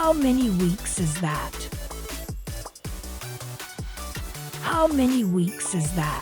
How many weeks is that? How many weeks is that?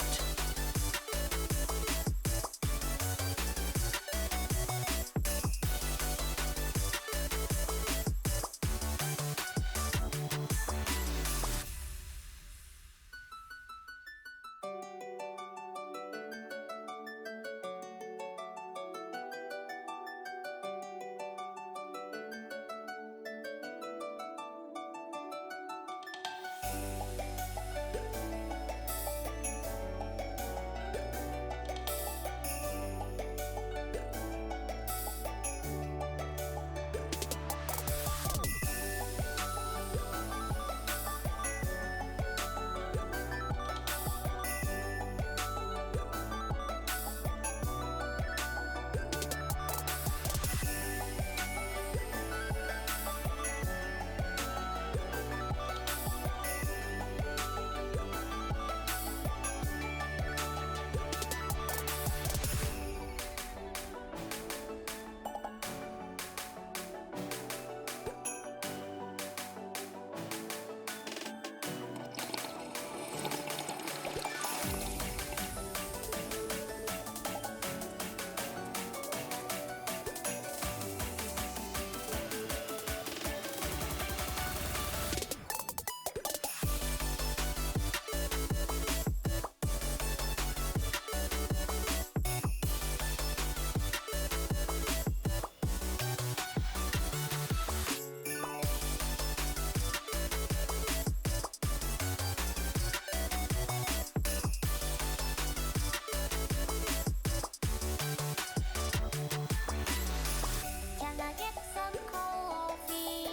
Can I get some coffee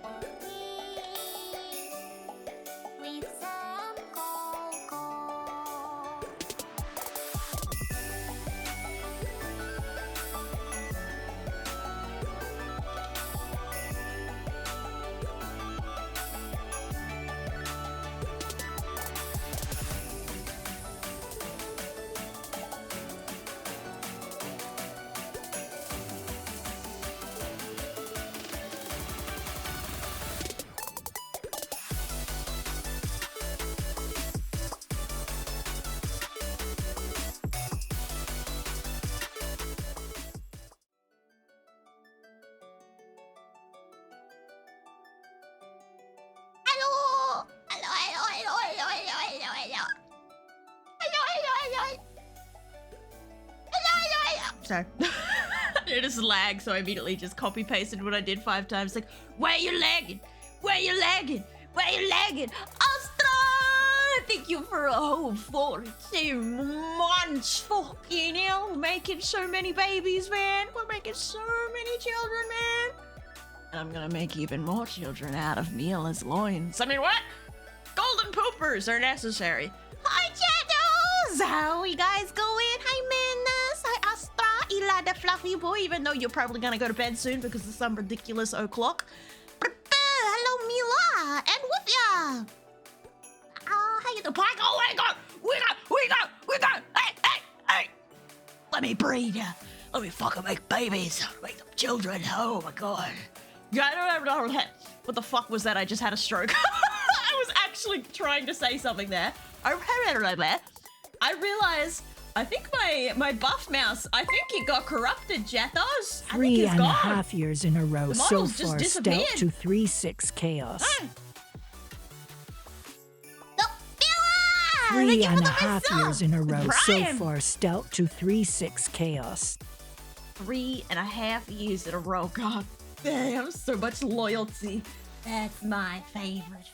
or tea with some cocoa? Hello! Hello, hello, hello, hello, hello, hello, hello. Hello, hello, hello. Hello, hello, hello. Sorry. It just lagged, so I immediately just copy pasted what I did 5 times. Like, where you lagging? Where you lagging? Where you lagging? Astra! Thank you for a whole 42 months. Fucking hell. Making so many babies, man. We're making so many children, man. And I'm gonna make even more children out of Mila's loins. I mean, what? Golden poopers are necessary. Hi, Chattles! How you guys going? Hi, Menace. Hi, Astra. Eli the fluffy boy, even though you're probably gonna go to bed soon because it's some ridiculous o'clock. Hello, Mila. And Woofia. How you doing? Oh my god! We got! Hey! Let me breed ya. Let me fucking make babies. Make them children. Oh my god. What the fuck was that? I just had a stroke. I was actually trying to say something there. I realized, I think my buff mouse, I think it got corrupted, Jethos. I think Three it's and a gone. half years in a row The so models just far. Stout disappeared. to 3-6 chaos. No, Mila! 3 and a half myself. years in a row so Brian. far. Stout to 3-6 chaos. 3.5 years in a row. God damn, so much loyalty. That's my favorite.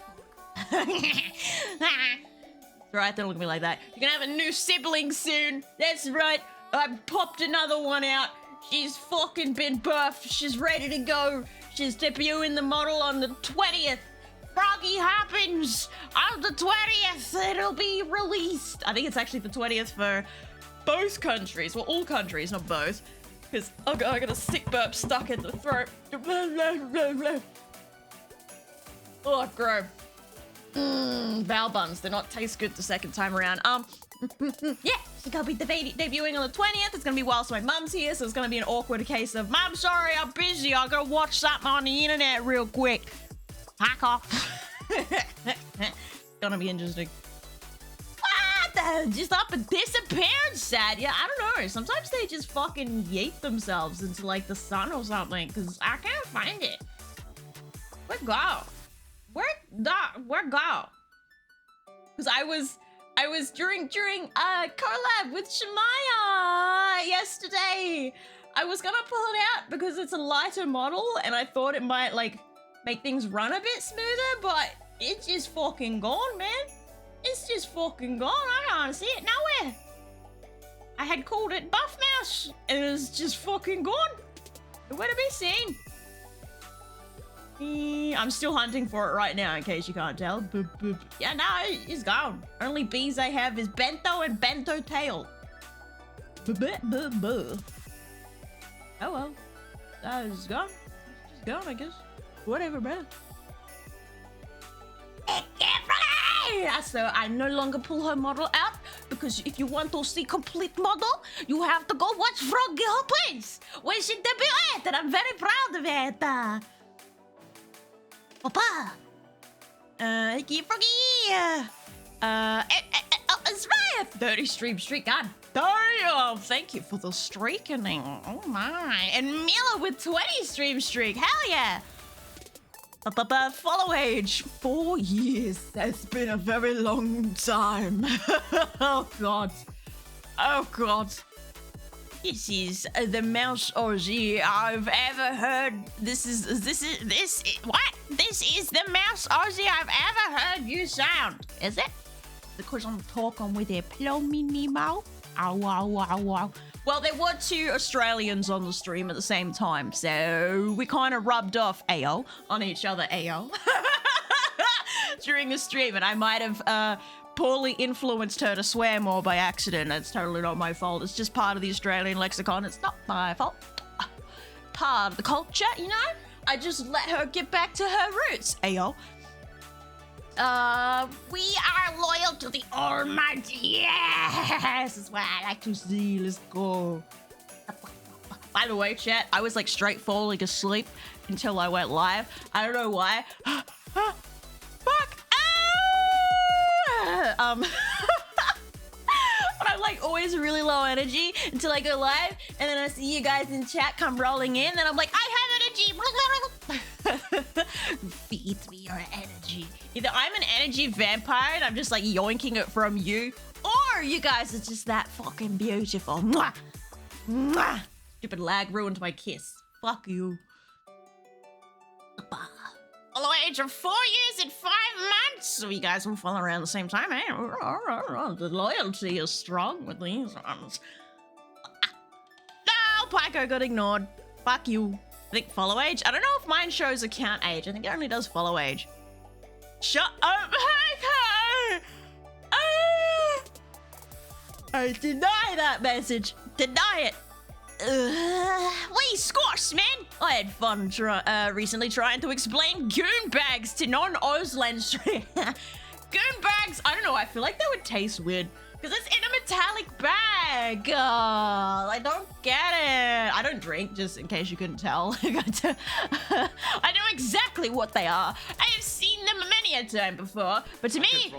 Right, don't look at me like that. You're gonna have a new sibling soon. That's right. I popped another one out. She's fucking been buffed. She's ready to go. She's debuting the model on the 20th. Froggy happens on the 20th. It'll be released. I think it's actually the 20th for both countries. Well, all countries, not both. Because I got a sick burp stuck in the throat. Oh, gross. Bowel buns, they're not taste good the second time around. Yeah, she's gonna be debuting on the 20th. It's gonna be whilst my mum's here, so it's gonna be an awkward case of, Mum, sorry, I'm busy. I gotta watch something on the internet real quick. Fuck off. Gonna be interesting. What? They just up and disappeared, sad. Yeah, I don't know. Sometimes they just fucking yeet themselves into like the sun or something, because I can't find it. Where'd go? Where'd go? Because I was during collab with Shemaya yesterday. I was gonna pull it out because it's a lighter model and I thought it might like make things run a bit smoother, but it's just fucking gone, man. It's just fucking gone. I can't see it nowhere. I had called it Buff Mouse and it's just fucking gone. Nowhere to be seen. I'm still hunting for it right now, in case you can't tell. Boop, boop. Yeah, no, it's gone. Only bees I have is Bento and Bento Tail. Oh well. It's gone. It's just gone, I guess. Whatever, bro. So I no longer pull her model out, because if you want to see complete model, you have to go watch Frog Girl Prince, where she debuted, and I'm very proud of it. Papa. Froggy. It's right. 30 stream streak. God damn. Thank you for the streakening. Oh my. And Mila with 20 stream streak. Hell yeah. Follow age. 4 years. That's been a very long time. Oh god. Oh god. This is the mouse orgy I've ever heard. This is what? This is the mouse orgy I've ever heard you sound. Is it? Because I'm talking with a plummy mouth. Ow, ow, ow, ow. Well, there were 2 Australians on the stream at the same time, so we kind of rubbed off AO on each other, AO, during the stream, and I might have poorly influenced her to swear more by accident. It's totally not my fault. It's just part of the Australian lexicon. It's not my fault. Part of the culture, you know? I just let her get back to her roots, AO. We are loyal to the Almighty. Yes, that's what I like to see. Let's go. By the way, chat, I was like straight falling asleep until I went live. I don't know why. Fuck. But I'm like always really low energy until I go live, and then I see you guys in chat come rolling in, and I'm like, I have energy. Feed me your energy. Either I'm an energy vampire and I'm just like yoinking it from you, or you guys are just that fucking beautiful. Mwah! Mwah! Stupid lag ruined my kiss. Fuck you. Follow age of 4 years and 5 months. So you guys will follow around the same time, eh? The loyalty is strong with these ones. No, Pyco got ignored. Fuck you. I think follow age. I don't know if mine shows account age. I think it only does follow age. Shut up, Pyco! I deny that message. Deny it. We squash, man! I had fun recently trying to explain goon bags to non-Auslan stream. Goon bags, I don't know, I feel like they would taste weird because it's in a metallic bag. I don't get it. I don't drink, just in case you couldn't tell. I know exactly what they are. I have seen them many a time before, but to me,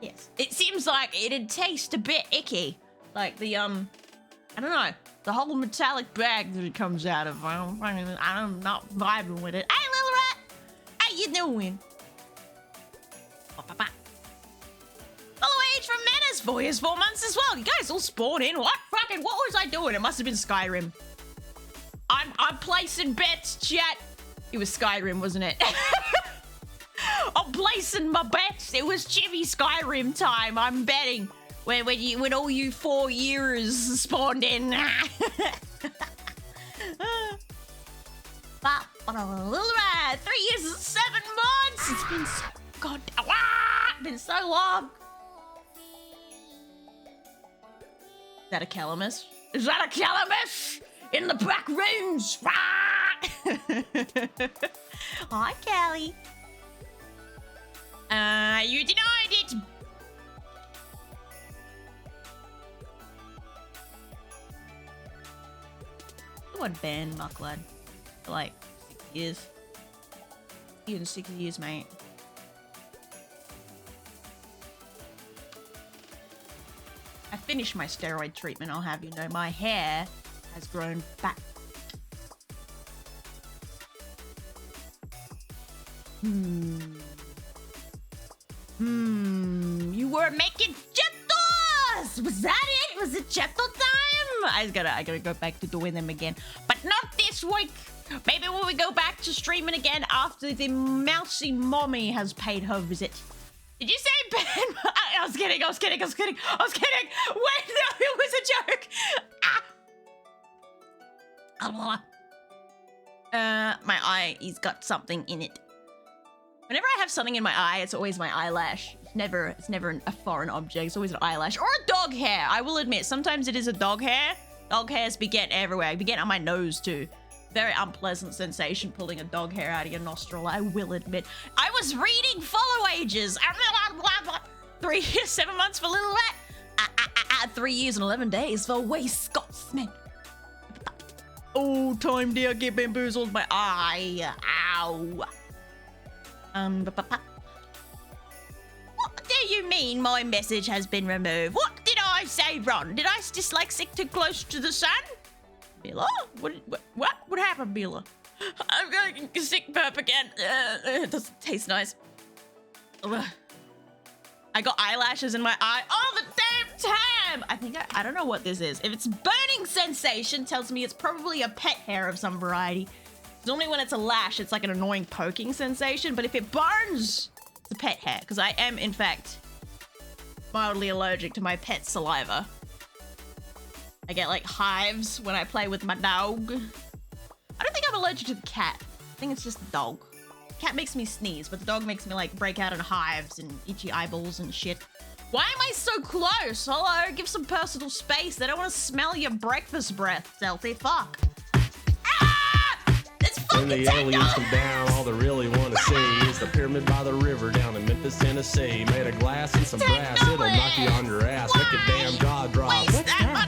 yes, it seems like it'd taste a bit icky. Like the I don't know, the whole metallic bag that it comes out of. I'm not vibing with it. Hey, Little Rat, how you doing? Follow age from Menace, 4 years, 4 months as well. You guys all spawn in. What was I doing? It must have been Skyrim. I'm placing bets, chat. It was Skyrim, wasn't it? I'm placing my bets. It was Chibi Skyrim time. I'm betting. When all you 4 years spawned in. But Little Rat, 3 years and 7 months. It's been so been so long. Is that a Calamus? Is that a Calamus? In the back rooms. Hi, Callie. You denied it. Someone banned Mucklad for like 6 years. Even 6 years, mate. I finished my steroid treatment, I'll have you know. My hair has grown back. You were making Cheetos! Was that it? Was it Cheeto time? I gotta go back to doing them again. But not this week! Maybe when we go back to streaming again after the mousy mommy has paid her visit. Did you say Ben? I was kidding. Wait, no, it was a joke. My eye, he's got something in it. Whenever I have something in my eye, it's always my eyelash. It's never a foreign object. It's always an eyelash or a dog hair. I will admit, sometimes it is a dog hair. Dog hairs be getting everywhere. Be getting on my nose too. Very unpleasant sensation pulling a dog hair out of your nostril, I will admit. I was reading Follow Ages. 3 years, 7 months for Little Rat. 3 years and 11 days for Way Scotsman. Oh, time dear, get bamboozled my eye. Ow. What do you mean my message has been removed? What did I say wrong? Did I dyslexic too close to the sun? Mila? What happened, Mila? I'm going to sick burp again. It doesn't taste nice. Ugh. I got eyelashes in my eye all the damn time. I don't know what this is. If it's burning sensation, tells me it's probably a pet hair of some variety. Normally when it's a lash, it's like an annoying poking sensation. But if it burns, it's a pet hair. Because I am, in fact, mildly allergic to my pet saliva. I get like hives when I play with my dog. I don't think I'm allergic to the cat. I think it's just the dog. Cat makes me sneeze, but the dog makes me like break out in hives and itchy eyeballs and shit. Why am I so close? Hello, give some personal space. They don't want to smell your breakfast breath, Stealthy. Fuck. When the aliens come down, all they really want to see is the pyramid by the river down in Memphis, Tennessee. Made of glass and some brass, it'll knock you on your ass, make your damn jaw drop.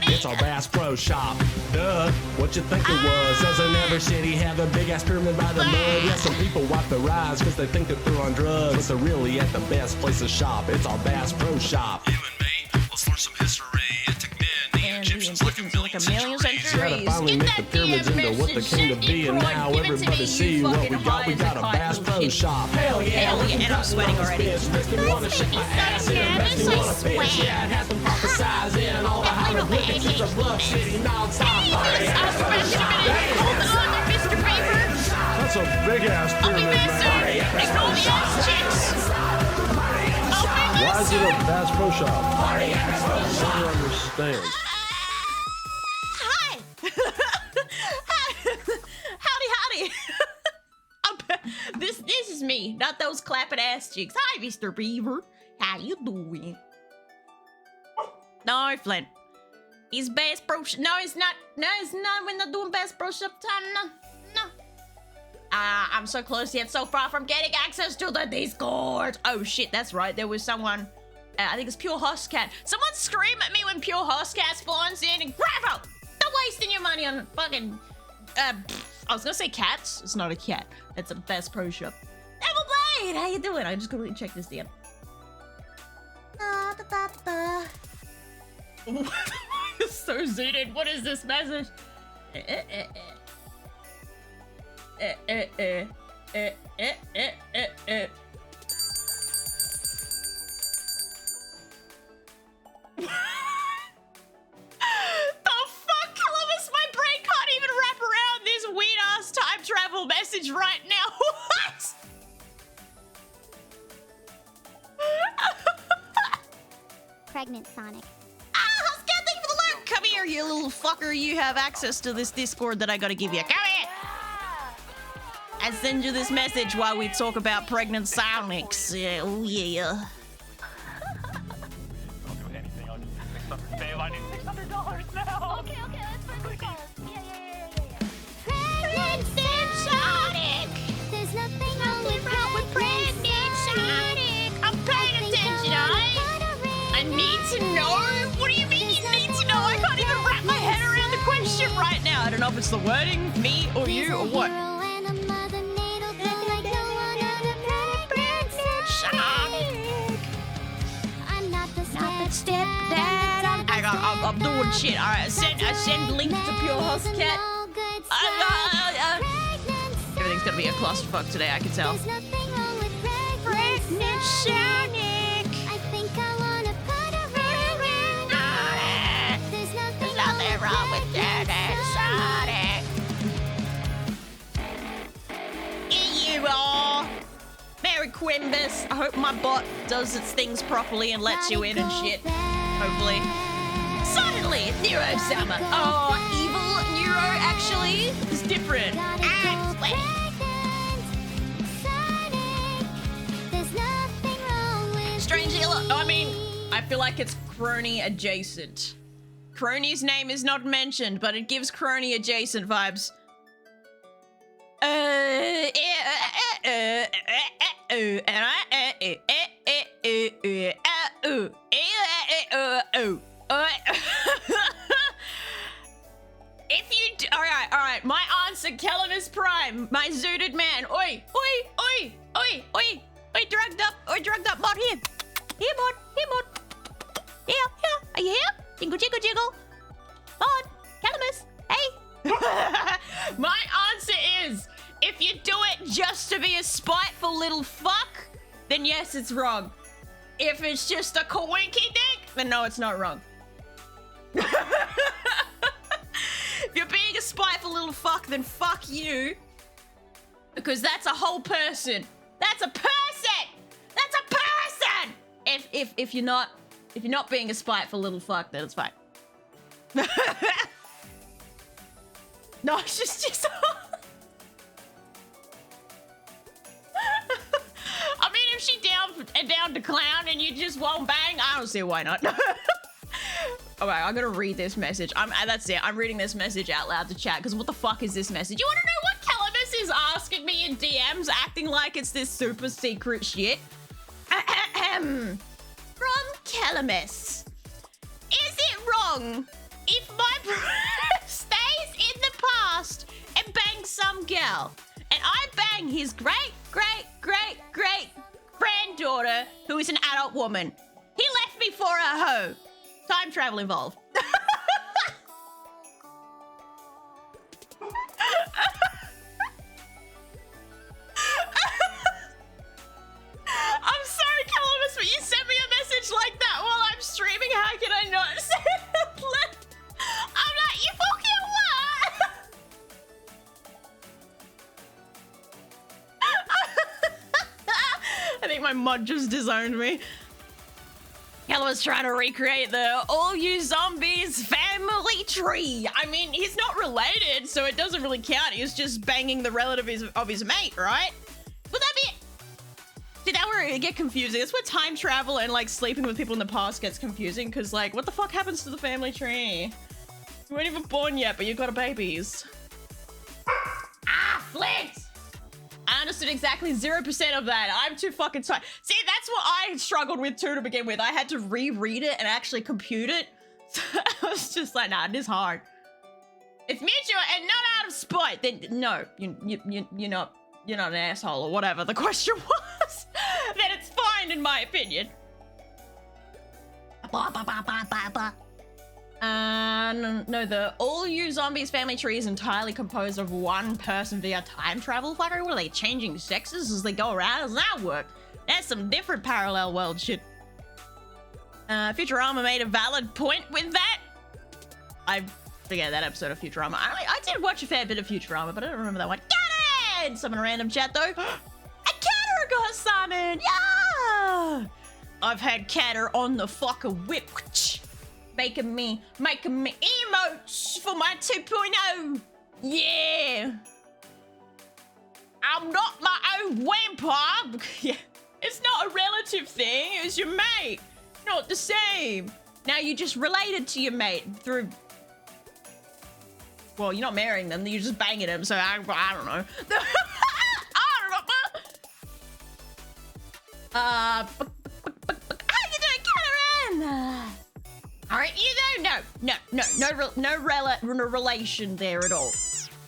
It's our Bass Pro Shop. Duh, what you think it was? Doesn't every city have a big ass pyramid by the mud? Yeah, some people wipe their eyes because they think that they're on drugs, but they're really at the best place to shop. It's our Bass Pro Shop. You and me, let's learn some history. It took men, the Egyptians, like a million centuries. Gotta finally make the pyramids into what they came to be, and now everybody see what we got. We got a Bass Pro Shop. Hell yeah, and I'm sweating already. Makes me wanna shake my ass and makes me wanna bitch. Yeah, it has them prophesizing all the hieroglyphics. It's a bluff city non-stop. That's a big ass pyramid, man. Why is it a Bass Pro Shop? I don't understand. Hi. Howdy. This is me, not those clapping ass chicks. Hi, Mr. Beaver. How you doing? No, Flint. He's Bass Pro Shop. No, it's not. No, it's not. We're not doing Bass Pro Shop time. No. I'm so close yet so far from getting access to the Discord. Oh shit, that's right. There was someone. I think it's Pure Hostcat. Someone scream at me when Pure Hostcat spawns in and Gravo! Stop wasting your money on fucking. I was gonna say cats. It's not a cat. It's a Bass Pro Shop. Devil Blade, how you doing? I just go check this down. So zooted. What is this message? The fuck, Columbus? My brain can't even wrap around this weird ass time travel message right now. What? Pregnant Sonic. Husky, thank you for the loot. Come here, you little fucker. You have access to this Discord that I gotta give you. Come here. I send you this message while we talk about pregnant Sonics. Yeah, oh yeah. I'll do anything. I'll need $600. Babe, I need $600 now. Okay, let's break the calls. Yeah. Pregnant Sonic! There's nothing wrong with Pregnant Sonic! I'm paying attention, I need to know. What do you mean you need to know? I can't even wrap my head around the question right now. I don't know if it's the wording, me or you or what. Hang on, I'm doing shit. All right, I send link to Pure House Cat. Everything's gonna be a clusterfuck today, I can tell. Pregnant Sonic. I think I wanna put a ring on it. There's nothing wrong with Sonic. Here you are. Merry Quimbus. I hope my bot does its things properly and lets you in and shit. Hopefully. Suddenly, Nero Summer. Oh, evil Nero actually is different. Strangely, I mean, I feel like it's Crony adjacent. Crony's name is not mentioned, but it gives Crony adjacent vibes. If you all right, my answer, Calamus Prime, my zooted man. Oi, drugged up mod here. Here, mod. Here, are you here? Jingle, jiggle, jiggle. Mod, Calamus, hey. My answer is, if you do it just to be a spiteful little fuck, then yes, it's wrong. If it's just a coinky dink, then no, it's not wrong. If you're being a spiteful little fuck, then fuck you. Because that's a whole person. That's a person! That's a person! If you're not being a spiteful little fuck, then it's fine. No, it's just I mean, if she down to clown and you just won't bang, I don't see why not. Alright, I'm gonna read this message. That's it. I'm reading this message out loud to chat, because what the fuck is this message? You wanna know what Calamus is asking me in DMs, acting like it's this super secret shit? From Calamus. Is it wrong if my stays in the past and bangs some girl, and I bang his great granddaughter, who is an adult woman? He left me for a hoe. Time travel involved. I'm sorry, Calamus, but you sent me a message like that while I'm streaming. How can I not say it? I'm like, you fucking what? I think my mod just disowned me. Calamus trying to recreate the All You Zombies family tree. I mean, he's not related, so it doesn't really count. He's just banging the relative of his mate, right? Would that be it? See, that where it get confusing. That's where time travel and like sleeping with people in the past gets confusing, because like, what the fuck happens to the family tree? You weren't even born yet, but you got a babies. Ah, Flint! I understood exactly 0% of that. I'm too fucking tired. See, that's what I struggled with too to begin with. I had to reread it and actually compute it. So I was just like, nah, it is hard. It's mutual and not out of spite. Then no, you're not an asshole or whatever the question was. Then it's fine in my opinion. No, the All You Zombies family tree is entirely composed of one person via time travel. Fucker, what are they, changing sexes as they go around? How does that work? That's some different parallel world shit. Futurama made a valid point with that. I forget that episode of Futurama. I did watch a fair bit of Futurama, but I don't remember that one. Get it! Summon a random chat though. A Catter got summoned! Yeah! I've had Catter on the fucker whip. Making me emotes for my 2.0. Yeah. I'm not my own vampire. Yeah. It's not a relative thing. It's your mate. Not the same. Now you just related to your mate through. Well, you're not marrying them. You're just banging them. So I don't know. I don't know. How you doing, Karen? All Aren't you though? No relation there at all.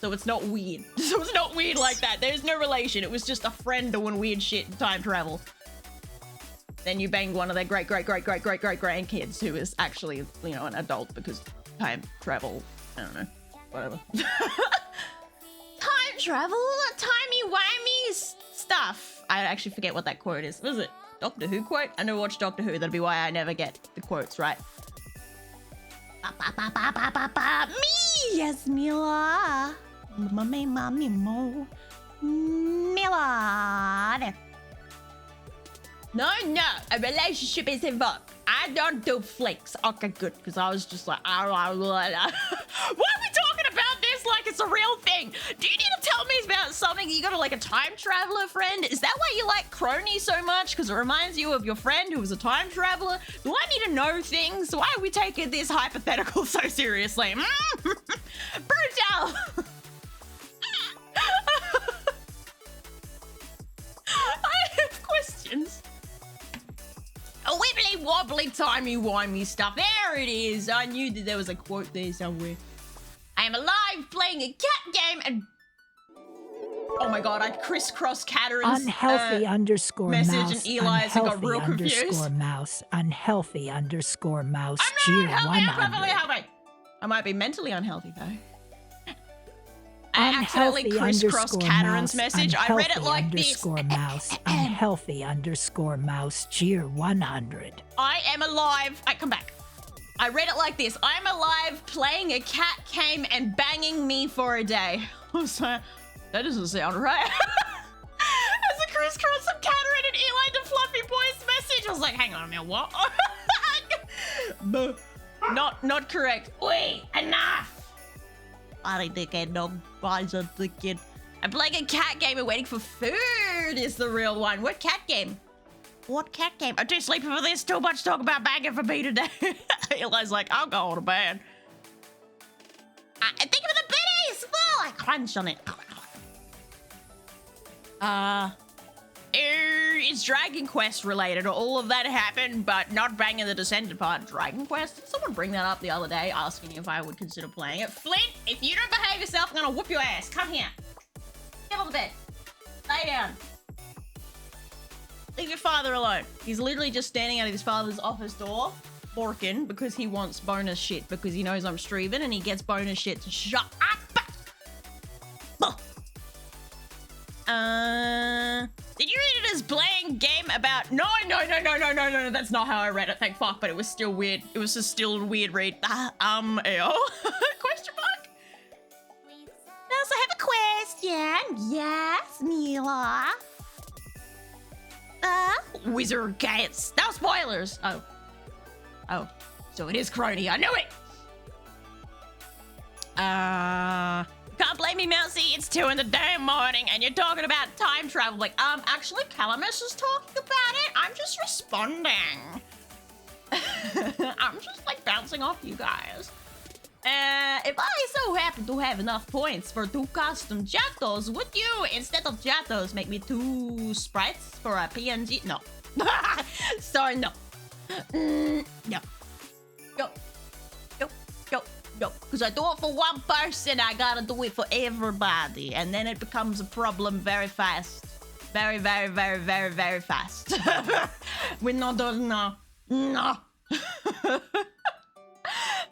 So it's not weird. So it's not weird like that. There's no relation. It was just a friend doing weird shit in time travel. Then you banged one of their great grandkids who is actually, you know, an adult because time travel. I don't know. Whatever. Time travel, timey-wimey stuff. I actually forget what that quote is. What is it? Doctor Who quote? I never watched Doctor Who. That'd be why I never get the quotes right. Me, yes, Mila. Mommy, mo. Mila. There. No, a relationship is involved. I don't do flicks. Okay, good, because I was just like, why are we talking about this like it's a real thing? Do you need to tell me about something? You got like a time traveler friend? Is that why you like Crony so much? Because it reminds you of your friend who was a time traveler? Do I need to know things? Why are we taking this hypothetical so seriously? Brutal! I have questions. A wibbly wobbly timey wimey stuff. There it is. I knew that there was a quote there somewhere. I am alive playing a cat game and oh my god, I crisscrossed Catherine's Unhealthy underscore message mouse. and Eli's and got real confused. Underscore mouse. Unhealthy underscore mouse. I'm Cheer not healthy, I'm 100. perfectly healthy. I might be mentally unhealthy though. I accidentally crisscrossed Catherine's message. I read it like this. Mouse. Unhealthy underscore mouse. Cheer 100. I am alive. I come back. I read it like this. I'm alive playing a cat came and banging me for a day. I was like, that doesn't sound right. As a crisscross of Catherine and Eli to Fluffy Boy's message. I was like, hang on a minute, what? Not correct. Wait, enough. I think I know. I'm thinking. I'm playing a cat game and waiting for food is the real one. What cat game? What cat game? I'm too sleepy for this. Too much talk about banging for me today. Eli's like, I'll go to bed. I think of the biddies. Oh, I crunch on it. It's Dragon Quest related. All of that happened, but not banging the Descendant part. Dragon Quest? Did someone bring that up the other day, asking if I would consider playing it? Flint, if you don't behave yourself, I'm gonna whoop your ass. Come here. Get on the bed. Lay down. Leave your father alone. He's literally just standing at his father's office door, borking, because he wants bonus shit, because he knows I'm Streven, and he gets bonus shit to shut up. Did you read it as playing game about... No, that's not how I read it, thank fuck, but it was still weird. It was just still a weird read. Question mark? I also have a question. Yes, Mila. Wizard cats. No spoilers. Oh, so it is Crony. I knew it. Can't blame me, Mousy. It's 2 in the damn morning, and you're talking about time travel. Like, actually, Calamus is talking about it. I'm just responding. I'm just like bouncing off you guys. If I so happen to have enough points for 2 custom Jatos, would you, instead of Jatos, make me 2 sprites for a PNG? No. Sorry, no. No. No, because I do it for one person, I gotta do it for everybody, and then it becomes a problem very fast. Very fast. We're not done now. No. Though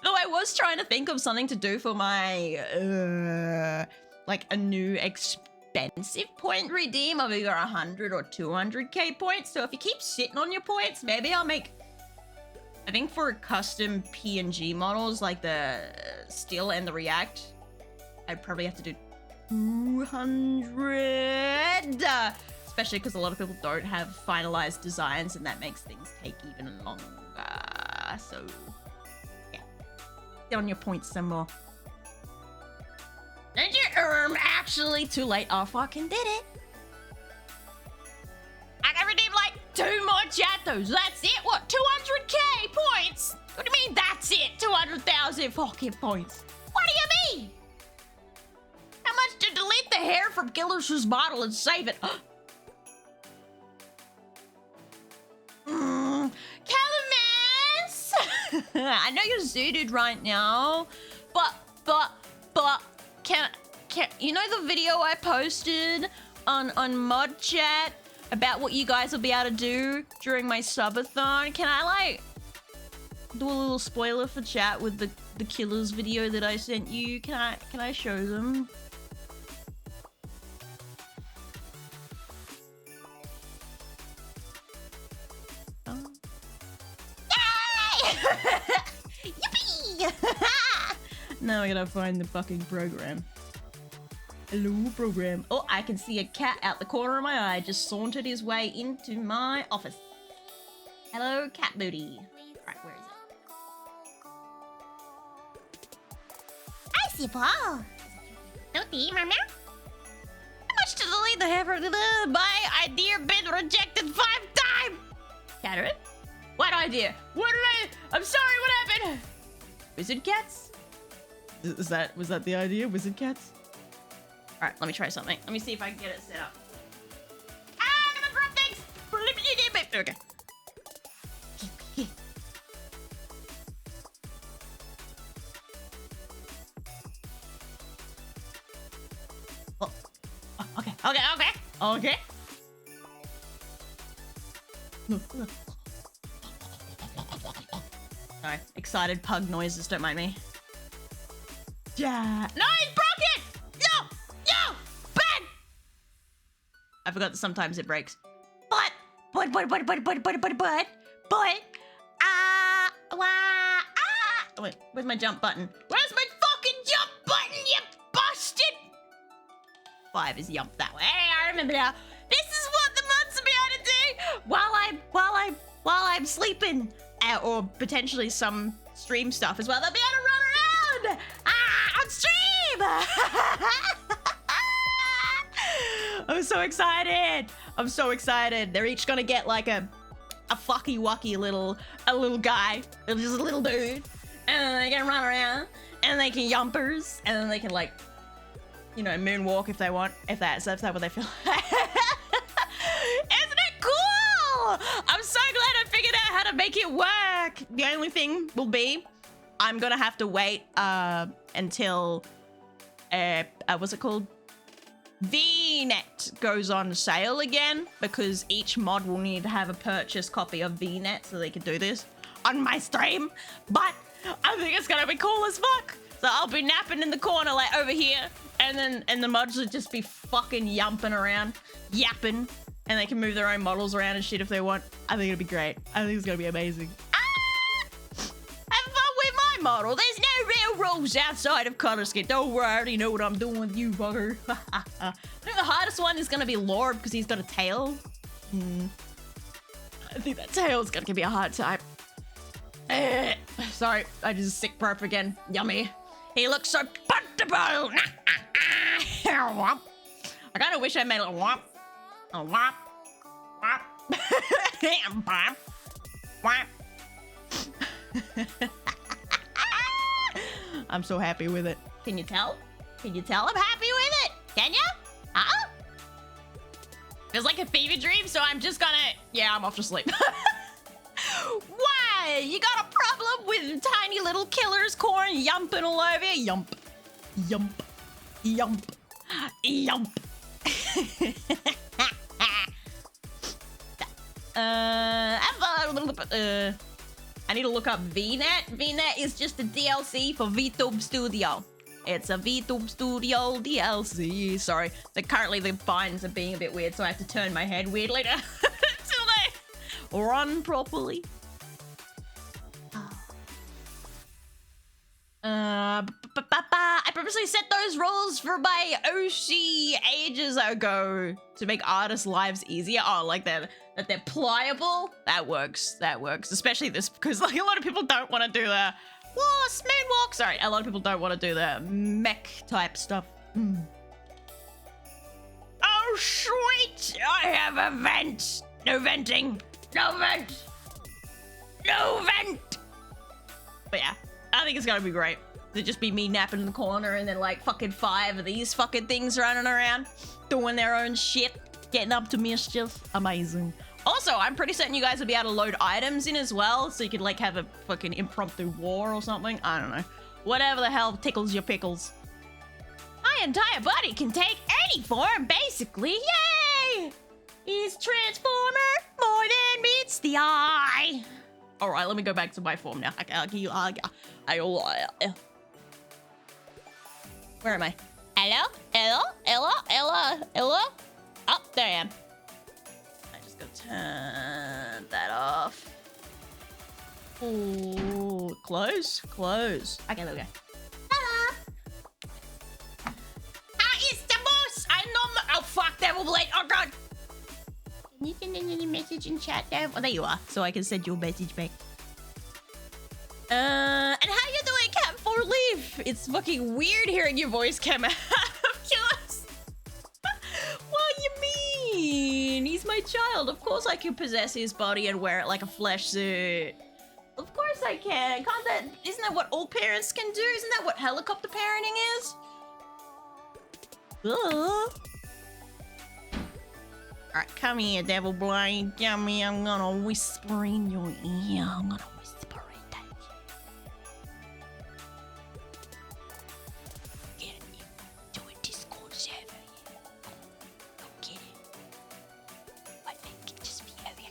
I was trying to think of something to do for my, like a new expensive point redeem of either 100 or 200k points. So if you keep sitting on your points, maybe I'll make... I think for custom PNG models, like the Still and the React, I'd probably have to do 200. Especially because a lot of people don't have finalized designs, and that makes things take even longer. So, yeah. Get on your points some more. Did you actually too late? I fucking did it. I can redeem like 2 more Jatos. That's it? What? 200k points? What do you mean that's it? 200,000 fucking points. What do you mean? How much to delete the hair from Gillis's bottle and save it? Calamus! I know you're zooted right now, but can you know the video I posted on Mod Chat about what you guys will be able to do during my subathon? Can I like do a little spoiler for chat with the killers video that I sent you? Can I show them? Yippee! Now I gotta find the fucking program. Hello, program. Oh, I can see a cat out the corner of my eye just sauntered his way into my office. Hello, cat booty. Alright, where is it? I see Paul. Don't mama. Much to the lead, the have my idea been rejected 5 times. Catherine? What idea? What did I'm sorry, what happened? Wizard cats? Was that the idea? Wizard cats? Alright, let me try something. Let me see if I can get it set up. Ah, I'm gonna drop things! Okay. Oh. Okay. Sorry, excited pug noises, don't mind me. Yeah. No, he's broken! No! Ben! I forgot that sometimes it breaks. But, wait, where's my jump button? Where's my fucking jump button, you bastard? 5 is jump that way. Hey, I remember now. This is what the mods will be able to do while I'm sleeping. Or potentially some stream stuff as well. They'll be able to run around on stream. I'm so excited. They're each gonna get like a fucky wucky little guy, just a little dude, and then they can run around and they can yumpers and then they can like, you know, moonwalk if they want, if that's what they feel. Isn't it cool? I'm so glad I figured out how to make it work. The only thing will be I'm gonna have to wait until what's it called? VNet goes on sale again, because each mod will need to have a purchase copy of VNet so they can do this on my stream. But I think it's gonna be cool as fuck. So I'll be napping in the corner like over here, and the mods will just be fucking yumping around, yapping, and they can move their own models around and shit if they want. I think it'll be great. I think it's gonna be amazing. Have fun with my model. There's no real rules outside of color scheme. Don't worry, I already know what I'm doing with you, bugger. I think the hardest one is gonna be Lord because he's got a tail. I think that tail's gonna give me a hard time. Sorry, I just sick burp again. Yummy. He looks so comfortable. I kind of wish I made a womp. A womp. Womp. Womp. Womp. I'm so happy with it. Can you tell? Can you tell I'm happy with it? Can you? Huh? Feels like a fever dream, so I'm just gonna... Yeah, I'm off to sleep. Why? You got a problem with tiny little killers, corn yumping all over you? Yump. Yump. Yump. Yump. I need to look up VNet. VNet is just a DLC for VTube Studio. It's a VTube Studio DLC. Sorry, currently the binds are being a bit weird, so I have to turn my head weirdly to until they run properly. I purposely set those rules for my OC ages ago to make artists' lives easier. Oh, like that they're pliable. That works. That works. Especially this, because like a lot of people don't want to do the moonwalk. Sorry, a lot of people don't want to do the mech type stuff. Oh sweet! I have a vent. No venting. No vent. No vent. But yeah, I think it's gonna be great. It'd just be me napping in the corner and then like fucking 5 of these fucking things running around, doing their own shit, getting up to mischief. Amazing. Also, I'm pretty certain you guys will be able to load items in as well, so you could like have a fucking impromptu war or something. I don't know. Whatever the hell tickles your pickles. My entire body can take any form, basically. Yay! He's Transformer more than meets the eye. All right, let me go back to my form now. Where am I? Hello? Hello? Hello? Hello? Hello? Oh, there I am. I just gotta turn that off. Ooh, close? Close. Okay, there we go. Hello! How is the boss? I know oh, fuck, that will late. Oh, God. Can you send any message in chat there? Oh, there you are. So I can send you a message back. And how you doing, Cat 4 Leaf? It's fucking weird hearing your voice come out of yours. What you mean? He's my child. Of course I can possess his body and wear it like a flesh suit. Of course I can. Can't that? Isn't that what all parents can do? Isn't that what helicopter parenting is? Alright, come here, Devil Boy. Come here, I'm gonna whisper in your ear. I'm gonna whisper it at you. Get into a Discord server. Go get it. I think it just be over here.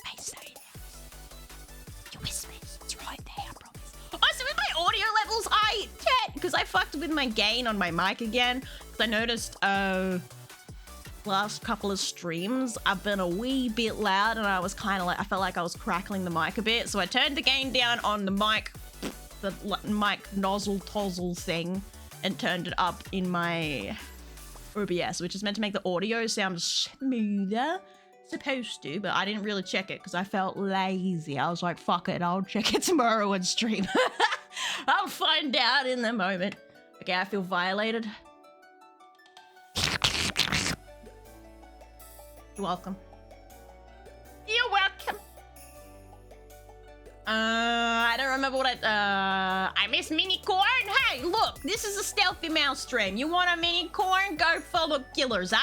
I say it. You whisper, it's right there, I promise. Oh, so with my audio levels, because I fucked with my gain on my mic again. Because I noticed, last couple of streams, I've been a wee bit loud and I was kind of like, I felt like I was crackling the mic a bit. So I turned the gain down on the mic nozzle tozzle thing and turned it up in my OBS, which is meant to make the audio sound smoother. Supposed to, but I didn't really check it because I felt lazy. I was like, fuck it, I'll check it tomorrow and stream. I'll find out in the moment. Okay, I feel violated. You're welcome. You're welcome. I don't remember what I miss mini corn. Hey, look, this is a stealthy mouse stream. You want a mini corn? Go follow Killers, eh?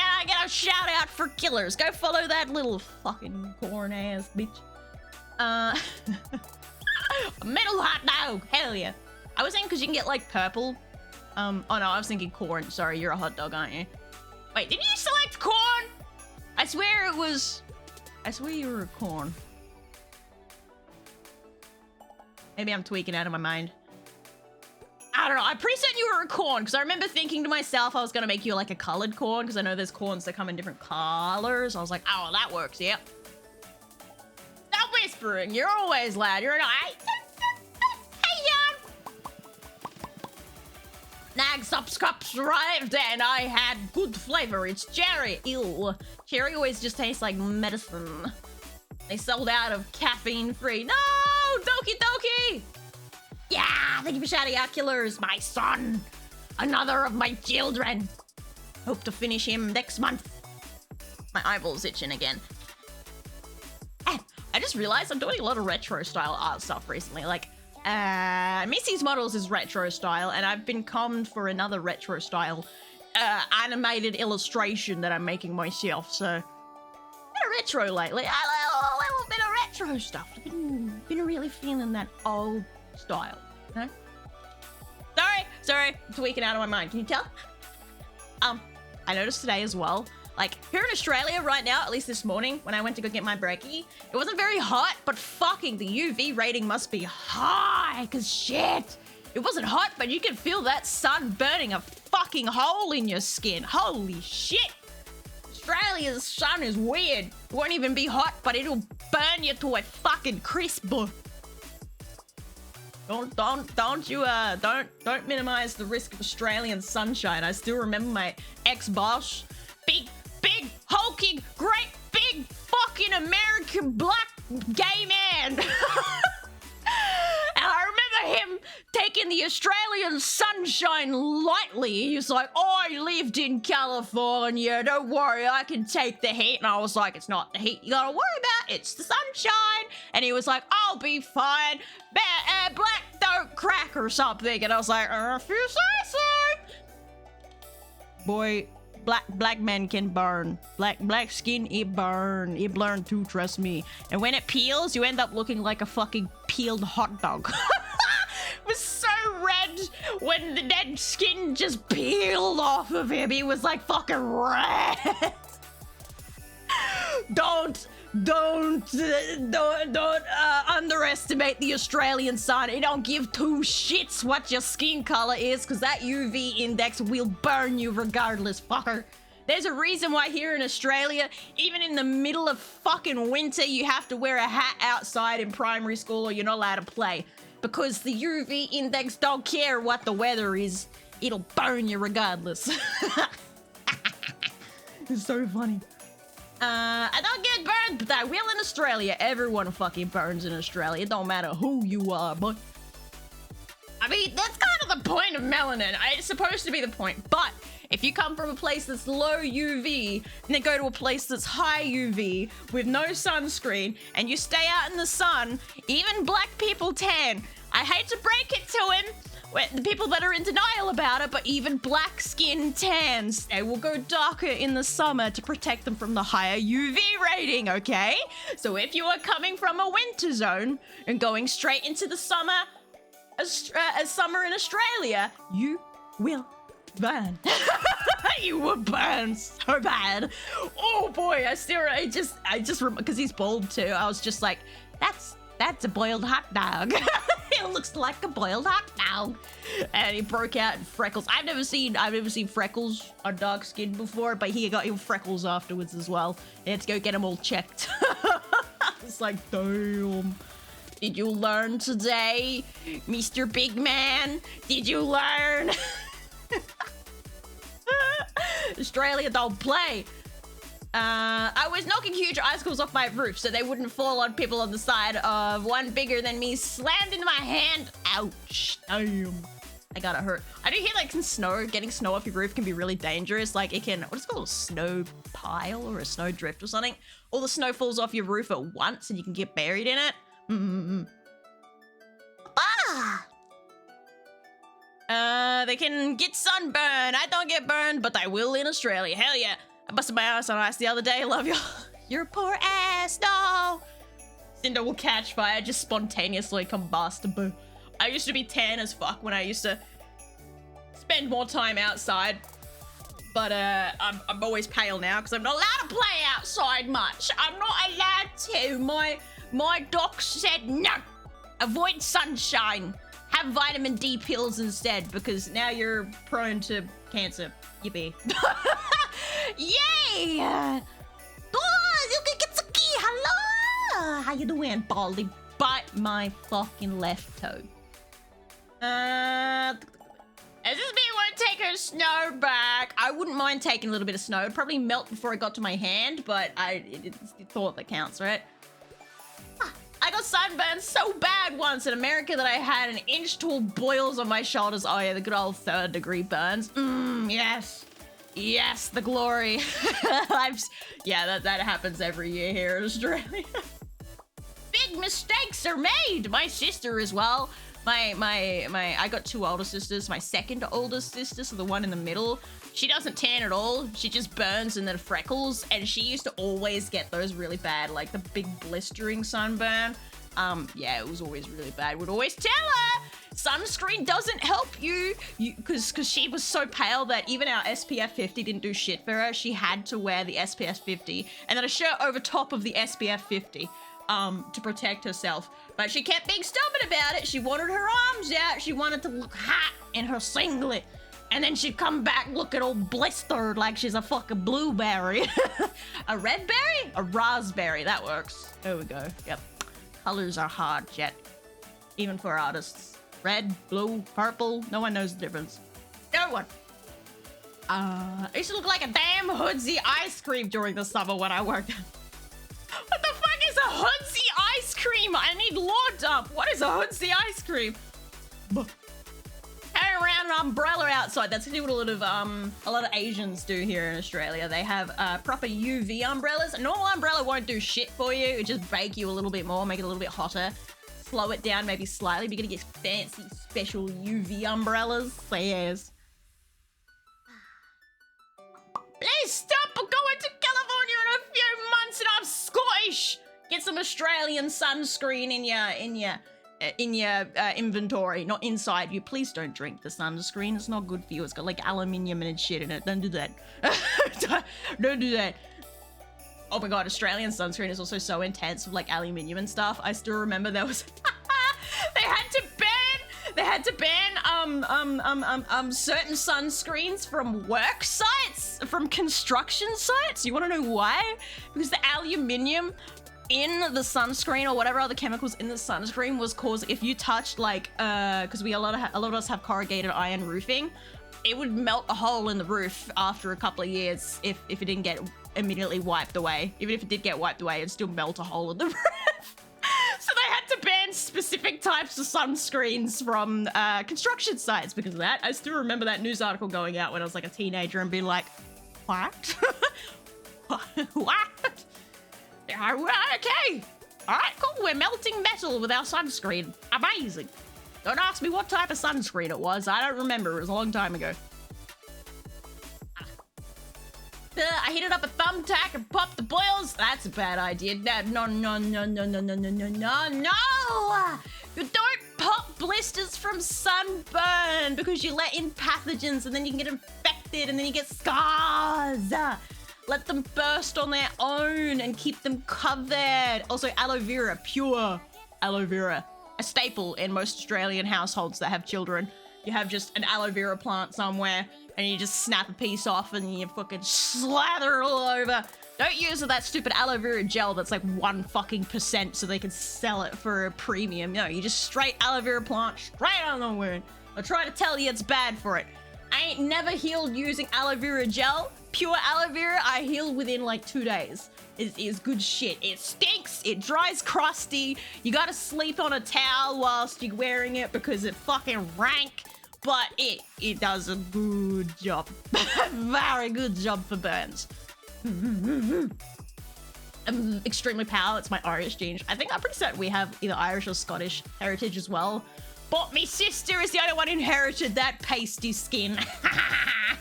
I get a shout out for Killers. Go follow that little fucking corn ass bitch. Metal hot dog. Hell yeah. I was thinking because you can get like purple. Oh no, I was thinking corn. Sorry, you're a hot dog, aren't you? Wait, didn't you select corn? I swear it was. I swear you were a corn. Maybe I'm tweaking out of my mind. I don't know. I'm pretty certain you were a corn because I remember thinking to myself I was going to make you like a colored corn because I know there's corns that come in different colors. I was like, oh, that works. Yep. Stop whispering. You're always loud. You're an Hey, Nag subscribed and I had good flavor. It's cherry. Ew. Cherry always just tastes like medicine. They sold out of caffeine free. No! Doki Doki! Yeah, thank you for shouting out Killers, my son. Another of my children. Hope to finish him next month. My eyeball's itching again. And I just realized I'm doing a lot of retro style art stuff recently. Like, Missy's Models is retro style, and I've been commed for another retro style animated illustration that I'm making myself. So, bit of retro lately. A little bit of retro stuff. I've been really feeling that old style, you know? Sorry, tweaking out of my mind. Can you tell? I noticed today as well, like here in Australia right now, at least this morning when I went to go get my brekkie, it wasn't very hot, but fucking the UV rating must be high, cause shit, it wasn't hot, but you can feel that sun burning a fucking hole in your skin. Holy shit. Australia's sun is weird. It won't even be hot, but it'll burn you to a fucking crisp. Don't minimize the risk of Australian sunshine. I still remember my ex-boss, big, hulking, great, big, fucking American black gay man. And I remember him taking the Australian sunshine lightly. He was like, I lived in California, don't worry, I can take the heat. And I was like, it's not the heat you gotta worry about, it's the sunshine. And he was like, I'll be fine, black don't crack or something. And I was like, if you say so. Boy black men can burn. Black skin, it burn too, trust me. And when it peels, you end up looking like a fucking peeled hot dog. It was so red when the dead skin just peeled off of him. He was like fucking red. Don't underestimate the Australian sun. It don't give two shits what your skin color is, because that UV index will burn you regardless, fucker. There's a reason why here in Australia, even in the middle of fucking winter, you have to wear a hat outside in primary school or you're not allowed to play. Because the UV index don't care what the weather is. It'll burn you regardless. It's so funny. I don't get burned, but I will in Australia. Everyone fucking burns in Australia. It don't matter who you are, but... I mean, that's kind of the point of melanin. It's supposed to be the point, but if you come from a place that's low UV and then go to a place that's high UV with no sunscreen and you stay out in the sun, even black people tan. I hate to break it to him, the people that are in denial about it, but even black skin tans, they will go darker in the summer to protect them from the higher UV rating, okay? So if you are coming from a winter zone and going straight into the summer in Australia, you will burn. You will burn so bad. Oh boy, I just because he's bald too. I was just like, that's a boiled hot dog. It looks like a boiled hot dog. And he broke out in freckles. I've never seen freckles on dark skin before, but he got freckles afterwards as well. He had to go get them all checked. It's like, damn. Did you learn today, Mr. Big Man? Did you learn? Australia don't play. I was knocking huge icicles off my roof so they wouldn't fall on people on the side of one bigger than me slammed into my hand. Ouch. Damn. I got hurt. I do hear like getting snow off your roof can be really dangerous. Like it can, what's it called? A snow pile or a snow drift or something. All the snow falls off your roof at once and you can get buried in it. They can get sunburn. I don't get burned, but I will in Australia. Hell yeah. I busted my ass on ice the other day. Love you. Your poor ass. No. Cinder will catch fire, just spontaneously combust. Boo. I used to be tan as fuck when I used to spend more time outside. But I'm always pale now because I'm not allowed to play outside much. I'm not allowed to. My doc said no. Avoid sunshine. Have vitamin D pills instead because now you're prone to cancer. Yippee. Yay! Oh, Yukikitsuki, hello! How you doing, Baldy? Bite my fucking left toe. As this bee won't take her snow back. I wouldn't mind taking a little bit of snow. It'd probably melt before it got to my hand, but it's the thought that counts, right? I got sunburned so bad once in America that I had an inch-tall boils on my shoulders. Oh yeah, the good old 3rd degree burns. Yes. Yes, the glory. Yeah, that happens every year here in Australia. Big mistakes are made. My sister as well. I got 2 older sisters. My second oldest sister, so the one in the middle, she doesn't tan at all. She just burns and then freckles, and she used to always get those really bad, like the big blistering sunburn. Yeah, it was always really bad. Would always tell her sunscreen doesn't help you because she was so pale that even our SPF 50 didn't do shit for her. She had to wear the SPF 50 and then a shirt over top of the SPF 50 to protect herself. But she kept being stubborn about it. She wanted her arms out. She wanted to look hot in her singlet. And then she'd come back looking all blistered like she's a fucking blueberry. A red berry? A raspberry. That works. There we go. Yep. Colors are hard, Jet. Even for artists. Red, blue, purple. No one knows the difference. No one. I used to look like a damn Hoodsy ice cream during the summer when I worked. What the fuck is a Hoodsy ice cream? I need lore dump. What is a Hoodsy ice cream? Carry around an umbrella outside. That's what a lot of Asians do here in Australia. They have proper UV umbrellas. A normal umbrella won't do shit for you. It just bake you a little bit more, make it a little bit hotter, slow it down maybe slightly. But you're gonna get fancy special UV umbrellas. So yes. Please stop going to California in a few months and I'm Scottish. Get some Australian sunscreen in your inventory, not inside you. Please don't drink the sunscreen. It's not good for you. It's got like aluminium and shit in it. Don't do that. Don't do that. Oh my god, Australian sunscreen is also so intense with like aluminium and stuff. I still remember there was they had to ban certain sunscreens from work sites, from construction sites. You want to know why? Because the aluminium in the sunscreen or whatever other chemicals in the sunscreen was caused if you touched like because a lot of us have corrugated iron roofing, it would melt a hole in the roof after a couple of years if it didn't get immediately wiped away. Even if it did get wiped away, it'd still melt a hole in the roof. So they had to ban specific types of sunscreens from construction sites because of that. I still remember that news article going out when I was like a teenager and being like, what? What? Yeah, okay. All right, cool. We're melting metal with our sunscreen. Amazing. Don't ask me what type of sunscreen it was. I don't remember. It was a long time ago. I heated up a thumbtack and popped the boils. That's a bad idea. No. You don't pop blisters from sunburn because you let in pathogens and then you can get infected and then you get scars. Let them burst on their own and keep them covered. Also, aloe vera, pure aloe vera. A staple in most Australian households that have children. You have just an aloe vera plant somewhere and you just snap a piece off and you fucking slather it all over. Don't use that stupid aloe vera gel that's like 1% so they can sell it for a premium. No, you just straight aloe vera plant straight on the wound. I'll try to tell you it's bad for it. I ain't never healed using aloe vera gel. Pure aloe vera, I heal within like 2 days. It is good shit. It stinks, it dries crusty. You gotta sleep on a towel whilst you're wearing it because it's fucking rank. But it does a good job. Very good job for burns. I'm extremely pale. It's my Irish gene. I'm pretty certain we have either Irish or Scottish heritage as well. But my sister is the only one who inherited that pasty skin.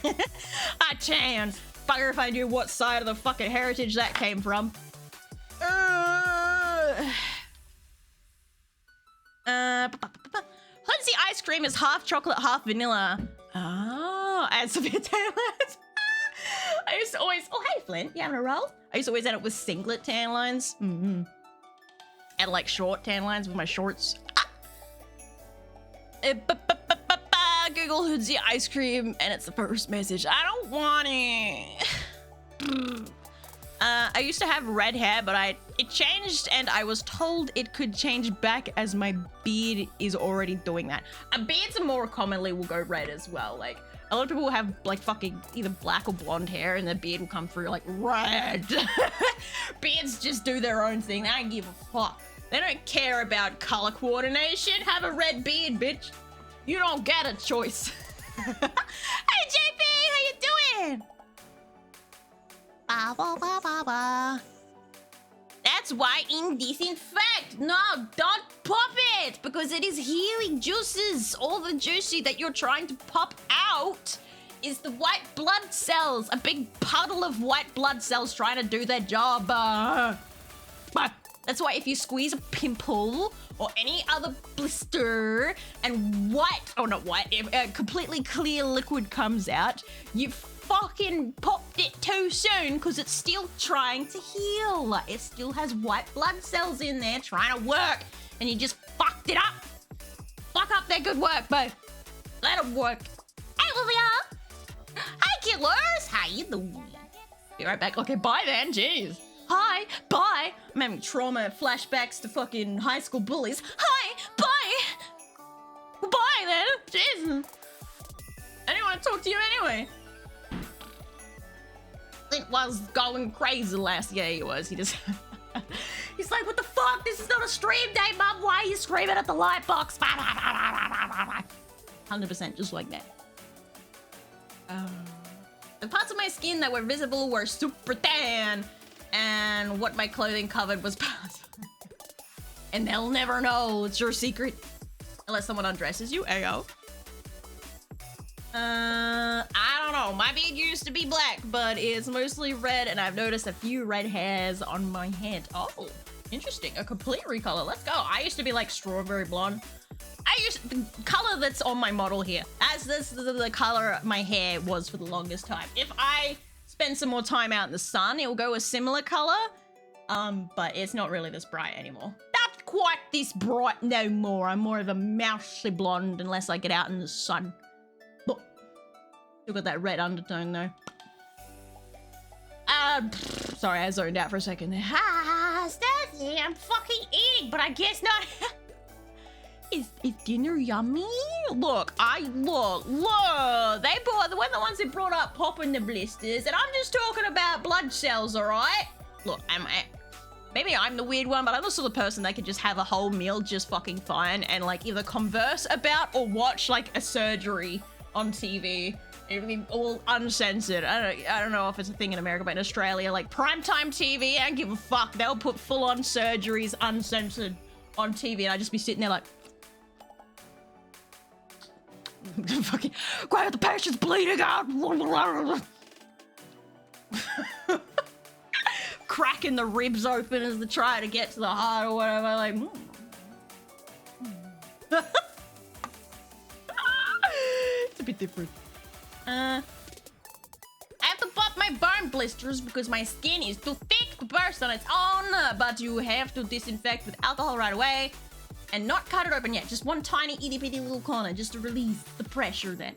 I can. Bugger if I knew what side of the fucking heritage that came from. Hudsy ice cream is half chocolate, half vanilla. Oh, add some tan lines. I used to always, oh hey Flint, you having a roll? I used to always end up with singlet tan lines. And like short tan lines with my shorts. Google Hudsy ice cream and it's the first message. I don't want it. I used to have red hair, but it changed and I was told it could change back as my beard is already doing that. Beards more commonly will go red as well. Like a lot of people will have like fucking either black or blonde hair and their beard will come through like red. Beards just do their own thing. They don't give a fuck. They don't care about color coordination. Have a red beard, bitch. You don't get a choice. Hey JP, how you doing? Ba, ba, ba, ba, ba. That's why disinfect. No, don't pop it because it is healing juices. All the juicy that you're trying to pop out is the white blood cells. A big puddle of white blood cells trying to do their job. That's why if you squeeze a pimple or any other blister and if completely clear liquid comes out, you fucking popped it too soon because it's still trying to heal. It still has white blood cells in there trying to work and you just fucked it up. Fuck up their good work, bro. Let them work. Hey, Olivia. Hi, killers. How you doing? Be right back. Okay, bye then. Jeez. Hi, bye. I'm having trauma flashbacks to fucking high school bullies. Hi, bye. Bye then. Jesus. I didn't want to talk to you anyway. It was going crazy last year. He was. He's like, what the fuck? This is not a stream day, Mum. Why are you screaming at the light box? 100% just like that. The parts of my skin that were visible were super tan. And what my clothing covered was past. And they'll never know. It's your secret. Unless someone undresses you. Ayo. I don't know. My beard used to be black, but it's mostly red, and I've noticed a few red hairs on my head. Oh, interesting. A complete recolor. Let's go. I used to be like strawberry blonde. The color that's on my model here. That's the color my hair was for the longest time. If I spend some more time out in the sun, it will go a similar color. But it's not really this bright anymore. Not quite this bright no more. I'm more of a mousy blonde unless I get out in the sun. Look. Still got that red undertone though. Sorry, I zoned out for a second there. Stacy, I'm fucking eating, but I guess not. Is dinner yummy? Look, look. They were the ones that brought up popping the blisters, and I'm just talking about blood cells, alright? Look, maybe I'm the weird one, but I'm the sort of person that could just have a whole meal just fucking fine and like either converse about or watch like a surgery on TV. It'd be all uncensored. I don't know if it's a thing in America, but in Australia, like primetime TV, I don't give a fuck. They'll put full-on surgeries uncensored on TV, and I'd just be sitting there like, fucking, quiet, the patient's bleeding out. Cracking the ribs open as they try to get to the heart or whatever. Like, it's a bit different. I have to pop my burn blisters because my skin is too thick to burst on its own, but you have to disinfect with alcohol right away and not cut it open yet. Just one tiny itty bitty little corner just to release the pressure then.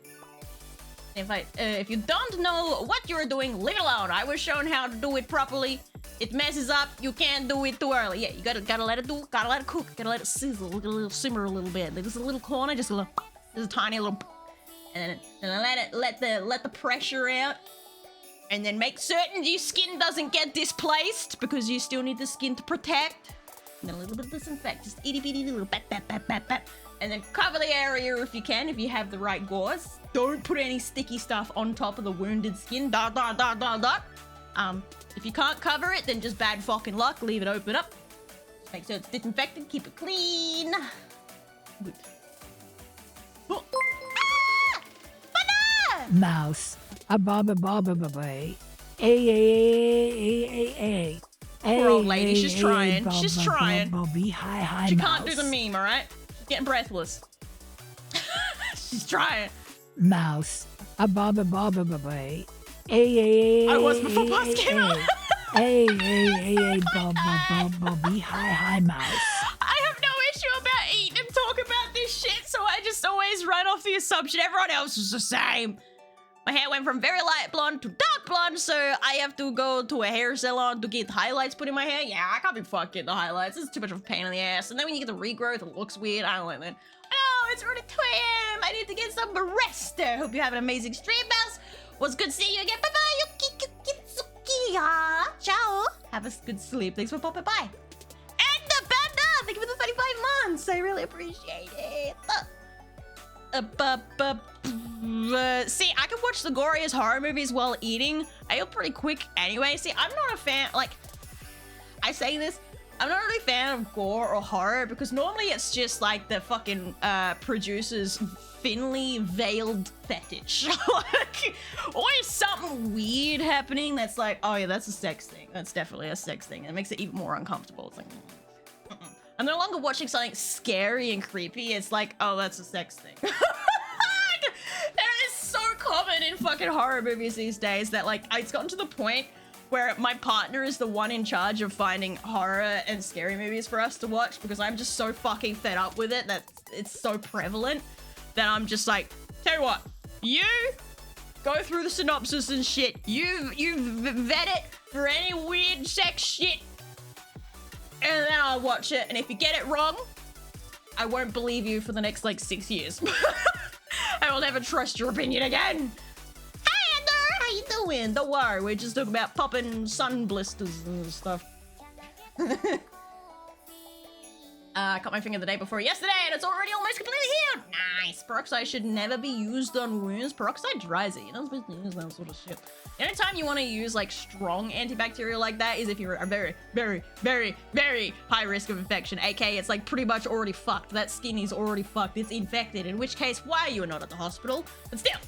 If you don't know what you're doing, leave it alone. I was shown how to do it properly. It messes up. You can't do it too early. Yeah, you gotta let it cook. Gotta let it sizzle. Let it simmer a little bit. There's a little corner, just a tiny little, and then let the pressure out, and then make certain your skin doesn't get displaced because you still need the skin to protect. And then a little bit of disinfect, just itty bitty little bat, and then cover the area if you can, if you have the right gauze. Don't put any sticky stuff on top of the wounded skin. If you can't cover it, then just bad fucking luck. Leave it open up. Make sure it's disinfected. Keep it clean. Good. Oh. Ah! Mouse. A baba baba baba. A. Poor old lady. She's trying. She's trying. Hi, She mouse. can't do the meme, alright? She's getting breathless. She's trying. Mouse. A baba baba baba. I was before Buzz came out. Hi, mouse. I have no issue about eating and talk about this shit, so I just always run off the assumption everyone else is the same. My hair went from very light blonde to dark blonde, so I have to go to a hair salon to get highlights put in my hair. Yeah, I can't be fucked getting the highlights. It's too much of a pain in the ass. And then when you get the regrowth, it looks weird. I don't like that. Oh, it's already 2 a.m. I need to get some rest. Hope you have an amazing stream, Mouse. Was good seeing you again. Bye-bye. Ciao. Have a good sleep. Thanks for popping by. And the panda. Thank you for the 35 months. I really appreciate it. See, I can watch the goriest horror movies while eating. I eat pretty quick anyway. See, I'm not a fan, like, I say this, I'm not really a fan of gore or horror because normally it's just like the fucking producer's thinly veiled fetish. Like, always something weird happening that's like, oh yeah, that's a sex thing. That's definitely a sex thing. It makes it even more uncomfortable. It's like, I'm no longer watching something scary and creepy. It's like, oh, that's a sex thing. That is so common in fucking horror movies these days that like, it's gotten to the point where my partner is the one in charge of finding horror and scary movies for us to watch because I'm just so fucking fed up with it that it's so prevalent that I'm just like, tell you what, you go through the synopsis and shit. You vet it for any weird sex shit, and then I'll watch it. And if you get it wrong, I won't believe you for the next like 6 years. I will never trust your opinion again. Hi, Ender, how you doing? Don't worry, we're just talking about popping sun blisters and stuff. I cut my finger the day before yesterday and it's already almost completely healed. Nice. Peroxide should never be used on wounds. Peroxide dries it. You're not supposed to use that sort of shit. The only time you want to use like strong antibacterial like that is if you're a very, very, very, very high risk of infection. aka it's like pretty much already fucked. That skin is already fucked. It's infected. In which case, why are you not at the hospital? But still.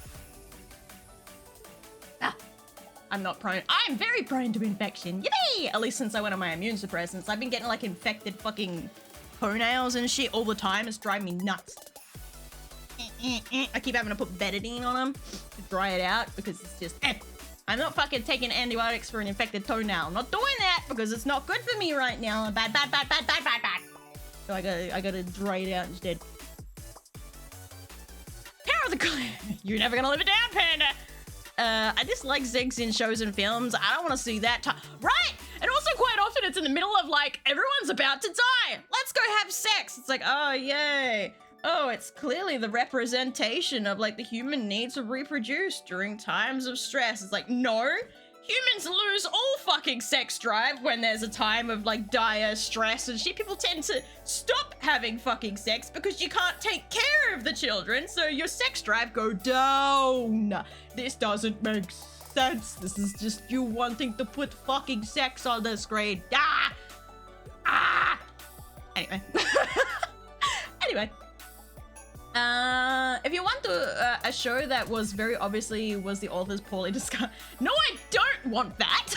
I'm not prone. I'm very prone to infection. Yippee! At least since I went on my immune suppressants. I've been getting like infected fucking toenails and shit all the time. It's driving me nuts. I keep having to put betadine on them to dry it out because it's just... I'm not fucking taking antibiotics for an infected toenail. I'm not doing that because it's not good for me right now. Bad. So I gotta dry it out instead. Power of the clan. You're never gonna live it down, Panda. I dislike sex in shows and films. I don't want to see that. Right? And also quite often it's in the middle of like, everyone's about to die. Let's go have sex. It's like, oh, yay. Oh, it's clearly the representation of like the human need to reproduce during times of stress. It's like, no. Humans lose all fucking sex drive when there's a time of like dire stress and shit. People tend to stop having fucking sex because you can't take care of the children, so your sex drive go down. This doesn't make sense. This is just you wanting to put fucking sex on the screen. Anyway. Anyway. If you want a show that was very obviously was the author's poorly discussed. No, I don't want that.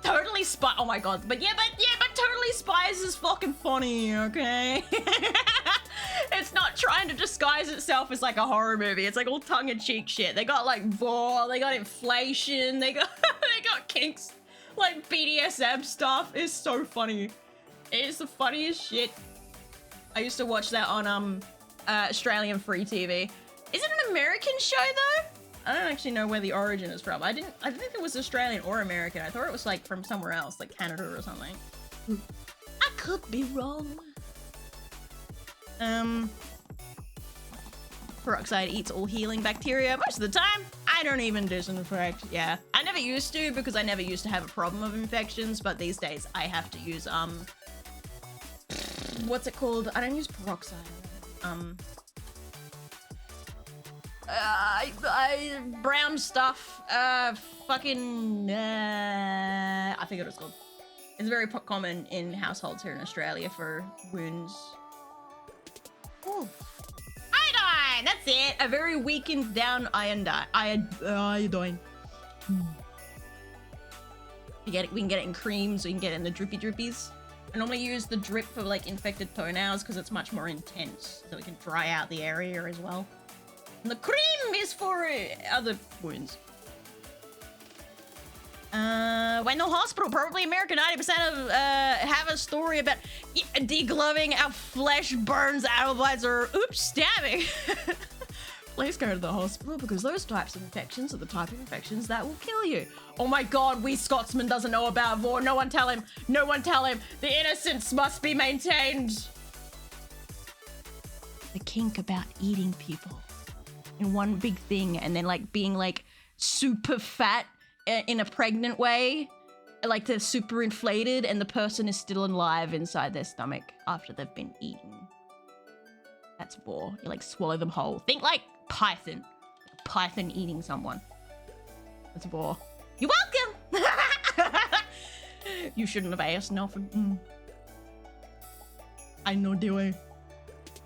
Totally Spies. Oh my god. But Totally Spies is fucking funny, okay? It's not trying to disguise itself as like a horror movie. It's like all tongue-in-cheek shit. They got like gore, they got inflation, they got kinks, like BDSM stuff. It's so funny. It's the funniest shit. I used to watch that on Australian free TV. Is it an American show though? I don't actually know where the origin is from. I didn't think it was Australian or American. I thought it was like from somewhere else, like Canada or something. I could be wrong. Peroxide eats all healing bacteria most of the time. I don't even disinfect. Yeah, I never used to because I never used to have a problem of infections, but these days I have to use what's it called? I don't use peroxide. Brown stuff. I forget what it's called. It's very common in households here in Australia for wounds. Ooh. Iodine! That's it! A very weakened down iodine. We can get it in creams, we can get it in the drippy drippies. I normally use the drip for like infected toenails because it's much more intense, so we can dry out the area as well. And the cream is for other wounds. When the hospital, probably America, 90% of have a story about degloving, our flesh burns, animal bites, or oops, stabbing. Please go to the hospital because those types of infections are the type of infections that will kill you. Oh my god, Wee Scotsman doesn't know about Vor. No one tell him. No one tell him. The innocence must be maintained. The kink about eating people in one big thing and then like being like super fat in a pregnant way. Like they're super inflated and the person is still alive inside their stomach after they've been eaten. That's Vor. You like swallow them whole. Think like Python. Python eating someone. That's Vor. You're welcome! You shouldn't have asked nothing. I know the way.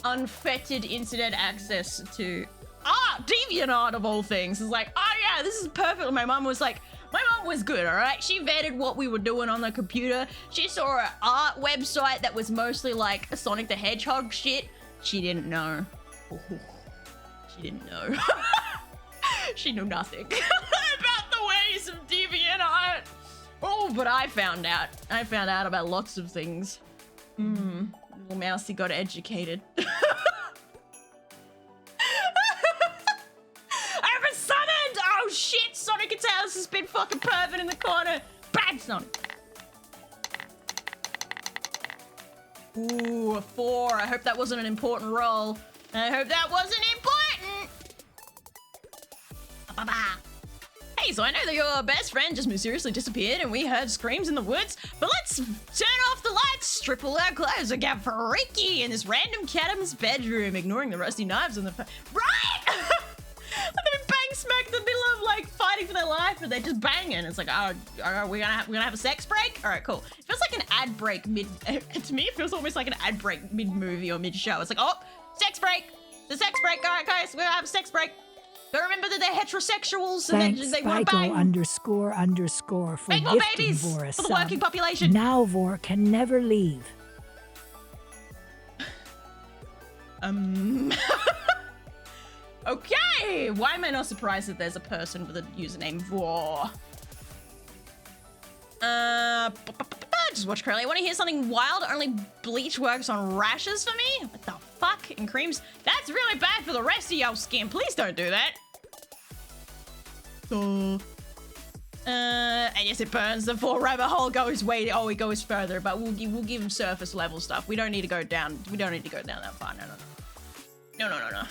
Unfettered internet access to DeviantArt of all things. It's like, oh yeah, this is perfect. My mom was good, all right? She vetted what we were doing on the computer. She saw an art website that was mostly like a Sonic the Hedgehog shit. She didn't know. She didn't know. She knew nothing about the ways of DeviantArt. Oh, but I found out. I found out about lots of things. Little mousey got educated. I've been summoned! Oh shit! Sonic and Tails has been fucking pervert in the corner. Bad Sonic. Ooh, a 4. I hope that wasn't an important roll. I hope that wasn't important. Hey, so I know that your best friend just mysteriously disappeared and we heard screams in the woods, but let's turn off the lights, strip all our clothes, and get freaky in this random Cadam's bedroom, ignoring the rusty knives on the right! They've been bang smack in the middle of like fighting for their life, but they're just banging. It's like, oh, we're gonna have a sex break? All right, cool. It feels like an ad break mid. To me, it feels almost like an ad break mid movie or mid show. It's like, oh, sex break. The sex break. All right, guys, we're gonna have a sex break. But remember that they're heterosexuals and Thanks, they want to Spiko bang. __ for Make more gifting babies Vor a for the sub. working population. Now Vor can never leave. Okay. Why am I not surprised that there's a person with a username Vor? Just watch Curly. I want to hear something wild. Only bleach works on rashes for me. What the fuck? And creams. That's really bad for the rest of your skin. Please don't do that. And yes, it burns. The Vor rabbit hole goes way. Oh, it goes further. But we'll give him surface level stuff. We don't need to go down. We don't need to go down that far. No.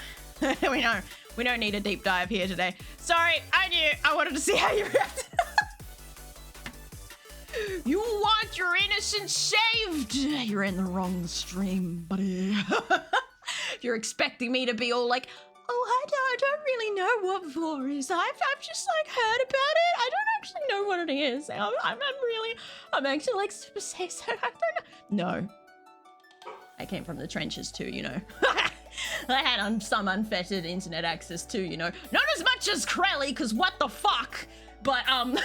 We don't need a deep dive here today. Sorry, I wanted to see how you reacted. You want your innocence saved? You're in the wrong stream, buddy. You're expecting me to be all like, oh, I don't really know what Vor is. I've just like heard about it. I don't actually know what it is. I'm actually like super safe. So I don't know. No. I came from the trenches too, you know. I had some unfettered internet access too, you know. Not as much as Krelly, because what the fuck? But I think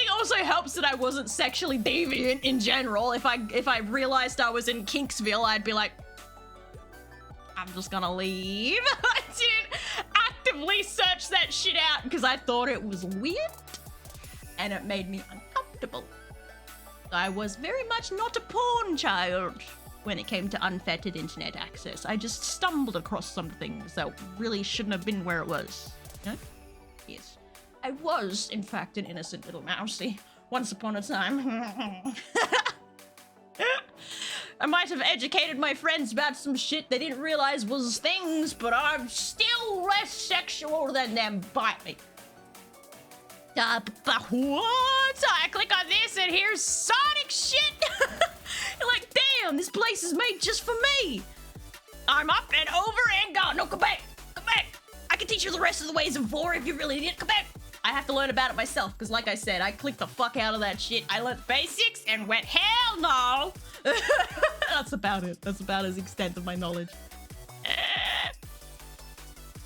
it also helps that I wasn't sexually deviant in general. If I realized I was in Kinksville, I'd be like, I'm just gonna leave. I didn't actively search that shit out because I thought it was weird and it made me uncomfortable. I was very much not a porn child when it came to unfettered internet access. I just stumbled across some things that really shouldn't have been where it was. You know? Yes. I was, in fact, an innocent little mousey once upon a time. I might have educated my friends about some shit they didn't realize was things, but I'm still less sexual than them. Bite me. But what? So I click on this and here's Sonic shit. You're like, damn, this place is made just for me. I'm up and over and gone. No, come back. Come back. I can teach you the rest of the ways of Vor if you really need it. Come back. I have to learn about it myself because, like I said, I clicked the fuck out of that shit. I learned basics and went, hell no. That's about it. That's about as extent of my knowledge.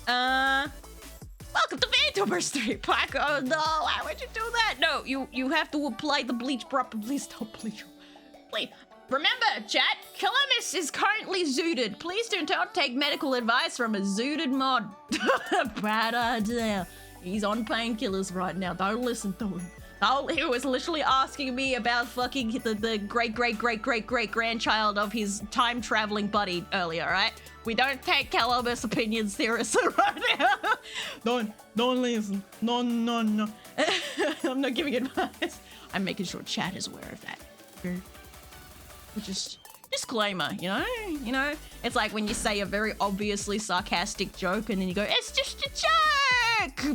Welcome to VTubers 3 Pack. Oh no, why would you do that? No, you have to apply the bleach properly. Please don't bleach. Please. Remember, chat, Columbus is currently zooted. Please don't take medical advice from a zooted mod. Bad idea. He's on painkillers right now. Don't listen to him. Oh, he was literally asking me about fucking the great-great-great-great-great-grandchild of his time-traveling buddy earlier, right? We don't take Columbus' opinions seriously right now. Don't listen. No. I'm not giving advice. I'm making sure chat is aware of that. Okay? Just disclaimer, you know? It's like when you say a very obviously sarcastic joke and then you go, it's just a joke!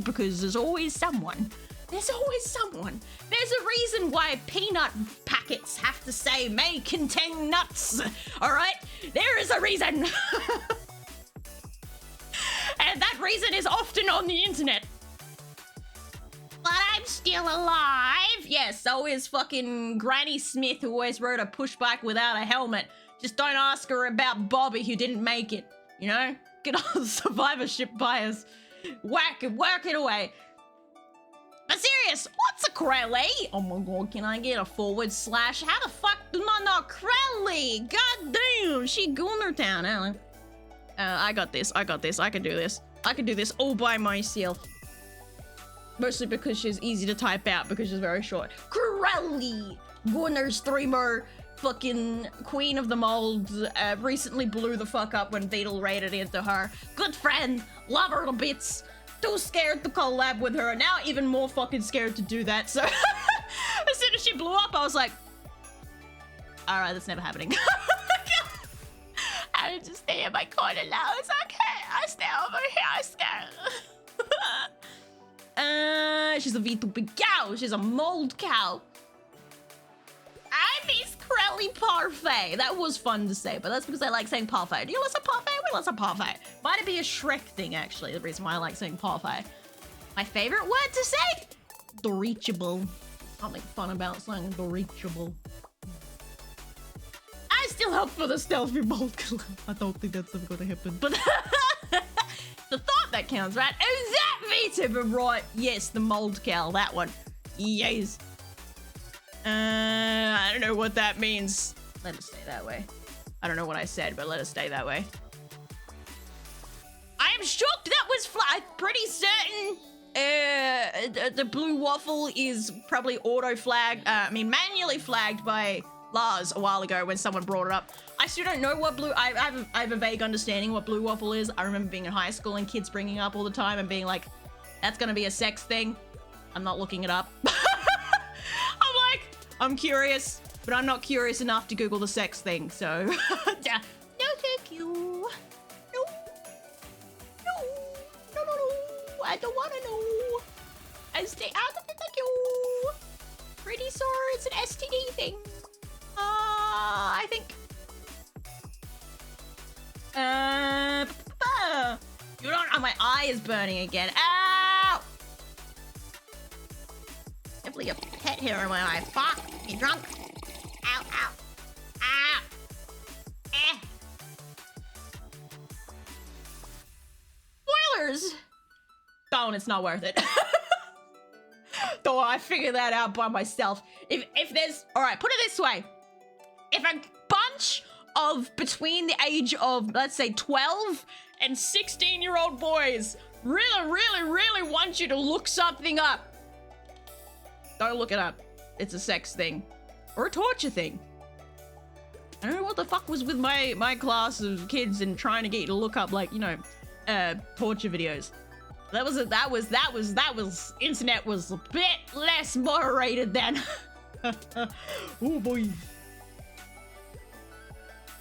Because there's always someone. There's always someone. There's a reason why peanut packets have to say may contain nuts. All right? There is a reason. And that reason is often on the internet. But I'm still alive. Yes, so is fucking Granny Smith, who always rode a pushbike without a helmet. Just don't ask her about Bobby, who didn't make it. You know? Get on survivorship bias. Work it away. But serious, what's a Krelly? Oh my god, can I get a / How the fuck do I know Krelly? God damn, she Gunnertown, Alan. I got this, I can do this. I can do this all by myself. Mostly because she's easy to type out because she's very short. Krelly! Gunner streamer, fucking queen of the mold, recently blew the fuck up when Beetle raided into her. Good friend, love her to bits. Too scared to collab with her, now even more fucking scared to do that, so as soon as she blew up, I was like, alright, that's never happening. I just stay in my corner now, it's okay, I stay over here, I stay. She's a VTuber cow, she's a mold cow. I miss Krelly Parfait. That was fun to say, but that's because I like saying Parfait. Do you listen Parfait? We listen Parfait. Might be a Shrek thing, actually, the reason why I like saying Parfait. My favorite word to say? Reachable. Something fun about saying reachable. I still hope for the stealthy mold collab. I don't think that's ever gonna happen, but the thought that counts, right? Is that Vita? But right, yes, the mold cow, that one. Yes. I don't know what that means. Let it stay that way. I don't know what I said, but let it stay that way. I am shocked that was I'm pretty certain the blue waffle is probably manually flagged by Lars a while ago when someone brought it up. I still don't know what I have a vague understanding what blue waffle is. I remember being in high school and kids bringing it up all the time and being like, that's gonna be a sex thing. I'm not looking it up. I'm curious, but I'm not curious enough to Google the sex thing, so. No, thank you. No. I don't want to know. I stay out of it, thank you. Pretty sure it's an STD thing. I think. You don't. Oh, my eye is burning again. Ow! Definitely a pet hair in my eye. Fuck. You drunk? Ow, ow. Ah. Eh. Spoilers! Don't, it's not worth it. Though I figured that out by myself. If there's, all right, put it this way. If a bunch of between the age of, let's say 12 and 16-year-old boys really want you to look something up, don't look it up. It's a sex thing. Or a torture thing. I don't know what the fuck was with my class of kids and trying to get you to look up, like, you know, torture videos. That was internet was a bit less moderated then. Oh boy.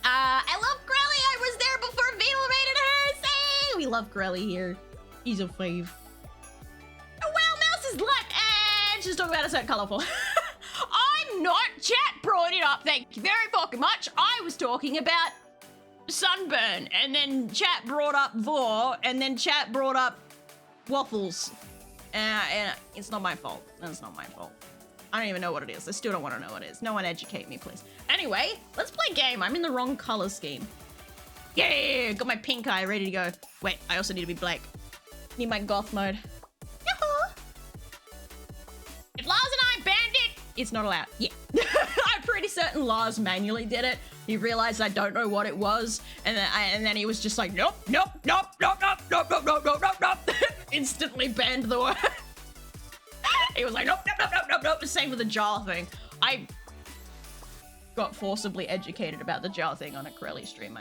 I love Grelly. I was there before Beetle rated her. Say, we love Grelly here. He's a fave. Oh well, Mouse is luck. And she's talking about a certain colorful. I'm not. Chat brought it up. Thank you very fucking much. I was talking about sunburn, and then chat brought up vor, and then chat brought up waffles. And it's not my fault. That's not my fault. I don't even know what it is. I still don't want to know what it is. No one educate me, please. Anyway, let's play a game. I'm in the wrong color scheme. Yeah, got my pink eye ready to go. Wait, I also need to be black. Need my goth mode. Yahoo! If Lars and I banned it, it's not allowed. Yeah. I'm pretty certain Lars manually did it. He realized I don't know what it was, and then he was just like, nope. Instantly banned the word. He was like, nope. Same with the jar thing. I got forcibly educated about the jar thing on a Corelli stream.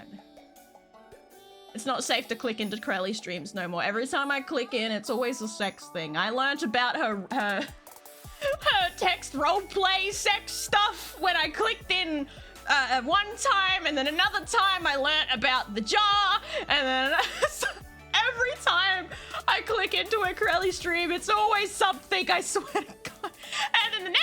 It's not safe to click into Corelli streams no more. Every time I click in, it's always a sex thing. I learned about her text roleplay sex stuff when I clicked in one time, and then another time I learnt about the jar, and then every time I click into a Corelli stream, it's always something, I swear to God. And then the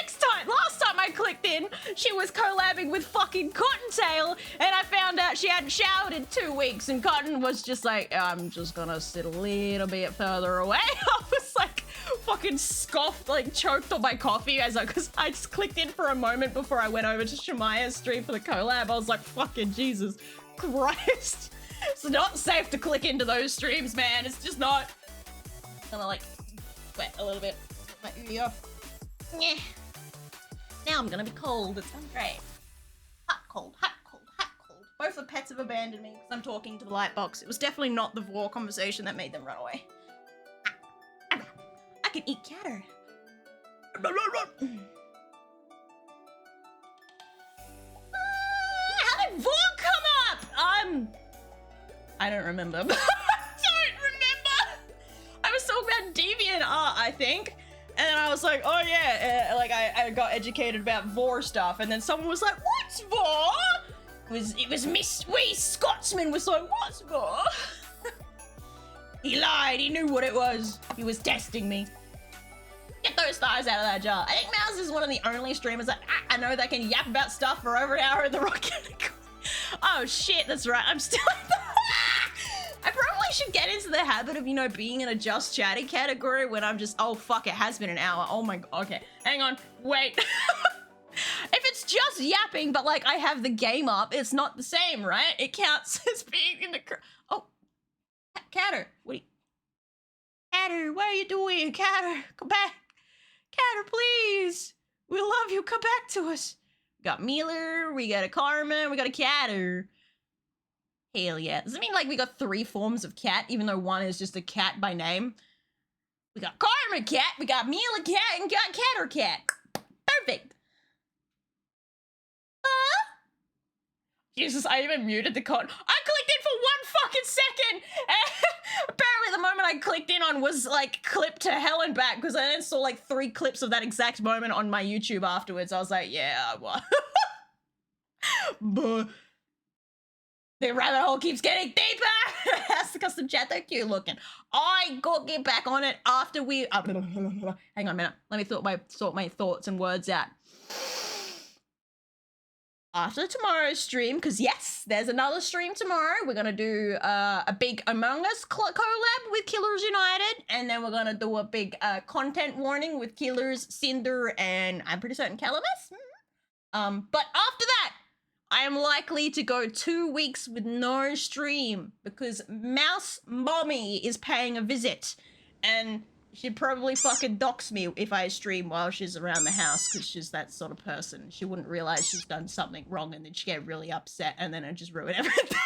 last time I clicked in, she was collabing with fucking Cottontail, and I found out she hadn't showered in 2 weeks, and Cotton was just like, I'm just gonna sit a little bit further away. I was like, fucking scoffed, like choked on my coffee because I just clicked in for a moment before I went over to Shemaya's stream for the collab. I was like, fucking Jesus Christ. It's not safe to click into those streams, man. It's just not. I'm gonna like sweat a little bit. My ear. Yeah. Now I'm gonna be cold. It's gonna be great. Hot, cold. Both the pets have abandoned me because I'm talking to the light box. It was definitely not the war conversation that made them run away. I can eat catter. How did vor come up? I don't remember. I was talking about deviant art, I think. And then I was like, oh yeah, like I got educated about vor stuff. And then someone was like, what's vor? It was Miss Wee Scotsman was like, what's vor? He lied, he knew what it was. He was testing me. Get those stars out of that jar. I think Mouse is one of the only streamers that I know that can yap about stuff for over an hour in the rocket. Oh shit, that's right. I'm still in the I probably should get into the habit of, you know, being in a just chatty category when I'm just, oh fuck, it has been an hour. Oh my god, okay. Hang on, wait. If it's just yapping, but like I have the game up, it's not the same, right? It counts as being in the, oh, Catter, what do you, Catter, what are you doing? Catter, come back. Catter, please. We love you. Come back to us. We got Mealer, we got a Carmen, we got a Catter. Hell yeah. Does it mean like we got 3 forms of cat, even though one is just a cat by name? We got Carmen cat, we got Mealer cat, and got Catter cat. Perfect. Jesus, I even muted the con. I clicked in for 1 fucking second. Apparently, the moment I clicked in on was like clipped to hell and back because I then saw like 3 clips of that exact moment on my YouTube afterwards. I was like, yeah, what? But the rabbit hole keeps getting deeper. That's the custom chat. They're cute looking. I got get back on it after we. Hang on a minute. Let me sort my thoughts and words out. After tomorrow's stream, because yes, there's another stream tomorrow. We're gonna do a big Among Us collab with Killers United, and then we're gonna do a big content warning with Killers, Cinder, and I'm pretty certain Calamus. But after that, I am likely to go 2 weeks with no stream because Mouse Mommy is paying a visit, and she'd probably fucking dox me if I stream while she's around the house because she's that sort of person. She wouldn't realize she's done something wrong and then she'd get really upset and then it'd just ruin everything.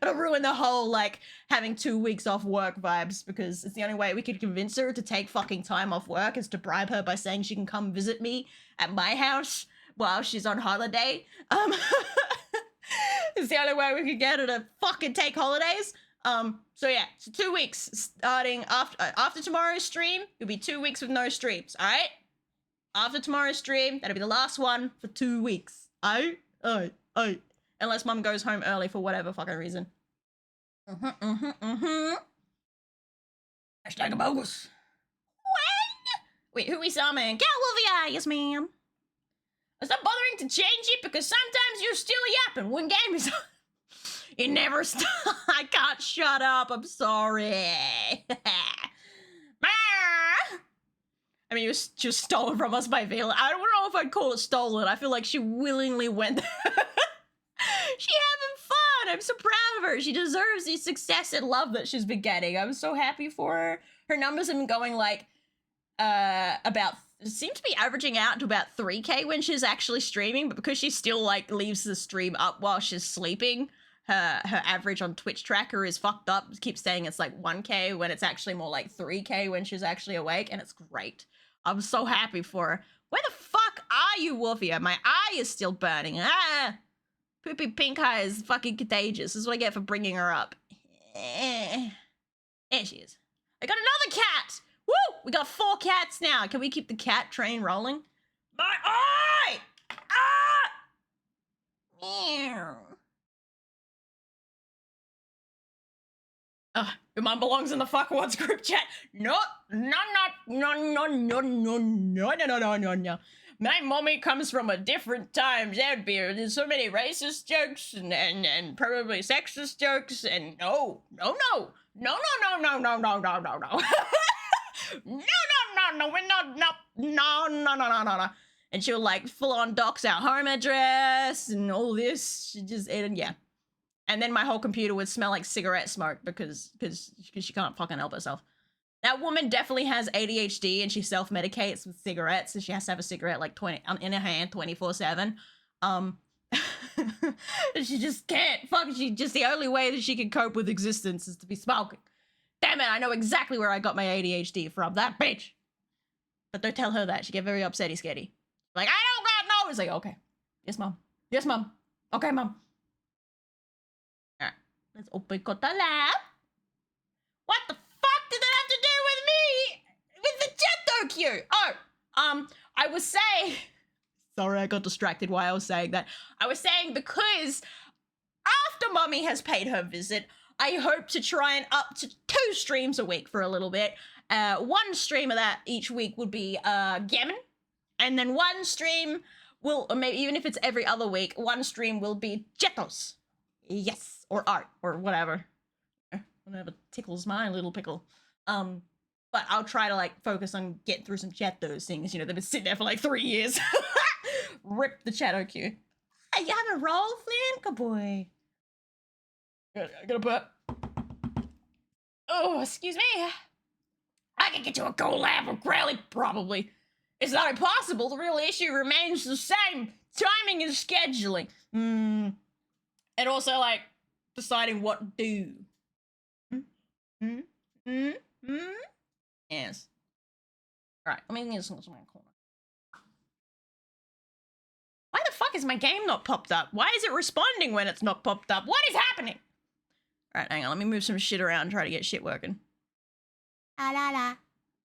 It'll ruin the whole, like, having 2 weeks off work vibes because it's the only way we could convince her to take fucking time off work is to bribe her by saying she can come visit me at my house while she's on holiday. It's the only way we could get her to fucking take holidays. So yeah, so 2 weeks starting after tomorrow's stream. It'll be 2 weeks with no streams, all right? After tomorrow's stream, that'll be the last one for 2 weeks. Alright? Unless Mum goes home early for whatever fucking reason. Hashtag bogus. Wait, who we summon? Calvia, yes ma'am. Stop bothering to change it because sometimes you're still yapping when game is on. It never stops. I can't shut up. I'm sorry. I mean, it was just stolen from us by Vela. I don't know if I'd call it stolen. I feel like she willingly went there. She having fun. I'm so proud of her. She deserves the success and love that she's been getting. I'm so happy for her. Her numbers have been going like about, seem to be averaging out to about 3K when she's actually streaming, but because she still like leaves the stream up while she's sleeping, her average on Twitch tracker is fucked up. It keeps saying it's like 1K when it's actually more like 3K when she's actually awake, and it's great. I'm so happy for her. Where the fuck are you, Wolfia? My eye is still burning. Poopy pink eye is fucking contagious. This is what I get for bringing her up. There she is. I got another cat! Woo! We got 4 cats now. Can we keep the cat train rolling? My eye! Meow. Your mom belongs in the fuck what's group chat. No. My mommy comes from a different time. There's so many racist jokes and probably sexist jokes and no, we're no. And she'll like full on dox our home address and all this. She just, yeah. And then my whole computer would smell like cigarette smoke because she can't fucking help herself. That woman definitely has ADHD and she self-medicates with cigarettes, and she has to have a cigarette like 20 in her hand 24/7. She just can't. She just, the only way that she can cope with existence is to be smoking. Damn it! I know exactly where I got my ADHD from. That bitch. But don't tell her that. She get very upsetty, scaredy. Like, I don't got no. It's like, okay, yes, mom. Yes, mom. Okay, mom. Let's open the lab. What the fuck did that have to do with me? With the jet queue? Oh, I was saying. Sorry, I got distracted while I was saying that. I was saying because after Mummy has paid her visit, I hope to try and up to 2 streams a week for a little bit. 1 stream of that each week would be Gammon, and then 1 stream will, or maybe even if it's every other week, 1 stream will be Jetos. Yes. Or art, or whatever. Whatever tickles my little pickle. But I'll try to, like, focus on getting through some chat those things. You know, they've been sitting there for, like, 3 years. Rip the chat queue. Hey, you having a roll, Flynn? Good boy. Good, I gotta put... Oh, excuse me. I can get you a collab with Crowley, probably. It's not impossible. The real issue remains the same. Timing and scheduling. And also, like, deciding what to do. Yes. Alright, let me get this in my corner. Why the fuck is my game not popped up? Why is it responding when it's not popped up? What is happening? Alright, hang on, let me move some shit around and try to get shit working. La la la.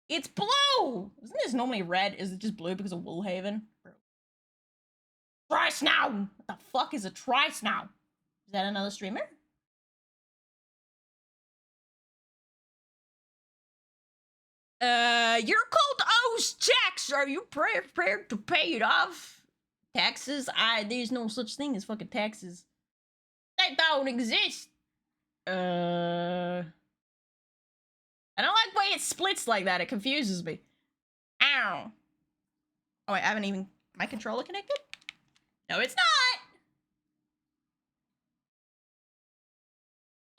It's blue! Isn't this normally red? Is it just blue because of Woolhaven? Trice now! What the fuck is a trice now? Is that another streamer? You're called owes tax. Are you prepared to pay it off? Taxes? There's no such thing as fucking taxes. They don't exist. I don't like the way it splits like that. It confuses me. Ow. Oh wait, I haven't even... My controller connected? No, it's not!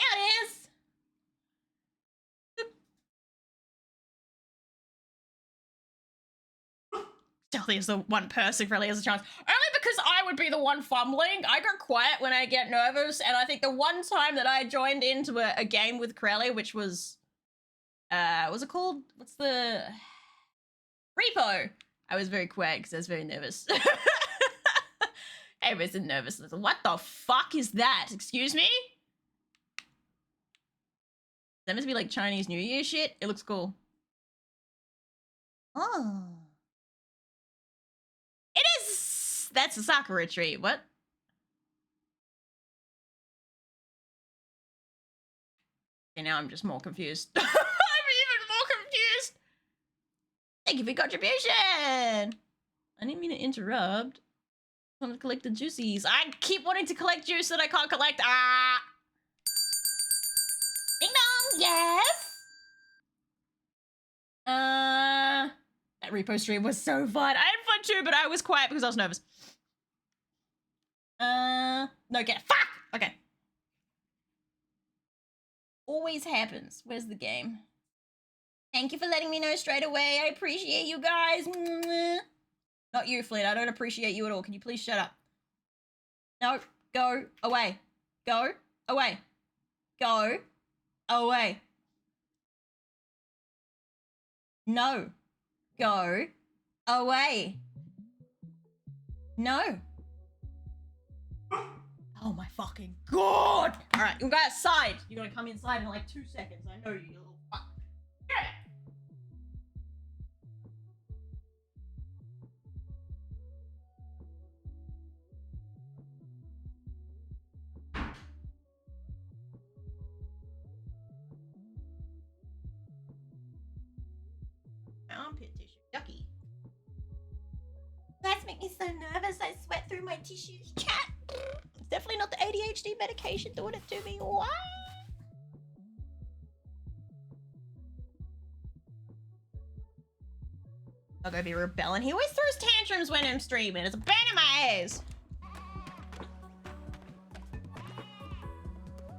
Yeah, it is! Stealthy is the one person really has a chance. Only because I would be the one fumbling. I go quiet when I get nervous, and I think the one time that I joined into a game with Crowley, which was... what's it called? What's the... Repo! I was very quiet because I was very nervous. Everybody's nervous. What the fuck is that? Excuse me? That must be like Chinese New Year shit. It looks cool. Oh. It is! That's a Sakura tree. What? Okay, now I'm just more confused. I'm even more confused! Thank you for your contribution! I didn't mean to interrupt. I want to collect the juicies. I keep wanting to collect juice that I can't collect. Ah! Ding dong! Yes! That repo stream was so fun. I had fun too, but I was quiet because I was nervous. No, get it. Fuck! Okay. Always happens. Where's the game? Thank you for letting me know straight away. I appreciate you guys. Not you, Flint. I don't appreciate you at all. Can you please shut up? No. Go away. Go away. Go away. No. Go away. No. Oh my fucking god! Alright, you go outside. You're gonna come inside in like 2 seconds. I know you little fuck. Get it! Armpit tissue. Yucky. You guys make me so nervous. I sweat through my tissues. Chat. It's definitely not the ADHD medication doing it to me. What? I'll go be rebelling. He always throws tantrums when I'm streaming. It's a pain in my ass.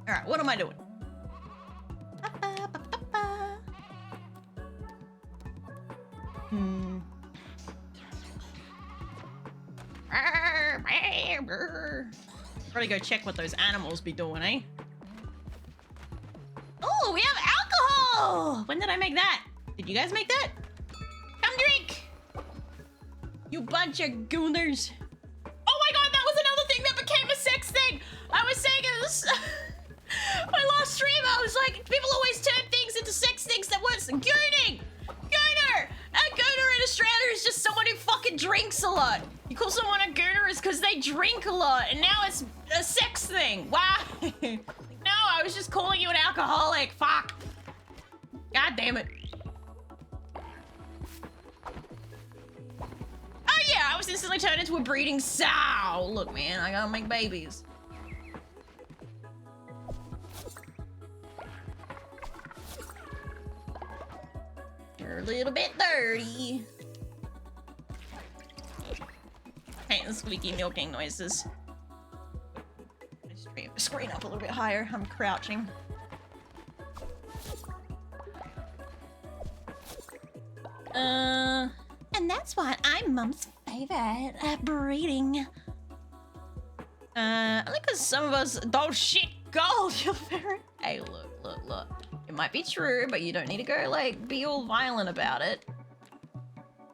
Alright, what am I doing? Probably go check what those animals be doing, eh? Oh, we have alcohol! When did I make that? Did you guys make that? Come drink! You bunch of gooners. Oh my god, that was another thing that became a sex thing! I was saying it was... my last stream, I was like, people always turn things into sex things that weren't... Gooning! Gooner! A gooner in Australia is just someone who fucking drinks a lot. You call someone a gooner is because they drink a lot, and now it's a sex thing. Wow. No, I was just calling you an alcoholic. Fuck. God damn it. Oh yeah, I was instantly turned into a breeding sow. Look, man, I gotta make babies. You're a little bit dirty. Hate the squeaky milking noises. Screen up a little bit higher. I'm crouching. And that's why I'm Mum's favorite breeding. Only because some of us. Oh shit, Gold, your favorite. Hey, look. It might be true, but you don't need to go like be all violent about it.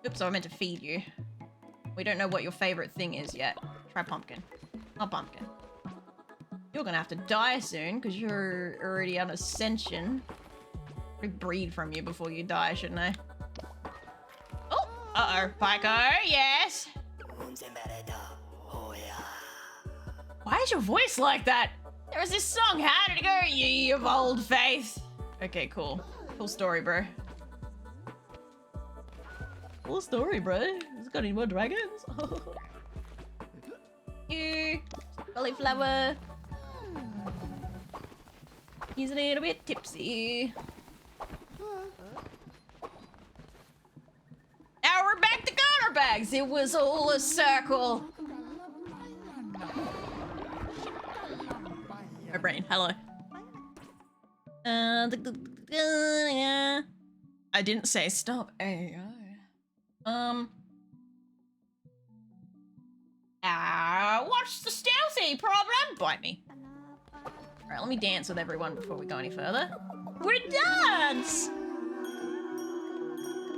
Oops, I meant to feed you. We don't know what your favorite thing is yet. Try pumpkin. Not pumpkin. You're gonna have to die soon because you're already on ascension. Probably breed from you before you die, shouldn't I? Oh, uh-oh. Pico, yes? Why is your voice like that? There was this song, how did it go? Ye of old faith. Okay, cool. Cool story, bro. Cool story, bro. Has it got any more dragons? You, cauliflower. He's a little bit tipsy. Now we're back to Garter bags. It was all a circle. My brain, hello. I didn't say stop AI. What's the stealthy problem? Bite me. Alright, let me dance with everyone before we go any further. We're dance!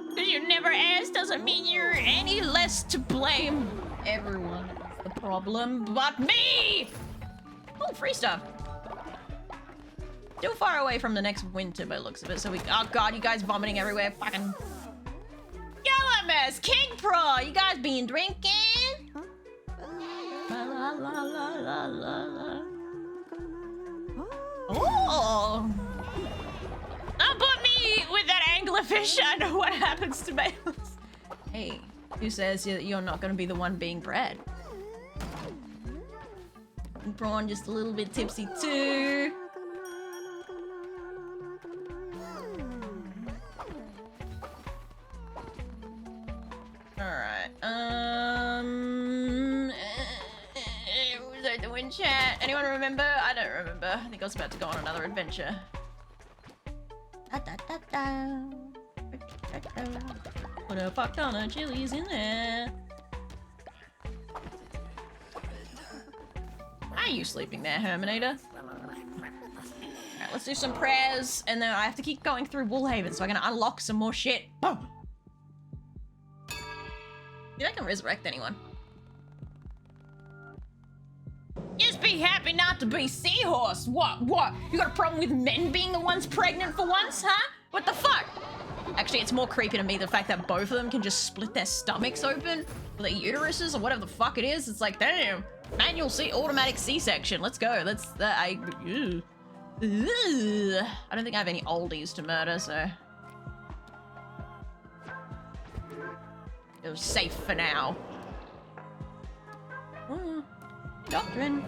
Because you never asked doesn't mean you're any less to blame. Everyone is the problem but me! Oh, free stuff. Still far away from the next winter by the looks of it, so we- oh god, you guys vomiting everywhere, fucking- Yellow King Pro, you guys been drinking? La la la la la la. Oh! Don't put me with that anglerfish, I know what happens to males. Hey, who says you're not gonna be the one being bred? Prawn just a little bit tipsy too. Alright, was I doing chat? Anyone remember? I don't remember. I think I was about to go on another adventure. Put a fuck ton of chilies in there. Are you sleeping there, Herminator? Alright, let's do some prayers, and then I have to keep going through Woolhaven so I can unlock some more shit. Boom! Think I can resurrect anyone? Just be happy not to be Seahorse. What? You got a problem with men being the ones pregnant for once, huh? What the fuck? Actually, it's more creepy to me the fact that both of them can just split their stomachs open, or their uteruses, or whatever the fuck it is. It's like, damn, manual automatic C-section. Let's go. I don't think I have any oldies to murder, so it was safe for now. Doctrine.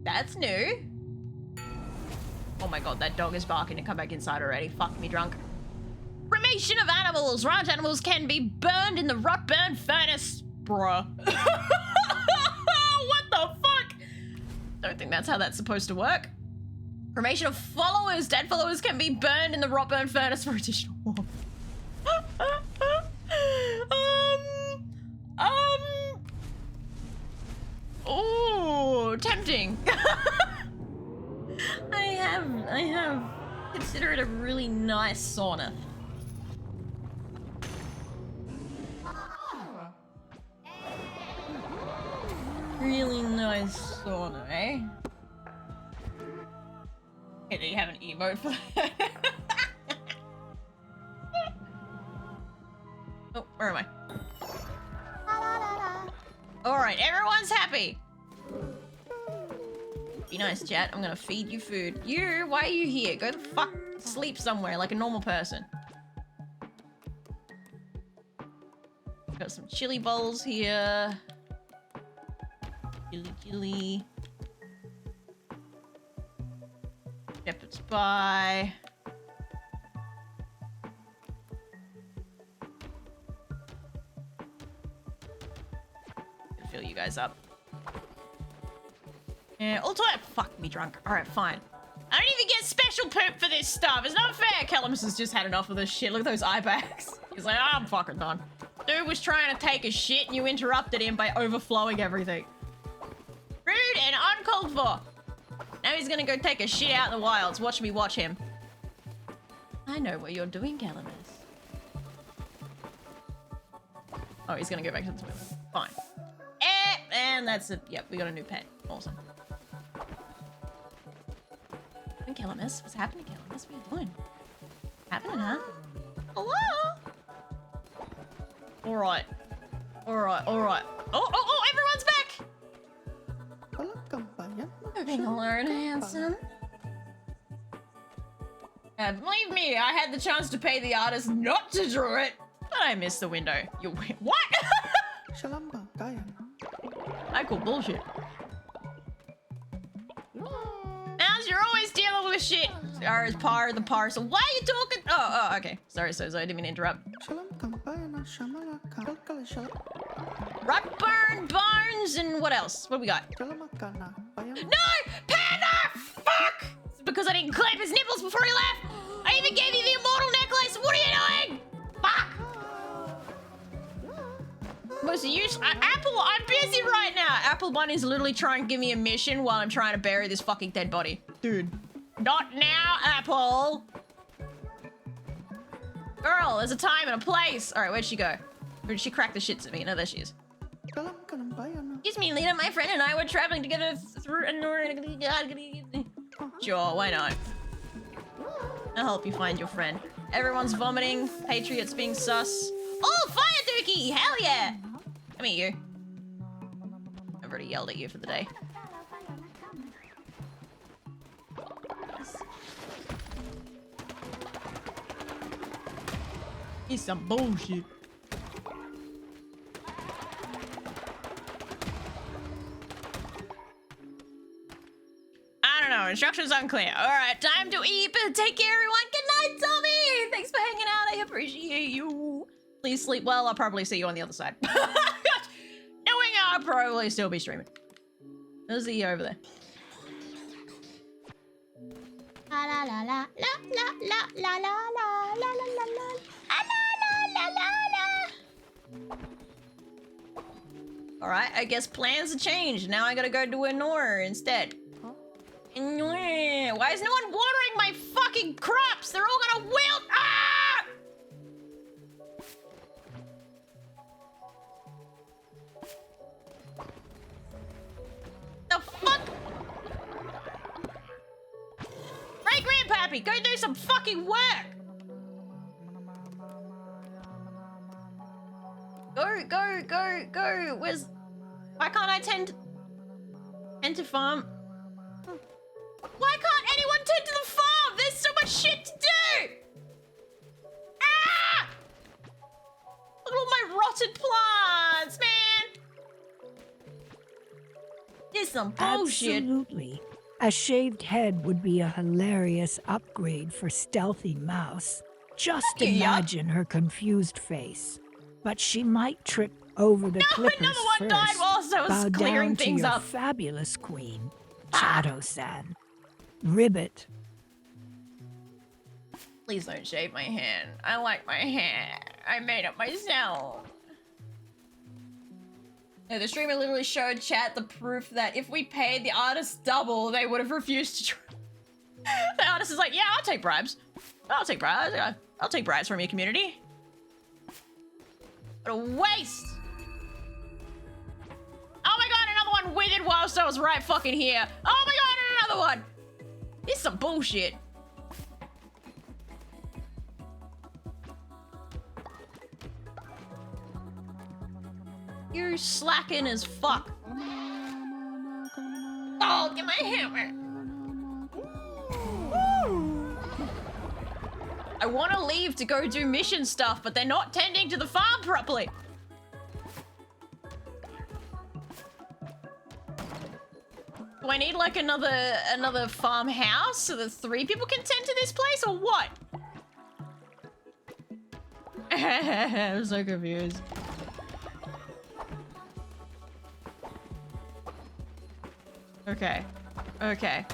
That's new. Oh my god, that dog is barking to come back inside already. Fuck me drunk. Cremation of animals. Ranch animals can be burned in the rot burn furnace. Bruh. What the fuck? Don't think that's how that's supposed to work. Cremation of followers. Dead followers can be burned in the rot burn furnace for additional warmth. Oh, tempting. I have considered a really nice sauna. Really nice sauna, eh? Okay, do you have an emote for that? Oh, where am I? Alright, everyone's happy. Be nice, chat. I'm gonna feed you food. You, why are you here? Go the fuck sleep somewhere like a normal person. Got some chili bowls here. Chili. Shepherd's pie. Fill you guys up. Yeah, all time. Fuck me drunk. Alright, fine. I don't even get special poop for this stuff. It's not fair. Calamus has just had enough of this shit. Look at those eye bags. He's like, oh, I'm fucking done. Dude was trying to take a shit and you interrupted him by overflowing everything. Rude and uncalled for. Now he's gonna go take a shit out in the wilds. Watch me watch him. I know what you're doing, Calamus. Oh, he's gonna go back to the toilet. Fine. And that's it. Yep, we got a new pet. Awesome. Calamus, what's happening, Calamus? What are you doing? Happening, huh? Hello? Alright. Alright, alright. Oh, everyone's back! You're being alert, handsome. Believe me, I had the chance to pay the artist not to draw it, but I missed the window. You what? I call bullshit. As you're always dealing with shit. Or is par the parcel. Why are you talking? Oh, okay. Sorry, I didn't mean to interrupt. Rockburn, Barnes, and what else? What do we got? No! Panda! Fuck! It's because I didn't clip his nipples before he left! I even gave you the immortal necklace! What are you doing? Fuck! Most use Apple, I'm busy right now! Apple Bunny's literally trying to give me a mission while I'm trying to bury this fucking dead body. Dude. Not now, Apple! Girl, there's a time and a place! Alright, where'd she go? Or did she crack the shits at me? No, there she is. Excuse me, Lena, my friend and I were traveling together through a... Sure, why not? I'll help you find your friend. Everyone's vomiting, Patriots being sus. Oh, Fire Dookie! Hell yeah! Come here, you. I've already yelled at you for the day. It's some bullshit. I don't know. Instructions unclear. All right, time to eat. But take care, everyone. Good night, Tommy. Thanks for hanging out. I appreciate you. Please sleep well. I'll probably see you on the other side. Knowing I'll probably still be streaming. There's the over there. La la la la la la la la la la la la la la. Alright, I guess plans have changed. Now I gotta go to Enor instead. Why is no one watering my fucking crops? They're all gonna wilt! Ah! The fuck? Right, Grandpappy, go do some fucking work! Go. Where's... Why can't I tend to farm? Why can't anyone tend to the farm? There's so much shit to do! Ah! Look at all my rotted plants, man! This is some bullshit. Absolutely. A shaved head would be a hilarious upgrade for Stealthy Mouse. Just you, imagine her confused face. But she might trip over the clippers another one first. died whilst I was Bow clearing down things to your up. fabulous queen, Chato-san. Ribbit. Please don't shave my hand. I like my hair. I made it myself. Yeah, the streamer literally showed chat the proof that if we paid the artist double, they would have refused to try. The artist is like, yeah, I'll take bribes. I'll take bribes. I'll take bribes from your community. What a waste! Oh my god, another one withered whilst I was right fucking here. Oh my god, another one! This is some bullshit. You're slacking as fuck. Oh, get my hammer. I want to leave to go do mission stuff, but they're not tending to the farm properly. Do I need like another farmhouse so that 3 people can tend to this place, or what? I'm so confused. Okay. Okay.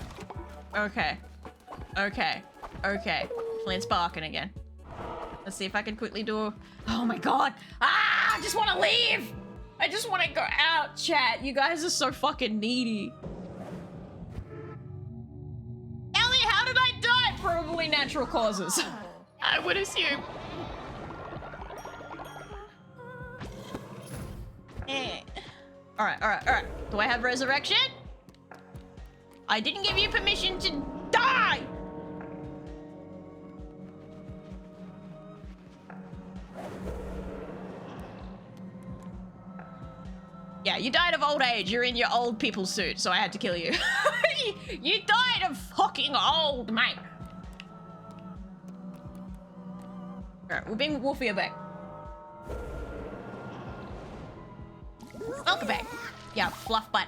Okay. Okay. Okay. Flint's barking again. Let's see if I can quickly do... Oh my god! Ah! I just want to leave! I just want to go out, chat. You guys are so fucking needy. Ellie, how did I die? Probably natural causes. I would assume. Alright. Do I have resurrection? I didn't give you permission to die! Yeah, you died of old age. You're in your old people suit, so I had to kill you. You died of fucking old, mate. Alright, we're being Wolfie back. Welcome back. Yeah, fluff butt.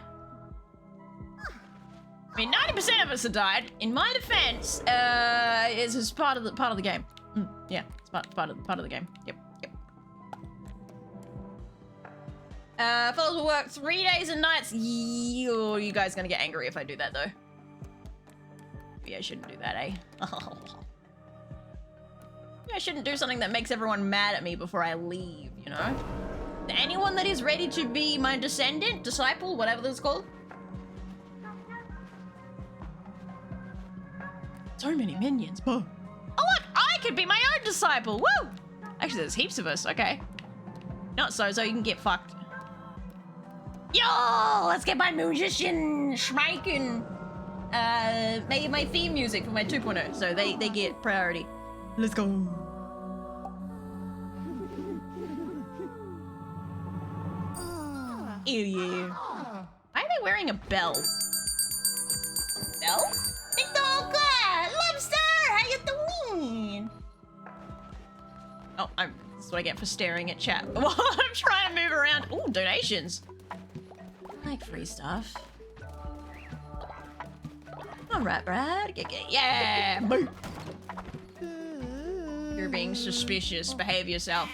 I mean, 90% of us have died. In my defense, is part of the game. Yeah, it's part of the game. Yep. Fellas will work 3 days and nights. You guys gonna get angry if I do that, though. Maybe I shouldn't do that, eh? Maybe I shouldn't do something that makes everyone mad at me before I leave, you know? Anyone that is ready to be my descendant, disciple, whatever that's called. So many minions, bro. Oh look, I could be my own disciple, woo! Actually, there's heaps of us, okay. Not so you can get fucked. Yo, let's get my musician schmeiken. My theme music for my 2.0, so they get priority. Let's go. Ew, yeah. Why are they wearing a bell? Bell? Lobster, how you doing? Oh, that's what I get for staring at chat while I'm trying to move around. Ooh, donations. I like free stuff. All right, Brad. Yeah, boo. You're being suspicious. Behave yourself.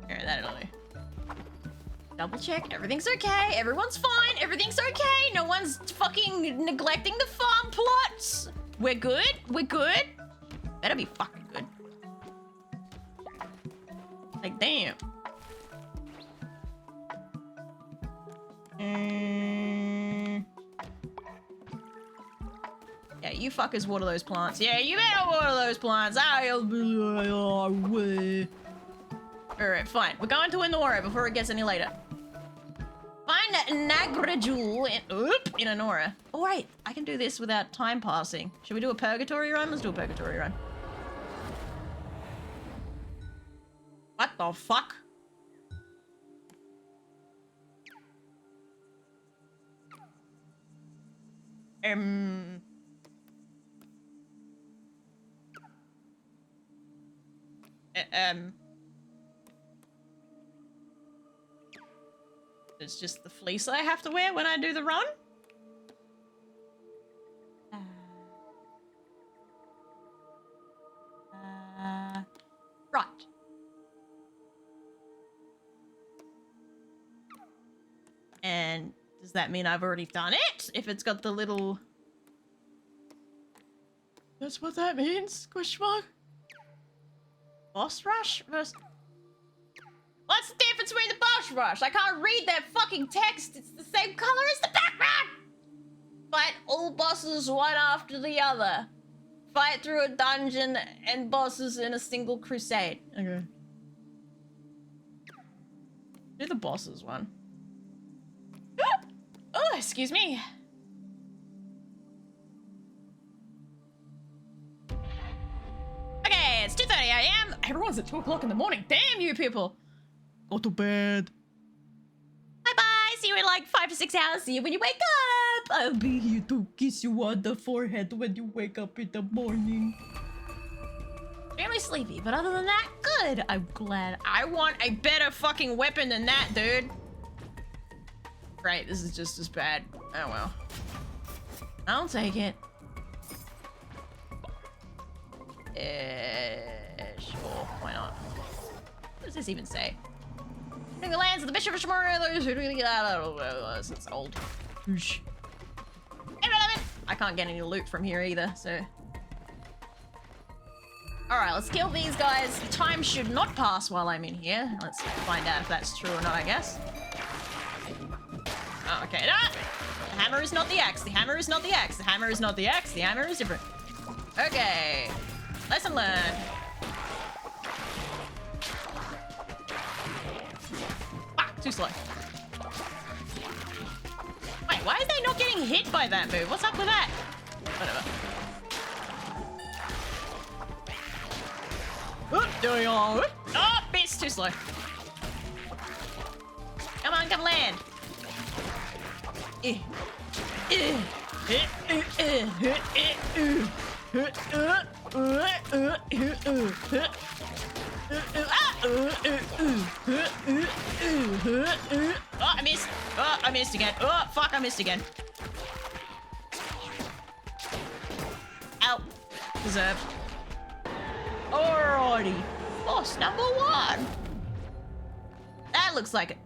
Here, that'll do. Double check. Everything's okay. Everyone's fine. Everything's okay. No one's fucking neglecting the farm plots. We're good. We're good. Better be fucking good. Like, damn. Yeah, you fuckers water those plants. Yeah, you better water those plants. Alright, fine. We're going to Enora before it gets any later. Find Nagrajul in Enora. Alright, I can do this without time passing. Should we do a purgatory run? Let's do a purgatory run. What the fuck? It's just the fleece I have to wear when I do the run? Right. And does that mean I've already done it? If it's got the little... That's what that means? Question mark? Boss rush versus... What's the difference between the boss rush? I can't read that fucking text. It's the same color as the background. Fight all bosses one after the other. Fight through a dungeon and bosses in a single crusade. Okay. Do the bosses one. Oh, excuse me. Okay, it's 2:30 a.m. Everyone's at 2 o'clock in the morning. Damn you people. Go to bed. Bye-bye. See you in like 5 to 6 hours. See you when you wake up. I'll be here to kiss you on the forehead when you wake up in the morning. Extremely sleepy, but other than that, good. I'm glad. I want a better fucking weapon than that, dude. Right, this is just as bad. Oh well. I'll take it. Sure, why not? What does this even say? The lands of the Bishop of Shimura, those who really get out of it's old. Whoosh. Irrelevant! I can't get any loot from here either, so. Alright, let's kill these guys. Time should not pass while I'm in here. Let's find out if that's true or not, I guess. Oh, okay. Ah! The hammer is not the axe. The hammer is not the axe. The hammer is not the axe. The hammer is different. Okay. Lesson learned. Fuck, too slow. Wait, why are they not getting hit by that move? What's up with that? Whatever. Oop, doing all. Whoop. Oh, bit's too slow. Come on, come land. Oh, I missed. Oh, I missed again. Oh, fuck, I missed again. Ow. Deserved. Alrighty. Boss number 1. That looks like it.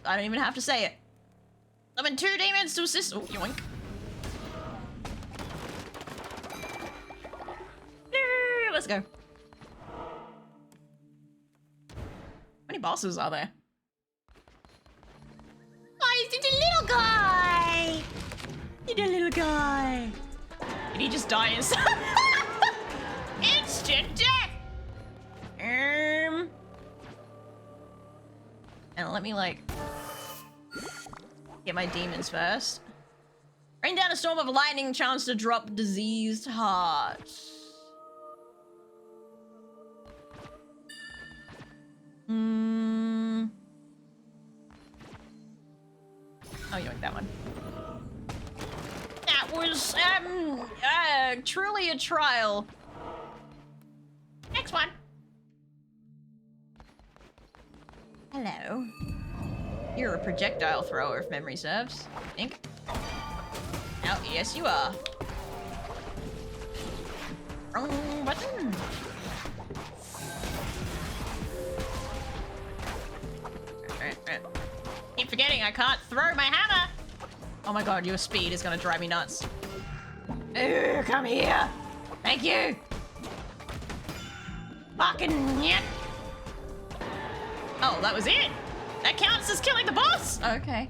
I don't even have to say it. Summon 2 demons to assist. Oh, yoink. Let's go. How many bosses are there? Oh, he's just a little guy. He's a little guy. Did he just die inside? Instant death. And let me like get my demons first. Rain down a storm of lightning, chance to drop diseased heart. Oh, you like that one. That was truly a trial. Next one. Hello. You're a projectile thrower, if memory serves, I think. Oh, yes you are. Wrong button. Keep forgetting I can't throw my hammer. Oh my god, your speed is gonna drive me nuts. Ooh, come here. Thank you. Fucking yet. Oh, that was it. That counts as killing the boss. Okay.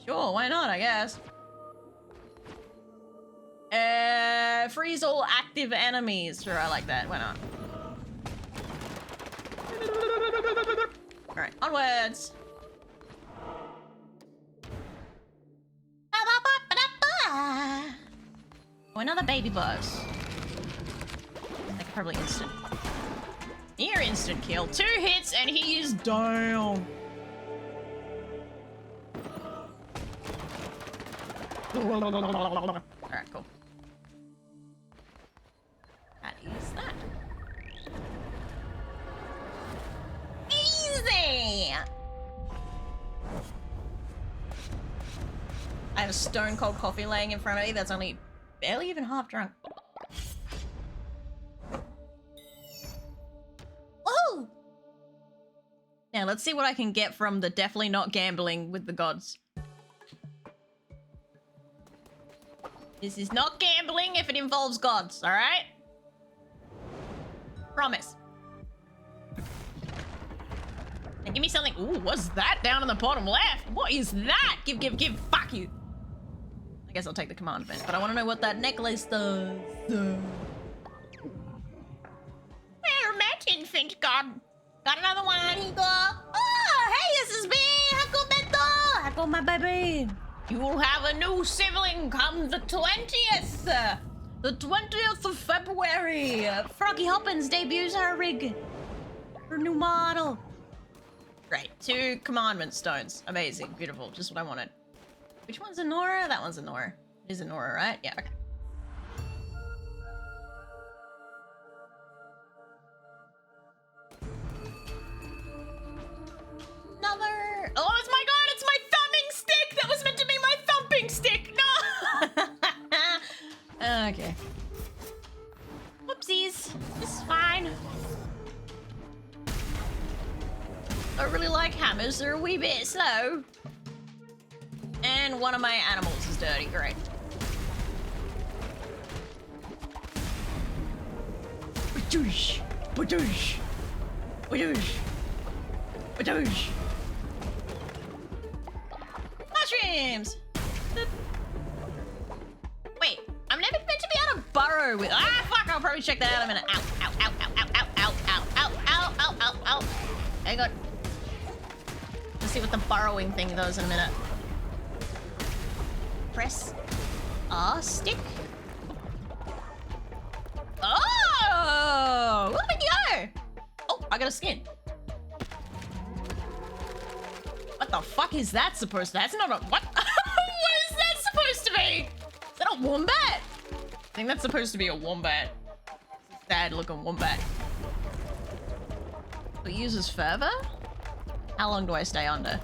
Sure, why not, I guess. Freeze all active enemies. Sure, I like that. Why not? Alright, onwards. Oh, another baby boss. I could probably instant. Near instant kill. 2 hits and he is down. Alright, cool. That is that. Easy! I have a stone cold coffee laying in front of me that's only barely even half drunk. Woohoo! Now let's see what I can get from the definitely not gambling with the gods. This is not gambling if it involves gods, alright? Promise. Now give me something. Ooh, what's that down in the bottom left? What is that? Give. Fuck you. I guess I'll take the command event, but I want to know what that necklace does. Well met, infant god. Got another one. Here you go. Oh, hey, this is me. Hako Beto. Hako, my baby. You will have a new sibling come the 20th. The 20th of February. Froggy Hoppins debuts her rig. Her new model. Great. 2 commandment stones. Amazing. Beautiful. Just what I wanted. Which one's a Nora? That one's a Nora. It is a Nora, right? Yeah, okay. Another... Oh, it's my god! It's my thumbing stick! That was meant to be my thumping stick! No! Okay. Whoopsies. This is fine. I really like hammers. They're a wee bit slow. And one of my animals is dirty. Great. Badoosh. Badoosh. Badoosh. Badoosh. Mushrooms! Wait, I'm never meant to be able to burrow with. Ah, fuck! I'll probably check that out in a minute. Ow, ow, ow, ow, ow, ow, ow, ow, ow, ow, ow, ow, ow. Hang on. Let's see what the burrowing thing does in a minute. Press R stick. Oh! Look at me go! Oh, I got a skin. What the fuck is that supposed to? That's not a what? What is that supposed to be? Is that a wombat? I think that's supposed to be a wombat. Sad looking wombat. It uses fervor? How long do I stay under?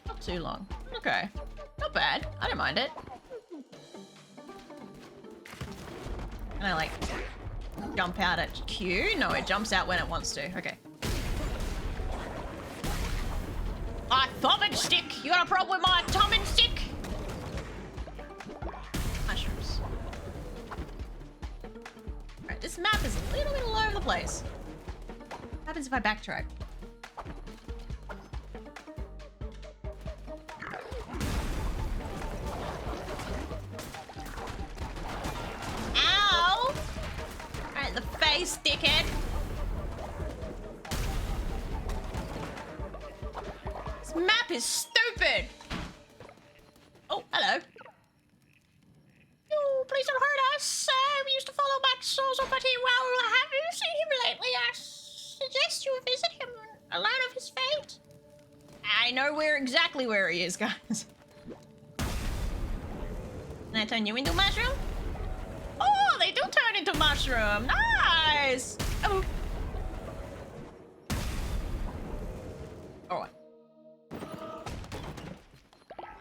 Not too long. Okay. Not bad. I don't mind it. Can I like jump out at Q? No, it jumps out when it wants to. Okay. My thumbing stick! You got a problem with my thumbing stick? Mushrooms. Alright, this map is a little bit all over the place. What happens if I backtrack? Ow! Alright, the face, dickhead. This map is stupid! Oh, hello. Oh, please don't hurt us. We used to follow Max Sozo pretty well. Have you seen him lately? I suggest you visit him and learn of his fate. I know exactly where he is, guys. Can I turn you into a mushroom? Oh, they do turn into mushroom. Nice! Oh. Alright.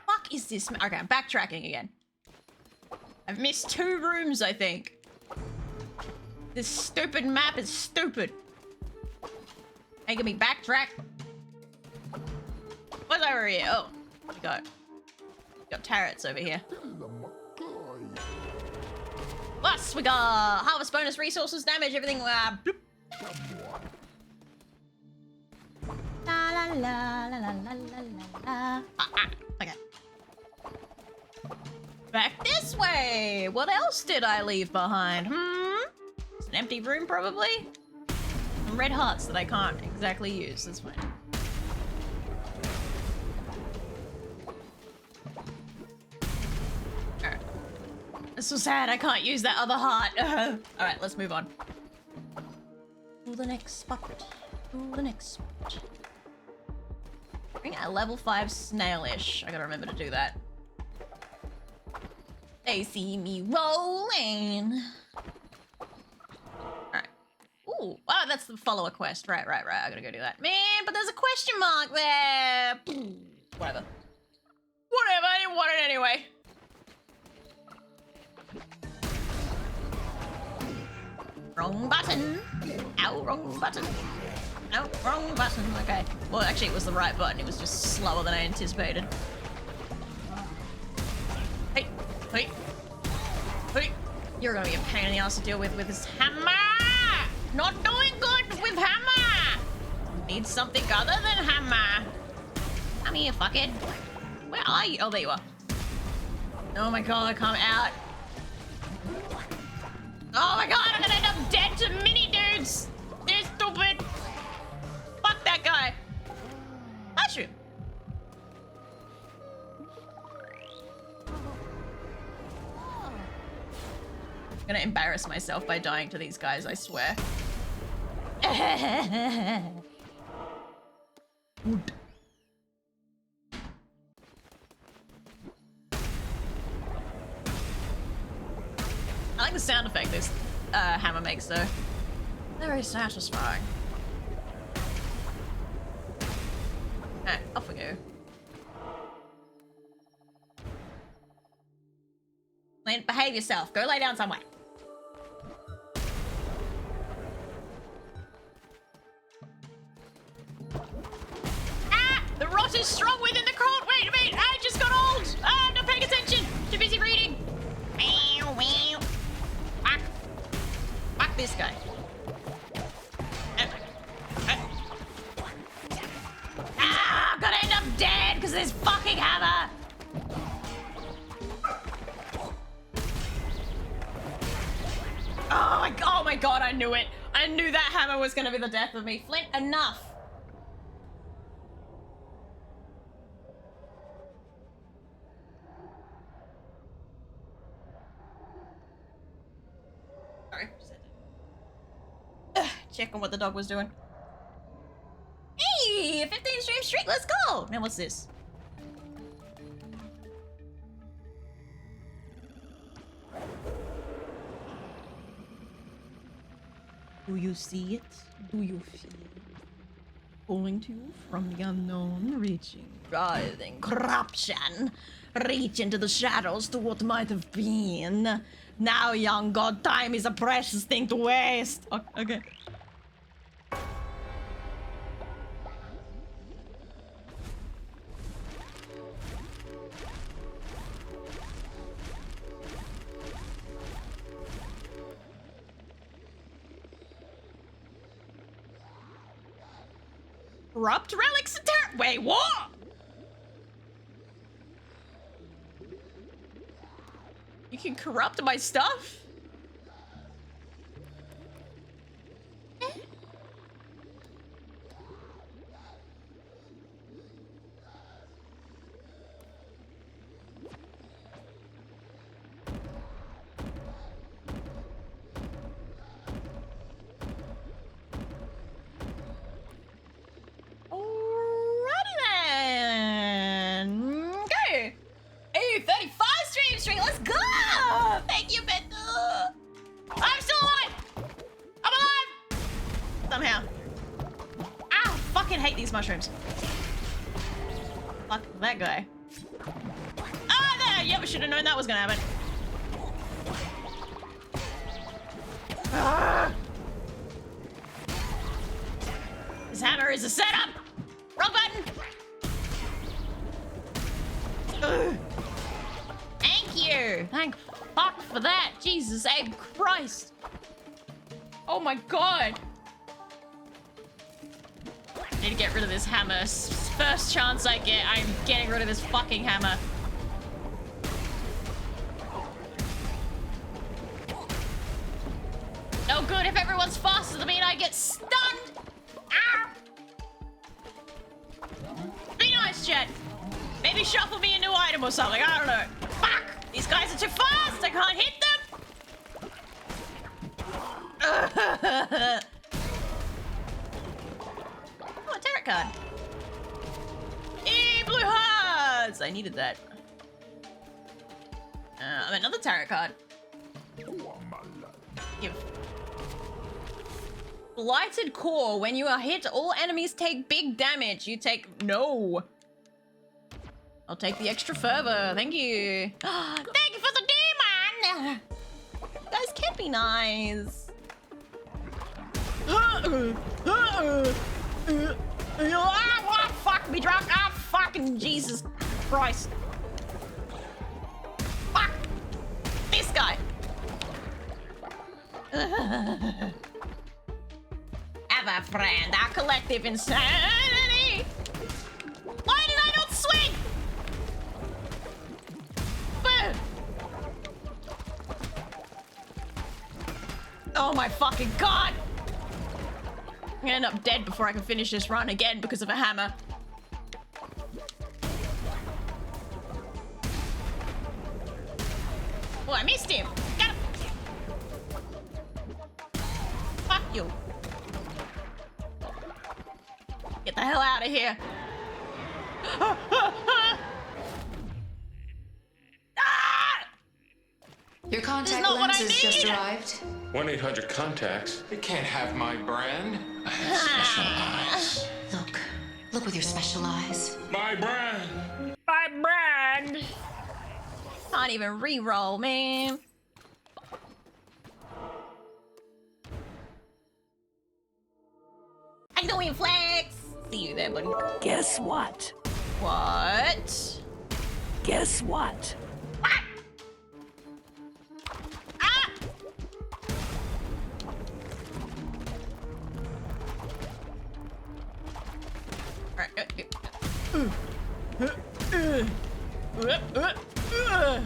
Fuck is this? Okay, I'm backtracking again. I've missed 2 rooms, I think. This stupid map is stupid. Making me backtrack. What's over here? Oh, we got turrets over here. Plus, we got harvest bonus, resources, damage, everything. Bloop. La la la la la la la la. Okay. Back this way. What else did I leave behind? It's an empty room, probably. Some red hearts that I can't exactly use. That's fine. Alright. It's so sad I can't use that other heart. Alright, let's move on. To the next spot. To the next spot. Bring a level 5 snailish. I gotta remember to do that. They see me rolling. Alright. Ooh, oh, that's the follower quest. Right. I gotta go do that. Man, but there's a question mark there. Whatever. Whatever, I didn't want it anyway. Wrong button. Ow, wrong button. No, wrong button. Okay. Well, actually, it was the right button. It was just slower than I anticipated. Hey. Hey. Hey. You're gonna be a pain in the ass to deal with this hammer. Not doing good with hammer. Need something other than hammer. Come here, fuckhead. Where are you? Oh, there you are. Oh my god, come out. Oh my god, I'm gonna end up dead to mini dudes. They're stupid. Fuck that guy. Mushroom. I'm gonna embarrass myself by dying to these guys, I swear. I like the sound effect this hammer makes, though. Very satisfying. Alright, off we go. Behave yourself. Go lay down somewhere. is strong within the cold. Wait, I just got old. I'm not paying attention. Too busy reading. Fuck this guy. I'm gonna end up dead because of this fucking hammer. Oh my god, I knew it. I knew that hammer was gonna be the death of me. Flint, enough. Sorry. Check on what the dog was doing. Hey, 15 stream streak, let's go! Now what's this? Do you see it? Do you feel it? Pulling to you from the unknown, reaching, writhing, corruption. Reach into the shadows to what might have been. Now, young god, time is a precious thing to waste. Okay. Corrupt relics and wait, what? You can corrupt my stuff? Let's go! Thank you, Beto! I'm still alive! I'm alive! Somehow. I fucking hate these mushrooms. Fuck that guy. Ah, there! Yep, I should have known that was gonna happen. Ah. This hammer is a setup! Wrong button! Ugh. Thank you! Thank fuck for that! Jesus, Abe Christ! Oh my god! I need to get rid of this hammer. First chance I get, I'm getting rid of this fucking hammer. No good if everyone's faster than me and I get stunned! Ah! Be nice, chat! Maybe shuffle me a new item or something, I don't know. Fuck! These guys are too fast! I can't hit them! Oh, a tarot card. Hey, blue hearts! I needed that. Another tarot card. Give. Blighted Core. When you are hit, all enemies take big damage. You take... No. I'll take the extra fervor. Thank you. Thank you for the demon! You guys can be nice. Fuck me drunk. Ah, fucking Jesus Christ. Fuck. This guy. Have a friend. Our collective insanity. Why did I not swing? Oh my fucking god! I'm gonna end up dead before I can finish this run again because of a hammer. Oh, I missed him! Got him! Fuck you! Get the hell out of here! Your contact not what lens I has just need. arrived. 1-800-CONTACTS. It can't have my brand. I have special eyes. Look with your special eyes. My brand. My brand! Can't even re-roll, man. How you doing, Flex? See you there, buddy. Guess what? What? Guess what? Ah!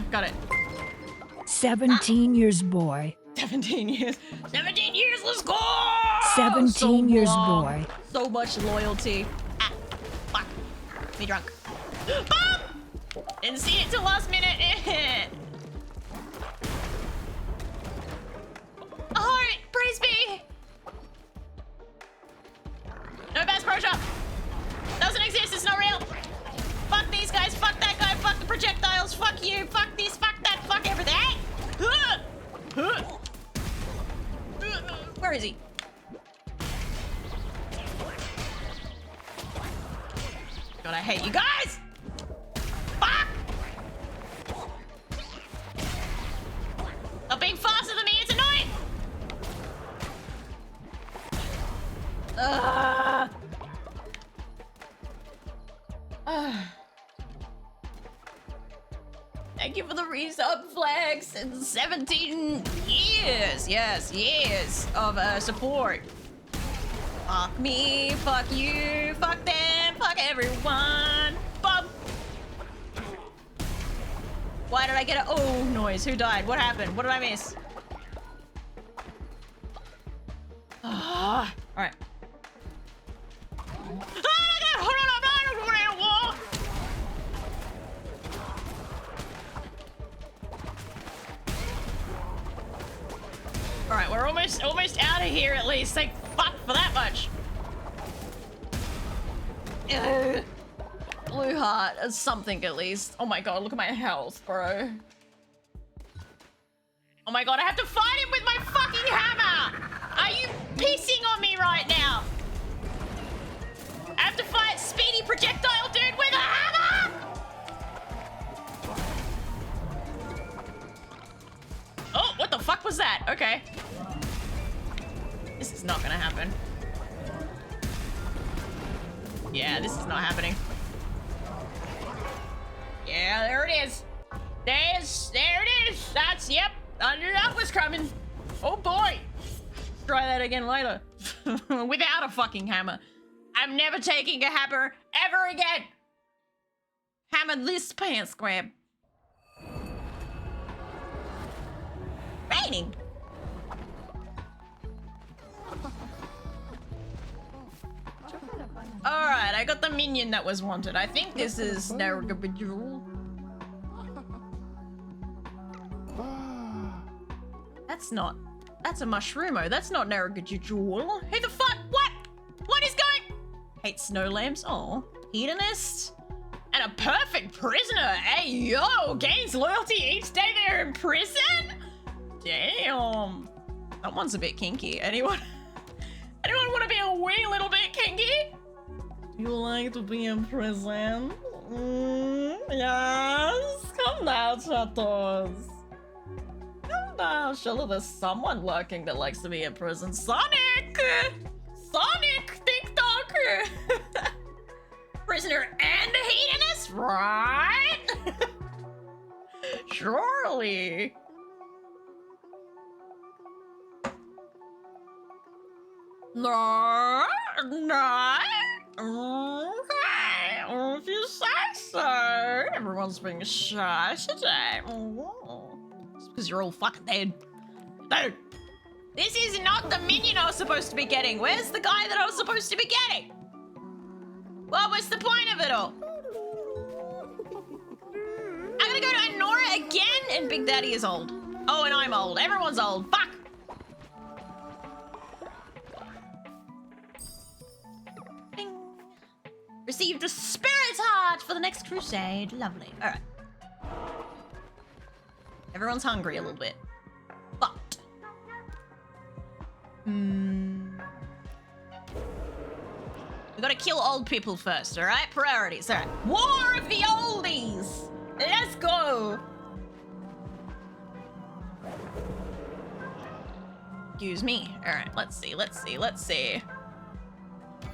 Got it. 17 years, boy. 17 years. 17 years, let's go! 17 years, long. boy. So much loyalty. Ah, fuck. Me drunk. Boom! Didn't see it till last minute. Alright, praise be. No Bass Pro Shop. Doesn't exist, it's not real. Fuck these guys, fuck that guy, fuck the projectiles, fuck you, fuck this, fuck that, fuck everything. Where is he? God, I hate you guys! Fuck! Stop being faster than me, it's annoying! Thank you for the resub flags and 17 years, yes, years of support. Fuck me, fuck you, fuck them, fuck everyone. Bum. Why did I get a oh noise? Who died? What happened? What did I miss? Alright. Alright, we're almost out of here at least. Thank fuck for that much. Ugh. Blue heart is something at least. Oh my god, look at my health, bro. Oh my god, I have to fight him with my fucking hammer! Are you pissing on me right now? I have to fight Speedy Projectile Dude with a hammer! Oh, what the fuck was that? Okay. This is not gonna happen. Yeah, this is not happening. Yeah, there it is. There it is. That's, yep. I knew that was coming. Oh boy. Let's try that again later. Without a fucking hammer. I'm never taking a hammer ever again. Hammer this pants grab. Raining. Alright, I got the minion that was wanted. I think this is Narragabajool. That's a Mushroom-o. That's not Narragabajool. Who the fuck? What? What is going? Hate snow lamps. Oh, hedonist. And a perfect prisoner. Hey, yo, gains loyalty each day they're in prison? Damn. That one's a bit kinky. Anyone want to be a wee little bit kinky? You like to be in prison? Yes. Come down, chatos. Come down. Surely there's someone lurking that likes to be in prison. Sonic! Sonic! TikTok! Prisoner and a hedonist, right? Surely. No. Okay, if you say so. Everyone's being shy today. It's because you're all fucking dead. Dude, this is not the minion I was supposed to be getting. Where's the guy that I was supposed to be getting? What was the point of it all? I'm gonna go to Anora again, and Big Daddy is old. Oh, and I'm old. Everyone's old. Fuck. Received a spirit heart for the next crusade. Lovely. All right. Everyone's hungry a little bit. But. We gotta kill old people first, all right? Priorities, all right. War of the oldies. Let's go. Excuse me. All right, let's see.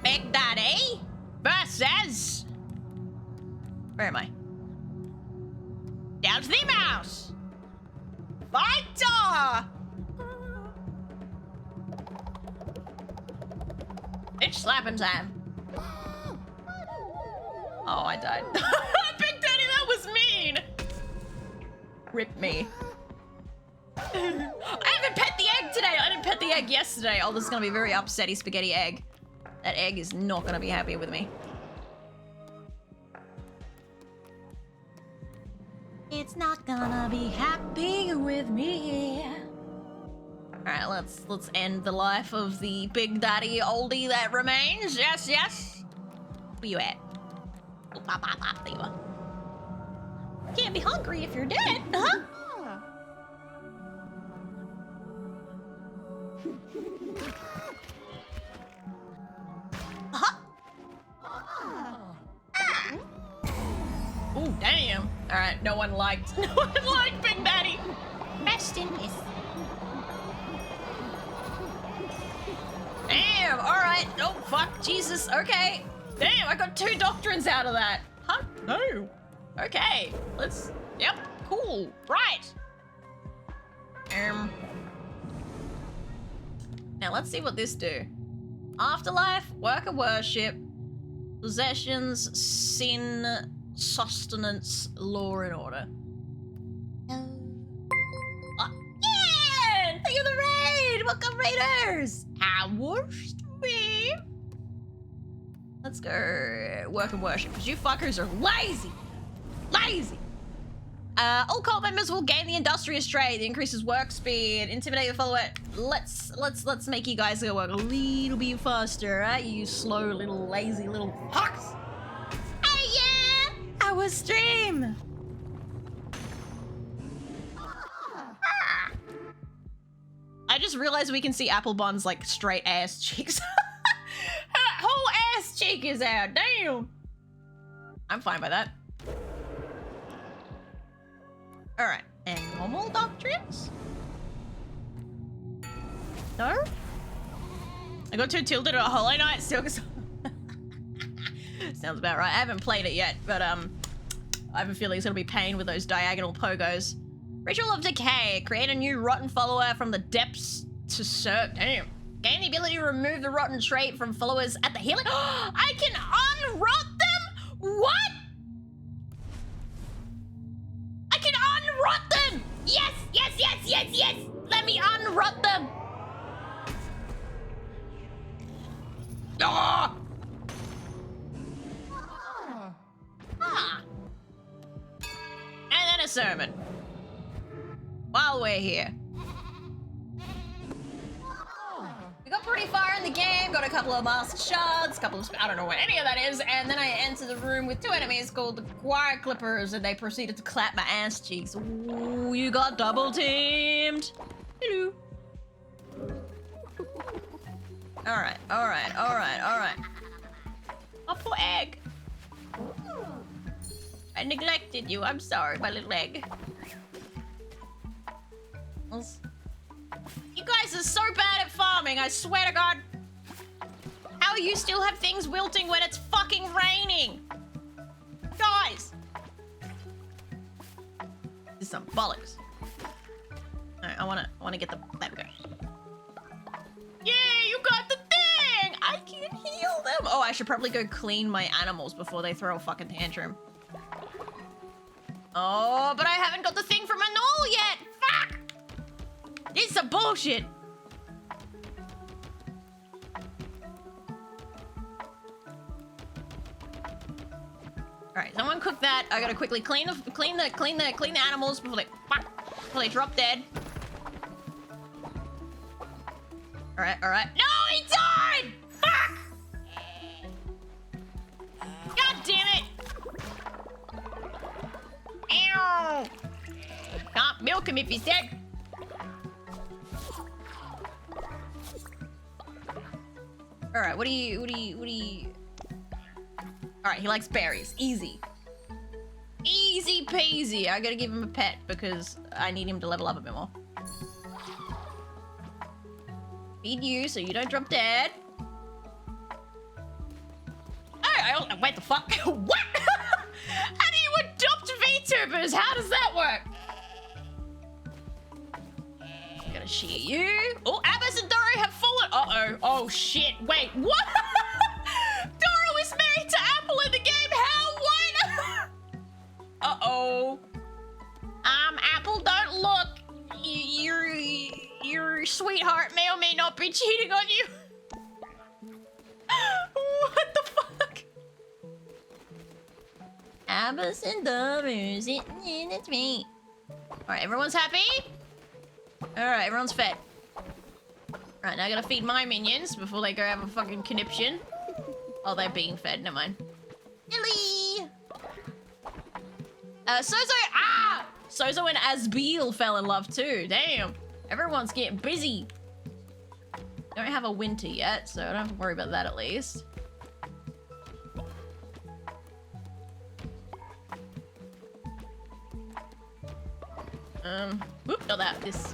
Big Daddy versus Where am I? Down to the mouse! Fighter! It's slapping time. Oh, I died. Big Daddy, that was mean! Rip me. I haven't pet the egg today! I didn't pet the egg yesterday. Oh, this is gonna be a very upsetty spaghetti egg. That egg is not gonna be happy with me. It's not gonna be happy with me. Alright, let's end the life of the Big Daddy oldie that remains. Yes, yes. Where you at? Oh, pop, pop, pop. There you are. Can't be hungry if you're dead, huh? Oh, damn. Alright, no one liked Big Daddy. Rest in peace. Damn, alright. Oh, fuck, Jesus, okay. Damn, I got 2 doctrines out of that. Huh? No. Okay, let's, yep, cool, right. Now let's see what this do. Afterlife, work of worship, possessions, sin, sustenance, law and order. Yeah! Thank you for the raid! Welcome, raiders! Our stream. Let's go work and worship, because you fuckers are lazy! Lazy! All cult members will gain the industrious trait that increases work speed, intimidate the follower. Let's make you guys go work a little bit faster, right? You slow little lazy little fucks! Hey, yeah! Our stream! I just realized we can see Applebon's like straight ass cheeks. Her whole ass cheek is out. Damn. I'm fine by that. All right, and normal doctrines? No? I got too tilted at a Hollow Knight still. Sounds about right. I haven't played it yet, but I have a feeling it's gonna be pain with those diagonal pogos. Ritual of Decay. Create a new rotten follower from the depths to serve. Damn. Gain the ability to remove the rotten trait from followers at the healing. I can unrot them? What? I can unrot them! Yes, yes, yes, yes, yes! Let me unrot them! Ah! Ah. And then a sermon. While we're here. We got pretty far in the game, got a couple of masked shards, couple of, I don't know what any of that is, and then I entered the room with 2 enemies called the Choir Clippers, and they proceeded to clap my ass cheeks. Ooh, you got double teamed. Hello. Alright, alright, alright, alright. Oh, poor egg. I neglected you, I'm sorry, my little egg. You guys are so bad at farming, I swear to God. How do you still have things wilting when it's fucking raining? Guys! This is some bollocks. Alright, I wanna get the, there we go. Yeah, you got the thing! I can heal them! Oh, I should probably go clean my animals before they throw a fucking tantrum. Oh, but I haven't got the thing from Anul yet! Fuck! This is some bullshit! Alright, someone cook that. I gotta quickly clean the animals before they drop dead. Alright, alright. No, he died! Fuck! God damn it! Ow! Can't milk him if he's dead. Alright, what do you... Alright, he likes berries. Easy. Easy peasy. I gotta give him a pet because I need him to level up a bit more. Feed you so you don't drop dead. Oh, wait, the fuck? What? How do VTubers. How does that work? I'm gonna share you. Oh, Abbas and Doro have fallen. Uh-oh. Oh, shit. Wait, what? Doro is married to Apple in the game. How? What? Uh-oh. Apple, don't look. Your sweetheart may or may not be cheating on you. What the fuck? Abbas and Doro sitting in a tree. Alright, everyone's happy? Alright, everyone's fed. Right, now I gotta feed my minions before they go have a fucking conniption. Oh, they're being fed, never mind. Lily! Sozo, Sozo and Asbeel fell in love too, damn. Everyone's getting busy. Don't have a winter yet, so I don't have to worry about that at least. Whoop, not that, this.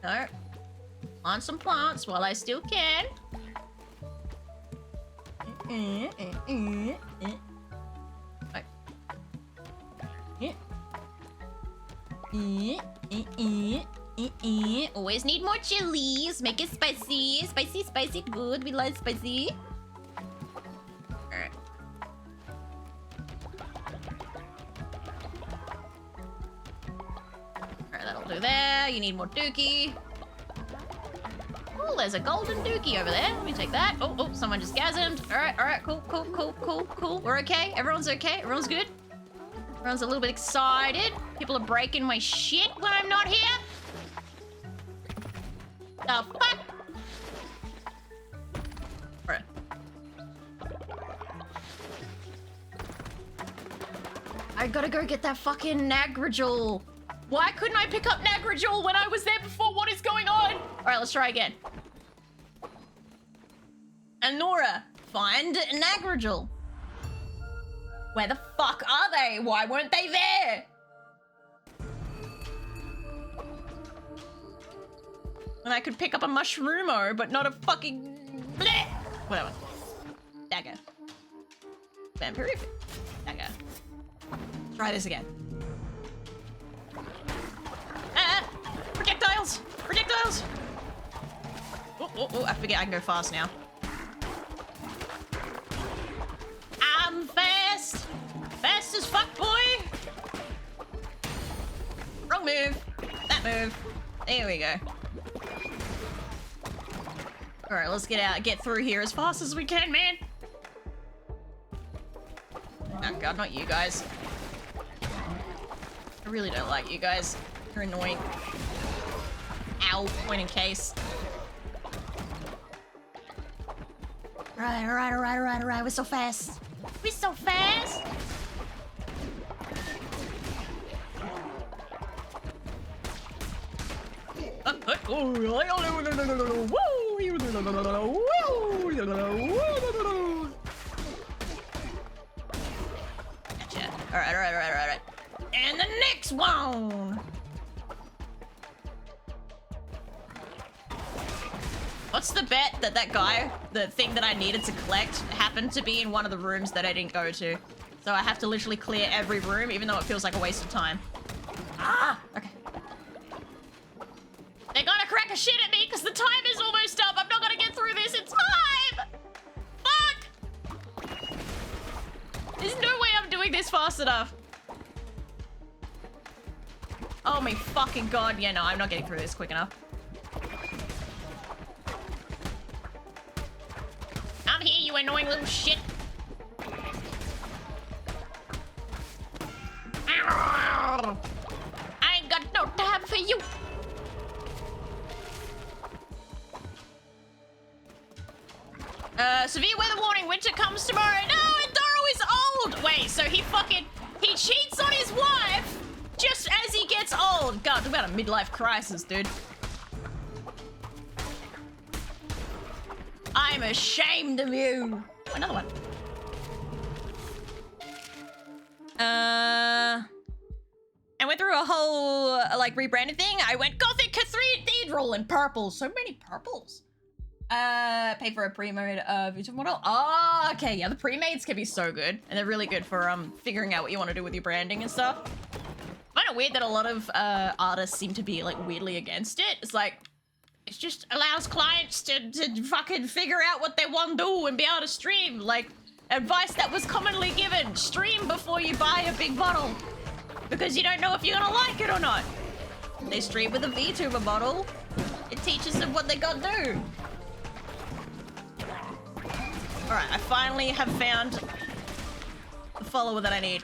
No. On some plants while I still can. Always need more chilies. Make it spicy. Spicy, spicy, good. We like spicy. Alright. Alright, that'll do there. You need more dookie. Oh, there's a golden dookie over there. Let me take that. Oh, someone just gasmed. Alright, cool. We're okay. Everyone's okay. Everyone's good. Everyone's a little bit excited. People are breaking my shit when I'm not here. The fuck? Alright. I gotta go get that fucking Nagrajul. Why couldn't I pick up Nagrajul when I was there before? What is going on? Alright, let's try again. Anora, find Nagrajul. Where the fuck are they? Why weren't they there? And I could pick up a Mushroomo, but not a fucking... Bleh! Whatever. Dagger. Vampirific. Dagger. Try this again. Projectiles! Projectiles! Oh, I forget I can go fast now. I'm fast! Fast as fuck, boy! Wrong move. That move. There we go. Alright, let's get through here as fast as we can, man! Oh god, not you guys. I really don't like you guys. You're annoying. Ow, point in case. Right. We're so fast. We're so fast. Gotcha. Alright. And the next one. What's the bet that guy, the thing that I needed to collect, happened to be in one of the rooms that I didn't go to? So I have to literally clear every room, even though it feels like a waste of time. Okay. They're gonna crack a shit at me because the time is almost up. I'm not gonna get through this in time! Fuck! There's no way I'm doing this fast enough. Oh my fucking god. Yeah, no, I'm not getting through this quick enough. I'm here, you annoying little shit. I ain't got no time for you. Severe weather warning, winter comes tomorrow. No, and Doro is old. Wait, so he cheats on his wife just as he gets old. God, talk about a midlife crisis, dude. I'm ashamed of you. Oh, another one. I went through a whole, like, rebranded thing. I went Gothic Cathedral in purple. So many purples. Pay for a pre-made YouTube model. Oh, okay, yeah, the pre-mades can be so good, and they're really good for figuring out what you want to do with your branding and stuff. Kind of weird that a lot of artists seem to be like weirdly against it. It's like it just allows clients to fucking figure out what they want to do and be able to stream. Like advice that was commonly given: stream before you buy a big bottle because you don't know if you're gonna like it or not. They stream with a VTuber bottle. It teaches them what they gotta do. Alright, I finally have found the follower that I need.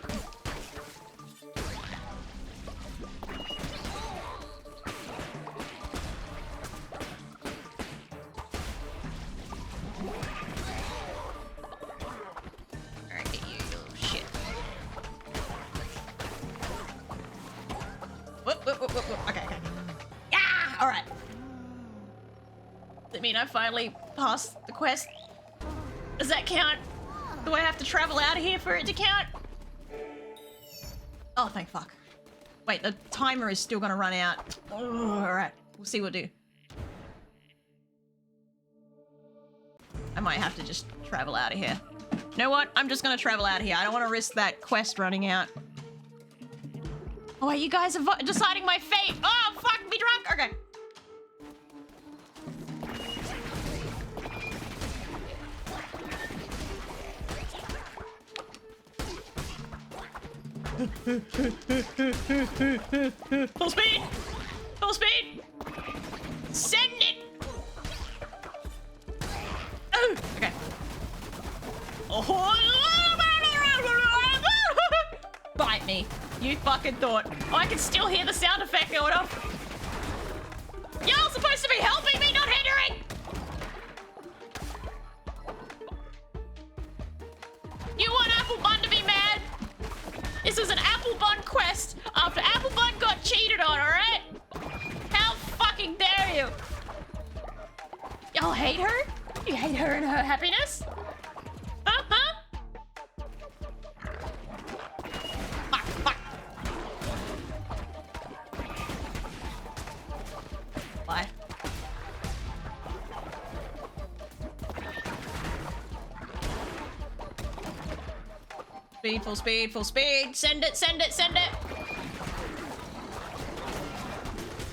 Alright, get you little shit. Whoop. Okay. Yeah! Alright. Does it mean I finally passed the quest? Does that count? Do I have to travel out of here for it to count? Oh, thank fuck. Wait, the timer is still gonna run out. Alright, we'll see what we'll do. I might have to just travel out of here. You know what? I'm just gonna travel out of here. I don't want to risk that quest running out. Oh, wait, you guys are deciding my fate. Oh, fuck, be drunk. Okay. Full speed! Full speed! Send it! Oh, okay. Oh, bite me. You fucking thought. Oh, I can still hear the sound effect going off. Y'all supposed to be helping me, not hindering! You want Apple Bun to be mad? This is an Apple Bun quest after Apple Bun got cheated on, alright? How fucking dare you? Y'all hate her? You hate her and her happiness? Huh? Fuck. Why? Full speed. Send it.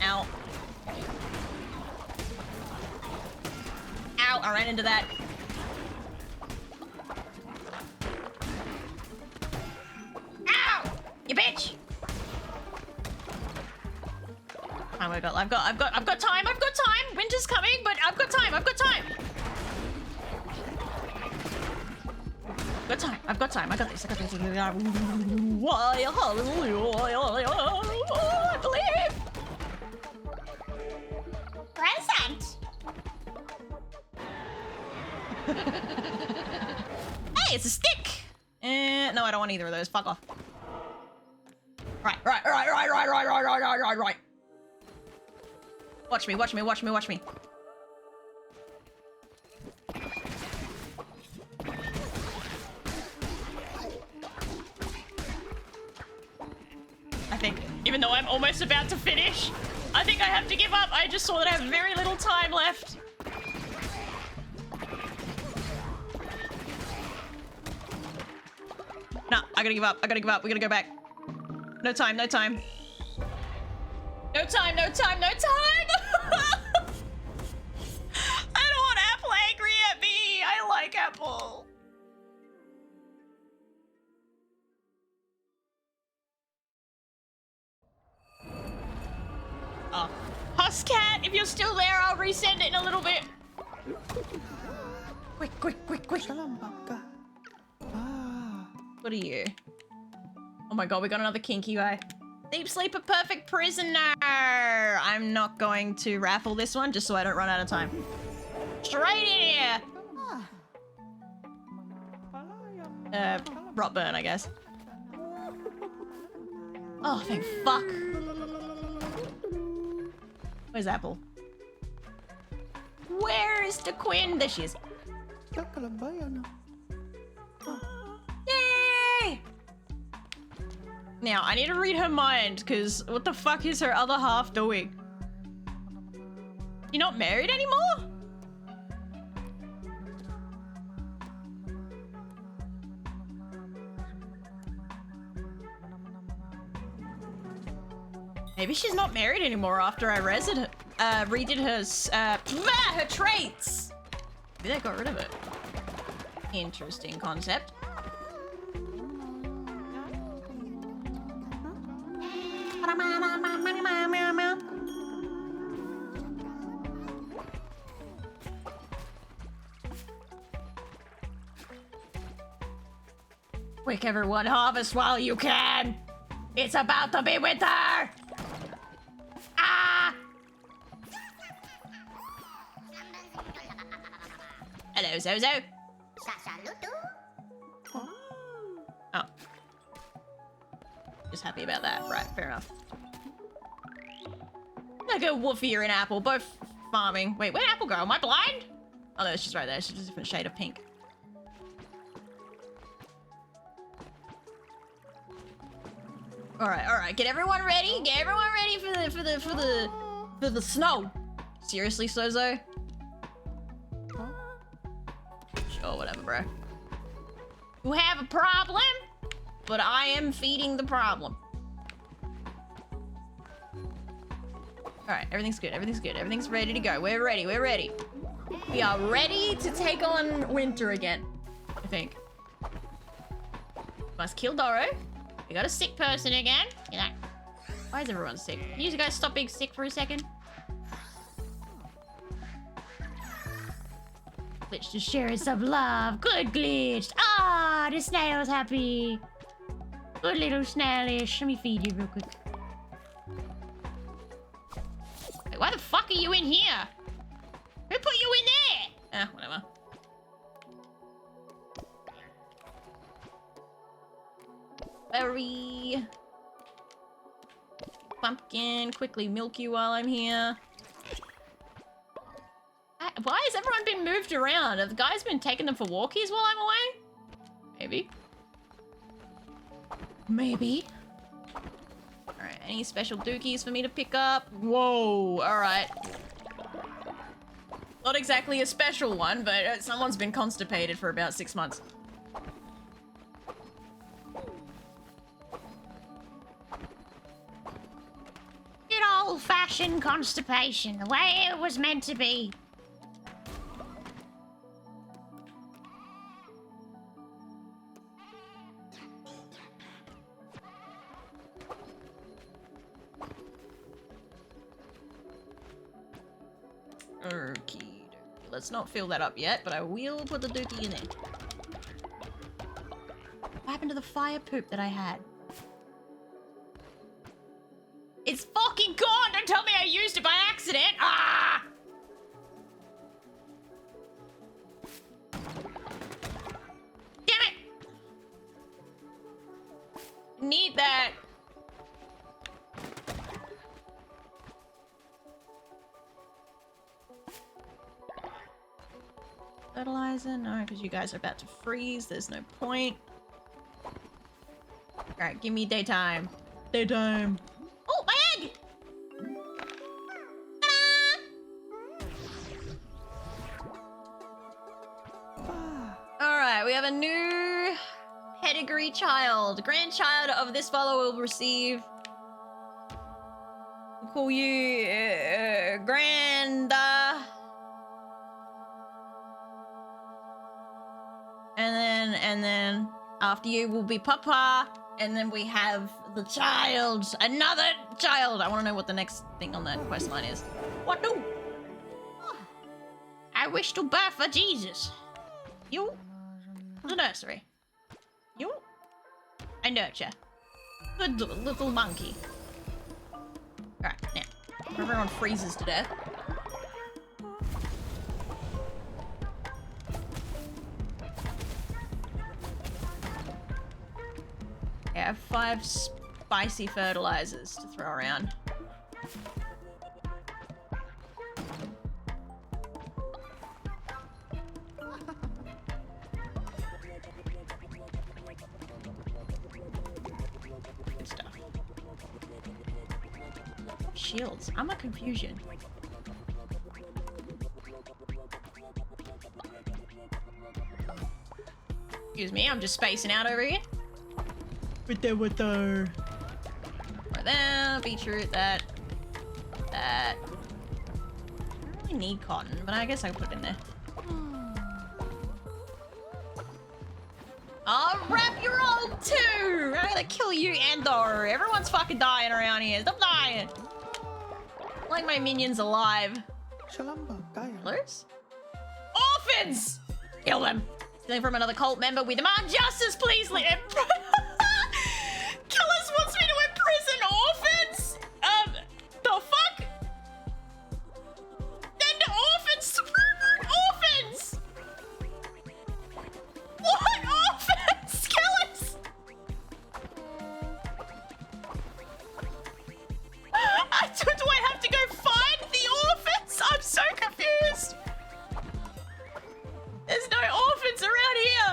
Ow. Ow, I ran into that. Ow! You bitch! Oh my god, I've got time. Winter's coming, but I've got time. I've got time. I got this. Why, hallelujah, I believe. Present. Hey, it's a stick. No, I don't want either of those. Fuck off. Right. Watch me. I think, even though I'm almost about to finish, I think I have to give up. I just saw that I have very little time left. Nah, I gotta give up. We gotta go back. No time. No time. I don't want Apple angry at me. I like Apple. Oh. Huscat, if you're still there, I'll resend it in a little bit. Quick. What are you? Oh my god, we got another kinky guy. Deep Sleeper Perfect Prisoner. I'm not going to raffle this one just so I don't run out of time. Straight in here. Rot burn, I guess. Oh, thank fuck. Where's Apple? Where is the Queen? There she is. Yay! Now, I need to read her mind, because what the fuck is her other half doing? You're not married anymore? Maybe she's not married anymore after I redid her traits. Maybe they got rid of it. Interesting concept. Quick, everyone, harvest while you can. It's about to be winter. Ah! Hello, Zozo. Oh. Just happy about that. Right, fair enough. Like a Woofy or an Apple, both farming. Wait, where'd Apple go? Am I blind? Oh no, she's right there. She's just a different shade of pink. Alright, get everyone ready. Get everyone ready for the snow. Seriously, Sozo? Sure, whatever, bro. You have a problem, but I am feeding the problem. Alright, everything's good, everything's good, everything's ready to go. We're ready, we're ready. We are ready to take on winter again, I think. Must kill Doro. We got a sick person again. You know, why is everyone sick? Can you guys stop being sick for a second? Glitch just sharing some love. Good Glitch. Ah, the snail's happy. Good little snailish. Let me feed you real quick. Wait, why the fuck are you in here? Who put you in there? Whatever. Berry. Pumpkin. Quickly milk you while I'm here. Why has everyone been moved around? Have the guys been taking them for walkies while I'm away? Maybe. Maybe. Alright, any special dookies for me to pick up? Whoa, alright. Not exactly a special one, but someone's been constipated for about 6 months. Good old-fashioned constipation, the way it was meant to be. Okie dokie. Let's not fill that up yet, but I will put the dookie in there. What happened to the fire poop that I had? It's fucking gone! Don't tell me I used it by accident! Ah! Damn it! Need that. Fertilizer? No, because you guys are about to freeze. There's no point. Alright, give me daytime. Daytime. Oh, my egg! Alright, we have a new pedigree child. Grandchild of this fellow will receive... We'll call you... Granda... And then after you will be Papa, and then we have the child, another child. I want to know what the next thing on that quest line is. What do? I wish to birth for Jesus. You, the nursery. You, I nurture. Good little monkey. All right, now everyone freezes to death. I have 5 spicy fertilizers to throw around. Good stuff. Shields. I'm a confusion. Excuse me, I'm just spacing out over here. What the? right there. Beetroot, that. I don't really need cotton, but I guess I can put it in there. Oh, wrap your old too! I'm gonna kill you, Andor. Everyone's fucking dying around here. Stop dying. I like my minions alive. Killers? Orphans! Kill them. Stealing from another cult member. We demand justice, please. Killers wants me to imprison orphans? The fuck? Send orphans to orphans! What orphans? Killers! Do I have to go find the orphans? I'm so confused. There's no orphans around here.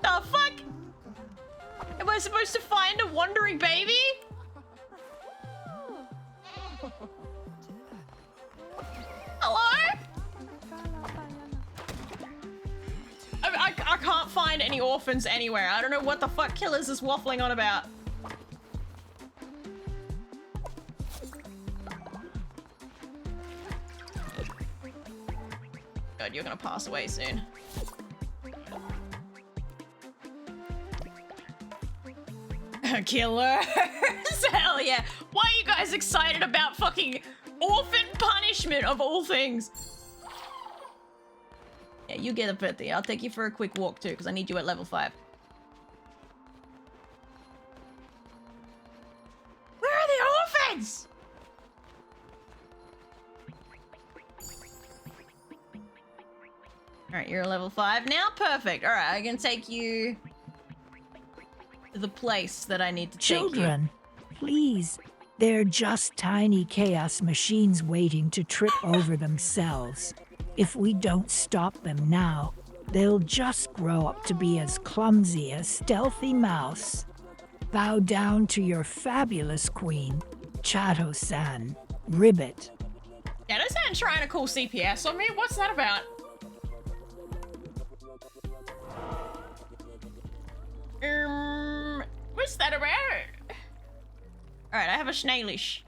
The fuck? Am I supposed to find a wandering baby? Hello? I can't find any orphans anywhere. I don't know what the fuck Killers is waffling on about. God, you're gonna pass away soon. Killers! Hell yeah! Why are you guys excited about fucking orphan punishment of all things? Yeah, you get a birthday. I'll take you for a quick walk too, because I need you at level 5. Where are the orphans? Alright, you're level 5 now? Perfect. Alright, I can take you to the place that I need to take you. Children, please. They're just tiny chaos machines waiting to trip over themselves. If we don't stop them now, they'll just grow up to be as clumsy as Stealthy Mouse. Bow down to your fabulous queen, Chato-san. Ribbit. Chato-san trying to call CPS on me? What's that about? What's that about? Alright, I have a Snailish.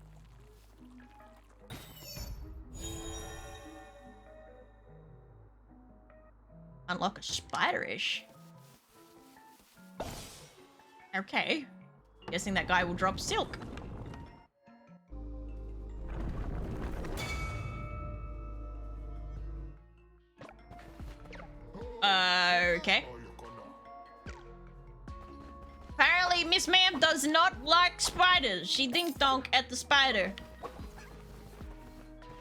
Unlock a Spiderish. Okay. Guessing that guy will drop silk. Okay. Apparently, Miss Ma'am does not like spiders. She ding-donk at the spider.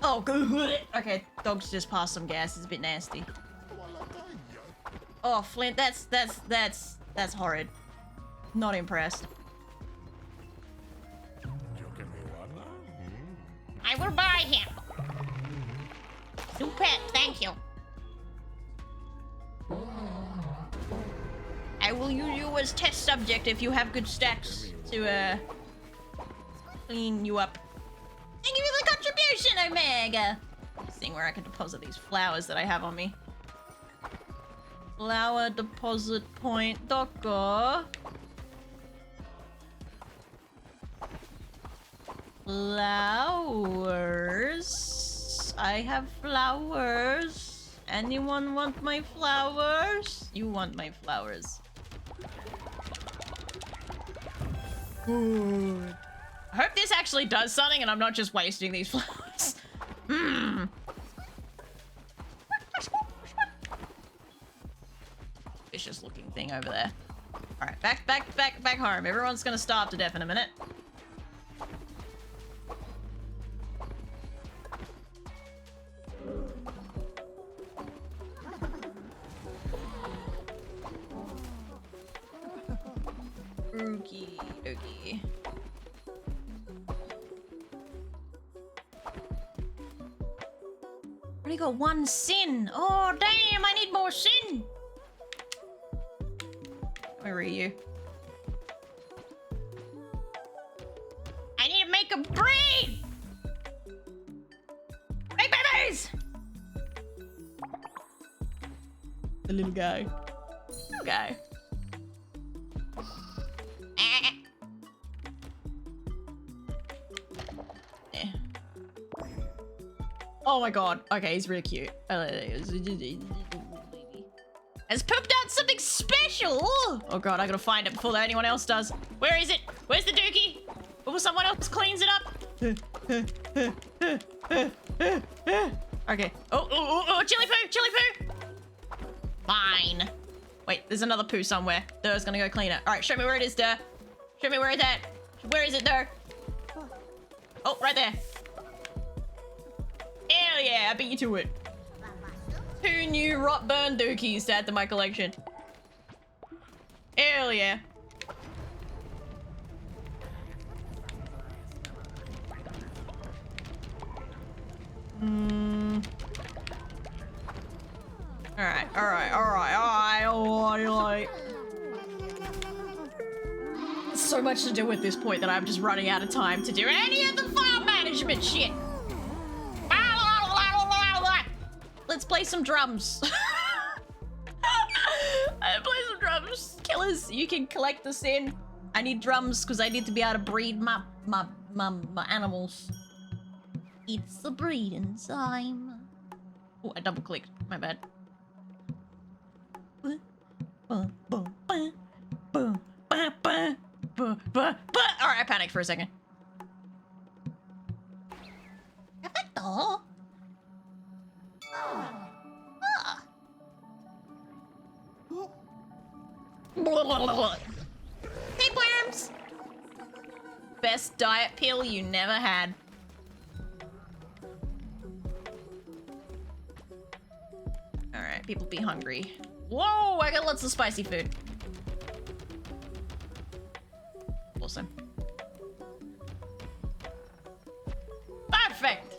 Oh, good. Okay, dog's just passed some gas. It's a bit nasty. Oh, Flint, that's horrid. Not impressed. I will buy him. New pet, thank you. I will use you as test subject if you have good stacks to clean you up. Thank you for the contribution, Omega. This thing where I can deposit these flowers that I have on me. Flower deposit point, Docker. Flowers. I have flowers. Anyone want my flowers? You want my flowers. Good. I hope this actually does something and I'm not just wasting these flowers. Vicious looking thing over there. Alright, back home. Everyone's gonna starve to death in a minute. Okie dokie. Only got 1 sin. Oh damn, I need more sin. Where are you? I need to make a breed! Make babies! The little guy. Little guy. Oh my god. Okay, he's really cute. Has pooped out something special. Oh god, I gotta find it before anyone else does. Where is it? Where's the dookie? Before someone else cleans it up. Okay. Oh, chili poo. Fine. Wait, there's another poo somewhere. Dur's gonna go clean it. All right, show me where it is, Dur. Show me where it's at. Where is it, Dur? Oh, right there. Hell yeah, I beat you to it. 2 new rot burn dookies to add to my collection. Hell yeah. Alright. So much to do at this point that I'm just running out of time to do any of the farm management shit. Let's play some drums. Play some drums. Killers, you can collect us in. I need drums because I need to be able to breed my animals. It's the breeding time. Oh, I double clicked. My bad. Alright, I panicked for a second. Perfecto. Tapeworms! Best diet pill you never had. Alright, people be hungry. Whoa, I got lots of spicy food. Awesome. Perfect!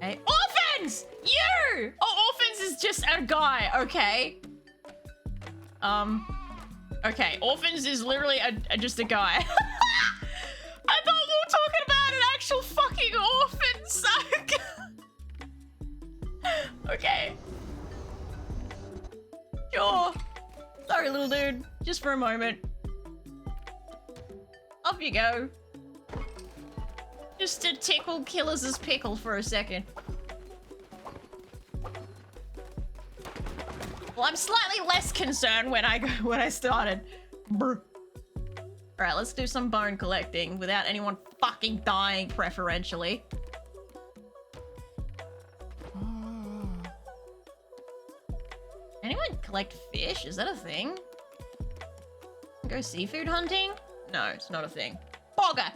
Hey, orphans! You! Oh, orphans is just a guy, okay. Okay, orphans is literally just a guy. I thought we were talking about an actual fucking orphan, so... Okay. Sure. Sorry, little dude. Just for a moment. Off you go. Just to tickle Killers' pickle for a second. Well, I'm slightly less concerned when I started. Brr. Alright, let's do some bone collecting without anyone fucking dying, preferentially. Anyone collect fish? Is that a thing? Go seafood hunting? No, it's not a thing. Bogger!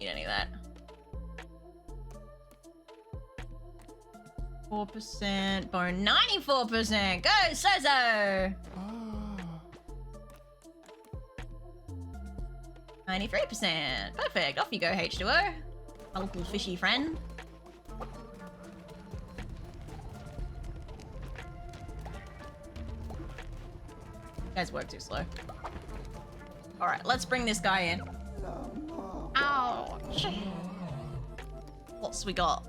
Need any of that. 4% bone, 94%. Go, Sozo! 93%. Perfect. Off you go, H2O. My little fishy friend. You guys work too slow. Alright, let's bring this guy in. Ouch. What's we got?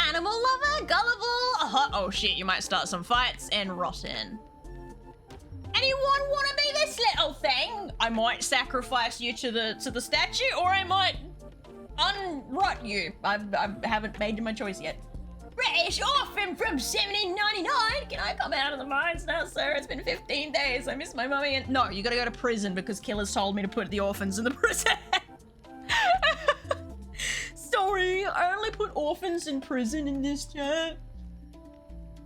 Animal lover, gullible. Oh shit, you might start some fights, and rotten. Anyone want to be this little thing? I might sacrifice you to the statue, or I might unrot you. I haven't made my choice yet. British orphan from 1799. Can I come out of the mines now, sir? It's been 15 days. I miss my mummy. And no, you gotta go to prison because Killers told me to put the orphans in the prison. Sorry, I only put orphans in prison in this chat.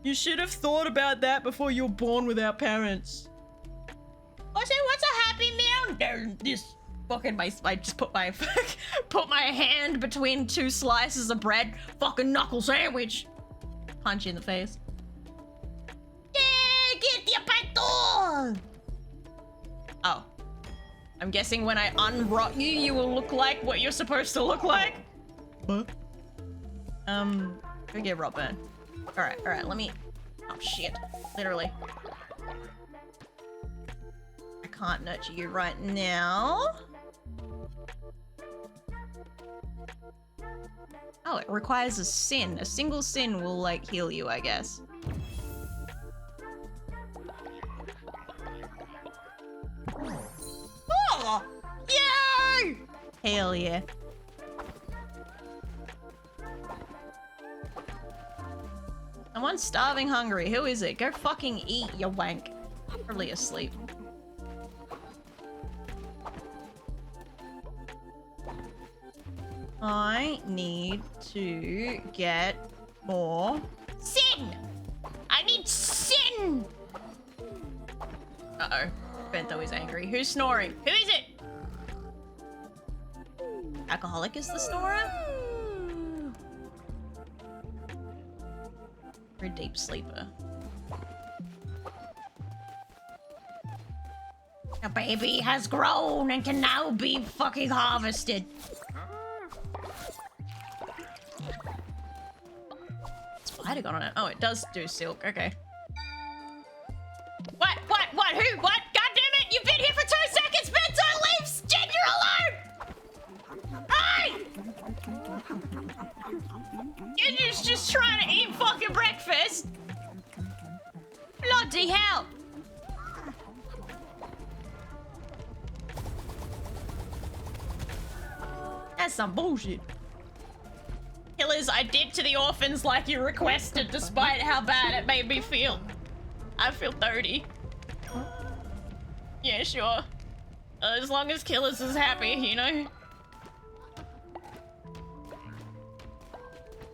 You should have thought about that before you were born without parents. I say, what's a happy meal? There's this fucking I just put my put my hand between 2 slices of bread. Fucking knuckle sandwich. Punch you in the face. Yeah, get the pato. Oh, I'm guessing when I unrot you, you will look like what you're supposed to look like. What? Go get rot burn. All right. Let me. Oh shit! Literally. I can't nurture you right now. Oh, it requires a sin. A single sin will, like, heal you, I guess. Oh! Yay! Hell yeah. Someone's starving hungry. Who is it? Go fucking eat, you wank. Probably asleep. I need to get more sin! I need sin! Uh-oh. Bento is angry. Who's snoring? Who is it? Alcoholic is the snorer? Or a deep sleeper? The baby has grown and can now be fucking harvested. Spider got on it. Oh, it does do silk. Okay. What? Who? What? God damn it! You've been here for 2 seconds! Bento, leave Ginger alone! Hey! Ginger's just trying to eat fucking breakfast. Bloody hell! That's some bullshit. Killers, I did to the orphans like you requested, despite how bad it made me feel. I feel dirty. Yeah, sure. As long as Killers is happy, you know?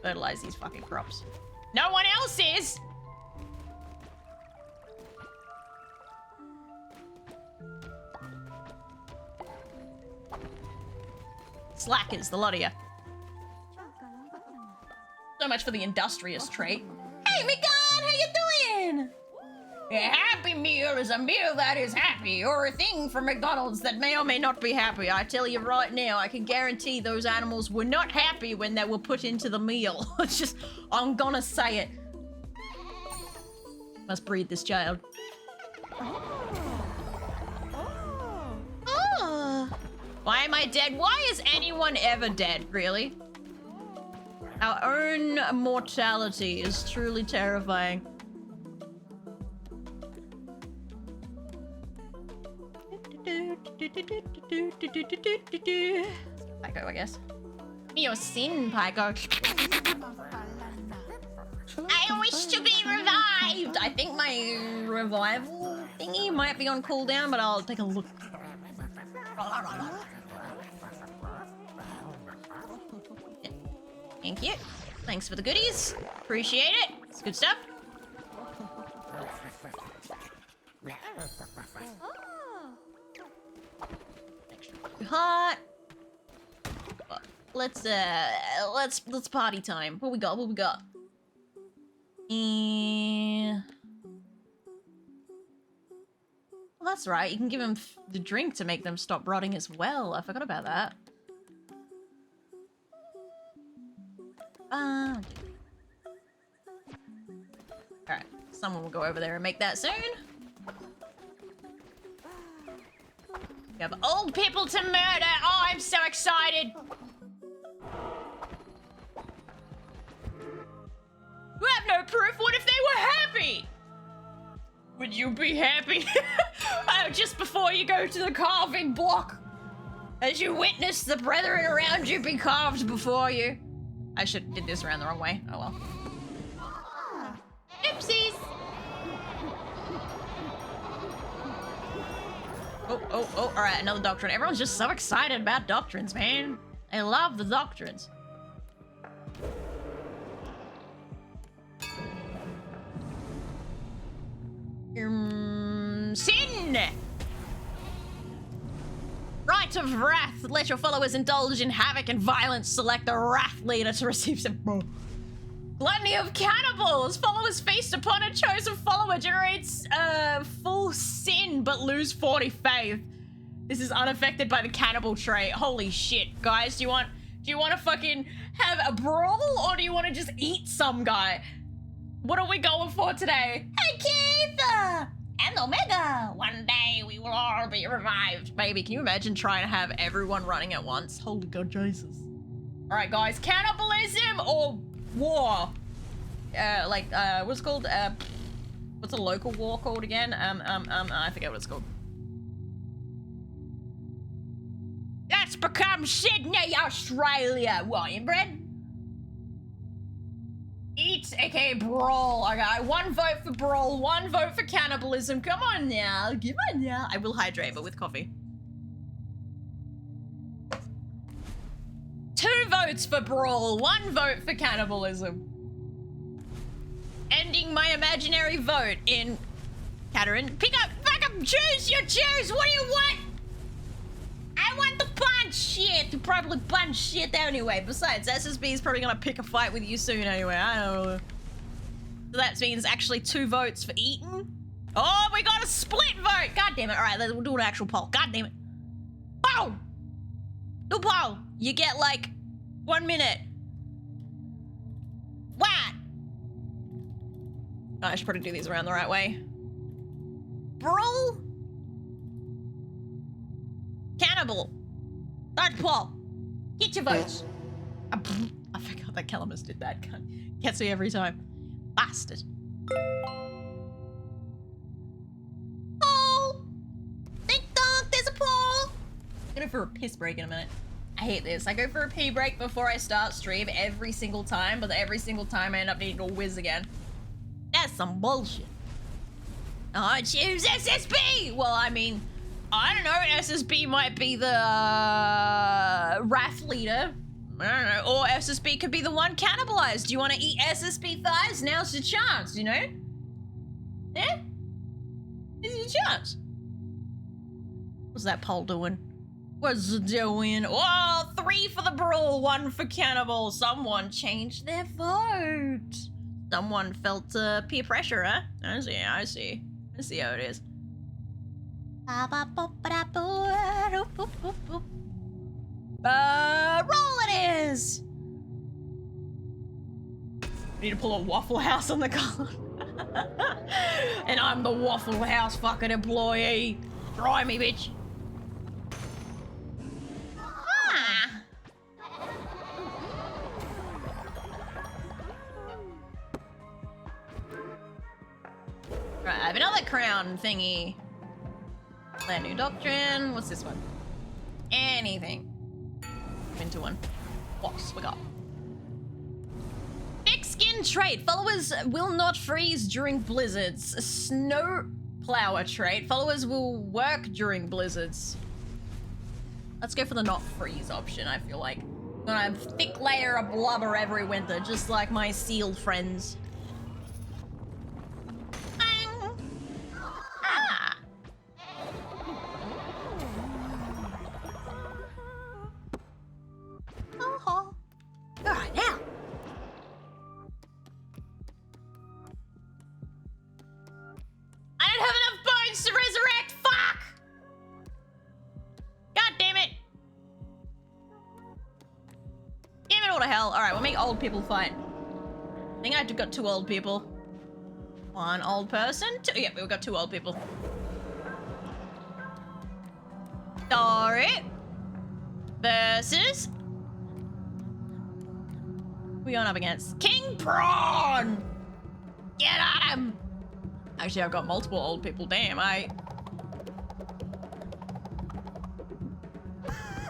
Fertilize these fucking crops. No one else is! Slackers, the lot of you. So much for the industrious trait. Hey, Mikan, how you doing? A happy meal is a meal that is happy, or a thing from McDonald's that may or may not be happy. I tell you right now, I can guarantee those animals were not happy when they were put into the meal. It's just, I'm gonna say it. Must breed this child. Oh. Why am I dead? Why is anyone ever dead, really? Our own mortality is truly terrifying. Pyko, I guess. Your sin, Pyko. I wish to be revived! I think my revival thingy might be on cooldown, but I'll take a look. Thank you. Thanks for the goodies. Appreciate it. It's good stuff. Hot. Let's party time. What we got? What we got? Well, that's right. You can give them the drink to make them stop rotting as well. I forgot about that. Alright, someone will go over there and make that soon. We have old people to murder! Oh, I'm so excited! You have no proof? What if they were happy? Would you be happy? Oh, just before you go to the carving block. As you witness the brethren around you be carved before you. I should have did this around the wrong way. Oh well. Oopsies! Oh, alright, another doctrine. Everyone's just so excited about doctrines, man. I love the doctrines. Sin! Rite of Wrath. Let your followers indulge in havoc and violence. Select the Wrath leader to receive some... Gluttony of Cannibals. Followers feast upon a chosen follower. Generates full sin, but lose 40 faith. This is unaffected by the cannibal trait. Holy shit. Guys, do you want to fucking have a brawl, or do you want to just eat some guy? What are we going for today? Hey, Keith! And Omega! One day we will all be revived. Baby, can you imagine trying to have everyone running at once? Holy God, Jesus. All right, guys, cannibalism or war? What's it called? What's a local war called again? I forget what it's called. That's become Sydney, Australia. What, inbred? Eat, aka brawl. Okay, 1 vote for brawl, 1 vote for cannibalism. Come on now, come on now. I will hydrate, but with coffee. 2 votes for brawl, 1 vote for cannibalism. Ending my imaginary vote in Katerin. Pick up, choose, you choose. What do you want? I want the punch shit. You probably punch shit anyway. Besides, SSB is probably gonna pick a fight with you soon anyway. I don't know. So that means actually 2 votes for Eaton. Oh, we got a split vote. God damn it. All right, we'll do an actual poll. God damn it. Poll. Do poll. You get like 1 minute. What? Oh, I should probably do these around the right way. Brawl? Cannibal. Dodge poll. Get your votes. I forgot that Calamus did that. Gets me every time. Bastard. Poll. Ding dong, there's a poll. I'm gonna go for a piss break in a minute. I hate this. I go for a pee break before I start stream every single time, but every single time I end up needing to whiz again. That's some bullshit. Oh, choose SSB! Well, I mean, I don't know. SSB might be the RAF leader. I don't know. Or SSB could be the one cannibalized. Do you want to eat SSB thighs? Now's your chance, you know? Yeah? This is your chance. What's that poll doing? What's it doing? Oh, 3 for the brawl, 1 for cannibal. Someone changed their vote. Someone felt peer pressure, huh? I see how it is. Roll it is! Need to pull a Waffle House on the car. And I'm the Waffle House fucking employee. Try me, bitch. Ah. Right, I have another crown thingy. Land new doctrine. What's this one? Anything. Into one. What's we got? Thick skin trait. Followers will not freeze during blizzards. Snow plower trait. Followers will work during blizzards. Let's go for the not freeze option, I feel like. I'm gonna have thick layer of blubber every winter, just like my seal friends. Ah. All right, now. I don't have enough bones to resurrect. Fuck! God damn it! Damn it all to hell. All right, we'll make old people fight. I think I've got 2 old people. 1 old person. 2. Yeah, we've got 2 old people. Sorry. Versus. Who we on up against? King Prawn! Get at him! Actually, I've got multiple old people. Damn,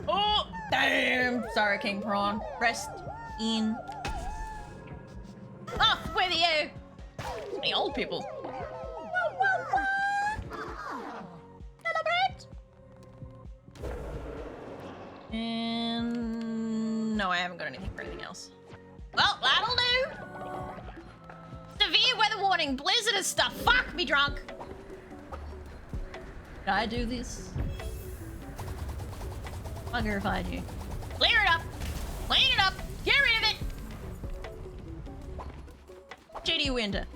Oh, damn! Sorry, King Prawn. Rest in. Off with you! So many old people. Celebrate! And no, I haven't got anything for anything else. Well, that'll do. Severe weather warning, blizzard and stuff. Fuck me drunk. Did I do this? Bugger if I do. Clear it up. Clean it up. Get rid of it. JD Winter.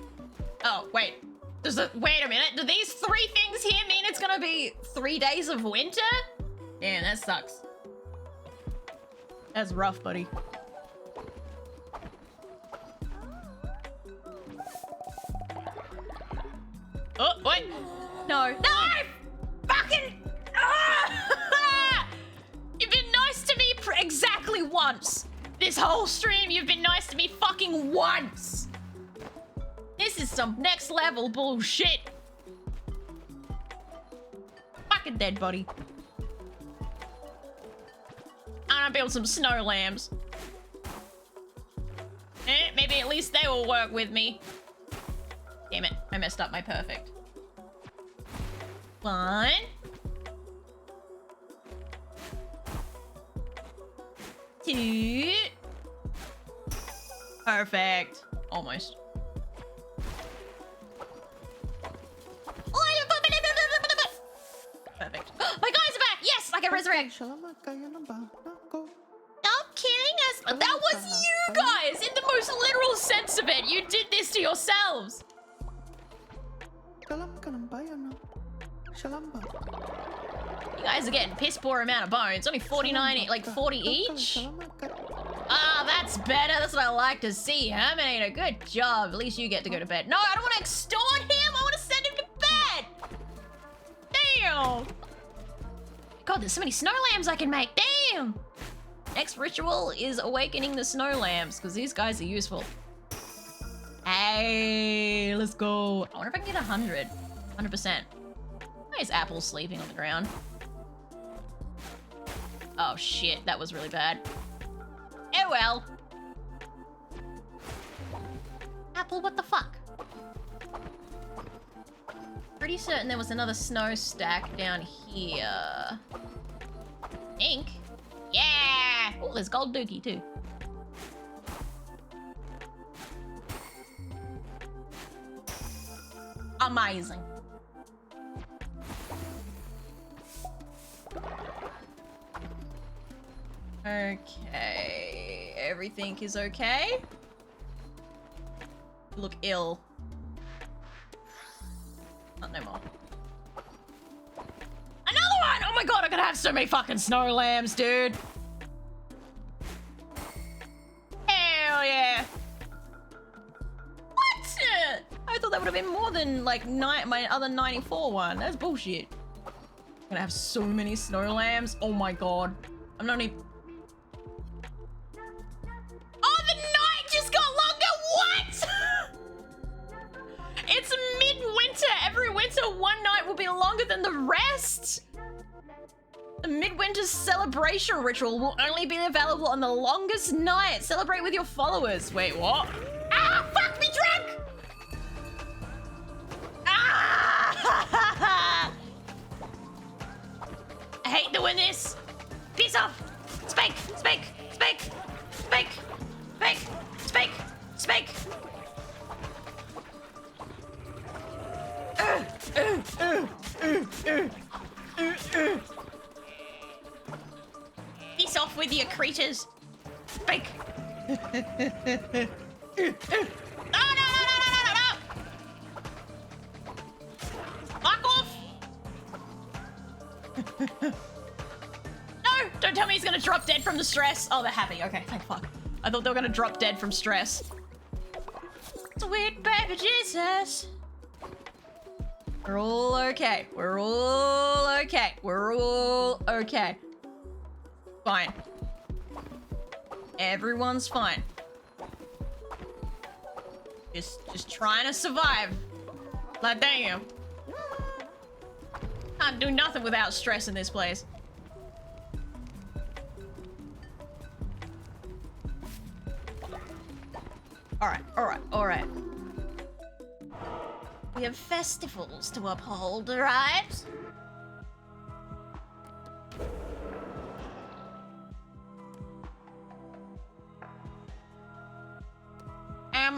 Oh, wait. Wait a minute. Do these 3 things here mean it's gonna be 3 days of winter? Damn, that sucks. That's rough, buddy. Oh, wait. No. No! Fucking! Ah! You've been nice to me exactly once. this whole stream, you've been nice to me fucking once. This is some next level bullshit. Fucking dead body. I'm gonna build some snow lambs. Maybe at least they will work with me. Damn it, I messed up my perfect. 1. 2. Perfect. Almost. Perfect. My guys are back! Yes, I can resurrect! Stop killing us! That was you guys! In the most literal sense of it! You did this to yourselves! You guys are getting piss poor amount of bones. Only 49, like 40 each? Ah, that's better. That's what I like to see. Herminator, good job. At least you get to go to bed. No, I don't want to extort him. I want to send him to bed. Damn. God, there's so many snow lambs I can make. Damn. Next ritual is awakening the snow lambs because these guys are useful. Hey, let's go. I wonder if I can get 100. 100%. Why is Apple sleeping on the ground? Oh shit, that was really bad. Oh well. Apple, what the fuck? Pretty certain there was another snow stack down here. Ink? Yeah! Oh, there's gold dookie too. Amazing. Okay, everything is okay. You look ill. Not no more. Another one! Oh my god, I'm gonna have so many fucking snow lambs, dude. Hell yeah. What? I thought that would have been more than like my other 94 one. That's bullshit. I'm gonna have so many snow lambs. Oh my god. I'm not even... Oh, the night just got longer! What? It's midwinter. Every winter, one night will be longer than the rest. The midwinter celebration ritual will only be available on the longest night. Celebrate with your followers. Wait, what? Ah, fuck me drunk! Ah! I hate doing this. Piss off. Spike, spike, spike, spike, spike, spike, spike. Peace off with your creatures. Spike. No, no, no, no, no, no, no. Fuck off. No, don't tell me he's gonna drop dead from the stress. Oh, they're happy. Okay, thank fuck. I thought they were gonna drop dead from stress. Sweet baby Jesus. We're all okay. We're all okay. We're all okay. Fine. Everyone's fine. Just trying to survive. Like, damn. Can't do nothing without stress in this place. Alright, alright, alright. We have festivals to uphold, right?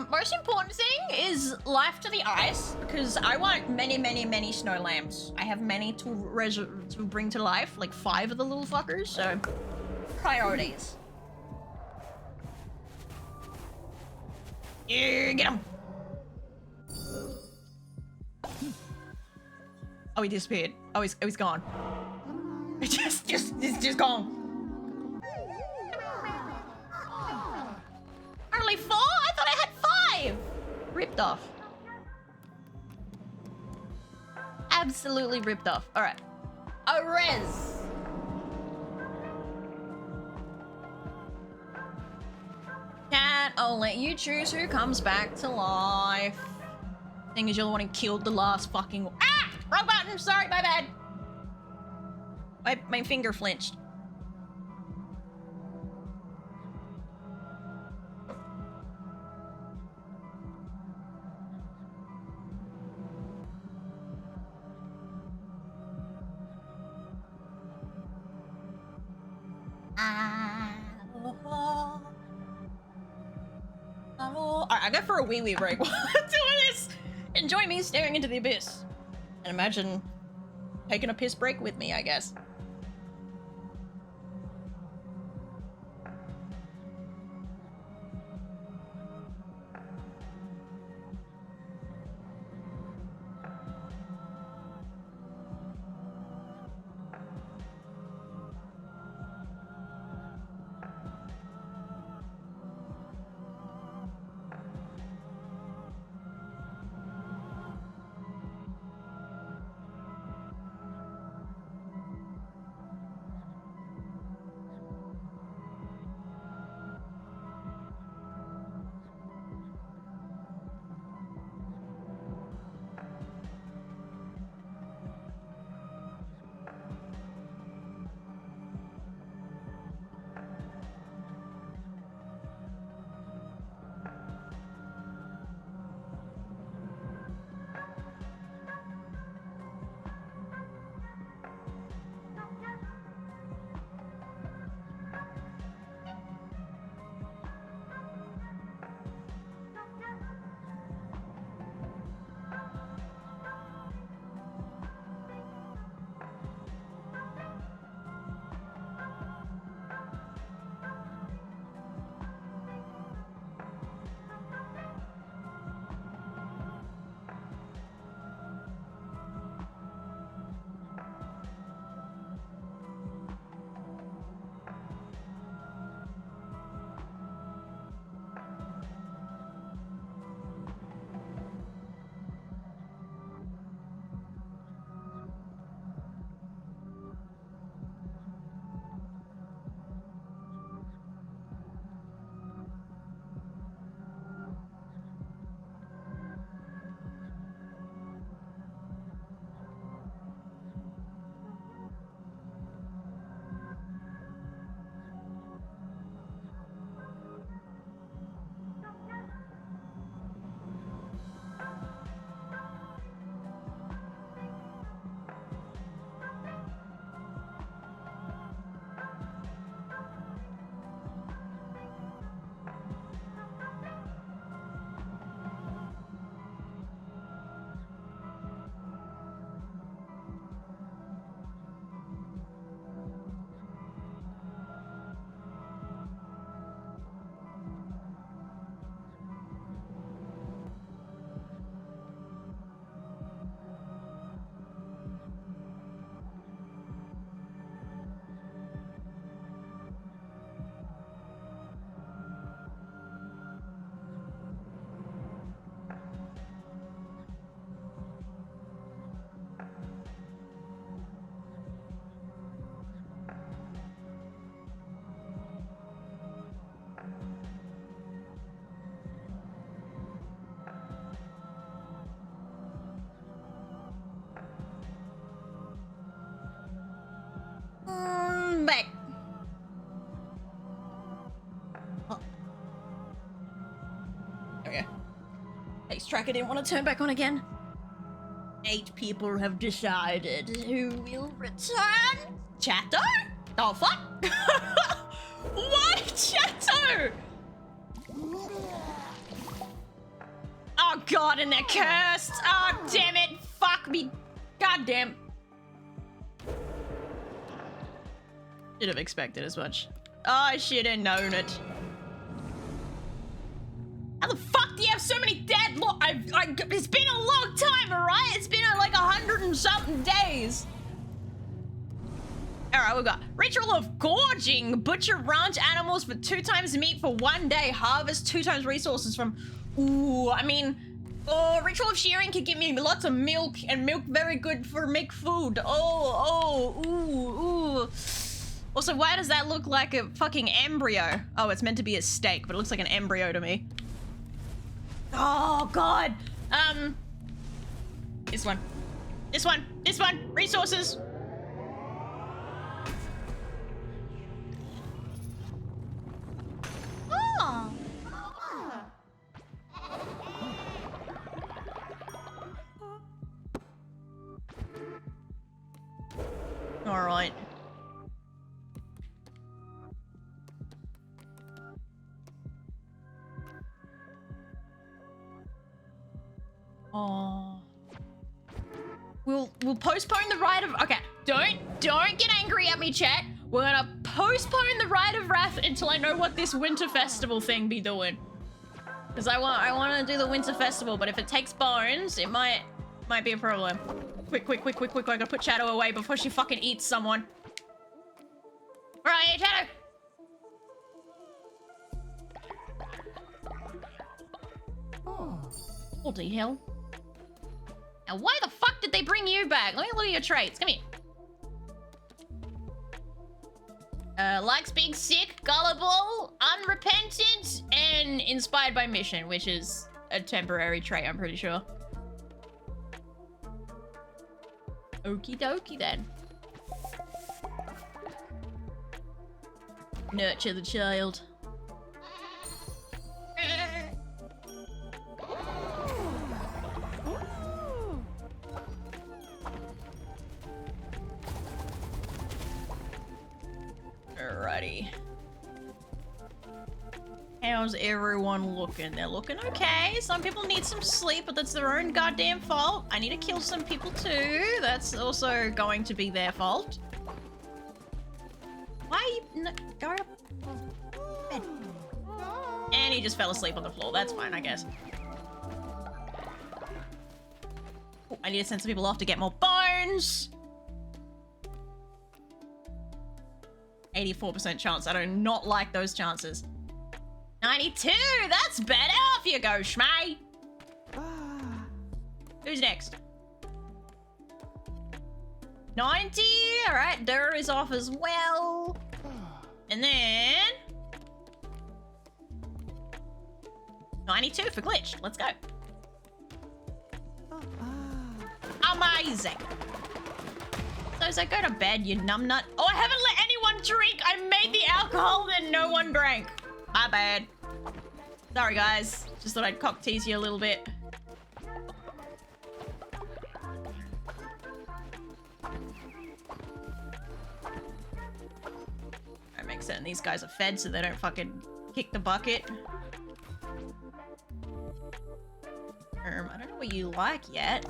Most important thing is life to the ice, because I want many, many, many snow lambs. I have many to bring to life, like 5 of the little fuckers, so priorities. Yeah, get him. Oh, he disappeared. Oh, he's gone. It's just gone. Only 4? I thought I had 5. Ripped off. Absolutely ripped off. All right. A res. chat, I'll let you choose who comes back to life. Thing is, you're the one who killed the last fucking. Ah! Wrong button! Sorry, my bad. My finger flinched. Alright, I go for a wee break while I'm doing this. Enjoy me staring into the abyss. And imagine taking a piss break with me, I guess. Back. Oh. Okay. Face tracker didn't want to turn back on again. 8 people have decided who will return. Chato? Oh fuck! Why Chato? Oh god, and they're cursed. Oh damn it! Fuck me! God damn. Should have expected as much. I should have known it. How the fuck do you have so many dead it's been a long time, alright? It's been like 100 and something days. Alright, we've got ritual of gorging. Butcher ranch animals for 2 times meat for 1 day. Harvest 2 times resources from... Ooh, I mean... Oh, ritual of shearing can give me lots of milk, and milk very good for make food. Oh, ooh, ooh. Also, why does that look like a fucking embryo? Oh, it's meant to be a steak, but it looks like an embryo to me. Oh, God. This one. This one. This one. Resources. Oh. All right. Oh. We'll postpone the rite of. Okay, don't get angry at me, chat. We're gonna postpone the rite of wrath until I know what this winter festival thing be doing. Cause I want to do the winter festival, but if it takes bones, it might be a problem. Quick! I gotta put Shadow away before she fucking eats someone. Where are you, Shadow? Bloody hell. Now, why the fuck did they bring you back? Let me look at your traits. Come here. Likes being sick, gullible, unrepentant, and inspired by mission, which is a temporary trait, I'm pretty sure. Okie dokie then. Nurture the child. Alrighty. How's everyone looking? They're looking okay. Some people need some sleep, but that's their own goddamn fault. I need to kill some people too. That's also going to be their fault. Why are you... No, go to bed. And he just fell asleep on the floor. That's fine, I guess. Ooh, I need to send some people off to get more bones. 84% chance. I do not like those chances. 92! That's better! Off you go, Schmay! Who's next? 90! Alright, Durr is off as well. And then... 92 for Glitch. Let's go. Amazing! So as I go to bed, you numbnut. Oh, I haven't let anyone drink! I made the alcohol that no one drank. My bad. Sorry, guys. Just thought I'd cock tease you a little bit. I make certain these guys are fed so they don't fucking kick the bucket. I don't know what you like yet.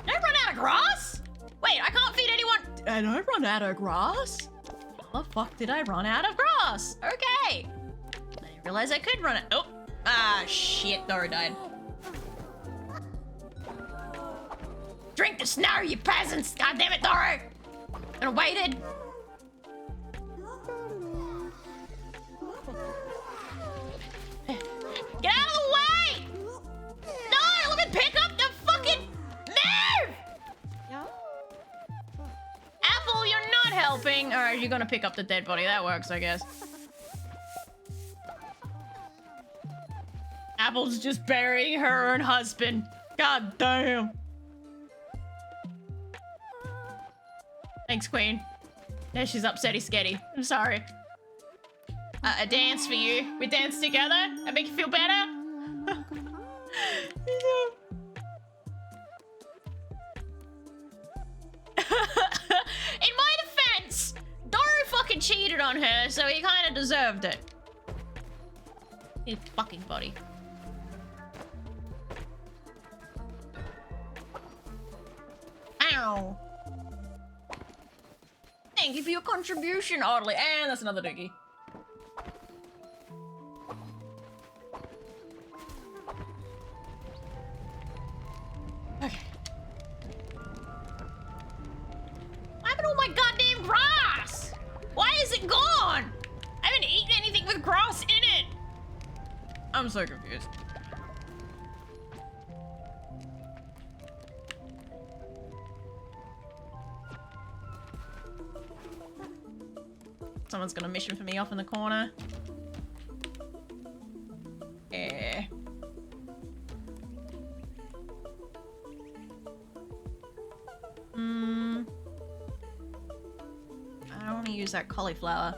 Did I run out of grass? Wait, I can't feed anyone. Did I run out of grass? How the fuck did I run out of grass? Okay. I didn't realize I could run it. Oh. Ah, shit. Dora died. Drink the snow, you peasants. God damn it, Dora. And I waited. Get out of the way! No, let me pick up the fucking... Move! Apple, you're not helping. Alright, you're gonna pick up the dead body. That works, I guess. Apple's just burying her own husband. God damn. Thanks, Queen. Yeah, she's upsetty sketty. I'm sorry. A dance for you. We dance together? That make you feel better? In my defense, Doru fucking cheated on her, so he kind of deserved it. His fucking body. Ow. Thank you for your contribution, Audley. And that's another doogie. Okay. What happened to all my goddamn grass? Why is it gone? I haven't eaten anything with grass in it. I'm so confused. Someone's got a mission for me off in the corner. Yeah. I don't want to use that cauliflower.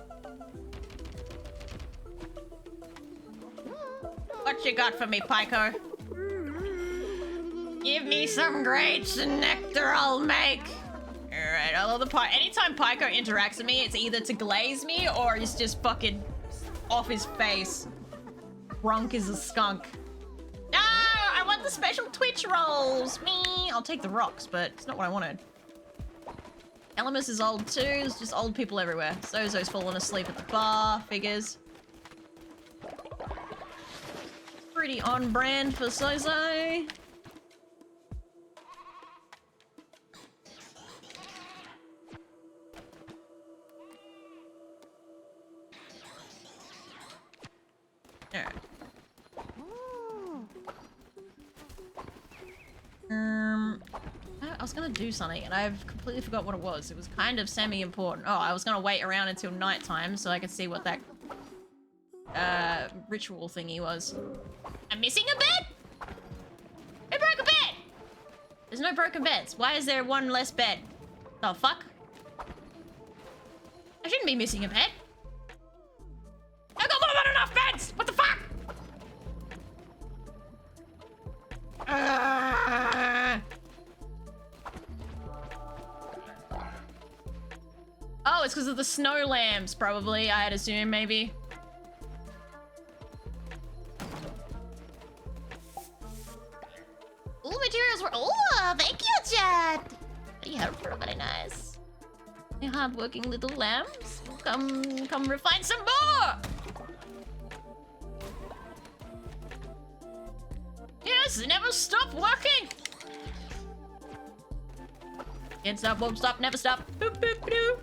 What you got for me, Pico? Give me some grapes and nectar, I'll make. Alright, I love the Pico. Anytime Pico interacts with me, it's either to glaze me or he's just fucking off his face. Brunk is a skunk. No! I want the special Twitch rolls! Me! I'll take the rocks, but it's not what I wanted. Elemus is old too, there's just old people everywhere. Zozo's fallen asleep at the bar, figures. Pretty on brand for Zozo. Alright. I was gonna do something and I've completely forgot what it was. It was kind of semi-important. Oh, I was gonna wait around until nighttime so I could see what that ritual thingy was. I'm missing a bed? Who broke a bed? There's no broken beds. Why is there one less bed? The fuck? I shouldn't be missing a bed. I've got more than enough beds! What the fuck? Oh, it's because of the snow lambs, probably. I'd assume, maybe. Ooh, materials were. Oh, thank you, Chad. Very helpful, very nice. You hardworking little lambs. Come refine some more. Yes, never stop working. Can't stop, won't stop, never stop. Boop, boop, boop.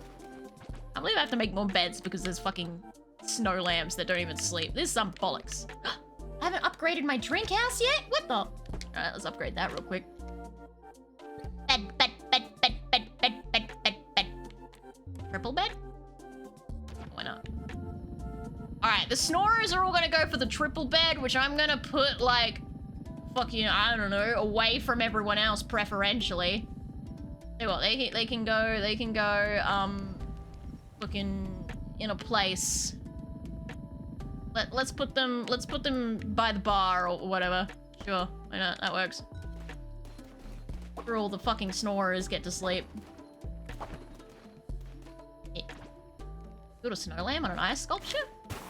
I believe I have to make more beds because there's fucking snow lambs that don't even sleep. This is some bollocks. I haven't upgraded my drink house yet? What the? Alright, let's upgrade that real quick. Bed. Triple bed? Why not? Alright, the snorers are all gonna go for the triple bed, which I'm gonna put, like, fucking, I don't know, away from everyone else, preferentially. Tell you what, they can go, looking in a place. Let's put them by the bar or whatever. Sure, why not? That works. After all the fucking snorers get to sleep. Yeah. Build a snow lamb on an ice sculpture?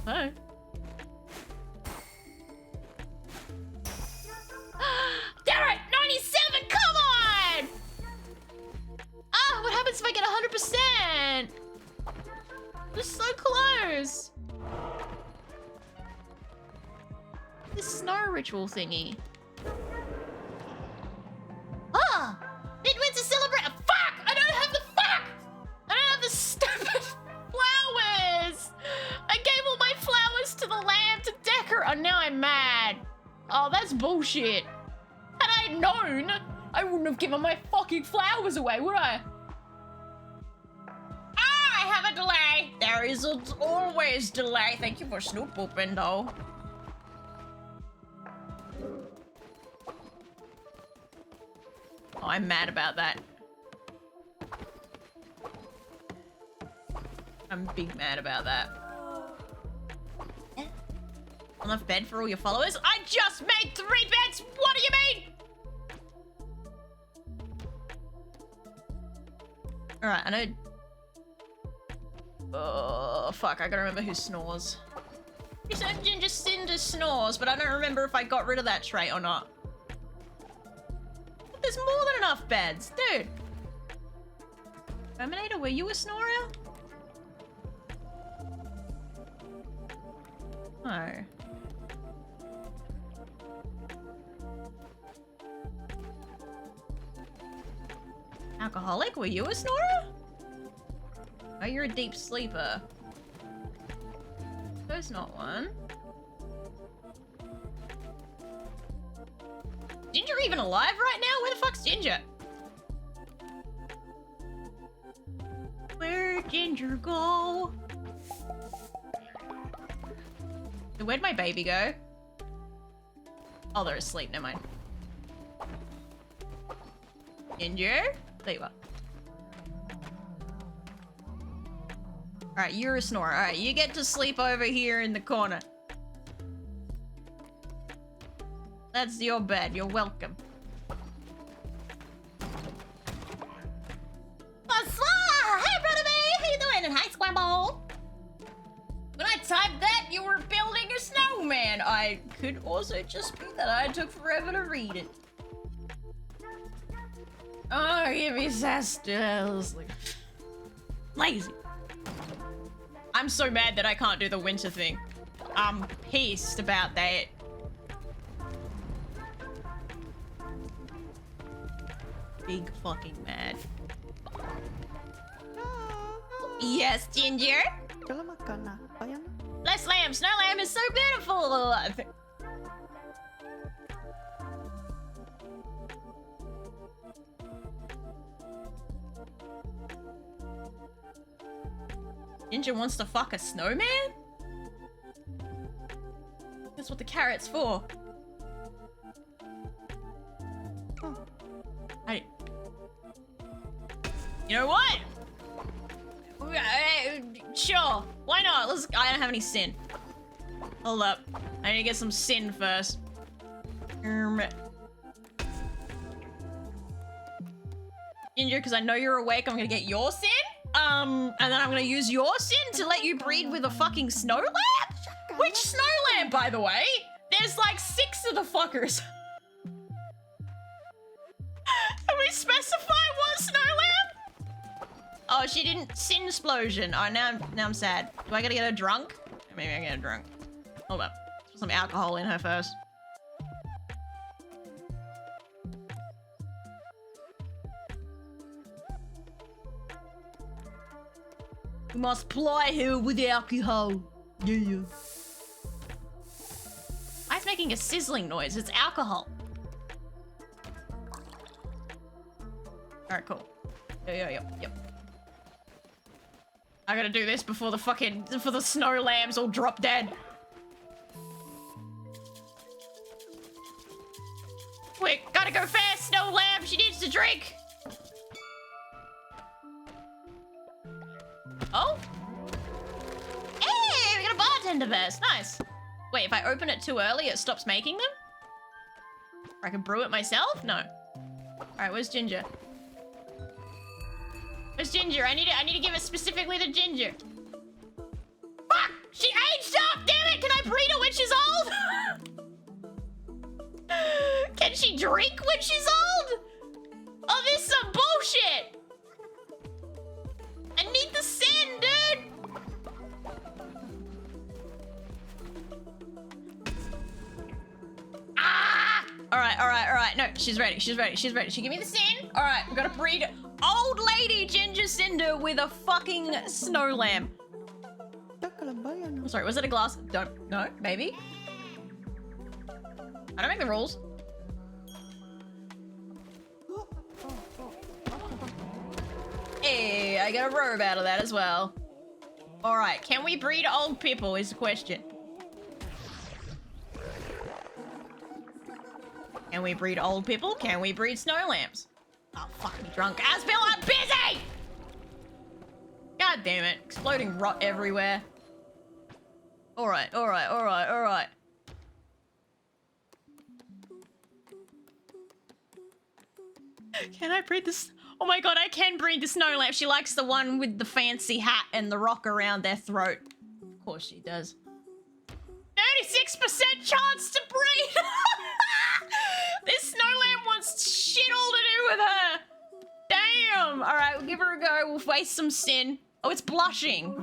No. Damn it! 97! Come on! Ah, what happens if I get 100%? We're so close! This snow ritual thingy. Ah! It went to celebrate. Fuck! I don't have the fuck! I don't have the stupid flowers! I gave all my flowers to the lamb to decorate. Oh, now I'm mad. Oh, that's bullshit. Had I known, I wouldn't have given my fucking flowers away, would I? Ah, I have a delay. There is always delay. Thank you for snoop pooping, though. Oh, I'm mad about that. I'm big mad about that. Enough bed for all your followers? I just made 3 beds! What do you mean? Alright, I know... Oh, fuck, I gotta remember who snores. You said Ginger Cinder snores, but I don't remember if I got rid of that trait or not. There's more than enough beds, dude. Terminator, were you a snorer? No. Alcoholic, were you a snorer? Oh, you're a deep sleeper. There's not one. Ginger even alive right now? Where the fuck's Ginger? Where'd Ginger go? Where'd my baby go? Oh, they're asleep. Never mind. Ginger? There you are. Alright, you're a snorer. Alright, you get to sleep over here in the corner. That's your bed. You're welcome. Hey, brother man! How you doing? And hi, Squamble! When I typed that, you were building a snowman. I could also just be that I took forever to read it. Oh, give me sastels. Lazy. I'm so mad that I can't do the winter thing. I'm pissed about that. Big fucking mad. Yes, Ginger? Less lamb. Snow lamb is so beautiful. Ginger wants to fuck a snowman? That's what the carrot's for. You know what? Sure. Why not? I don't have any sin. Hold up. I need to get some sin first. Ginger, because I know you're awake, I'm gonna get your sin. And then I'm gonna use your sin to let you breed with a fucking snow lamb? Which snow lamb, by the way? There's like 6 of the fuckers. Have we specified what snow lamb? Oh, she didn't. Sin explosion. Oh, now I'm sad. Do I gotta get her drunk? Maybe I get her drunk. Hold up. Let's put some alcohol in her first. We must ply her with alcohol. Yeah. Why is making a sizzling noise? It's alcohol. Alright, cool. Yep. I gotta do this before the snow lambs all drop dead. Quick, gotta go fast, snow lamb. She needs to drink. Oh? Hey, we got a bartender vest. Nice. Wait, if I open it too early, it stops making them? Or I can brew it myself? No. Alright, where's Ginger? Where's Ginger? I need to give it specifically to Ginger. Fuck! She aged up! Damn it! Can I breed her when she's old? Can she drink when she's old? Oh, this is some bullshit! I need the sin, dude! Ah! Alright. No, she's ready. She give me the sin. Alright, we gotta breed old lady Ginger Cinder with a fucking snow lamb. Sorry, was it a glass? No, maybe? I don't make the rules. Hey, I got a robe out of that as well. Alright, can we breed old people is the question. Can we breed old people? Can we breed snow lambs? Oh, fuck me drunk. Asbill, I'm busy! God damn it. Exploding rot everywhere. Alright. Can I breed this? Oh my god, I can breed the snow lamb. She likes the one with the fancy hat and the rock around their throat. Of course she does. 36% chance to breed! This snow lamb wants shit all to do with her! Damn! Alright, we'll give her a go. We'll waste some sin. Oh, it's blushing.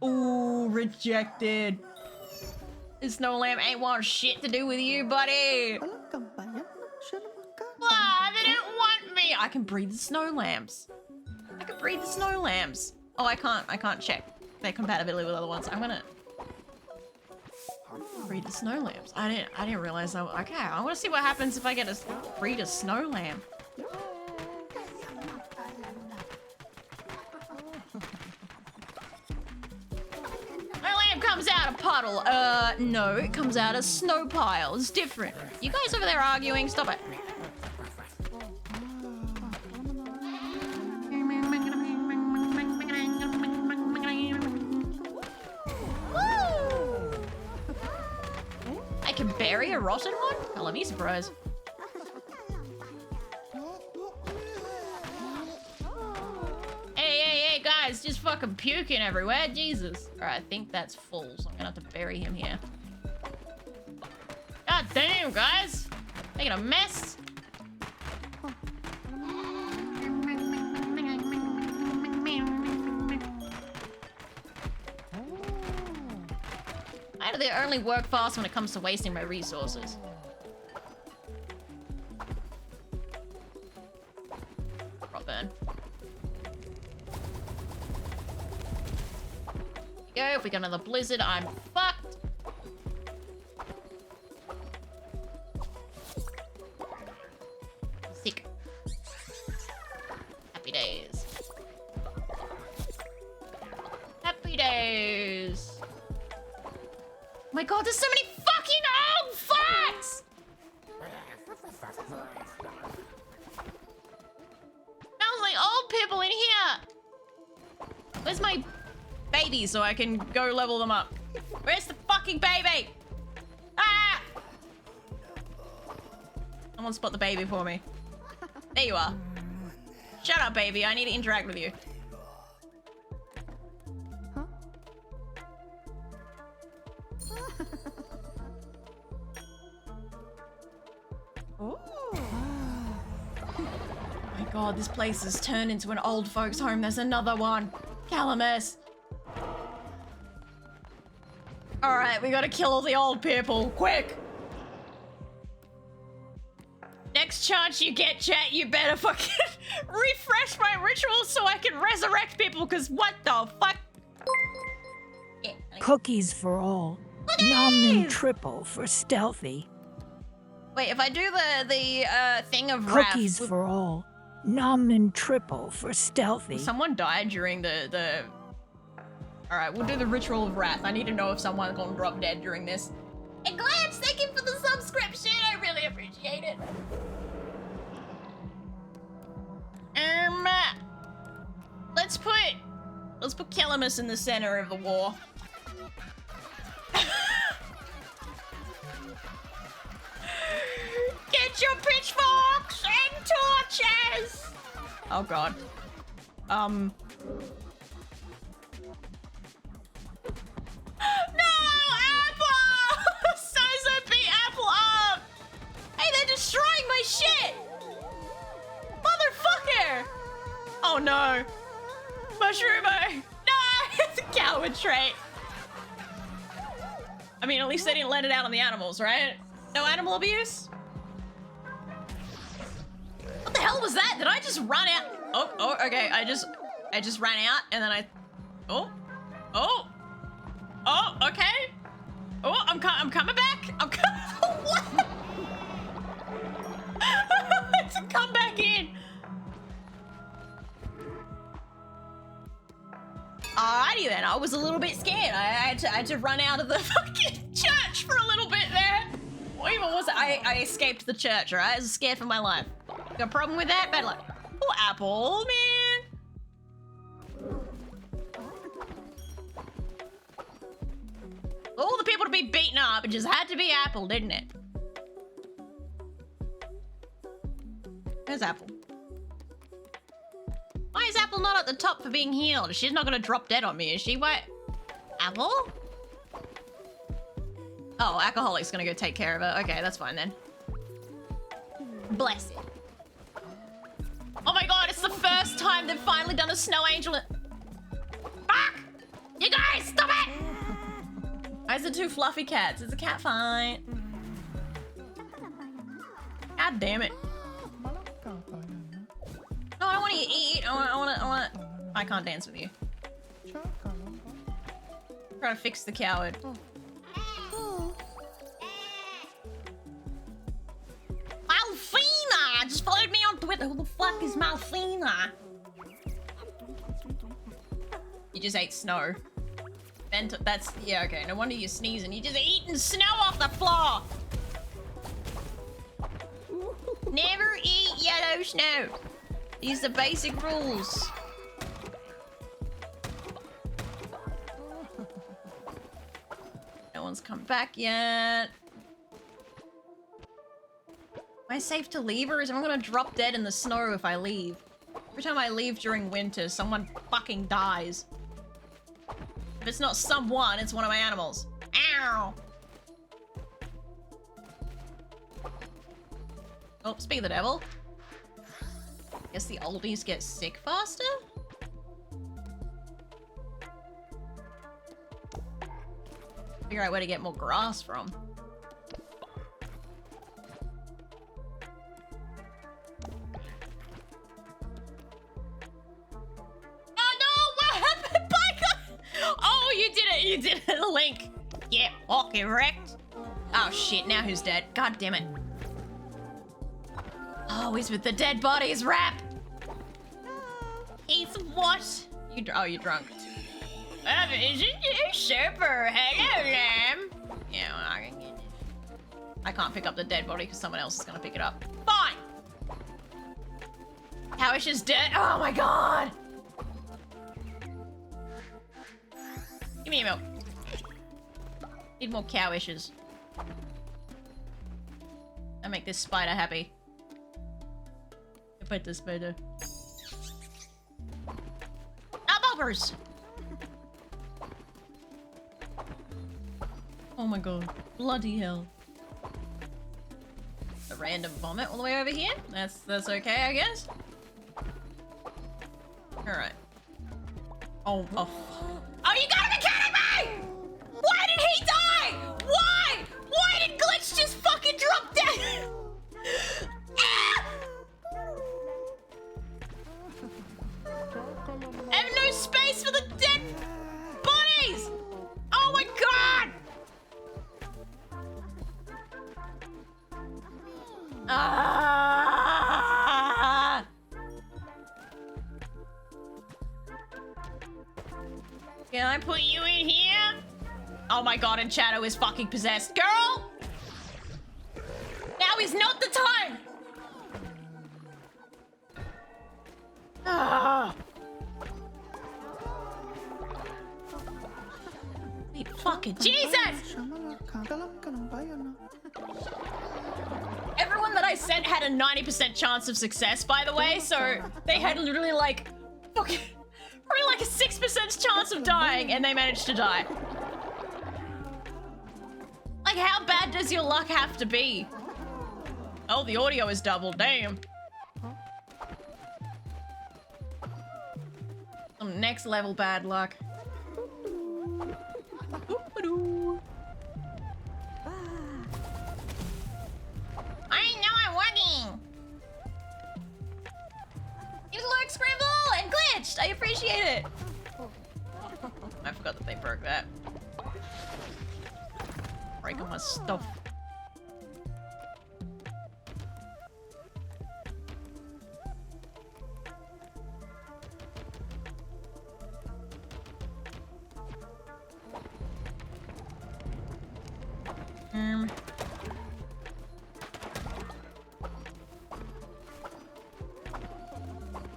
Ooh, rejected. This snow lamb ain't want shit to do with you, buddy. Why? They don't want me. I can breed the snow lambs. Oh, I can't check their compatibility with other ones. I'm gonna breed the snow lambs. I didn't realize that. Okay, I want to see what happens if I get breed a snow lamb. comes out a puddle. No, it comes out a snow pile. It's different. You guys over there arguing? Stop it. I can bury a rotten one? I'll let me surprise. Hey, guys, just fucking puking everywhere. Jesus. Alright, I think that's full, so I'm gonna have to bury him here. God damn, guys. Making a mess. Why do they only work fast when it comes to wasting my resources? Drop burn. Go. If we get another blizzard, I'm fucked. Sick. Happy days. Happy days. Oh my god, there's so many fucking old farts! Smells like old people in here. Where's my baby so I can go level them up? Where's the fucking baby? Ah! Someone spot the baby for me. There you are. Shut up, baby. I need to interact with you. Oh my god, this place has turned into an old folks home. There's another one. Calamus. Alright, we gotta kill all the old people. Quick! Next chance you get, chat, you better fucking refresh my rituals so I can resurrect people, because what the fuck? Yeah, Cookies for all. Nom and triple for stealthy. wait, if I do the thing of wrath... Cookies for all. Nom and triple for stealthy. Someone died during the... Alright, we'll do the ritual of wrath. I need to know if someone's gonna drop dead during this. And Glance, thank you for the subscription. I really appreciate it. Let's put Calamus in the center of the war. Get your pitchforks and torches! Oh god. No! Apple! Sozo beat Apple up! Hey, they're destroying my shit! Motherfucker! Oh no. Mushroomo! No! It's a coward trait. I mean, at least they didn't let it out on the animals, right? No animal abuse? What the hell was that? Did I just run out? Oh, okay. I just ran out and then I... Oh, okay. Oh, I'm coming back. I'm coming... What? To come back in. Alrighty then, I was a little bit scared. I had to run out of the fucking church for a little bit there. What even was it? I escaped the church, alright? I was scared for my life. Got a problem with that? Bad luck. Oh, Apple, man. All the people to be beaten up, it just had to be Apple, didn't it? Where's Apple? Why is Apple not at the top for being healed? She's not gonna drop dead on me, is she? What? Apple? Oh, Alcoholic's gonna go take care of her. Okay, that's fine then. Bless it. Oh my god, it's the first time they've finally done a snow angel. Fuck! You guys, stop it! Why is it two fluffy cats? It's a cat fight. God damn it. No, I don't want to eat. I want. I can't dance with you. Try to fix the coward. Malfina just followed me on Twitter. Who the fuck is Malfina? You just ate snow. mental. That's, yeah, okay. No wonder you're sneezing. You're just eating snow off the floor. Never eat yellow snow. These are basic rules. No one's come back yet. Am I safe to leave, or is I'm gonna drop dead in the snow if I leave? Every time I leave during winter, someone fucking dies. If it's not someone, it's one of my animals. Ow! Oh, speak of the devil. Guess the oldies get sick faster? Figure out where to get more grass from. You did it, Link. Yeah, okay, wrecked. Oh shit, now who's dead? God damn it. Oh, he's with the dead bodies, rap. He's what? You're drunk. Isn't you super? Hello, lamb. Yeah, well, I can get it. I can't pick up the dead body because someone else is gonna pick it up. Fine. Cowish is dead. Oh my god. Give me a milk. Need more cowishes. I make this spider happy. I pet the spider. Ah, boppers! Oh my god. Bloody hell. A random vomit all the way over here? That's okay, I guess. Alright. Oh, Oh, you gotta be kidding me! Why did he die? Why? Why did Glitch just fucking drop dead? I have no space for the dead bodies! Oh my god! Ah! Can I put you in here? Oh my god, and Shadow is fucking possessed. Girl! Now is not the time! Ah! Wait, fucking Jesus! Everyone that I sent had a 90% chance of success, by the way, so they had literally like fucking probably like a 6% chance of dying, and they managed to die. Like, how bad does your luck have to be? Oh, the audio is doubled, damn. Some next level bad luck. I know I'm working. You look Scribble and glitched. I appreciate it. I forgot that they broke that. Breaking my stuff.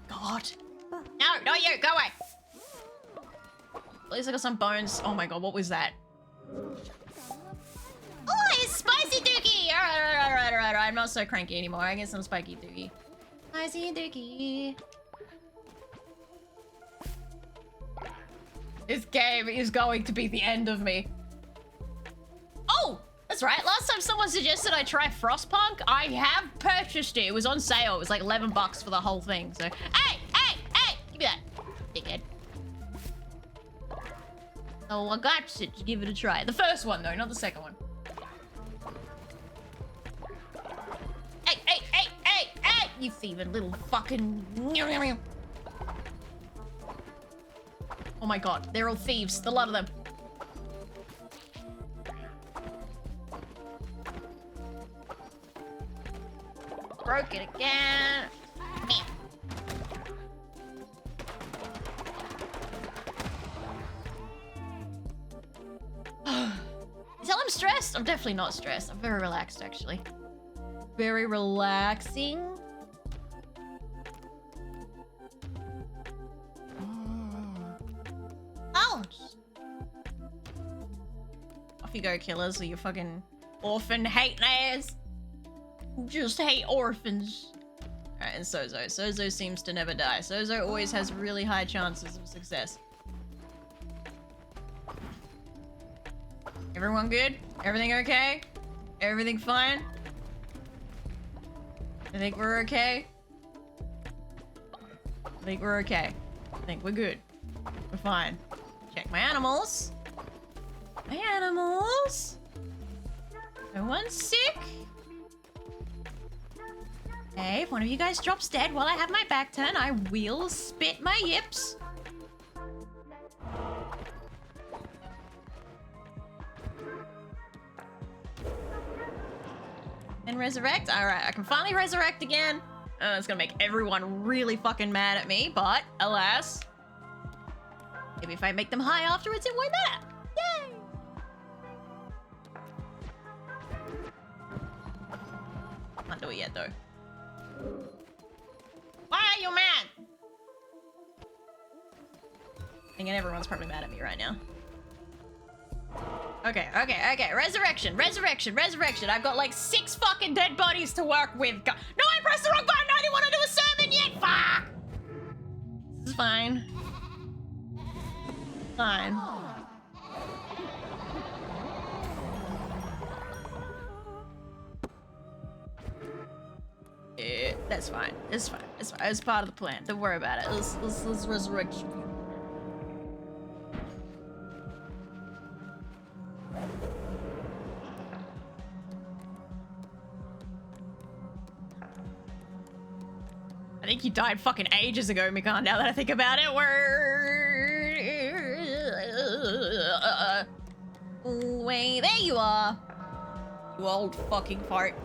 God. No, not you. Go away. At least I got some bones. Oh my god, what was that? Oh, it's Spicy Dookie! Alright. I'm not so cranky anymore. I get some Spiky Dookie. Spicy Dookie. This game is going to be the end of me. Oh! That's right. Last time someone suggested I try Frostpunk, I have purchased it. It was on sale. It was like 11 bucks for the whole thing. So, hey! Give me that, dickhead. Oh, I got to give it a try. The first one, though, not the second one. Hey! You thieving little fucking... Oh my god, they're all thieves. The lot of them. Broke it again. Man. I'm stressed. I'm definitely not stressed. I'm very relaxed, actually. Very relaxing. Ouch! Off you go, killers, or you fucking orphan hating ass. Just hate orphans. Alright, and Sozo. Sozo seems to never die. Sozo always has really high chances of success. Everyone good? Everything okay? Everything fine? I think we're okay. I think we're okay. I think we're good. We're fine. Check my animals. My animals. No one's sick. Hey, if one of you guys drops dead while I have my back turned, I will spit my yips. And resurrect? Alright, I can finally resurrect again. It's gonna make everyone really fucking mad at me, but alas. Maybe if I make them high afterwards, it won't matter. Yay! Can't do it yet, though. Why are you mad? Again, everyone's probably mad at me right now. Okay. Resurrection. I've got like 6 fucking dead bodies to work with. No, I pressed the wrong button. I didn't want to do a sermon yet. Fuck. This is fine. Fine. That's fine. It's fine. It's part of the plan. Don't worry about it. Let's resurrect you. I think you died fucking ages ago, Mikan, now that I think about it. Wait, there you are. You old fucking fart.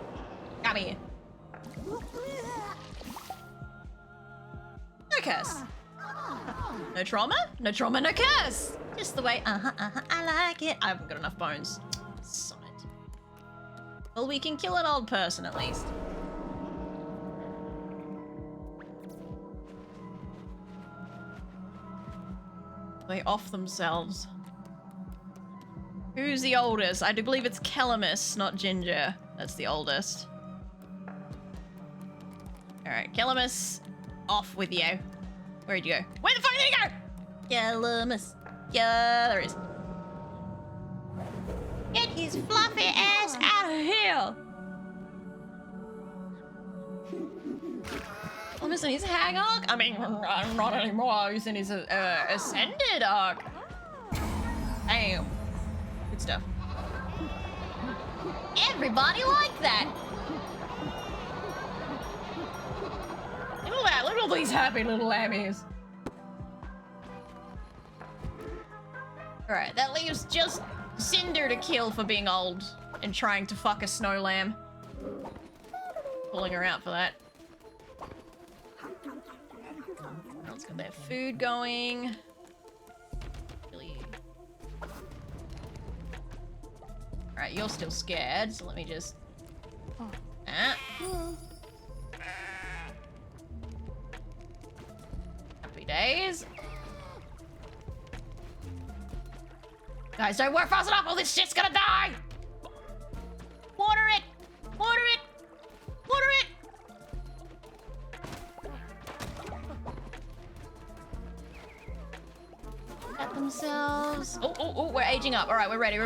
Come here. No curse. No trauma? No trauma, no curse. Just the way, I like it. I haven't got enough bones. Son it. Well, we can kill an old person at least. They off themselves. Who's the oldest? I do believe it's Calamus, not Ginger. That's the oldest. Alright, Calamus, off with you. Where'd you go? Where the fuck did he go? Calamus. Yeah, there he is. Get his fluffy ass out of here! Calamus in his hag arc? I mean, not anymore. He's in his ascended arc. Damn. Good stuff. Everybody liked that. Look at that. Look at all these happy little lammies. Alright, that leaves just Cinder to kill for being old and trying to fuck a snow lamb. Pulling her out for that. Let's get that food going. Really. Alright, you're still scared, so let me just... Happy days. Guys, don't work fast enough, all this shit's gonna die! Water it! Water it! Water it! At themselves. Oh, we're aging up. Alright, we're ready.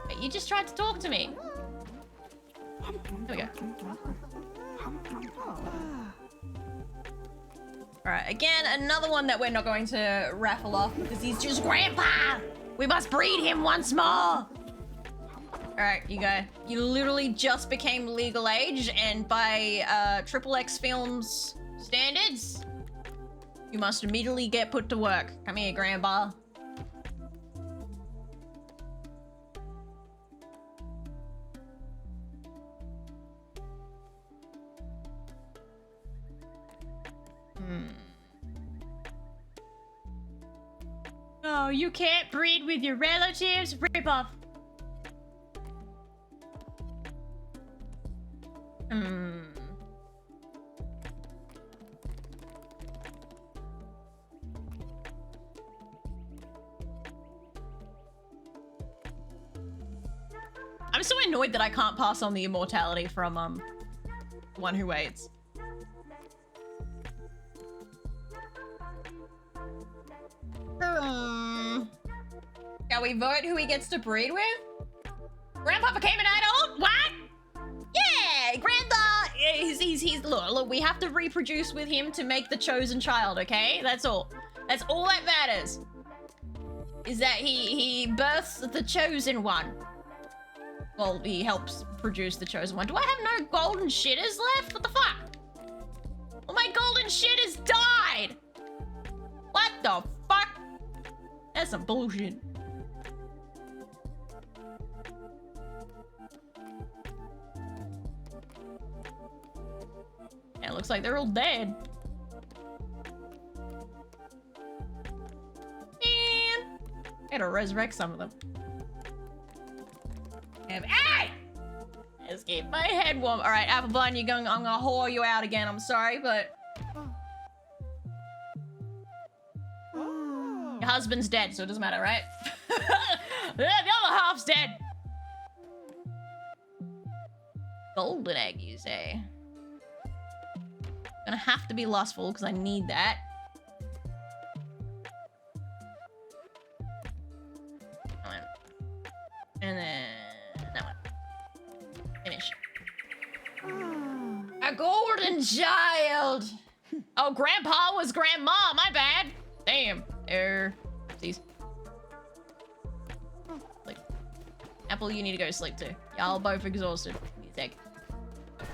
Wait, you just tried to talk to me. Here we go. Alright, again, another one that we're not going to raffle off because he's just Grandpa! We must breed him once more! Alright, you go. You literally just became legal age, and by XXX Films standards, you must immediately get put to work. Come here, Grandpa. Oh, you can't breed with your relatives? Rip off. I'm so annoyed that I can't pass on the immortality from, One Who Waits. Shall we vote who he gets to breed with? Grandpa became an adult? What? Yeah, Grandpa, he's look, we have to reproduce with him to make the chosen child, okay? That's all. That's all that matters. Is that he births the chosen one. Well, he helps produce the chosen one. Do I have no golden shitters left? What the fuck? Well, my golden shitters died! What the fuck? That's some bullshit. Yeah, it looks like they're all dead. Man! Gotta resurrect some of them. Hey! Let's keep my head warm. Alright, Applebun, I'm gonna whore you out again. I'm sorry, but... Your husband's dead, so it doesn't matter, right? The other half's dead! Golden egg, you say? Gonna have to be lustful, because I need that. And then... that one. Finish. A golden child! Oh, Grandpa was Grandma, my bad! Damn. Oopsies. Sleep. Apple, you need to go to sleep too. Y'all both exhausted. Need egg.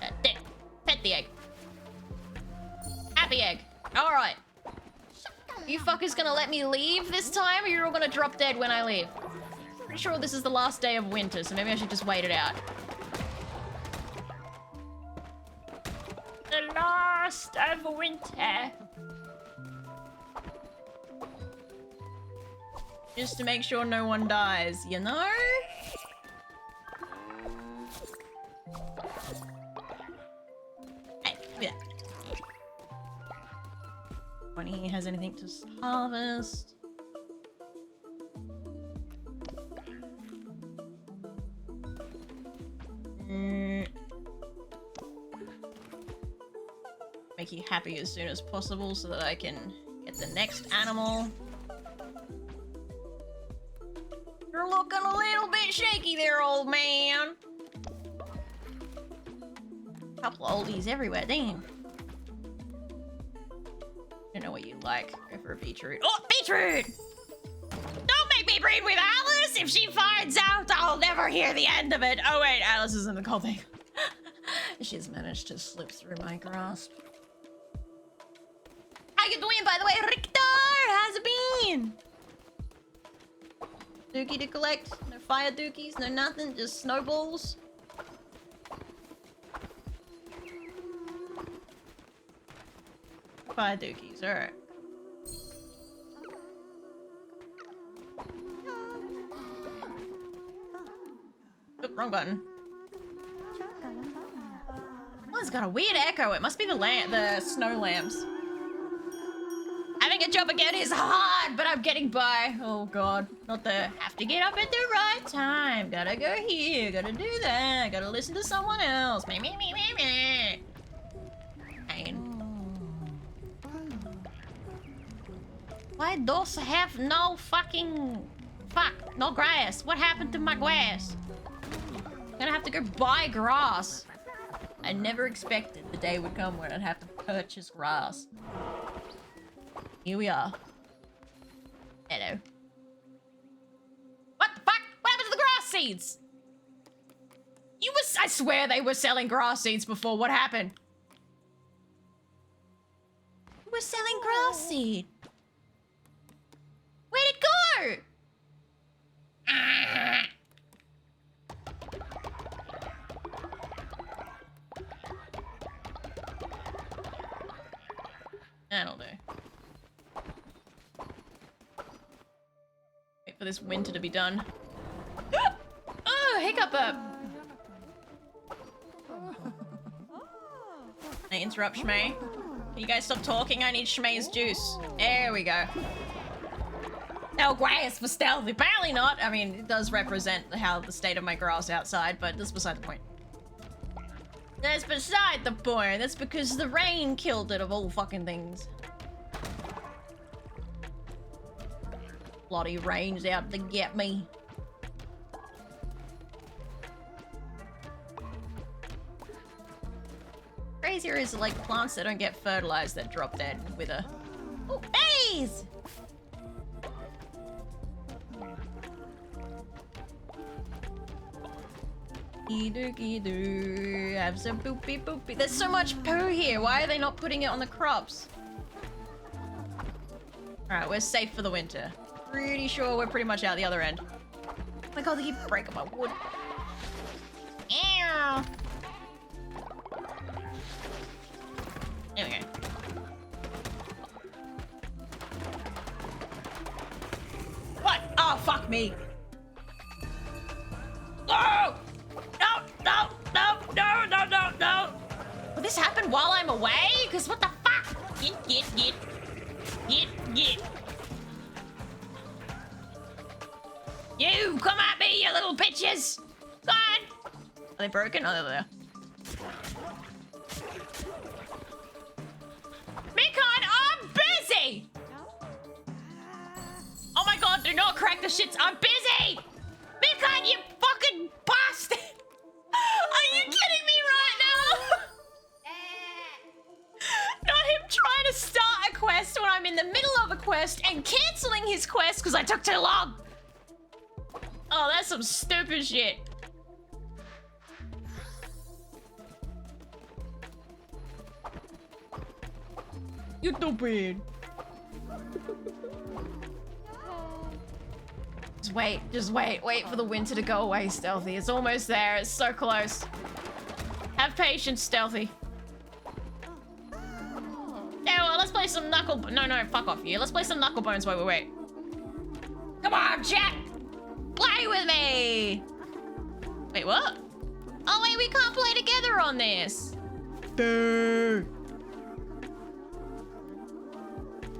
Pet the egg. Happy egg. Alright. You fuckers gonna let me leave this time, or you're all gonna drop dead when I leave? Pretty sure this is the last day of winter, so maybe I should just wait it out. The last of winter. Just to make sure no one dies, you know? Hey, yeah. When he has anything to harvest. Make you happy as soon as possible so that I can get the next animal. You're looking a little bit shaky there, old man. Couple of oldies everywhere, damn. Don't know what you like. Go for a beetroot. Oh, beetroot! Don't make me breed with Alice! If she finds out, I'll never hear the end of it. Oh wait, Alice is in the cold thing. She's managed to slip through my grasp. How you doing, by the way, Richter? How's it been? Dookie to collect? No fire dookies? No nothing? Just snowballs? Fire dookies, alright. Oh, wrong button. Oh, it's got a weird echo. It must be the snow lambs. Having a job again is hard, but I'm getting by. Oh god, not the have to get up at the right time. Gotta go here, gotta do that, gotta listen to someone else. Me. Pain. Why does have no no grass? What happened to my grass? I'm gonna have to go buy grass. I never expected the day would come when I'd have to purchase grass. Here we are. Hello. What the fuck? What happened to the grass seeds? I swear they were selling grass seeds before. What happened? We're selling grass seed. Where'd it go? That'll do. wait for this winter to be done. Oh, hiccup up. I interrupt Shmay. Can you guys stop talking? I need Shmay's juice. There we go. No grass for stealthy. Apparently not. I mean, it does represent how the state of my grass outside, but that's beside the point. That's beside the point. That's because the rain killed it of all fucking things. Bloody rain's out to get me. Crazier is like plants that don't get fertilized that drop dead and wither. Oh, bees! Doo-doo-doo, have some poopy poopy. There's so much poo here. Why are they not putting it on the crops? Alright, we're safe for the winter. Pretty sure we're pretty much out the other end. Oh my god, they keep breaking my wood. Ew. There we go. What? Oh, fuck me. Oh! No, no, no, no, no, no, no. Will this happen while I'm away? Because what the fuck? Get. You, come at me, you little bitches. Come on. Are they broken? Oh, they're there. Mikon, I'm busy! Oh my god, do not crack the shits. I'm busy! Mikon, you fucking bastard! Are you kidding me right now? Not him trying to start a quest when I'm in the middle of a quest and cancelling his quest because I took too long. Oh, that's some stupid shit. You stupid. Just wait for the winter to go away, Stealthy. It's almost there, it's so close. Have patience, Stealthy. Yeah, well, let's play some No, fuck off you. Let's play some Knucklebones while we wait. Come on, chat! Play with me! Wait, what? Oh, wait, we can't play together on this. Boo!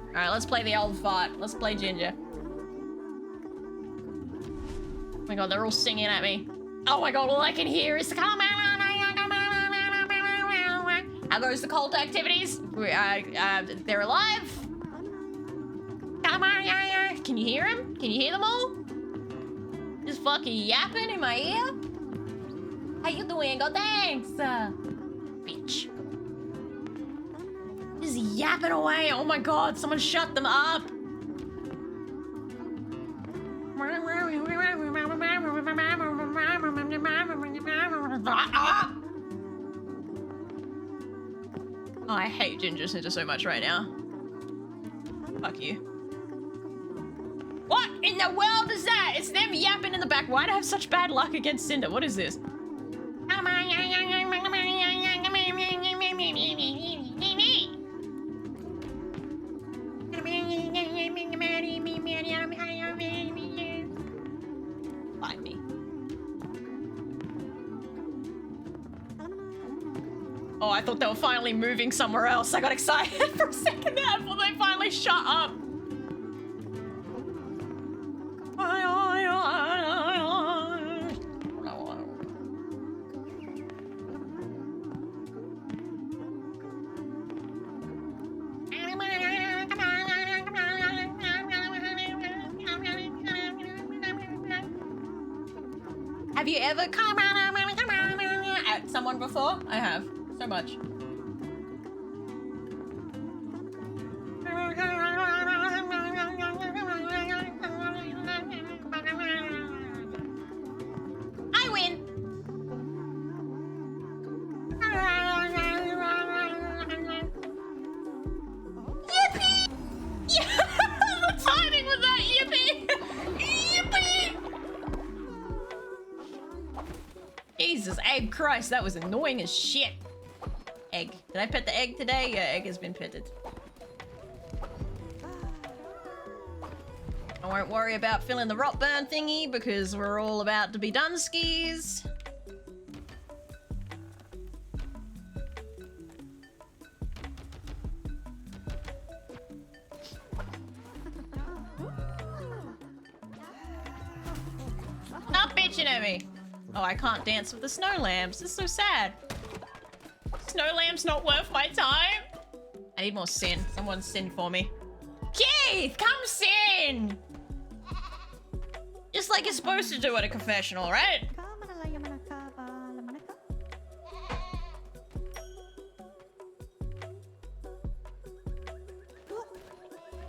Alright, let's play the old fight. Let's play Ginger. Oh my god, they're all singing at me. Oh my god, all I can hear is come on. How goes the cult activities? They're alive. Come on. Can you hear them? Can you hear them all? Just fucking yapping in my ear? How you doing? Oh, thanks. Bitch. Just yapping away. Oh my god, someone shut them up. Oh, I hate Ginger Ninja so much right now. Fuck you. What in the world is that? It's them yapping in the back. Why do I have such bad luck against Cinder? What is this? Find me. Oh, I thought they were finally moving somewhere else. I got excited for a second there. I thought they finally shut up. Have you ever come at someone before? I have. So much. I win. Yippee! Yeah, the timing with that yippee! Yippee! Jesus, egg Christ, that was annoying as shit. Egg. Did I pet the egg today? Yeah, egg has been petted. I won't worry about filling the rot burn thingy because we're all about to be done skis. Stop bitching at me. Oh, I can't dance with the snow lambs. This is so sad. Snow lamb's not worth my time. I need more sin. Someone sin for me. Keith, come sin! Just like you're supposed to do at a confessional, right?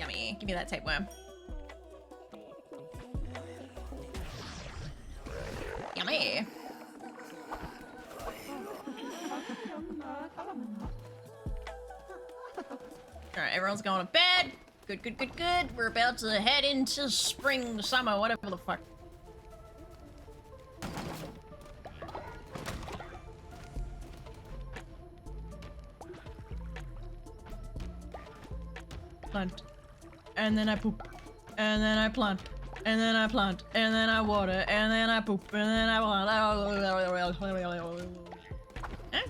Yummy. Give me that tapeworm. Yummy. Alright, everyone's going to bed. Good, good, good, good. We're about to head into spring, summer, whatever the fuck. Plant. And then I poop. And then I plant. And then I plant. And then I water. And then I poop. And then I plant. Huh?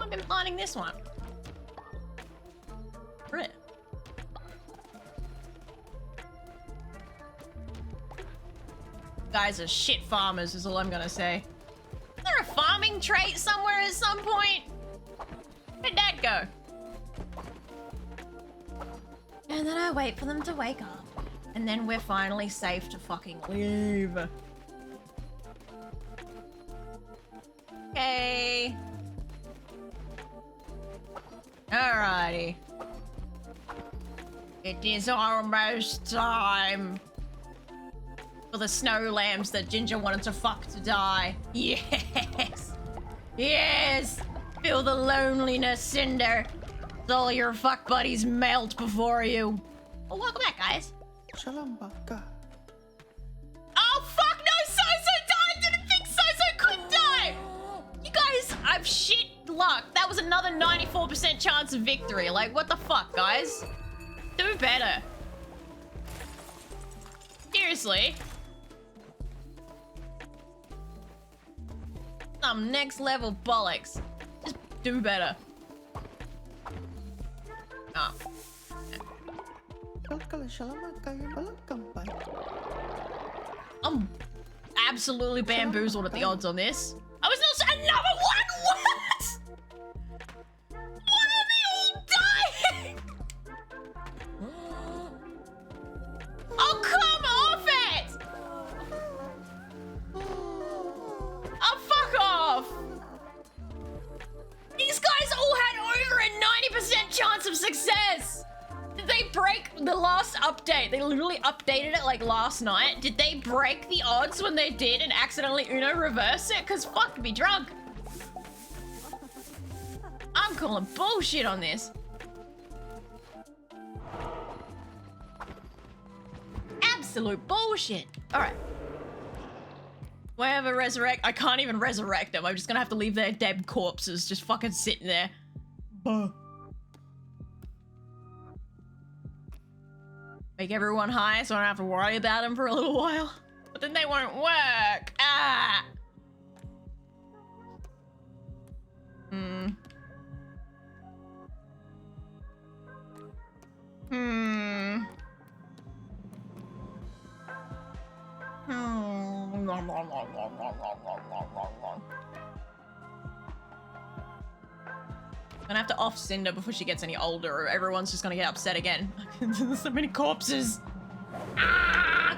I've been planting this one. Brit. Guys are shit farmers is all I'm gonna say. Is there a farming trait somewhere at some point? Where'd that go? And then I wait for them to wake up. And then we're finally safe to fucking leave. Okay. Alrighty. It is almost time for the snow lambs that Ginger wanted to fuck to die. Yes! Yes! Feel the loneliness, Cinder. As all your fuck buddies melt before you. Oh, welcome back, guys. Shalom, Baka. Oh, fuck no! Soso died! Didn't think Soso could die! You guys, I've shit luck. That was another 94% chance of victory. Like, what the fuck, guys? Do better. Seriously. Some next level bollocks. Just do better. Oh. I'm absolutely bamboozled at the odds on this. I was not another one. What? Why are they all dying? Oh, come off it! Oh, fuck off! These guys all had over a 90% chance of success. Did they break the last update? They literally updated it like last night. Did they break the odds when they did and accidentally Uno reverse it? Cause fuck me drunk. I'm calling bullshit on this. Absolute bullshit. All right. Do I have a resurrect? I can't even resurrect them. I'm just gonna have to leave their dead corpses just fucking sitting there. Make everyone high so I don't have to worry about them for a little while. But then they won't work. Ah! I'm gonna have to off Cinder before she gets any older, or everyone's just gonna get upset again. There's so many corpses. Ah!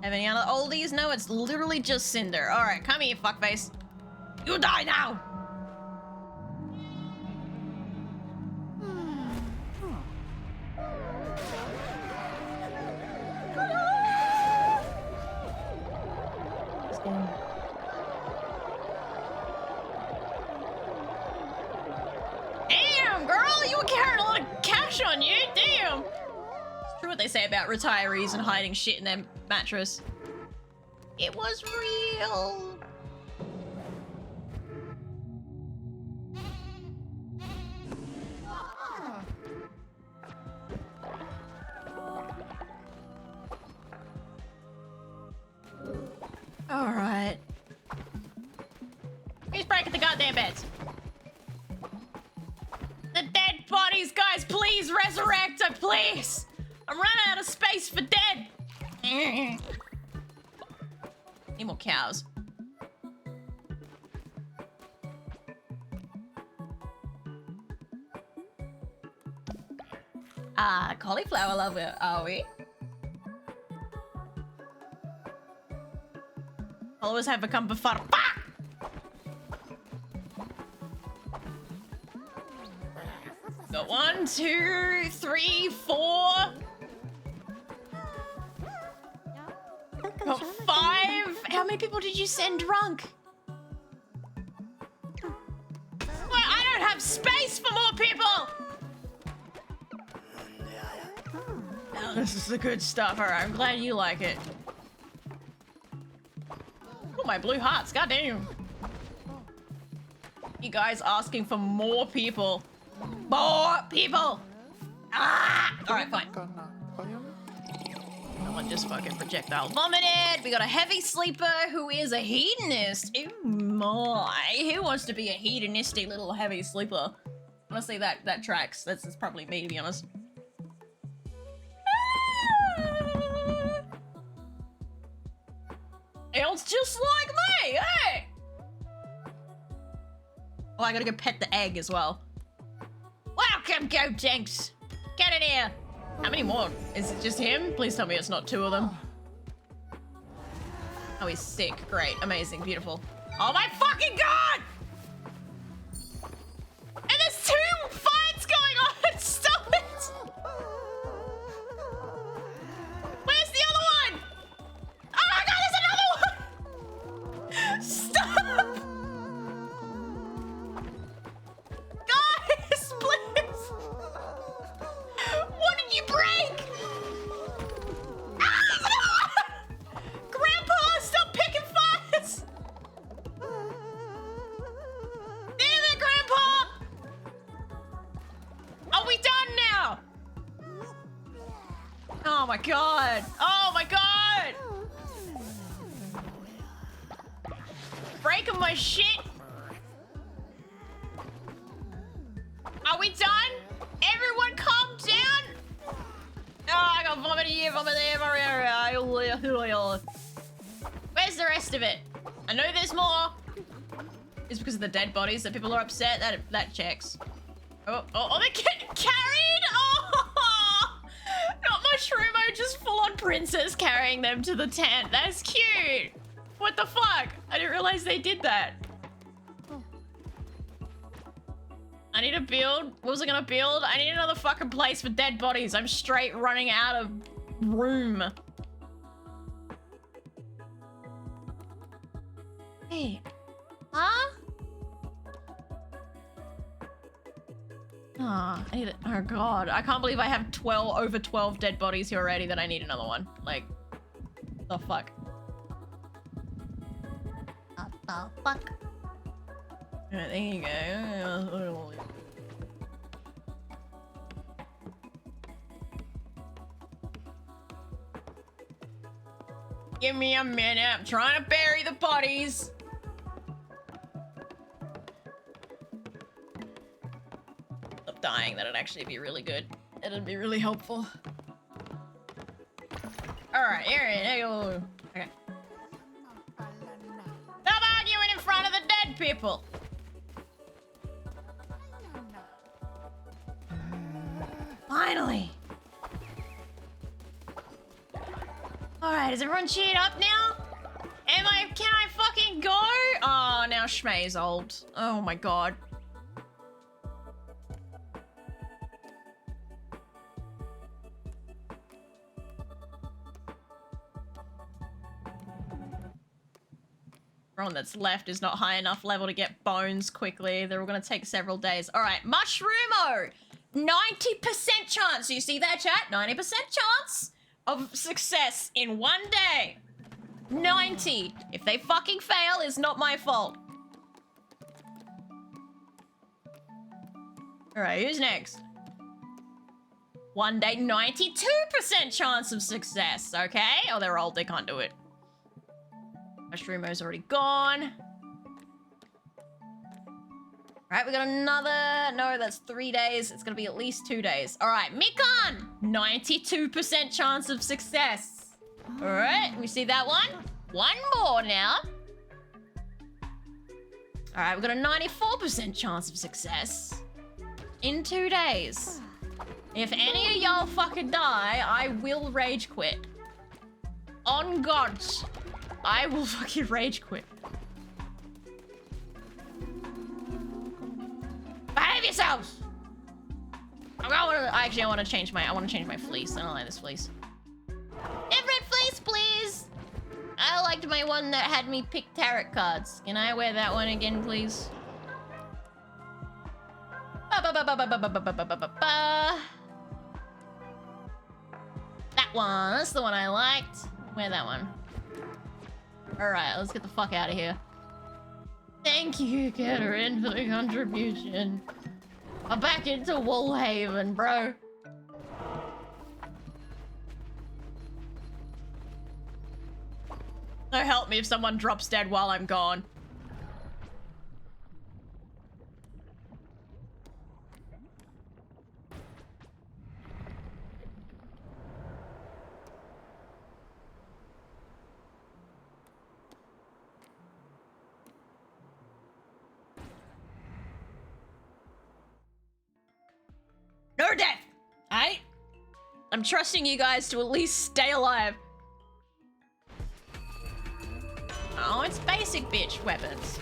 Have any other oldies? No, it's literally just Cinder. Alright, come here, fuckface. You die now! Damn, girl, you were carrying a lot of cash on you. Damn. It's true what they say about retirees and hiding shit in their mattress. It was real. beds. The dead bodies, guys, please resurrect her, please. I'm running out of space for dead. Need more cows. Cauliflower lover, are we? Followers have become before. Got 1, 2, 3, 4. Got 5. How many people did you send drunk? Well, I don't have space for more people. Oh, this is the good stuff. All right, I'm glad you like it. Oh, my blue hearts. Goddamn. You guys asking for more people. More people! Ah! Alright, fine. Someone just fucking projectile vomited. We got a heavy sleeper who is a hedonist. Oh my. Who wants to be a hedonistic little heavy sleeper? Honestly, that tracks. That's probably me, to be honest. It's just like me, hey! Oh, I gotta go pet the egg as well. Welcome, Gotenks! Get in here! How many more? Is it just him? Please tell me it's not 2 of them. Oh, he's sick. Great. Amazing. Beautiful. Oh my fucking god! And there's 2 fights going on! Stop it! Where's the other one? Oh my god, there's another one! Stop! Guys, please! What did you break? Ah, there's another one! Grandpa, stop picking fights! Damn it, Grandpa! Are we done now? Oh my god! Oh my god! Breaking my shit! Are we done? Everyone calm down! Oh, I got vomit here, vomit there, vomit there. Where's the rest of it? I know there's more. It's because of the dead bodies that people are upset. That checks. Oh, they're getting carried? Oh! Not Mushroom, just full-on princess carrying them to the tent. That's cute. What the fuck? I didn't realize they did that. I need to build. What was I gonna build? I need another fucking place for dead bodies. I'm straight running out of room. Hey. Huh? Ah, I need it. Oh god. I can't believe I have over 12 dead bodies here already that I need another one. Like, the fuck? The fuck? Alright, there you go. Give me a minute. I'm trying to bury the bodies. Stop dying. That'd actually be really good. It'd be really helpful. Alright, here it is. Okay. Stop arguing in front of the dead people. Finally. Alright, is everyone cheered up now? Can I fucking go? Oh, now Shmay's old. Oh my god. Everyone that's left is not high enough level to get bones quickly. They're all gonna take several days. Alright, Mushroomo! 90% chance, you see that, chat? 90% chance of success in one day. 90. If they fucking fail, it's not my fault. Alright, who's next? One day, 92% chance of success, okay? Oh, they're old, they can't do it. Mushroomo's already gone. Alright, we got another... No, that's 3 days. It's gonna be at least 2 days. Alright, Mikon! 92% chance of success. Alright, we see that one. One more now. Alright, we've got a 94% chance of success. In 2 days. If any of y'all fucking die, I will rage quit. On God, I will fucking rage quit. Behave yourselves! I want to change my fleece. I don't like this fleece. Different fleece, please! I liked my one that had me pick tarot cards. Can I wear that one again, please? That one. That's the one I liked. Wear that one. Alright, let's get the fuck out of here. Thank you, Keterin, for the contribution. I'm back into Woolhaven, bro. So help me if someone drops dead while I'm gone. No death! Alright? I'm trusting you guys to at least stay alive. Oh, it's basic bitch weapons.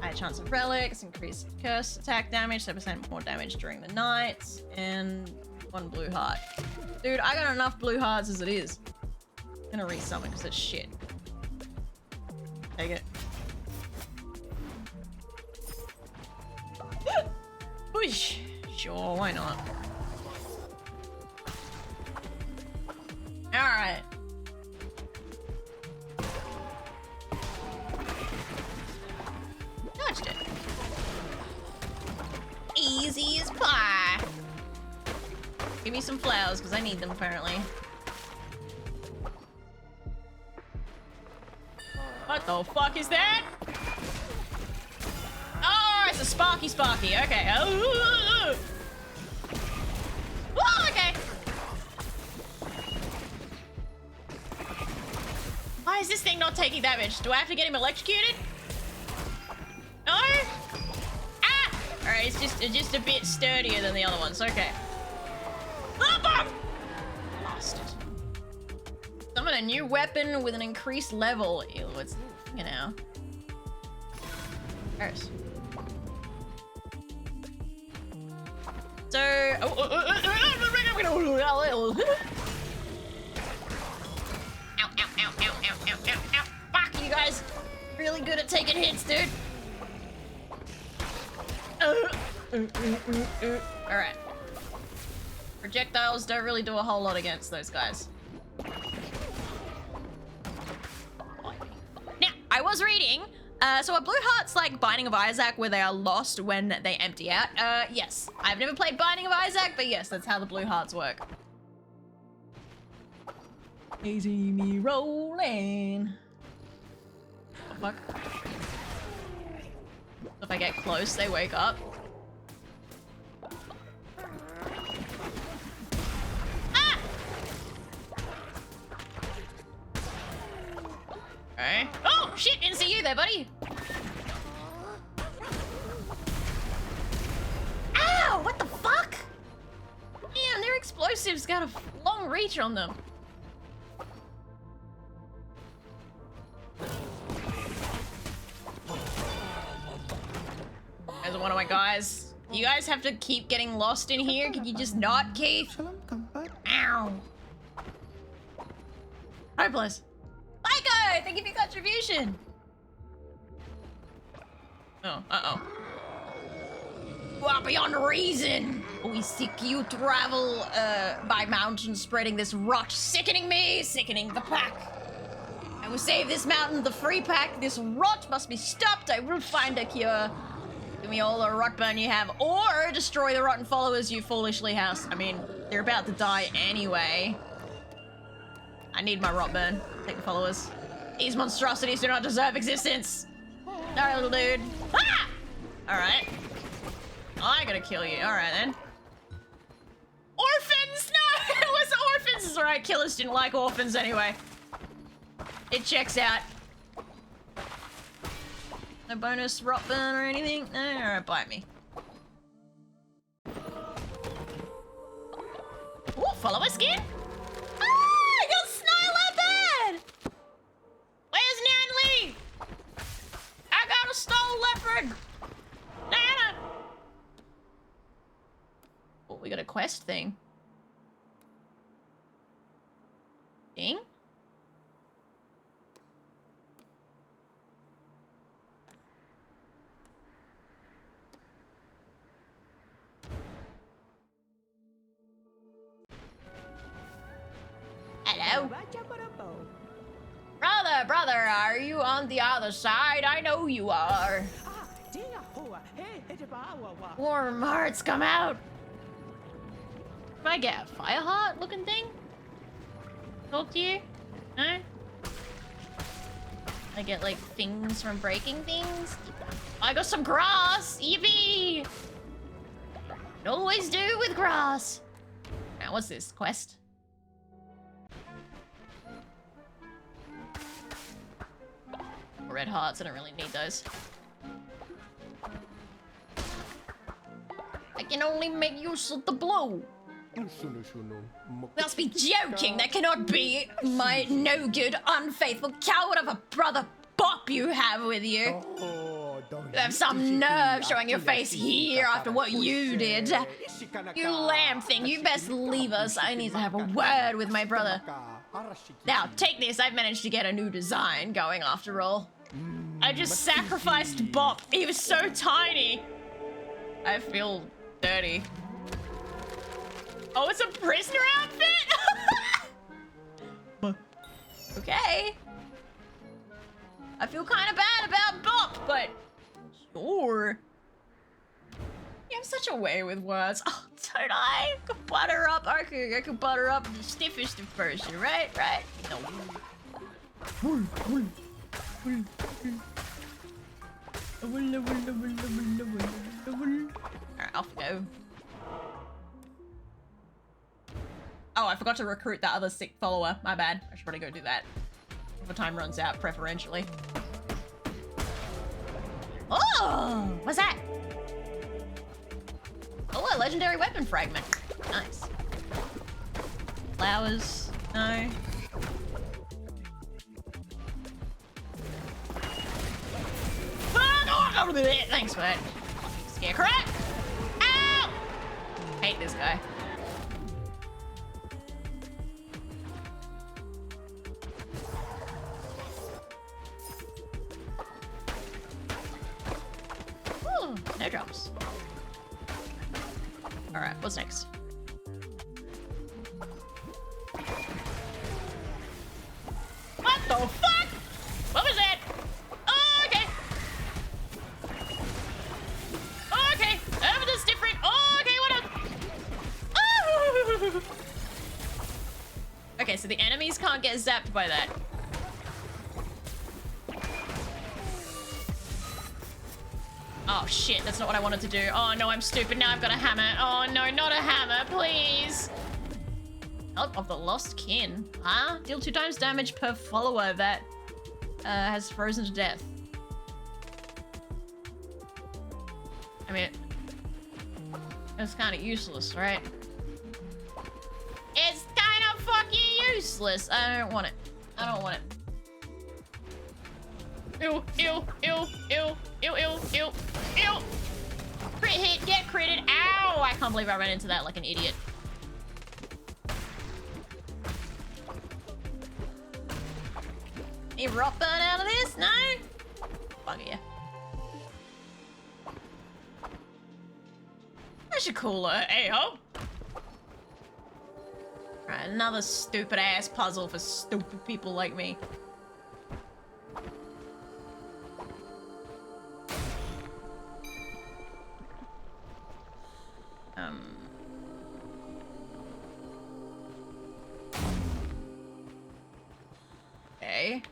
High chance of relics, increased curse attack damage, 7% more damage during the night, and 1 blue heart. Dude, I got enough blue hearts as it is. I'm gonna resummon because it's shit. Take it. Whoosh. Sure, why not? Alright. Touched it. Easy as pie. Give me some flowers, because I need them apparently. What the fuck is that? Oh, it's a Sparky. Okay. Oh, okay. Why is this thing not taking damage? Do I have to get him electrocuted? No? Ah! Alright, it's just a bit sturdier than the other ones. Okay. Lost it. Summon a new weapon with an increased level. Ew, it's, you know. Earth. So, ow. Fuck, you guys really good at taking hits, dude. Alright. Projectiles don't really do a whole lot against those guys. Now, I was reading, so are blue hearts like Binding of Isaac where they are lost when they empty out? Yes. I've never played Binding of Isaac, but yes, that's how the blue hearts work. Easy me rolling. What the fuck? If I get close, they wake up. Ah! Okay. Oh, shit, didn't see you there, buddy. Ow, what the fuck? Man, their explosives got a long reach on them. As one of my guys. You guys have to keep getting lost in here. Can you just not, Keith? Ow. Hopeless. Psycho, thank you for your contribution. Oh, uh-oh. Well, beyond reason, we seek you travel by mountains, spreading this rot, sickening me, sickening the pack. I will save this mountain, the free pack. This rot must be stopped. I will find a cure. Give me all the rot burn you have, or destroy the rotten followers you foolishly house. I mean, they're about to die anyway. I need my rot burn. Take the followers. These monstrosities do not deserve existence. Sorry, little dude. Ah! Alright. I gotta kill you. Alright then. Orphans! No! It was orphans! It's alright, killers didn't like orphans anyway. It checks out. No bonus rot burn or anything? No? Alright, bite me. Ooh, follower skin? Ah! I got snow leopard! Where's Nanly? I got a stone leopard! Nana! Oh, we got a quest thing. Ding? Hello? Brother, are you on the other side? I know you are. Warm hearts come out. Can I get a fire heart looking thing? Talk to you? No? I get like things from breaking things? I got some grass! Yippee! Always do with grass. Now what's this quest? Red hearts, I don't really need those. I can only make use of the blow. Must be joking, that cannot be my no good, unfaithful coward of a brother Bop you have with you. You have some nerve showing your face here after what you did. You lamb thing, you best leave us. I need to have a word with my brother. Now, take this, I've managed to get a new design going after all. I just sacrificed Bop. He was so tiny. I feel dirty. Oh, it's a prisoner outfit? Okay. I feel kind of bad about Bop, but sure. You have such a way with words. Oh, don't I? I could butter up. I could butter up the stiffest of person, right? Right? No. Alright, off we go. Oh, I forgot to recruit that other sick follower. My bad. I should probably go do that before time runs out, preferentially. Oh! What's that? Oh, a legendary weapon fragment. Nice. Flowers. No. Thanks for that. Scarecrow! Ow! Hate this guy. Ooh, no drops. Alright, what's next? What the fuck? What was that? Oh, okay. Oh, okay. Everything's different. Oh, okay, what up? Oh! Okay, so the enemies can't get zapped by that. Oh shit, that's not what I wanted to do. Oh no, I'm stupid. Now I've got a hammer. Oh no, not a hammer, please. Help of the lost kin. Huh? Deal 2 times damage per follower that has frozen to death. I mean, it's kind of useless, right? It's kind of fucking useless. I don't want it. I don't want it. Ew, ew, ew, ew, ew, ew, ew, ew. Crit hit, get critted. Ow! I can't believe I ran into that like an idiot. Any rot burn out of this? No? Fuck yeah. I should call her A-ho. Right, another stupid ass puzzle for stupid people like me. Okay.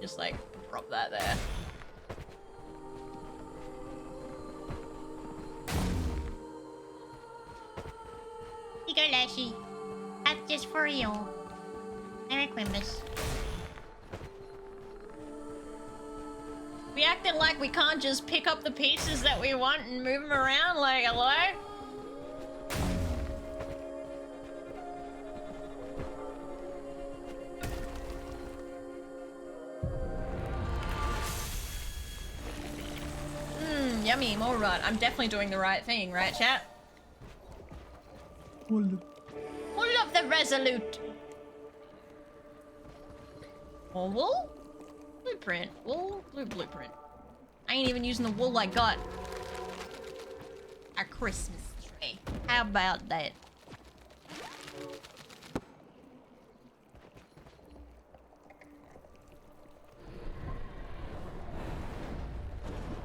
Just like drop that there. Here you go, Lashy. That's just for you. Merry Christmas. We acting like we can't just pick up the pieces that we want and move them around, like, hello? Yummy, more rod. I'm definitely doing the right thing, right, chat? Pull up the Resolute. More wool? Blueprint. Wool? Blueprint. I ain't even using the wool I got. A Christmas tree. How about that?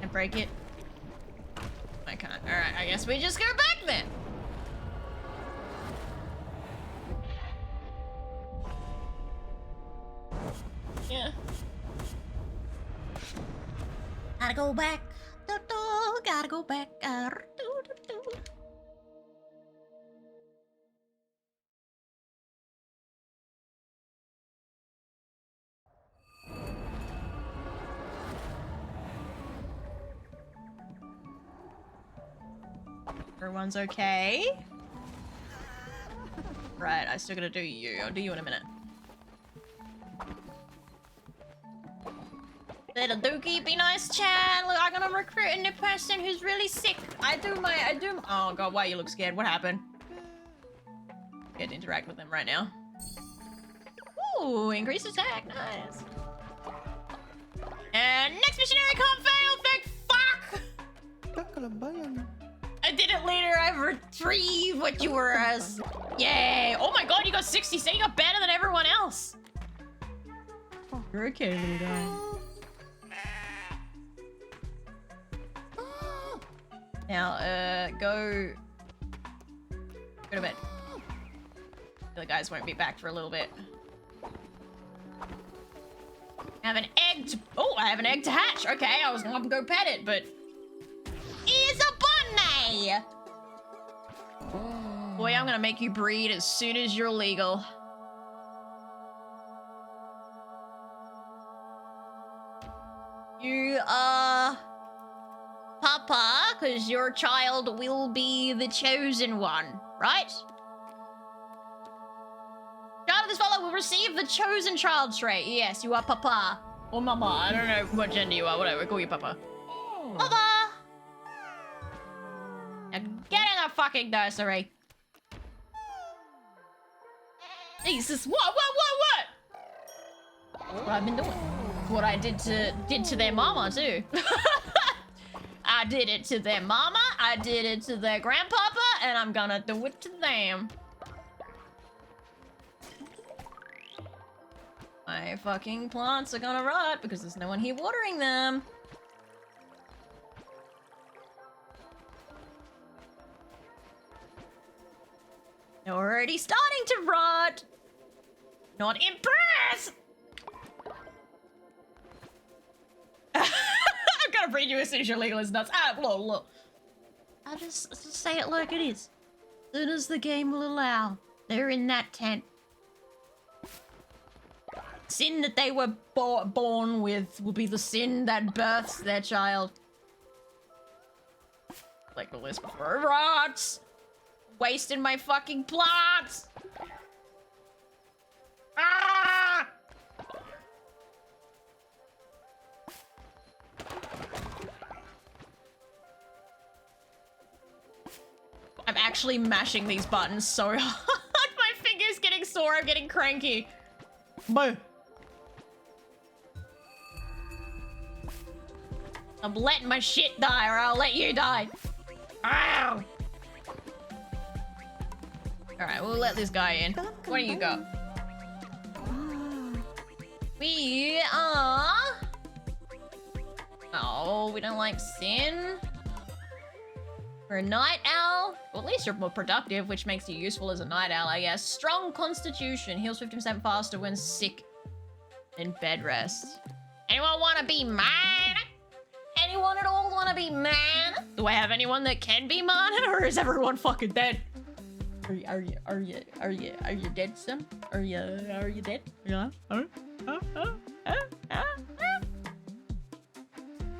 And break it. I can't. Alright, I guess we just go back then. Yeah. Gotta go back. Gotta go back. Everyone's okay. Right, I still gotta do you. I'll do you in a minute. Little Dookie, be nice, Chan. Look, I'm gonna recruit a new person who's really sick. Oh god, why you look scared? What happened? Get to interact with them right now. Ooh, increased attack, nice. And next missionary can't fail, thank fuck! I did it later, I retrieved what you were as. Yay! Oh my god, you got 60, so you got better than everyone else. Oh, you're okay, little guy. Now, go to bed. The guys won't be back for a little bit. I have an egg I have an egg to hatch. Okay, I was gonna go pet it, but... It's a bunny! Boy, I'm gonna make you breed as soon as you're legal. You are... Papa, because your child will be the chosen one, right? Child of this fellow will receive the chosen child trait. Yes, you are Papa. Or Mama. I don't know what gender you are. Whatever, call you Papa. Papa! Now get in the fucking nursery. Jesus, what? That's what I've been doing. What I did to their mama, too. I did it to their mama, I did it to their grandpapa, and I'm gonna do it to them. My fucking plants are gonna rot because there's no one here watering them. They're already starting to rot. Not impressed! I'm gonna breed you as soon as you're legal as nuts. Ah, look. I'll just say it like it is. As soon as the game will allow, they're in that tent. Sin that they were born with will be the sin that births their child. Like the list before. Rots! Wasting my fucking plants! Ah! I'm actually mashing these buttons so hard. My finger's getting sore, I'm getting cranky. Boo. I'm letting my shit die or I'll let you die. Ow! Alright, we'll let this guy in. Where do you go? We are... Oh, we don't like sin. We're a night owl. Well, at least you're more productive, which makes you useful as a night owl, I guess. Strong constitution. Heals 50% faster when sick in bed rest. Anyone want to be mine? Anyone at all want to be man? Do I have anyone that can be mine, or is everyone fucking dead? Are you dead, son? Are you dead? Yeah.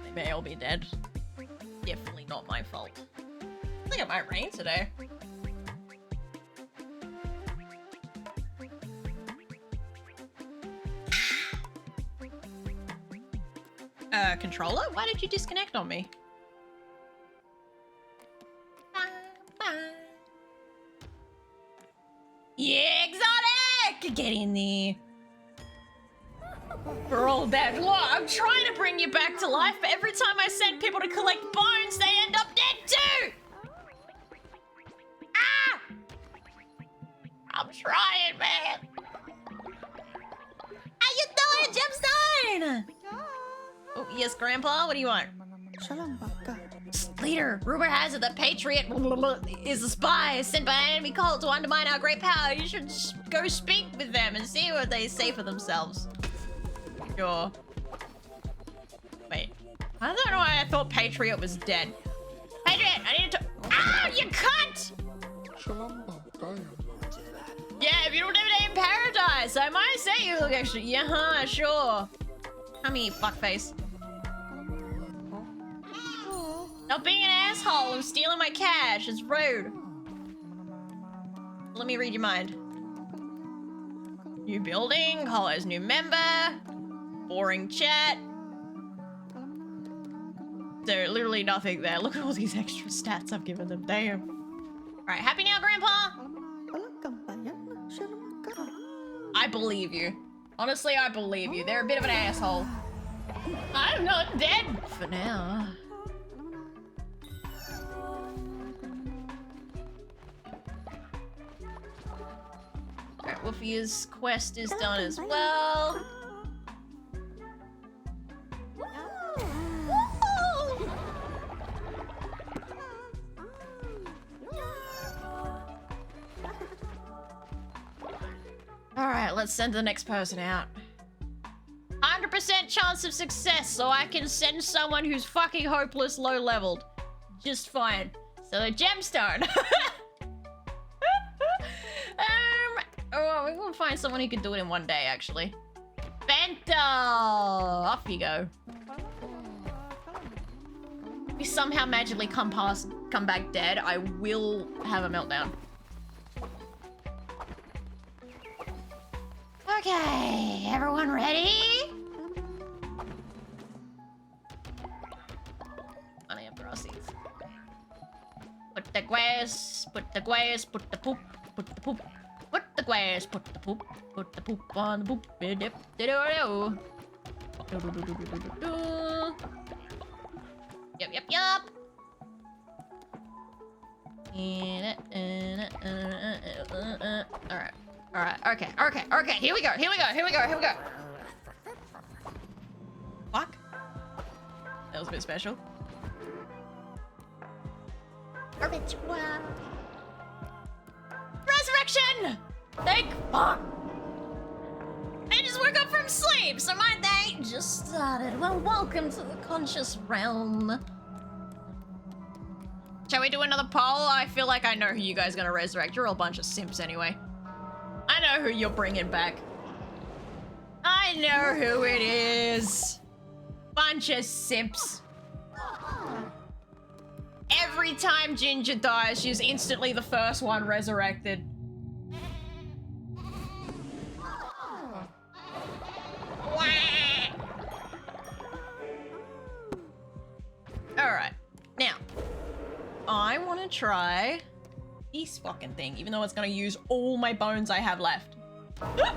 They may all be dead. Definitely not my fault. I think it might rain today. Controller? Why did you disconnect on me? Yeah, exotic! Get in there. We're all dead. Look, I'm trying to bring you back to life, but every time I send people to collect bones, they end up dead too! Ah! I'm trying, man. How you doing, Gemstone? Oh, yes, Grandpa? What do you want? Leader, rumor has it that Patriot is a spy sent by an enemy cult to undermine our great power. You should go speak with them and see what they say for themselves. Sure. Wait. I don't know why I thought Patriot was dead. Patriot, I need to... Ah, you cunt! Yeah, if you don't have a day in paradise, I might say you look extra... Yeah, sure. Come here, fuckface. Stop being an asshole and stealing my cash. It's rude. Let me read your mind. New building, Hollow's new member. Boring chat. There literally nothing there. Look at all these extra stats I've given them. Damn. Alright, happy now, Grandpa? I believe you. Honestly, I believe you. They're a bit of an asshole. I'm not dead for now. Alright, Wolfie's quest is done as well. Alright, let's send the next person out. 100% chance of success, so I can send someone who's fucking hopeless low-leveled. Just fine. So the gemstone. Oh, we're gonna find someone who can do it in one day, actually. Bento! Off you go. If you somehow magically come back dead, I will have a meltdown. Okay, everyone ready? I am process. Put the grass, put the grass, put the poop, put the poop. Put the grass, put the poop on the poop. Yup. Alright, okay, here we go. Fuck. That was a bit special. Resurrection! Thank fuck! I just woke up from sleep, so my day just started. Well, welcome to the conscious realm. Shall we do another poll? I feel like I know who you guys are gonna resurrect. You're all a bunch of simps anyway. I know who you're bringing back. I know who it is. Bunch of simps. Every time Ginger dies, she's instantly the first one resurrected. Alright, now, I want to try this fucking thing, even though it's going to use all my bones I have left. That's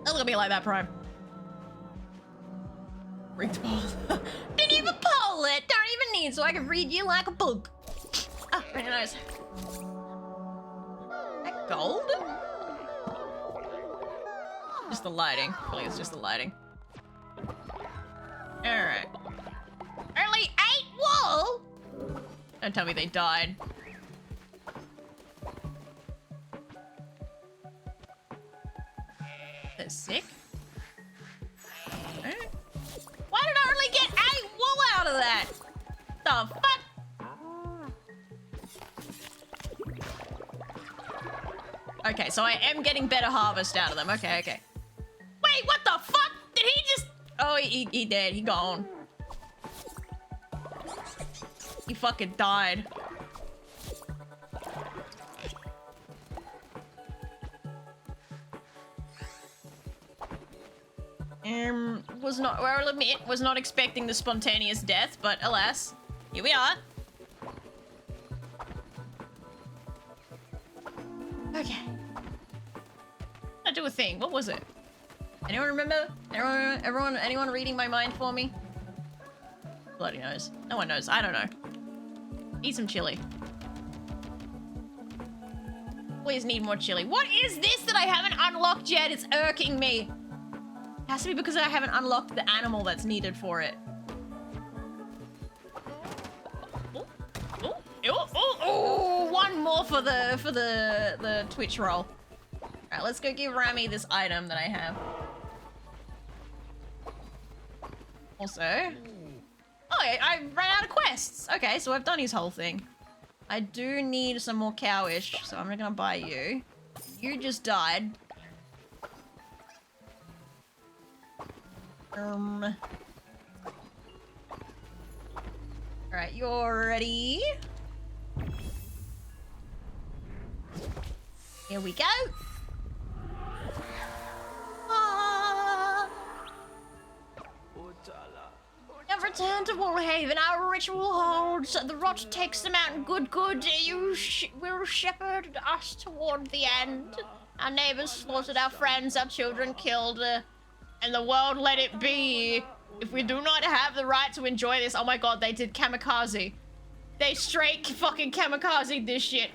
gonna be like that, Prime. Rigged poll. Didn't even poll it! Don't even need, so I can read you like a book. Ah, very nice. That gold? Just the lighting. I feel like it's just the lighting. Alright. Only 8 wool? Don't tell me they died. That's sick. Okay, so I am getting better harvest out of them. Okay, okay. Wait, what the fuck? Did he just... Oh, he dead. He gone. He fucking died. I'll admit, was not expecting the spontaneous death, but alas, here we are. Okay. I do a thing. What was it? Anyone remember? Anyone reading my mind for me? Bloody knows. No one knows. I don't know. Eat some chili. Always need more chili. What is this that I haven't unlocked yet? It's irking me. It has to be because I haven't unlocked the animal that's needed for it. Oh, one more for the Twitch roll. Alright, let's go give Rami this item that I have. Also... Oh, I ran out of quests. Okay, so I've done his whole thing. I do need some more cowish, so I'm not gonna buy you. You just died. Alright, you're ready. Here we go. Now return to Warhaven. Our ritual holds. The rot takes them out in good. You will shepherd us toward the end. Our neighbors slaughtered our friends, our children killed, and the world let it be. If we do not have the right to enjoy this, oh my god, they did kamikaze. They straight fucking kamikaze this shit.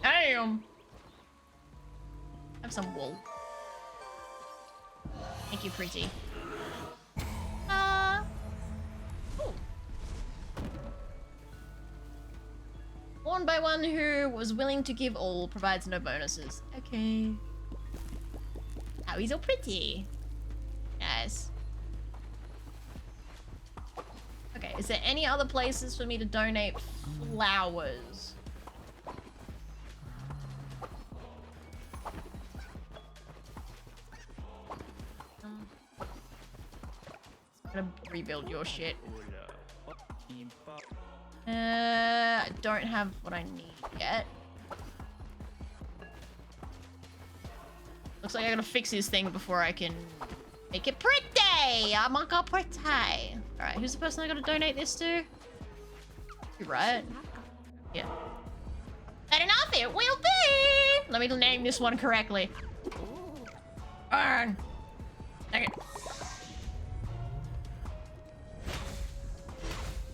Damn. Have some wool. Thank you, pretty. Ooh. Worn by one who was willing to give all, provides no bonuses. Okay. Oh, he's all pretty. Nice. Okay, is there any other places for me to donate flowers? I'm gonna rebuild your shit. I don't have what I need yet. Looks like I gotta fix his thing before I can make it pretty. I'm gonna pretty. Alright, who's the person I gotta donate this to? You right? Yeah. That enough it will be! Let me name this one correctly. Burn! Okay.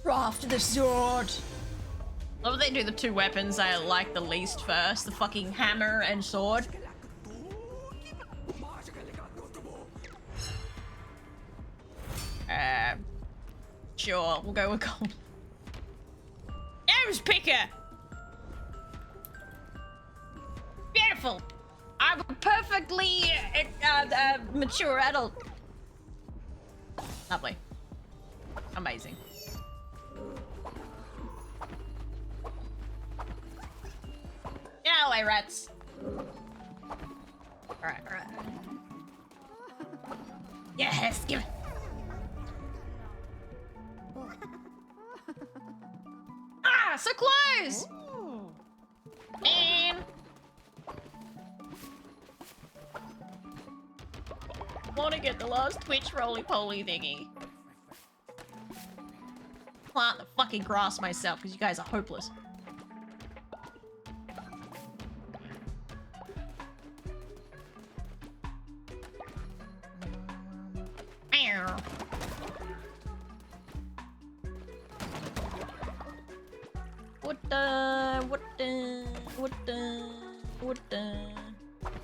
Craft the sword! Love that they do the two weapons I like the least first. The fucking hammer and sword. Sure, we'll go with gold. Nose picker! Beautiful! I'm a perfectly mature adult. Lovely. Amazing. Get out of the way, rats. Alright. Yes, give it. Ah, so close! And... want to get the last Twitch roly-poly thingy. Plant the fucking grass myself, because you guys are hopeless.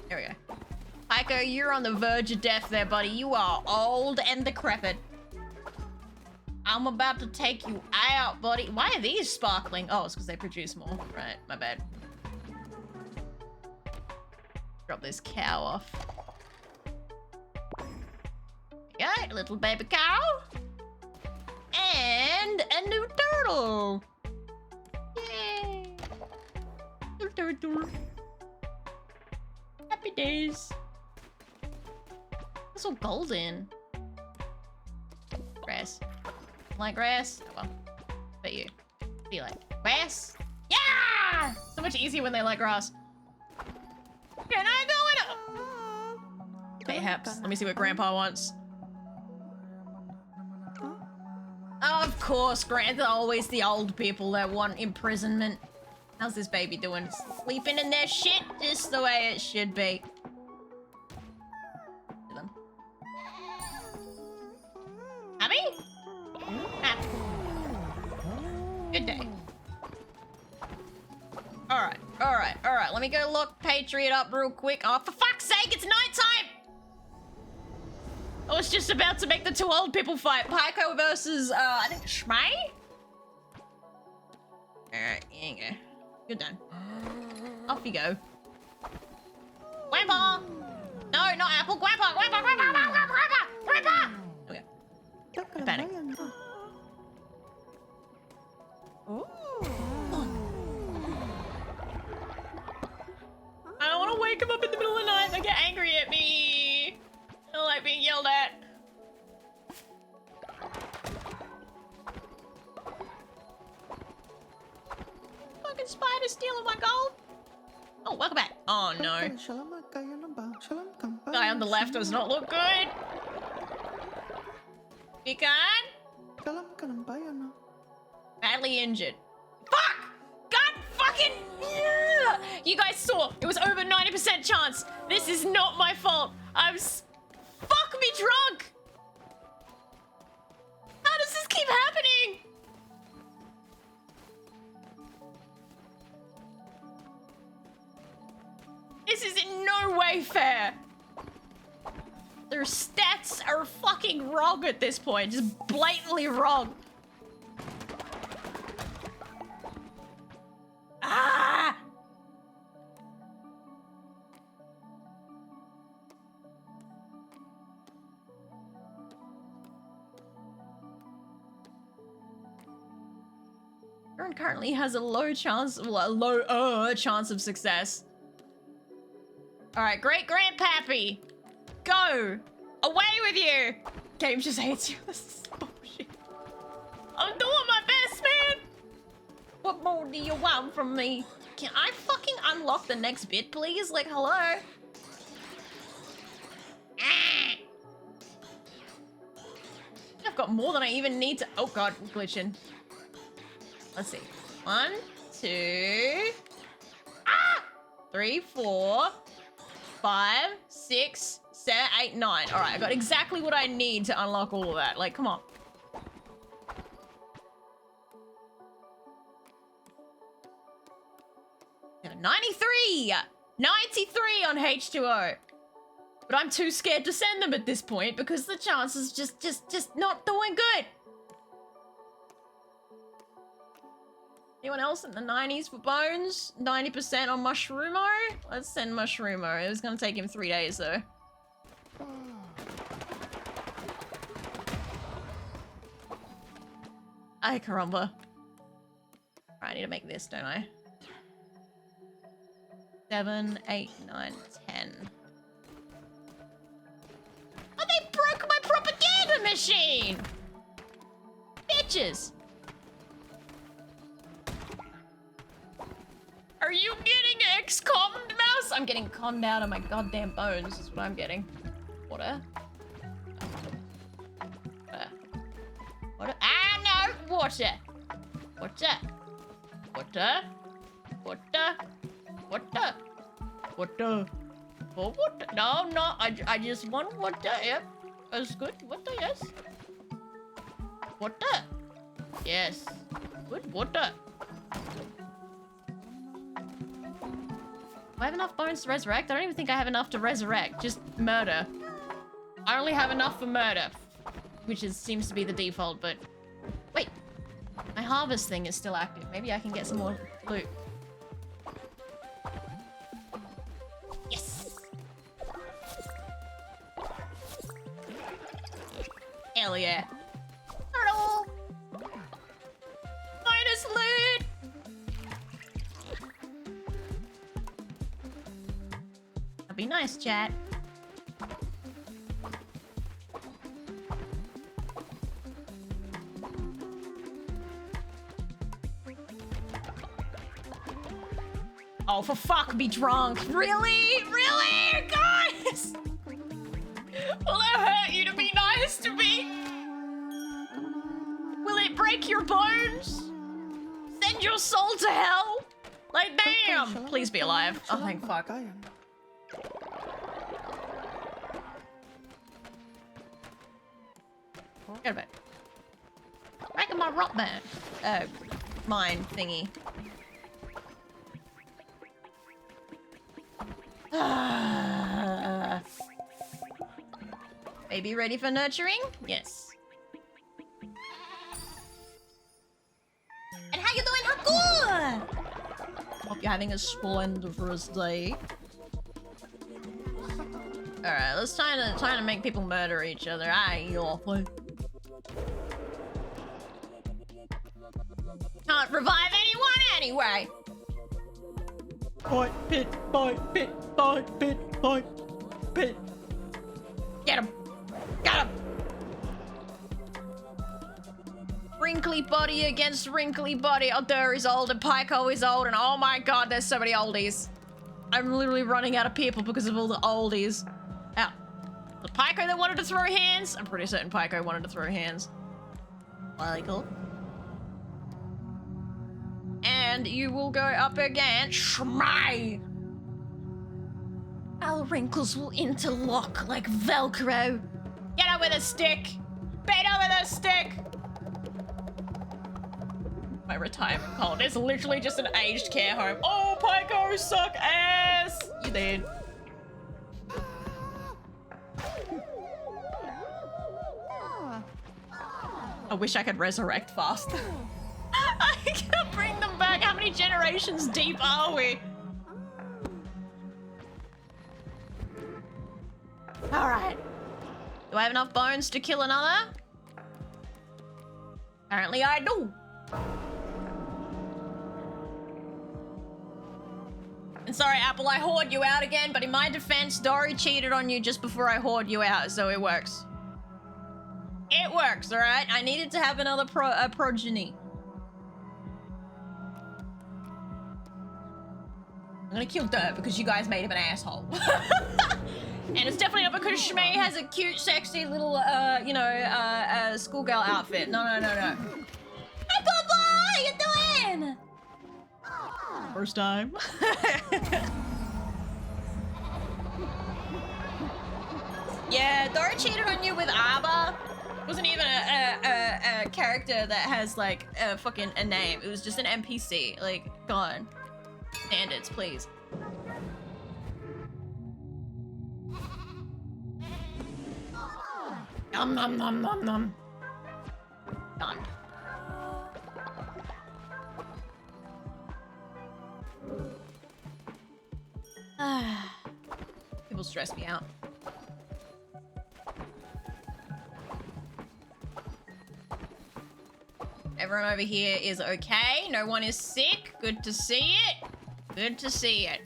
There we go. Pyko, you're on the verge of death there, buddy. You are old and decrepit. I'm about to take you out, buddy. Why are these sparkling? Oh, it's because they produce more. Right, my bad. Drop this cow off. There you go, little baby cow. And a new turtle. Yay. Little turtle. Happy days. It's all golden. Grass. Like grass? Oh well. Bet you. What do you like? Grass? Yeah! So much easier when they like grass. Can I go in? Perhaps. Let me see what Grandpa wants. Oh, of course, they're always the old people that want imprisonment. How's this baby doing? Sleeping in their shit just the way it should be. Happy? Happy. Good day. Alright. Let me go look Patriot up real quick. Oh, for fuck's sake, it's nighttime! I was just about to make the two old people fight. Pyko versus, I think Shmai? Alright, here you go. You're done. Off you go. Grandpa! No, not Apple. Grandpa! Okay. I panic. I don't want to wake him up in the middle of the night and get angry at me. I don't like being yelled at. Fucking spider stealing my gold. Oh, welcome back. Oh no. Guy on the left does not look good. Pecan? Badly injured. Fuck! God fucking... You guys saw, it was over 90% chance. This is not my fault. Fuck me drunk! How does this keep happening? This is in no way fair. Their stats are fucking wrong at this point. Just blatantly wrong. Ah! Aaron currently has a low chance, well, a low chance of success. All right, great grandpappy, go away with you. Game just hates you. This is bullshit. I'm doing my best, man. What more do you want from me? Can I fucking unlock the next bit, please? Like, hello? I've got more than I even need to. Oh god, I'm glitching. Let's see. 1, 2, 3, 4, 5, 6, 7, 8, 9. All right, I got exactly what I need to unlock all of that. Like, come on. Yeah, 93! 93 on H2O. But I'm too scared to send them at this point because the chances just not doing good. Anyone else in the 90s for bones? 90% on Mushroomo? Let's send Mushroomo. It was gonna take him 3 days though. Ay caramba. I need to make this, don't I? 7, 8, 9, 10. Oh, they broke my propaganda machine! Bitches! Are you getting ex-commed, mouse? I'm getting commed out of my goddamn bones, is what I'm getting. Water. Water. Ah, no! Water! Water! Water! Water! Water! Water! For water? No, no, I just want water, yep. That's good. Water, yes. Water! Yes. Good water. Do I have enough bones to resurrect? I don't even think I have enough to resurrect. Just murder. I only have enough for murder. Which seems to be the default, but... Wait. My harvest thing is still active. Maybe I can get some more loot. Yes! Hell yeah. Turtle! Bonus loot! nice chat. Oh, for fuck, be drunk. Really? Really? Guys! Will it hurt you to be nice to me? Will it break your bones? Send your soul to hell? Like, damn! Please be alive. Oh, thank fuck. Get a bit. Breaking my rock band. Mine thingy. Baby ready for nurturing? Yes. And how you doing, Haku? Hope you're having a splendiferous day. Alright, let's try to make people murder each other. Aye, awful. Can't revive anyone anyway. Bite, pit, bite, pit, bite, pit, bite, pit. Get him! Got him! Wrinkly body against wrinkly body. Odur is old and Pyko is old, and oh my god, there's so many oldies. I'm literally running out of people because of all the oldies. Ow. The Pyko that wanted to throw hands? I'm pretty certain Pyko wanted to throw hands. Well, cool. And you will go up again. Shmai! Our wrinkles will interlock like Velcro. Get up with a stick! Beat up with a stick! My retirement cult is literally just an aged care home. Oh, Pyko, suck ass! You did. I wish I could resurrect fast. I can bring them back. How many generations deep are we? Alright. Do I have enough bones to kill another? Apparently I do. And sorry, Apple, I hoard you out again, but in my defense, Dory cheated on you just before I hoard you out, so it works. It works, alright? I needed to have another progeny. I'm gonna kill Dirt because you guys made him an asshole. And it's definitely not because Shmei has a cute, sexy little, schoolgirl outfit. No. Hi, Papa! How you doing? First time. Yeah, Dora cheated on you with Abba. Wasn't even a character that has, like, a name. It was just an NPC. Like, go on. Standards, please. Nom nom nom nom nom. Done. People stress me out. Everyone over here is okay. No one is sick. Good to see it. Good to see it.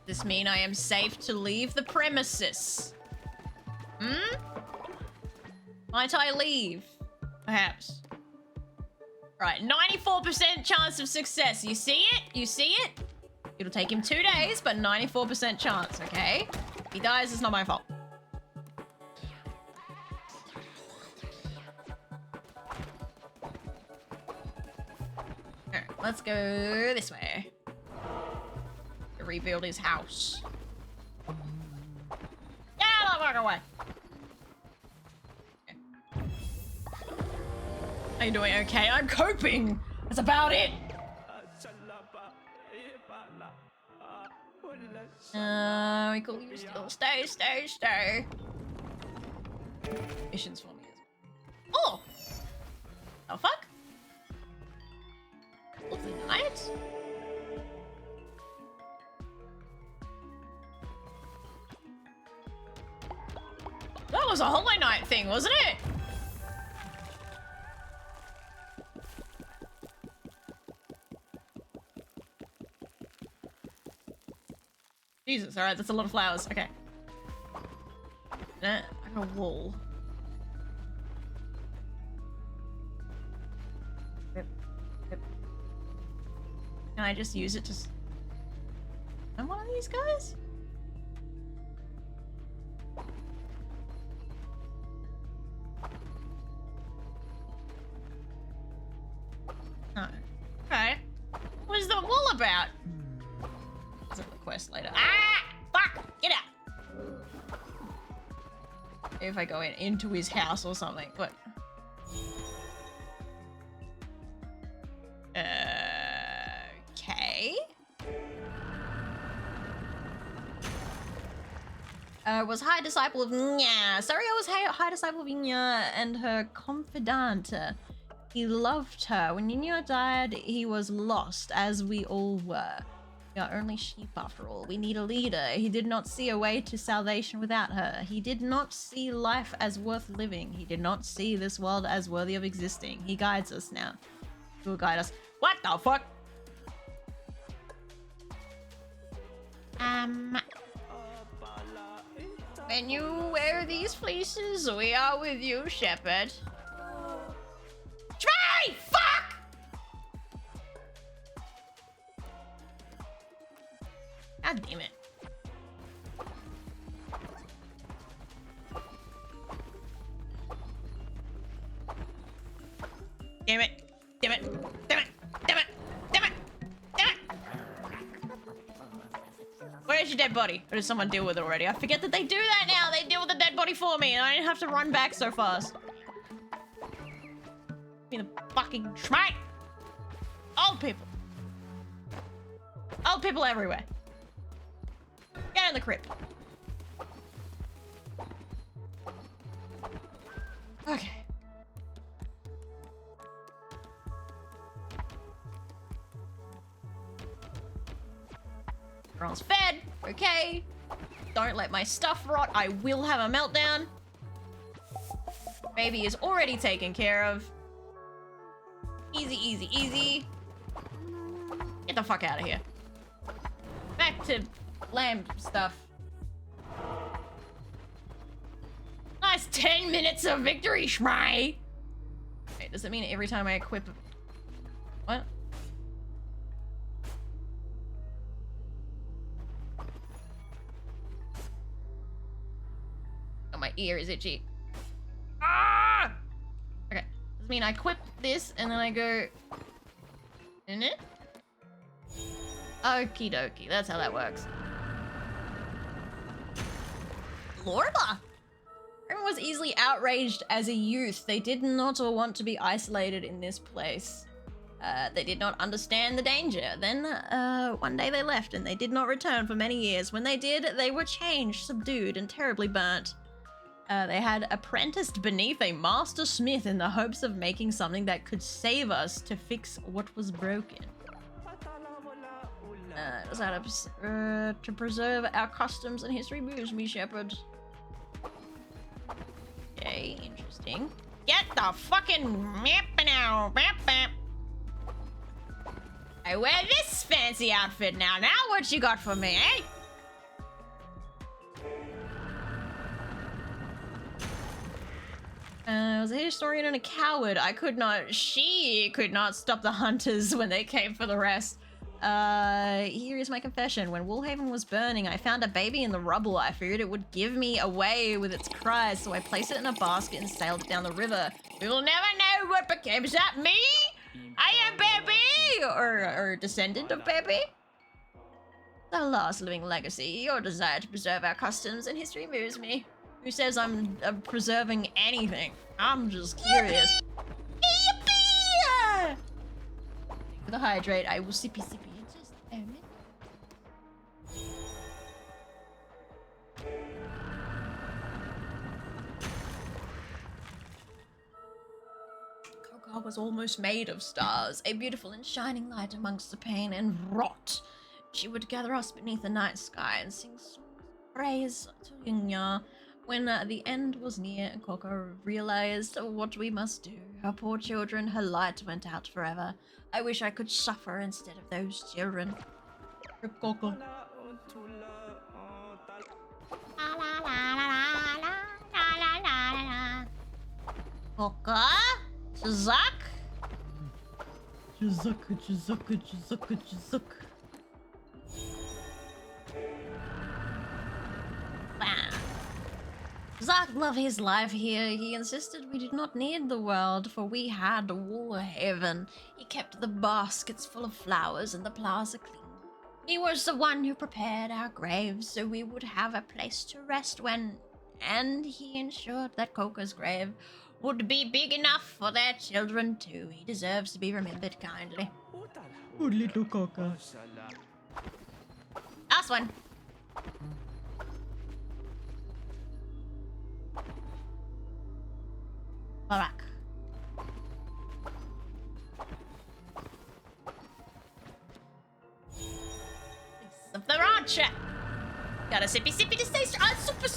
Does this mean I am safe to leave the premises? Might I leave? Perhaps. Right, 94% chance of success. You see it? You see it? It'll take him 2 days, but 94% chance, okay? If he dies, it's not my fault. Alright, let's go this way. To rebuild his house. Get out of the fucking way! How you doing? Okay, I'm coping. That's about it. We call you still. Stay. Missions for me. Oh! Oh fuck? Lovely night. That was a Hollow Knight thing, wasn't it? Jesus, alright, that's a lot of flowers. Okay. I got a wool. Yep. Can I just use it to... I'm one of these guys? No. Okay. What is the wool about? Is it the quest later? Ah! Fuck! Get out! If I go into his house or something. What? Okay. Was high disciple of Nya. Saria was high disciple of Nya and her confidant. He loved her. When Nya died, he was lost, as we all were. We are only sheep after all. We need a leader. He did not see a way to salvation without her. He did not see life as worth living. He did not see this world as worthy of existing. He guides us now. He will guide us. What the fuck? When you wear these fleeces, we are with you, shepherd. Try! Fuck! God damn it. Damn it. Damn it. Damn it. Damn it. Damn it. Damn it. Where's your dead body? Or did someone deal with it already? I forget that they do that now. They deal with the dead body for me and I didn't have to run back so fast. Give me the fucking schmite. Old people. Old people everywhere. Get in the crypt. Okay. Everyone's fed. Okay. Don't let my stuff rot. I will have a meltdown. Baby is already taken care of. Easy, easy, easy. Get the fuck out of here. Back to lamb stuff. Nice 10 minutes of victory, Shmai. Wait, does it mean every time I equip... What? Oh, my ear is itchy. Ah! Okay. Does it mean I equip this and then I go... in it? Okie dokie, that's how that works. Lorba! Everyone was easily outraged as a youth. They did not want to be isolated in this place. They did not understand the danger. Then, one day they left and they did not return for many years. When they did, they were changed, subdued, and terribly burnt. They had apprenticed beneath a master smith in the hopes of making something that could save us to fix what was broken. Does that to preserve our customs and history moves me, shepherd. Okay, interesting. Get the fucking map now, map. I wear this fancy outfit now. Now what you got for me, eh? I was a historian and a coward. She could not stop the hunters when they came for the rest. Here is my confession. When Woolhaven was burning, I found a baby in the rubble. I figured it would give me away with its cries, so I placed it in a basket and sailed it down the river. We will never know what became. Is that me? I am Baby! Or descendant of Baby? The last living legacy. Your desire to preserve our customs and history moves me. Who says I'm preserving anything? I'm just curious. Yippee! For the hydrate, I will sippy in just a minute. Coca was almost made of stars, a beautiful and shining light amongst the pain and rot. She would gather us beneath the night sky and sing songs of praise to Yunya. When the end was near and Coco realized what we must do, her poor children, her light went out forever. I wish I could suffer instead of those children. Rip Coco. Coca? Chizak? Chizuk. Bam. Zach loved his life here. He insisted we did not need the world, for we had all heaven. He kept the baskets full of flowers and the plaza clean. He was the one who prepared our graves so we would have a place to rest when... And he ensured that Coca's grave would be big enough for their children too. He deserves to be remembered kindly. Oh, little Coca. Last one. Barak. Of the rancher. Got a sippy to stay super.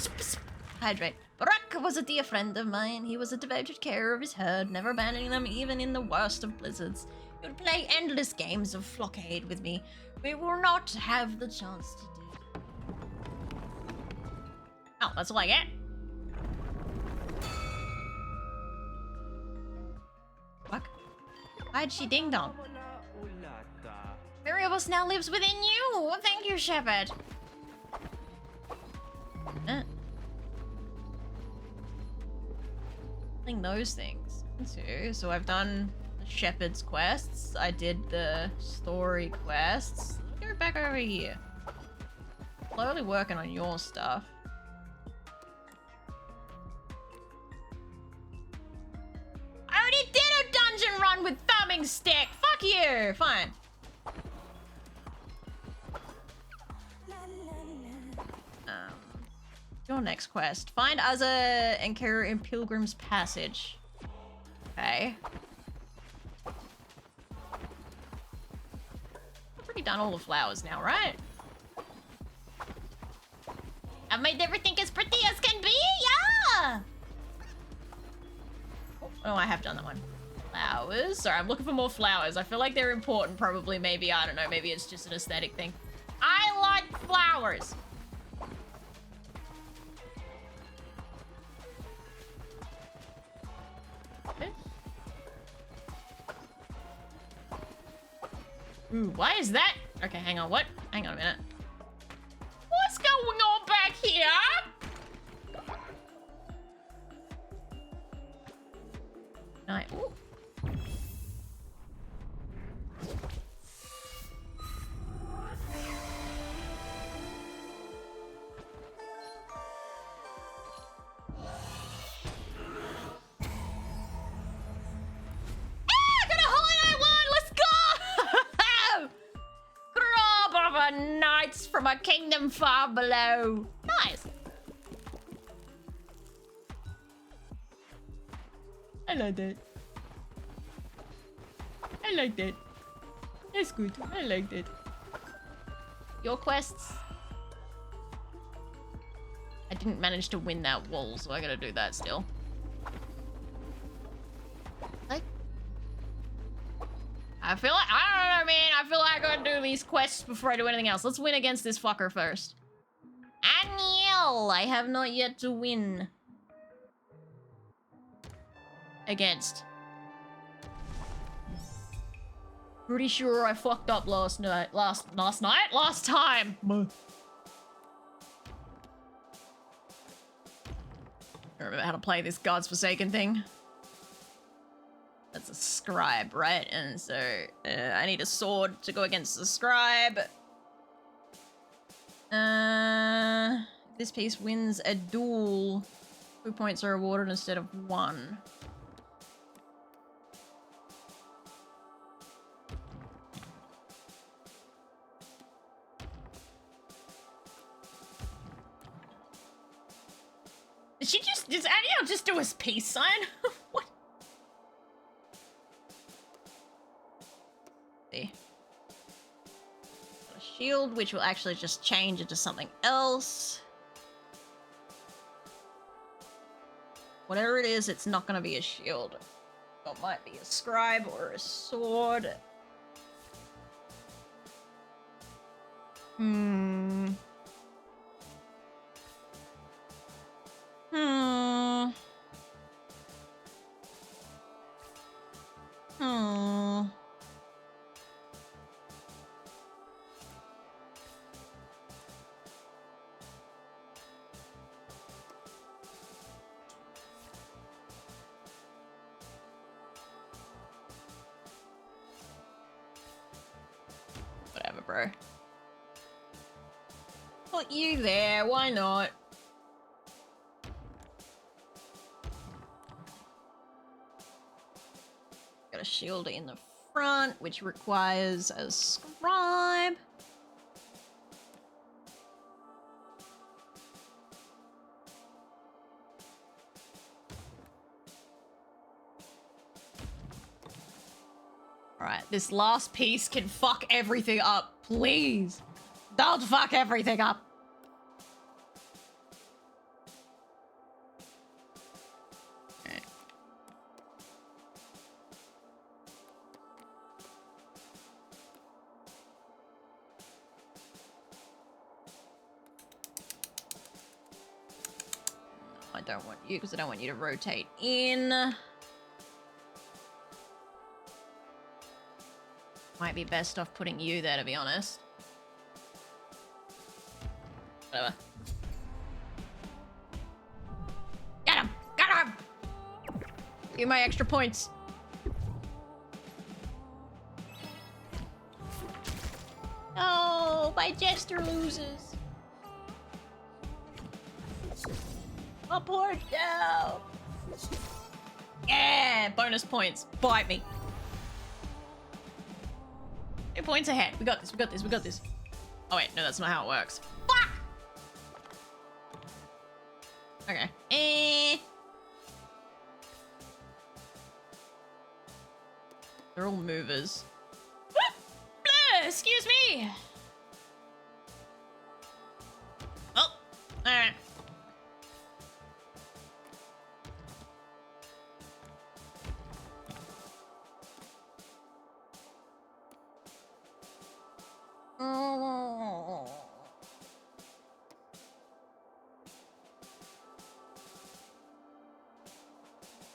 Hydrate. Barak was a dear friend of mine. He was a devoted carer of his herd, never abandoning them even in the worst of blizzards. He would play endless games of flockade with me. We will not have the chance to do. Oh, that's all I get. Fuck. Why'd she ding dong? Variables now lives within you. Thank you, Shepherd. Those things too. So I've done the Shepherd's quests. I did the story quests. Go back over here. Slowly working on your stuff. I already did a dungeon run with thumbing stick. Fuck you. Fine. Your next quest. Find Azza and Kara in Pilgrim's Passage. Okay. I've already done all the flowers now, right? I've made everything as pretty as can be, yeah! Oh, I have done that one. Flowers. Sorry, I'm looking for more flowers. I feel like they're important, probably, maybe. I don't know, maybe it's just an aesthetic thing. I like flowers! Ooh, why is that? Okay, hang on, what? Hang on a minute. What's going on back here? Nice. Ooh. Knights from a kingdom far below. Nice. I like that. I like that. That's good. I like that. Your quests. I didn't manage to win that wall, so I gotta do that still. I feel like, I don't know, man. I feel like I gotta do these quests before I do anything else. Let's win against this fucker first. Aniel, I have not yet to win. Against. Pretty sure I fucked up last time. I don't remember how to play this God's Forsaken thing. That's a scribe, right? And so I need a sword to go against the scribe. This piece wins a duel. 2 points are awarded instead of 1. Does Aniel just do his peace sign? What? See. A shield, which will actually just change into something else. Whatever it is, it's not gonna be a shield. So it might be a scribe or a sword. bro. Put you there, why not? Got a shield in the front, which requires a scribe. Alright, this last piece can fuck everything up. Please. Don't fuck everything up. Okay. I don't want you because I don't want you to rotate in. Might be best off putting you there, to be honest. Whatever. Get him! Get him! Give me my extra points. Oh, my jester loses. My poor no. Yeah, bonus points. Bite me. 2 points ahead. We got this, we got this, we got this. Oh wait, no, that's not how it works. Fuck! Okay. They're all movers. Excuse me! Oh, alright.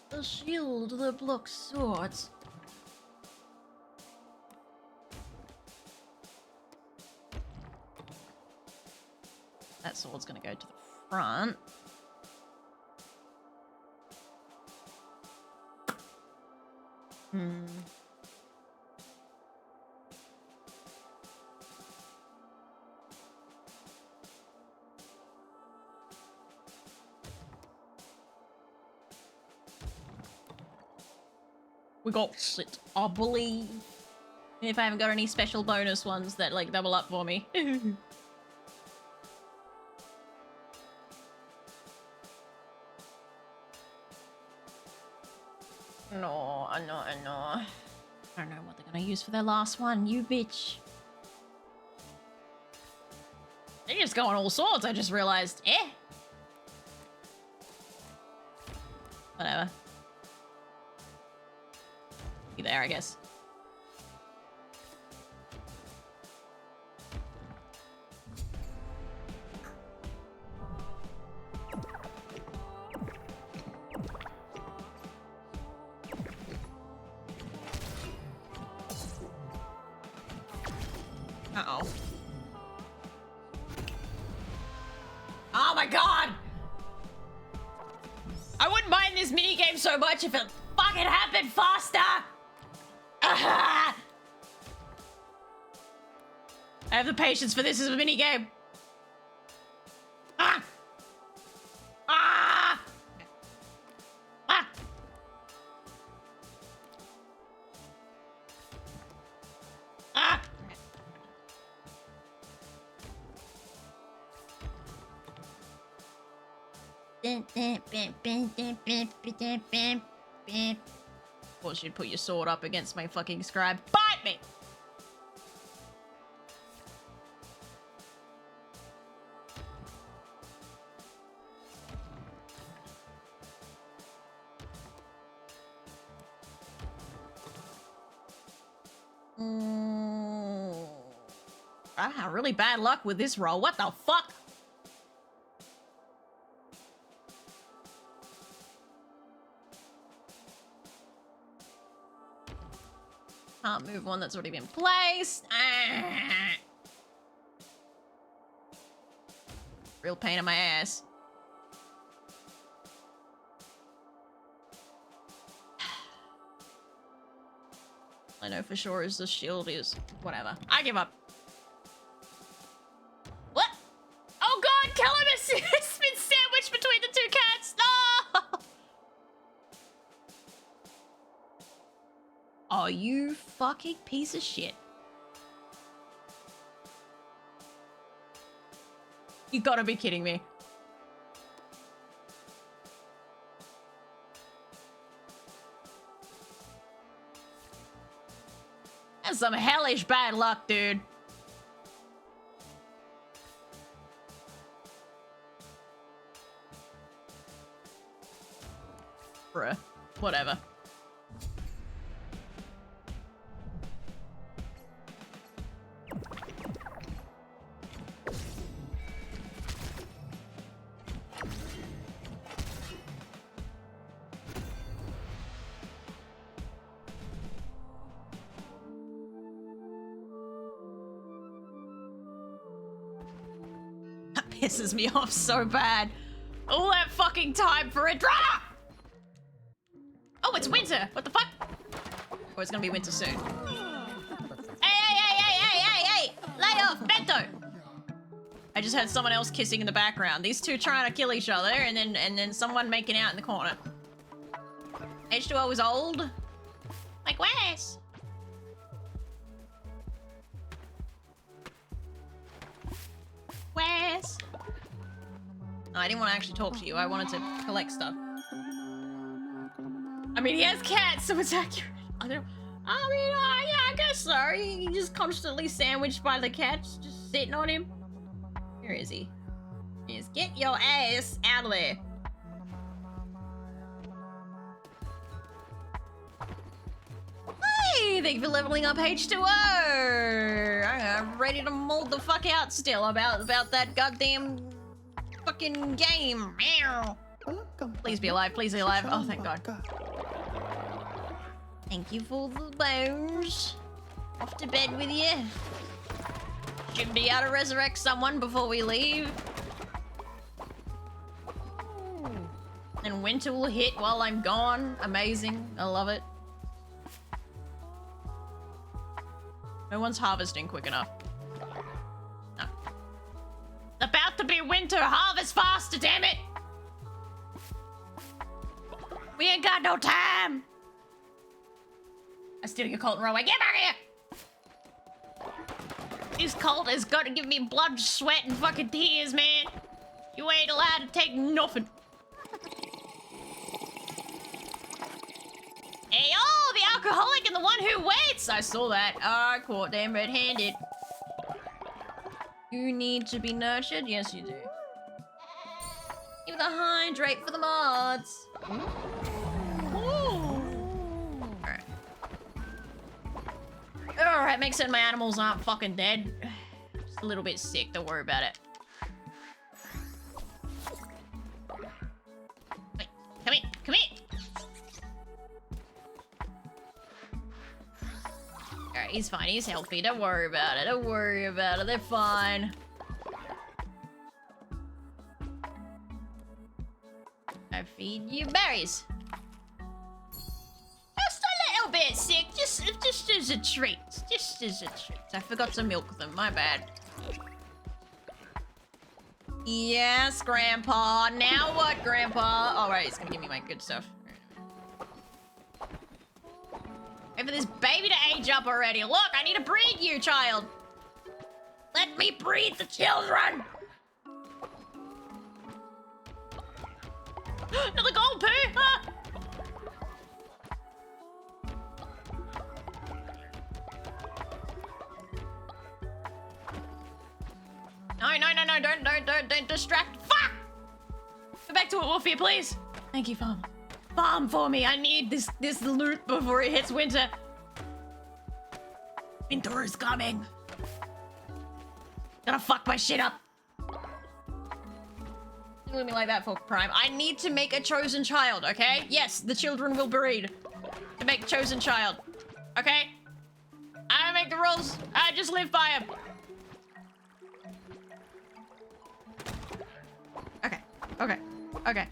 The shield that blocks swords. That sword's gonna go to the front. We got shit, I believe. If I haven't got any special bonus ones that like double up for me. No, I know. I don't know what they're gonna use for their last one, you bitch. They're just going all sorts, I just realized. Whatever. You there, I guess. Uh-oh. Oh my god! I wouldn't mind this minigame so much if it fucking happened faster! I have the patience for this as a minigame. Ah! Ah! Ah! Ah! Or you'd put your sword up against my fucking scribe. Bite me! I have really bad luck with this roll. What the fuck? Can't move one that's already been placed. Real pain in my ass. I know for sure is the shield is whatever. I give up. Oh, you fucking piece of shit. You gotta be kidding me. That's some hellish bad luck, dude. Bruh. Whatever. That pisses me off so bad. All that fucking time for a drop! Oh, it's winter! What the fuck? Oh, it's gonna be winter soon. Hey! Lay off, Bento! I just heard someone else kissing in the background. These two trying to kill each other, and then someone making out in the corner. H2O is old. Like Wes. Wes. No, I didn't want to actually talk to you. I wanted to collect stuff. I mean, he has cats, so it's accurate. Yeah, I guess so. He's just constantly sandwiched by the cats, just sitting on him. Where is he? Yes, get your ass out of there. Hey, thank you for leveling up H2O. I'm ready to mold the fuck out still about that goddamn fucking game. Meow. Please be alive, please be alive. Oh, thank God. Thank you for the bones. Off to bed with you. Should be able to resurrect someone before we leave. And winter will hit while I'm gone. Amazing. I love it. No one's harvesting quick enough. No. About to be winter. Harvest faster, damn it! We ain't got no time! I'm stealing a Colton Railway. Get back here! This cult has got to give me blood, sweat, and fucking tears, man. You ain't allowed to take nothing. Hey, oh, the alcoholic and the one who waits! I saw that. I caught them red-handed. You need to be nurtured? Yes, you do. Give the hydrate for the mods. Alright. Alright, make certain my animals aren't fucking dead. Just a little bit sick, don't worry about it. Wait, come here, come here! Alright, he's fine, he's healthy, don't worry about it, don't worry about it, they're fine. I feed you berries. Just a little bit sick, just as a treat. Just as a treat. I forgot to milk them, my bad. Yes, Grandpa. Now what, Grandpa? All right, he's gonna give me my good stuff. Wait for this baby to age up already. Look, I need to breed you, child. Let me breed the children. Another gold poo! Ah! No, don't distract. Fuck! Go back to it, Wolfie, please. Thank you, Farm. Farm for me, I need this loot before it hits winter. Winter is coming. Gonna fuck my shit up. Leave me like that for Prime. I need to make a chosen child, okay? Yes, the children will breed. To make a chosen child. Okay? I don't make the rules. I just live by them. Okay.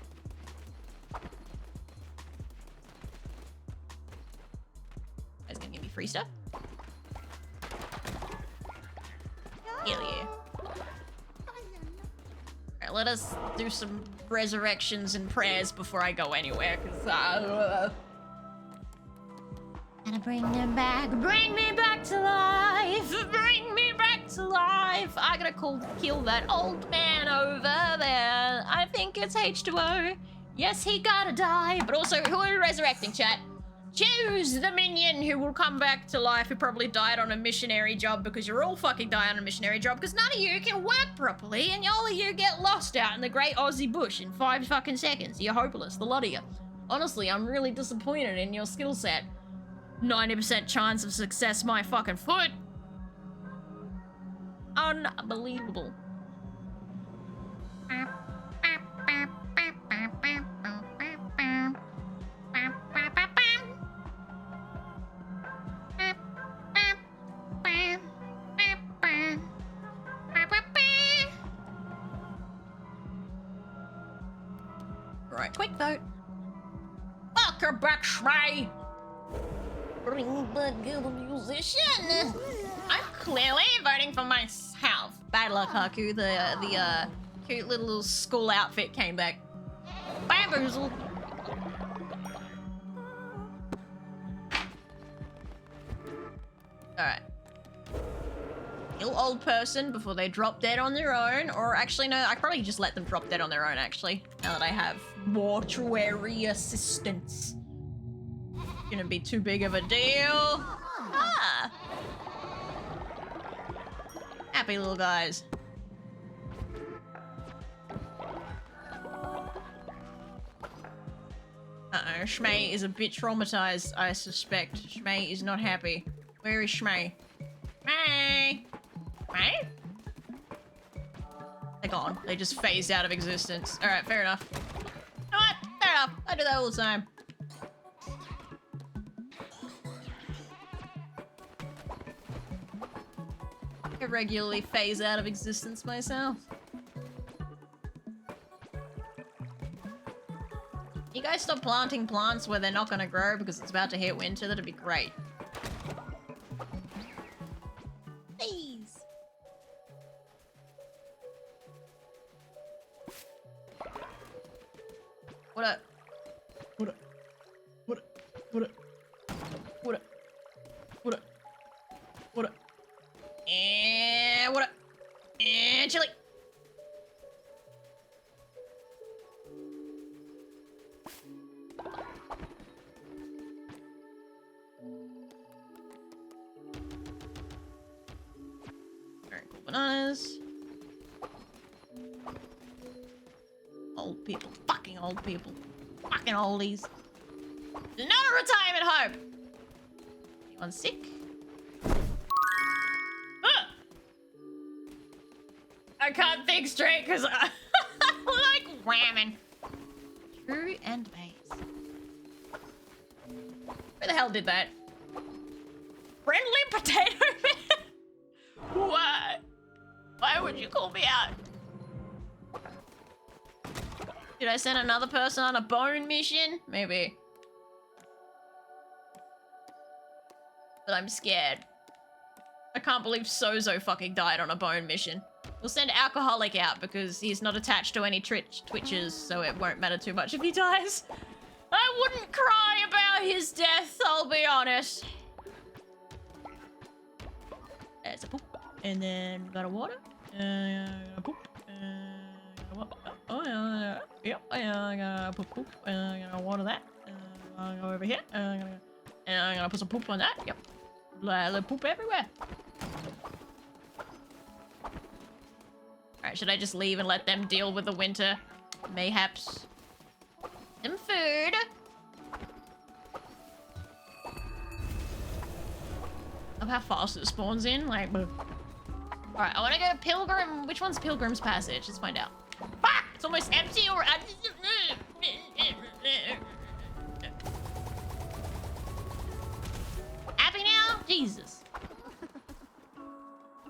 Guys gonna give me free stuff? Hell yeah. Alright, let us do some resurrections and prayers before I go anywhere, because Gotta bring them back. Bring me back to life. Bring me back to life. I gotta kill that old man over there. I think it's H2O. Yes, he gotta die. But also, who are we resurrecting, chat? Choose the minion who will come back to life, who probably died on a missionary job, because you're all fucking dying on a missionary job because none of you can work properly and all of you get lost out in the great Aussie bush in 5 fucking seconds. You're hopeless, the lot of you. Honestly, I'm really disappointed in your skill set. 90% chance of success, my fucking foot. Unbelievable. Right, quick vote. Fuck her back, Shmay! Bring back the musician! I'm clearly voting for myself. Bad luck, Haku. The cute little school outfit came back. Bamboozled. Alright. Kill old person before they drop dead on their own. Or actually, no, I probably just let them drop dead on their own, actually. Now that I have mortuary assistance. Gonna be too big of a deal. Ah! Happy little guys. Uh-oh, Shmay is a bit traumatized, I suspect. Shmay is not happy. Where is Shmay? Shmay! Shmay? They're gone. They just phased out of existence. Alright, fair enough. You know what? Fair enough. I do that all the time. I regularly phase out of existence myself. You guys stop planting plants where they're not gonna grow because it's about to hit winter? That'd be great. Please. What up? What up? What up? What up? What up? What up? What up? And what up? And chili. Very cool bananas. Old people. Fucking old people. Fucking oldies. Not a retirement home. Anyone sick? I can't think straight because I'm like whamming. True and base. Where the hell did that? Friendly potato man? Why? Why would you call me out? Did I send another person on a bone mission? Maybe. But I'm scared. I can't believe Sozo fucking died on a bone mission. We'll send Alcoholic out because he's not attached to any twitches, so it won't matter too much if he dies. I wouldn't cry about his death, I'll be honest. There's a poop. And then we got a water. A poop. Oh, yeah. Yep. I gotta poop. I'm gonna water that. I'll go over here. And I'm gonna put some poop on that. Yep. Little poop everywhere. Alright, should I just leave and let them deal with the winter mayhaps? Some food. Of how fast it spawns in, like. Alright, I wanna go Pilgrim. Which one's Pilgrim's Passage? Let's find out. Fuck! It's almost empty or. Happy now? Jesus.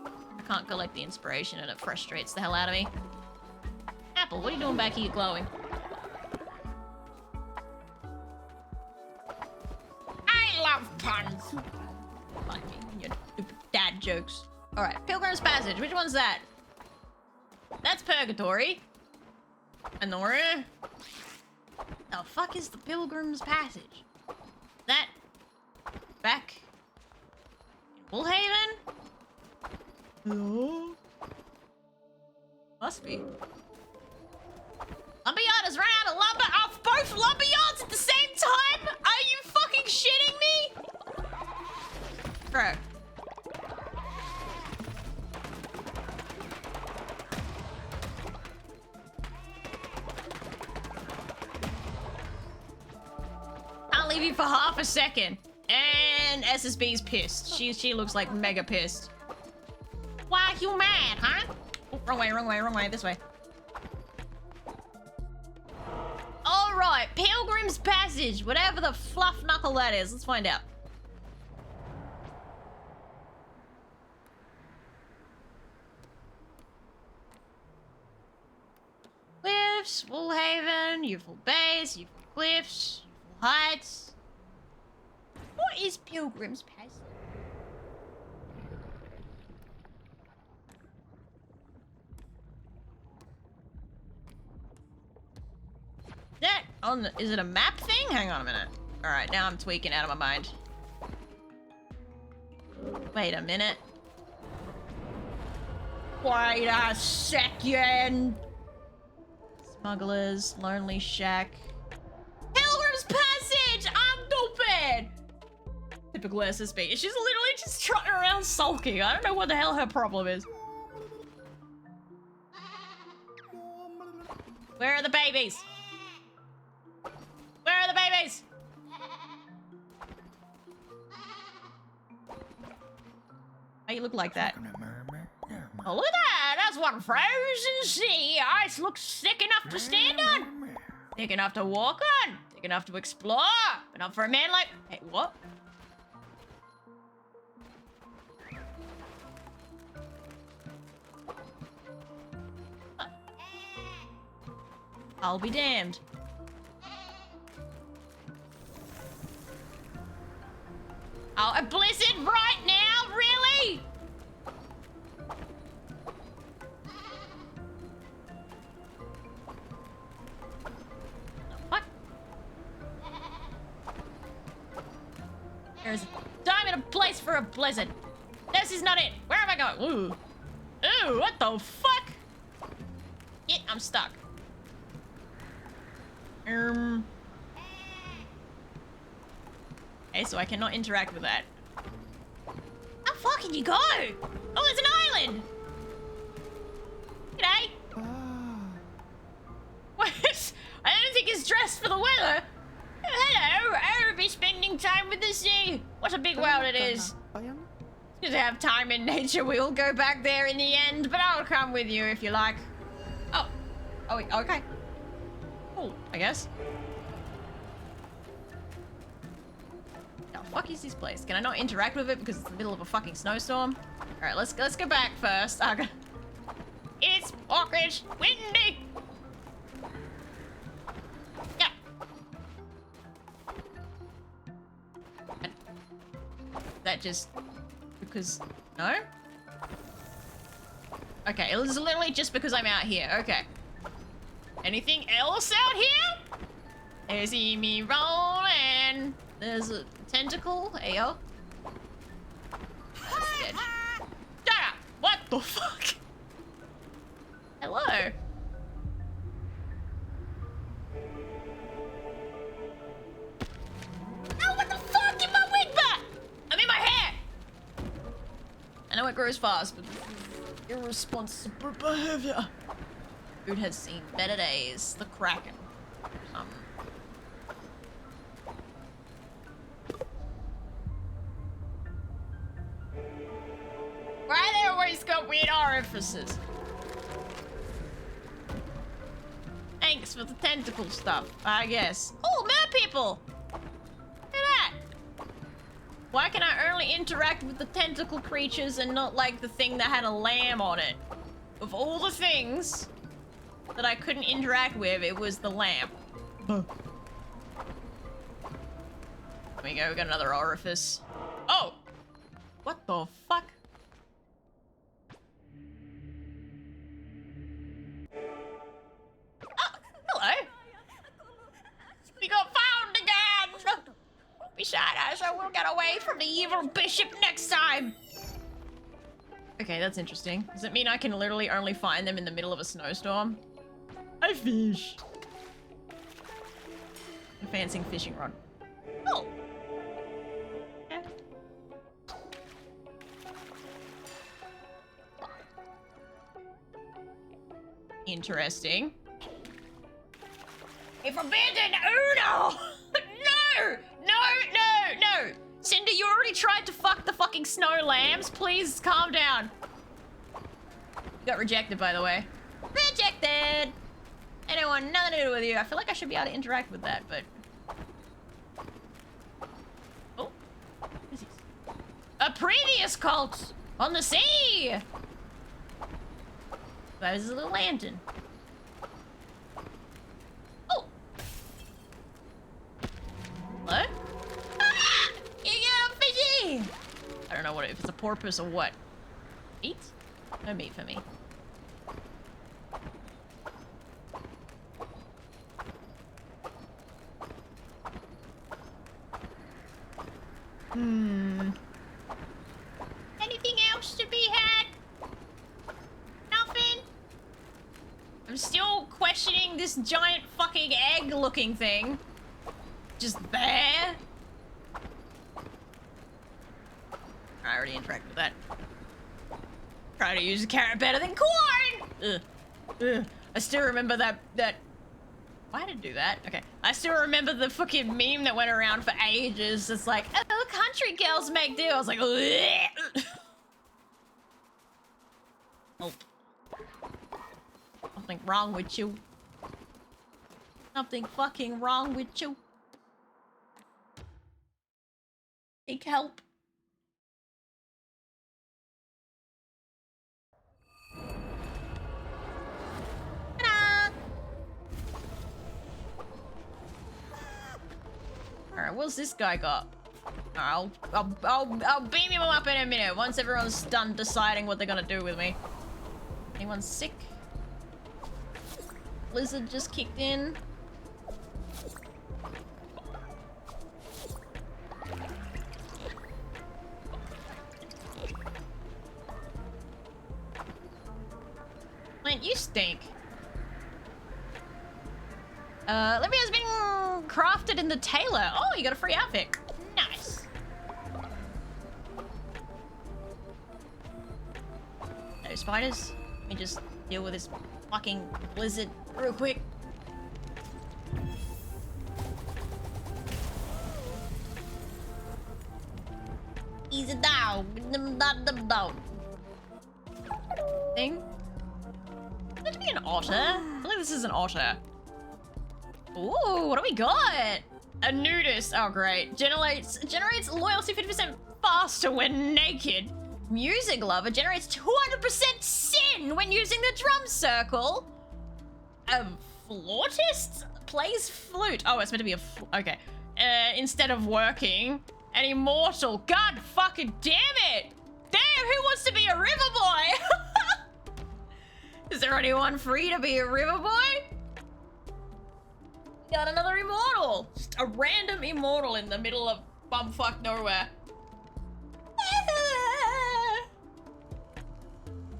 I can't collect the inspiration and it frustrates the hell out of me. Apple, what are you doing back here glowing? I love puns. Fuck me, your stupid dad jokes. Alright, Pilgrim's Passage. Which one's that? That's Purgatory. Anora. The fuck is the Pilgrim's Passage? That back in Woolhaven? Hello? Must be. Lumberyard has run out of lumber off both lumberyards at the same time? Are you fucking shitting me? Bro. I'll leave you for half a second. And SSB's pissed. She looks like mega pissed. Why you mad, huh? Oh, wrong way, wrong way, wrong way. This way. Alright, Pilgrim's Passage. Whatever the fluff knuckle that is. Let's find out. Cliffs, Woolhaven, Youthful Base, Youthful Cliffs, Youthful Heights. What is Pilgrim's Passage? That on the, is it a map thing? Hang on a minute. All right, now I'm tweaking out of my mind. Wait a minute. Wait a second. Smugglers, Lonely Shack. Pilgrim's Passage! I'm stupid! Typical SSB. She's literally just trotting around sulking. I don't know what the hell her problem is. Where are the babies? Where are the babies? Why you look like that? Oh, look at that! That's one frozen sea! Ice looks thick enough to stand on! Thick enough to walk on! Thick enough to explore! But not for a man like... Hey, what? I'll be damned. Oh, a blizzard right now? Really? What? There's a time and a place for a blizzard. This is not it. Where am I going? Ooh. Ooh, what the fuck? Yeah, I'm stuck. Okay, so I cannot interact with that. How far can you go? Oh, it's an island! G'day! What? I don't think it's dressed for the weather. Hello, I'll be spending time with the sea. What a big world it is. It's good to have time in nature. We'll go back there in the end, but I'll come with you if you like. Oh. Oh, okay. Cool, I guess. Fuck is this place? Can I not interact with it because it's the middle of a fucking snowstorm? All right, let's go back first. It's awkward, windy. Yeah. That just because no? Okay, it was literally just because I'm out here. Okay. Anything else out here? They see me rolling. There's a tentacle. Ayo. That's dead. Shut up! What the fuck? Hello. Oh, what the fuck in my wig back? I'm in my hair. I know it grows fast, but this is irresponsible behavior. Food has seen better days. The Kraken. Why they always got weird orifices? Thanks for the tentacle stuff, I guess. Oh, mer people! Look at that! Why can I only interact with the tentacle creatures and not like the thing that had a lamb on it? Of all the things that I couldn't interact with, it was the lamp. There we go, we got another orifice. Oh! What the fuck? Oh, hello! We got found again! Don't be sad, as I will get away from the evil bishop next time. Okay, that's interesting. Does it mean I can literally only find them in the middle of a snowstorm? I fish. A fancy fishing rod. Oh. Yeah. Interesting. A forbidden Uno! No! No! Cinder, you already tried to fuck the fucking snow lambs. Please calm down. Got rejected, by the way. Rejected! I don't want nothing to do with you. I feel like I should be able to interact with that, but... Oh. What is this? A previous cult! On the sea! That was a little lantern. Oh! What? Ah! You got a fishy! I don't know what if it's a porpoise or what. Meat? No meat for me. Anything else to be had? Nothing? I'm still questioning this giant fucking egg-looking thing. Just there. I already interacted with that. Try to use a carrot better than corn! Ugh. Ugh. I still remember that... Why did I do that? Okay. I still remember the fucking meme that went around for ages. It's like, oh, country girls make do. I was like, ugh. Oh. Something wrong with you. Something fucking wrong with you. Seek help. Ta-da! Alright, what's this guy got? I'll beam him up in a minute once everyone's done deciding what they're gonna do with me. Anyone sick? Blizzard just kicked in. Clint, you stink. Libby has been crafted in the tailor. Oh, you got a free outfit. Nice. No spiders. Let me just deal with this fucking blizzard real quick. Easy down. Thing. That to be an otter. I feel like this is an otter. Ooh, what do we got? A nudist. Oh, great. Generates loyalty 50% faster when naked. Music lover generates 200% sin when using the drum circle. A flautist plays flute. Oh, it's meant to be a okay. Instead of working. An immortal. God fucking damn it! Damn, who wants to be a river boy? Is there anyone free to be a river boy? Got another immortal. Just a random immortal in the middle of bumfuck nowhere.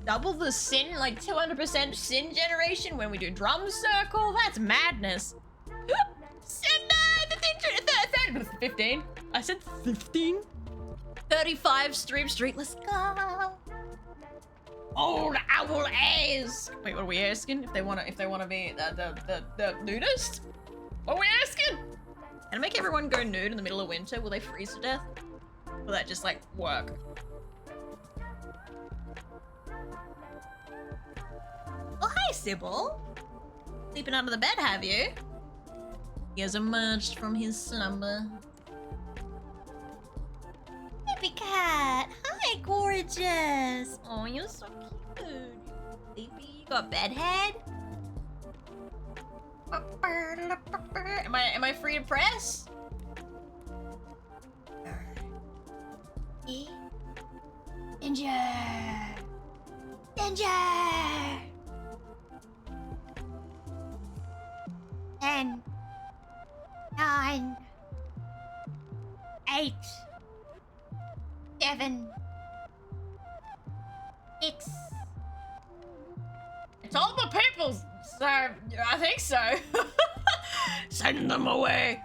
Double the sin, like 200% sin generation when we do drum circle? That's madness. 15. I said 15. 35 Stream Street. Let's go. Old owl A's. Wait, what are we asking? If they wanna be the nudist? What are we asking? Can I make everyone go nude in the middle of winter? Will they freeze to death? Will that just like work? Oh, hi, Sybil. Sleeping under the bed, have you? He has emerged from his slumber. Baby cat. Hi, gorgeous. Oh, you're so cute. Baby, you got bedhead? Am I free to press? Danger! Danger! 10, 9, 8, 7, 6. It's all the people, so I think so. Send them away.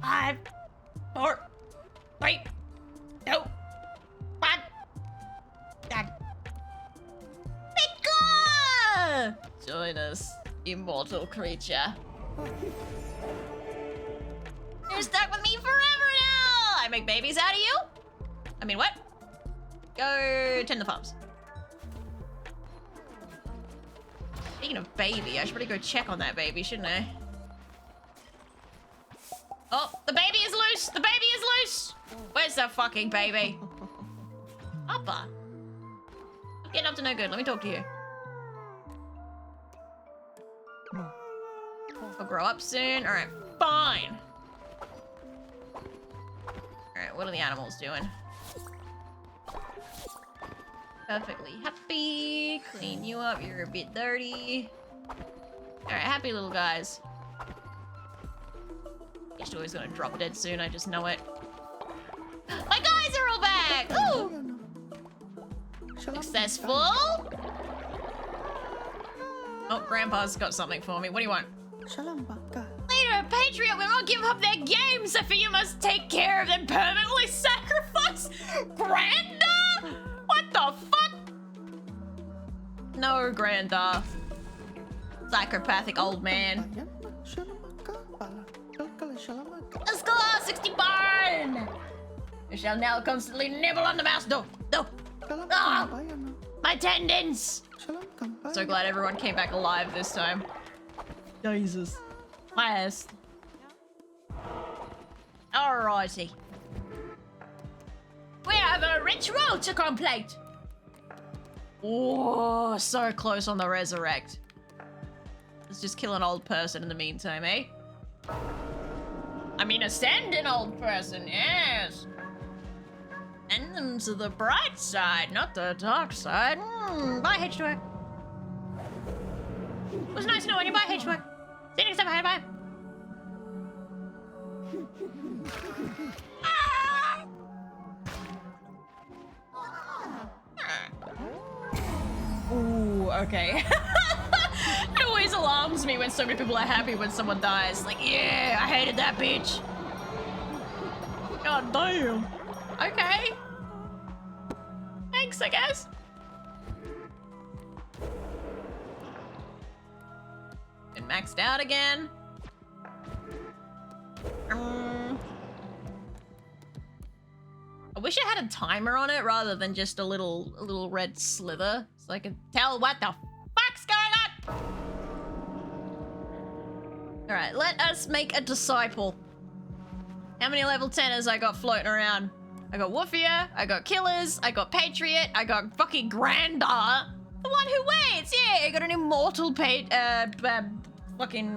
5, 4, 3, 2, 1. Done. Mika! Join us, immortal creature. You're stuck with me forever now! I make babies out of you? I mean, what? Go tend the farms. Speaking of baby, I should probably go check on that baby, shouldn't I? Oh, the baby is loose! The baby is loose! Where's the fucking baby? Papa. I'm getting up to no good. Let me talk to you. I'll grow up soon. Alright, fine. Alright, what are the animals doing? Perfectly happy. Clean you up. You're a bit dirty. Alright, happy little guys. It's always gonna drop dead soon. I just know it. My guys are all back! Ooh! Successful! Oh, Grandpa's got something for me. What do you want? Leader of Patriot will not give up their game. Sophia must take care of them. Permanently sacrifice Granda? What the fuck? No, Granda. Psychopathic old man. Let's go, 60 barn! We shall now constantly nibble on the mouse. No. Ah, my tendons! So glad everyone came back alive this time. Jesus. Yes. Alrighty. We have a ritual to complete. Oh, so close on the resurrect. Let's just kill an old person in the meantime, eh? I mean, ascend an old person, yes. Send them to the bright side, not the dark side. Bye, H2O. It was nice knowing you. Bye, H2O. See you next time. Bye. Ooh, okay. It always alarms me when so many people are happy when someone dies. Like, yeah, I hated that bitch. God damn. Okay. Thanks, I guess. Been maxed out again. I wish I had a timer on it rather than just a little red slither, so I could tell what the fuck's going on. All right, let us make a disciple. How many level 10ers I got floating around? I got Woofia, I got Killers, I got Patriot, I got fucking Grandar. The one who waits, yeah, I got an immortal fucking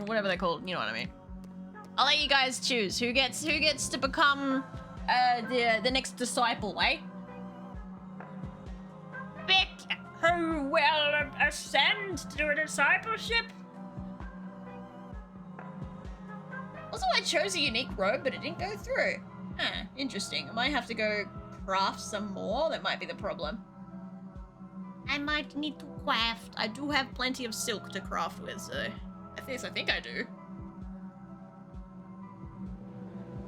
whatever they're called, you know what I mean. I'll let you guys choose who gets to become the next disciple, eh? Pick who will ascend to a discipleship. Also, I chose a unique robe, but it didn't go through. Huh, interesting. I might have to go craft some more. That might be the problem. I might need to craft. I do have plenty of silk to craft with, so I think I do.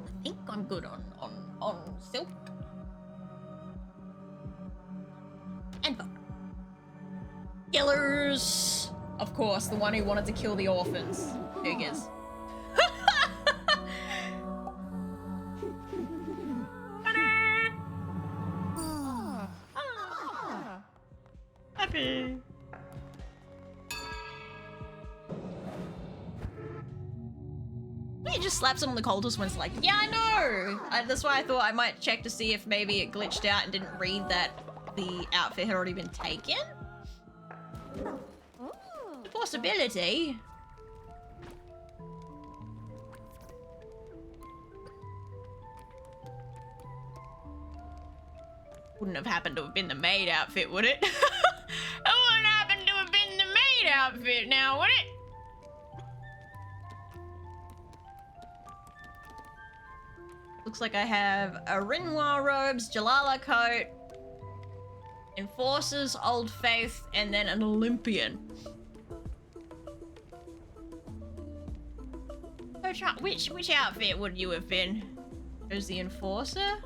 I think I'm good on silk. And fuck. Killers! Of course, the one who wanted to kill the orphans. Figures. Happy. It just slaps it on the cultist when it's like, yeah, I know! That's why I thought I might check to see if maybe it glitched out and didn't read that the outfit had already been taken. A possibility. Wouldn't have happened to have been the maid outfit, would it? It wouldn't happen to have been the maid outfit now, would it? looks like I have a Renoir robes, Jalala coat, Enforcers, Old Faith, and then an Olympian. Which outfit would you have been? There's the Enforcer?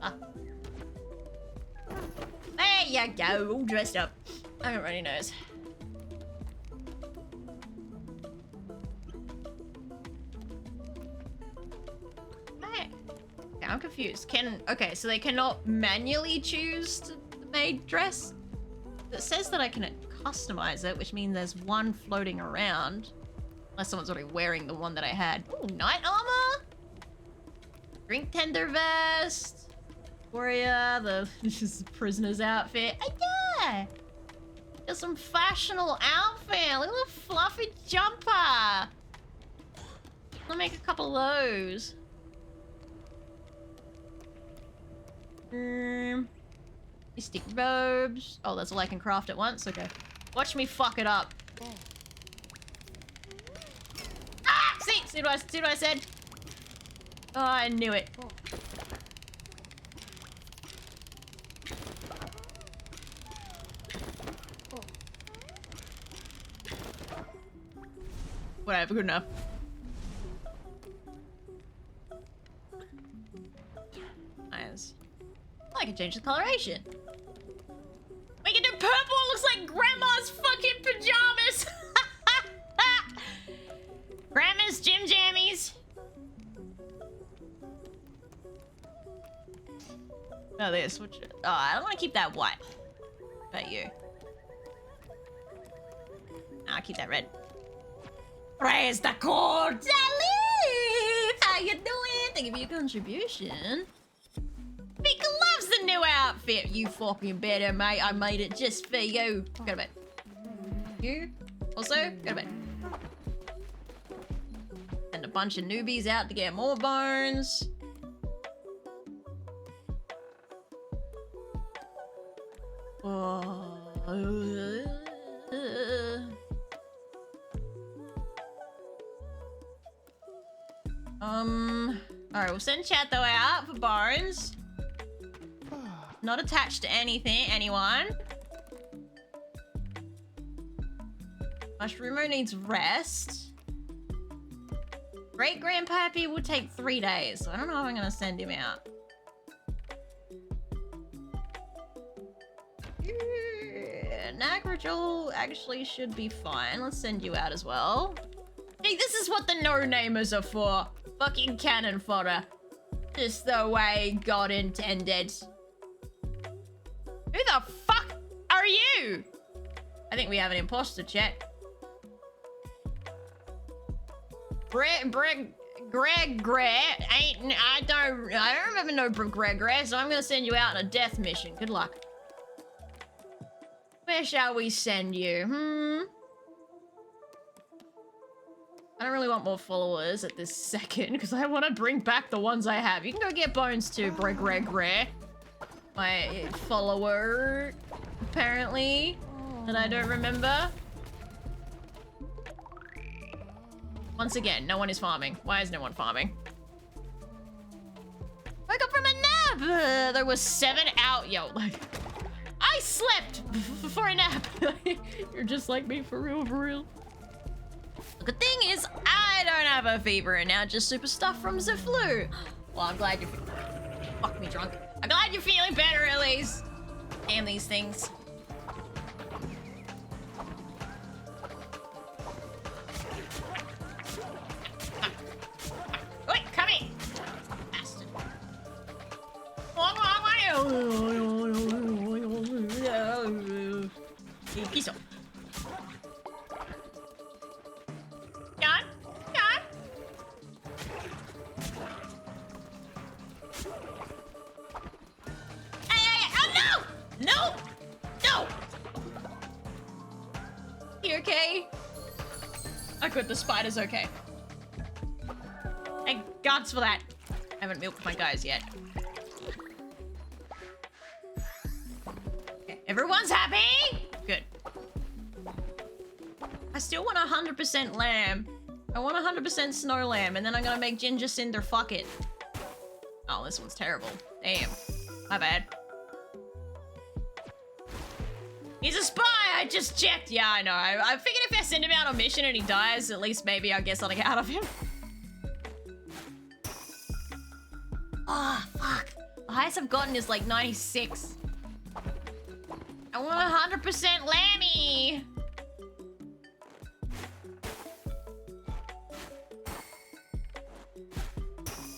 Ah. There you go, all dressed up. I don't really knows. Hey. Okay, I'm confused. Okay, so they cannot manually choose the maid dress? It says that I can customize it, which means there's one floating around. Unless someone's already wearing the one that I had. Ooh, knight armor! Drink tender vest! Warrior, this is the prisoner's outfit. Oh, yeah! There's some fashionable outfit. Look at the fluffy jumper. I'll make a couple of those. Mystic robes. Oh, that's all I can craft at once? Okay. Watch me fuck it up. Ah! See what I said? Oh, I knew it. Whatever, good enough. Nice. I can change the coloration. We can do purple, it looks like grandma's fucking pajamas! Grandma's gym jammies! Oh, this, which... Oh, I don't want to keep that white. What about you? I'll keep that red. Praise the court! Salute! How you doing? Thank you for your contribution. Mika loves the new outfit. You fucking better, mate. I made it just for you. Go to bed. You? Also, go to bed. And a bunch of newbies out to get more bones. Oh. Alright, we'll send chat though out for bones. Not attached to anyone. Mushroomo needs rest. Great Grandpappy will take 3 days, so I don't know if I'm gonna send him out. Nagrajol actually should be fine. Let's send you out as well. Hey, this is what the no-namers are for. Fucking cannon fodder. Just the way God intended. Who the fuck are you? I think we have an imposter, chat. Greg, I don't remember no Greg, so I'm gonna send you out on a death mission. Good luck. Where shall we send you? I don't really want more followers at this second because I want to bring back the ones I have. You can go get bones too, Greg. My follower, apparently, that I don't remember. Once again, no one is farming. Why is no one farming? Woke up from a nap! There was 7 out. Yo, like, I slept for a nap. You're just like me, for real. The good thing is, I don't have a fever and now just super stuff from the flu. Well, I'm glad you're... Fuck me drunk. I'm glad you're feeling better at least. Damn these things. Wait, come here. Bastard. Peace out. No! You okay? I quit. The spider's okay. Thank gods for that. I haven't milked my guys yet. Okay, everyone's happy? Good. still want 100% lamb. I want 100% snow lamb, and then I'm gonna make Ginger Cinder fuck it. Oh, this one's terrible. Damn. My bad. He's a spy! I just checked! Yeah, I know. I figured if I send him out on a mission and he dies, at least maybe I'll get something out of him. Oh, fuck. The highest I've gotten is like 96. I want 100% Lammy!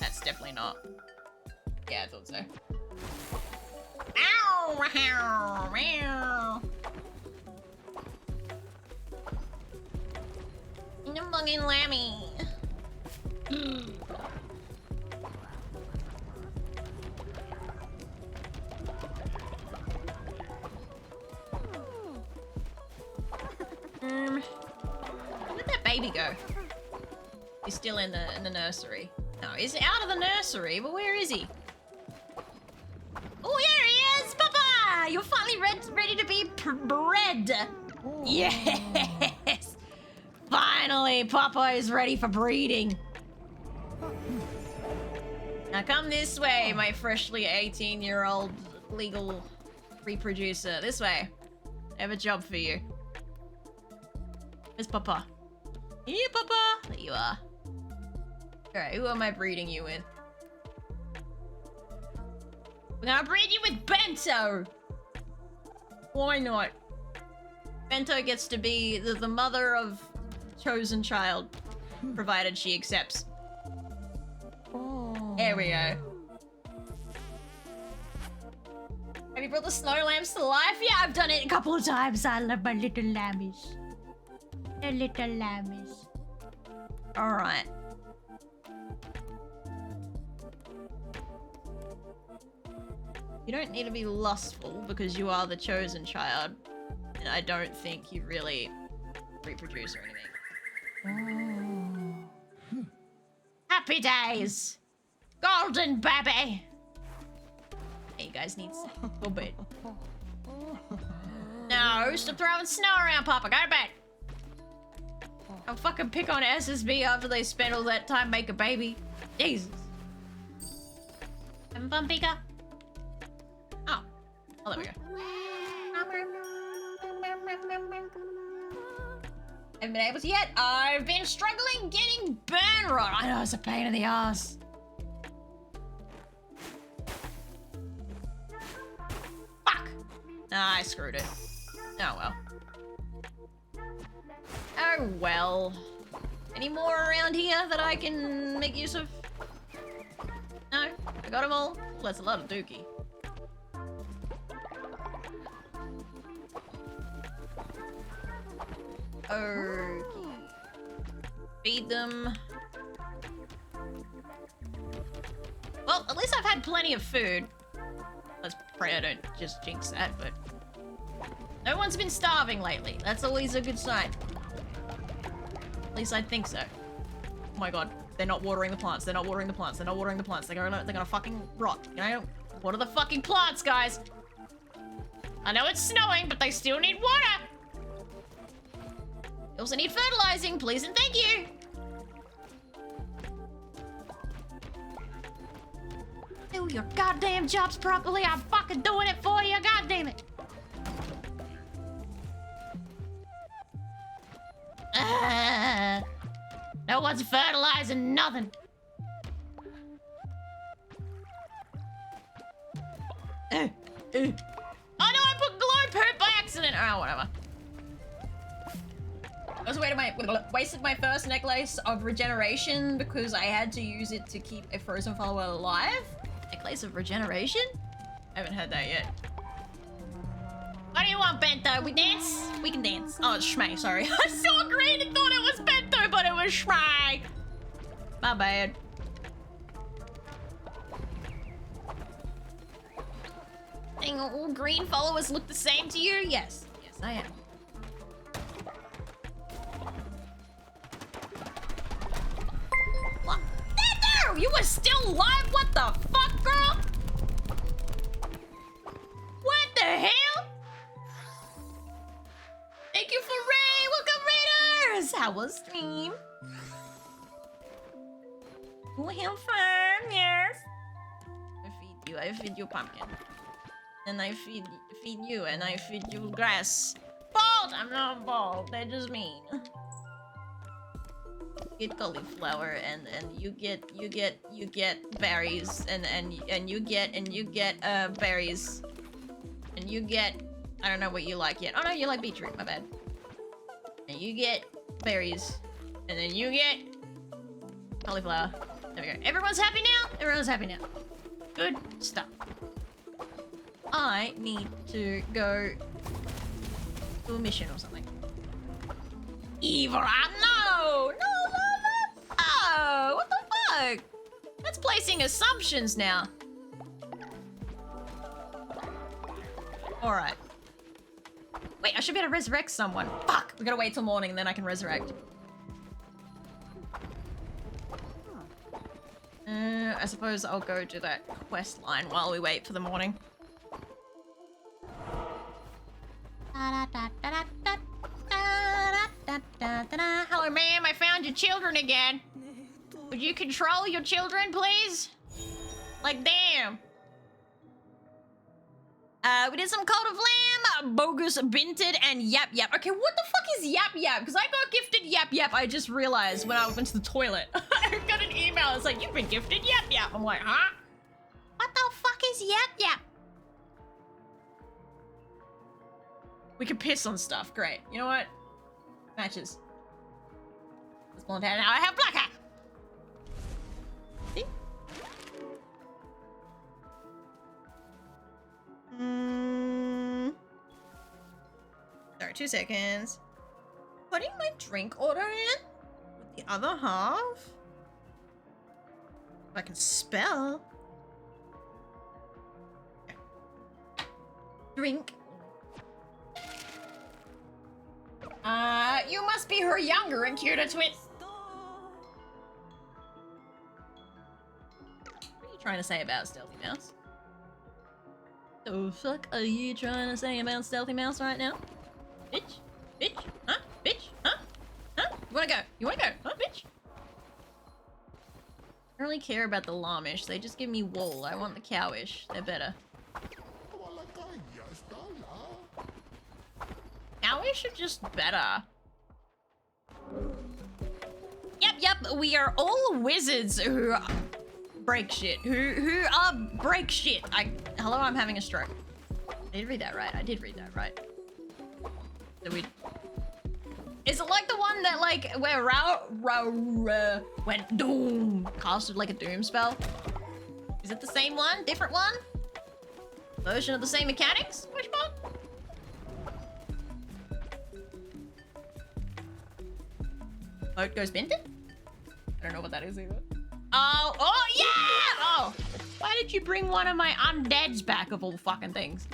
That's definitely not. Yeah, I thought so. Ow! Meow! Meow! I'm bugging Lammy. Where'd that baby go? He's still in the nursery. No, he's out of the nursery, but where is he? Oh, here he is! Papa! You're finally ready to be bred! Yes! Finally, Papa is ready for breeding. Now come this way, my freshly 18-year-old legal reproducer. This way. I have a job for you. Where's Papa? Here, Papa! There you are. Alright, who am I breeding you with? We're gonna breed you with Bento! Why not? Bento gets to be the mother of chosen child, provided she accepts. Oh. There we go. Have you brought the snow lambs to life? Yeah, I've done it a couple of times. I love my little lammies. They're little lammies. Alright. You don't need to be lustful because you are the chosen child. And I don't think you really reproduce or anything. Oh. Happy days! Golden baby! Hey, you guys need a little bit. No, stop throwing snow around, Papa. Go to bed! I'll fucking pick on SSB after they spend all that time making a baby. Jesus. Having fun, Pika? Oh. Oh, there we go. Haven't been able to yet. I've been struggling getting burn rot. I know, it's a pain in the ass. Fuck! Nah, I screwed it. Oh well. Oh well. Any more around here that I can make use of? No? I got them all? Well, that's a lot of dookie. Okay. Feed them. Well, at least I've had plenty of food. Let's pray I don't just jinx that, but... No one's been starving lately. That's always a good sign. At least I think so. Oh my god. They're not watering the plants. They're not watering the plants. They're not watering the plants. They're gonna fucking rot. You know? What are the fucking plants, guys? I know it's snowing, but they still need water! They also need fertilizing, please and thank you! Do your goddamn jobs properly, I'm fucking doing it for you, goddamn it! No one's fertilizing nothing. Oh no, I put glow poop by accident! Oh, whatever. I also wasted my first necklace of regeneration because I had to use it to keep a frozen follower alive. Necklace of regeneration? I haven't had that yet. What do you want, Bento? We dance? We can dance. Oh, it's Shmay, sorry. I saw green and thought it was Bento, but it was Shmay. My bad. Dang, all green followers look the same to you? Yes. Yes, I am. What? There! You were still alive? What the fuck, girl? What the hell? Thank you for Ray! Welcome, Raider! How was stream? We have fun, yes. I feed you pumpkin. And I feed you, and I feed you grass. Bald! I'm not bald, they're just mean. You get cauliflower and you get berries and you get berries. And you get I don't know what you like yet. Oh no, you like beetroot, my bad. And you get berries. And then you get cauliflower. There we go. Everyone's happy now? Everyone's happy now. Good stuff. I need to go do a mission or something. Evra, no! Oh, what the fuck? That's placing assumptions now. Alright. Wait, I should be able to resurrect someone. Fuck! We gotta wait till morning and then I can resurrect. I suppose I'll go do that quest line while we wait for the morning. Hello, ma'am. I found your children again. Would you control your children, please? Like, damn. We did some Cult of Lamb, Bogus Binted, and Yap Yap. Okay, what the fuck is Yap Yap? Because I got gifted Yap Yap, I just realized when I went to the toilet. I got an email, it's like, you've been gifted Yap Yap. I'm like, huh? What the fuck is Yap Yap? We can piss on stuff, great. You know what? Matches. It's blonde hair, now I have black hair. See? Sorry, 2 seconds. Putting my drink order in with the other half. If I can spell. Okay. Drink. You must be her younger and cuter twin. What are you trying to say about Stealthy Mouse? The fuck are you trying to say about Stealthy Mouse right now? Bitch? Bitch? Huh? Bitch? Huh? Huh? You wanna go? You wanna go? Huh, bitch? I don't really care about the Lamish. They just give me wool. I want the cowish. They're better. Cowish are just better. Yep. We are all wizards who break shit. Who break shit. Hello, I'm having a stroke. I did read that right. So is it like the one that like where went doom casted like a doom spell? Is it the same one? Different one? Version of the same mechanics? Which one? Boat goes Benton? I don't know what that is either. Oh yeah! Oh, why did you bring one of my undeads back of all fucking things?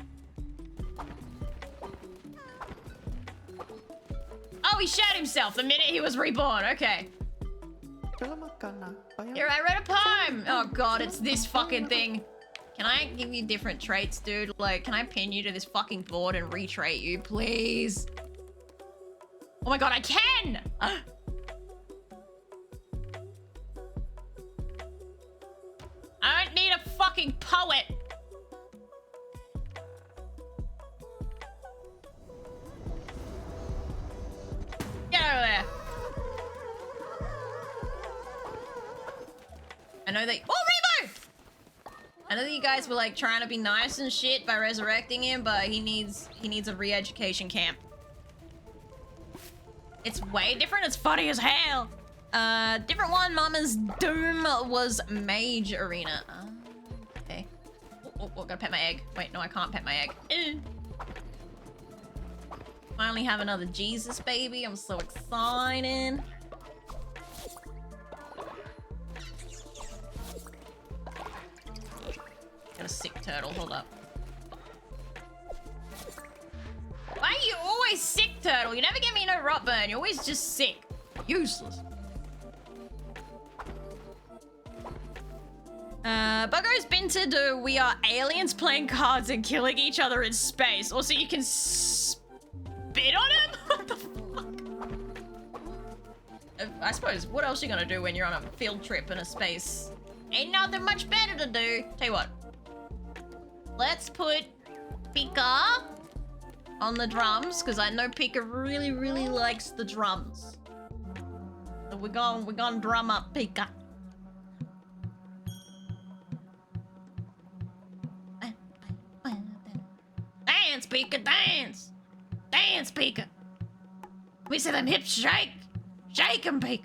Oh, he shot himself the minute he was reborn. Okay. Here, I read a poem. Oh god, it's this fucking thing. Can I give you different traits, dude? Like, can I pin you to this fucking board and retrait you, please? Oh my god, I can! I don't need a fucking poet. Get over there. I know they— oh, Rebo! I know that you guys were like trying to be nice and shit by resurrecting him, but he needs a re-education camp. It's way different. It's funny as hell. Different one. Mama's Doom was Mage Arena. Okay. Oh, gotta pet my egg. Wait, no, I can't pet my egg. Finally have another Jesus baby. I'm so excited. Got a sick turtle. Hold up. Why are you always sick, turtle? You never give me no rot burn. You're always just sick. Useless. Buggo's been to do. We are aliens playing cards and killing each other in space. Also, you can spit on him? What the fuck? I suppose, what else you gonna do when you're on a field trip in a space? Ain't nothing much better to do. Tell you what. Let's put Pika on the drums, because I know Pika really, really likes the drums. So we're gonna drum up Pika. Dance, Pika, dance! Dance, Pika! We see them hips shake! Shake 'em, Pika!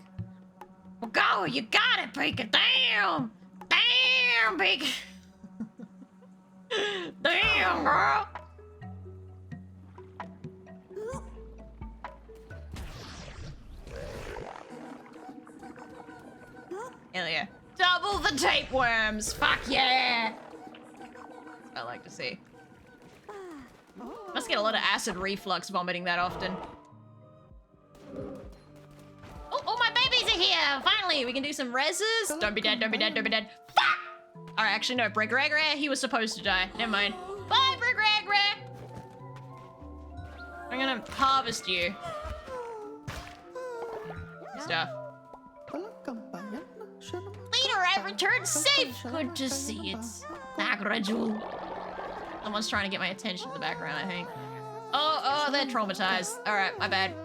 Well, go! You got it, Pika! Damn! Damn, Pika! Damn, girl! Hell yeah. Double the tapeworms! Fuck yeah! That's what I like to see. Must get a lot of acid reflux vomiting that often. Oh, my babies are here! Finally, we can do some reses. Don't be dead, don't be dead, don't be dead. Fuck! Alright, actually, no. Brick Regre, he was supposed to die. Never mind. Bye, Brick Regre! I'm gonna harvest you. Stuff. Leader, I returned safe! Good to see it. Nagrajul. Someone's trying to get my attention in the background, I think. Oh, they're traumatized. Alright, my bad.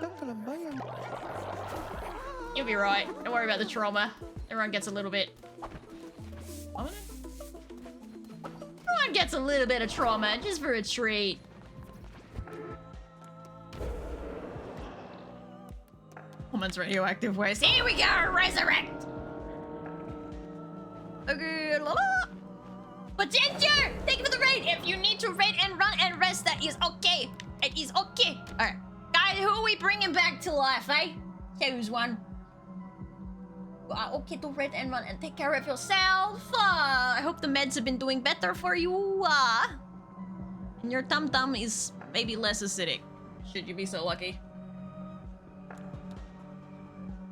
You'll be right. Don't worry about the trauma. Everyone gets a little bit... Everyone gets a little bit of trauma, just for a treat. Woman's radioactive waste. Here we go! Resurrect! Okay, la la. Potential! Thank you for the raid! If you need to raid and run and rest, that is okay. It is okay. Alright. Guys, who are we bringing back to life, eh? Choose one. You are okay to raid and run and take care of yourself. I hope the meds have been doing better for you. And your tum-tum is maybe less acidic. Should you be so lucky.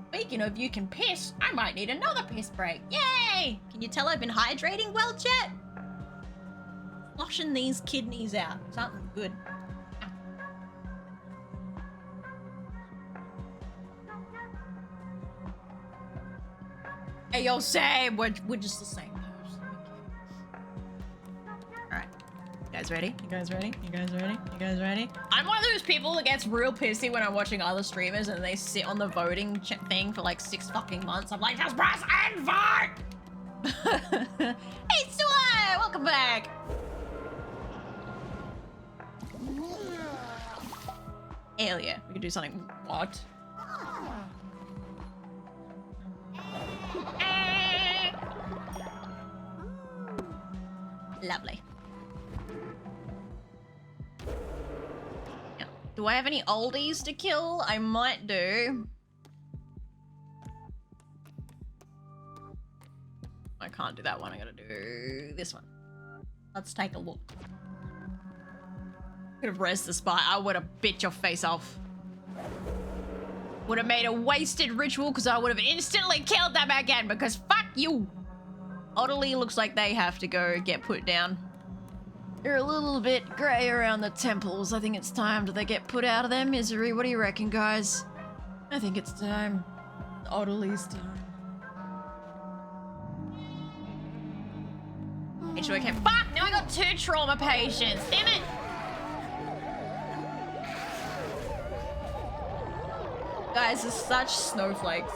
Speaking of you can piss, I might need another piss break. Yay! Can you tell I've been hydrating well, chat? Flushing these kidneys out. Something good. Hey, yo, Sam! We're just the same person. Alright. You guys ready? You guys ready? You guys ready? You guys ready? I'm one of those people that gets real pissy when I'm watching other streamers and they sit on the voting thing for like 6 fucking months. I'm like, just press and vote! Hey, Stuart! Welcome back! Hell yeah, we can do something. What? Lovely. Yeah. Do I have any oldies to kill? I might do. I can't do that one. I gotta do this one. Let's take a look. Could have rezzed the spy. I would have bit your face off. Would have made a wasted ritual because I would have instantly killed them again because fuck you. Oddly looks like they have to go get put down. They're a little bit grey around the temples. I think it's time that they get put out of their misery. What do you reckon, guys? I think it's time. Oddly's time. Make sure I can. Fuck! Now I got 2 trauma patients. Damn it! Guys, are such snowflakes.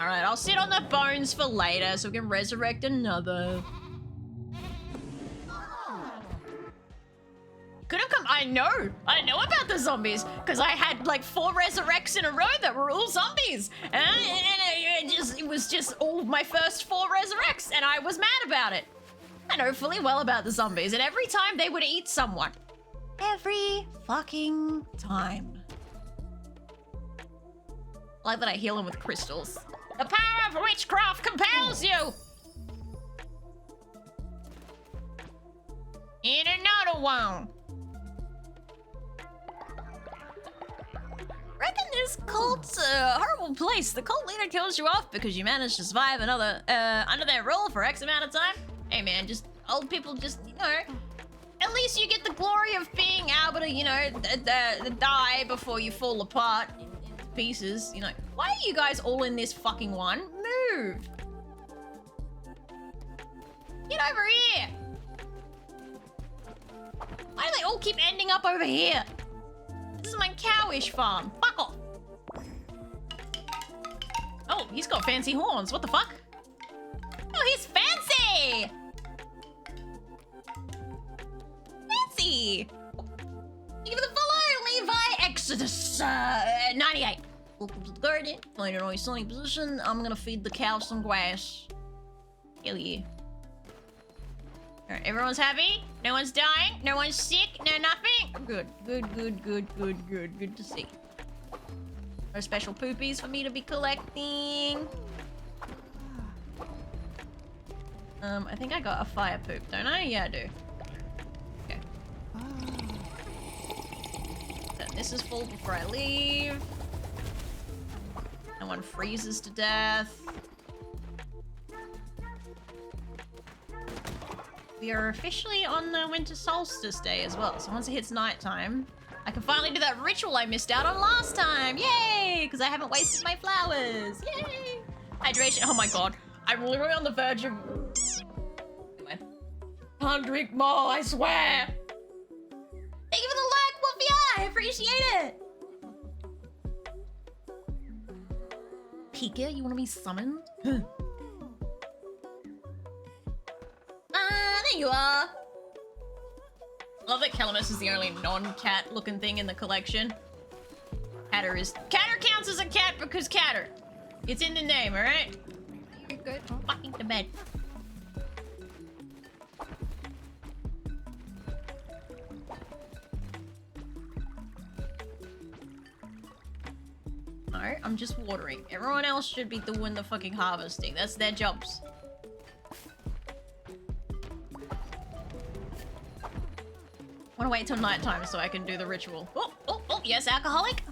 Alright, I'll sit on the bones for later so we can resurrect another. Could have come. I know about the zombies because I had like 4 resurrects in a row that were all zombies, and it was just all my first 4 resurrects, and I was mad about it. I know fully well about the zombies, and every time they would eat someone, every fucking time. I like that I heal them with crystals. The power of witchcraft compels you. And another one. Reckon this cult's a horrible place. The cult leader kills you off because you managed to survive another under their rule for X amount of time. Hey man, just old people just, you know, at least you get the glory of being able to, you know, die before you fall apart into pieces. You know, why are you guys all in this fucking one? Move. Get over here. Why do they all keep ending up over here? This is my cowish farm. Fuck off. Oh, he's got fancy horns. What the fuck? Oh, he's fancy! Fancy! Thank you for the follow, Levi Exodus 98. Welcome to the garden. Find an always sunny position. I'm gonna feed the cows some grass. Hell yeah. Alright, everyone's happy? No one's dying? No one's sick? No nothing? Good. Good to see. No special poopies for me to be collecting. I think I got a fire poop, don't I? Yeah, I do. Okay. This is full before I leave. No one freezes to death. We are officially on the winter solstice day as well, so once it hits nighttime, I can finally do that ritual I missed out on last time! Yay! Because I haven't wasted my flowers! Yay! Hydration. Oh my god. I'm literally on the verge of... Anyway. Can't drink more, I swear! Thank you for the like, Wolfie! I appreciate it! Pika, you want to be summoned? There you are. Love that Calamus is the only non-cat looking thing in the collection. Catter counts as a cat because Catter. It's in the name, alright? You're good. Fucking to bed. No, I'm just watering. Everyone else should be doing the fucking harvesting. That's their jobs. I want to wait till nighttime so I can do the ritual. Oh, yes, alcoholic.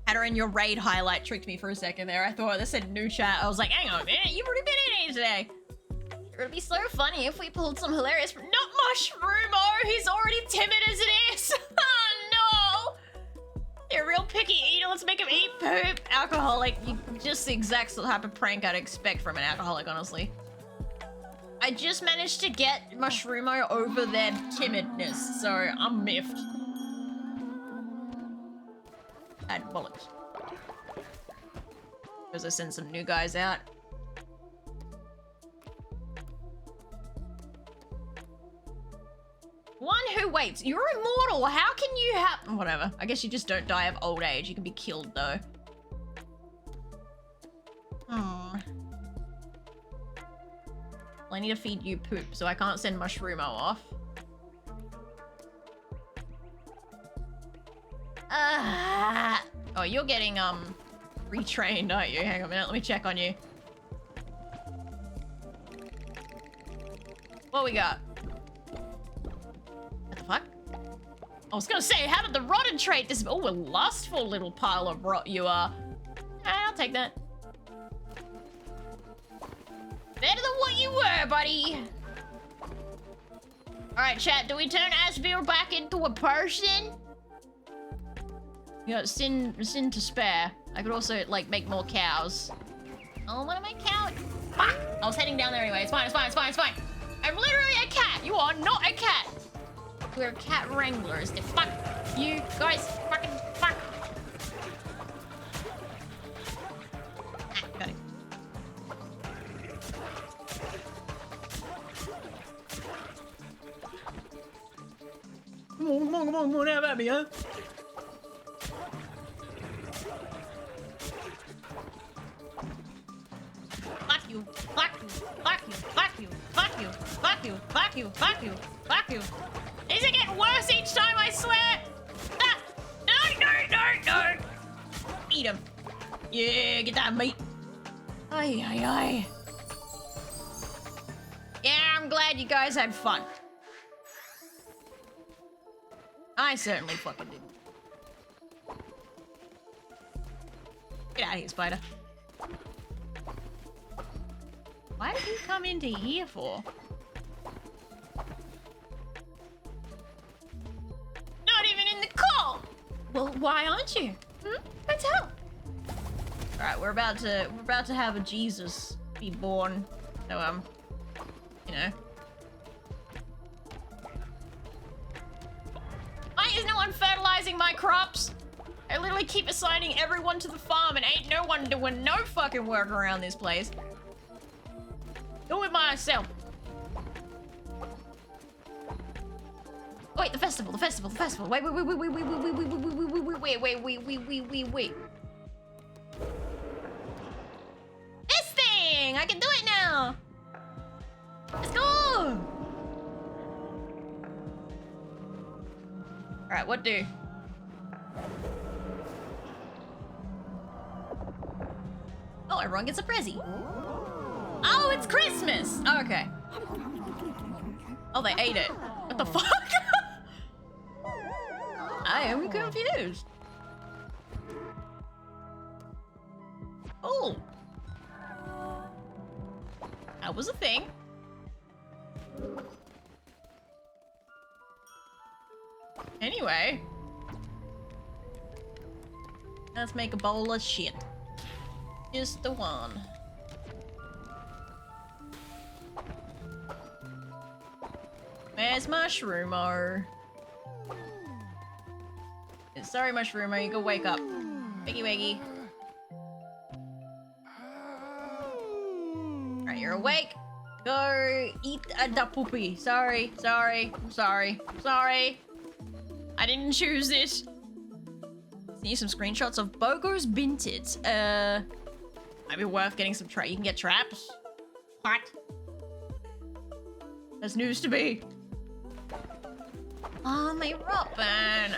Hatter, your raid highlight tricked me for a second there. I thought this said new chat. I was like, hang on a minute, you've already been in here today. It would be so funny if we pulled some hilarious... Not Mushroom-o! He's already timid as it is! Oh no! You're a real picky eater, let's make him eat poop. Alcoholic, you just the exact type of prank I'd expect from an alcoholic, honestly. I just managed to get Mushroom-o over their timidness, so I'm miffed. And bollocks. Because I sent some new guys out. One who waits. You're immortal. How can you have... Whatever. I guess you just don't die of old age. You can be killed, though. Well, I need to feed you poop, so I can't send Mushroom-o off. Oh, you're getting, retrained, aren't you? Hang on a minute, let me check on you. What we got? What the fuck? I was gonna say, how did the rotten trait dis- Oh, a lustful little pile of rot you are. I'll take that. Better than what you were, buddy. Alright, chat, do we turn Asbir back into a person? You got sin to spare. I could also, like, make more cows. Oh, what am I cow? Fuck! I was heading down there anyway. It's fine, it's fine, it's fine, it's fine. I'm literally a cat. You are not a cat. We're cat wranglers. Fuck you guys. Fucking fuck. Got it. Come on, have at me, huh? Fuck you, fuck you, fuck you, fuck you, fuck you, fuck you, fuck you, fuck you, fuck you. Is it getting worse each time, I swear? Ah! No! Eat him. Yeah, get that meat. Ay. Yeah, I'm I'm glad you guys had fun. I certainly fucking did. Get out of here, spider. Why did you come into here for? Not even in the call! Well, why aren't you? Let's help. Alright, we're about to have a Jesus be born. So, you know. Why is no one fertilizing my crops? I literally keep assigning everyone to the farm and ain't no one doing no fucking work around this place. Do it myself. Wait, the festival. Wait. This thing! I can do it now! Let's go! Alright, what do? Oh, everyone gets a prezi. Oh, it's Christmas! Oh, okay. Oh, they ate it. What the fuck? I am confused. Oh. That was a thing. Anyway. Let's make a bowl of shit. Just the one. Where's Mushroomo? Sorry, Mushroomo, you go wake up. Wiggy wiggy. Alright, you're awake. Go eat da poopy. Sorry. I didn't choose this. Need some screenshots of Bogo's Binted. Might be worth getting some You can get traps? What? That's news to me. Oh, my Robin.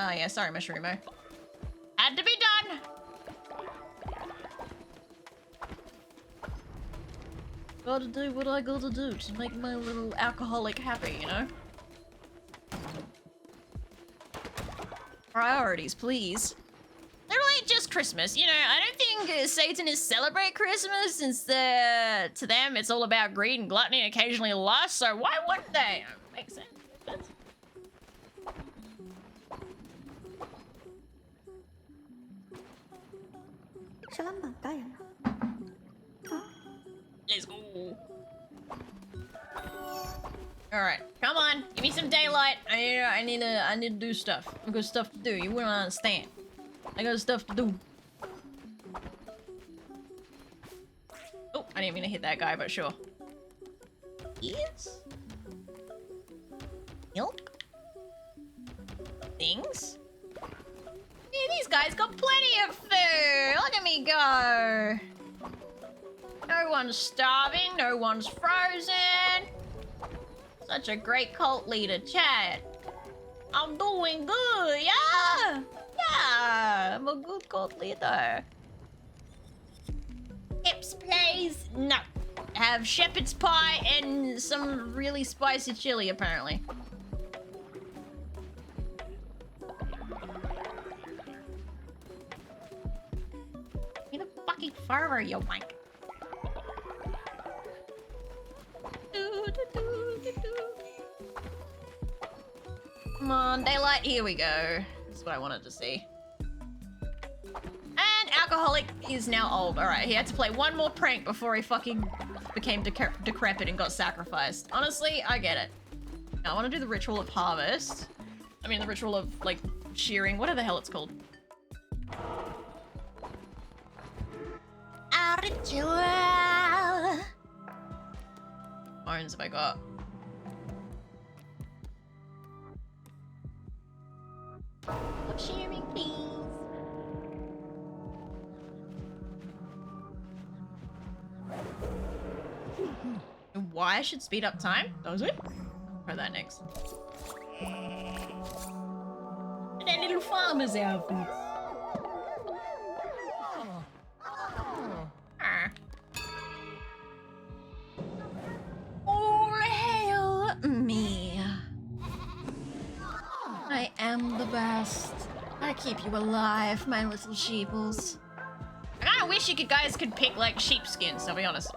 Oh yeah, sorry, Mushroomo. Had to be done. Gotta do what I gotta do to make my little alcoholic happy, you know? Priorities, please. Literally just Christmas, you know, I don't think Satanists celebrate Christmas since to them it's all about greed and gluttony and occasionally lust, so why wouldn't they? Makes sense. Let's go. Alright, come on, give me some daylight. I need to do stuff. I got stuff to do. You wouldn't understand. I got stuff to do. Oh, I didn't mean to hit that guy, but sure. Yes. Milk. Things. Yeah, these guys got plenty of food. Look at me go. No one's starving. No one's frozen. Such a great cult leader, Chad. I'm doing good, yeah? Yeah, I'm a good cult leader. Hips, please? No. Have shepherd's pie and some really spicy chili, apparently. Get a fucking further, you wank. Come on, daylight, here we go. This is what I wanted to see. And alcoholic is now old. Alright, he had to play one more prank before he fucking became decrepit and got sacrificed. Honestly, I get it. Now, I want to do the ritual of harvest. I mean, the ritual of, like, shearing. Whatever the hell it's called. A ritual. Bones have I got? Shearing, please. I should speed up time. Does it? Try that next. And their little farmer's outfits. All hail me. I am the best. I keep you alive, my little sheeples. I kinda wish you guys could pick like sheepskins, I'll be honest.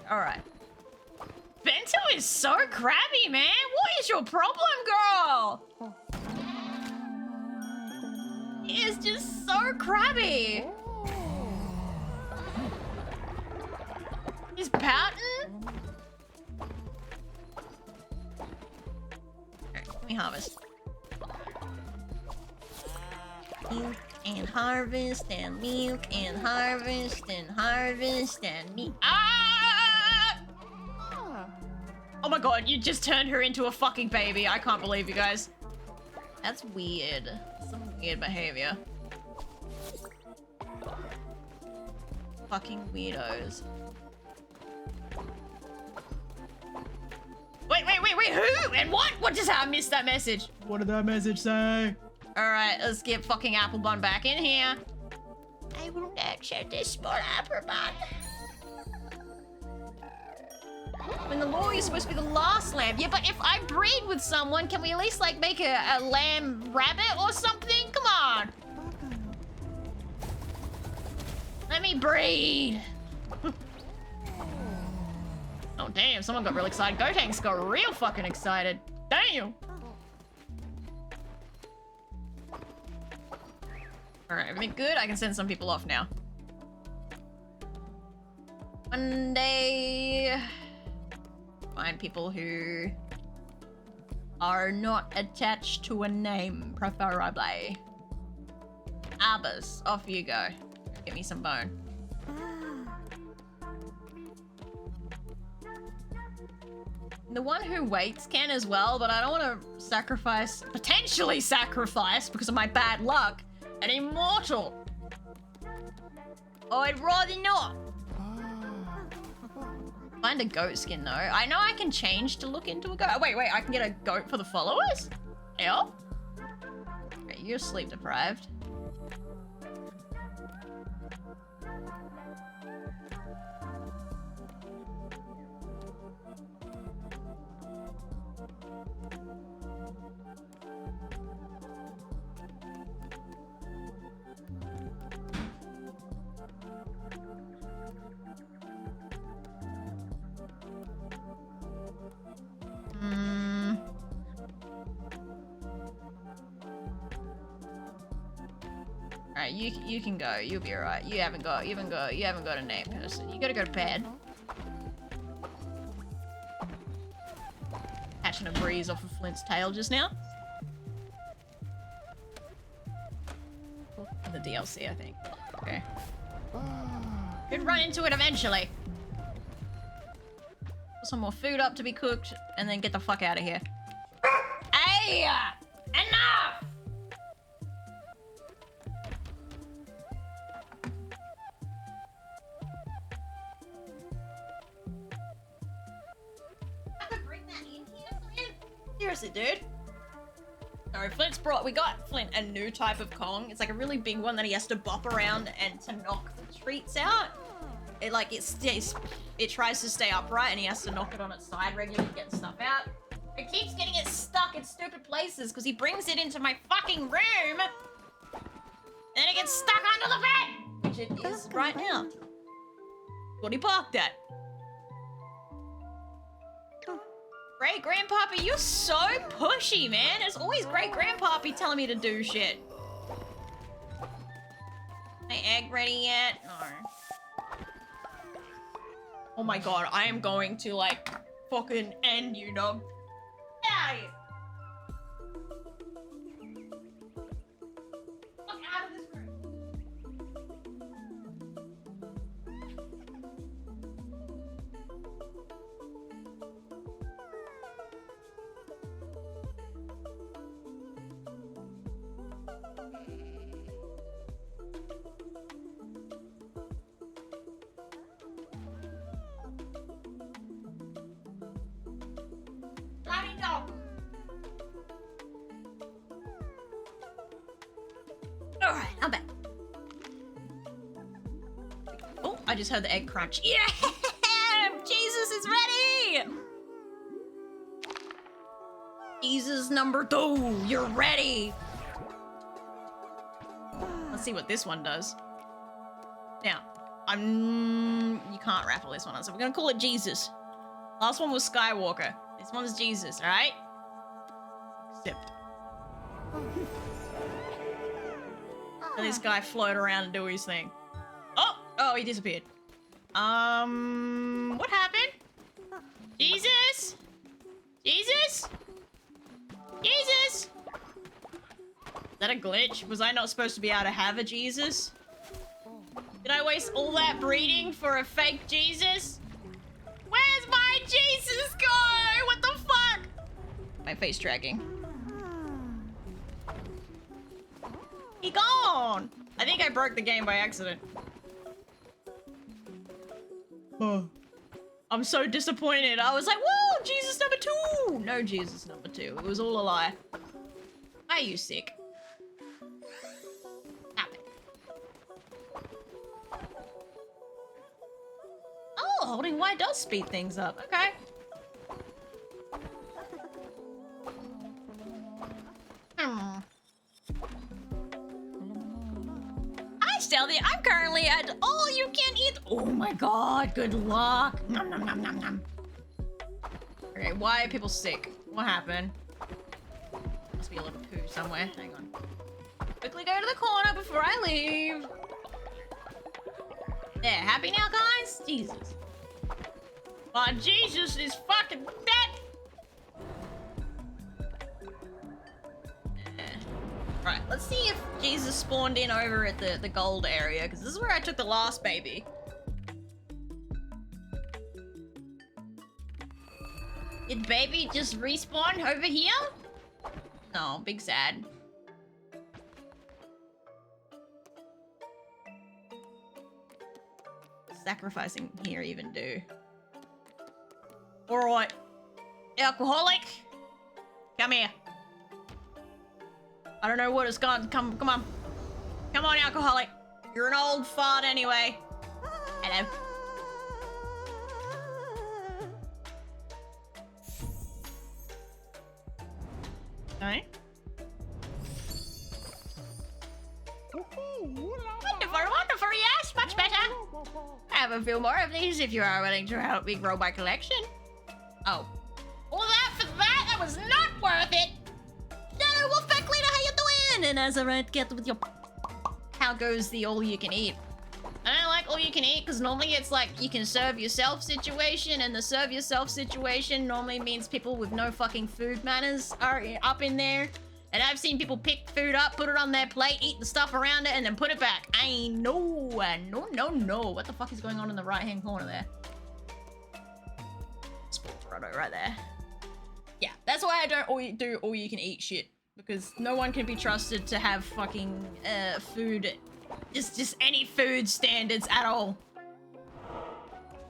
Alright. Bento is so crabby, man! What is your problem, girl? He is just so crabby! He's pouting? Alright, let me harvest. Milk and harvest and milk and harvest and harvest and meat. Ah! Oh my god, you just turned her into a fucking baby. I can't believe you guys. That's weird. Some weird behavior. Fucking weirdos. Wait, who? And what? What just happened? I missed that message. What did that message say? Alright, let's get fucking Applebun back in here. I will not share this small Applebun. In the law, you're supposed to be the last lamb. Yeah, but if I breed with someone, can we at least, like, make a lamb rabbit or something? Come on. Let me breed. Oh, damn, someone got real excited. Gotenks got real fucking excited. Damn. Alright, everything good? I can send some people off now. One day... Find people who are not attached to a name, preferably. Abbas, off you go. Get me some bone. The one who waits can as well, but I don't want to sacrifice, potentially sacrifice, because of my bad luck, an immortal. Oh, I'd rather not. Find a goat skin though. I know I can change to look into a goat. Oh, wait, I can get a goat for the followers? Yeah. Okay, you're sleep deprived. Alright, you can go. You'll be alright. You haven't got a name person. You gotta go to bed. Catching a breeze off of Flint's tail just now. In the DLC, I think. Okay. Could run into it eventually. Put some more food up to be cooked, and then get the fuck out of here. Hey! Enough! I could bring that in here, Flint? Seriously, dude. Sorry, we got Flint a new type of Kong. It's like a really big one that he has to bop around and to knock the treats out. It tries to stay upright and he has to knock it on its side regularly to get stuff out. It keeps getting it stuck in stupid places because he brings it into my fucking room and it gets stuck under the bed, which it is right now. What he parked at. Great Grandpappy, you're so pushy, man. It's always Great Grandpappy telling me to do shit. My egg ready yet? No. Oh my god, I am going to, like, fucking end you, dog. Get out of here. Fuck out of this room. Alright, I'm back. Oh, I just heard the egg crunch. Yeah! Jesus is ready! Jesus number 2, you're ready! Let's see what this one does. Now, you can't raffle this one, so we're gonna call it Jesus. Last one was Skywalker. This one's Jesus, alright? Except. And this guy float around and do his thing. Oh, he disappeared. What happened? Jesus? Jesus? Jesus? Is that a glitch? Was I not supposed to be able to have a Jesus? Did I waste all that breeding for a fake Jesus? Where's my Jesus go? What the fuck? My face tracking. He gone! I think I broke the game by accident. I'm so disappointed. I was like, whoa, Jesus number 2! No Jesus number 2. It was all a lie. Are you sick? Stop it. Oh, holding Y does speed things up. Okay. Hi, Stealthy. I'm currently at all you can eat. Oh my god, good luck. Nom nom nom nom nom. Okay, why are people sick? What happened? Must be a little poo somewhere. Hang on. Quickly go to the corner before I leave. There, happy now, guys? Jesus. Oh, Jesus is fucking dead. Right, let's see if Jesus spawned in over at the gold area, because this is where I took the last baby. Did baby just respawn over here? No, big sad. Sacrificing here even do. Alright. Alcoholic. Come here. I don't know what it's gone. Come on. Come on, alcoholic. You're an old fart anyway. Hello. Okay. Wonderful, yes, much better. Have a few more of these if you are willing to help me grow my collection. Oh. All that for that? That was not worth it. Shadow Wolfpack Leader, how you doing? And as I get with your... How goes the all-you-can-eat? I don't like all-you-can-eat because normally it's like you can serve yourself situation, and the serve yourself situation normally means people with no fucking food manners are up in there. And I've seen people pick food up, put it on their plate, eat the stuff around it, and then put it back. No. What the fuck is going on in the right-hand corner there? Sportrado right there. Yeah, that's why I don't do all-you-can-eat shit. Because no one can be trusted to have fucking food, just any food standards at all.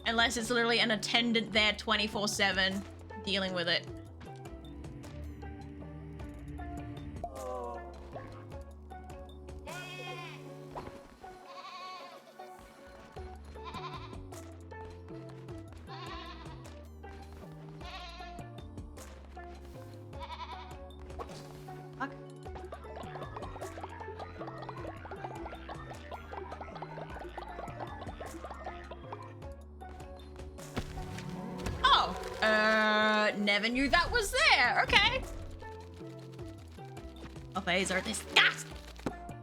Unless it's literally an attendant there 24/7 dealing with it. Never knew that was there. Okay. Buffets are disgusting.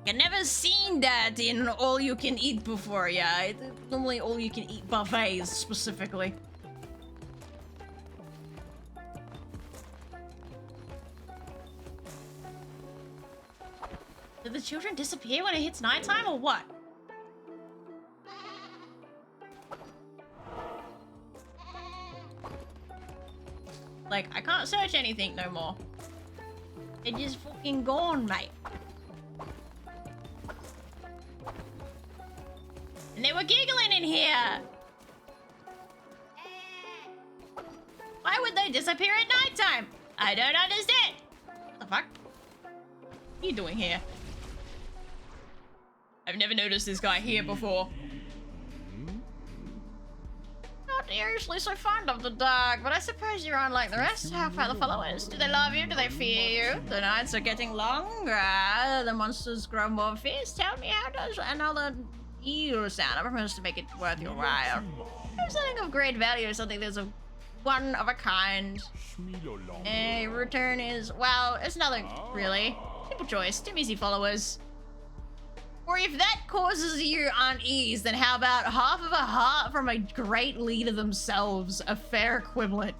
I've never seen that in all-you-can-eat before. Yeah, it's normally all-you-can-eat buffets specifically. Did the children disappear when it hits nighttime or what? Like, I can't search anything no more. They're just fucking gone, mate. And they were giggling in here. Why would they disappear at nighttime? I don't understand. What the fuck? What are you doing here? I've never noticed this guy here before. Not usually so fond of the dark, but I suppose you're unlike the rest. How about the followers? Do they love you? Do they fear you? The nights are getting longer. The monsters grow more fierce. Tell me, how does another ear sound? I promise to make it worth your while. There's something of great value or something that's one of a kind. A return is, well, it's nothing really. Simple choice. Too easy followers. Or if that causes you unease, then how about half of a heart from a great leader themselves? A fair equivalent.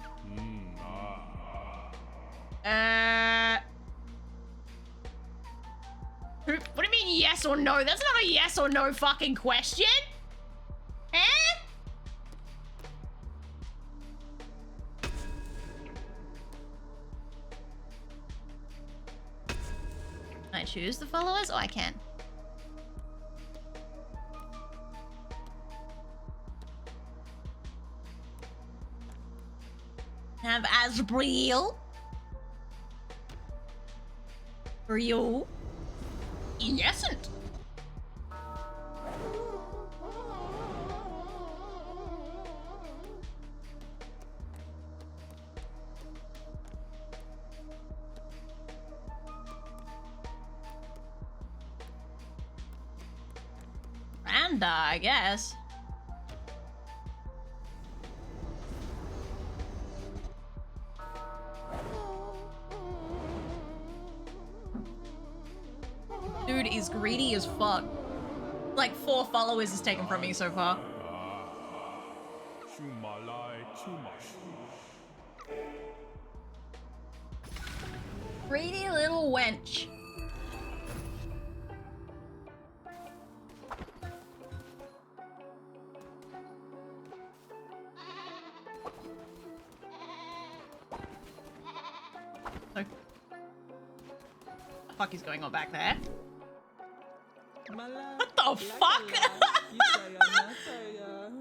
What do you mean yes or no? That's not a yes or no fucking question. Eh? Can I choose the followers? Oh, I can. Have Asbriel. Briel. Innocent. Randa, I guess. Dude is greedy as fuck. Like 4 followers is taken from me so far. Greedy little wench. What the fuck is going on back there? What the fuck?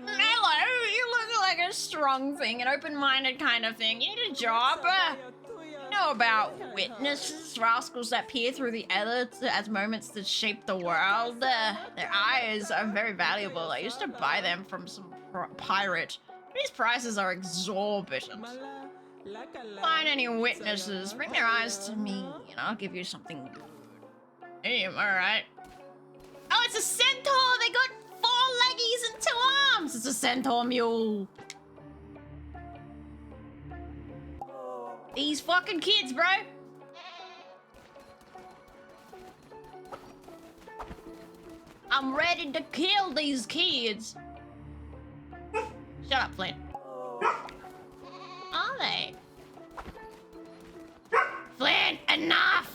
Hello, you look like a strong thing, an open-minded kind of thing. You need a job? You know about witnesses, rascals that peer through the ether as moments that shape the world? Their eyes are very valuable. I used to buy them from some pirate. These prices are exorbitant. Find any witnesses, bring their eyes to me, and I'll give you something good. Hey, alright. Oh, it's a centaur! They got 4 leggies and 2 arms! It's a centaur mule. These fucking kids, bro! I'm ready to kill these kids! Shut up, Flint. Are they? Flint, enough!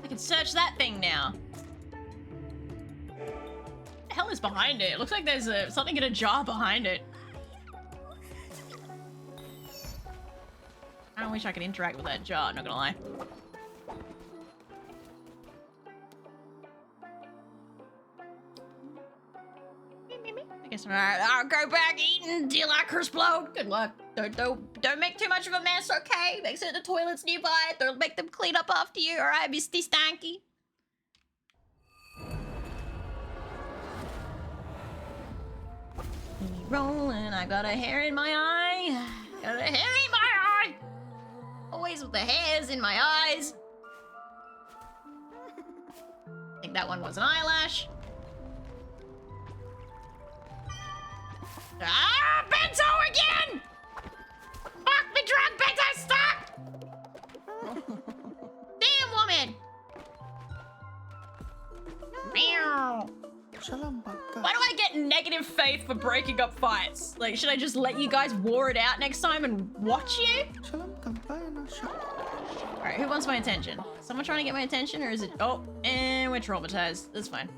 I can search that thing now. What the hell is behind it? It looks like there's something in a jar behind it. I wish I could interact with that jar, not gonna lie. I guess I'll go back eating till I explode. Good luck. Don't make too much of a mess, okay? Make sure the toilet's nearby. Don't make them clean up after you, alright, Misty Stanky? Rolling, I got a hair in my eye. Got a hair in my eye. Always with the hairs in my eyes. I think that one was an eyelash. Ah, Bento again! Fuck me drunk, Bento, stop! Damn woman! Meow. Why do I get negative faith for breaking up fights? Like, should I just let you guys war it out next time and watch you? Alright, who wants my attention? Someone trying to get my attention, or is it... Oh, and we're traumatized. That's fine.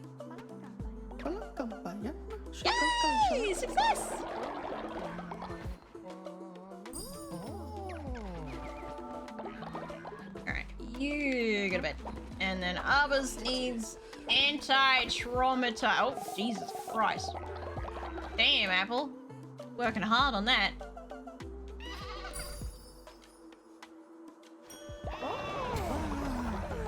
Yay! Success! Alright, you go to bed. And then Arbus needs Anti-traumatize. Oh, Jesus Christ. Damn, Apple. Working hard on that.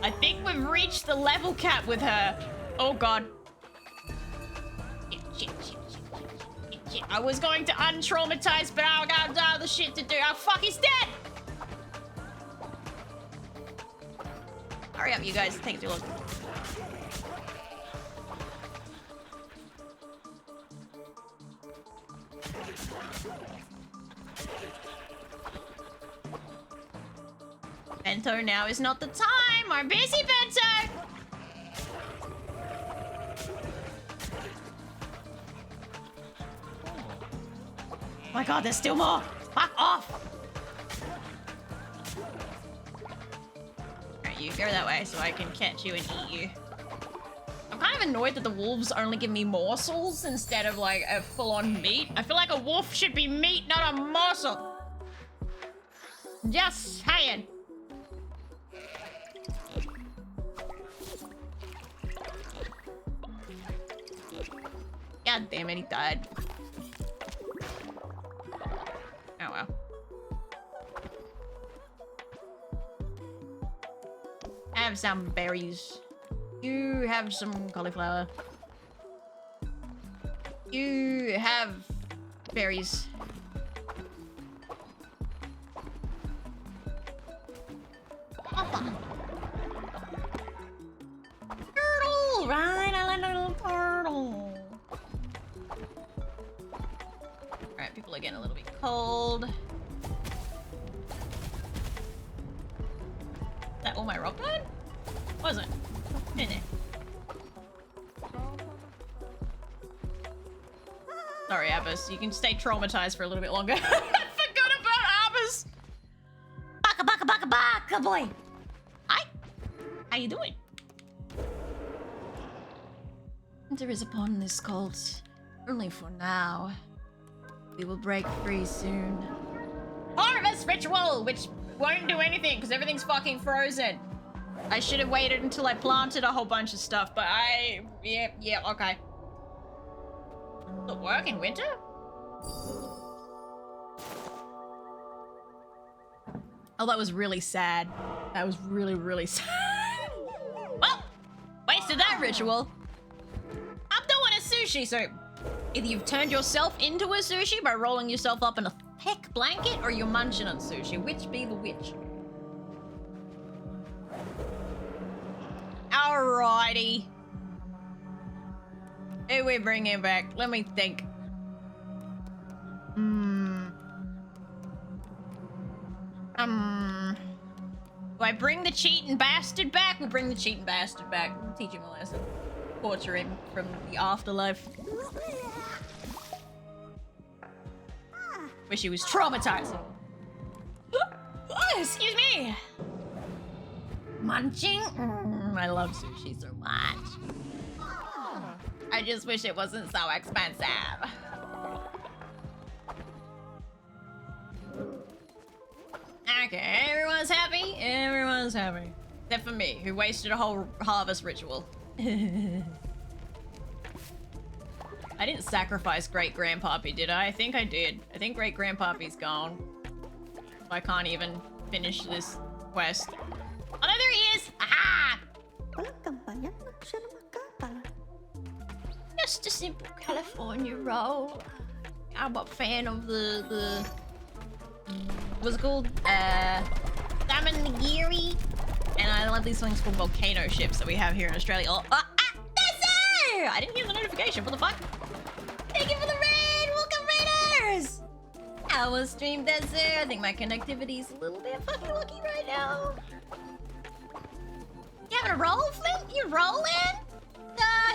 I think we've reached the level cap with her. Oh god. Shit. I was going to untraumatize, but I got other shit to do. Oh fuck, he's dead! Hurry up, you guys. Take too long. Bento, now is not the time. I'm busy, Bento. Oh my god, there's still more. Fuck off. Alright, you go that way so I can catch you and eat you. I'm kind of annoyed that the wolves only give me morsels instead of like a full-on meat. I feel like a wolf should be meat, not a morsel. Just saying. God damn it, he died. Oh well. Have some berries. You have some cauliflower. You have berries. Papa. Turtle! Right, I like a little turtle. Alright, people are getting a little bit cold. Is that all my rock blood? Wasn't. In it. Sorry, Abbas. You can stay traumatized for a little bit longer. I forgot about Abbas! Baka boy! Hi! How you doing? Winter is upon this cult. Only for now. We will break free soon. Harvest ritual! Which won't do anything because everything's fucking frozen. I should have waited until I planted a whole bunch of stuff, but yeah, okay. Does it work in winter? Oh, that was really sad. That was really, really sad. Well, wasted that ritual. I'm doing a sushi, so either you've turned yourself into a sushi by rolling yourself up in a thick blanket, or you're munching on sushi. Which be the which? Alrighty. Who we bringing back? Let me think. Do I bring the cheating bastard back? We'll bring the cheating bastard back. We'll teach him a lesson. Torture him from the afterlife. Wish he was traumatized. Oh, excuse me. Munching? I love sushi so much. I just wish it wasn't so expensive. Okay, everyone's happy? Everyone's happy. Except for me, who wasted a whole harvest ritual. I didn't sacrifice Great Grandpappy, did I? I think I did. I think Great Grandpappy's gone. I can't even finish this quest. Oh no, there he is! Aha! Just a simple California roll. I'm a fan of the what's it called? Salmon nigiri. And I love these things called volcano ships that we have here in Australia. Oh, Desert! I didn't hear the notification. What the fuck? Thank you for the raid! Welcome, raiders! I will stream Desert. I think my connectivity's a little bit fucking lucky right now. You having a roll, Flint? You rolling?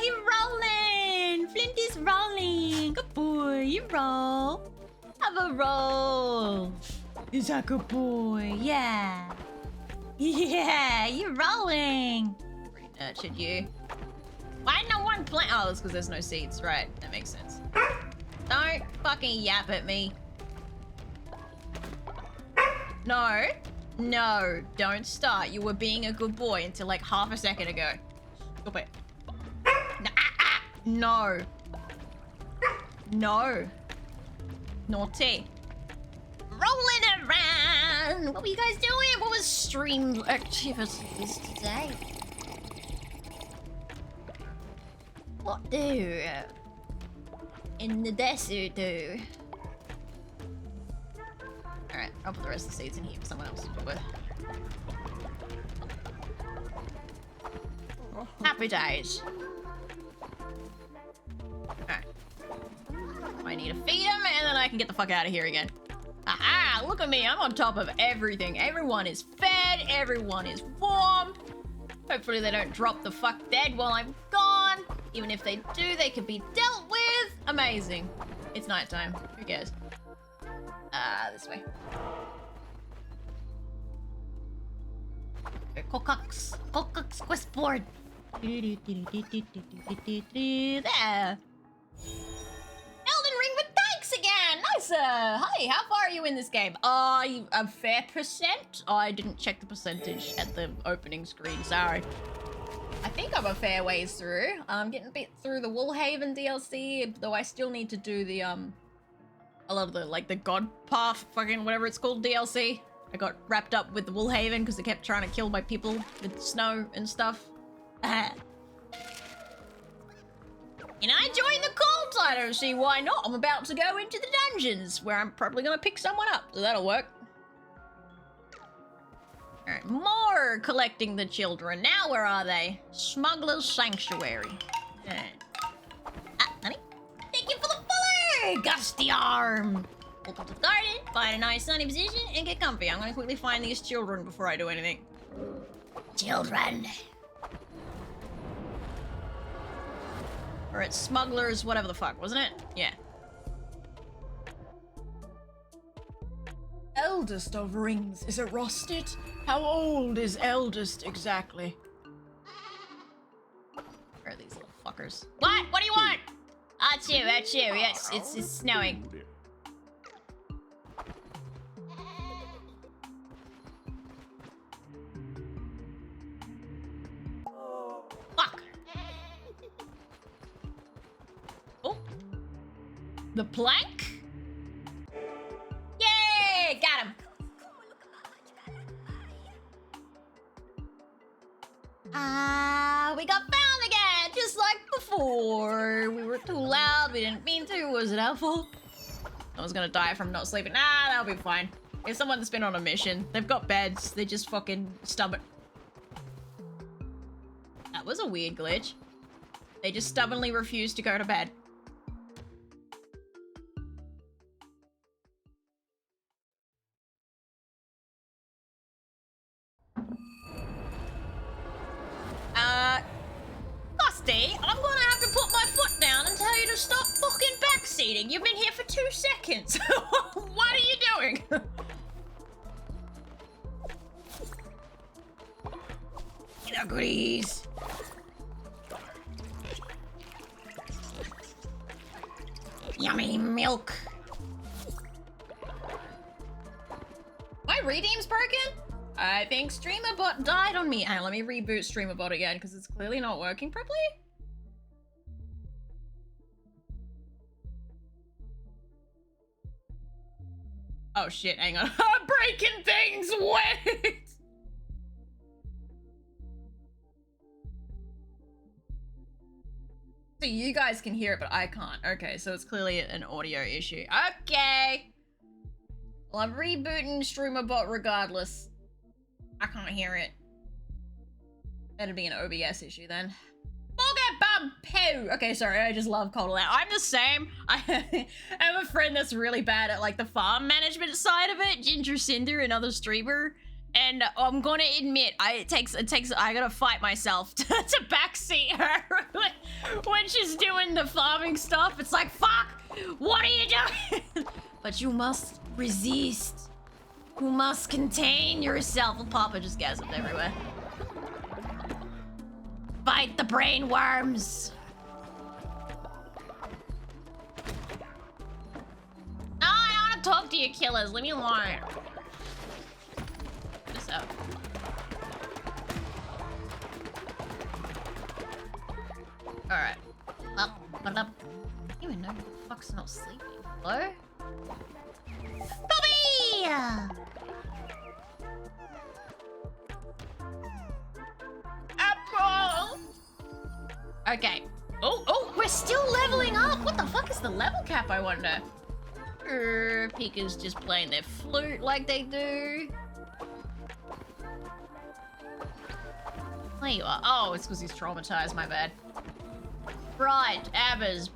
He's rolling! Flint is rolling! Good boy, you roll. Have a roll. Is that good boy? Yeah. Yeah, you're rolling. Pretty nurtured you. Why no one plant? Oh, it's because there's no seeds. Right, that makes sense. Don't fucking yap at me. No. No, don't start. You were being a good boy until like half a second ago. Stop it. No. No. Naughty. Rolling around. What were you guys doing? What was stream activities today? What do? In the desert do? Alright, I'll put the rest of the seeds in here for someone else to do with. Happy days. Alright. I need to feed him and then I can get the fuck out of here again. Aha! Look at me, I'm on top of everything. Everyone is fed, everyone is warm. Hopefully they don't drop the fuck dead while I'm gone. Even if they do, they can be dealt with. Amazing. It's nighttime. Who cares? This way. Cocox quest board. There. Elden Ring with thanks again. Nice. Hi. How far are you in this game? A fair percent. I didn't check the percentage at the opening screen. Sorry. I think I'm a fair ways through. I'm getting a bit through the Woolhaven DLC, though I still need to do the a lot of the like the God Path, fucking whatever it's called DLC. I got wrapped up with the Woolhaven because they kept trying to kill my people with snow and stuff. And I joined the cult. I don't see why not. I'm about to go into the dungeons where I'm probably gonna pick someone up, so that'll work. Alright, more collecting the children. Now where are they? Smuggler's Sanctuary. Honey? Thank you for the follow! Gusty arm! Walk up to the garden, find a nice sunny position, and get comfy. I'm gonna quickly find these children before I do anything. Children! Or it's smugglers, whatever the fuck, wasn't it? Yeah. Eldest of rings, is it rusted? How old is eldest exactly? Where are these little fuckers? What? What do you want? That's you, that's you. Yes, it's snowing. Fuck. Oh. The plank? Yay! Got him. We got found again, just like before. We were too loud, we didn't mean to. Was it our fault? I was gonna die from not sleeping. Nah, that'll be fine. If someone's been on a mission, they've got beds, they just fucking stubborn. That was a weird glitch. They just stubbornly refuse to go to bed. Dusty, I'm gonna have to put my foot down and tell you to stop fucking backseating. You've been here for 2 seconds. What are you doing? Get our goodies. Yummy milk. My redeem's broken? I think StreamerBot died on me. Hang on, let me reboot StreamerBot again because it's clearly not working properly. Oh shit, hang on. I'm breaking things! Wait! So you guys can hear it, but I can't. Okay, so it's clearly an audio issue. Okay! Well, I'm rebooting StreamerBot regardless. I can't hear it. That'd be an OBS issue then. Poo! Okay, sorry, I just love Cold Out. I'm the same. I have a friend that's really bad at like the farm management side of it, Ginger Cinder, another streamer. And I'm gonna admit, I gotta fight myself to backseat her when she's doing the farming stuff. It's like, fuck, what are you doing? But you must resist. You must contain yourself. Well, Papa just gasped everywhere. Fight the brain worms. No, I don't want to talk to you killers. Leave me alone. Put this up. Alright. Well, What up? I don't even know who the fuck's not sleeping. Hello? Bobby! Apple! Okay. Oh, we're still leveling up! What the fuck is the level cap, I wonder? Pika's just playing their flute like they do. There you are. Oh, it's because he's traumatized, my bad. Right, Abbas.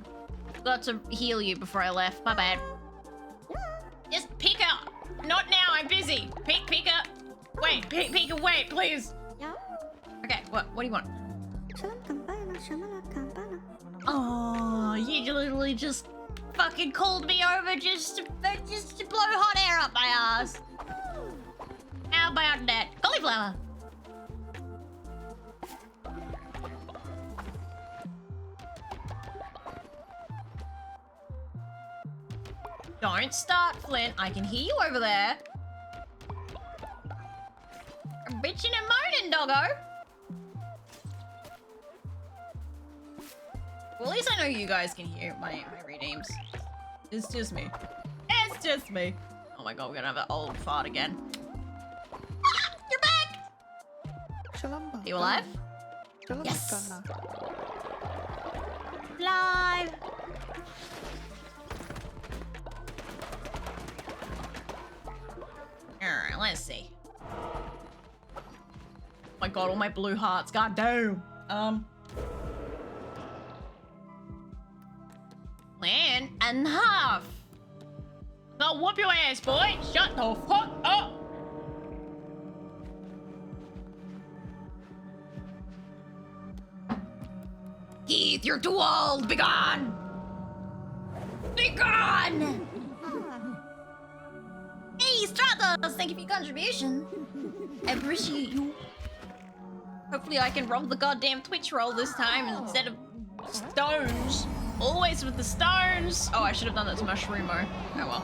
Got to heal you before I left. My bad. Just Pika! Not now, I'm busy. Pika! Wait, Pika, wait, please! Yeah? Okay, what do you want? Oh, you literally just fucking called me over just to blow hot air up my ass. How about that? Cauliflower! Don't start, Flint. I can hear you over there. I'm bitching and moaning, doggo. Well, at least I know you guys can hear my redeems. It's just me. It's just me. Oh my god, we're gonna have that old fart again. Ah, you're back! Are you alive? Yes! Live! Alright, let's see. Oh my god, all my blue hearts. God damn. Plan enough. I'll whoop your ass, boy. Shut the fuck up. Keith, you're too old. Be gone. Be gone. Hey, Stratos, thank you for your contribution. I appreciate you. Hopefully I can roll the goddamn Twitch roll this time instead of stones. Always with the stones. Oh, I should have done that to Mushroomo. Oh well.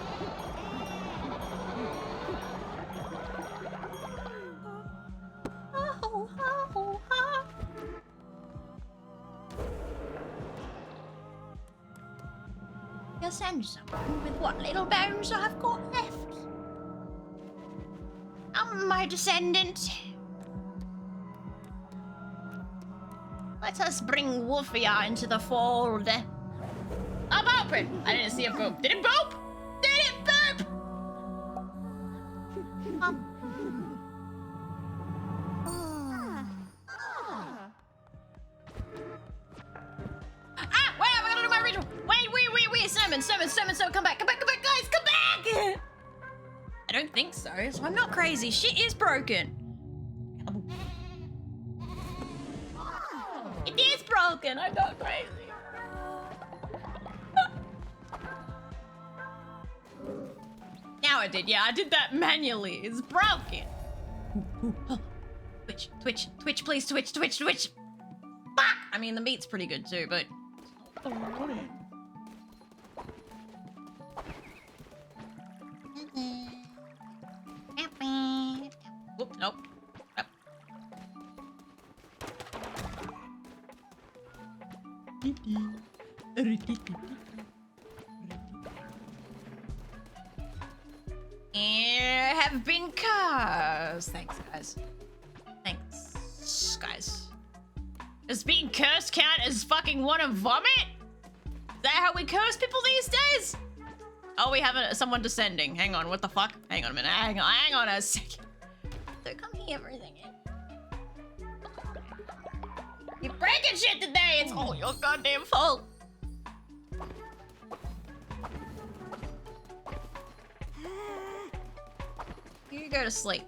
You'll send someone with what little bones I've got left. I'm my descendant. Let us bring Wolfia into the fold. I'm open! I didn't see it boop. Did it boop? Did it boop? Wait, I gotta do my ritual. Wait, Sermon, come back, guys, come back! I don't think so I'm not crazy. Shit is broken. It is broken, I'm not crazy. Now I did, yeah, I did that manually. It's broken. Twitch, please, Twitch. Fuck! I mean, the meat's pretty good too, but... Whoop, nope. Have been cursed. Thanks, guys. Does being cursed count as fucking wanna vomit? Is that how we curse people these days? Oh, we have someone descending. Hang on, what the fuck? Hang on a minute. Hang on a second. So come here, everything. You're breaking shit today. It's all your goddamn fault. You go to sleep.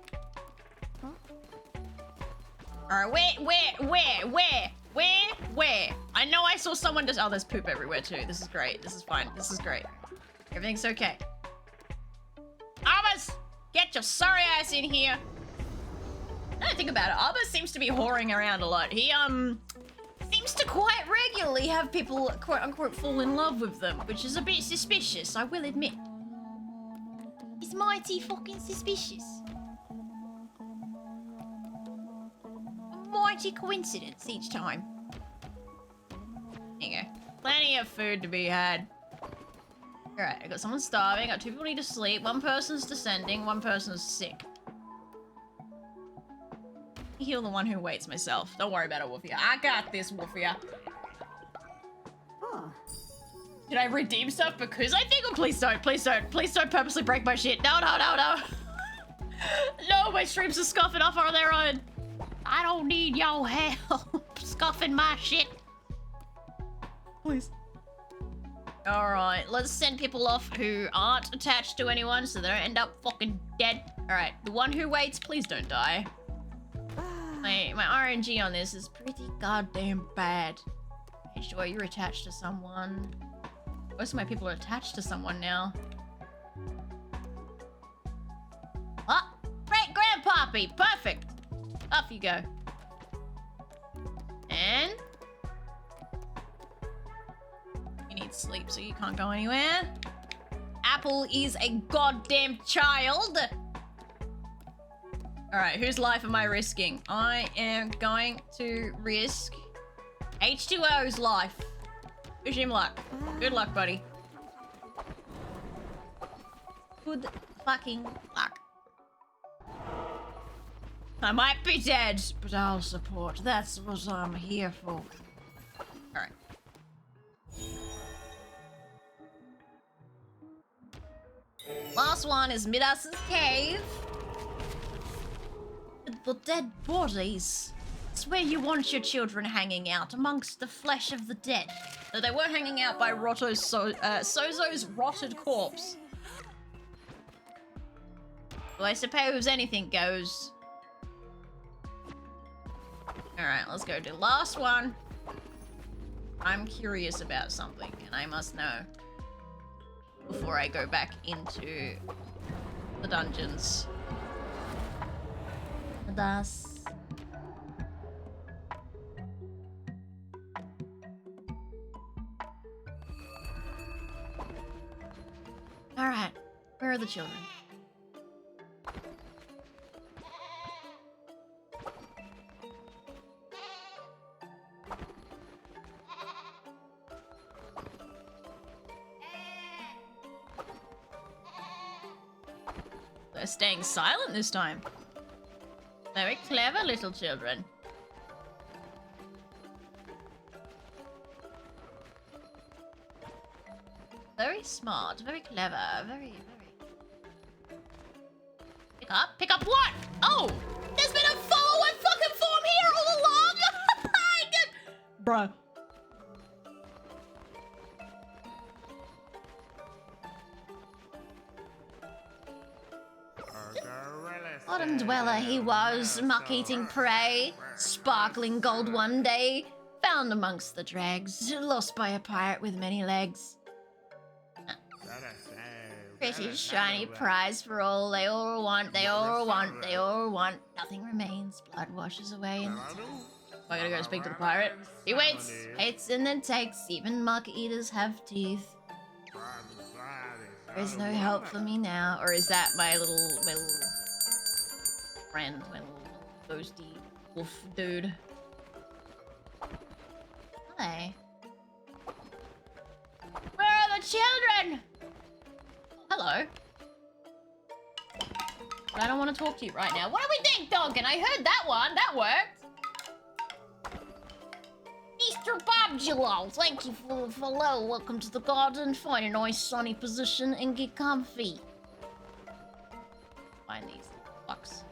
Alright, where? I know I saw someone just- oh, there's poop everywhere too. This is great. This is fine. This is great. Everything's okay. Arbus! Get your sorry ass in here! Now I think about it, Arbus seems to be whoring around a lot. He, seems to quite regularly have people, quote-unquote, fall in love with them, which is a bit suspicious, I will admit. It's mighty fucking suspicious. A mighty coincidence each time. There you go. Plenty of food to be had. Alright, I got someone starving, I got 2 people need to sleep, 1 person's descending, 1 person's sick. Heal the one who waits myself. Don't worry about it, Woofia. I got this, Woofia. Did I redeem stuff because I think? Or please don't, please don't. Please don't purposely break my shit. No, no, no, no. No, my streams are scuffing off on their own. I don't need your help scuffing my shit. Please. Alright, let's send people off who aren't attached to anyone so they don't end up fucking dead. Alright, the one who waits, please don't die. My RNG on this is pretty goddamn bad. H2O, you're attached to someone. Most of my people are attached to someone now. Oh, great grandpappy, perfect. Off you go. And you need sleep, so you can't go anywhere. Apple is a goddamn child. All right, whose life am I risking? I am going to risk H2O's life. Wish him luck. Good luck, buddy. Good fucking luck. I might be dead, but I'll support. That's what I'm here for. Alright. Last one is Midas's cave. The dead bodies. It's where you want your children hanging out, amongst the flesh of the dead. Though they were hanging out by Sozo's rotted corpse. Well, I suppose anything goes. Alright, let's go to last one. I'm curious about something, and I must know before I go back into the dungeons. Midas. Alright, where are the children? They're staying silent this time. Very clever little children. Very smart, very clever, very. Pick up what? Oh! There's been a follow-up fucking form here all along! Bruh. Bottom dweller he was, muck-eating prey, sparkling gold one day, found amongst the dregs, lost by a pirate with many legs. Pretty shiny prize for all they all want, they all want, they all want. Nothing remains, blood washes away in the I gotta go speak to the pirate. He waits, hates, and then takes. Even muck-eaters have teeth. There is no help for me now. Or is that my little friend, my little ghosty wolf dude? Hi. Where are the children? Hello. But I don't want to talk to you right now. What do we think, Duncan? I heard that one. That worked. Mr. Bobgelo, thank you for the follow. Welcome to the garden. Find a nice sunny position and get comfy. Find these fucks.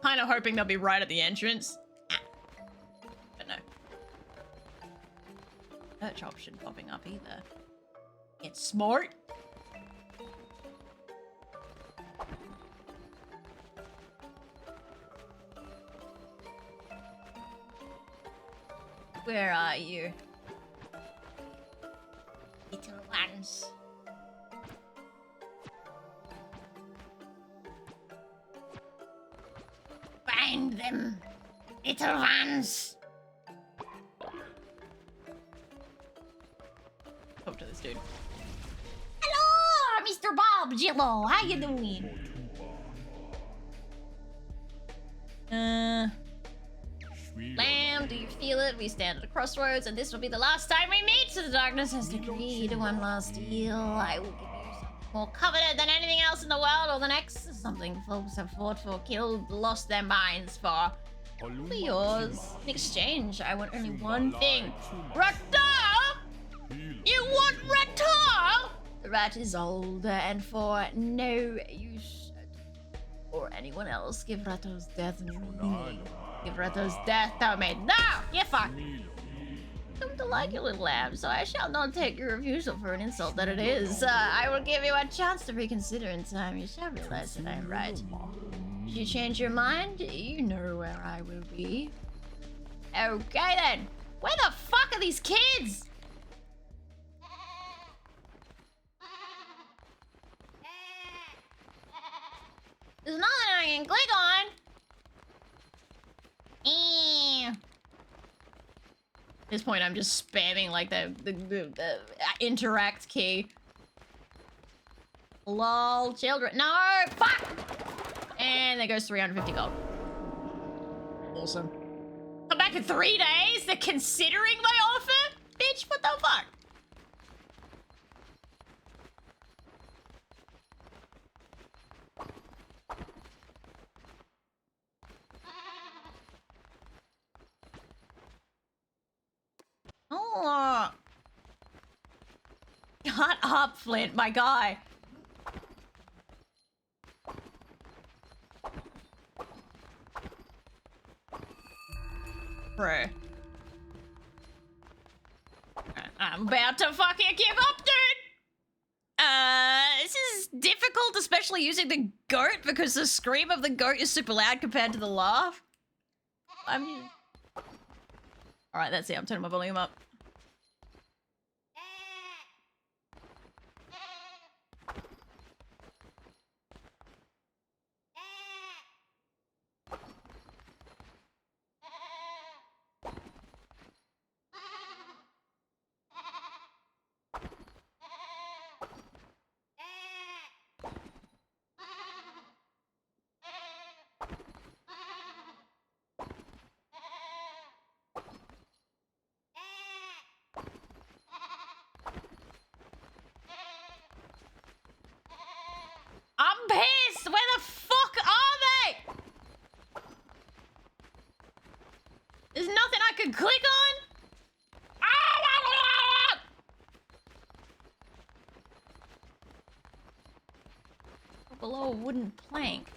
Kind of hoping they'll be right at the entrance. But no. Search option popping up either. It's smart. Where are you? Little ones. Find them, little ones. Talk to this dude. Hello, Mr. Bobgelo. How you doing? Lamb, do you feel it? We stand at a crossroads, and this will be the last time we meet. So the darkness has decreed one last deal. I will give you something more coveted than anything else in the world, or the next. Something folks have fought for, killed, lost their minds for. For yours. In exchange, I want only one thing. Rata! You want Rata? The rat is old, and for no use or anyone else, give Rato's death meaning. Give Rato's death to me. No! You fuck! Come to like your little lamb, so I shall not take your refusal for an insult that it is. I will give you a chance to reconsider in time. You shall realize that I am right. If you change your mind, you know where I will be. Okay then. Where the fuck are these kids? There's nothing I can click on. At this point, I'm just spamming like the interact key. Lol, children. No, fuck! And there goes 350 gold. Awesome. Come back in 3 days? They're considering my offer? Bitch, what the fuck? Oh. Shut up, Flint, my guy. Bro. I'm about to fucking give up, dude! This is difficult, especially using the goat, because the scream of the goat is super loud compared to the laugh. Alright, that's it. I'm turning my volume up. I'm pissed! Where the fuck are they? There's nothing I can click on? Below a wooden plank.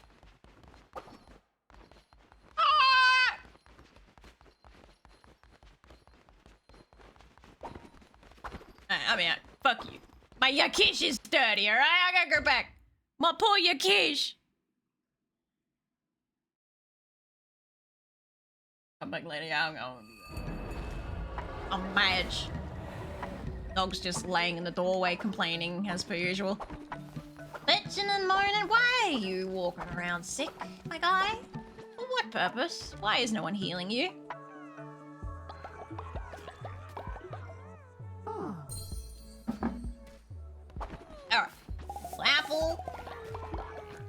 I mean, fuck you. My yakish is dirty, alright? I gotta go back. My poor yakish. Come back later, yeah, I'm going. I'm mad. Dog's just laying in the doorway complaining, as per usual. Bitching and moaning. Why are you walking around sick, my guy? For what purpose? Why is no one healing you? Alright. Apple.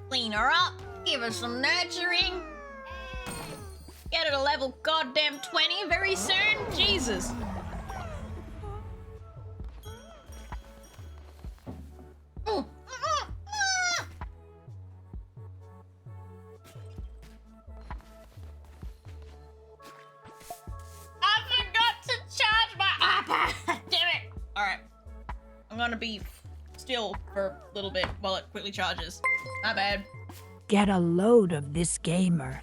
Clean her up. Give her some nurturing. Get her to level goddamn 20 very soon. Jesus. I forgot to charge my iPad. Damn it. Alright. I'm gonna be still for a little bit while it quickly charges. My bad. Get a load of this gamer.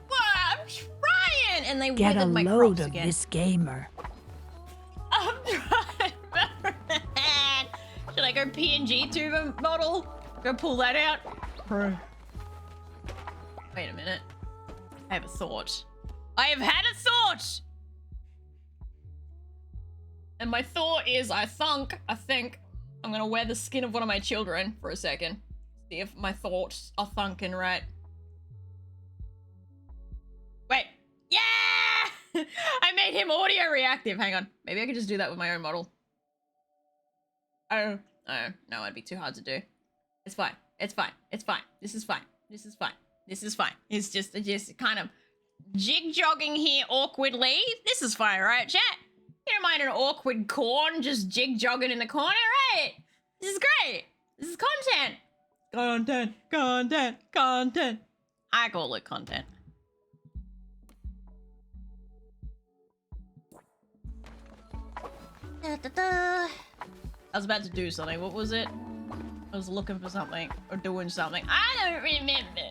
What? I'm trying! And they Get a withered my load crops of again. this gamer. I'm trying. Should I go PNG to the model? Go pull that out? Bro. Wait a minute. I have a thought. I have had a thought! And my thought is, I think, I'm gonna wear the skin of one of my children for a second. See if my thoughts are thunking right. Wait. Yeah! I made him audio reactive. Hang on. Maybe I could just do that with my own model. Oh, no, it'd be too hard to do. It's fine. It's fine. It's fine. This is fine. This is fine. This is fine. It's just kind of jig jogging here awkwardly. This is fine, right, chat? You don't mind an awkward corn just jig jogging in the corner, right? This is great. This is content. Content, content, content. I call it content. I was about to do something. What was it? I was looking for something or doing something. I don't remember.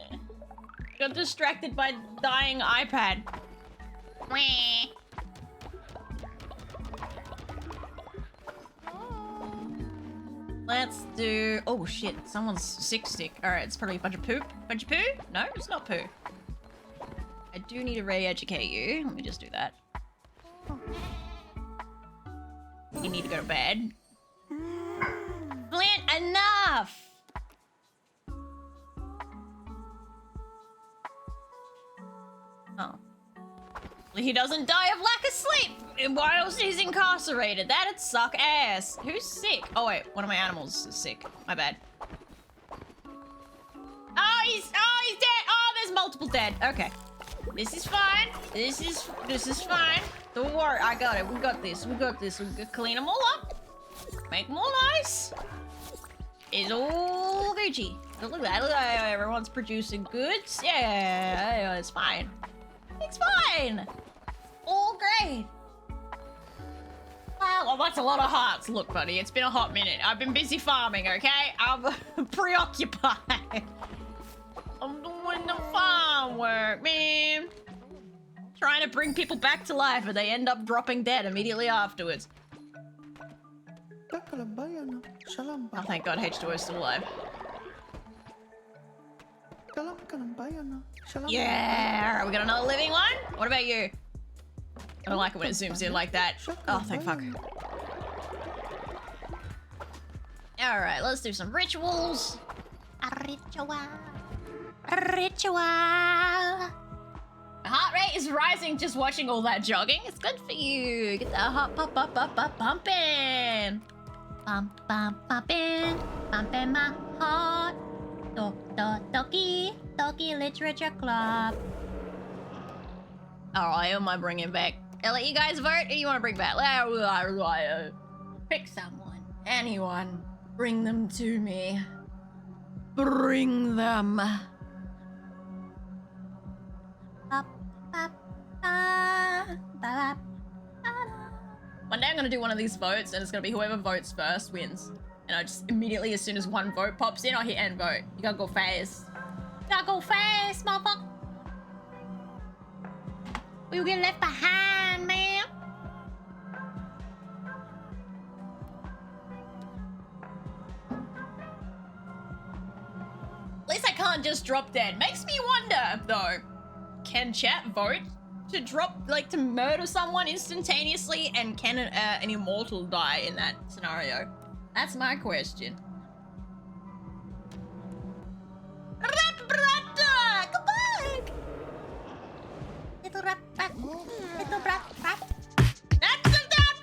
Got distracted by dying iPad. Wah. Let's do... Oh shit, someone's sick. Alright, it's probably a bunch of poop. Bunch of poo? No, it's not poo. I do need to re-educate you. Let me just do that. You need to go to bed. Flint, enough! Oh. He doesn't die of lack of sleep whilst he's incarcerated. That'd suck ass. Who's sick? Oh wait, one of my animals is sick. My bad. Oh, he's dead. Oh, there's multiple dead. Okay. This is fine. This is fine. Don't worry, I got it. We got this. We got this. We can clean them all up. Make them all nice. It's all Gucci. Look at that. Look at that. Everyone's producing goods. Yeah, it's fine. It's fine. All great. Well, that's a lot of hearts. Look, buddy, it's been a hot minute. I've been busy farming, okay? I'm preoccupied. I'm doing the farm work, man. Trying to bring people back to life, and they end up dropping dead immediately afterwards. Oh, thank God, H2O is still alive. Yeah, we got another living one? What about you? I don't like it when it zooms in like that. Oh, thank fuck. Alright, let's do some rituals. A ritual. A ritual. My heart rate is rising just watching all that jogging. It's good for you. Get that heart pumping. Pumping my heart. Toki Literature Club. Alright, who am I bringing back? I'll let you guys vote. Who do you want to bring back? Pick someone. Anyone. Bring them to me. Bring them. One day I'm gonna do one of these votes and it's gonna be whoever votes first wins. And I just immediately, as soon as one vote pops in, I'll hit end vote. You gotta go fast. You gotta go fast, motherfucker. We'll get left behind, man. At least I can't just drop dead. Makes me wonder, though. Can chat vote to drop, like, to murder someone instantaneously? And can an immortal die in that scenario? That's my question. Come back! Little rat. That's the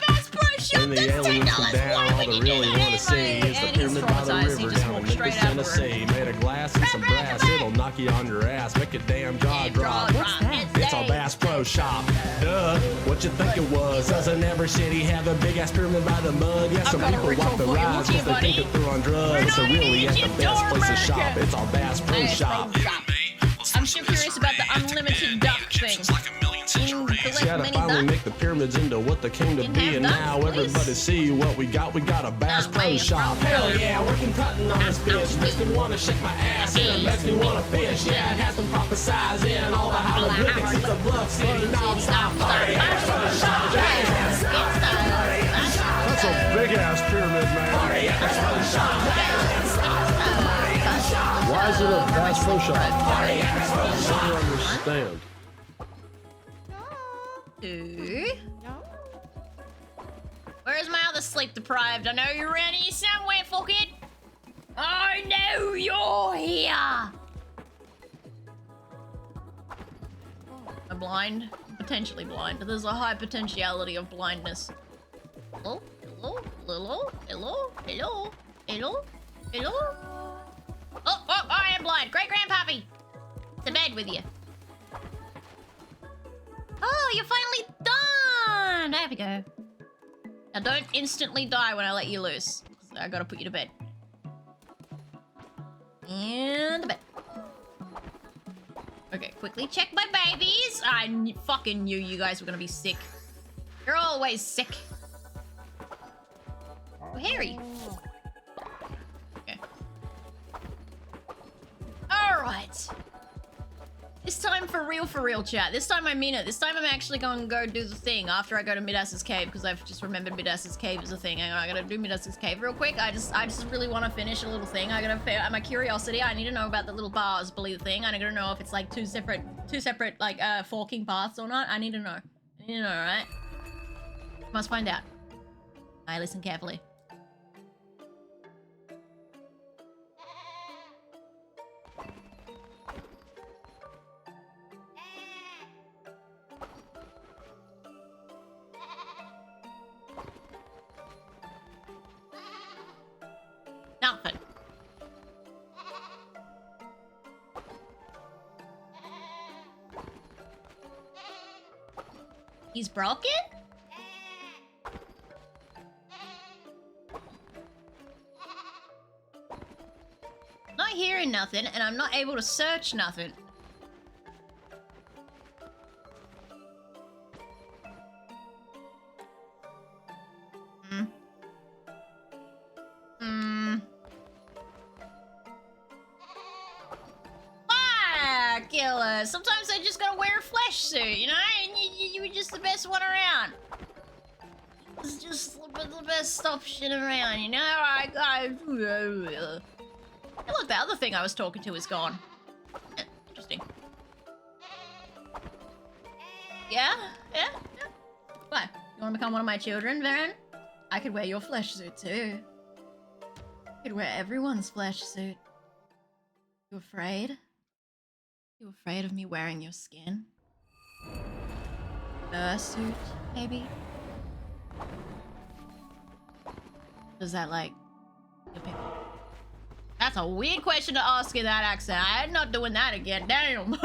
best push. When the aliens come down, all they really want to see is the pyramid by the river down in Memphis, Tennessee. Made of glass and some brass, it'll knock you on your ass, make your damn jaw drop. What's that? It's our Bass Pro Shop. Duh, what you think it was? Doesn't every city have a big ass pyramid by the mud? Yeah, some people walk the rides because they think they're through on drugs. So really, at the best place to shop, it's our Bass Pro Shop. I'm still curious about the unlimited duck thing. Yeah, to finally make the pyramids into what they came to be, and now everybody see what we got. We got a Bass Pro Shop. Hell yeah, working cutting on this bitch. Makes me wanna shake my ass, and it makes me wanna fish. Yeah, it has them prophesizing all the hieroglyphics. It's a bluff city, non-stop party. Bass Pro Shop. That's a big ass pyramid, man. Why is it a Bass Pro Shop? I don't understand. Where's my other sleep deprived? I know you're around here somewhere, fuckhead. I know you're here. I'm blind, potentially blind, but there's a high potentiality of blindness. Hello, hello, hello, hello, hello, hello, hello. Oh, I am blind. Great grandpappy. To bed with you. Oh, you're finally done! There we go. Now don't instantly die when I let you loose. I gotta put you to bed. And to bed. Okay, quickly check my babies. I fucking knew you guys were gonna be sick. You're always sick. Oh, Harry. Okay. Alright. This time for real, chat. This time I mean it. This time I'm actually going to go do the thing after I go to Midas's Cave, because I've just remembered Midas's Cave is a thing. Hang on, I gotta do Midas's Cave real quick. I just really want to finish a little thing. I gotta, my curiosity, I need to know about the little bars, believe the thing. I need to know if it's like two separate, like, forking paths or not. I need to know. I need to know, right? Must find out. I listen carefully. Nothing. He's broken? Not hearing nothing, and I'm not able to search nothing. Killer. Sometimes I just gotta wear a flesh suit, you know? And you were just the best one around. It's just the best option around, you know? Hey, look, the other thing I was talking to is gone. Interesting. Yeah? What? You wanna become one of my children, Varen? I could wear your flesh suit, too. I could wear everyone's flesh suit. You afraid? You afraid of me wearing your skin? Fursuit, maybe? Does that, like... That's a weird question to ask in that accent. I'm not doing that again. Damn.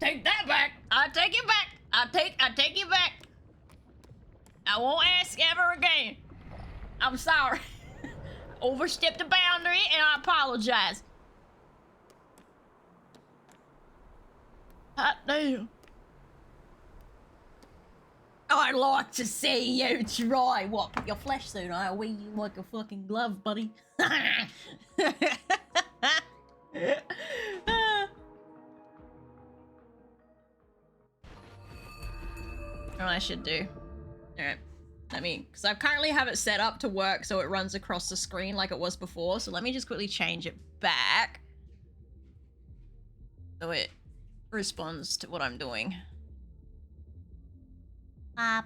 Take that back. I take it back. I take it back. I won't ask ever again. I'm sorry. Overstepped the boundary and I apologize. Hot damn. I'd like to see you try what? Put your flesh suit on. I'll wear you like a fucking glove, buddy. What I should do. Alright. Because I currently have it set up to work so it runs across the screen like it was before. So let me just quickly change it back. So it responds to what I'm doing. Oh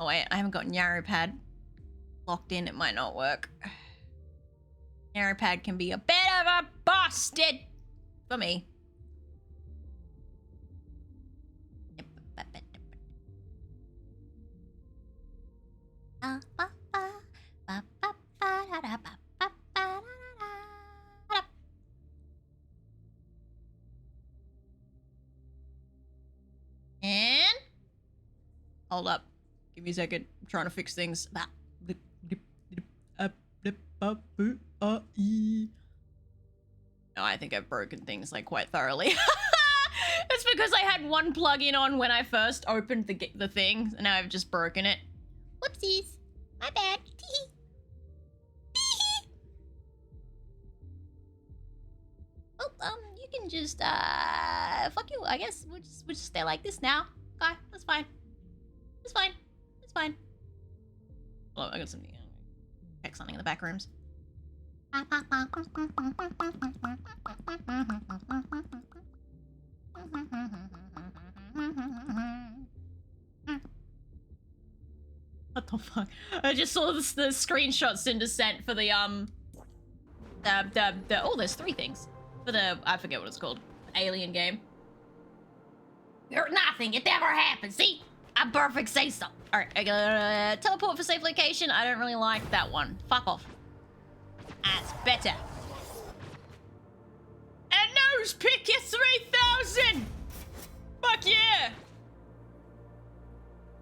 wait, I haven't got Nyarupad locked in. It might not work. Nyarupad can be a bit of a bastard for me. And hold up, give me a second. I'm trying to fix things. No, I think I've broken things like quite thoroughly. It's because I had one plugin on when I first opened the thing, and now I've just broken it. Whoopsies, my bad. Oh, you can just fuck you. I guess we'll just stay like this now. Okay, that's fine. It's fine. It's fine. Oh, I got something. Check something in the back rooms. What the fuck? I just saw the screenshots Cinder sent for the oh, there's 3 things for the, I forget what it's called, alien game. You're nothing. It never happened. See, A perfect say so. Alright, I gotta teleport for safe location. I don't really like that one. Fuck off. That's better. A nose picker 3000! Fuck yeah!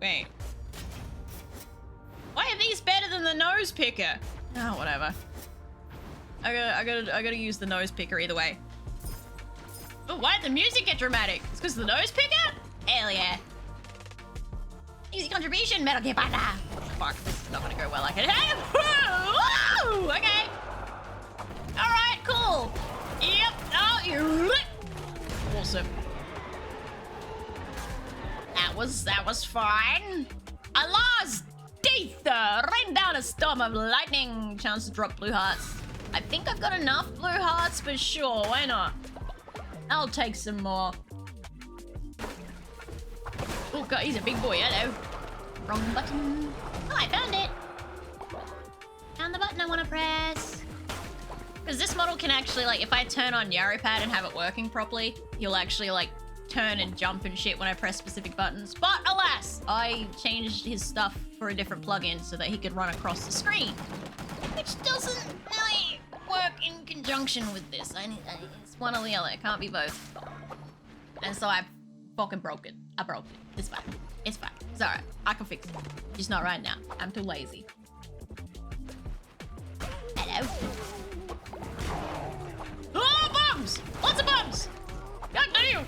Wait. Why are these better than the nose picker? Oh, whatever. I gotta use the nose picker either way. Oh, why did the music get dramatic? It's because of the nose picker? Hell yeah. Easy contribution, Metal Gear Partner. Fuck, this is not gonna go well like it. Woo! Okay. Alright, cool. Yep. Oh, you. Awesome. That was fine. Allah's teeth rain down a storm of lightning. Chance to drop blue hearts. I think I've got enough blue hearts, but sure, why not? I'll take some more. Oh god, he's a big boy, hello. Wrong button. Oh, I found it. Found the button I want to press. Because this model can actually, like, if I turn on YariPad and have it working properly, he'll actually, like, turn and jump and shit when I press specific buttons. But alas, I changed his stuff for a different plugin so that he could run across the screen. Which doesn't really work in conjunction with this. It's one or the other. It can't be both. And so I fucking broke it. I broke it. It's fine. It's fine. It's alright. I can fix it. Just not right now. I'm too lazy. Hello. Oh, bums! Lots of bums! God damn!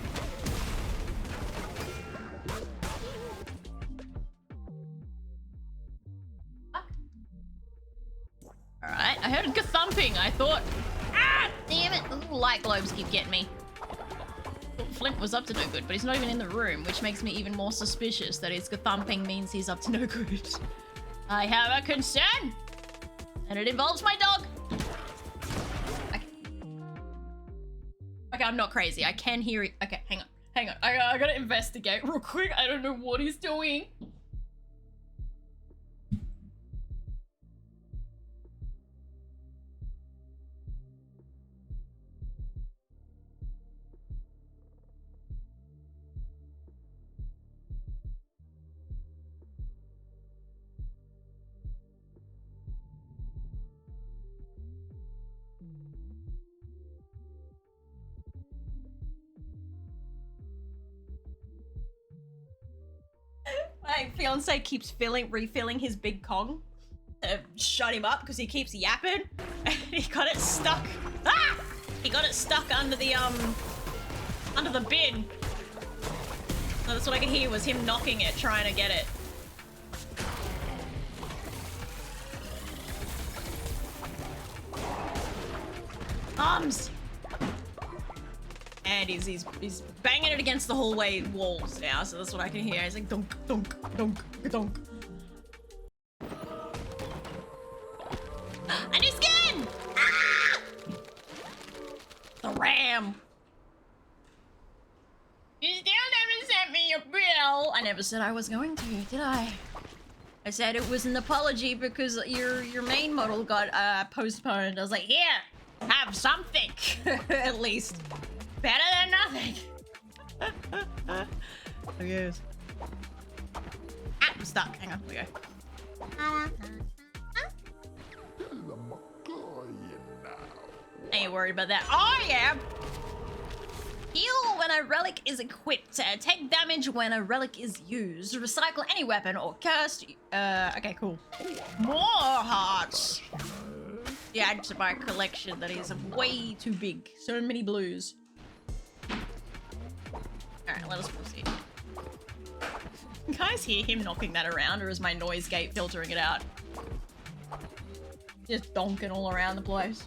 Alright, I heard a thumping. I thought, ah, damn it! The little light globes keep getting me. Flint was up to no good, but he's not even in the room, which makes me even more suspicious that his thumping means he's up to no good. I have a concern, and it involves my dog. Okay, I'm not crazy. I can hear it. Okay, hang on. I gotta investigate real quick. I don't know what he's doing. My fiance keeps refilling his big Kong to shut him up because he keeps yapping. And he got it stuck. Ah! He got it stuck under the bin. So that's what I could hear was him knocking it, trying to get it. Arms. And he's banging it against the hallway walls now, so that's what I can hear. He's like dunk, dunk, dunk, dunk. A new skin! Ah! The RAM. You still never sent me your bill. I never said I was going to, did I? I said it was an apology because your main model got postponed. I was like, here, have something at least. Better than nothing. Oh yes. Ah, I'm stuck. Hang on, we go. Ain't you worried about that? Oh yeah. Heal when a relic is equipped. Take damage when a relic is used. Recycle any weapon or cursed. Okay, cool. More hearts. Yeah, add to my collection that is way too big. So many blues. Alright, let us proceed. Can you guys hear him knocking that around, or is my noise gate filtering it out? Just donking all around the place.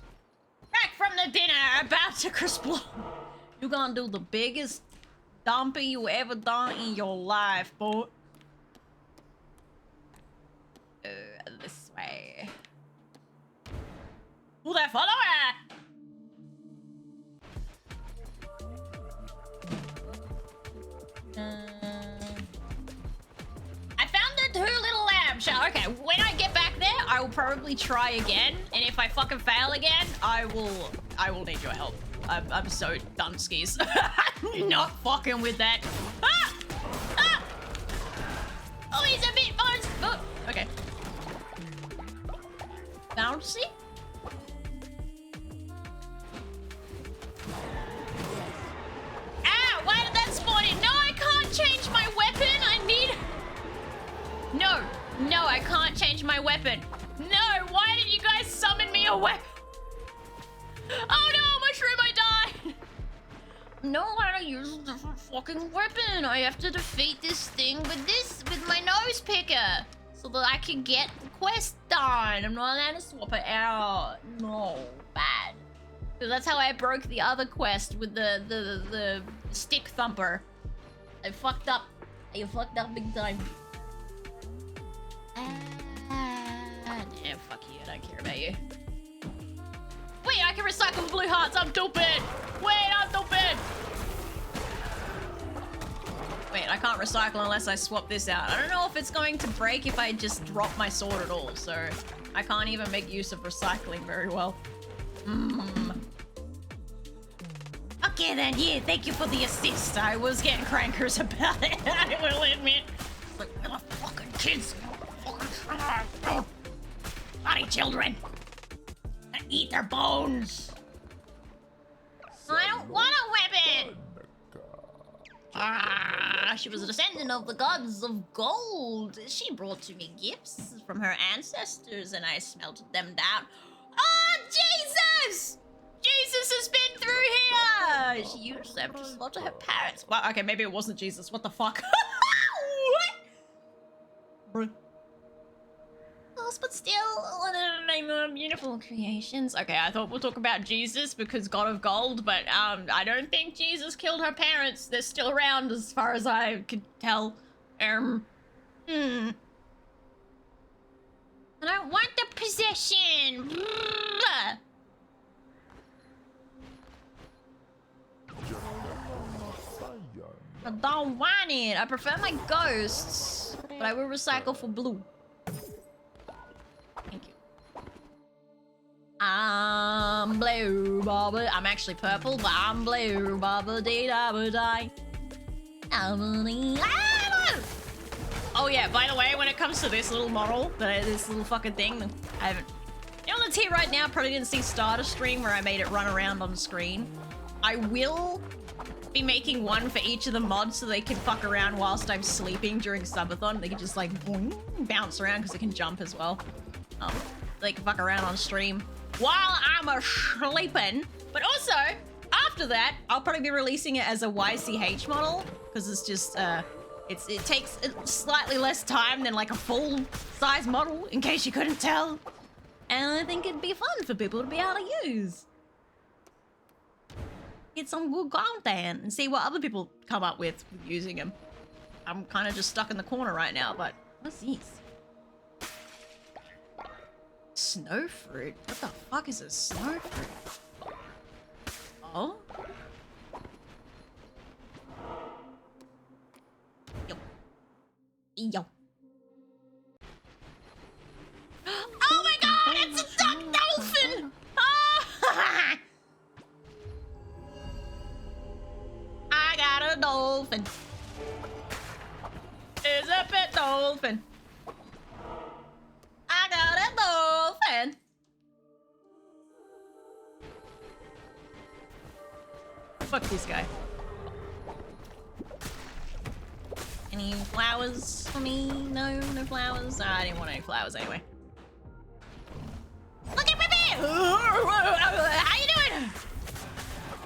Back from the dinner, about to explode. You gonna do the biggest dumpy you ever done in your life, boy. This way. Who that follower? I found the 2 little lambs. Okay, when I get back there, I will probably try again. And if I fucking fail again, I will need your help. I'm so done skis. Not fucking with that. Ah! Ah! Oh, he's a bit bouncy. Oh, okay. Bouncy? Ow! Why did that spawn in? No, I can't change my weapon. I need... No. No, I can't change my weapon. No, why did you guys summon me a weapon? Oh no, mushroom, I died! No, I don't use a different fucking weapon. I have to defeat this thing with my nose picker. So that I can get the quest done. I'm not allowed to swap it out. No, bad. So that's how I broke the other quest with the stick thumper. I fucked up. I fucked up big time. Yeah, fuck you. I don't care about you. Wait, I can recycle blue hearts. I'm stupid. Wait, I'm stupid. Wait, I can't recycle unless I swap this out. I don't know if it's going to break if I just drop my sword at all, so I can't even make use of recycling very well. Okay then, yeah, thank you for the assist. I was getting crankers about it, I will admit. It's like, little fucking kids. Fucking bloody children. And eat their bones. I don't want a weapon. She was a descendant of the gods of gold. She brought to me gifts from her ancestors and I smelted them down. Oh, Jesus! Jesus has been through here! She used them to slaughter her parents. Well, okay, maybe it wasn't Jesus. What the fuck? What? But still, beautiful creations. Okay, I thought we'll talk about Jesus because God of Gold, but I don't think Jesus killed her parents. They're still around as far as I could tell. I don't want the possession. I don't want it. I prefer my ghosts, but I will recycle for blue. Thank you. I'm blue, baba. I'm actually purple, but I'm blue, baba dee da ba die. Oh yeah, by the way, when it comes to this little model, this little fucking thing, I haven't... You know, that's here right now, probably didn't see starter stream where I made it run around on the screen. I will be making one for each of the mods so they can fuck around whilst I'm sleeping during subathon. They can just like boing, bounce around because it can jump as well. They can fuck around on stream while I'm sleeping. But also, after that, I'll probably be releasing it as a YCH model because it's just, it takes slightly less time than like a full-size model, in case you couldn't tell. And I think it'd be fun for people to be able to use. Get some good content and see what other people come up with using them. I'm kind of just stuck in the corner right now, but what's this? Snow fruit? What the fuck is a snow fruit? Oh? Yo. Yo. Oh my god, it's a duck dolphin! Oh! I got a dolphin. It's a pet dolphin. I got a dolphin. Fuck this guy. Any flowers for me? No, no flowers. I didn't want any flowers anyway. Look at me! How you doing?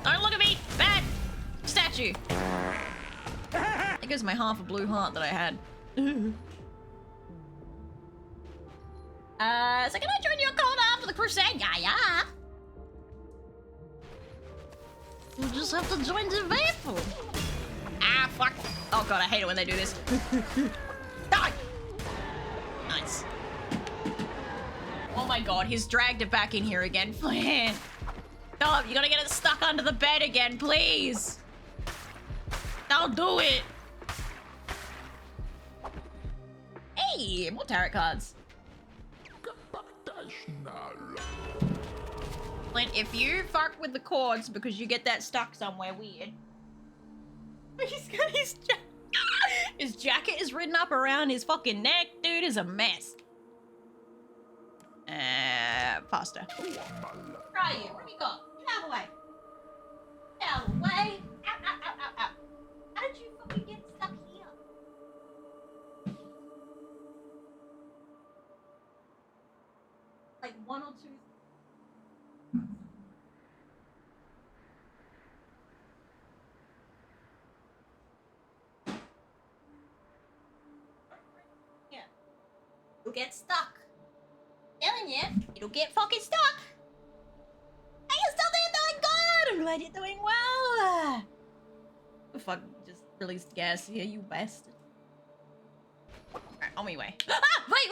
Don't look at me! Bad statue. There goes my half a blue heart that I had. So can I join your cult after the crusade? Yeah. You just have to join the vehicle. Ah, fuck. Oh god, I hate it when they do this. Die! Nice. Oh my god, he's dragged it back in here again. Flint! Stop, you gotta get it stuck under the bed again, please! Don't do it! Hey, more tarot cards. Flint, if you fuck with the cords because you get that stuck somewhere weird. He's got his His jacket is written up around his fucking neck. Dude is a mess. Faster. Where are you? What have you got? Get out of the way. Get out of the way. Ow, ow, ow, ow, ow. How did you fucking get stuck here? Like 1 or 2. You'll get stuck. Telling you, it'll get fucking stuck. Hey, you're still there doing good. I'm glad you're doing well. Oh, fuck, just released gas here, you bastard. Alright, on my way. Ah, wait,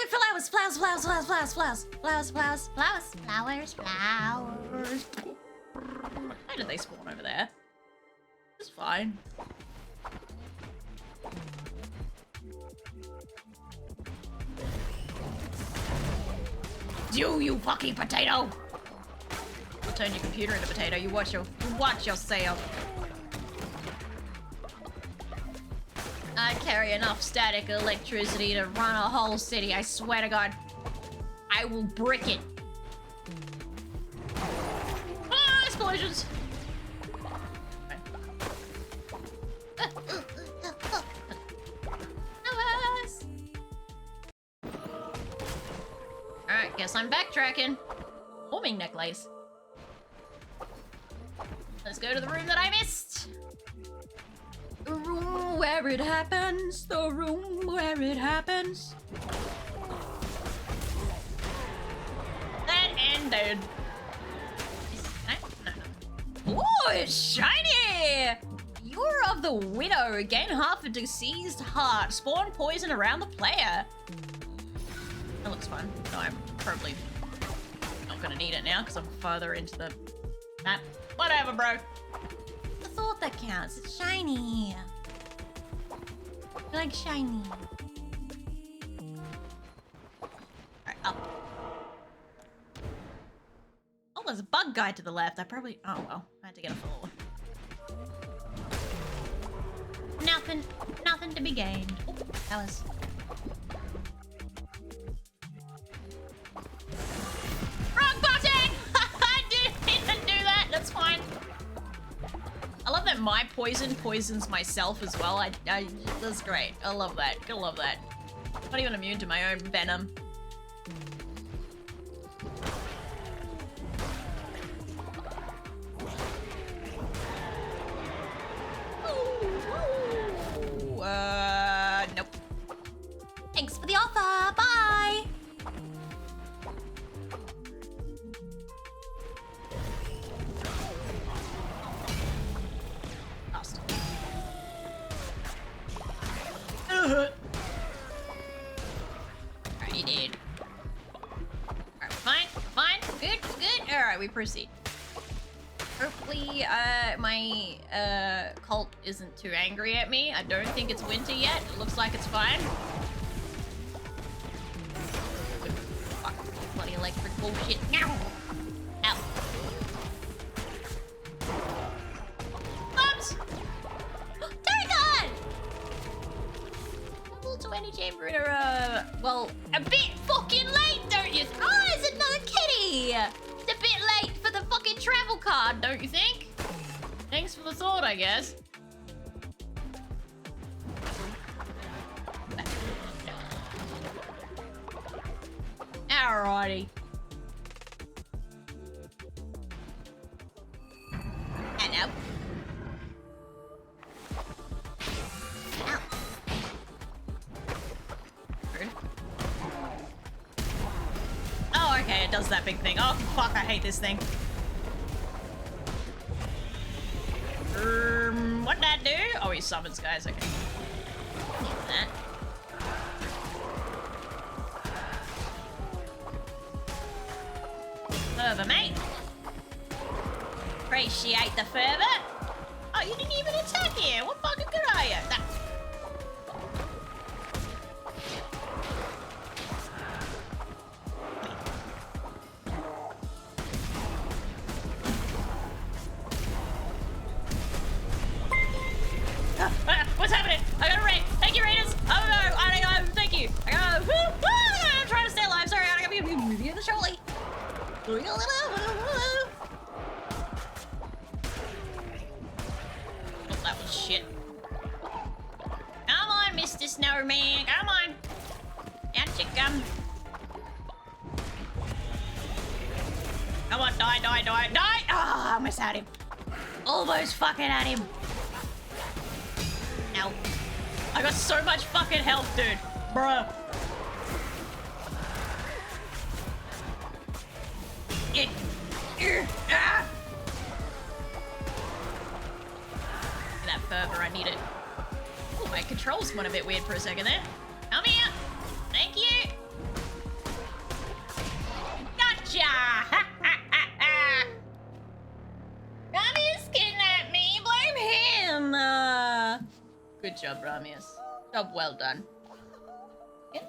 flowers. How did they spawn over there? It's fine. You fucking potato! I'll turn your computer into potato. You watch yourself. I carry enough static electricity to run a whole city. I swear to God, I will brick it. Ah, explosions! Alright, guess I'm backtracking. Homing necklace. Let's go to the room that I missed. The room where it happens. The room where it happens. That ended. No. Ooh, it's shiny! You're of the Widow. Gain half a deceased heart. Spawn poison around the player. That looks fun. No, I'm probably not gonna need it now because I'm further into the map. Whatever, bro. The thought that counts. It's shiny. I like shiny. Alright, up. Oh, there's a bug guy to the left. I probably... Oh, well. I had to get a follower. Nothing to be gained. Oh, that was... Wrong button! I didn't even do that. That's fine. I love that my poison poisons myself as well. That's great. I love that. I love that. I'm not even immune to my own venom. Nope. Thanks for the offer. Bye. Lost. Alright, you did. Alright, fine. Good. Alright, we proceed. Hopefully, my cult isn't too angry at me. I don't think it's winter yet. It looks like it's fine. Fuck, bloody electric bullshit. Ow! Ow. Oops! Tarragon! Level 20 chamber in a well, a bit fucking late, don't you? Oh, it's another kitty! It's a bit late for the fucking travel card, don't you think? Thanks for the thought, I guess. Alrighty. And up. Ow. Rude. Oh, okay, it does that big thing. Oh, fuck, I hate this thing. What'd that do? Oh, he summons guys, okay. Need that. Fervor, mate. Appreciate the fervor. Oh, you didn't even attack here. What fucking good are you? That. What's happening? I got a raid. Thank you, Raiden. snowman. Come on. Out you come. Come on, die, die, die, die! Ah, I almost had him. Almost fucking had him. Ow. I got so much fucking health, dude. Bruh. Ah. That fervor, I need it. Oh, my controls went a bit weird for a second there. Come here. Thank you. Gotcha! Ha ha ha ha! Ramius kidnapped me. Blame him. Good job, Ramius. Job well done. Yeah.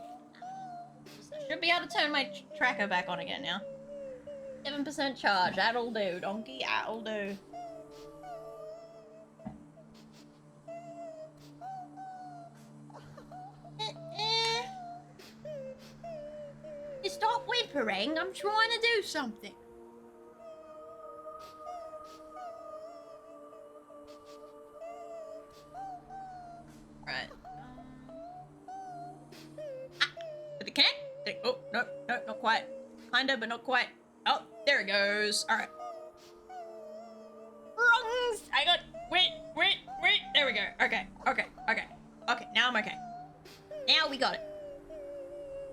Should be able to turn my tracker back on again now. 7% charge. That'll do, donkey. That'll do. Stop whimpering. I'm trying to do something. Right. Did it connect? Oh, no, no, not quite. Kinda, but not quite. Oh, there it goes. Alright. Wrongs! I got... Wait. There we go. Okay. Okay, now I'm okay. Now we got it.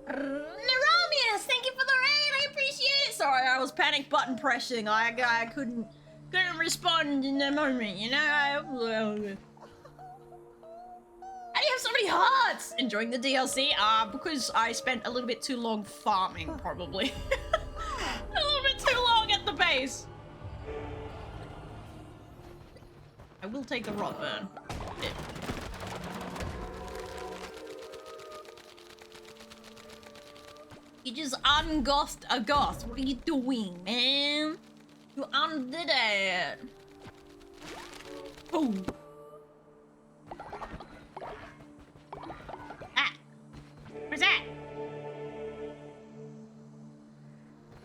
Neramius, thank you for the raid. I appreciate it. Sorry, I was panic button pressing. I couldn't respond in the moment, you know? How do you have so many hearts? Enjoying the DLC? Because I spent a little bit too long farming, probably. A little bit too long at the base. I will take the rot burn. Yeah. You just ungothed a goth. What are you doing, man? You undid it. Oh. Ah. What's that?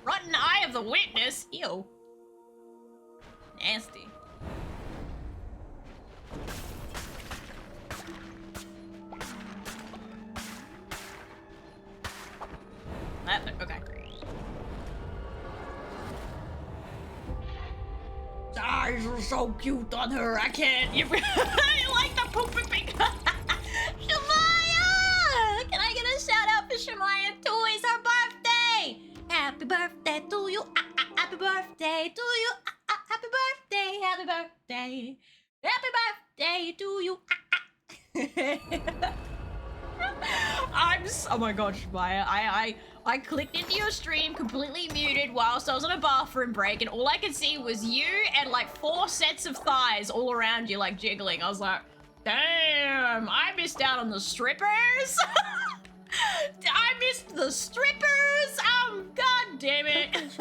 Rotten eye of the witness. Ew. Nasty. Okay. Eyes are so cute on her. I can't. You like the poopy pig? Shamaya! Can I get a shout out for Shamaya too? It's her birthday. Happy birthday to you. Happy birthday to you. Happy birthday. Happy birthday. Happy birthday to you. Oh my god, Shamaya. I clicked into your stream completely muted whilst I was on a bathroom break, and all I could see was you and like 4 sets of thighs all around you, like jiggling. I was like, damn, I missed out on the strippers. I missed the strippers. God damn it.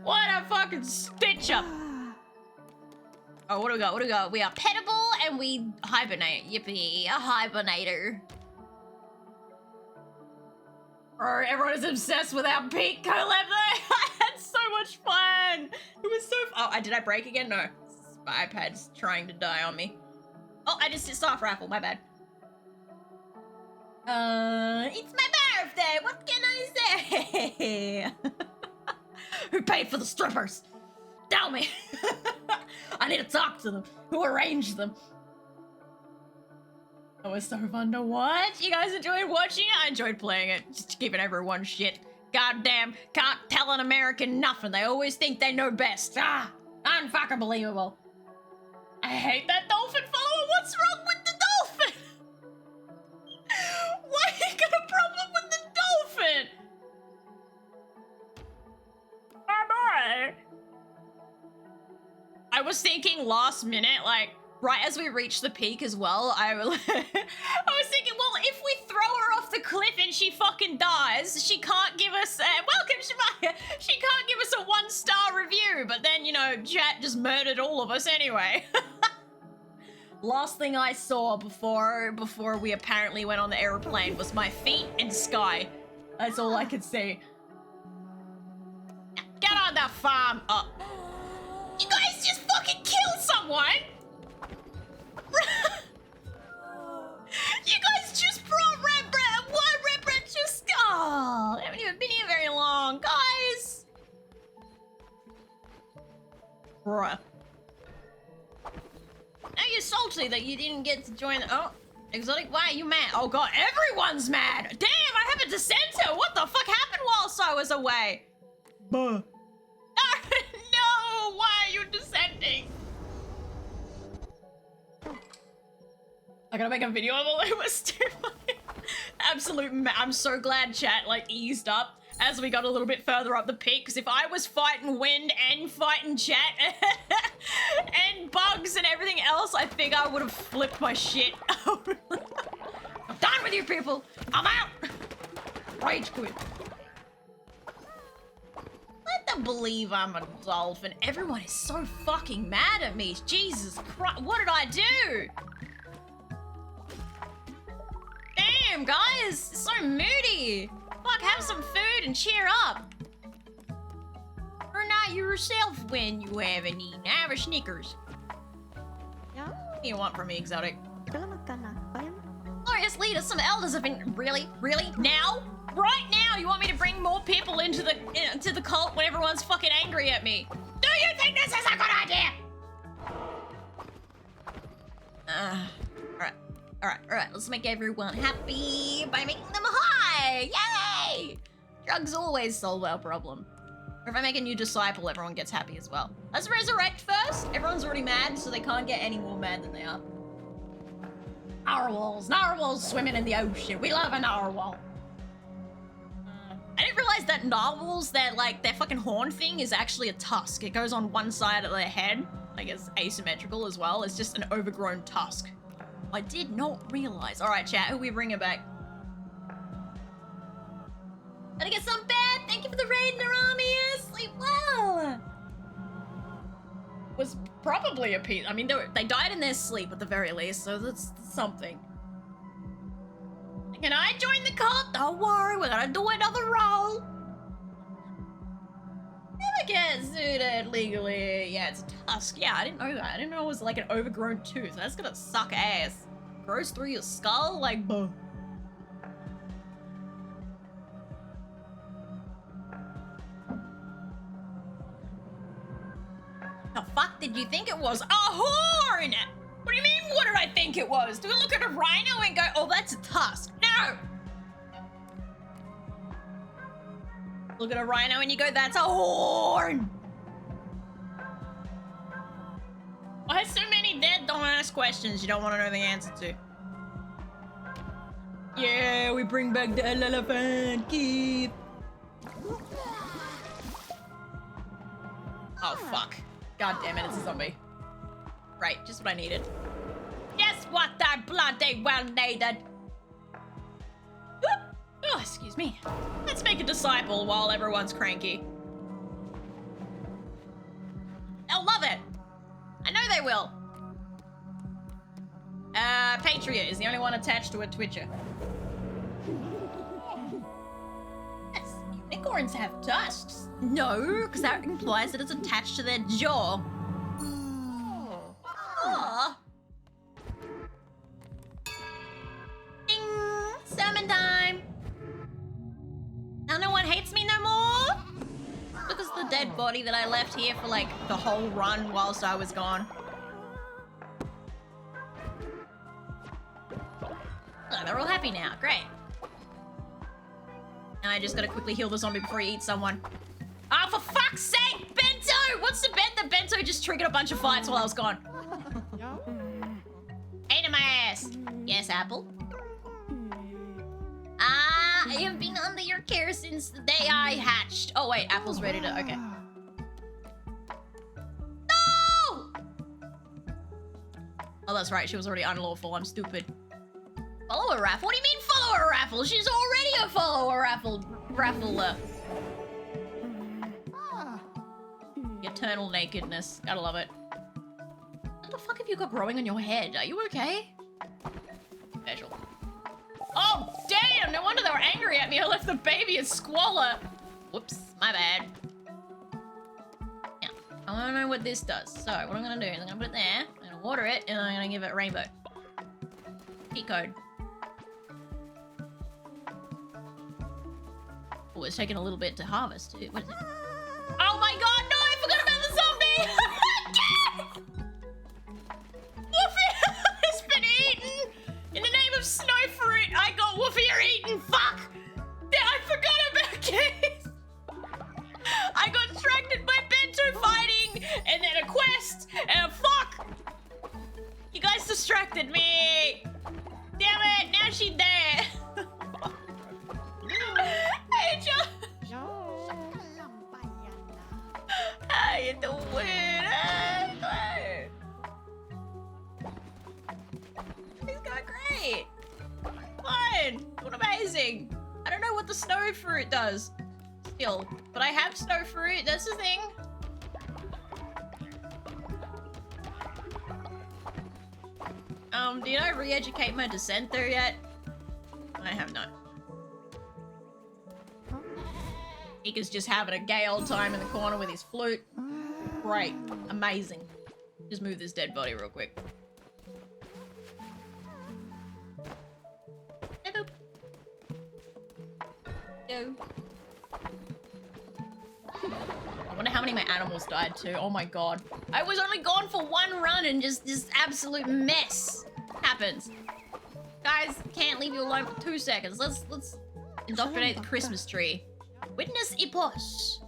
What a fucking stitch up. Oh, what do we got? What do we got? We are petable and we hibernate. Yippee, a hibernator. Oh, everyone is obsessed with our peak collab though. I had so much fun. It was so fun. Oh, did I break again? No. My iPad's trying to die on me. Oh, I just hit staff rifle. My bad. It's my birthday. What can I say? Who paid for the strippers? Tell me. I need to talk to them. Who arranged them? It was so fun to watch. You guys enjoyed watching it? I enjoyed playing it. Just giving everyone shit. Goddamn, can't tell an American nothing. They always think they know best. Unfucking believable. I hate that dolphin follower. What's wrong with the dolphin? Why you got a problem with the dolphin? I was thinking last minute, like, right as we reached the peak as well, I was thinking, well, if we throw her off the cliff and she fucking dies, she can't give us welcome, Shamaya! She can't give us a 1-star review, but then, you know, chat just murdered all of us anyway. Last thing I saw before we apparently went on the airplane was my feet and sky. That's all I could see. Get on that farm! You guys just fucking killed someone! Bruh. Now you're salty that you didn't get to join. Oh, Exotic, why are you mad? Oh god, everyone's mad! Damn, I have a dissenter! What the fuck happened whilst I was away? Buh. No, why are you dissenting? I gotta make a video of all it was too funny. Absolute I'm so glad chat like eased up as we got a little bit further up the peak, because if I was fighting wind and fighting chat and bugs and everything else, I think I would have flipped my shit. I'm done with you people! I'm out! Rage quit. Let them believe I'm a dolphin. Everyone is so fucking mad at me. Jesus Christ, what did I do? Damn, guys, so moody. Fuck, have some food and cheer up. Or not yourself when you have an eat. Have a Snickers. What do you want from me, Exotic? Glorious leader, some elders have been... Really? Now? Right now, you want me to bring more people into the cult when everyone's fucking angry at me? Do you think this is a good idea? Alright, let's make everyone happy by making them high! Yay! Drugs always solve our problem. Or if I make a new disciple, everyone gets happy as well. Let's resurrect first. Everyone's already mad, so they can't get any more mad than they are. Narwhals swimming in the ocean. We love a narwhal. I didn't realize that narwhals, their fucking horn thing is actually a tusk. It goes on one side of their head. Like it's asymmetrical as well. It's just an overgrown tusk. I did not realize. Alright, chat, who we bringing back? Gotta get some bed. Thank you for the raid, Narami. Sleep well. Was probably a piece. I mean, they died in their sleep at the very least, so that's something. Can I join the cult? Don't worry, we're gonna do another roll. Never get suited legally. Yeah, it's a tusk. Yeah, I didn't know that. I didn't know it was like an overgrown tooth. That's gonna suck ass. Grows through your skull like buh. The fuck did you think it was? A horn! What do you mean, what did I think it was? Do we look at a rhino and go, oh, that's a tusk? No! Look at a rhino and you go, that's a horn! Why so many dead don't ask questions you don't want to know the answer to? Yeah, we bring back the elephant, Keith! Oh, fuck. God damn it, it's a zombie. Right, just what I needed. Just what I bloody well needed. Oh, excuse me. Let's make a disciple while everyone's cranky. They'll love it. I know they will. Patriot is the only one attached to a Twitcher. Yes, unicorns have tusks. No, because that implies that it's attached to their jaw. Oh. Ding! Sermon time! Now no one hates me no more? Because the dead body that I left here for like the whole run whilst I was gone. Oh, they're all happy now. Great. Now I just gotta quickly heal the zombie before he eats someone. Oh, for fuck's sake! Bento! What's the bet that Bento just triggered a bunch of fights while I was gone? Ate in my ass. Yes, Apple. I have been under your care since the day I hatched. Oh, wait. Apple's ready to... Okay. No! Oh, that's right. She was already unlawful. I'm stupid. Follow a raffle? What do you mean follow a raffle? She's already a follower raffler. Eternal nakedness. Gotta love it. What the fuck have you got growing on your head? Are you okay? Special. Oh, damn! No wonder they were angry at me. I left the baby in squalor. Whoops, my bad. Now, I want to know what this does. So, what I'm going to do is I'm going to put it there. I'm going to water it, and I'm going to give it a rainbow. Cheat code. Oh, it's taking a little bit to harvest, too. What is it? Oh my god, no! I forgot about the zombie! Jess distracted me! Damn it, now she's there! Hey, Josh! How you doing? Hey, he's going great! Fine! Doing amazing! I don't know what the snow fruit does. Still. But I have snow fruit, that's the thing. Did I re-educate my dissenter yet? I have not. Ika's just having a gay old time in the corner with his flute. Great. Amazing. Just move this dead body real quick. Hello. Hello. I wonder how many of my animals died too. Oh my god. I was only gone for one run and just absolute mess happens. Guys, can't leave you alone for 2 seconds. Let's indoctrinate the Christmas tree. Witness Eposh.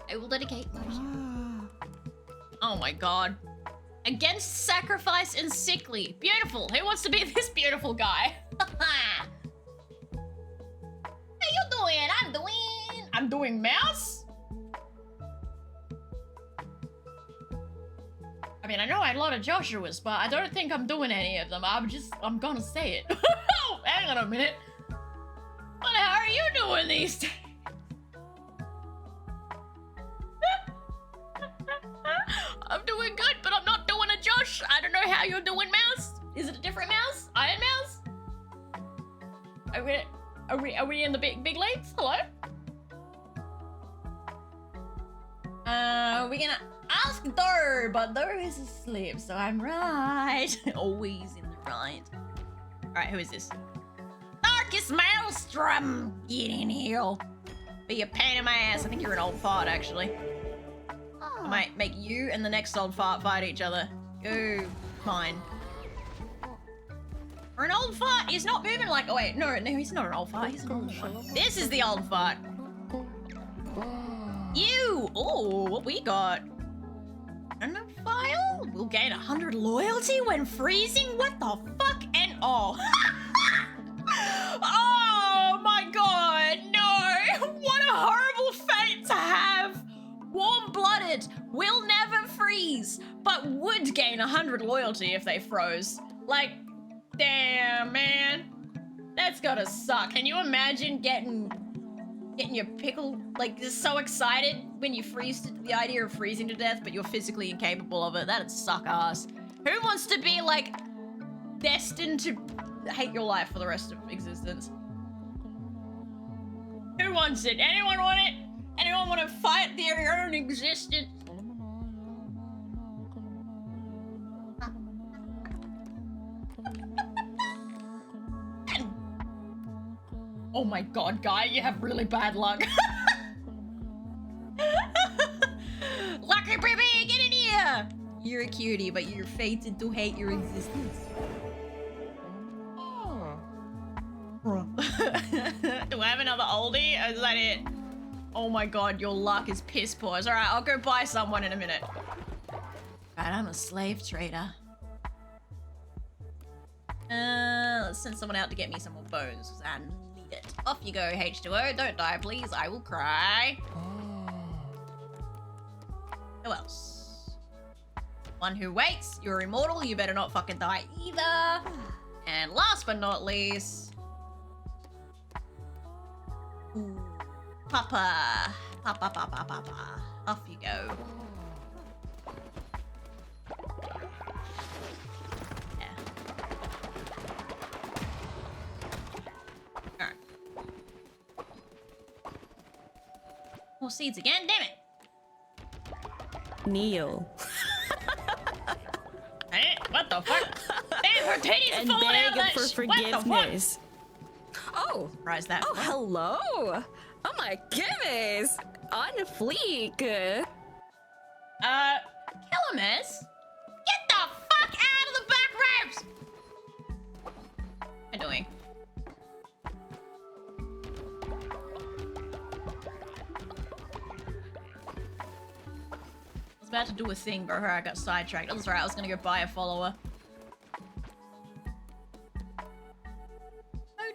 I will dedicate myself. Oh my god. Against sacrifice and sickly. Beautiful. Who wants to be this beautiful guy? How you doing? I'm doing mouse? I mean, I know I had a lot of Joshua's, but I don't think I'm doing any of them. I'm gonna say it. Oh, hang on a minute. What the hell are you doing these days? I'm doing good, but I'm not doing a Josh. I don't know how you're doing, Mouse. Is it a different Mouse? Iron Mouse? Are we in the big leagues? Hello? We're gonna ask Dur, but Dur is asleep, so I'm right. Always in the right. Alright, who is this? Darkest Maelstrom! Get in here. Be a pain in my ass. I think you're an old fart, actually. I might make you and the next old fart fight each other. Go. Fine. Or an old fart. He's not moving like... Oh, wait. No, he's not an old fart. He's an old one. This is the old fart. You! Oh, what we got? And a file? We'll gain 100 loyalty when freezing? What the fuck? And oh. Oh my god, no! What a horrible fate to have! Warm-blooded, will never freeze, but would gain 100 loyalty if they froze. Like, damn, man. That's gotta suck. Can you imagine getting your pickle, like, just so excited when you freeze to the idea of freezing to death, but you're physically incapable of it? That'd suck ass. Who wants to be, like, destined to hate your life for the rest of existence? Who wants it? Anyone want it? Anyone want to fight their own existence? Oh my god, guy, you have really bad luck. Lucky baby, get in here! You're a cutie, but you're fated to hate your existence. Do I have another oldie? Or is that it? Oh my god, your luck is piss poor. Alright, I'll go buy someone in a minute. Right, I'm a slave trader. Let's send someone out to get me some more bones, because I need it. Off you go, H2O. Don't die, please. I will cry. Who else? One who waits. You're immortal. You better not fucking die either. And last but not least... Ooh. Papa. Papa. Off you go. Yeah. Alright. More seeds again, damn it! Kneel. Hey, what the fuck? Damn, her titties are And falling out of beg that for forgiveness. What the fuck? Oh, Surprise that. oh, hello. Oh my goodness. On fleek. Killamus? Get the fuck out of the back ramps! What am I doing? I was about to do a thing, but I got sidetracked. That's right, I was gonna go buy a follower.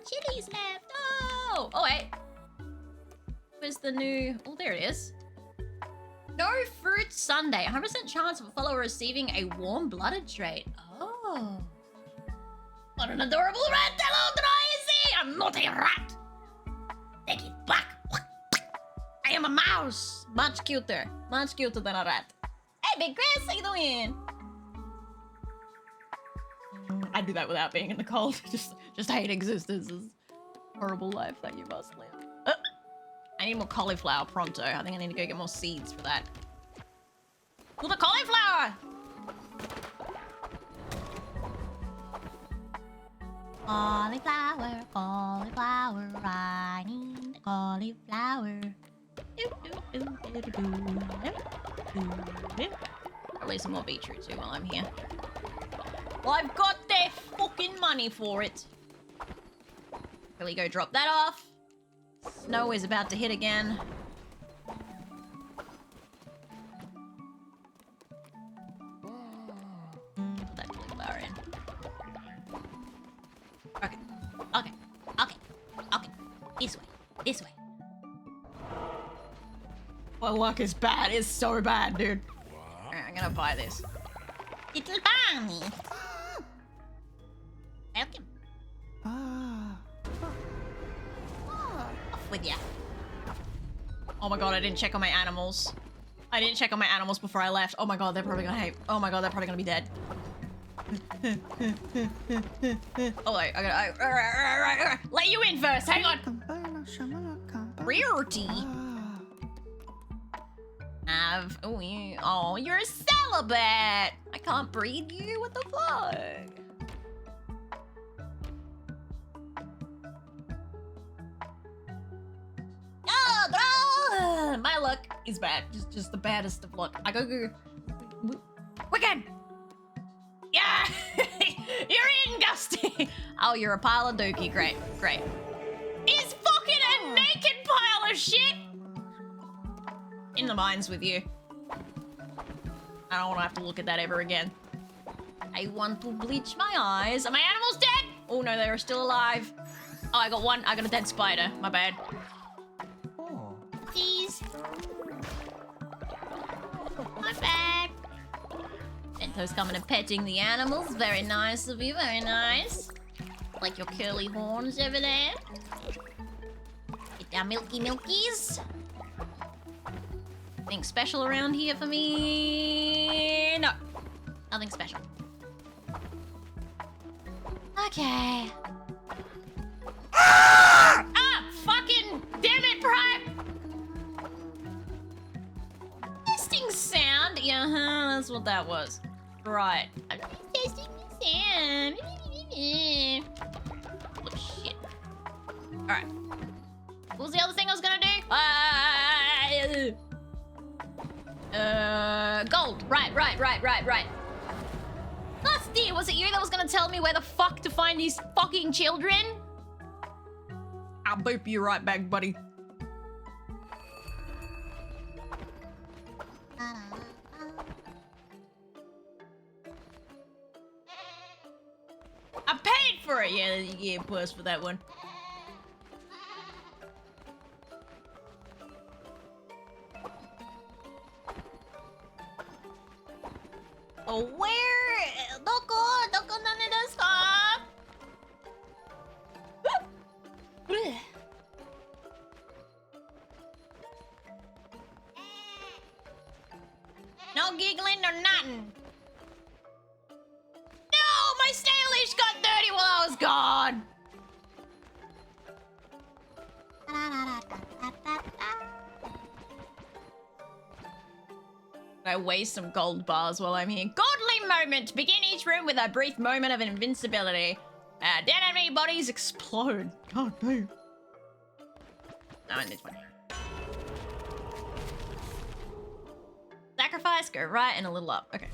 chilies left. Oh, oh wait. Where's the new? Oh, there it is. No fruit sundae. 100% chance of a follower receiving a warm-blooded trait. Oh. What an adorable rat! Hello, Dry. I'm not a rat. Take it back. I am a mouse. Much cuter than a rat. Hey, Big Chris, how you doing? I do that without being in the cold. just hate existence. This horrible life that you must live. I need more cauliflower pronto. I think I need to go get more seeds for that. Oh, the cauliflower! Cauliflower, cauliflower, I need a cauliflower. Probably some more beetroot too while I'm here. Well, I've got their fucking money for it. Really go drop that off. Snow is about to hit again. Put that cauliflower in. Okay. Okay. Okay. Okay. This way. This way. My luck is bad. It's so bad, dude. Alright, I'm gonna buy this. Little bunny. Welcome. Off with ya. Oh my god, I didn't check on my animals. I didn't check on my animals before I left. Oh my god, they're probably gonna hate. Oh my god, they're probably gonna be dead. Oh wait, I gotta let you in first. Hang on. Rarity. Oh, you're a celibate. I can't breed you. What the fuck? Oh, my luck is bad. Just the baddest of luck. I go. Wicked. Yeah, you're in, Gusty. Oh, you're a pile of dookie. Great, great. He's fucking a naked pile of shit. In the mines with you. I don't want to have to look at that ever again. I want to bleach my eyes. Are my animals dead? Oh no, they're still alive. Oh, I got one. I got a dead spider. My bad. Oh. Jeez. My bad. Bento's coming and petting the animals. Very nice of you. Very nice. Like your curly horns over there. Get down, milky milkies. Anything special around here for me? No. Nothing special. Okay. Ah! Fucking damn it, Prime! Testing sound? Yeah, that's what that was. Right. I'm testing the sound. Oh, shit. Alright. What was the other thing I was gonna do? Gold. Right. Dusty, was it you that was gonna tell me where the fuck to find these fucking children? I'll boop you right back, buddy. I paid for it. Yeah, you get a plus for that one. Oh, where? Doko nane desu ka? No giggling or nothing. No, my snail leash got dirty while I was gone. I waste some gold bars while I'm here. Godly moment! Begin each room with a brief moment of invincibility. Dead enemy bodies explode. God damn. No, in this one. Sacrifice, go right and a little up. Okay.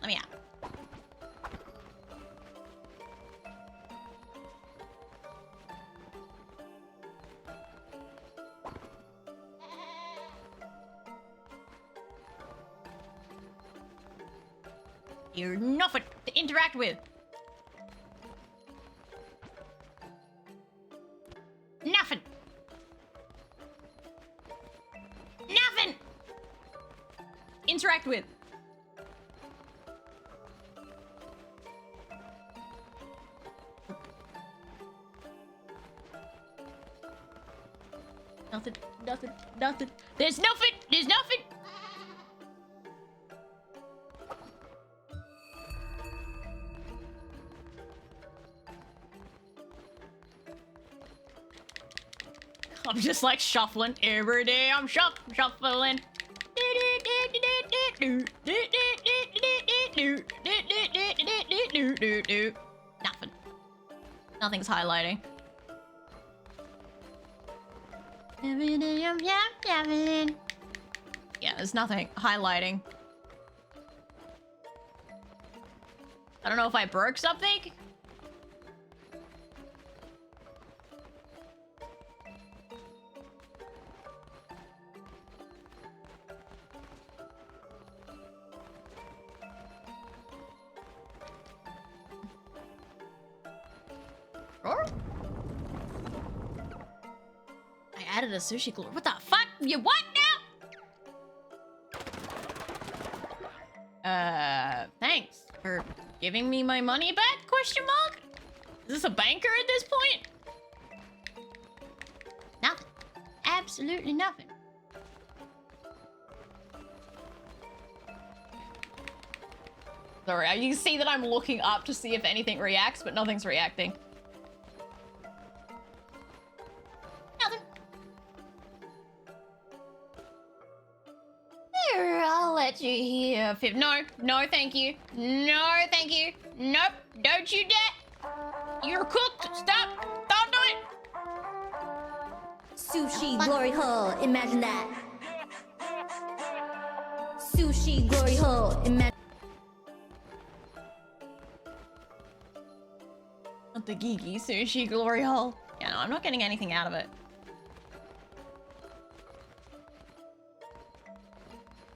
Let me out. You're nothing to interact with. Nothing. Nothing. Interact with. Nothing, nothing, nothing. There's nothing, there's nothing. I'm just like shuffling every day. I'm shuffling. Nothing. Nothing's highlighting. Yeah, there's nothing highlighting. I don't know if I broke something. I added a sushi glory. What the fuck? You what now? Thanks for giving me my money back? Question mark? Is this a banker at this point? Nothing. Absolutely nothing. Sorry, you can see that I'm looking up to see if anything reacts, but nothing's reacting. Nothing. There, I'll let you hear. No, no, thank you. No, thank you. Nope, don't you dare. You're cooked. Stop. Don't do it. Sushi glory hole, imagine that. Sushi glory hole, imagine. Not the geeky sushi glory hole. Yeah, no, I'm not getting anything out of it.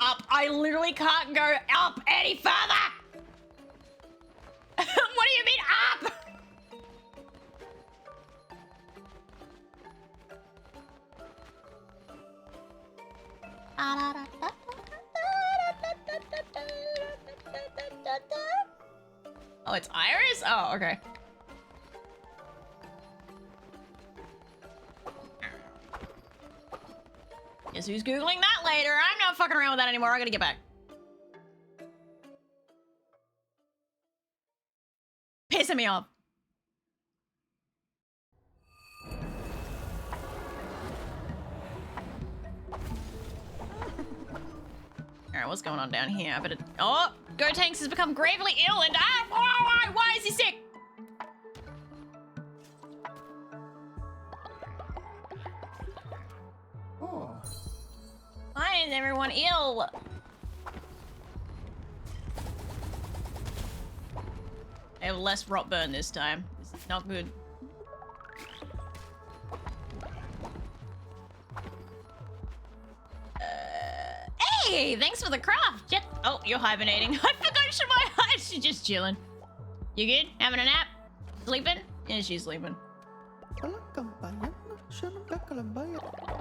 Up. I literally can't go up any further. What do you mean up? Oh, it's Iris? Oh, okay. Guess who's Googling that later? I'm not fucking around with that anymore. I gotta get back. Pissing me off. Alright, what's going on down here? I better... Oh! Gotenks has become gravely ill and... Ah! Why is he sick? Oh. Why is everyone ill? I have less rot burn this time. This is not good. Hey, thanks for the craft. Jet. Oh, you're hibernating. I forgot she's just chilling. You good? Having a nap? Sleeping? Yeah, she's sleeping.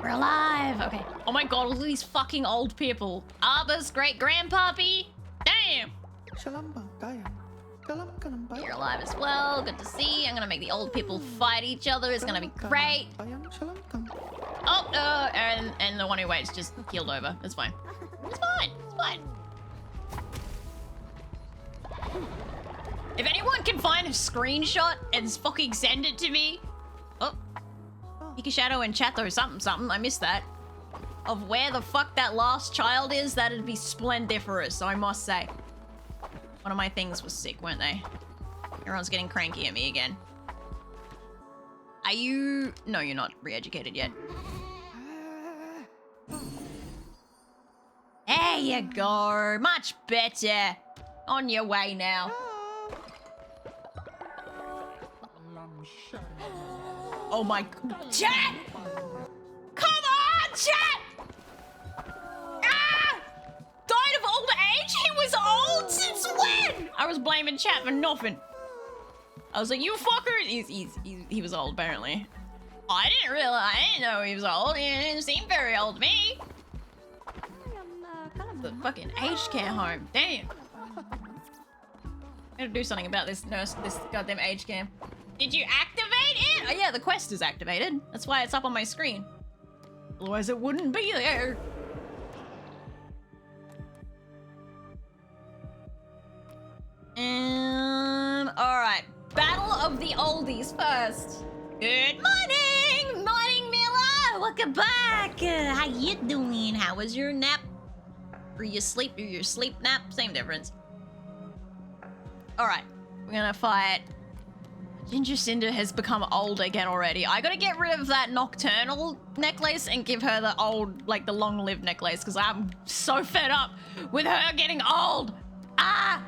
We're alive. Okay. Oh my god, look at these fucking old people. Arba's great-grandpappy. Damn. You're alive as well. Good to see. I'm gonna make the old people fight each other. It's gonna be great. Oh, and the one who waits just keeled over. It's fine. It's fine. It's fine. If anyone can find a screenshot and fucking send it to me. Oh. Pika Shadow and Chato something. I missed that. Of where the fuck that last child is, that'd be splendiferous, I must say. One of my things was sick, weren't they? Everyone's getting cranky at me again. Are you... No, you're not re-educated yet. There you go. Much better. On your way now. Oh my... Chat! Come on, chat! Ah! Died of old age? He was old since when? blaming chat for nothing. I was like, you fucker! He was old, apparently. I didn't know he was old. He didn't seem very old to me. The fucking aged care home. Damn. I gotta do something about this goddamn aged care. Did you activate it? Oh yeah, the quest is activated. That's why it's up on my screen. Otherwise it wouldn't be there. Alright. Battle of the oldies first. Good morning! Morning, Mila! Welcome back! How you doing? How was your nap? Or your sleep? Or your sleep nap? Same difference. Alright. We're gonna fight... Ginger Cinder has become old again already. I gotta get rid of that nocturnal necklace and give her the old, like the long-lived necklace, because I'm so fed up with her getting old. Ah!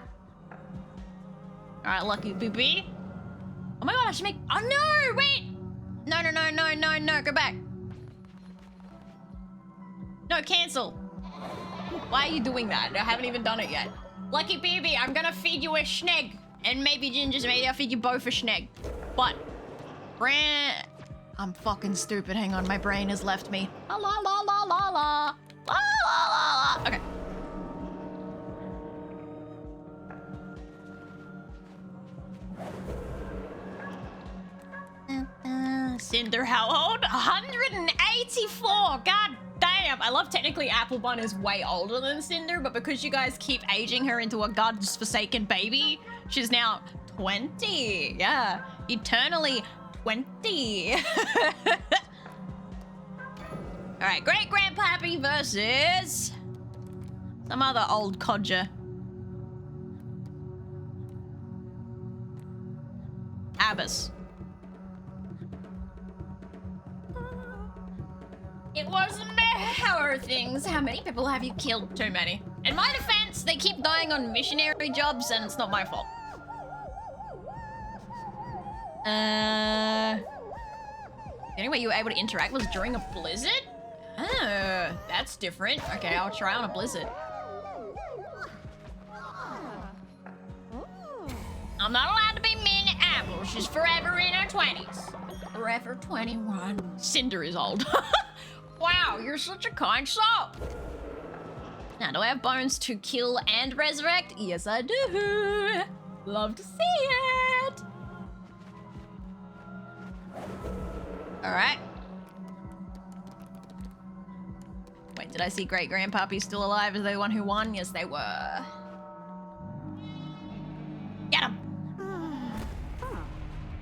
Alright, lucky booby. Oh my god, I should make... Oh no, wait! No, go back. No, cancel. Why are you doing that? I haven't even done it yet. Lucky baby, I'm gonna feed you a sneg. And maybe Gingers, maybe I'll feed you both a sneg. But, I'm fucking stupid. Hang on, my brain has left me. La la la la la la. La la la la. Okay. Cinder, how old? 184. God damn. I love technically Applebun is way older than Cinder, but because you guys keep aging her into a godforsaken baby, she's now 20. Yeah. Eternally 20. Alright, Great Grandpappy versus some other old codger. Abbas. It wasn't how are things. How many people have you killed? Too many. In my defense, they keep dying on missionary jobs and it's not my fault. The only way you were able to interact was during a blizzard? Oh, that's different. Okay, I'll try on a blizzard. I'm not allowed to be mean to Apple. She's forever in her 20s. Forever 21. Cinder is old. Wow, you're such a kind soul. Now, do I have bones to kill and resurrect? Yes, I do. Love to see it. All right. Wait, did I see Great Grandpappy still alive? Is they the one who won? Yes, they were. Get him.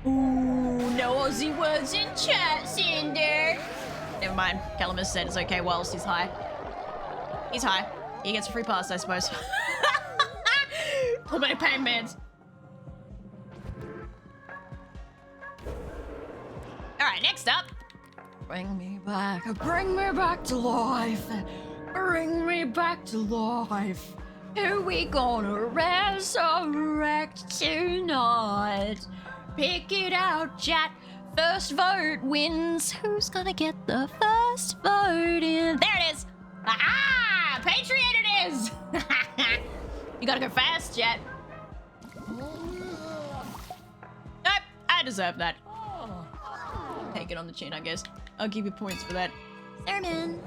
Ooh, no Aussie words in chat, Cinder. Never mind. Calamus said it's okay whilst he's high. He's high. He gets a free pass, I suppose. Too many pain mans. Alright, next up. Bring me back to life. Bring me back to life. Who we gonna resurrect tonight? Pick it out, chat. First vote wins. Who's gonna get the first vote in? There it is. Ah, Patriot it is. You gotta go fast, chat. Nope, I deserve that. Take it on the chin, I guess. I'll give you points for that. Sermon.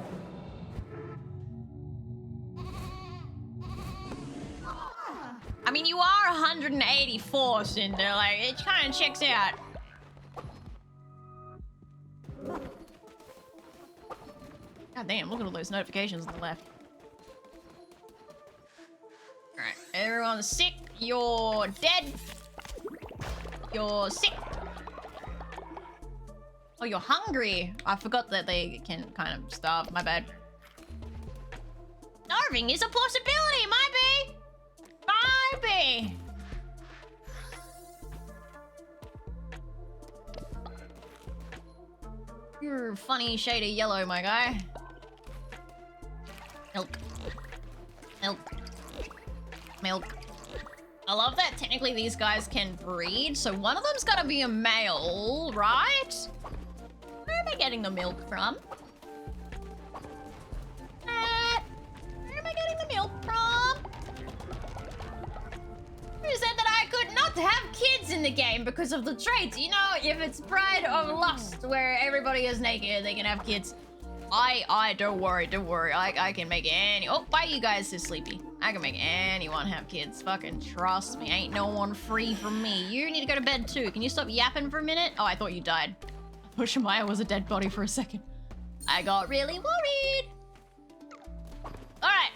I mean, you are 184, Cinder. Like, it kind of checks out. God damn, look at all those notifications on the left. Alright, everyone's sick. You're dead. You're sick. Oh, you're hungry. I forgot that they can kind of starve. My bad. Starving is a possibility. Might be. Might be. You're a funny shade of yellow, my guy. Milk. Milk. Milk. I love that technically these guys can breed, so one of them's gotta be a male, right? Where am I getting the milk from? Where am I getting the milk from? Who said that to have kids in the game because of the traits. You know, if it's Pride or Lust, where everybody is naked, they can have kids. Don't worry. I can make any. Oh, why are you guys so sleepy? I can make anyone have kids. Fucking trust me. Ain't no one free from me. You need to go to bed too. Can you stop yapping for a minute? Oh, I thought you died. I thought Shemaya was a dead body for a second. I got really worried. All right.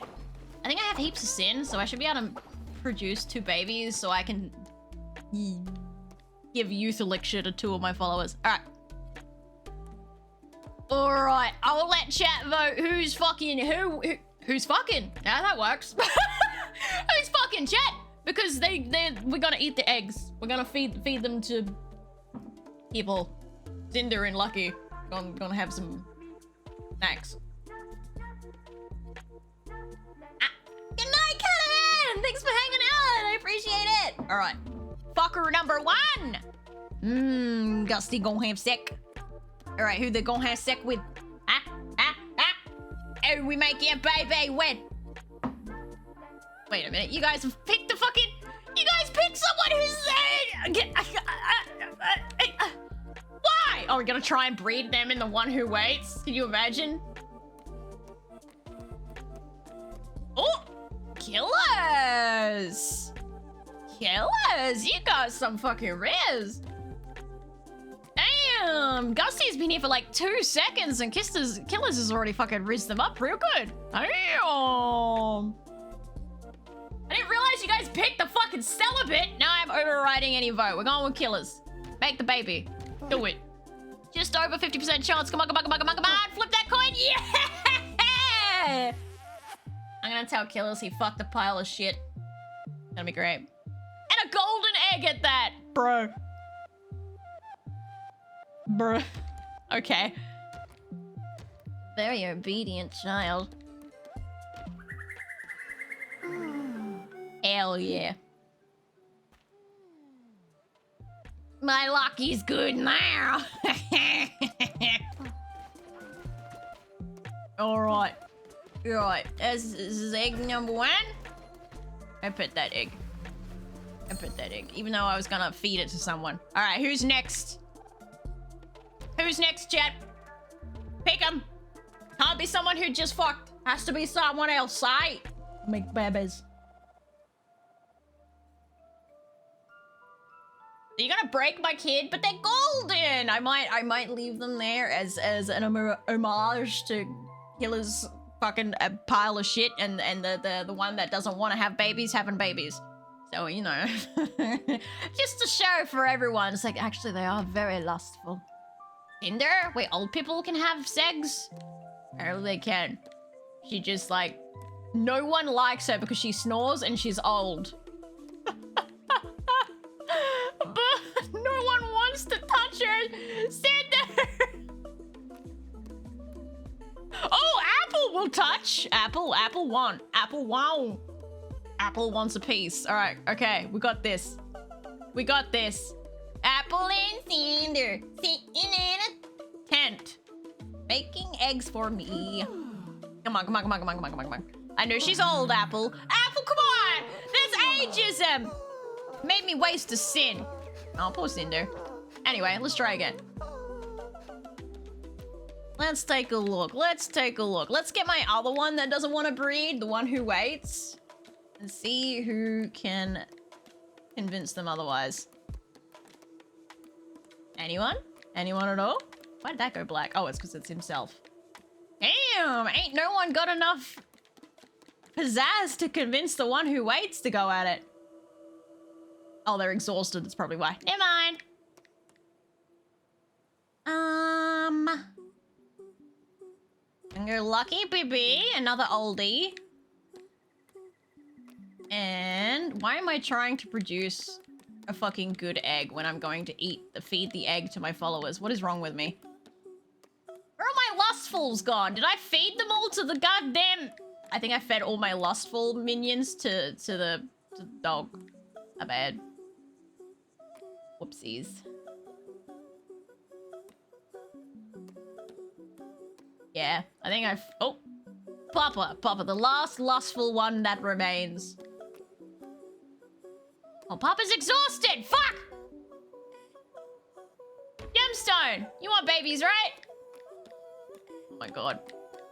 I think I have heaps of sin, so I should be able to produce 2 babies so I can give youth elixir to 2 of my followers. All right. Alright, I'll let chat vote who's fucking who's fucking. Now that works. Who's fucking chat? Because we're gonna eat the eggs. We're gonna feed them to people. Cinder and Lucky gonna have some snacks. Good night, Callum! Thanks for hanging out. I appreciate it. Alright. Fucker number 1. Gusty gonna have sex. Alright, who they gonna have sex with? Oh, we making a baby when? Wait a minute, you guys have picked the fucking... You guys picked someone who's... Why? Oh, we're gonna try and breed them in the one who waits? Can you imagine? Oh! Killers! Killers! You got some fucking riz! Damn! Gusty's been here for like 2 seconds and Killers has already fucking rizzed them up real good. Damn! I didn't realize you guys picked the fucking celibate. Now I'm overriding any vote. We're going with Killers. Make the baby. Do it. Just over 50% chance. Come on. Flip that coin. Yeah! I'm gonna tell Killers he fucked a pile of shit. That'll be great. And a golden egg at that, bro. Bruh. Okay. Very obedient child. Hell yeah. My lucky's good now. Alright. Right. This is egg number 1. I put that egg. Even though I was gonna feed it to someone. Alright, who's next? Who's next, chat? Pick him. Can't be someone who just fucked. Has to be someone else, right? Make babies. You're gonna break my kid, but they're golden. I might leave them there as an homage to Killer's fucking pile of shit, and the one that doesn't want to have babies having babies. So you know, just to show for everyone. It's like actually they are very lustful. Tinder? Wait, old people can have sex? Apparently they can. She just like, no one likes her because she snores and she's old. But no one wants to touch her. Cinder! Oh, Apple will touch. Apple won't. Apple wants a piece. All right, okay, we got this. Apple and Cinder sitting in a tent, making eggs for me. Come on. I know she's old, Apple. Apple, come on! That's ageism! Made me waste a sin. Oh, poor Cinder. Anyway, let's try again. Let's take a look. Let's get my other one that doesn't want to breed, the one who waits, and see who can convince them otherwise. Anyone? Anyone at all? Why did that go black? Oh, it's because it's himself. Damn, ain't no one got enough pizzazz to convince the one who waits to go at it. Oh, they're exhausted. That's probably why. Never mind. And you're lucky, baby. Another oldie. And why am I trying to produce a fucking good egg when I'm going to feed the egg to my followers? What is wrong with me? Where are my lustfuls gone? Did I feed them all to the goddamn... I think I fed all my lustful minions to the dog. My bad. Whoopsies. Yeah, I think I've... Oh! Papa, the last lustful one that remains. Oh, Papa's exhausted. Fuck! Gemstone, you want babies, right? Oh my god.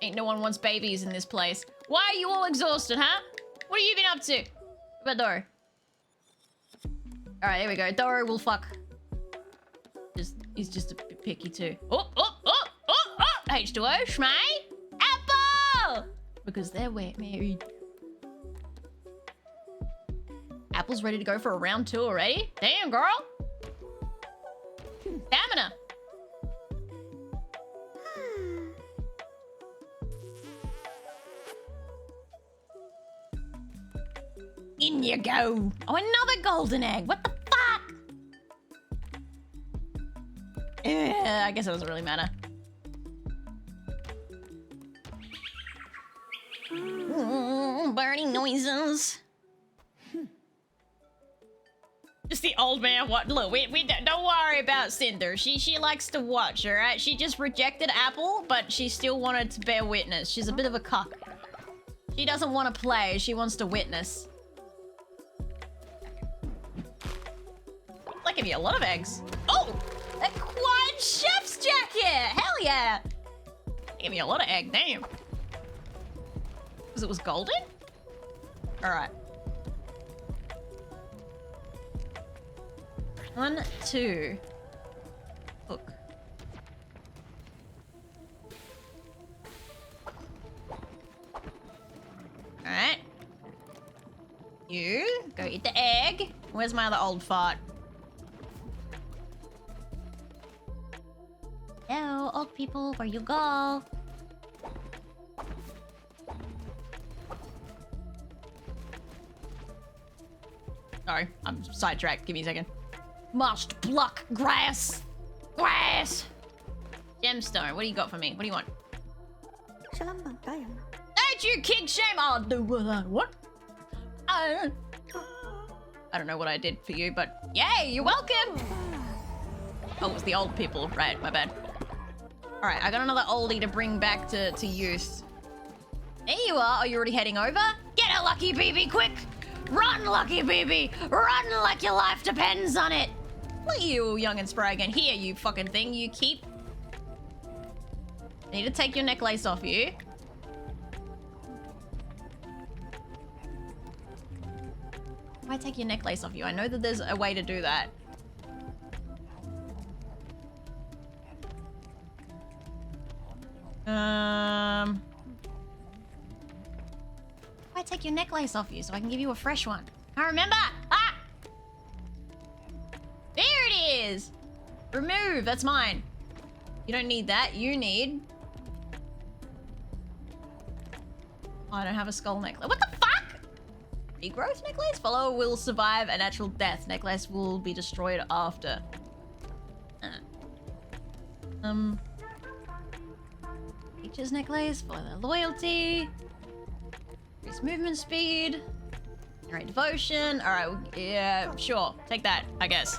Ain't no one wants babies in this place. Why are you all exhausted, huh? What have you been up to? What about Doro? Alright, there we go. Doro will fuck. He's just a bit picky too. Oh! H2O, Schmay! Apple! Because they're married. Apple's ready to go for a round 2 already? Damn, girl! Stamina! In you go! Oh, another golden egg! What the fuck? I guess it doesn't really matter. Burning noises. Just the old man. What? Look, we don't worry about Cinder. She likes to watch. All right. She just rejected Apple, but she still wanted to bear witness. She's a bit of a cock. She doesn't want to play. She wants to witness. That give you a lot of eggs. Oh, a quad chef's jacket. Hell yeah. That gave me a lot of egg. Damn. Because it was golden? All right. 1, 2. Look. Alright. You go eat the egg. Where's my other old fart? Hello, old people, where you go? Sorry, I'm sidetracked. Give me a second. Must pluck grass. Grass. Gemstone, what do you got for me? What do you want? Don't you kick shame. I'll do what I want. I don't know what I did for you, but yay, you're welcome. Oh, it was the old people. Right, my bad. All right, I got another oldie to bring back to youth. There you are. Are you already heading over? Get a Lucky BB quick. Run, Lucky BB! Run like your life depends on it! Look at you, young and spry again. Here, you fucking thing. You keep... I need to take your necklace off you. Why take your necklace off you? I know that there's a way to do that. Why take your necklace off you so I can give you a fresh one? I remember! Ah! There it is! Remove, that's mine. You don't need that, you need... Oh, I don't have a skull necklace. What the fuck? Regrowth necklace? Follower will survive a natural death. Necklace will be destroyed after. Features necklace, follow their loyalty. Increase movement speed. Generate devotion. Alright, yeah, sure. Take that, I guess.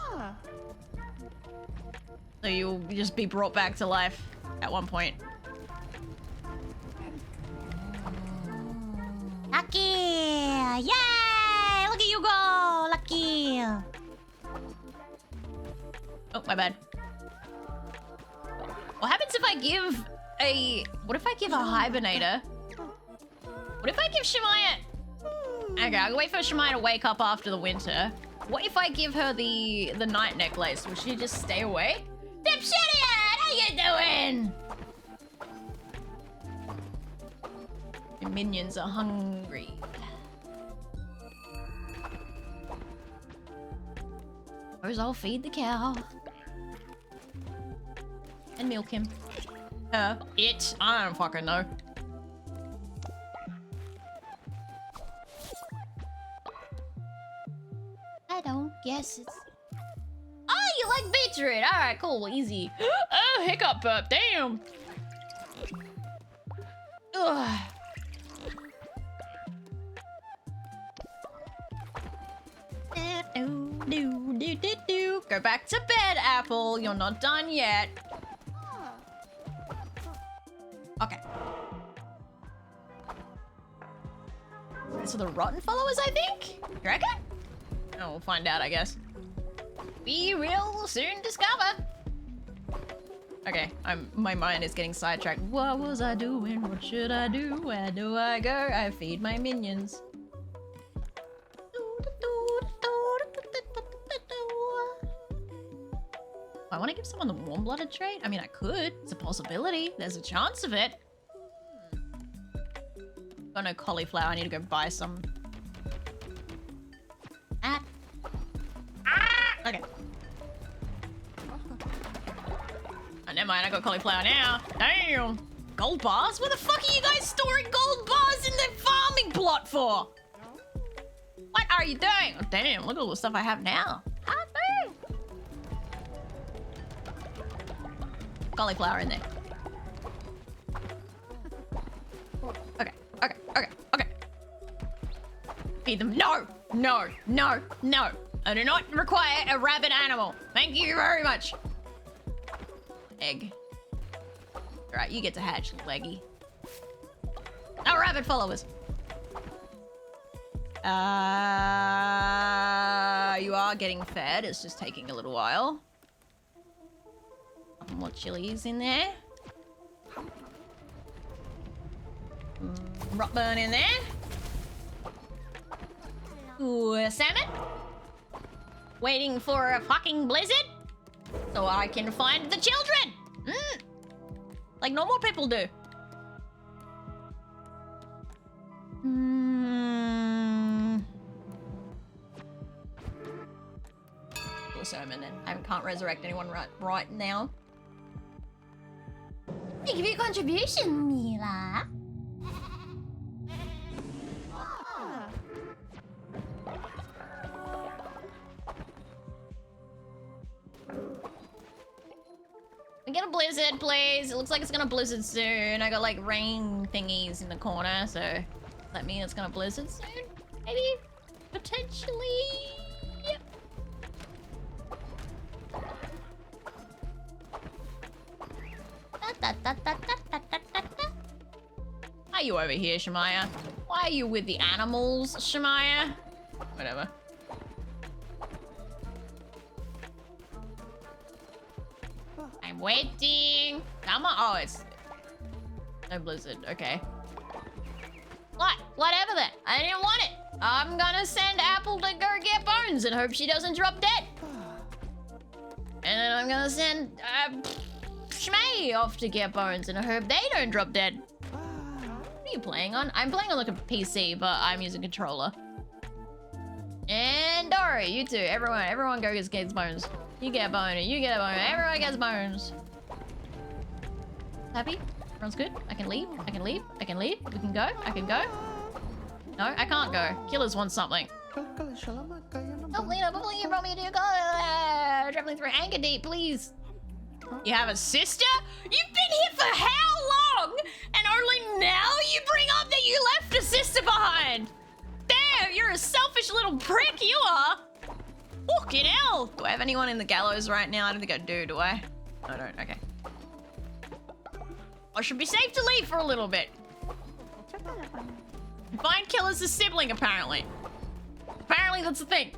So you'll just be brought back to life at one point. Lucky! Yay! Look at you go! Lucky! Oh, my bad. What happens if I give a... What if I give a hibernator? What if I give Shemaya... Okay, I'll wait for Shemaya to wake up after the winter. What if I give her the night necklace? Will she just stay awake? Dipshitian! How you doing? Your minions are hungry. Suppose I'll feed the cow. And milk him. It. I don't fucking know. I don't guess it's... Oh, you like beetroot. Alright, cool. Easy. Oh, hiccup burp. Damn. Ugh. Go back to bed, Apple. You're not done yet. Okay. So the rotten followers, I think? You reckon? Oh, we'll find out, I guess. We will soon discover. Okay, my mind is getting sidetracked. What was I doing? What should I do? Where do I go? I feed my minions. I want to give someone the warm-blooded trait. I mean, I could. It's a possibility. There's a chance of it. Oh no, cauliflower. I need to go buy some. Okay. Oh, never mind. I got cauliflower now. Damn. Gold bars? Where the fuck are you guys storing gold bars in the farming plot for? What are you doing? Oh, damn. Look at all the stuff I have now. Cauliflower in there. Okay. Feed them. No. I do not require a rabid animal. Thank you very much. Egg. Alright, you get to hatch, leggy. No rabbit followers. You are getting fed. It's just taking a little while. Couple more chilies in there. Rotburn in there. Ooh, salmon. Waiting for a fucking blizzard so I can find the children. Like normal people do. Little salmon then. I can't resurrect anyone right now. Thank you for your contribution, Mila. Get a blizzard, please. It looks like it's gonna blizzard soon. I got like rain thingies in the corner, so that means it's gonna blizzard soon. Maybe, potentially. Yep. Are you over here, Shemaya? Why are you with the animals, Shemaya? Whatever. I'm waiting. Come on. Oh, it's no blizzard. Okay. Whatever then. I didn't want it. I'm gonna send Apple to go get Bones and hope she doesn't drop dead. And then I'm gonna send Shmay off to get Bones and I hope they don't drop dead. What are you playing on? I'm playing on like a PC, but I'm using a controller. And Dory, you too. Everyone go get Bones. You get a bone, you get a bone, everyone gets bones. Happy? Everyone's good? I can leave, I can leave, I can leave. We can go, I can go. No, I can't go. Killers want something. Oh, Lena, before you brought me to go, traveling through Anchor Deep, please. You have a sister? You've been here for how long? And only now you bring up that you left a sister behind. Damn, you're a selfish little prick, you are. Fucking hell! Do I have anyone in the gallows right now? I don't think I do I? I don't, okay. I should be safe to leave for a little bit. Find Killer's a sibling, apparently. Apparently that's the thing.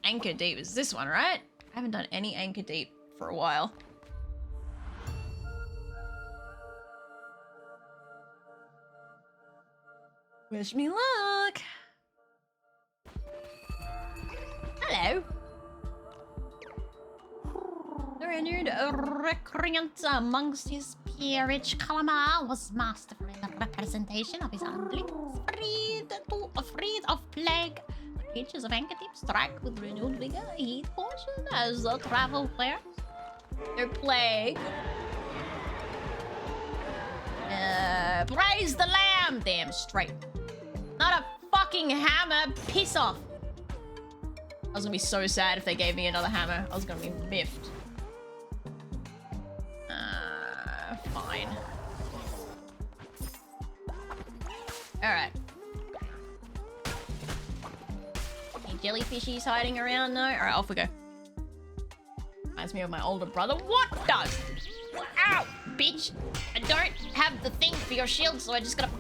Anchor Deep is this one, right? I haven't done any Anchor Deep for a while. Wish me luck. Hello. The renewed recreant amongst his peerage, Calamar was masterful in the representation of his underlings, freed of plague. The creatures of Anchor Deep strike with renewed vigor. Heed caution as the travel players. Their plague. Praise the lamb, damn straight. Not a fucking hammer. Piss off. I was gonna be so sad if they gave me another hammer. I was gonna be miffed. Fine. Alright. Any jellyfishies hiding around? No? Alright, off we go. Reminds me of my older brother. What does? Ow! Bitch! I don't have the thing for your shield, so I just gotta...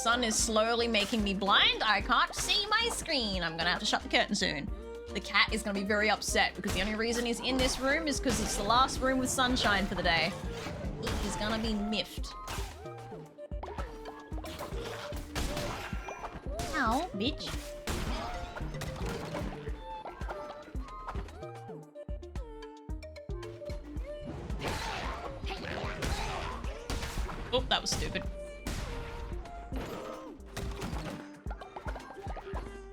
sun is slowly making me blind. I can't see my screen. I'm gonna have to shut the curtain soon. The cat is gonna be very upset because the only reason he's in this room is because it's the last room with sunshine for the day. He's gonna be miffed. Ow, bitch. Oh, that was stupid.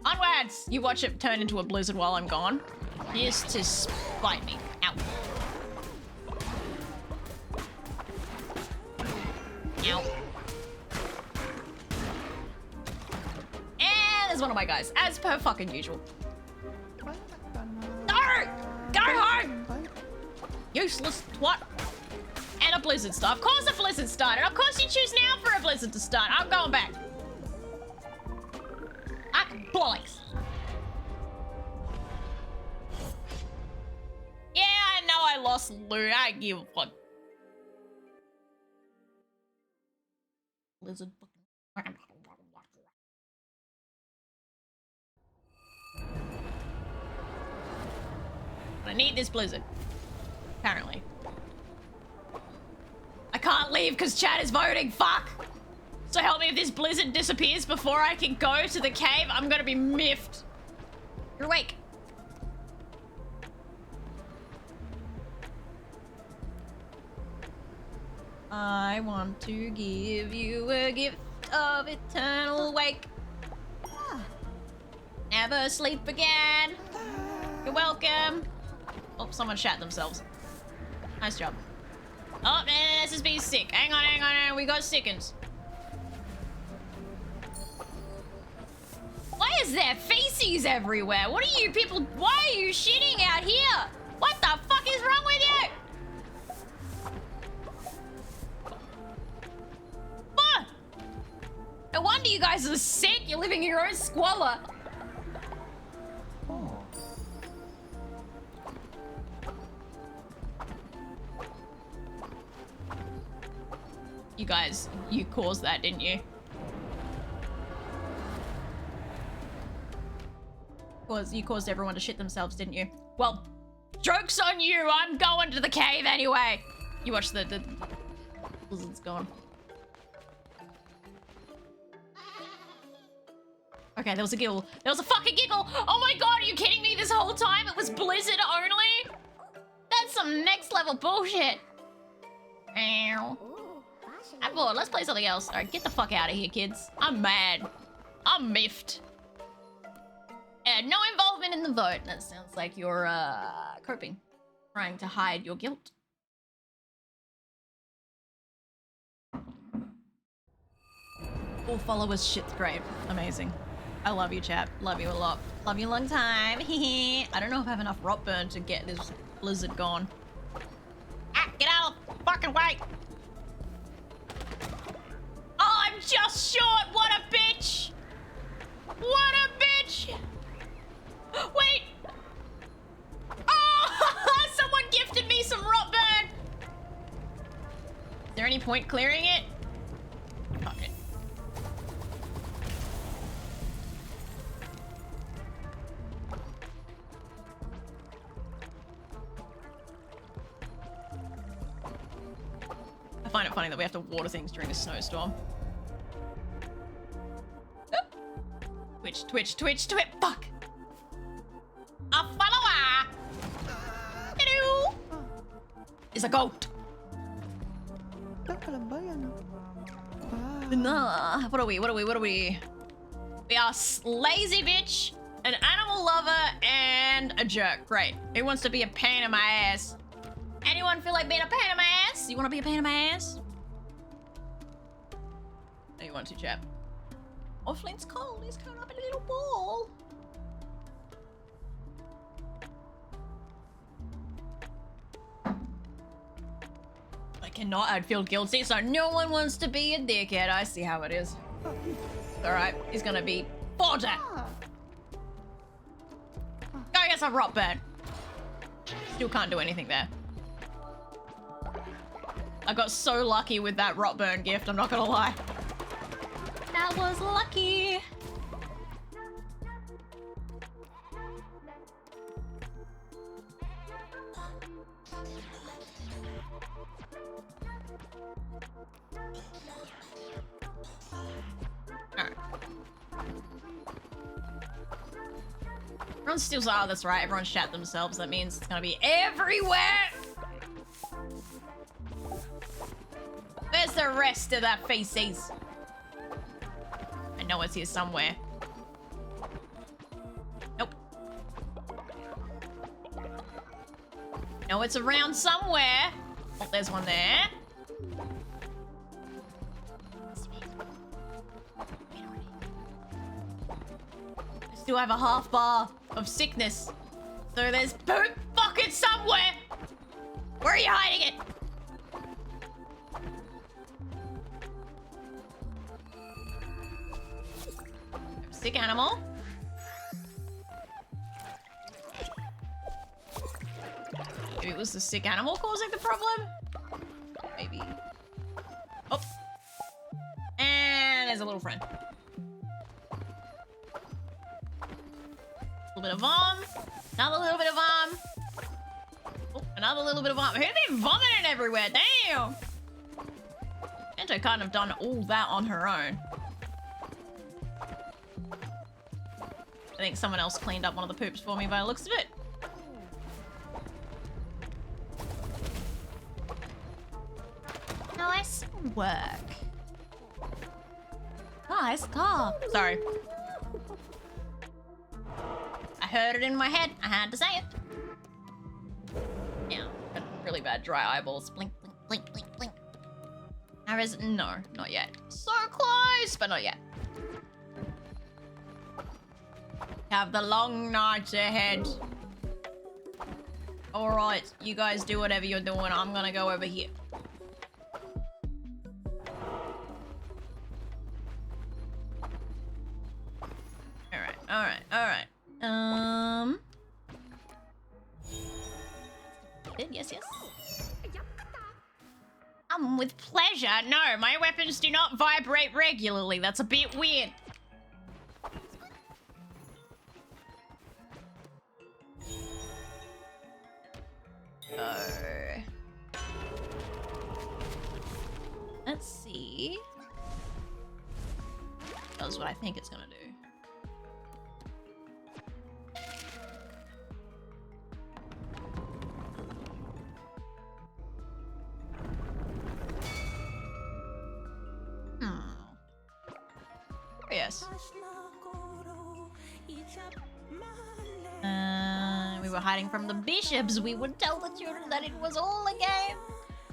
Onwards! You watch it turn into a blizzard while I'm gone. Just to spite me. Ow. Ow. And there's one of my guys, as per fucking usual. No! Go home! Useless twat. And a blizzard start. Of course a blizzard started. Of course you choose now for a blizzard to start. I'm going back. Boys. Yeah, I know I lost loot. I give a fuck. Blizzard. I need this blizzard. Apparently. I can't leave because chat is voting. Fuck. So help me, if this blizzard disappears before I can go to the cave, I'm gonna be miffed. You're awake. I want to give you a gift of eternal wake. Never sleep again. You're welcome. Oh, someone shat themselves. Nice job. Oh, SSB's sick. Hang on. We got sickens. Why is there feces everywhere? What are you people? Why are you shitting out here? What the fuck is wrong with you? What? No wonder you guys are sick. You're living in your own squalor. You guys, you caused that, didn't you? You caused everyone to shit themselves, didn't you? Well, joke's on you. I'm going to the cave anyway. You watch the blizzard's gone. Okay, there was a giggle. There was a fucking giggle. Oh my god, are you kidding me? This whole time it was blizzard only? That's some next level bullshit. Ow. I'm bored. Let's play something else. All right, get the fuck out of here, kids. I'm mad. I'm miffed. No involvement in the vote. That sounds like you're coping, trying to hide your guilt. All followers, shit's great. Amazing. I love you, chat. Love you a lot. Love you a long time. I don't know if I have enough rot burn to get this blizzard gone. Ah, get out of the fucking way! Oh, I'm just short. What a bitch! What a bitch! Wait! Oh! Someone gifted me some rot burn! Is there any point clearing it? Fuck it. I find it funny that we have to water things during a snowstorm. Twitch. Fuck! A follower! Hello! Is a goat. Nah, what are we? We are lazy bitch, an animal lover, and a jerk. Great. Who wants to be a pain in my ass? Anyone feel like being a pain in my ass? You want to be a pain in my ass? No, you want to, chap. Oh, Flint's cold. He's curled up in a little ball. I cannot. I'd feel guilty, so no one wants to be a dickhead. I see how it is. Alright, he's gonna be fodder. Go get some rot burn. Still can't do anything there. I got so lucky with that rot burn gift, I'm not gonna lie. That was lucky. Alright. Everyone steals. Oh, that's right. Everyone shat themselves. That means it's gonna be everywhere. Where's the rest of that feces? I know it's here somewhere. Nope. No, it's around somewhere. Oh, there's one there. I still have a half bar of sickness. So there's poop bucket somewhere. Where are you hiding it? Sick animal. Maybe it was the sick animal causing the problem? Maybe. Oh. And there's a little friend. A little bit of vom. Another little bit of vom. Oh, another little bit of vom. Who've been vomiting everywhere? Damn! Ento can't have done all that on her own. I think someone else cleaned up one of the poops for me by the looks of it. Nice work. Nice car. Sorry. I heard it in my head. I had to say it. Yeah, got really bad dry eyeballs. Blink, blink, blink, blink, blink. No, not yet. So close, but not yet. Have the long nights ahead. Alright, you guys do whatever you're doing. I'm gonna go over here. Alright. Yes. With pleasure. No, my weapons do not vibrate regularly. That's a bit weird. Let's see. Does what I think it's gonna do. Yes. We were hiding from the bishops. We would tell the children that it was all a game.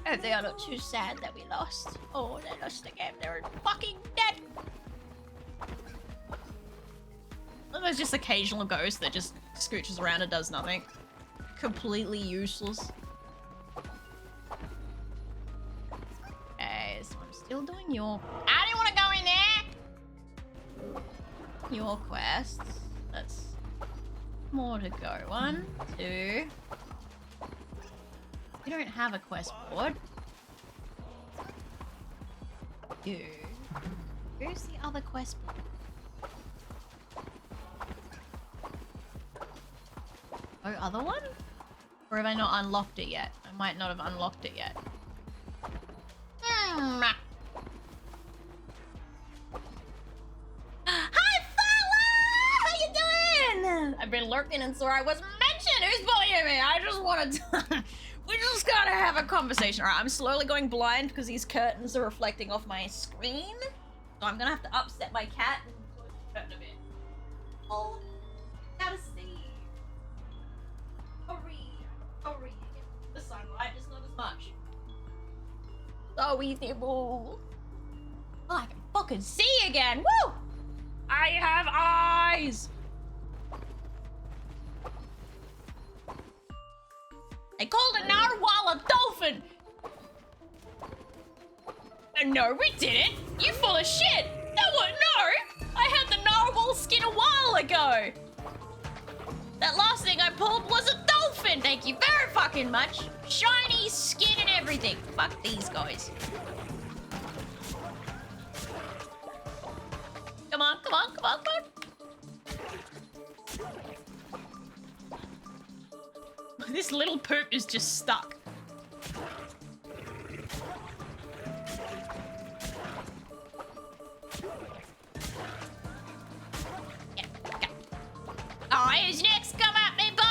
I hope they are not too sad that we lost. Oh, they lost the game. They're fucking dead. Well, there's just occasional ghost that just scooches around and does nothing. Completely useless. Okay, so I'm still doing your... I didn't want to go in there! Your quests. That's more to go. 1, 2. We don't have a quest board. You. Where's the other quest board? Oh, other one? Or have I not unlocked it yet? I might not have unlocked it yet. Hi, Fala! How you doing? I've been lurking and saw I wasn't mentioned. Who's bullying me? I just want to... We just gotta have a conversation. Alright, I'm slowly going blind because these curtains are reflecting off my screen. So I'm gonna have to upset my cat and close the curtain a bit. Oh, gotta see. Sorry. The sunlight is not as much. Sorry, Thibble. Oh, I can fucking see again. Woo! I have eyes. They called a narwhal a dolphin! No, we didn't! You full of shit! No! I had the narwhal skin a while ago! That last thing I pulled was a dolphin! Thank you very fucking much! Shiny skin and everything! Fuck these guys. this little poop is just stuck. Alright, who's next? Come up, member!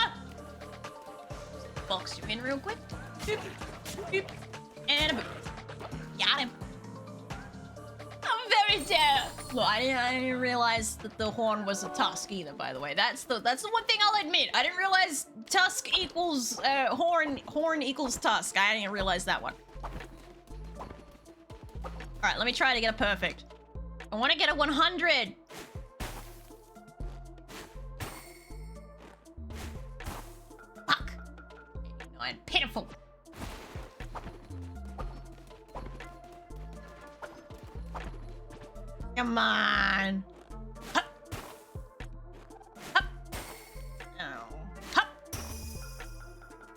Box you in real quick. Boop, boop, and a boop. Got him. I'm very sad. Look, I didn't realize that the horn was a tusk either, by the way. That's the one thing I'll admit. I didn't realize tusk equals horn equals tusk. I didn't realize that one. Alright, let me try to get a perfect. I want to get a 100. Fuck. I'm pitiful. Come on. Hup. Hup. Oh. Hup.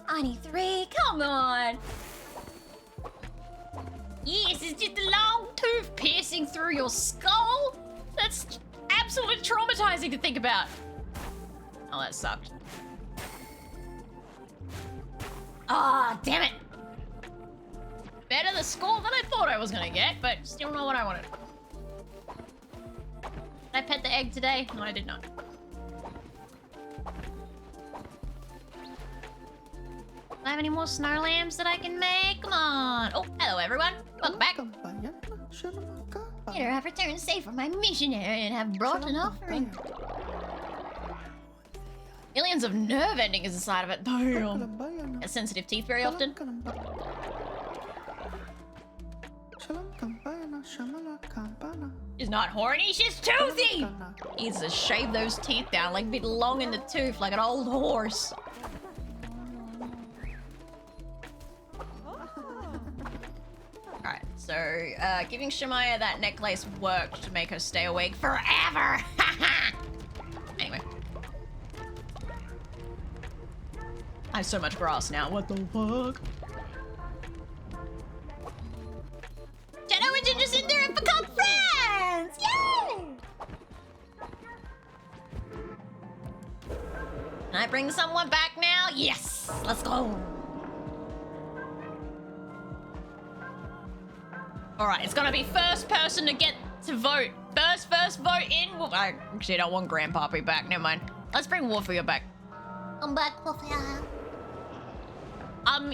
I need 3. Come on. Yes, it's just a long tooth piercing through your skull. That's absolutely traumatizing to think about. Oh, that sucked. Ah, damn it. Better the score than I thought I was gonna get, but still not what I wanted. Did I pet the egg today? No, I did not. Do I have any more snow lambs that I can make? Come on. Oh, hello everyone. Welcome back. Here, I've returned safe from my missionary and have brought an offering. Millions of nerve endings inside of it. Damn. Has sensitive teeth very often. She's not horny, she's toothy! Needs to shave those teeth down, like a bit long in the tooth, like an old horse. Alright, so giving Shemaya that necklace worked to make her stay awake forever! Anyway. I have so much grass now, what the fuck? Shadow and Ginger Cinder have become friends! Yay! Can I bring someone back now? Yes! Let's go! Alright, it's gonna be first person to get to vote. First vote in. Well, I actually don't want Grandpappy back, never mind. Let's bring Warfare back. I'm back, Warfare.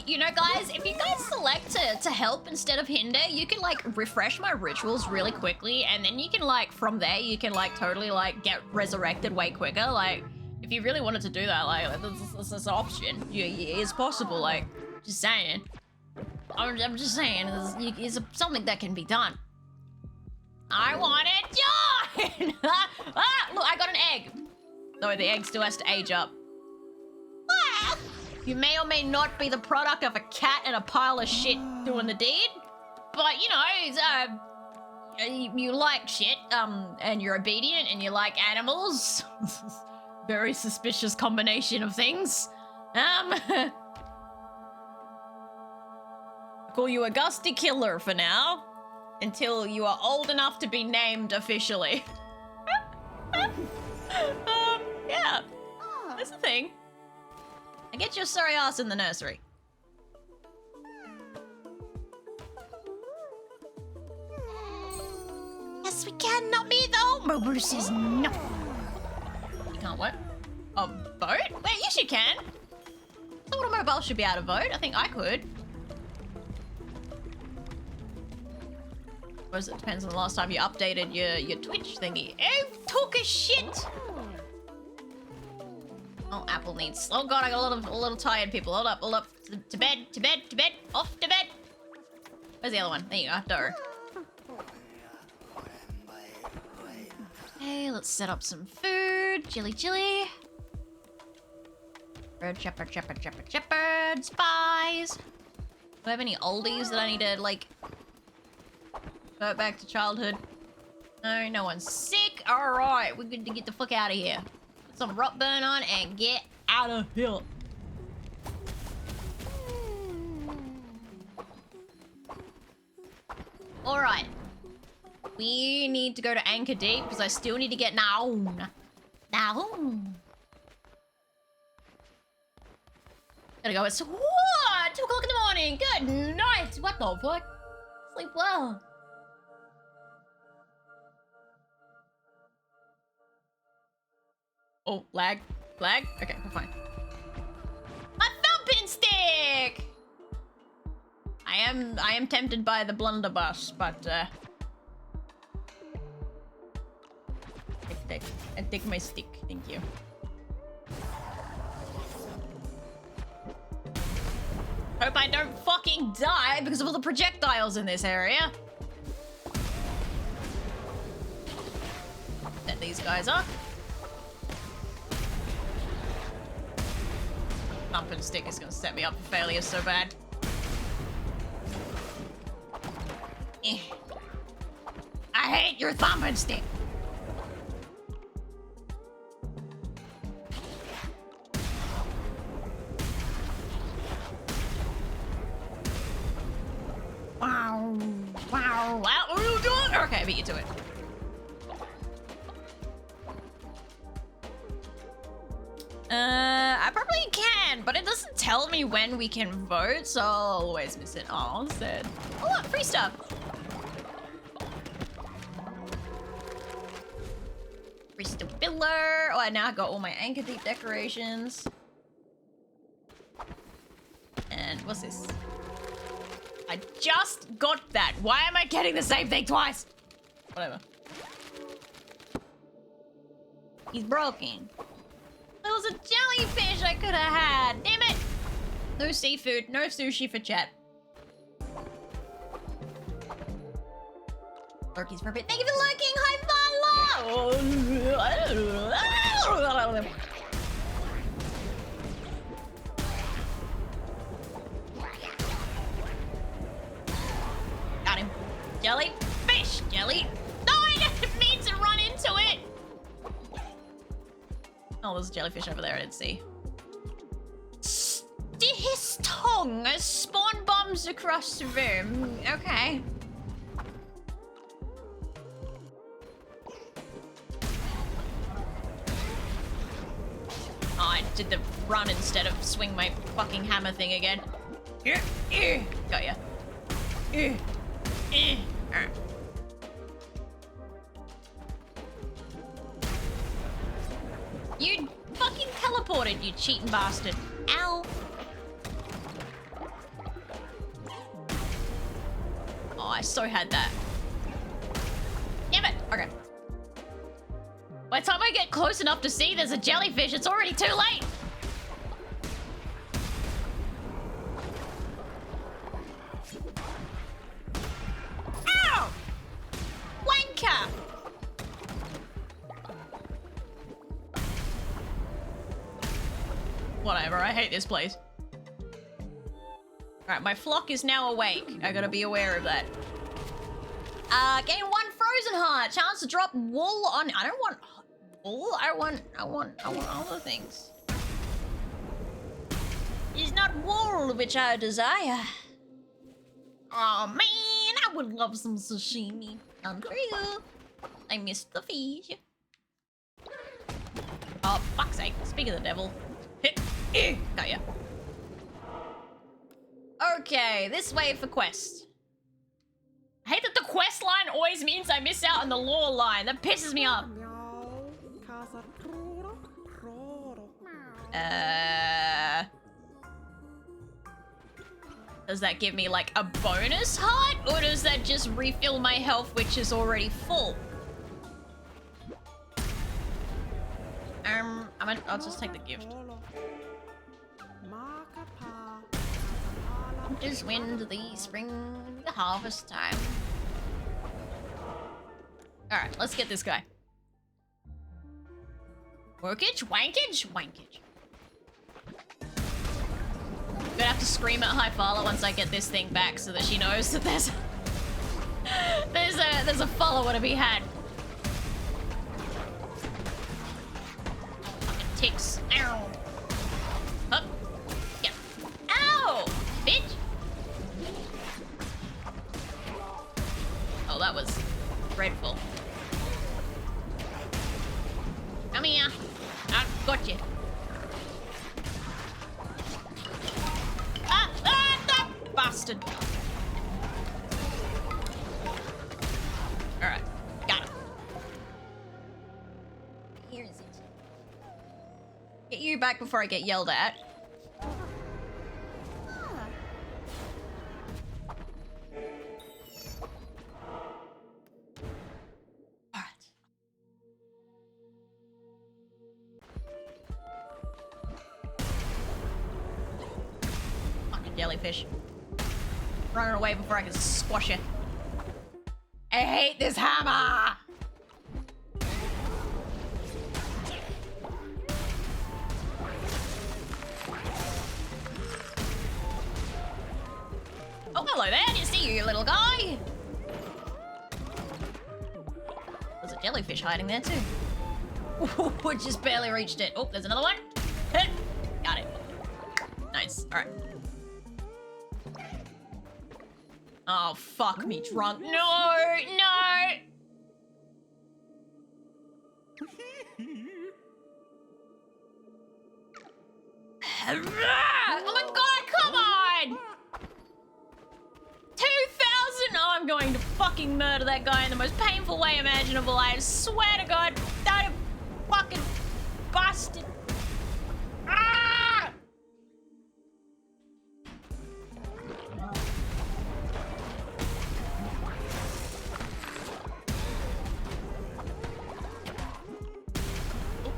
You know, guys, if you guys select to help instead of hinder, you can, like, refresh my rituals really quickly, and then you can, like, from there, you can, like, totally, like, get resurrected way quicker. Like, if you really wanted to do that, like, this is an option. It's possible, like, just saying. I'm just saying, it's something that can be done. I want to join! Ah, look, I got an egg. Though the egg still has to age up. What? You may or may not be the product of a cat and a pile of shit doing the deed, but you know, you like shit, and you're obedient and you like animals. Very suspicious combination of things. I call you a Gusty Killer for now, until you are old enough to be named officially. Yeah, that's the thing. I get your sorry ass in the nursery. Yes, we can. Not me, though. Mobu says no. You can't what? Oh, vote? Wait, yes you can. I thought a mobile should be able to vote. I think I could. I suppose it depends on the last time you updated your Twitch thingy. Oh, took a shit! Oh, Apple needs... Oh god, I got a little tired people. Hold up. To bed, off to bed. Where's the other one? There you go, door. Okay, let's set up some food. Chili. Shepherd, spies. Do I have any oldies that I need to, like... Go back to childhood? No, no one's sick. Alright, we're good to get the fuck out of here. Put some rock burn on and get out of here. Alright. We need to go to Anchor Deep because I still need to get Naoon. Gotta go. It's 2 o'clock in the morning. Good night. What the fuck? Sleep well. Oh, lag. Lag? Okay, we're fine. My thumping stick! I am tempted by the blunderbuss, but I take my stick, thank you. Hope I don't fucking die because of all the projectiles in this area. Set these guys up. Thumping stick is gonna set me up for failure so bad. Eh. I hate your thumping stick. Wow. Wow. Wow. What are you doing? Okay, I beat you to it. I probably can, but it doesn't tell me when we can vote, so I'll always miss it. Oh, sad. Oh, look, free stuff. Free stuff pillar. Oh, I now got all my Anchor Deep decorations. And what's this? I just got that. Why am I getting the same thing twice? Whatever. He's broken. There was a jellyfish I could have had. Damn it. No seafood, no sushi for chat. Lurkies for a bit. Thank you for lurking. Hi, Vala. Got him. Jellyfish. Jelly. No, I didn't mean to run into it. Oh, there's a jellyfish over there I didn't see. His tongue spawn bombs across the room. Okay. Oh, I did the run instead of swing my fucking hammer thing again. Got ya. Alright. You fucking teleported, you cheating bastard. Ow. Oh, I so had that. Damn it. Okay. By the time I get close enough to see there's a jellyfish, it's already too late. Ow! Wanker! Whatever, I hate this place. Alright, my flock is now awake. I gotta be aware of that. Gain 1 frozen heart. Chance to drop wool on... I don't want wool. I want other things. It's not wool which I desire. Oh man, I would love some sashimi. None for you. I missed the fish. Oh, fuck's sake. Speak of the devil. Got ya. Okay, this way for quest. I hate that the quest line always means I miss out on the lore line. That pisses me off. Does that give me like a bonus heart? Or does that just refill my health, which is already full? I'll just take the gift. Just wind, the spring, the harvest time. Alright, let's get this guy. Workage? Wankage? Wankage. I'm gonna have to scream at Hyphala once I get this thing back so that she knows that there's a follower to be had. Fucking ticks. Ow. Up. Yeah. Ow! Bitch! Oh, that was dreadful. Come here. I've got you. you back before I get yelled at. Alright. Fucking jellyfish. Running away before I can squash it. I hate this hammer! Oh, hello there. Didn't see you, you little guy. There's a jellyfish hiding there, too. Ooh, just barely reached it. Oh, there's another one. Hit. Got it. Nice. All right. Oh, fuck me drunk. No, no. Oh my god, come on! 2,000! Oh, I'm going to fucking murder that guy in the most painful way imaginable. I swear to god, that fucking bastard. Ah!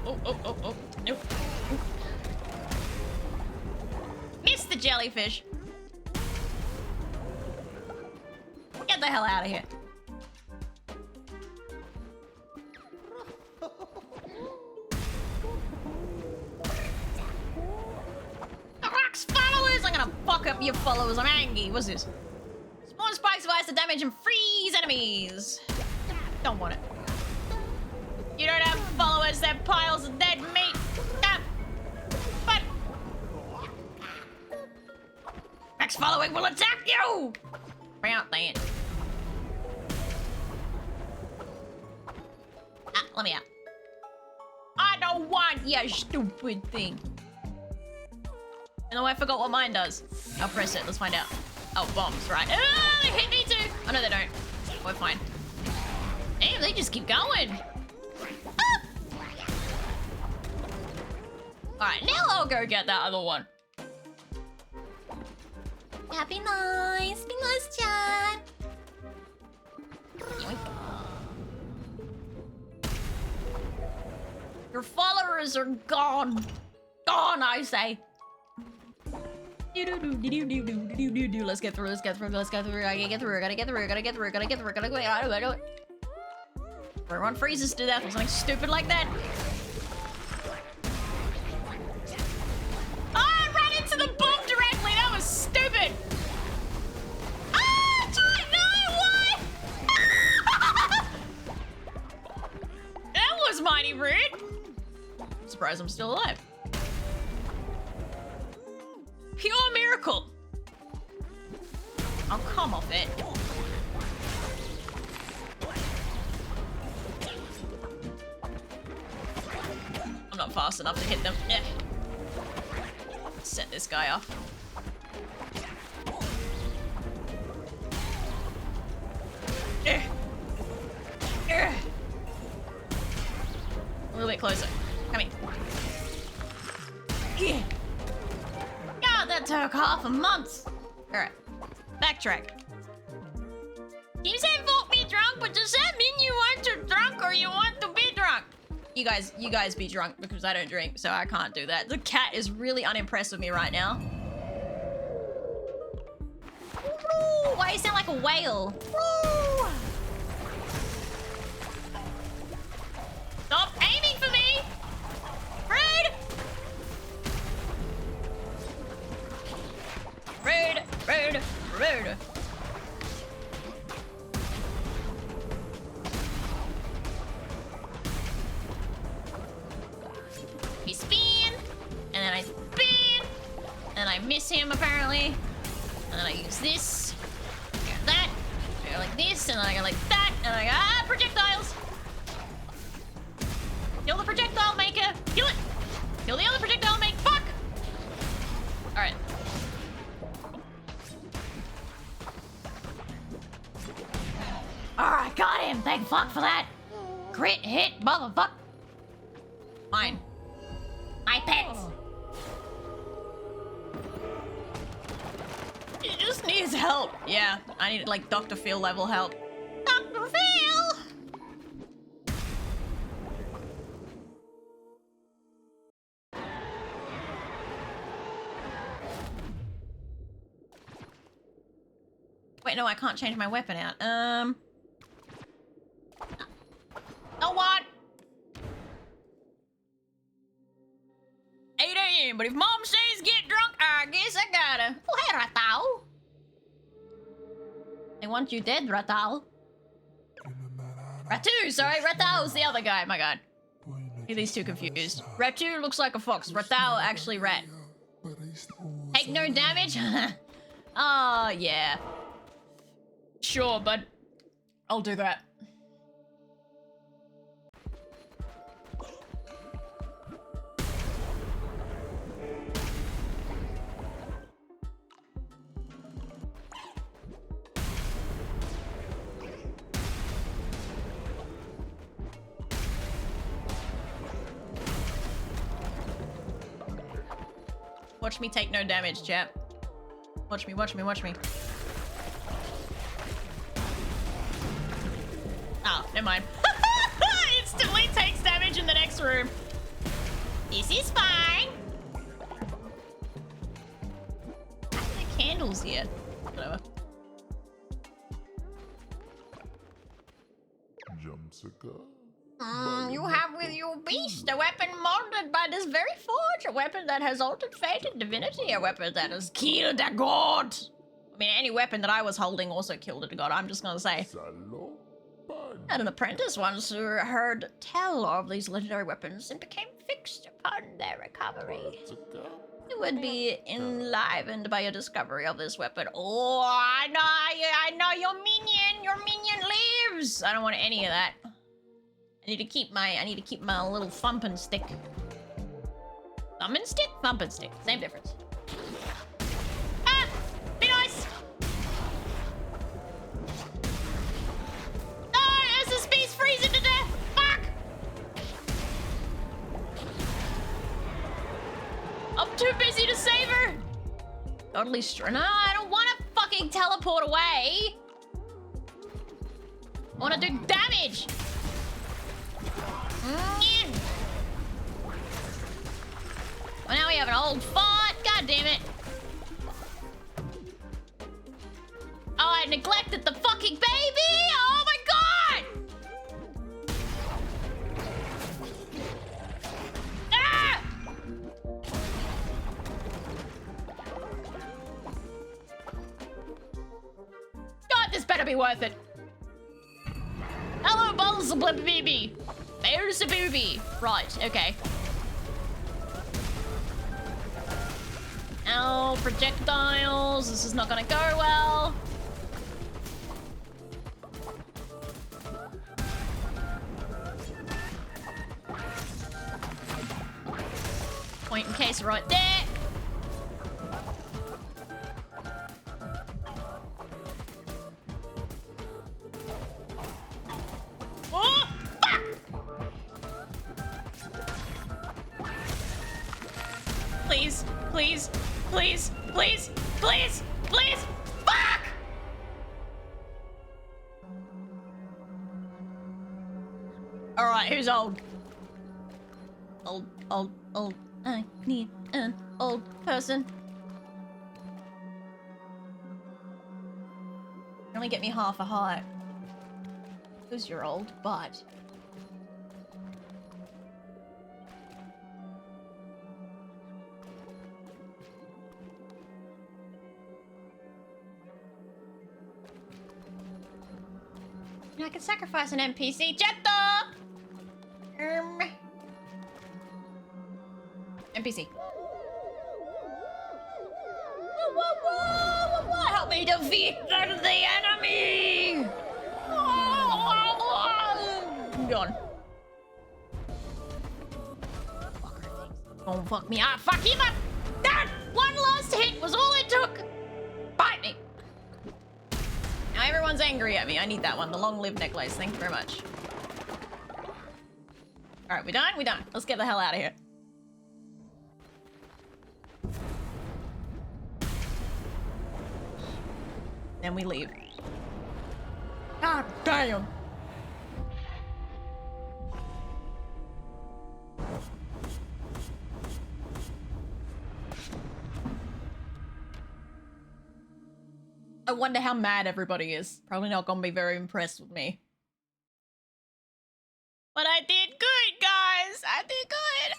Oh. Nope. Missed the jellyfish. Get the hell out of here. Rocks followers! I'm gonna fuck up your followers. I'm angry. What's this? Spawn spikes of ice to damage and freeze enemies. Don't want it. You don't have followers, they're piles of dead meat. Ah. But next following will attack you! Bring out then. Ah, let me out. I don't want you stupid thing. And I forgot what mine does. I'll press it, let's find out. Oh, bombs, right. Oh, they hit me too! Oh no, they don't. We're fine. Damn, they just keep going. Alright, now I'll go get that other one. Yeah, be nice. Be nice, Chad. Yoink. Your followers are gone. Gone, I say. Let's get through, let's get through, let's get through. I gotta get through, gotta get through, gotta get through, gotta get through, gotta go. Everyone freezes to death or something stupid like that. Oh, I ran into the bomb directly. That was stupid. Ah, no, what? That was mighty rude. I'm surprised I'm still alive. Pure miracle. I'll come off it. I'm not fast enough to hit them. Yeah. Set this guy off. A little bit closer. Come here. God, that took half a month. Alright. Backtrack. You said vote me drunk, but does that mean you want to drunk or you want to be drunk? You guys be drunk because I don't drink, so I can't do that. The cat is really unimpressed with me right now. Ooh, why you sound like a whale? Ooh. Stop aiming for me! Rude! Rude, rude, rude. We spin, and then I spin, and I miss him apparently, and then I use this, I got that, I go like this, and then I go like that, and I go, projectiles! Kill the projectile maker! Kill it! Kill the other projectile maker! Fuck! Alright. Alright, got him! Thank fuck for that! Crit hit, motherfucker! Fine. My pets! He just needs help. Yeah, I need like Dr. Phil level help. Dr. Phil! Wait, no, I can't change my weapon out. Oh, what? 8 a.m., but if Mom says get drunk, I guess I gotta. Oh, hey, Ratal. They want you dead, Ratal. Ratu, sorry, Ratal's the other guy, my god. Get these two confused. Ratu looks like a fox. Ratal actually rat. Take no damage? Oh, yeah. Sure, bud. I'll do that. Watch me take no damage, chap. Watch me, watch me, watch me. Oh, never mind. Instantly takes damage in the next room. This is fine. Why are there candles here? Whatever. You have with your beast a weapon molded by this very forge, a weapon that has altered fate and divinity, a weapon that has killed a god. I mean, any weapon that I was holding also killed a god, I'm just gonna say. I had an apprentice once who heard tell of these legendary weapons and became fixed upon their recovery. You would be enlivened by your discovery of this weapon. Oh, I know your minion lives. I don't want any of that. I need to keep my little thumping stick. Thumping stick? Thumping stick. Same difference. Ah! Be nice! No! SSB's freezing to death! Fuck! I'm too busy to save her! Totally no, I don't want to fucking teleport away! I want to do damage! Well, now we have an old fart. God damn it. Oh, I neglected the fucking baby. Oh my god. Ah! God, this better be worth it. Hello, Bubbles of Baby. There's a booby. Right, okay. Ow, projectiles. This is not gonna go well. Point in case right there. Oh, fuck! Please, please, please, please, please, please, fuck! Alright, who's old? Old. I need an old person. Only get me half a heart. Who's your old butt? I can sacrifice an NPC. Jetto! NPC. Whoa. Help me defeat the enemy! Gone. Don't fuck me up. Fuck him up! That one last hit was all it took! Bite me! Now everyone's angry at me. I need that one. The long-lived necklace. Thank you very much. Alright, we done? We done. Let's get the hell out of here. Then we leave. God damn. I wonder how mad everybody is. Probably not gonna be very impressed with me. But I did good, guys! I did good!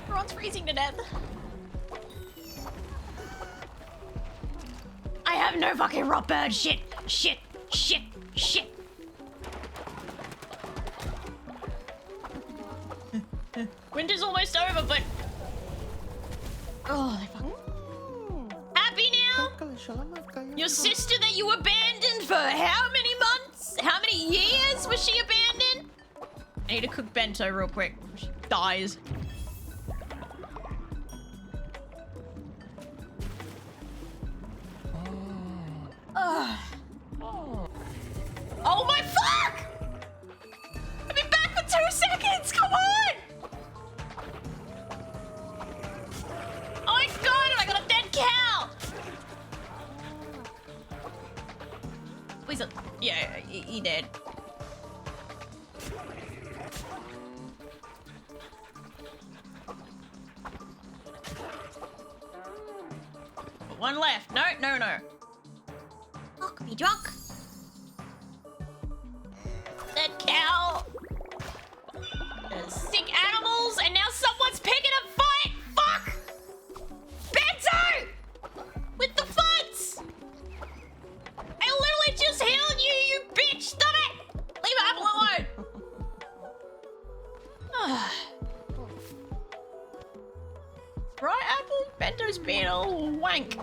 Everyone's freezing to death. I have no fucking rock bird. Shit, shit, shit, shit. Winter's almost over, but... Oh, they fucking... Happy now? Your sister that you abandoned for how many months? How many years was she abandoned? I need to cook bento real quick before she dies. Oh my fuck! I've been back for 2 seconds! Come on! Oh my god, I got a dead cow! Please, yeah, he dead. One left. No, no, no. Fuck me drunk. Dead cow. Sick animals, and now someone's picking a fight. Fuck! Bento! With the foots! I literally just healed you, you bitch! Stop it! Leave Apple alone! Right, Apple? Bento's being a little wank.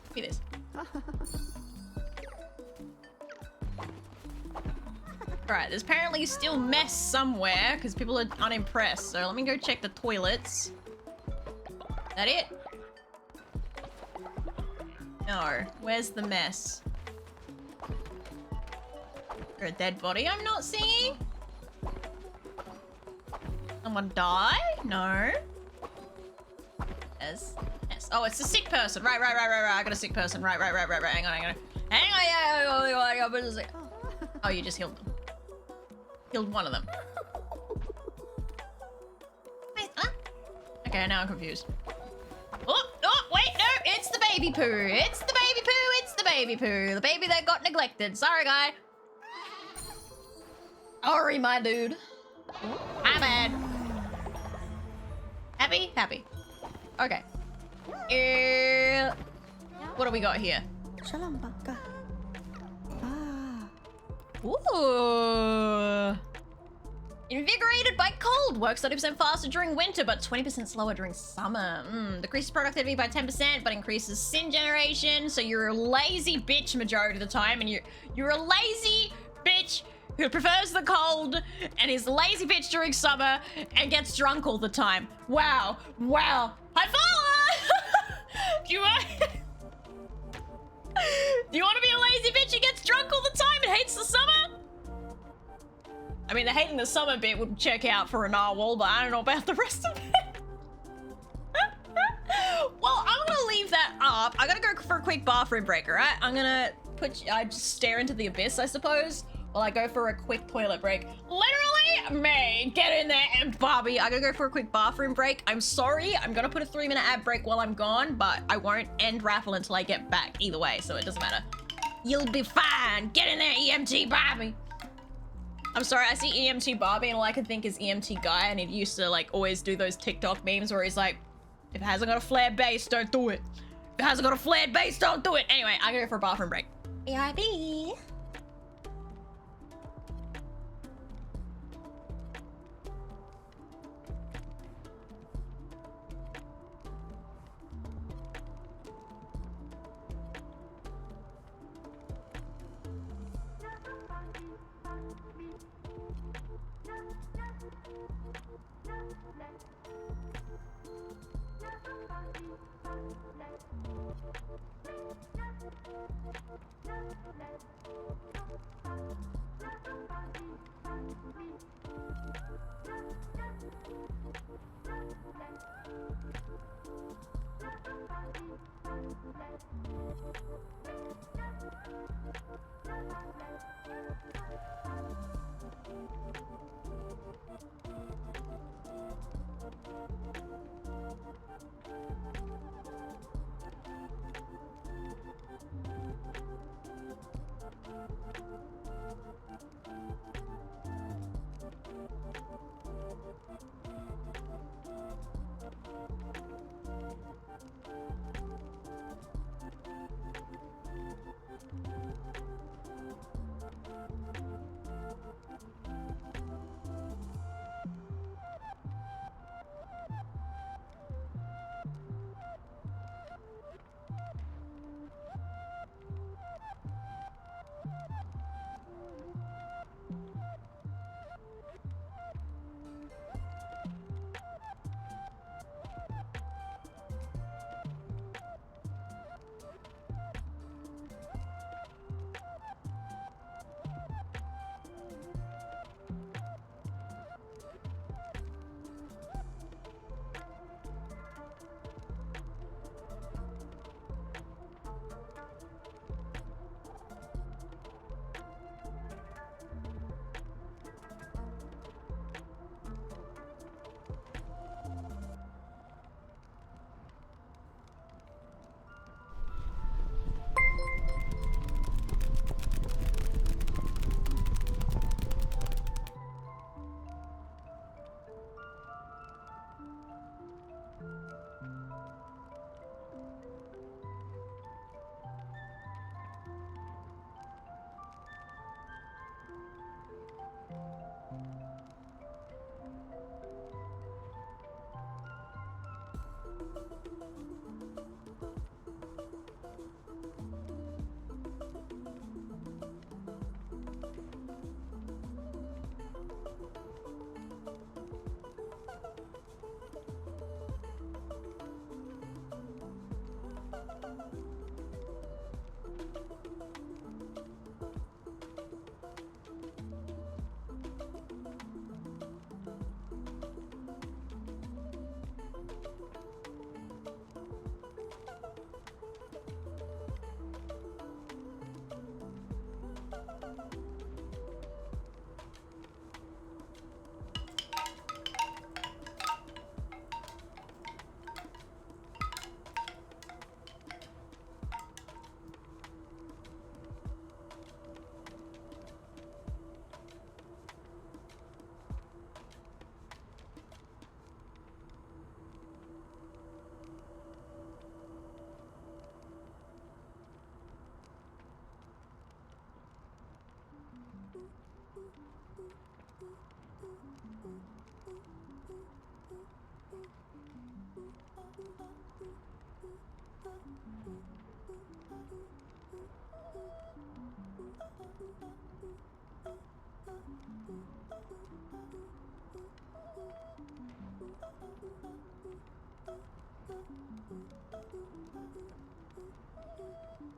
Look at this. Alright, there's apparently still mess somewhere because people are unimpressed. So let me go check the toilets. Is that it? No. Where's the mess? Is there a dead body I'm not seeing? Someone die? No. Yes. Yes. Oh, it's a sick person. Right. I got a sick person. Right. Hang on. Oh, you just healed them. Killed one of them. Wait, huh? Okay, now I'm confused. Oh, wait, no, it's the baby poo. It's the baby poo. It's the baby poo. The baby that got neglected. Sorry, guy. Sorry, my dude. My bad. Happy? Happy. Okay. What do we got here? Ooh. Invigorated by cold. Works 30% faster during winter, but 20% slower during summer. Decreases productivity by 10%, but increases sin generation. So you're a lazy bitch majority of the time, and you're a lazy bitch who prefers the cold and is a lazy bitch during summer and gets drunk all the time. Wow. High five! Do you want to be a lazy bitch who gets drunk all the time and hates the summer? I mean, the hating the summer bit would check out for a narwhal, but I don't know about the rest of it. Well, I'm gonna leave that up. I gotta go for a quick bathroom break, alright? I'm gonna just stare into the abyss, I suppose, while I go for a quick toilet break. Literally, me, get in there and Barbie. I gotta go for a quick bathroom break. I'm sorry, I'm gonna put a 3-minute ad break while I'm gone, but I won't end Raffle until I get back either way, so it doesn't matter. You'll be fine. Get in there, EMT Barbie. I'm sorry, I see EMT Barbie and all I can think is EMT Guy, and he used to like always do those TikTok memes where he's like, if it hasn't got a flared base, don't do it. If it hasn't got a flared base, don't do it. Anyway, I gotta go for a bathroom break. BRB.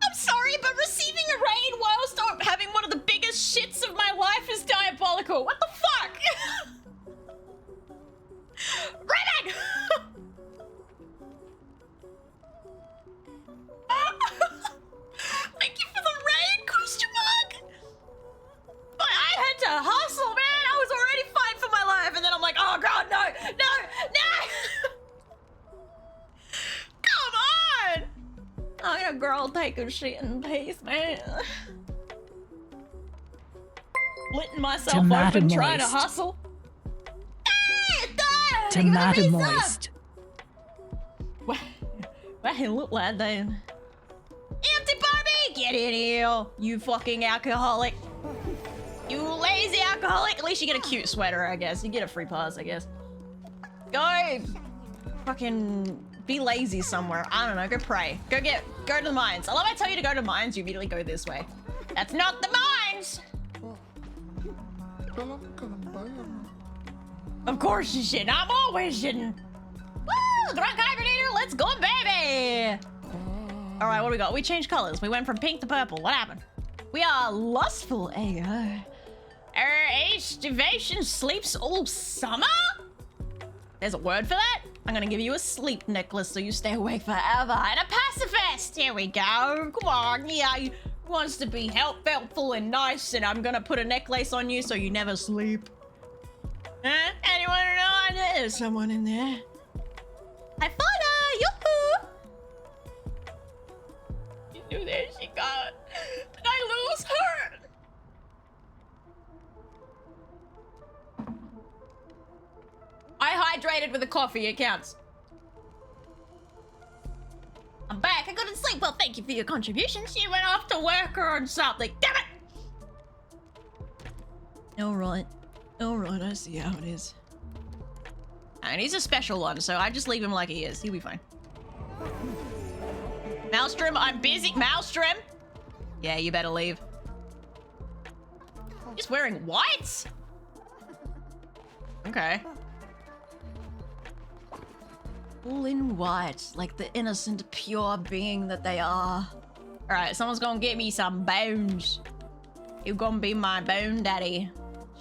I'm sorry, but receiving a raid whilst having one of the biggest shits of my life is diabolical. What the fuck? Raymond! Thank you for the raid, question mark. But I had to hustle, man. I was already fighting for my life, and then I'm like, oh god, no, no, no! Come on! I'm gonna girl take a shit in peace, man. Splitting myself Tomato open, trying to moist. hustle. Tomato moist. Well, look like that. Empty Barbie! Get in here, you fucking alcoholic. You lazy alcoholic. At least you get a cute sweater, I guess. You get a free pass, I guess. Go! Fucking be lazy somewhere. I don't know, go pray. Go to the mines. I love I tell you to go to mines, you immediately go this way. That's not the mines! Of course you shouldn't. I'm always shitting. Woo! Drunk hibernator, let's go, baby! All right, what do we got? We changed colors. We went from pink to purple. What happened? We are lustful. Age deviation sleeps all summer? There's a word for that? I'm gonna give you a sleep necklace so you stay awake forever. And a pacifist! Here we go. Come on, yeah. You wants to be helpful and nice, and I'm gonna put a necklace on you so you never sleep. Huh? Anyone know? There's someone in there. Hi, Fauna! Yoo-hoo! You knew there she got. Did I lose her? I hydrated with a coffee, it counts. I'm back. I couldn't sleep. Well, thank you for your contribution. She went off to work or on something. Damn it! Alright. Alright, I see how it is. And he's a special one, so I just leave him like he is. He'll be fine. Maelstrom, I'm busy. Maelstrom! Yeah, you better leave. He's wearing white? Okay. All in white, like the innocent, pure being that they are. Alright, someone's gonna get me some bones. You're gonna be my bone daddy.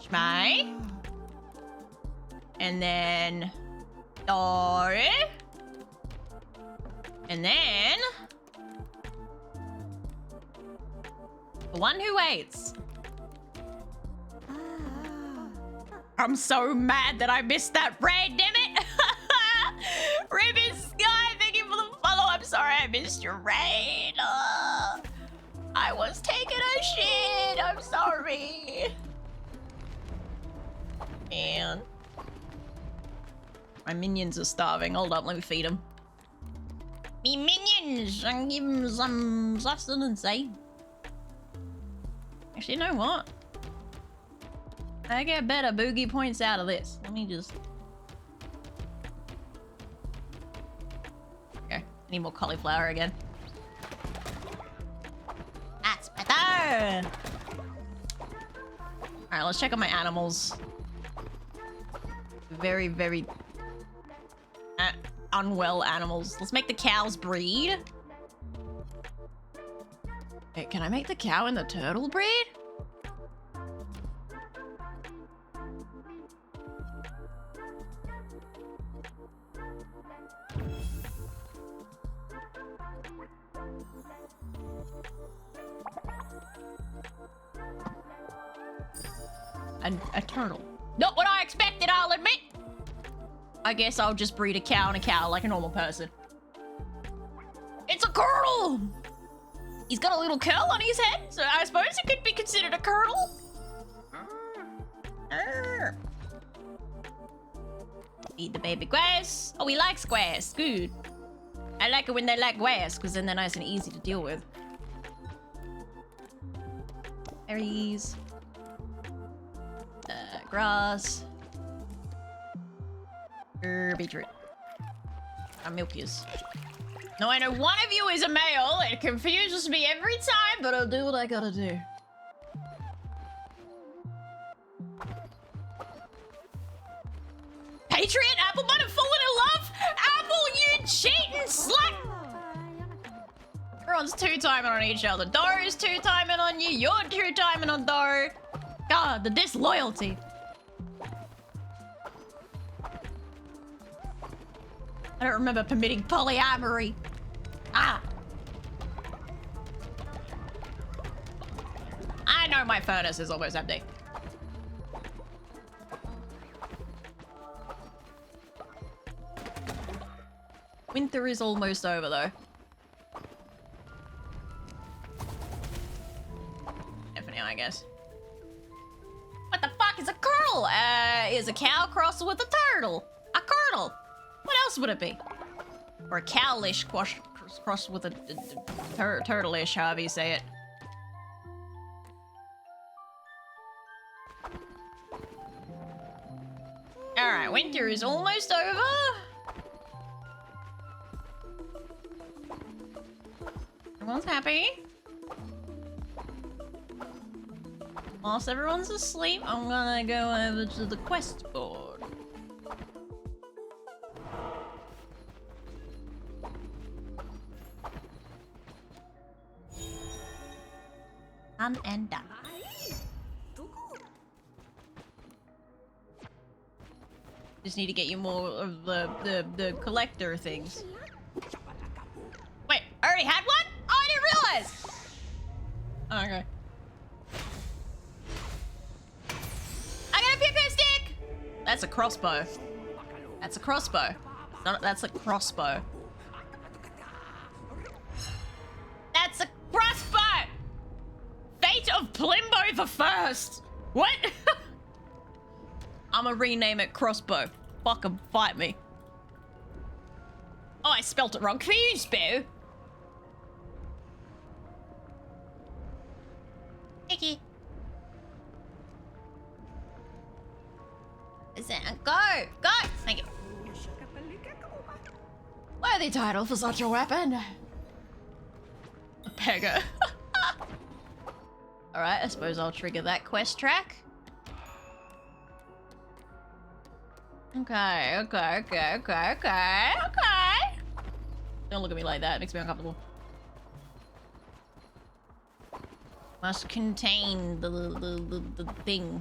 Shmai. And then... Dory. And then... the one who waits. I'm so mad that I missed that raid, damn it! Ribbon Sky, thank you for the follow. I'm sorry I missed your raid. I was taking a shit. I'm sorry. Man. My minions are starving. Hold up, let me feed them. Me minions! I can give them some sustenance, eh? Actually, you know what? I get better boogie points out of this. Let me just... okay, I need more cauliflower again. That's better! Alright, let's check on my animals. Very, very... unwell animals. Let's make the cows breed. Wait, can I make the cow and the turtle breed? A turtle. Not what I expected, I'll admit. I guess I'll just breed a cow and a cow like a normal person. It's a curdle! He's got a little curl on his head, so I suppose it could be considered a curdle. Feed the baby grass. Oh, he likes grass. Good. I like it when they like grass, because then they're nice and easy to deal with. Berries. Grass. Beetroot. Milk is. No, I know one of you is a male. It confuses me every time, but I'll do what I gotta do. Patriot, Applebun have fallen in love? Apple, you cheating slut! Everyone's two-timing on each other. Dory's two-timing on you. You're two-timing on Dory. God, the disloyalty. I don't remember permitting polyamory. Ah! I know my furnace is almost empty. Winter is almost over, though. Yeah, for now, I guess. What the fuck is a curdle? Is a cow crossed with a turtle? A curdle. What else would it be? Or a cowlish crossed with a turtle-ish, however you say it. Alright, winter is almost over. Everyone's happy. Whilst everyone's asleep, I'm gonna go over to the quest board. Done and done. Just need to get you more of the collector things. Wait, I already had one? Oh, I didn't realize! Oh, okay. I got a pew-pew stick! That's a crossbow. That's a crossbow. That's a crossbow. That's a crossbow! Fate of Plimbo the First! What? I'ma rename it crossbow. Fucking fight me. Oh, I spelt it wrong. Crossbow. Icky. Go! Go! Thank you. Worthy title for such a weapon. A pegger. Alright, I suppose I'll trigger that quest track. Okay. Don't look at me like that, it makes me uncomfortable. Must contain the thing.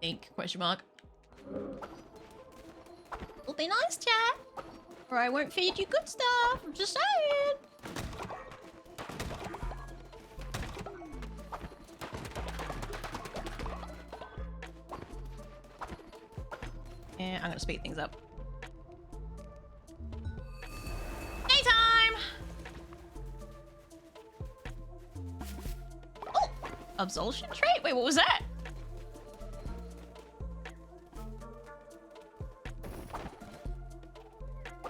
Think, question mark. Will be nice, chat. Or I won't feed you good stuff, I'm just saying. Yeah, I'm gonna speed things up. Daytime! Oh! Absolution trait? Wait, what was that?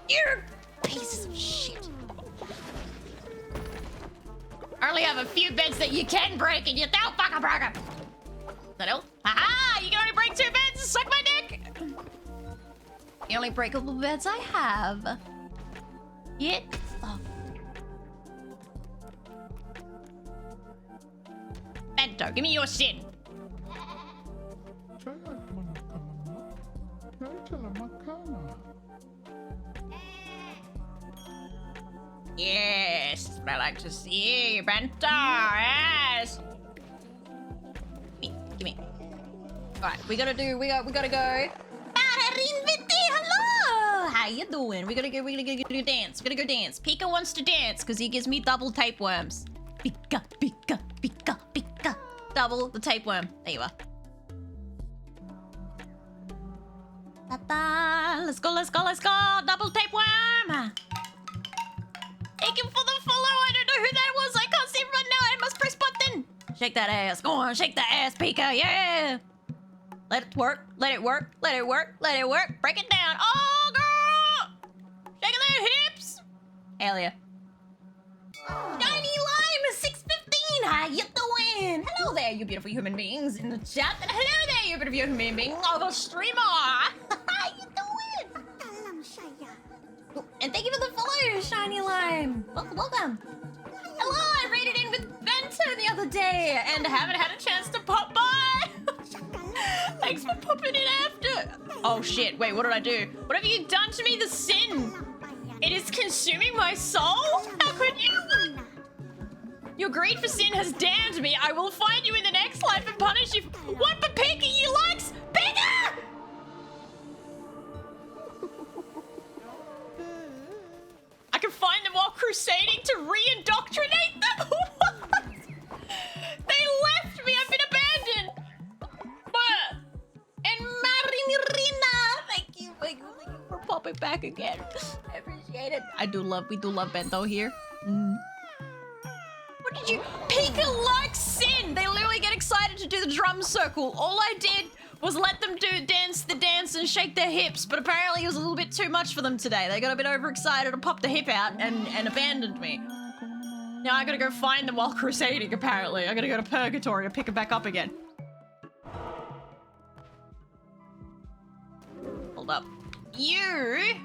You're pieces of shit. I only have a few beds that you can break and you don't fucking break them. Is that all? Aha! You can only break 2 beds! Suck my dick! The only breakable beds I have. Get fucked. Bento, give me your shit. Yes, I like to see you, Bento. Yes. Give me. Alright, we gotta go. Hello! How you doing? We gotta go dance. We gotta go dance. Pika wants to dance because he gives me double tapeworms. Pika. Double the tapeworm. There you are. Let's go. Double tapeworm. Thank you for the follow. I don't know who that was. I can't see it right now. I must press button. Shake that ass. Go on, shake that ass, Pika. Yeah. Let it work. Let it work. Break it down. Oh, girl. Shaking their hips. Hell yeah. Shiny Lime 615. How you doing? Hello there, you beautiful human beings in the chat. And hello there, you beautiful human being of a streamer. How you doing? And thank you for the follow, Shiny Lime. Welcome. Hello, I raided in with Bento the other day and haven't had a chance to pop by. Thanks for popping in after. Oh shit, wait, what did I do? What have you done to me, the sin? It is consuming my soul? How could you? Your greed for sin has damned me. I will find you in the next life and punish you. What, but Pika, you likes? Pika! I can find them while crusading to re-indoctrinate them? What? They left me, I've been abandoned. But, and Marinirina, thank you for popping back again. I appreciate it. We do love Bento here. What did you? Pika likes sin. They literally get excited to do the drum circle. All I did was let them dance the dance and shake their hips, but apparently it was a little bit too much for them today. They got a bit overexcited and popped the hip out and abandoned me. Now I gotta go find them while crusading, apparently. I gotta go to Purgatory and pick them back up again. Hold up. You...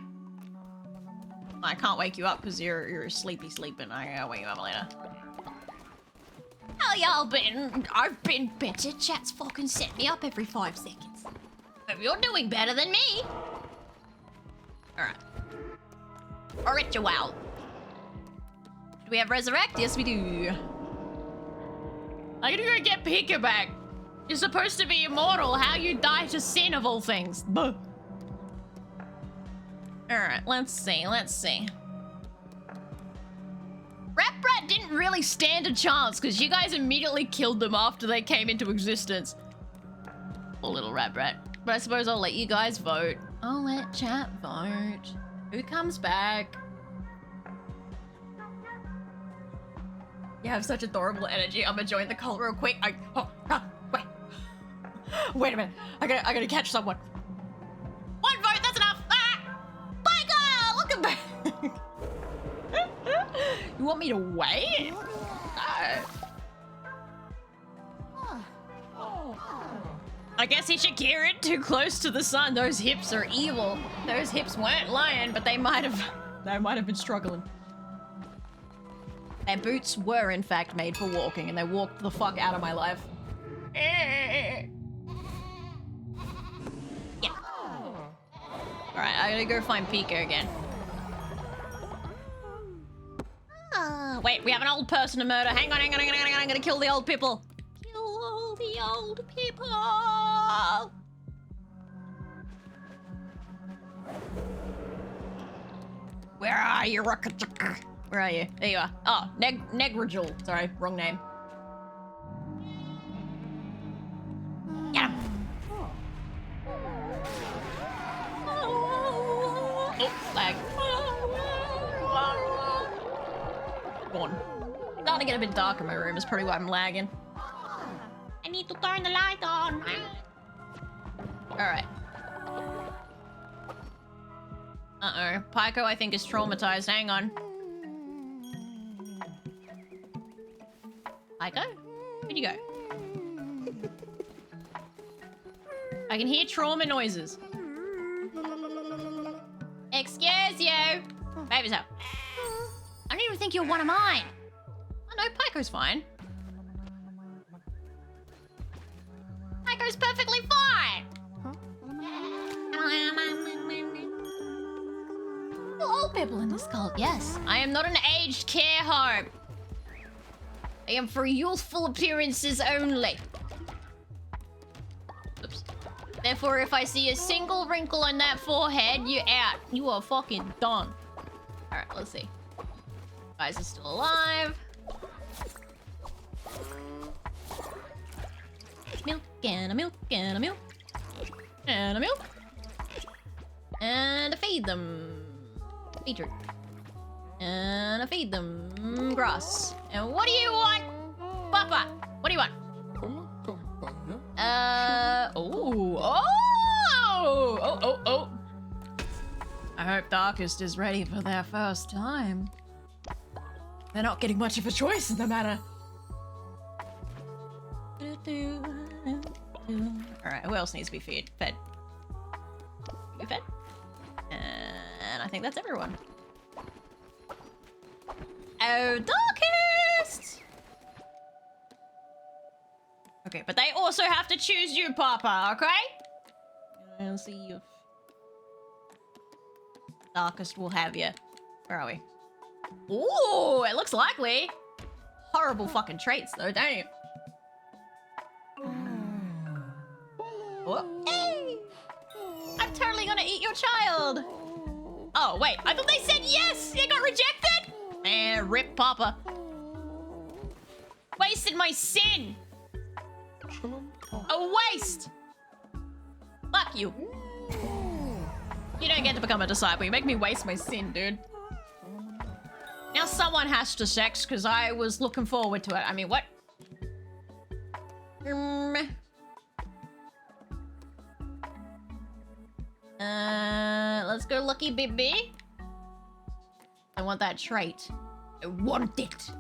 I can't wake you up because you're sleeping. I gotta wake you up later. How y'all been? I've been better. Chat's fucking set me up every 5 seconds. But you're doing better than me. Alright. A ritual. Do we have resurrect? Yes, we do. I gotta go get Pika back. You're supposed to be immortal. How you die to sin of all things? Buh. Alright, let's see. Rat Brat didn't really stand a chance because you guys immediately killed them after they came into existence. Poor little Rat Brat. But I suppose I'll let you guys vote. I'll let chat vote. Who comes back? You have such adorable energy. I'm gonna join the cult real quick. Wait. Wait a minute. I gotta catch someone. One vote, that's enough. Michael, welcome back. You want me to wait? I guess he should gear it too close to the sun. Those hips are evil. Those hips weren't lying, but they might have been struggling. Their boots were in fact made for walking, and they walked the fuck out of my life. Yeah. Alright, I gotta go find Pika again. Wait, we have an old person to murder. Hang on, I'm gonna kill the old people. Kill all the old people. Where are you, Rockachaka? Where are you? There you are. Oh, Negrigil. Sorry, wrong name. Get him. Oh, lag. Gone. Starting to get a bit dark in my room is probably why I'm lagging. I need to turn the light on. Alright. Uh-oh. Pyko, I think, is traumatized. Hang on. Pyko? Where'd you go? I can hear trauma noises. Excuse you! Behave yourself. I don't even think you're one of mine. Oh no, Pyko's fine. Pyko's perfectly fine! All people in this cult, yes. I am not an aged care home. I am for youthful appearances only. Oops. Therefore, if I see a single wrinkle on that forehead, you're out. You are fucking done. Alright, let's see. Guys are still alive. Milk and a milk and a milk. And a milk. And I feed them. Feed her. And I feed them grass. And what do you want? Papa, what do you want? Oh. I hope Darkest is ready for their first time. They're not getting much of a choice in the matter. Alright, who else needs to be fed? You fed? And I think that's everyone. Oh, Darkest! Okay, but they also have to choose you, Papa, okay? I'll see if Darkest will have you. Where are we? Ooh, it looks likely. Horrible fucking traits, though, don't you? Oh. Hey! I'm totally gonna eat your child! Oh, wait, I thought they said yes! They got rejected? Man, rip Papa. Wasted my sin! A waste! Fuck you. You don't get to become a disciple. You make me waste my sin, dude. Now someone has to sex, because I was looking forward to it. I mean, what? Let's go Lucky Baby. I want that trait. I want it.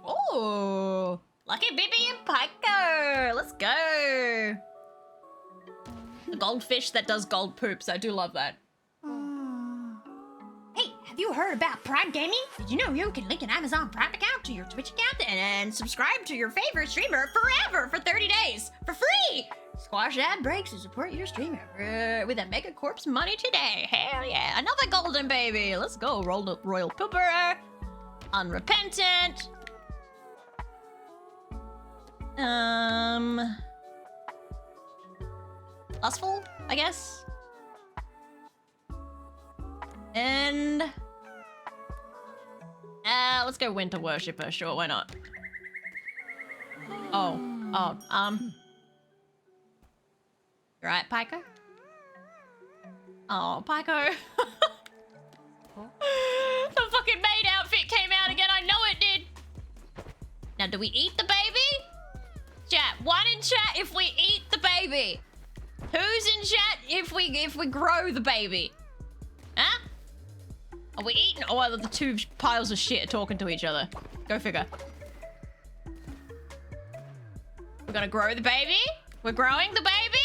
Oh, Lucky Baby and Piker. Let's go. The goldfish that does gold poops. I do love that. Hey, have you heard about Prime Gaming? Did you know you can link an Amazon Prime account to your Twitch account and subscribe to your favorite streamer forever for 30 days for free? Squash ad breaks to support your streamer with a Mega Corpse money today. Hell yeah. Another golden baby. Let's go. Rolled up Royal Pooper. Unrepentant. Lustful, I guess. And let's go Winter Worshipper. Sure, why not? Oh, you right, Pico? Oh, Pico. The fucking maid outfit came out again. I know it did. Now, do we eat the baby? Chat, one in chat if we eat the baby. Who's in chat if we grow the baby? Huh? Are we eating? Oh, the two piles of shit are talking to each other. Go figure. We're gonna grow the baby? We're growing the baby?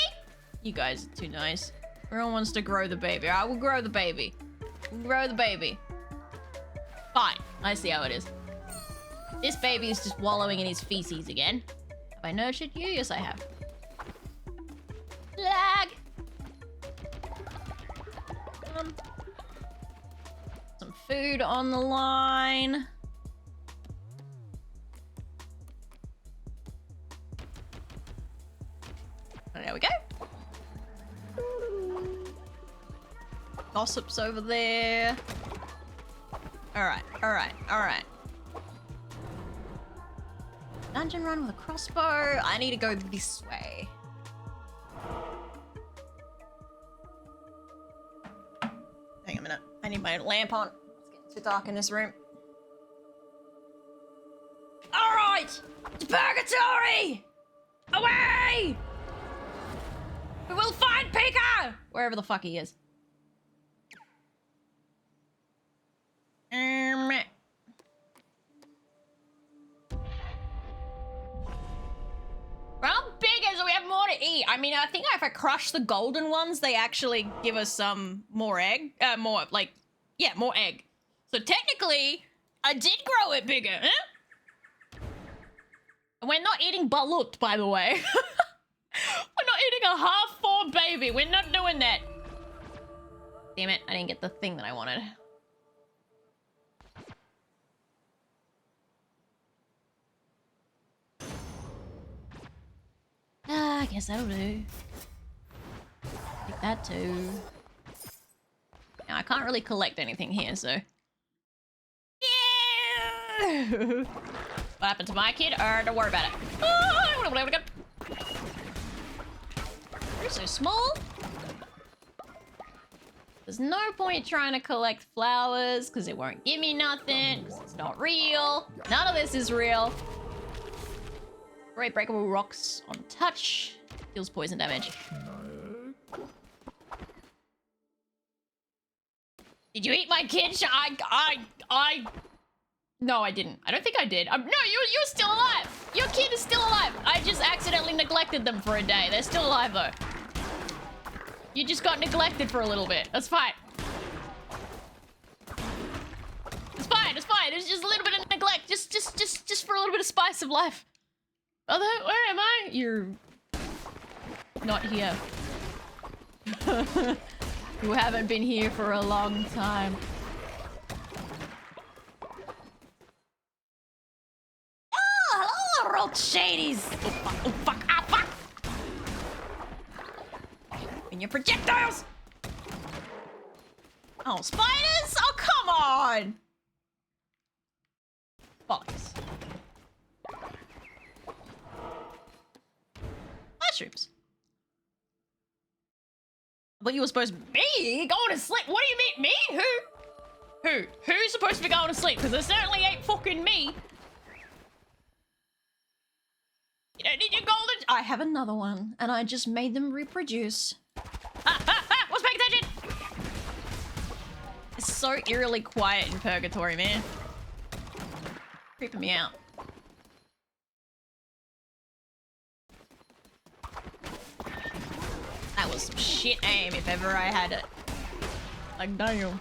You guys are too nice. Everyone wants to grow the baby. Alright, we'll grow the baby. We'll grow the baby. Fine. I see how it is. This baby is just wallowing in his feces again. Have I nurtured you? Yes, I have. Lag! Some food on the line. There we go. Gossip's over there. Alright. Dungeon run with a crossbow. I need to go this way. Hang on a minute. I need my lamp on. It's getting too dark in this room. Alright! To Purgatory! Away! We will find Pika! Wherever the fuck he is. We're not big as we have more to eat. I mean, I think if I crush the golden ones, they actually give us some more egg. More egg. So technically, I did grow it bigger, huh? We're not eating balut, by the way. We're not eating a half-formed baby. We're not doing that. Damn it, I didn't get the thing that I wanted. I guess that'll do. Take that too. Now, I can't really collect anything here, so... Yeah! What happened to my kid? Don't worry about it. Oh, you're so small. There's no point trying to collect flowers, because it won't give me nothing, because it's not real. None of this is real. Great breakable rocks on touch. Deals poison damage. Did you eat my kid? No, I didn't. I don't think I did. No, you're still alive. Your kid is still alive. I just accidentally neglected them for a day. They're still alive though. You just got neglected for a little bit. That's fine. It's fine. It's fine. There's just a little bit of neglect. Just for a little bit of spice of life. Although, where am I? You're not here. You haven't been here for a long time. Oh, hello, rolled shadies. Oh fuck, ah fuck. And your projectiles. Oh, spiders? Oh, come on. Bollocks. Mushrooms. I thought you were supposed to be going to sleep. What do you mean? Me? Who? Who's supposed to be going to sleep? Because it certainly ain't fucking me. You don't need your golden... I have another one, and I just made them reproduce. What's paying attention? It's so eerily quiet in Purgatory, man. Creeping me out. That was some shit aim if ever I had it. Like, damn.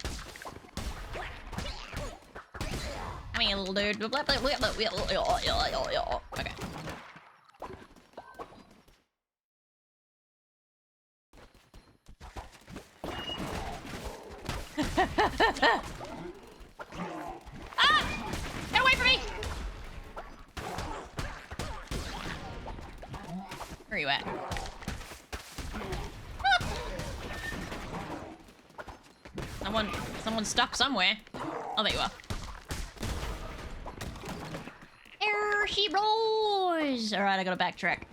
here, little dude. Okay. Ah! Get away from me! Where are you at? Ah! Someone's stuck somewhere. Oh, there you are. There she rolls! Alright, I gotta backtrack.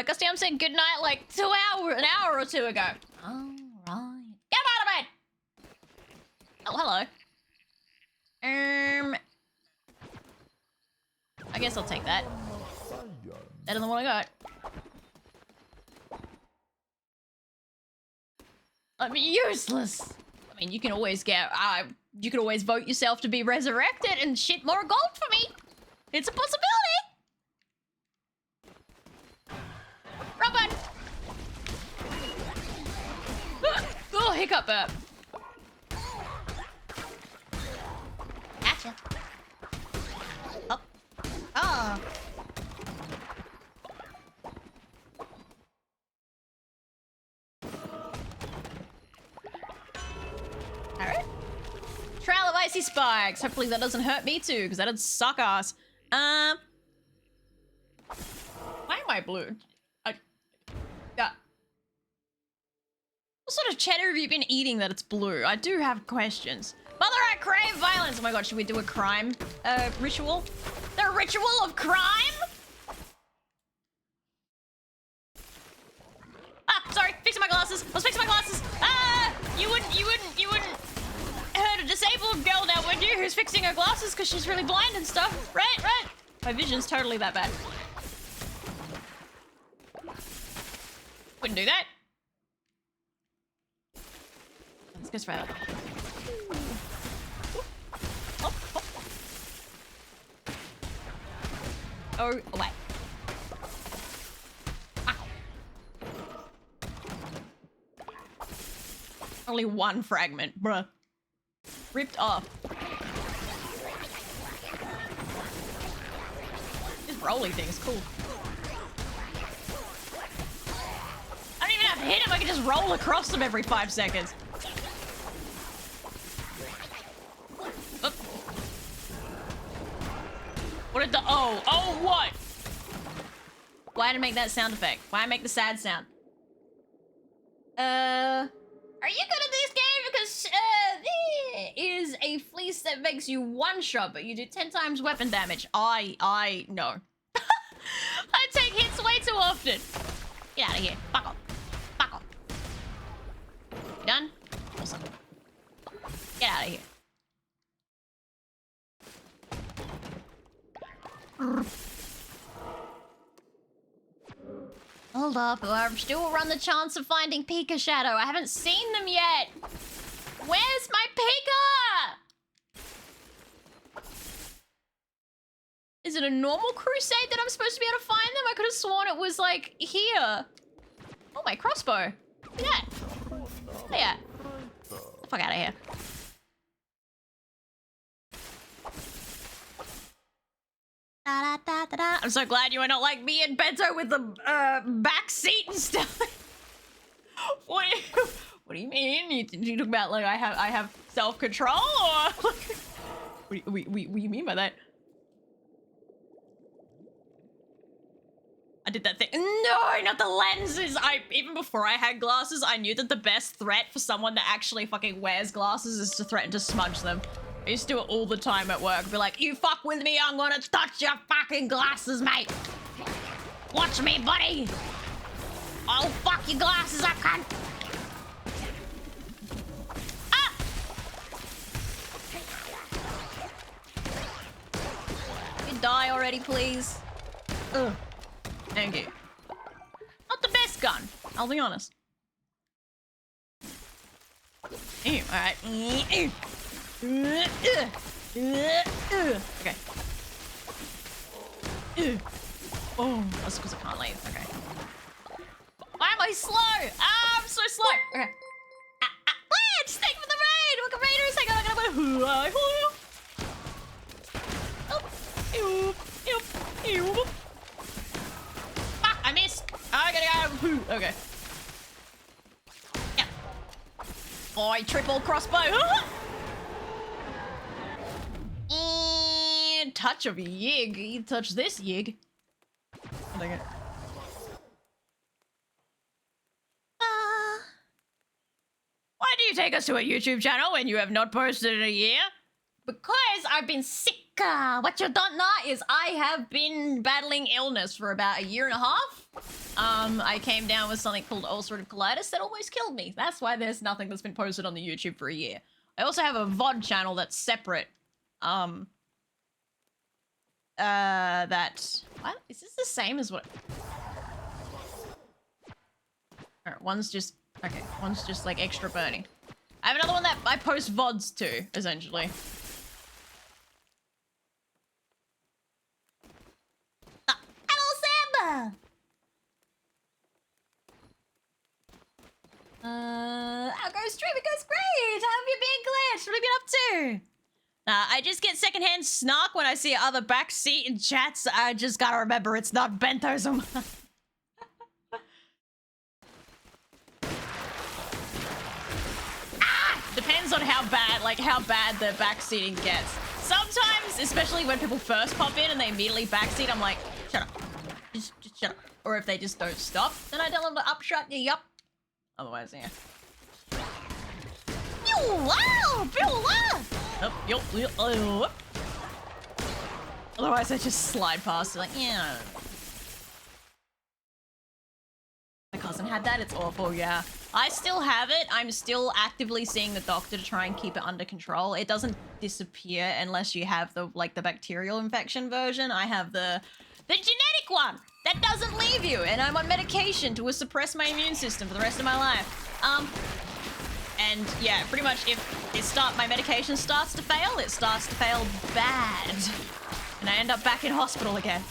Gusty, I'm saying goodnight like an hour or two ago. Alright. Get out of bed! Oh, hello. I guess I'll take that. Better than what I got. I'm useless. I mean, you can always you can always vote yourself to be resurrected and shit more gold for me. It's a possibility. Wrong button. Oh, hiccup burp. Gotcha. Oh. Oh. Alright. Trail of icy spikes. Hopefully that doesn't hurt me too, because that'd suck ass. Why am I blue? What sort of cheddar have you been eating that it's blue? I do have questions. Mother, I crave violence! Oh my god, should we do a crime ritual? The ritual of crime? Ah, sorry, fixing my glasses. I was fixing my glasses. Ah, you wouldn't hurt a disabled girl now, would you? Who's fixing her glasses because she's really blind and stuff, right? Right? My vision's totally that bad. Wouldn't do that. Let's go straight up. Oh, away. Ah. Only one fragment, bruh. Ripped off. This rolly thing is cool. I don't even have to hit him, I can just roll across them every 5 seconds. Oop. What did the oh what? Why did I make that sound effect? Why I make the sad sound? Are you good at this game? Because there is a fleece that makes you one shot, but you do 10 times weapon damage. I know. I take hits way too often. Get out of here. Fuck off. Fuck off. You done? Awesome. Get out of here. Hold up, I still run the chance of finding Pika Shadow. I haven't seen them yet. Where's my Pika? Is it a normal crusade that I'm supposed to be able to find them? I could have sworn it was like here. Oh, my crossbow. Look at that. Yeah. Fuck out of here. Da, da, da, da. I'm so glad you are not like me and Bento with the back seat and stuff. What do you mean? You talk about like I have self-control, or what do you mean by that? I did that thing. No, not the lenses. Even before I had glasses, I knew that the best threat for someone that actually fucking wears glasses is to threaten to smudge them. I used to do it all the time at work. Be like, you fuck with me, I'm gonna touch your fucking glasses, mate. Watch me, buddy. I'll fuck your glasses up, cunt. Ah! You die already, please. Ugh. Thank you. Not the best gun, I'll be honest. Ew, alright. Okay. Oh, that's because I can't leave. Okay. Why am I slow? Ah, I'm so slow. Okay. Rich, thank you for the raid. Welcome, raiders. Hang on. Okay. Yeah. Oh, triple crossbow. And touch of yig. You touch this yig. Okay. Why do you take us to a YouTube channel when you have not posted in a year? Because I've been sick. What you don't know is I have been battling illness for about a year and a half. I came down with something called ulcerative colitis that almost killed me. That's why there's nothing that's been posted on the YouTube for a year. I also have a VOD channel that's separate. What? Is this the same as what? Alright, one's just like extra burning. I have another one that I post VODs to, essentially. Hello, Samba! How goes stream? It goes great! How have you been, Glitch? What have you been up to? I just get secondhand snark when I see other backseat in chats. I just gotta remember it's not Bentosum. Depends on how bad the backseating gets. Sometimes, especially when people first pop in and they immediately backseat, I'm like, shut up. Just shut up. Or if they just don't stop, then I tell them to upshut you, yup. Otherwise, yeah. Otherwise, I just slide past it like, yeah. My cousin had that, it's awful, yeah. I still have it. I'm still actively seeing the doctor to try and keep it under control. It doesn't disappear unless you have the bacterial infection version. I have the genetic one that doesn't leave you, and I'm on medication to suppress my immune system for the rest of my life. And yeah, pretty much if my medication starts to fail, it starts to fail bad, and I end up back in hospital again.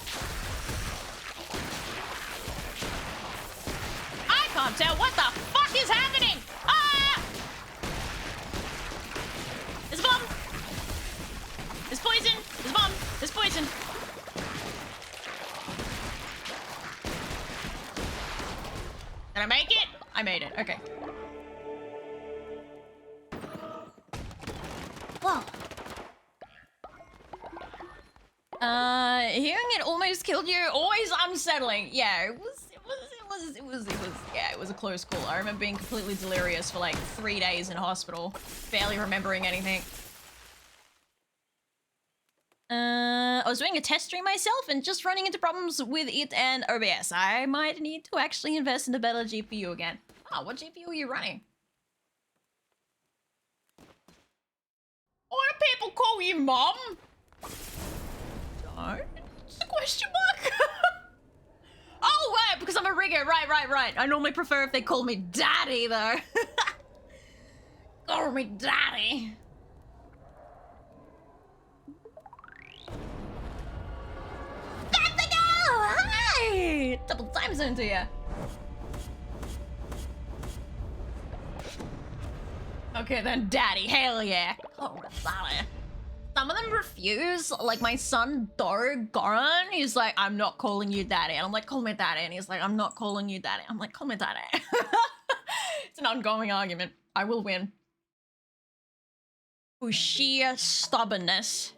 I can't tell what the fuck is happening! Ah! There's a bomb! There's poison! There's a bomb! There's poison! Did I make it? I made it. Okay. Whoa. Hearing it almost killed you, always unsettling. Yeah, it was a close call. I remember being completely delirious for like 3 days in hospital, barely remembering anything. I was doing a test stream myself and just running into problems with it and OBS. I might need to actually invest in a better GPU again. Oh, what GPU are you running? Why do people call you mom? Don't? It's a question mark? Oh, right, because I'm a rigger. Right. I normally prefer if they call me daddy, though. Call me daddy. Time to go! Hi! Double time zone to you. Okay, then daddy. Hell yeah. Call me daddy. Some of them refuse, like my son Goran, he's like, I'm not calling you daddy. And I'm like, call me daddy. And he's like, I'm not calling you daddy. I'm like, call me daddy. It's an ongoing argument. I will win. For sheer stubbornness.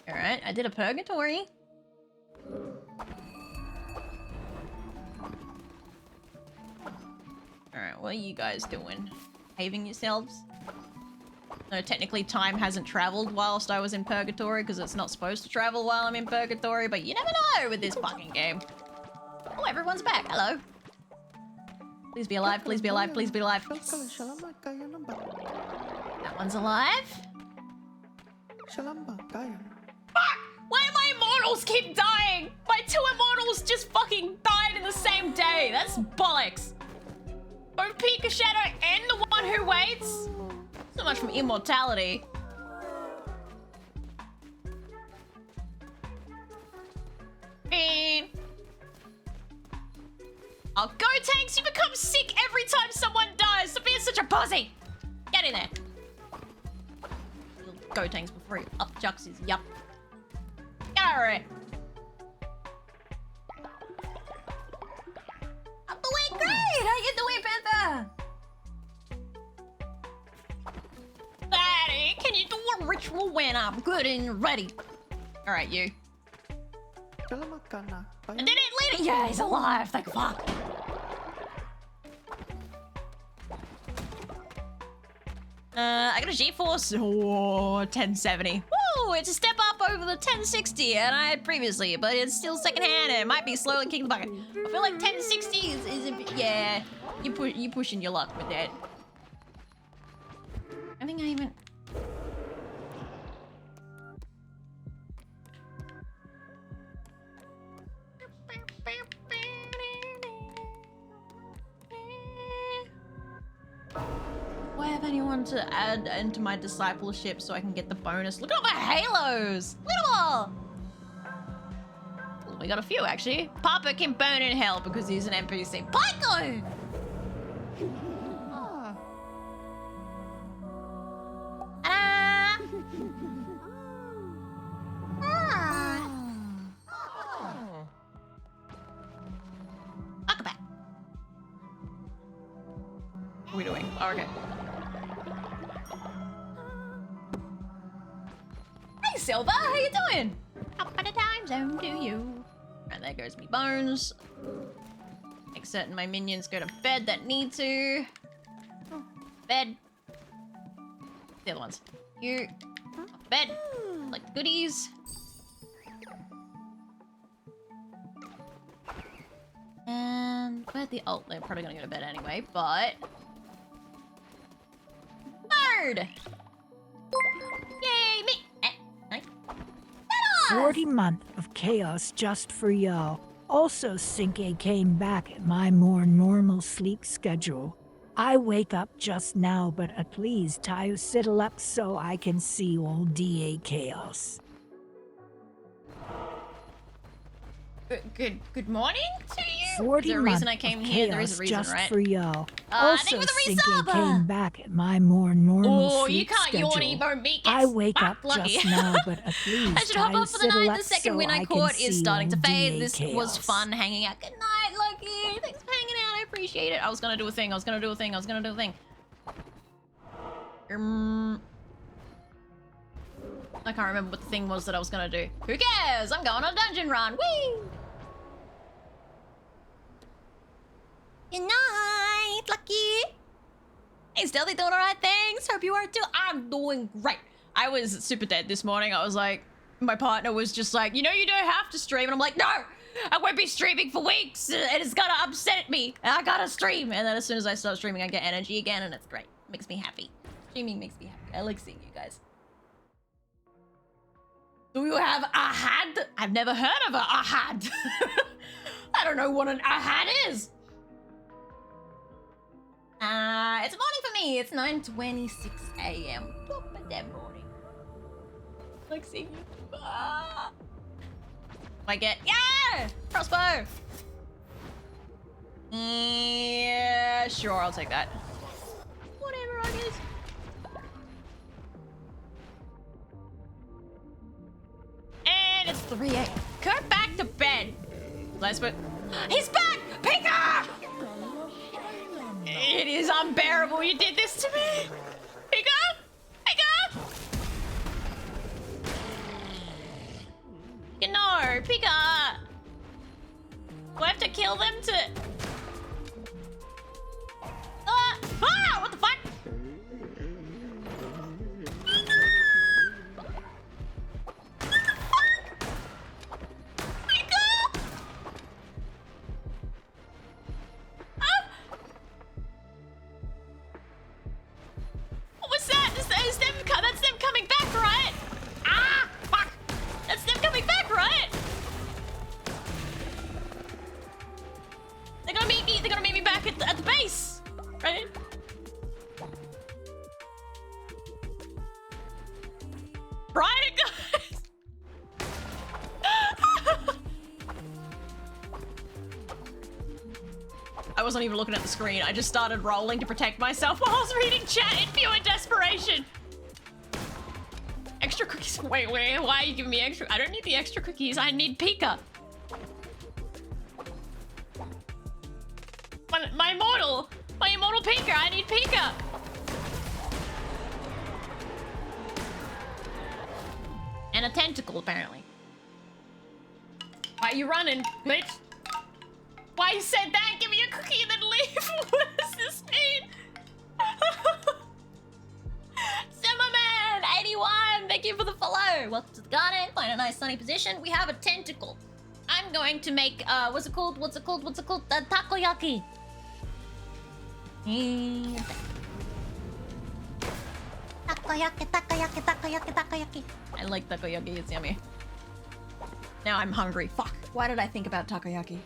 Alright, I did a purgatory. Alright, what are you guys doing? Behaving yourselves? No, technically time hasn't traveled whilst I was in purgatory because it's not supposed to travel while I'm in purgatory, but you never know with this fucking game. Oh, everyone's back. Hello. Please be alive, please be alive, please be alive. Yes. That one's alive. Fuck! Why do my immortals keep dying? My 2 immortals just fucking died in the same day. That's bollocks. Both Pika Shadow and the one who waits? So much from immortality. Oh, go Tanks, you become sick every time someone dies. Stop being such a pussy. Get in there. Go Tanks before he up juxes. Yup. Get over here. ritual when I'm good and ready. All right, you. I did it, lady. Yeah, he's alive. Thank fuck. I got a GeForce 1070. Woo! It's a step up over the 1060 and I had previously, but it's still secondhand and it might be slowly kicking the bucket. I feel like 1060 is a bit, yeah. You pushing your luck with that. I think I even. Do I have anyone to add into my discipleship so I can get the bonus? Look at all my halos! Look at them all! Ooh, we got a few actually. Papa can burn in hell because he's an NPC. Pyko! Oh. Ah! Welcome back. What are we doing? Oh, okay. Hey, Silver, how you doing? Up at a time zone, do you? And there goes me bones. Make certain my minions go to bed that need to. Bed. The other ones. You. Bed. Like the goodies. And where'd the ult? They're probably gonna go to bed anyway, but. Bird! Yay, me! 40 month of chaos just for y'all. Also, Cinque came back at my more normal sleep schedule. I wake up just now, but please Tayo settle up so I can see all DA chaos. Good morning to you. 40 Is there a reason I came here? There is a reason, just right? for y'all. Thank you Also, for the Cinque resub. came back at my more normal Oh, you sleep can't schedule. yawn anymore, me. I wake up lucky. just now, but please I should hop Tayo up for the settle night. up The second so win I can caught is see starting to all fade. DA This chaos. was fun hanging out. Good night, Lucky. Thanks for hanging out. I appreciate it. I was gonna do a thing. I was gonna do a thing. I can't remember what the thing was that I was gonna do. Who cares? I'm going on a dungeon run. Whee! Good night, Lucky. Hey, Stealthy, doing alright? Thanks. Hope you are too. I'm doing great. I was super dead this morning. I was like, my partner was just like, you know, you don't have to stream. And I'm like, no, I won't be streaming for weeks. And it's gonna upset me. And I gotta stream. And then as soon as I start streaming, I get energy again. And it's great. It makes me happy. Streaming makes me happy. I like seeing you guys. Do you have ahad? I've never heard of a ahad. I don't know what an ahad is. It's morning for me. It's 9:26 a.m. Top of that morning. Like seeing you. I get crossbow. Yeah, sure, I'll take that. Whatever, I guess. And it's 3 a.m. Go back to bed. Let's put. He's back, Pika! It is unbearable you did this to me! Pika! Pika! You know, Pika! Do I have to kill them to... what the fuck? What was that? That's them coming back, right? Ah, fuck! That's them coming back, right? They're gonna meet me back at the base, right? Right, guys? I wasn't even looking at the screen. I just started rolling to protect myself while I was reading chat in pure desperation. Extra cookies. Wait, why are you giving me extra? I don't need the extra cookies. I need Pika. My immortal Pika. I need Pika. And a tentacle, apparently. Why are you running, bitch? Why you said that? Give me a cookie and then leave? What does this mean? Simmerman, 81, thank you for the follow. Welcome to the garden. Find a nice sunny position. We have a tentacle. I'm going to make, what's it called? The takoyaki. Takoyaki. I like takoyaki, it's yummy. Now I'm hungry. Fuck. Why did I think about takoyaki?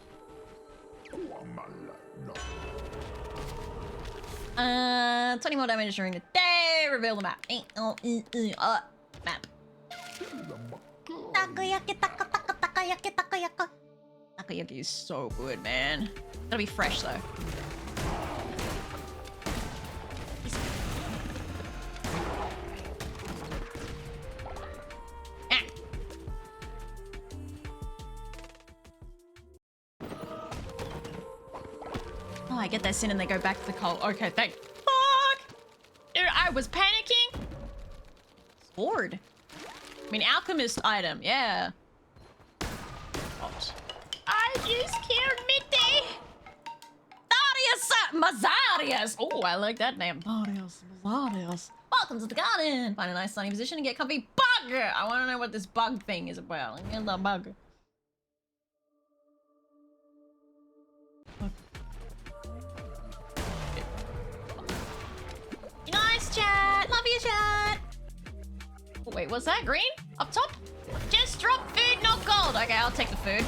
20 more damage during the day. Reveal the map. Map. Takoyaki. Takoyaki is so good, man. Gotta be fresh though. Oh, I get this in and they go back to the coal. Okay, thank fuck! Dude, I was panicking! Sword. I mean, alchemist item, yeah. What? I just killed Mitty! Thaddeus Mazarius! Oh, I like that name. Thaddeus Mazarius. Welcome to the garden! Find a nice sunny position and get comfy. Bug! I want to know what this bug thing is about. Let me get the bug. Nice chat! Love you, chat! Oh, wait, what's that? Green? Up top? Just drop food, not gold! Okay, I'll take the food.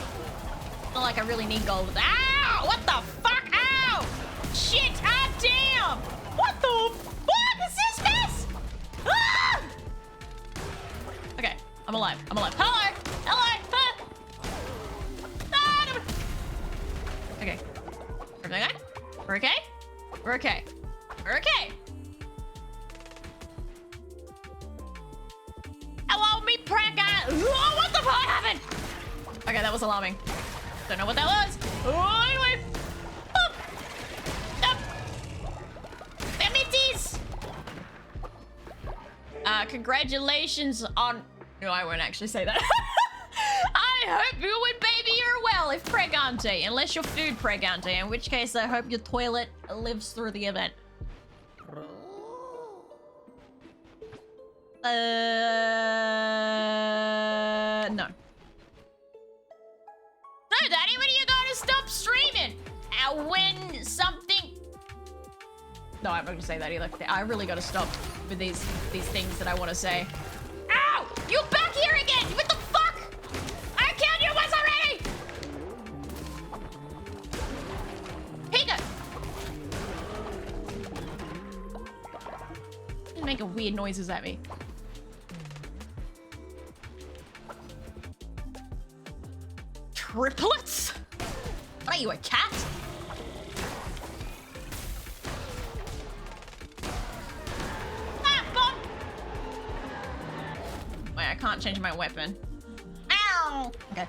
Not like I really need gold. Ow! What the fuck? Ow! Shit! Ah, damn! What the fuck is this mess? Ah! Okay, I'm alive. I'm alive. Hello! Hello! Ah, no. Okay. Everything okay? We're okay? We're okay. We're okay. Hello, me pregnant! Oh, what the fuck happened? Okay, that was alarming. Don't know what that was. Oh, anyway. Oh. Damn it. Congratulations on... No, I won't actually say that. I hope you and baby are well if pregante. Unless you're food pregante, in which case I hope your toilet lives through the event. No. No, Daddy, when are you going to stop streaming? When something... No, I'm not going to say that either. I really got to stop with these things that I want to say. Ow! You're back here again! What the fuck? I killed you once already! Pika! You're making weird noises at me. Triplets? What are you, a cat? Ah, bomb! Wait, I can't change my weapon. Ow! Okay.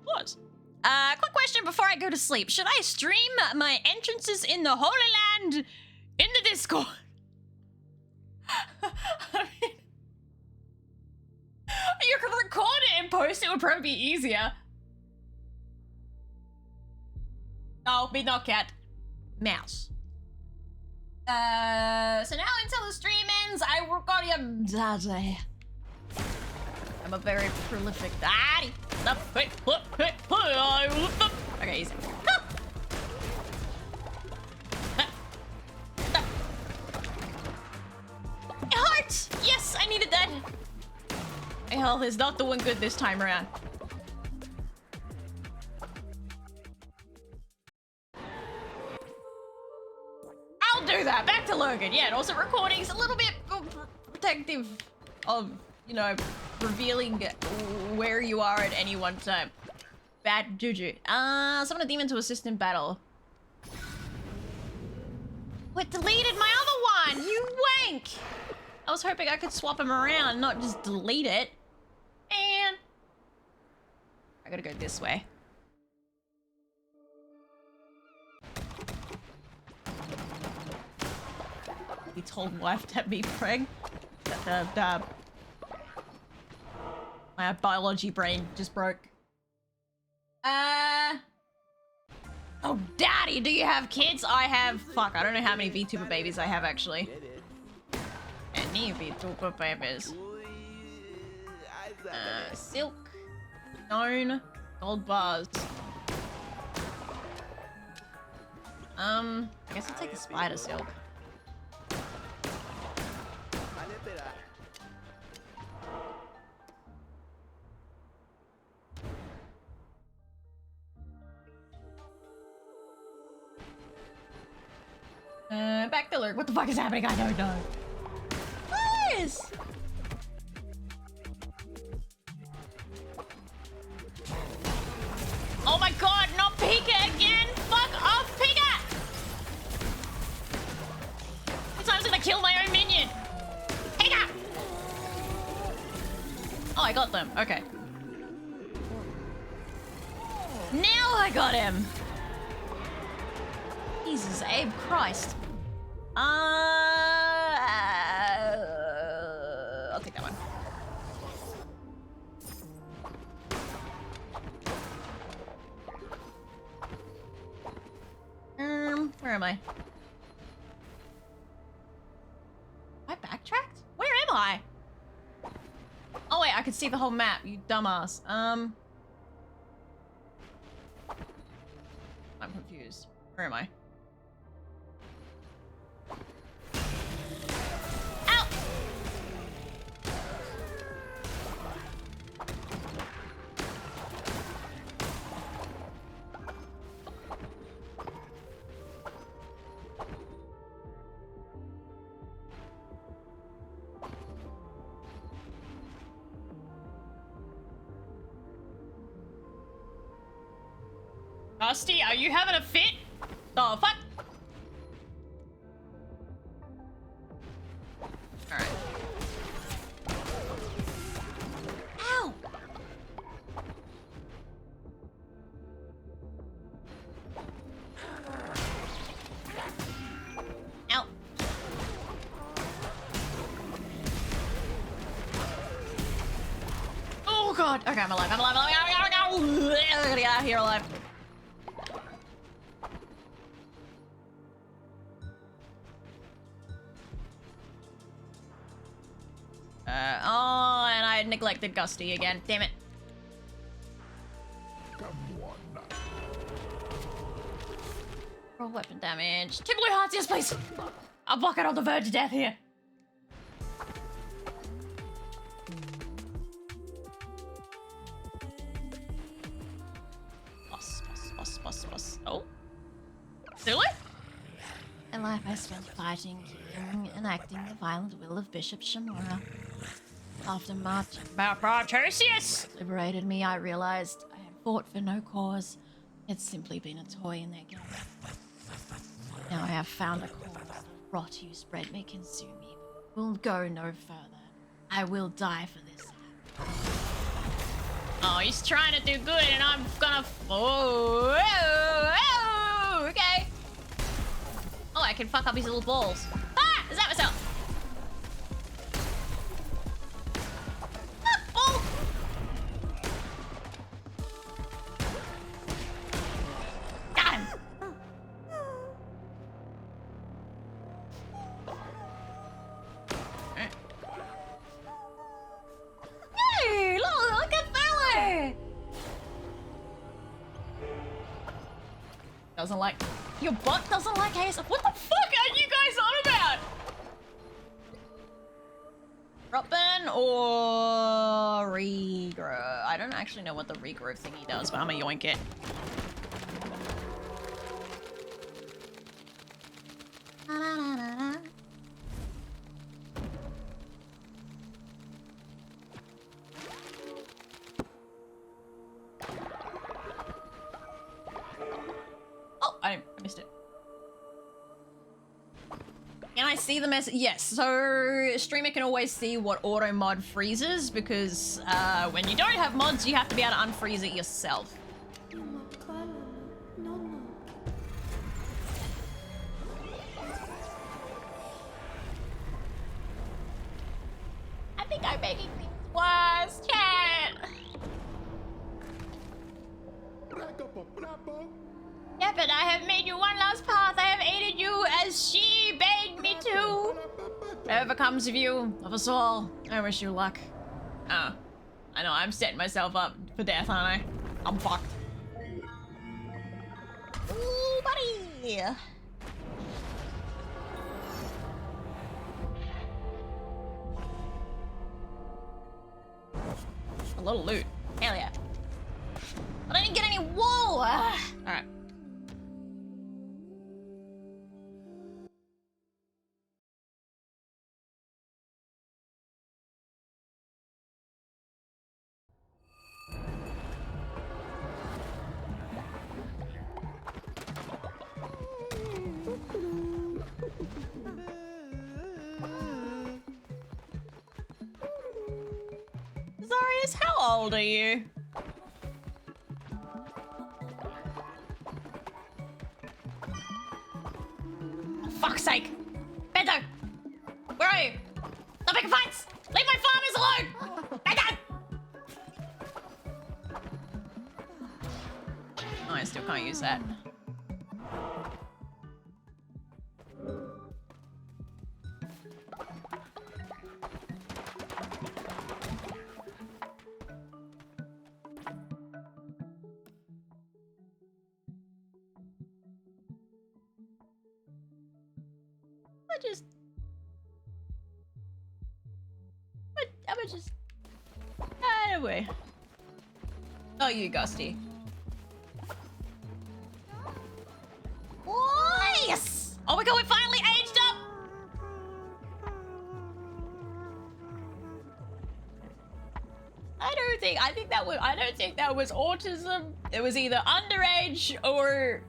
What? Quick question before I go to sleep. Should I stream my entrances in the Holy Land in the Discord? I mean... You could record it and post it would probably be easier. Oh, me not cat. Mouse. So now until the stream ends, I work on your daddy. I'm a very prolific daddy. Okay, easy. Heart! Yes, I needed that. My health is not doing good this time around. I'll do that. Back to Logan. Yeah, and also recording's a little bit protective of, you know, revealing where you are at any one time. Bad juju. Summon a demon to assist in battle. What, deleted my other one? You wank! I was hoping I could swap him around, not just delete it. And I gotta go this way. quickly told wife to have me preg. My biology brain just broke. Oh, daddy, do you have kids? I have, fuck, I don't know how many VTuber babies I have, actually. Any VTuber babies. Silk. Stone. Gold bars. I guess I'll take the spider silk. Back to lurk. What the fuck is happening? I don't know. What is? Oh my god, not Pika again! Fuck off, Pika! This time's gonna kill my own minion. Pika! Oh, I got them. Okay. Now I got him. Jesus, Abe Christ. I'll take that one. Where am I? I backtracked? Where am I? Oh wait, I could see the whole map, you dumbass. I'm confused. Where am I? Ow! Rusty, are you having a fit? Oh, fuck! Alright. Ow! Ow. Oh god! Okay, I'm alive, I'm alive, I'm alive, I'm alive! I gotta get out of here alive. Oh, and I neglected Gusty again. Damn it. Roll weapon damage. 2 blue hearts, yes, please. I'm fucking on the verge of death here. Boss. Oh. Really? In life, I spent fighting, killing, and acting the violent will of Bishop Shamura. After Bartosius liberated me, I realized I had fought for no cause. It's simply been a toy in their game. Now I have found a cause. The rot you spread may consume me, but will go no further. I will die for this. Oh, he's trying to do good, and I'm gonna. Oh, okay. Oh, I can fuck up his little balls. Ah! Is that myself? Ah, ball! Got him! Hey, look at Fella! Doesn't like... Your bot doesn't like ASF. What the fuck are you guys on about? Drop burn or regrow? I don't actually know what the regrow thingy does, but I'm gonna yoink it. Oh, I missed it. Can I see the message? Yes, so streamer can always see what auto mod freezes because when you don't have mods, you have to be able to unfreeze it yourself. think I'm making things worse, chat. Yeah, but I have made you one last path. I have aided you as she bade me to. Whatever comes of you, of us all, I wish you luck. Oh, I know, I'm setting myself up for death, aren't I? I'm fucked. Ooh, buddy! A little loot. Hell yeah. But I didn't get any wool! Alright. Zarius, how old are you? For fuck's sake! Bento! Where are you? Stop making fights! Leave my farmers alone! Bento! Oh, I still can't use that. Anyway. Oh, you Gusty. Oh, yes! Oh my god, we finally aged up! I don't think that was autism. It was either underage or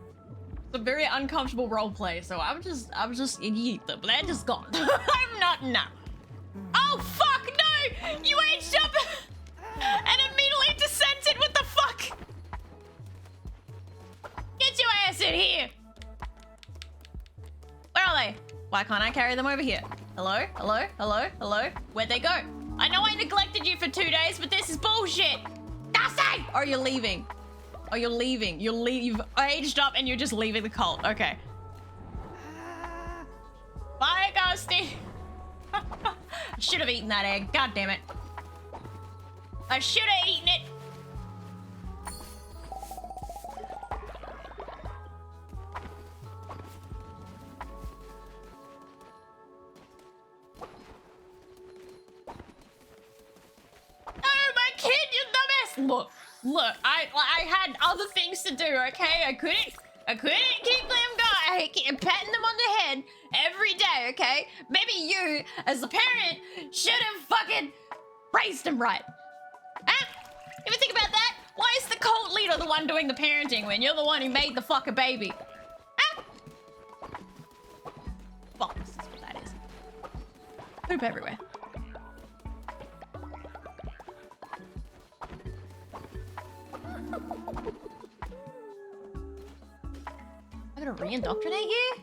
some very uncomfortable roleplay. So I'm just yeet them. They're just gone. I'm not now. Oh fuck no! You aged up and immediately dissented. What the fuck? Get your ass in here. Where are they? Why can't I carry them over here? Hello? Hello? Hello? Hello? Where'd they go? I know I neglected you for 2 days, but this is bullshit. Dusty! Or you're leaving. Oh, you're leaving. You've aged up and you're just leaving the cult. Okay. Bye, Ghosty. I should have eaten that egg. God damn it. I should have eaten it. Oh, my kid, you're the best. Look, I had other things to do, okay? I couldn't keep them going. I keep patting them on the head every day, okay? Maybe you, as the parent, should have fucking raised them right. Huh? Ever think about that? Why is the cult leader the one doing the parenting when you're the one who made the fucker baby? Huh? Well, this is what that is. Poop everywhere. I'm gonna re-indoctrinate you?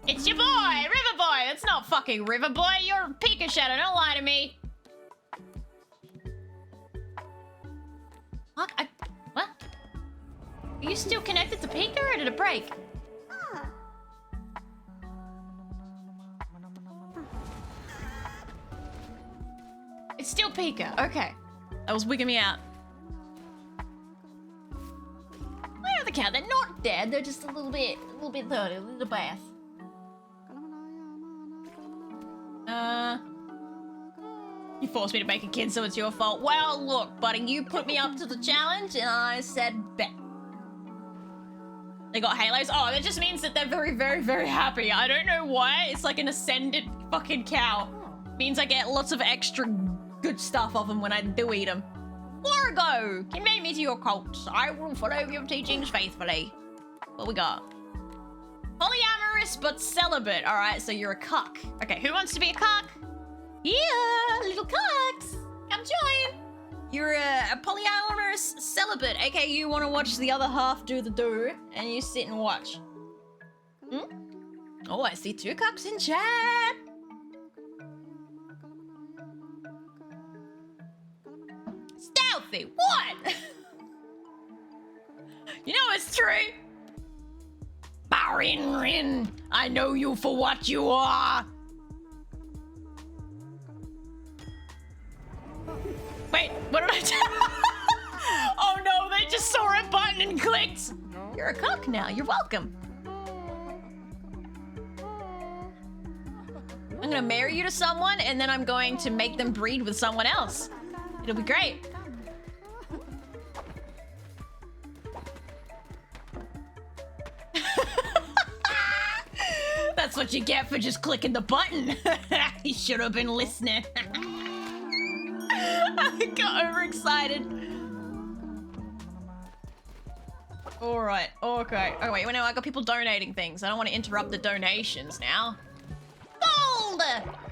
It's your boy, River Boy! It's not fucking River Boy, you're Pika Shadow, don't lie to me! Fuck, what? Are you still connected to Pika or did it break? It's still Pika, okay. That was wigging me out. Where are the cat? They're not dead, they're just a little bit dirty, a little bath. You forced me to make a kid, so it's your fault. Well, look, buddy, you put me up to the challenge, and I said bet. They got halos? Oh, that just means that they're very, very, very happy. I don't know why. It's like an ascended fucking cow. Means I get lots of extra good stuff off them when I do eat them. Wargo, convey me to your cult. I will follow your teachings faithfully. What we got? Polyamorous but celibate. All right, so you're a cuck. Okay, who wants to be a cuck? Yeah, little cucks. Come join. You're a polyamorous celibate. Okay, you want to watch the other half do the do, and you sit and watch. Hmm? Oh, I see 2 cucks in chat. healthy. What? You know it's true. Barin, I know you for what you are. Wait, what did I do? Oh no, they just saw a button and clicked. You're a cook now. You're welcome. I'm gonna marry you to someone, and then I'm going to make them breed with someone else. It'll be great. That's what you get for just clicking the button. You should have been listening. I got overexcited. Alright, okay. Oh wait, now I got people donating things. I don't want to interrupt the donations now. Gold!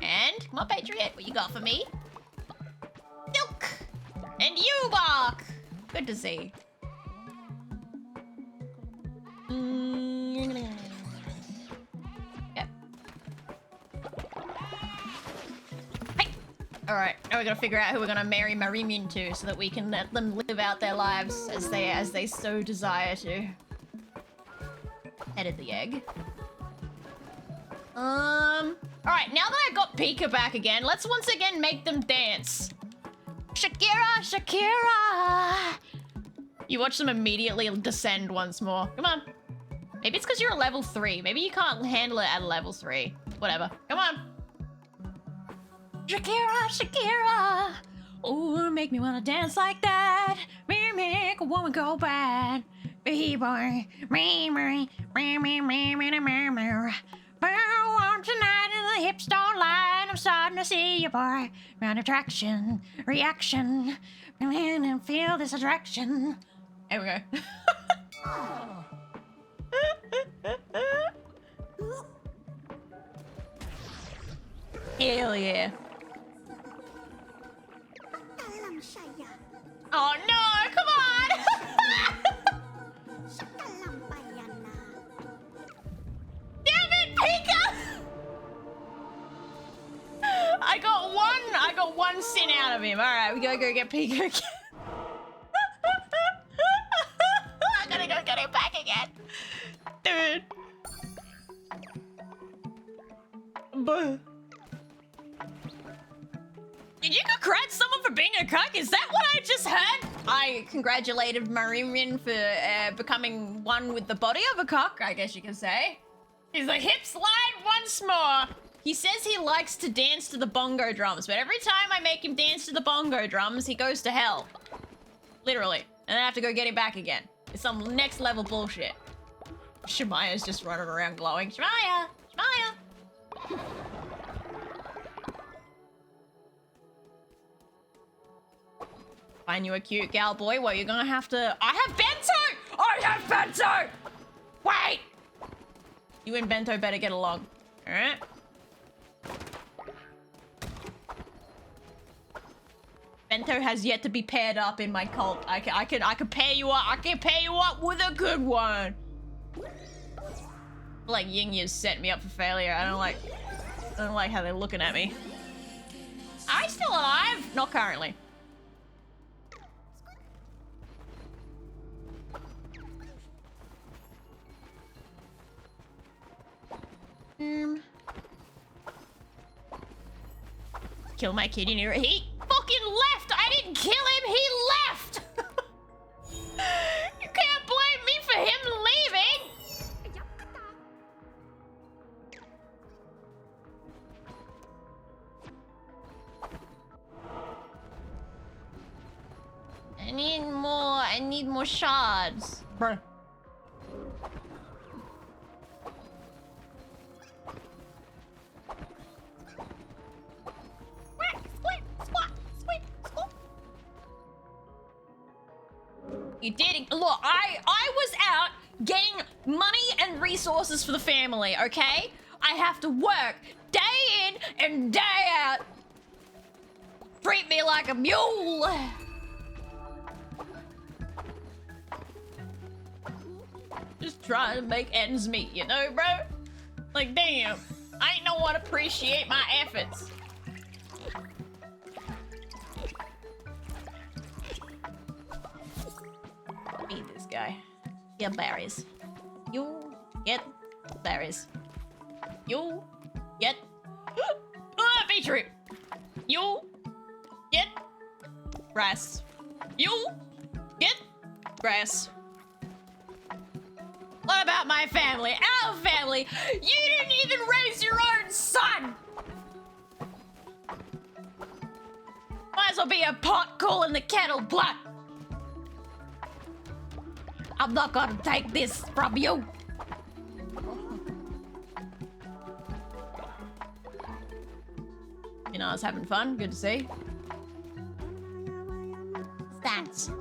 And, come on, Patriot, what you got for me? Milk! And you, Bark! Good to see. Yep. Hey! Alright, now we gotta figure out who we're gonna marry Marimin to so that we can let them live out their lives as they so desire to. Edit the egg. Alright, now that I got Pika back again, let's once again make them dance. Shakira, Shakira! You watch them immediately descend once more. Come on. Maybe it's because you're a level 3. Maybe you can't handle it at a level 3. Whatever. Come on. Shakira, Shakira! Oh, make me wanna dance like that. Make a woman go bad. Baby boy, me. Bow on tonight and the hips don't lie. I'm starting to see you, boy. Round attraction, reaction. Come in and feel this attraction. There we go. Hell yeah. Oh no, come on! Damn it, Pika! I got one sin out of him. Alright, we gotta go get Pika again. I gotta go get him back again. Dude. Did you congratulate someone for being a cuck? Is that what I just heard? I congratulated Marimin for becoming one with the body of a cuck, I guess you can say. He's like, hip slide once more. He says he likes to dance to the bongo drums, but every time I make him dance to the bongo drums, he goes to hell. Literally. And I have to go get him back again. It's some next level bullshit. Shemaya's just running around glowing. Shemaya! Shemaya! Find you a cute gal boy. Well, you're gonna have to... I have Bento! I have Bento! Wait! You and Bento better get along. Alright? Bento has yet to be paired up in my cult. I can pair you up. I can pair you up with a good one. Like Ying Ya's set me up for failure. I don't like how they're looking at me. Are you still alive? Not currently. Kill my kid in here. He fucking left! I didn't kill him! He left! You can't blame me for him leaving! I need more shards. Bruh. You did. Look, I was out getting money and resources for the family, okay? I have to work day in and day out. Treat me like a mule. Just trying to make ends meet, you know, bro? Like, damn. I ain't no one appreciate my efforts. get berries. You get berries. You get beetroot. You get grass. You get grass. What about my family? Our family? You didn't even raise your own son! Might as well be a pot calling the kettle black. I'm not gonna take this from you. You know, I was having fun. Good to see. Stats.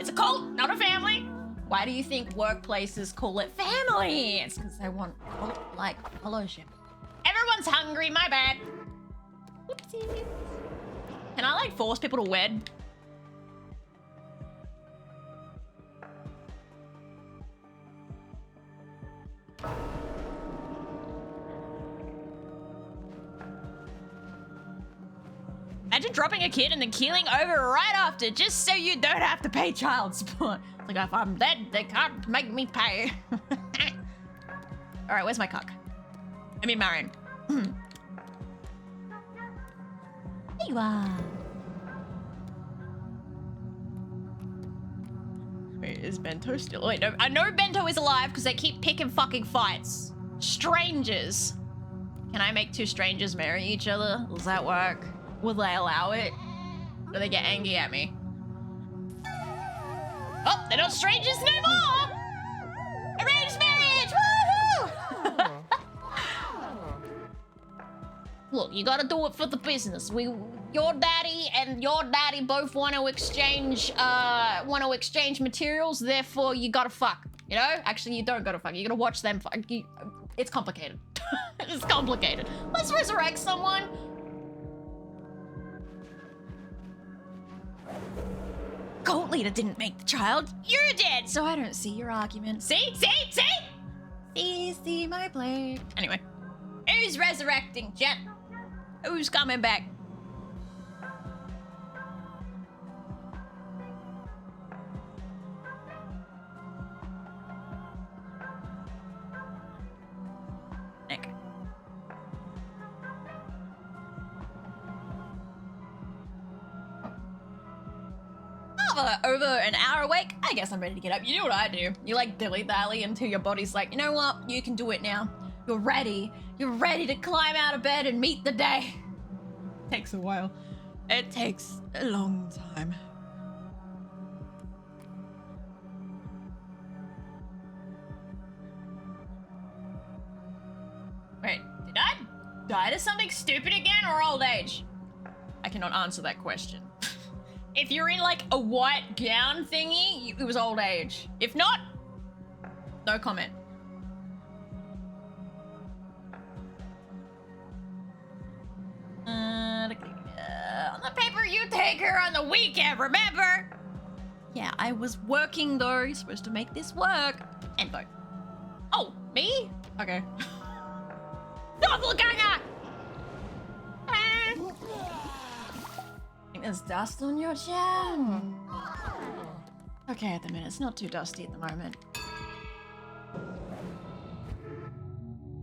It's a cult, not a family. Why do you think workplaces call it family? It's because they want cult-like fellowship. Everyone's hungry, my bad. Whoopsies. Can I like force people to wed? Imagine dropping a kid and then keeling over right after just so you don't have to pay child support. Like, if I'm dead, they can't make me pay. Alright, where's my cock? I mean, Marion. There you are. Wait, is Bento still? Wait, no, I know Bento is alive because they keep picking fucking fights. Strangers. Can I make two strangers marry each other? Does that work? Will they allow it? Or they get angry at me? Oh, they're not strangers no more! Arranged marriage! Woohoo! Look, you gotta do it for the business. Your daddy and your daddy both want to exchange materials. Therefore, you gotta fuck. You know? Actually, you don't gotta fuck. You gotta watch them fuck. It's complicated. It's complicated. Let's resurrect someone. Cult leader didn't make the child. You're dead, so I don't see your argument. See? See my blade. Anyway, who's resurrecting, Jet? Who's coming back? Nick. Over an hour awake, I guess I'm ready to get up. You know what I do? You like dilly-dally until your body's like, you know what? You can do it now. You're ready. You're ready to climb out of bed and meet the day. Takes a while. It takes a long time. Wait, did I die to something stupid again or old age? I cannot answer that question. If you're in like a white gown thingy, it was old age. If not, no comment. On the paper you take her on the weekend, remember? Yeah, I was working though. You're supposed to make this work. And vote. Oh, me? Okay. Doppelganger! There's dust on your chin. Okay, at the minute, it's not too dusty at the moment.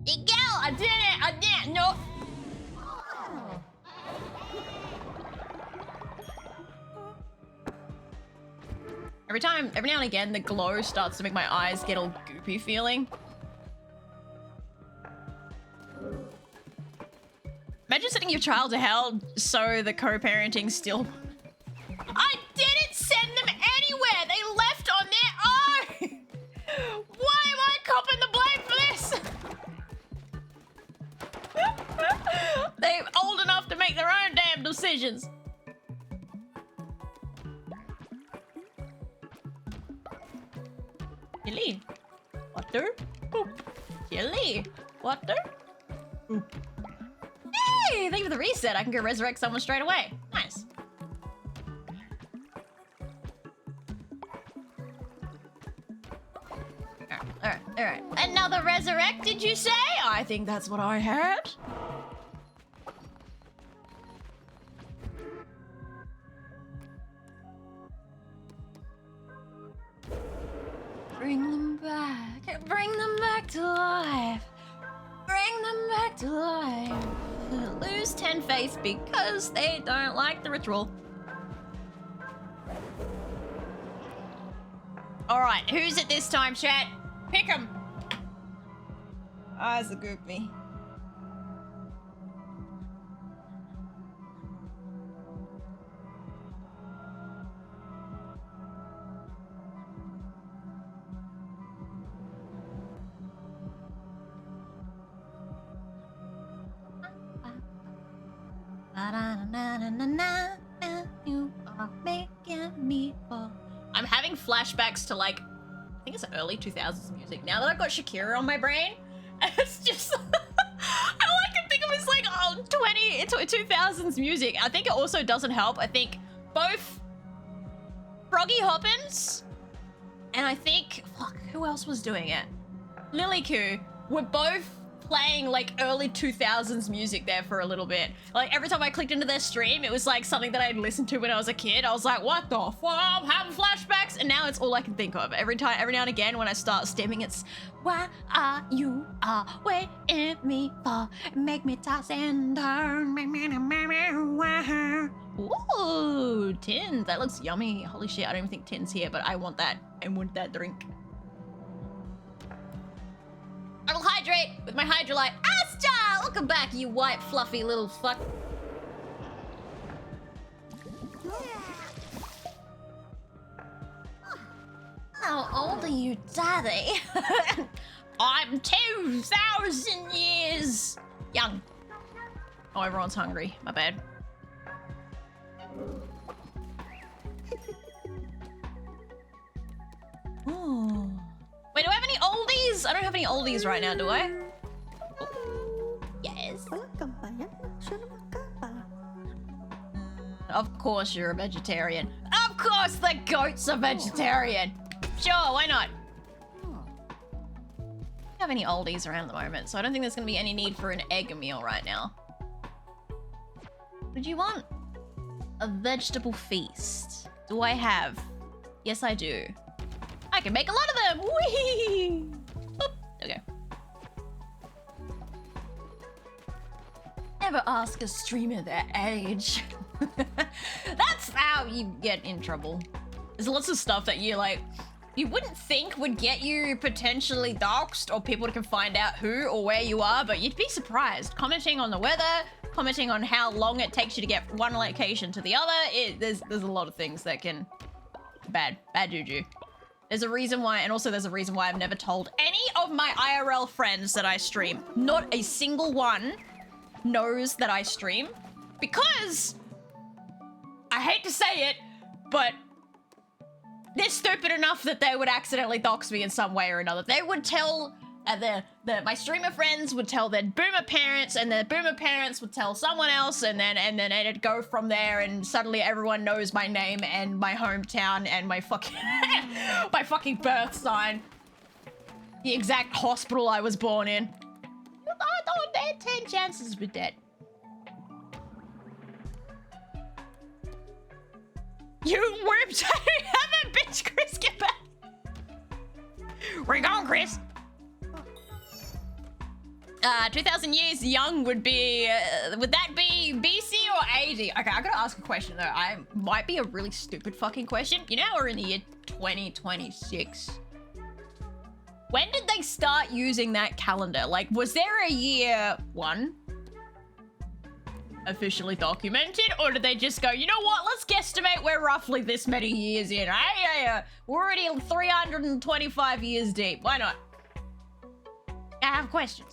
Miguel, I did it! No. Every now and again, the glow starts to make my eyes get all goopy feeling. Imagine sending your child to hell so the co-parenting still... I didn't send them anywhere! They left on their own! Why am I copping the blame for this? They're old enough to make their own damn decisions. Chili. Water. Boop. Chili. Water. Boop. Hey, thank you for the reset. I can go resurrect someone straight away. Nice. Alright. Another resurrect, did you say? I think that's what I heard. back. Bring them back to life. Bring them back to life. Lose 10 faith because they don't like the ritual. Alright, who's it this time, chat? Pick 'em. Ah, it's a groupie. You are making me fall. I'm having flashbacks to like, I think it's early 2000s music. Now that I've got Shakira on my brain, it's just all I can think of is like 2000s music. I think it also doesn't help. I think both Froggy Hoppins and I think who else was doing it? Lilycoo were both playing like early 2000s music there for a little bit. Like every time I clicked into their stream, it was like something that I'd listened to when I was a kid. I was like, what the fuck? I'm having flashbacks, and now it's all I can think of. Every now and again when I start stimming, it's why are you waiting me for? Make me toss and turn. Ooh, tin. That looks yummy. Holy shit, I don't even think tin's here, but I want that. I want that drink. I will hydrate with my Hydrolite. Astra! Welcome back, you white, fluffy little fuck. How old are you, Daddy? I'm 2,000 years young. Oh, everyone's hungry. My bad. Oh. Wait, do I have any oldies? I don't have any oldies right now, do I? Oh. Yes. Of course you're a vegetarian. Of course the goat's a vegetarian. Sure, why not? I don't have any oldies around at the moment, so I don't think there's gonna be any need for an egg meal right now. Would you want a vegetable feast? Do I have? Yes, I do. I can make a lot of them! Whee! Oop. Okay. Never ask a streamer their age. That's how you get in trouble. There's lots of stuff that you like, you wouldn't think would get you potentially doxxed or people can find out who or where you are, but you'd be surprised. Commenting on the weather, commenting on how long it takes you to get one location to the other, there's a lot of things that can... Bad juju. There's a reason why, and also there's a reason why I've never told any of my IRL friends that I stream. Not a single one knows that I stream. Because, I hate to say it, but they're stupid enough that they would accidentally dox me in some way or another. They would tell, my streamer friends would tell their boomer parents, and their boomer parents would tell someone else, and then it'd go from there, and suddenly everyone knows my name and my hometown and my fucking my fucking birth sign, the exact hospital I was born in. Oh, they had 10 chances with that. You whooped! Have that bitch, Chris, get back! Where you going, Chris? 2,000 years young would be, would that be BC or AD? Okay, I gotta ask a question though. I might be a really stupid fucking question. You know we're in the year 2026. When did they start using that calendar? Like, was there a year 1 officially documented, or did they just go, you know what, let's guesstimate we're roughly this many years in. We're already 325 years deep. Why not? I have questions.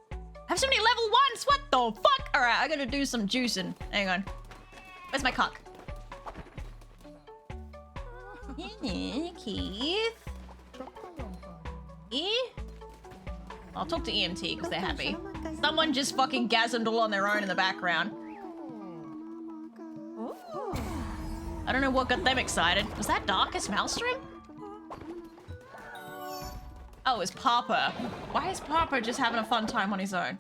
I have so many level 1s, what the fuck? Alright, I gotta do some juicing. Hang on. Where's my cock? Keith? E? I'll talk to EMT because they're happy. Someone just fucking gasmed all on their own in the background. I don't know what got them excited. Was that Darkest Maelstrom? Oh, it's Papa. Why is Papa just having a fun time on his own?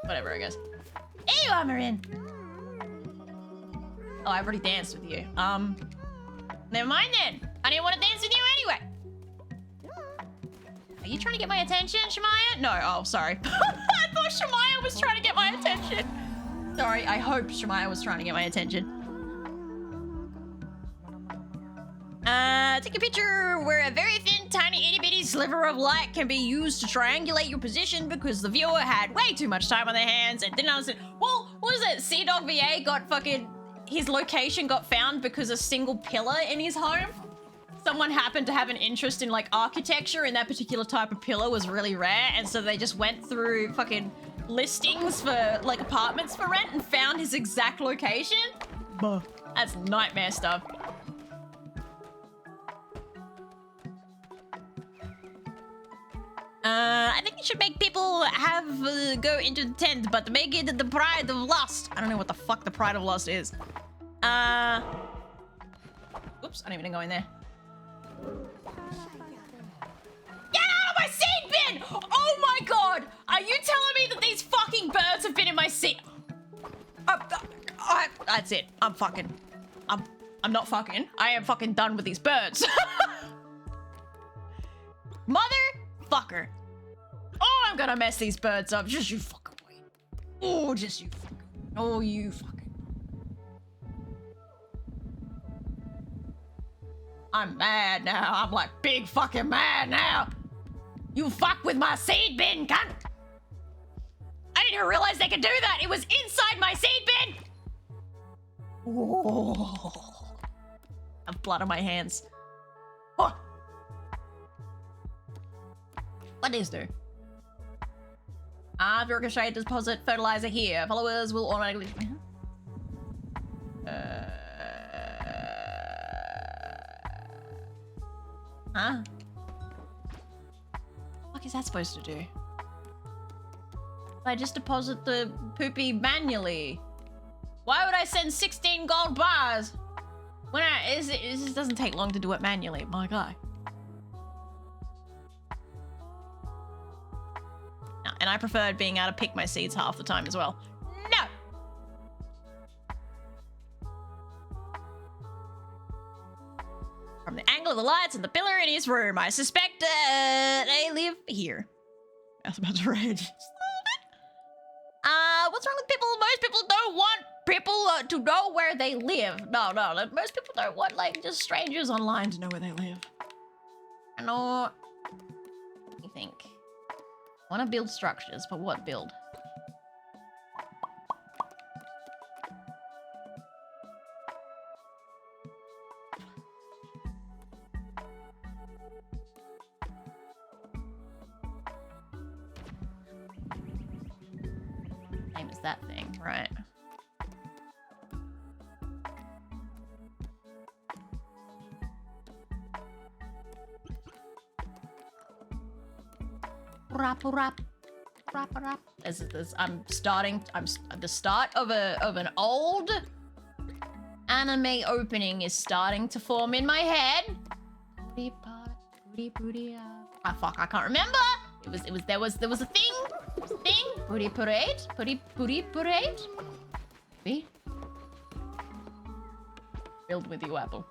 Whatever, I guess. Ew, I'm in. Oh, I've already danced with you. Never mind then. I didn't want to dance with you anyway. Are you trying to get my attention, Shemaya? No, oh, sorry. I thought Shemaya was trying to get my attention. Sorry, I hope Shemaya was trying to get my attention. Take a picture where a very thin, tiny, itty-bitty sliver of light can be used to triangulate your position because the viewer had way too much time on their hands and didn't understand. Well, what was it? Sea Dog VA got fucking... His location got found because a single pillar in his home. Someone happened to have an interest in, like, architecture, and that particular type of pillar was really rare, and so they just went through fucking listings for, like, apartments for rent and found his exact location. Buh. That's nightmare stuff. I think it should make people have go into the tent, but make it the Pride of Lust. I don't know what the fuck the Pride of Lust is. Oops, I didn't even go in there. Get out of my seed bin! Oh my god! Are you telling me that these fucking birds have been in my seat? That's it. I'm not fucking. I am fucking done with these birds. Motherfucker. Oh, I'm gonna mess these birds up. Just you fucking wait. Oh, just you fucking. Oh, you fucking. I'm mad now. I'm like big fucking mad now. You fuck with my seed bin, cunt. I didn't even realize they could do that. It was inside my seed bin. Oh. I have blood on my hands. Oh. What is there? Ricochet deposit fertilizer here. Followers will automatically... Huh? What is that supposed to do? I just deposit the poopy manually. Why would I send 16 gold bars? When it just doesn't take long to do it manually, my guy. No, and I preferred being able to pick my seeds half the time as well. No! From the angle of the lights and the pillar in his room, I suspect they live here. I was about to rage. What's wrong with people? Most people don't want people to know where they live. No, most people don't want, like, just strangers online to know where they live. I know. What do you think? I want to build structures, but what build? Same as that thing, right? Rap. I'm the start of an old anime opening is starting to form in my head. Ah, fuck, I can't remember. There was a thing. Booty parade. Me? Build with you, Apple.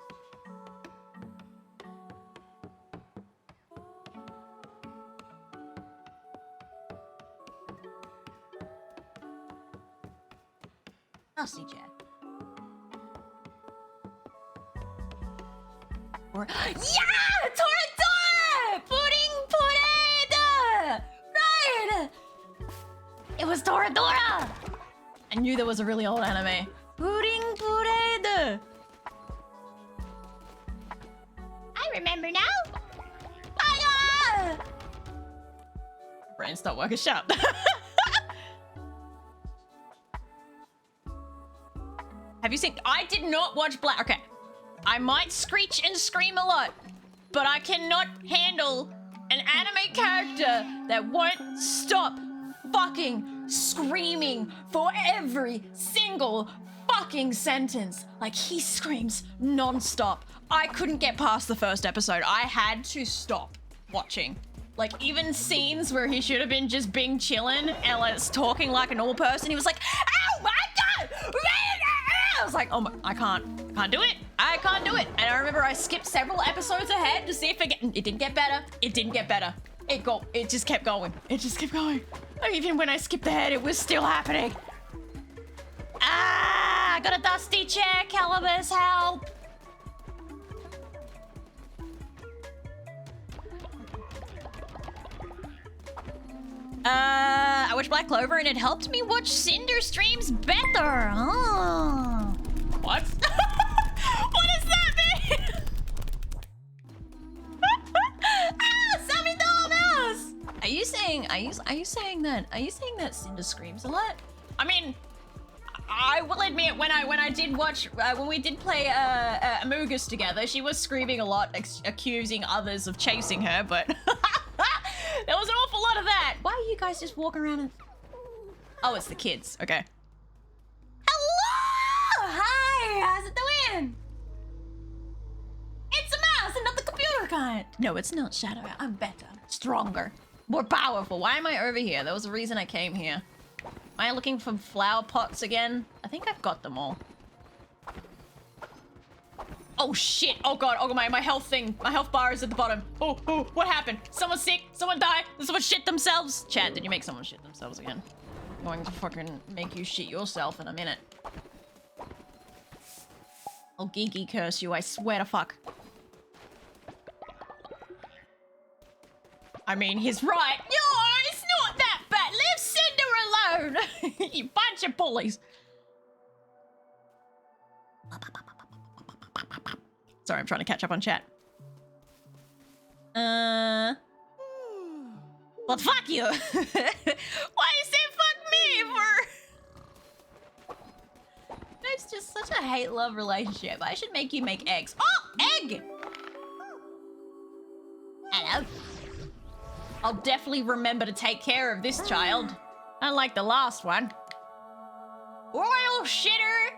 I'll see, Chad. Or yeah, Toradora! Pudding Parade! Right! It was Toradora! I knew there was a really old anime. Pudding Parade! I remember now. Fire! Brain stopped working. Shut up. Have you seen? I did not watch Black. Okay. I might screech and scream a lot, but I cannot handle an anime character that won't stop fucking screaming for every single fucking sentence. Like, he screams non-stop. I couldn't get past the first episode. I had to stop watching. Like, even scenes where he should have been just being chillin' and like talking like a normal person, he was like, "Oh my god! I was like, oh my, I can't Can't do it. I can't do it. And I remember I skipped several episodes ahead to see if it didn't get better. It didn't get better. It just kept going. It just kept going. Even when I skipped ahead, it was still happening. Ah, I got a dusty chair, Calibus, help. I watched Black Clover and it helped me watch Cinder streams better. Oh. What? What does that mean? Sammy Dormouse! Are you saying that Cinder screams a lot? I mean, I will admit when I did watch when we did play Amogus together, she was screaming a lot, accusing others of chasing her, but there was an awful lot of that. Why are you guys just walking around and... Oh, it's the kids. Okay. Hello! Hi! How's it doing? It's a mouse and not the computer kind. No, it's not, Shadow. I'm better. Stronger. More powerful. Why am I over here? There was a reason I came here. Am I looking for flower pots again? I think I've got them all. Oh shit! Oh god! Oh my health thing! My health bar is at the bottom. Oh! What happened? Someone sick? Someone died? Someone shit themselves? Chat, did you make someone shit themselves again? I'm going to fucking make you shit yourself in a minute. I'll geeky curse you, I swear to fuck. I mean, he's right. No, it's not that bad. Leave Cinder alone! You bunch of bullies. Sorry, I'm trying to catch up on chat. Well, fuck you. Why you say fuck me for? It's just such a hate-love relationship. I should make you make eggs. Oh, egg! Hello. I'll definitely remember to take care of this child. Unlike the last one. Royal shitter.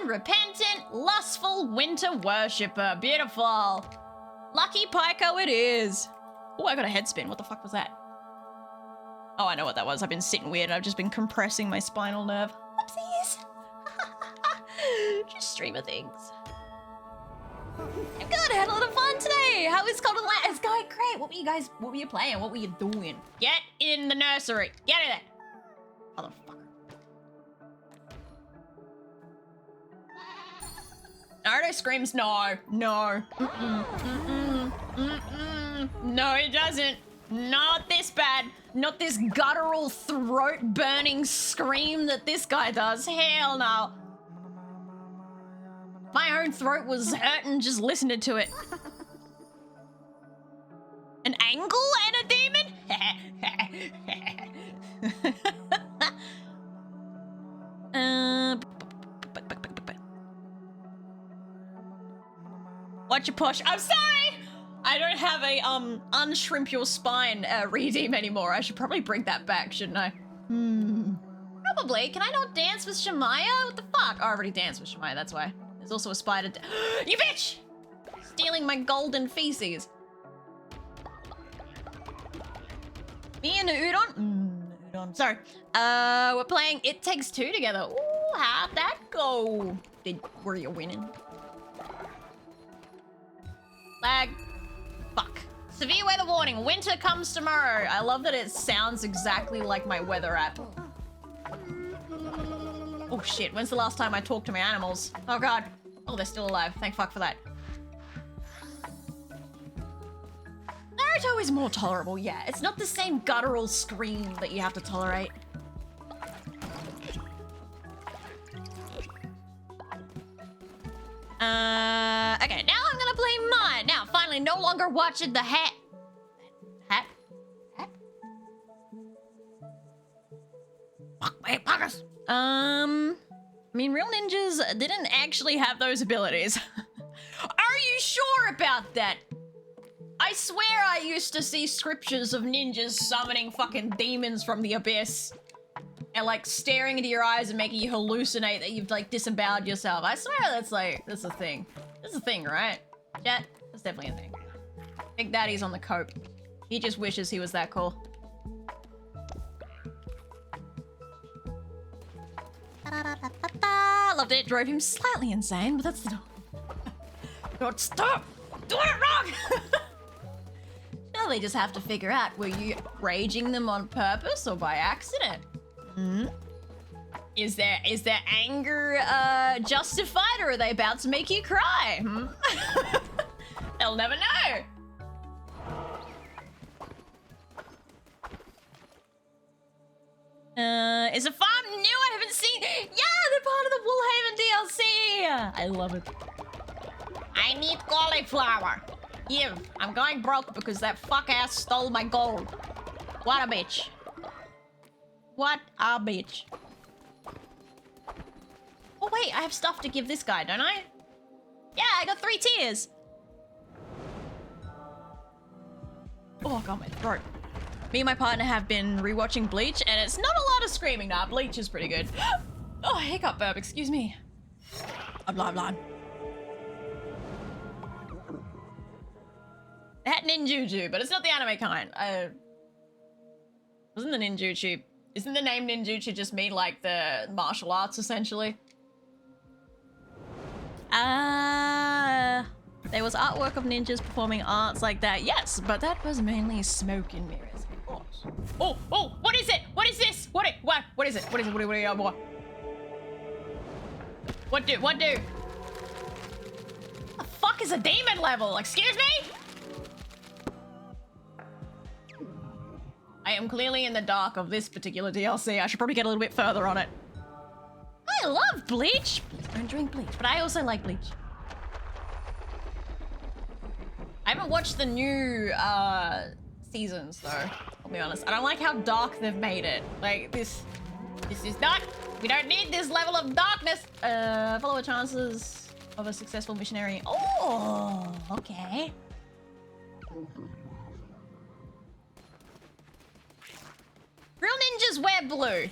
Unrepentant, lustful winter worshipper. Beautiful. Lucky Pico it is. Oh, I got a head spin. What the fuck was that? Oh, I know what that was. I've been sitting weird. I've just been compressing my spinal nerve. Whoopsies. Just streamer things. I'm good. I had a lot of fun today. How is Golden Light? It's going great. What were you playing? What were you doing? Get in the nursery. Get in there. Motherfucker. Naruto screams no. No. No, it doesn't. Not this bad. Not this guttural, throat-burning scream that this guy does. Hell no. My own throat was hurting just listening to it. An angle and a demon? Watch your push. I'm sorry! I don't have a, unshrimp your spine, redeem anymore. I should probably bring that back, shouldn't I? Probably. Can I not dance with Shemaya? What the fuck? Oh, I already danced with Shemaya, that's why. There's also a spider. You bitch! Stealing my golden feces. Me and the udon? Udon. Sorry. We're playing It Takes Two together. Ooh, how'd that go? Were you winning? Lag. Fuck. Severe weather warning. Winter comes tomorrow. I love that it sounds exactly like my weather app. Oh shit, when's the last time I talked to my animals? Oh god. Oh, they're still alive. Thank fuck for that. Naruto is more tolerable, yeah. It's not the same guttural scream that you have to tolerate. Okay, now I'm gonna play mine. Now, finally, no longer watching the hat. Hat? Fuck my pockets. I mean, real ninjas didn't actually have those abilities. Are you sure about that? I swear I used to see scriptures of ninjas summoning fucking demons from the abyss. And like staring into your eyes and making you hallucinate that you've like disemboweled yourself. I swear that's a thing. That's a thing, right? Chat? That's definitely a thing. Big Daddy's on the cope. He just wishes he was that cool. Loved it. Drove him slightly insane, but that's the... God, stop! Doing it wrong! Now they just have to figure out, were you raging them on purpose or by accident? Hmm? Is their anger justified, or are they about to make you cry? Hmm? They'll never know. Is the farm new? I haven't seen. Yeah, they're part of the Woolhaven DLC. I love it. I need cauliflower. Here, I'm going broke because that fuck ass stole my gold. What a bitch. What a bitch. Oh wait, I have stuff to give this guy, don't I? Yeah, I got 3 tiers. Oh, I got my throat. Me and my partner have been rewatching Bleach, and it's not a lot of screaming. Nah, Bleach is pretty good. Oh, hiccup burp, excuse me. Blah, blah. It had ninjutsu, but it's not the anime kind. Wasn't the ninjutsu... Isn't the name ninjutsu just mean like the martial arts, essentially? There was artwork of ninjas performing arts like that. Yes, but that was mainly smoke and mirrors, of course. Oh, what is it? What is this? What is it? What is it? What do? The fuck is a demon level? Excuse me? I am clearly in the dark of this particular DLC. I should probably get a little bit further on it. I love Bleach. Please don't drink Bleach, but I also like Bleach. I haven't watched the new seasons though, I'll be honest. I don't like how dark they've made it. Like this is not, we don't need this level of darkness. Follow the chances of a successful missionary. Oh, okay. Real ninjas wear blue.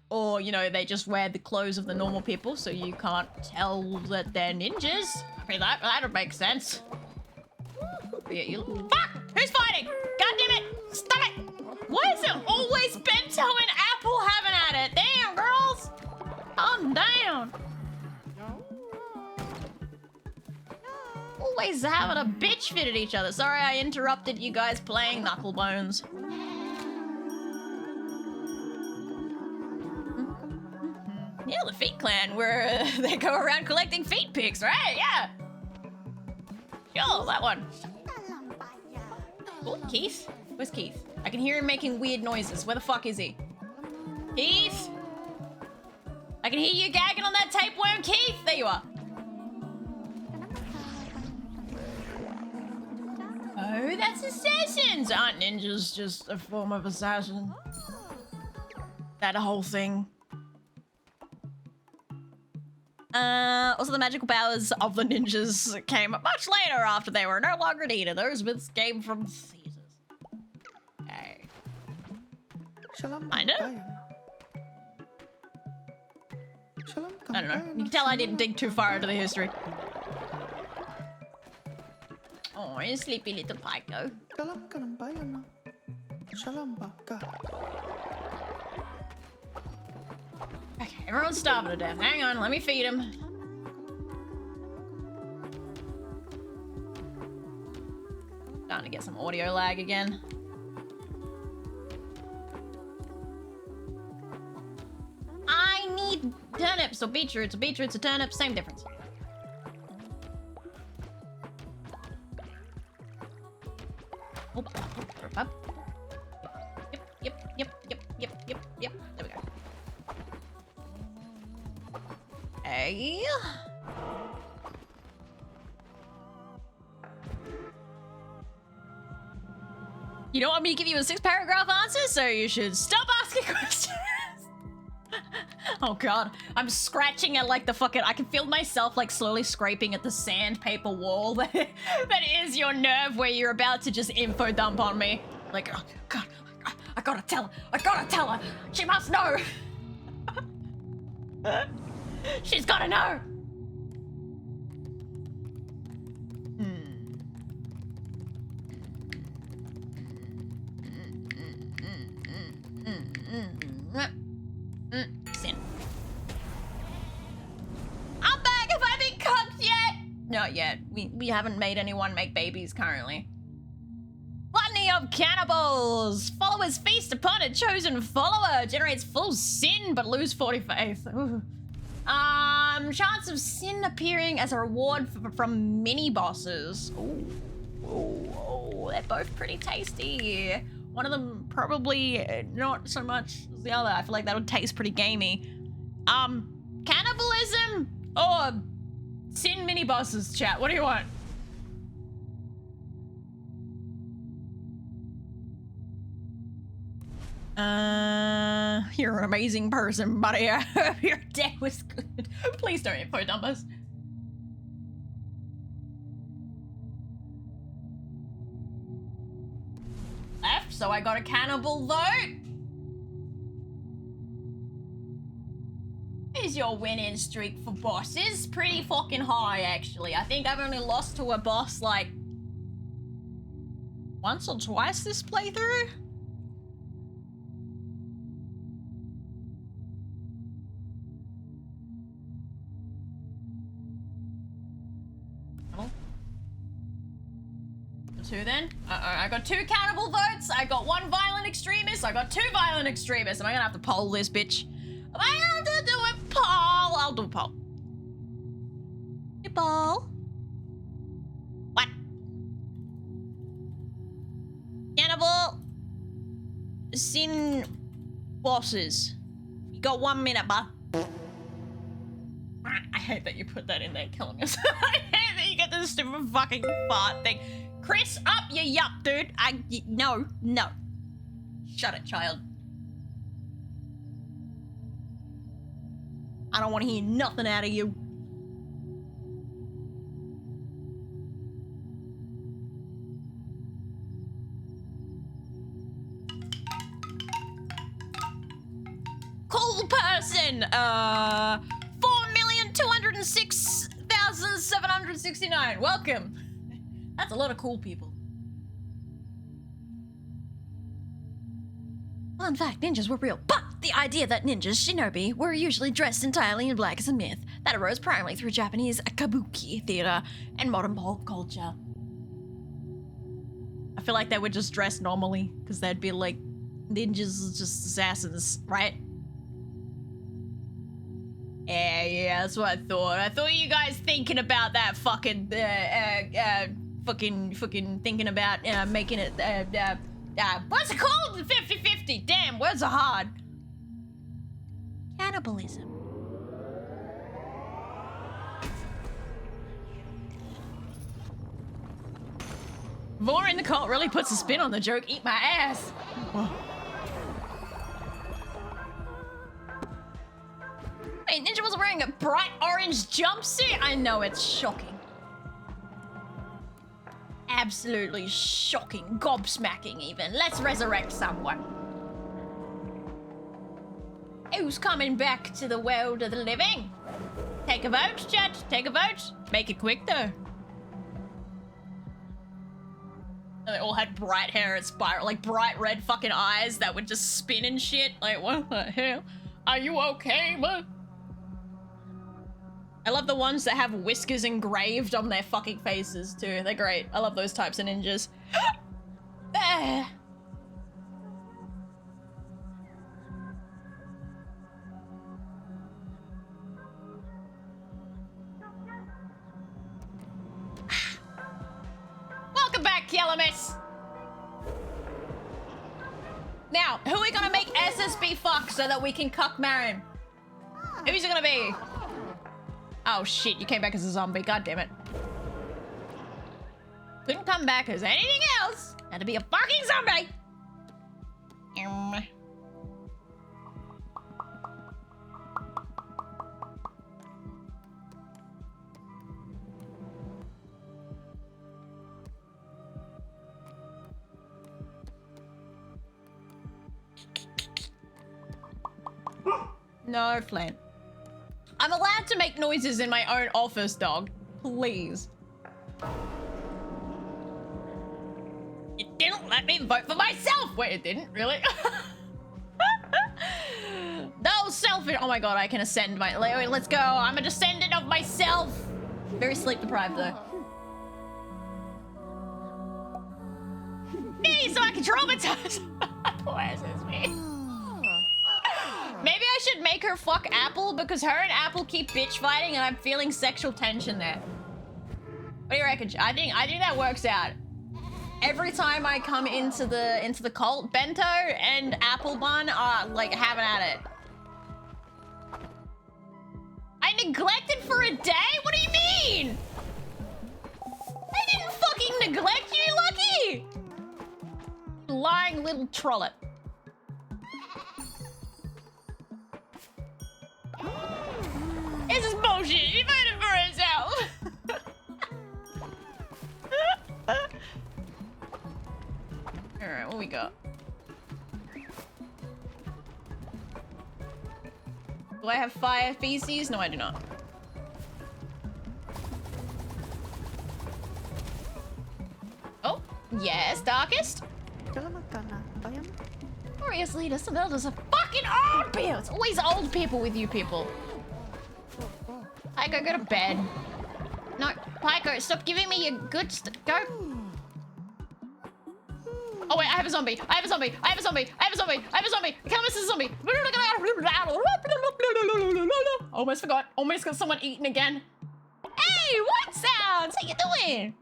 Or, you know, they just wear the clothes of the normal people, so you can't tell that they're ninjas. I mean, that would make sense. Yeah, fuck! Who's fighting? God damn it! Stop it! Why is it always Bento and Apple having at it? Damn, girls! Calm down. Always having a bitch fit at each other. Sorry I interrupted you guys playing Knucklebones. Yeah, the Feet Clan, where they go around collecting feet pics, right? Yeah. Sure, that one. Oh, Keith? Where's Keith? I can hear him making weird noises. Where the fuck is he? Keith? I can hear you gagging on that tapeworm, Keith! There you are. Oh, that's assassins! Aren't ninjas just a form of assassin? That whole thing. Also the magical powers of the ninjas came much later after they were no longer needed. Those myths came from Caesars. Okay. Kinda? I don't know. You can tell I didn't dig too far into the history. Oh, you sleepy little Pyko. Okay, everyone's starving to death. Hang on, let me feed him. Starting to get some audio lag again. I need turnips or beetroots. Beetroots or turnips, same difference. Oh, up. Yep. There we go. Hey. You don't want me to give you a 6-paragraph answer, so you should stop asking questions. Oh god, I'm scratching at like the fucking, I can feel myself like slowly scraping at the sandpaper wall that is your nerve where you're about to just info dump on me. Like, oh god, I gotta tell her, she must know. She's gotta know. Sin. I'm back. Have I been cooked yet? No, not yet. We haven't made anyone make babies currently. Gluttony of cannibals! Followers feast upon a chosen follower. Generates full sin, but lose 40 faith. Ooh. Chance of sin appearing as a reward from mini bosses. Ooh. Ooh, they're both pretty tasty. One of them probably not so much as the other. I feel like that would taste pretty gamey. Cannibalism or sin mini bosses, chat? What do you want? You're an amazing person, buddy. I hope your day was good. Please don't info dump us. Left, so I got a cannibal vote. Is your winning streak for bosses? Pretty fucking high, actually. I think I've only lost to a boss like once or twice this playthrough. Two then? I got 2 cannibal votes. I got 1 violent extremist. I got 2 violent extremists. Am I gonna have to poll this bitch? Am I gonna have to do a poll? I'll do a poll. A poll? What? Cannibal sin bosses. You got 1 minute, bud. I hate that you put that in there, killing us. I hate that you get this stupid fucking fart thing. Chris, up your yup, dude. No. Shut it, child. I don't want to hear nothing out of you. Cool person. 4,206,769. Welcome. That's a lot of cool people. Fun fact, ninjas were real, but the idea that ninjas, shinobi, were usually dressed entirely in black is a myth that arose primarily through Japanese kabuki theater and modern pop culture. I feel like they would just dress normally, because they'd be like, ninjas just assassins, right? Yeah, that's what I thought. I thought you guys thinking about that fucking, fucking thinking about making it what's it called? 50-50. Damn, words are hard. Cannibalism. Vora in the cult really puts a spin on the joke. Eat my ass. Wait, Ninja was wearing a bright orange jumpsuit? I know, it's shocking. Absolutely shocking. Gobsmacking, even. Let's resurrect someone. Who's coming back to the world of the living? Take a vote, chat. Take a vote. Make it quick, though. They all had bright hair and spiral, like bright red fucking eyes that would just spin and shit. Like, what the hell? Are you okay, man? I love the ones that have whiskers engraved on their fucking faces too. They're great. I love those types of ninjas. Welcome back, Yellow Miss. Now, who are we gonna make SSB fuck so that we can cuck Marin? Who's it gonna be? Oh shit, you came back as a zombie, god damn it. Couldn't come back as anything else. Had to be a fucking zombie. No, Flint. I'm allowed to make noises in my own office, dog. Please. It didn't let me vote for myself! Wait, it didn't? Really? No, selfish. Oh my god, I can ascend my... Wait, let's go. I'm a descendant of myself. Very sleep deprived though. Me, so I can traumatize. Why is this me? Maybe I should make her fuck Apple because her and Apple keep bitch fighting and I'm feeling sexual tension there. What do you reckon? I think that works out. Every time I come into the cult, Bento and Applebun are like having at it. I neglected for a day? What do you mean? I didn't fucking neglect you, Lucky! Lying little trollop. This is bullshit. She voted for herself. Alright, what we got? Do I have fire feces? No, I do not. Oh, yes, Darkest. Glorious leader, some elders are fucking old people. It's always old people with you people. Pyko, go to bed. No, Pyko, stop giving me your good go. Oh wait, I have a zombie. I have a zombie. I have a zombie. I have a zombie. I have a zombie. Camus is a zombie. Almost forgot. Almost got someone eaten again. Hey, what sounds? How you doing?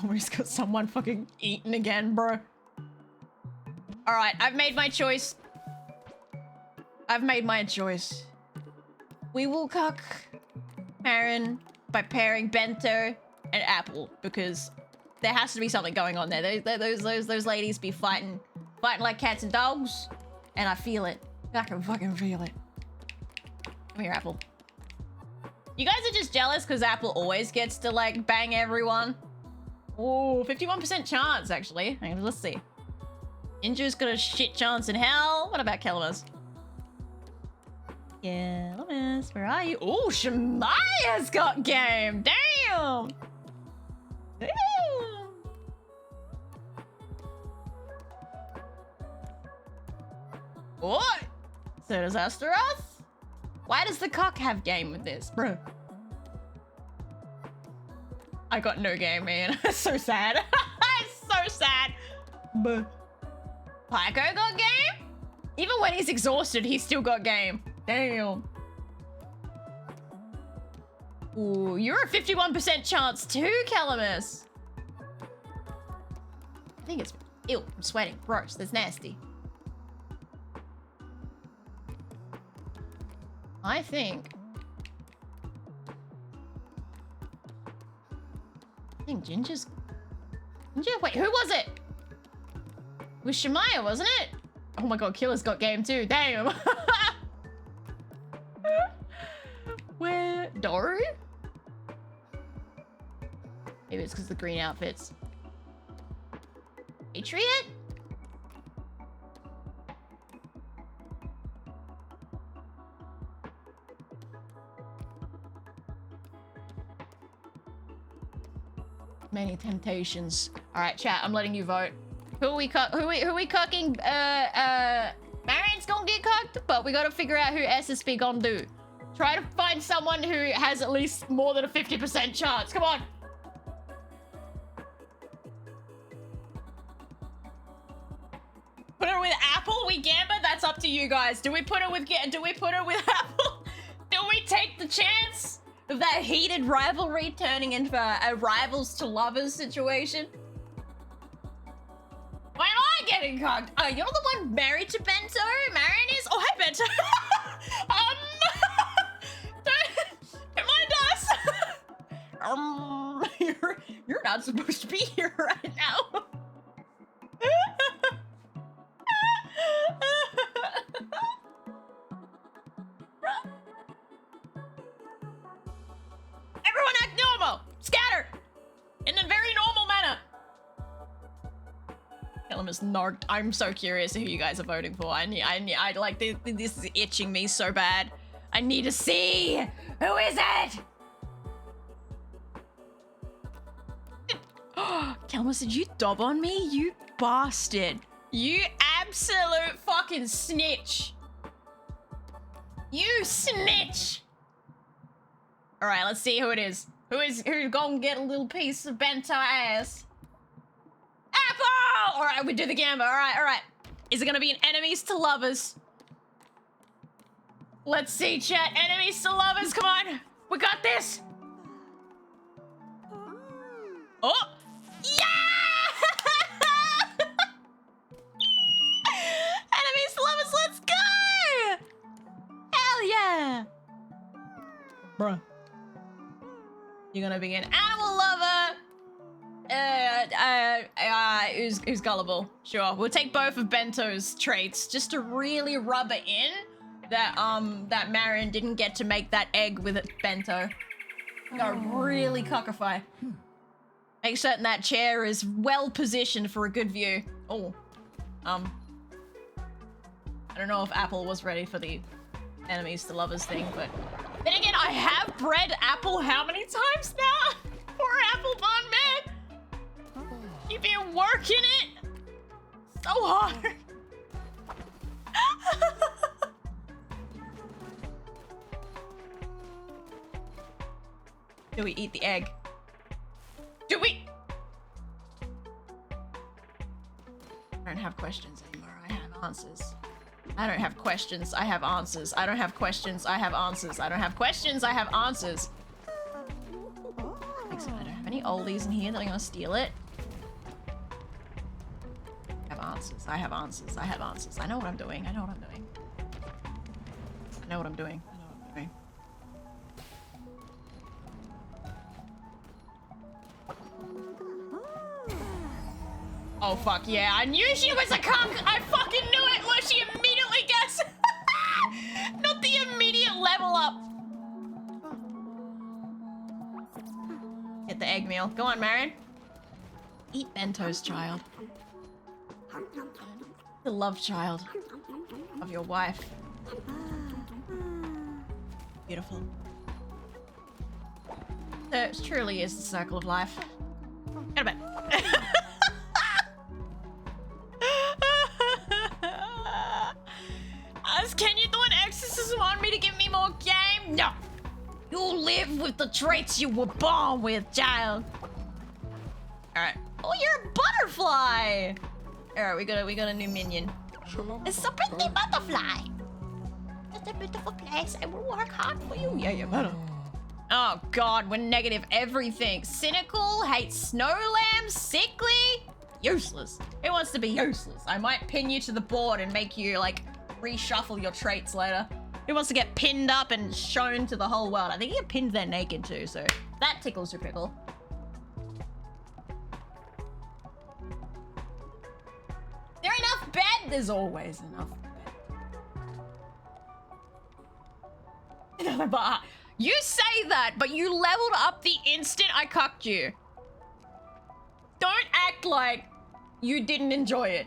Almost got someone fucking eaten again, bro. All right, I've made my choice. I've made my choice. We will cuck Marin by pairing Bento and Apple because there has to be something going on there. Those ladies be fighting like cats and dogs, and I feel it. I can fucking feel it. Come here, Apple. You guys are just jealous because Apple always gets to like bang everyone. Oh, 51% chance actually. Hang on, let's see. Ninja's got a shit chance in hell. What about Kelmas? Yeah, Kelmas, where are you? Oh, Shemaya's got game. Damn. Damn. What? So does Astaroth? Why does the cock have game with this, bro? I got no game, man. It's so sad. It's so sad. But Pyko got game? Even when he's exhausted, he's still got game. Damn. Ooh, you're a 51% chance too, Calamus. I think it's... Ew, I'm sweating. Gross, that's nasty. I think Ginger's... Ginger? Wait, who was it? It was Shemaya, wasn't it? Oh my god, Killer's got game too. Damn. Where? Doru? Maybe it's because of the green outfits. Patriot? Many temptations. All right, chat. I'm letting you vote. Who are we cooking? Marin's gonna get cooked, but we gotta figure out who SSB gonna do. Try to find someone who has at least more than a 50% chance. Come on. Put her with Apple. We Gamba. That's up to you guys. Do we put her with Apple? Do we take the chance of that heated rivalry turning into a rivals to lovers situation? Why am I getting cooked? Oh, you're the one married to Bento? Marion is? Oh, hi, Bento. Don't mind us. You're not supposed to be here right now. Everyone act normal! Scatter! In a very normal manner! Kellum is narked. I'm so curious who you guys are voting for. I like, this is itching me so bad. I need to see! Who is it? Kelmus, did you dob on me? You bastard. You absolute fucking snitch. You snitch! All right, let's see who it is. Who's gonna get a little piece of bento ass? Apple! All right, we do the gamble. All right. Is it gonna be an enemies to lovers? Let's see, chat. Enemies to lovers, come on. We got this. Oh! Yeah! Enemies to lovers, let's go! Hell yeah! Bruh. You're gonna be an animal lover. Who's gullible? Sure, we'll take both of Bento's traits just to really rub it in that Marion didn't get to make that egg with it Bento. Gotta really cockify. Make certain that chair is well positioned for a good view. Oh, I don't know if Apple was ready for the enemies to lovers thing, but then again, I have bred Apple how many times now? Poor Apple Bun, man. You've been working it so hard. Do we eat the egg? Do we? I don't have questions anymore. I have answers. I don't have questions. I have answers. I don't have questions. I have answers. I don't have questions. I have answers. I don't have any oldies in here that are gonna steal it. I have answers. I have answers. I have answers. I know what I'm doing. I know what I'm doing. I know what I'm doing. I know what I'm doing. Oh fuck yeah, I knew she was a cunt! I fucking knew it! Look, she immediately guessed! Not the immediate level up! Get the egg meal. Go on, Marion. Eat Bento's child. The love child of your wife. Beautiful. It truly is the circle of life. Go to bed. Can you do an exorcism on me to give me more game? No. You live with the traits you were born with, child. Alright. Oh, you're a butterfly! Alright, we got a new minion. It's a pretty butterfly. It's a beautiful place. I will work hard for you. Yeah, you better. Oh god, we're negative everything. Cynical, hates snow lambs, sickly, useless. Who wants to be useless? I might pin you to the board and make you, like, reshuffle your traits later. Who wants to get pinned up and shown to the whole world? I think you get pinned there naked too, so that tickles your pickle. There enough bed? There's always enough bed. But you say that, but you leveled up the instant I cucked you. Don't act like you didn't enjoy it.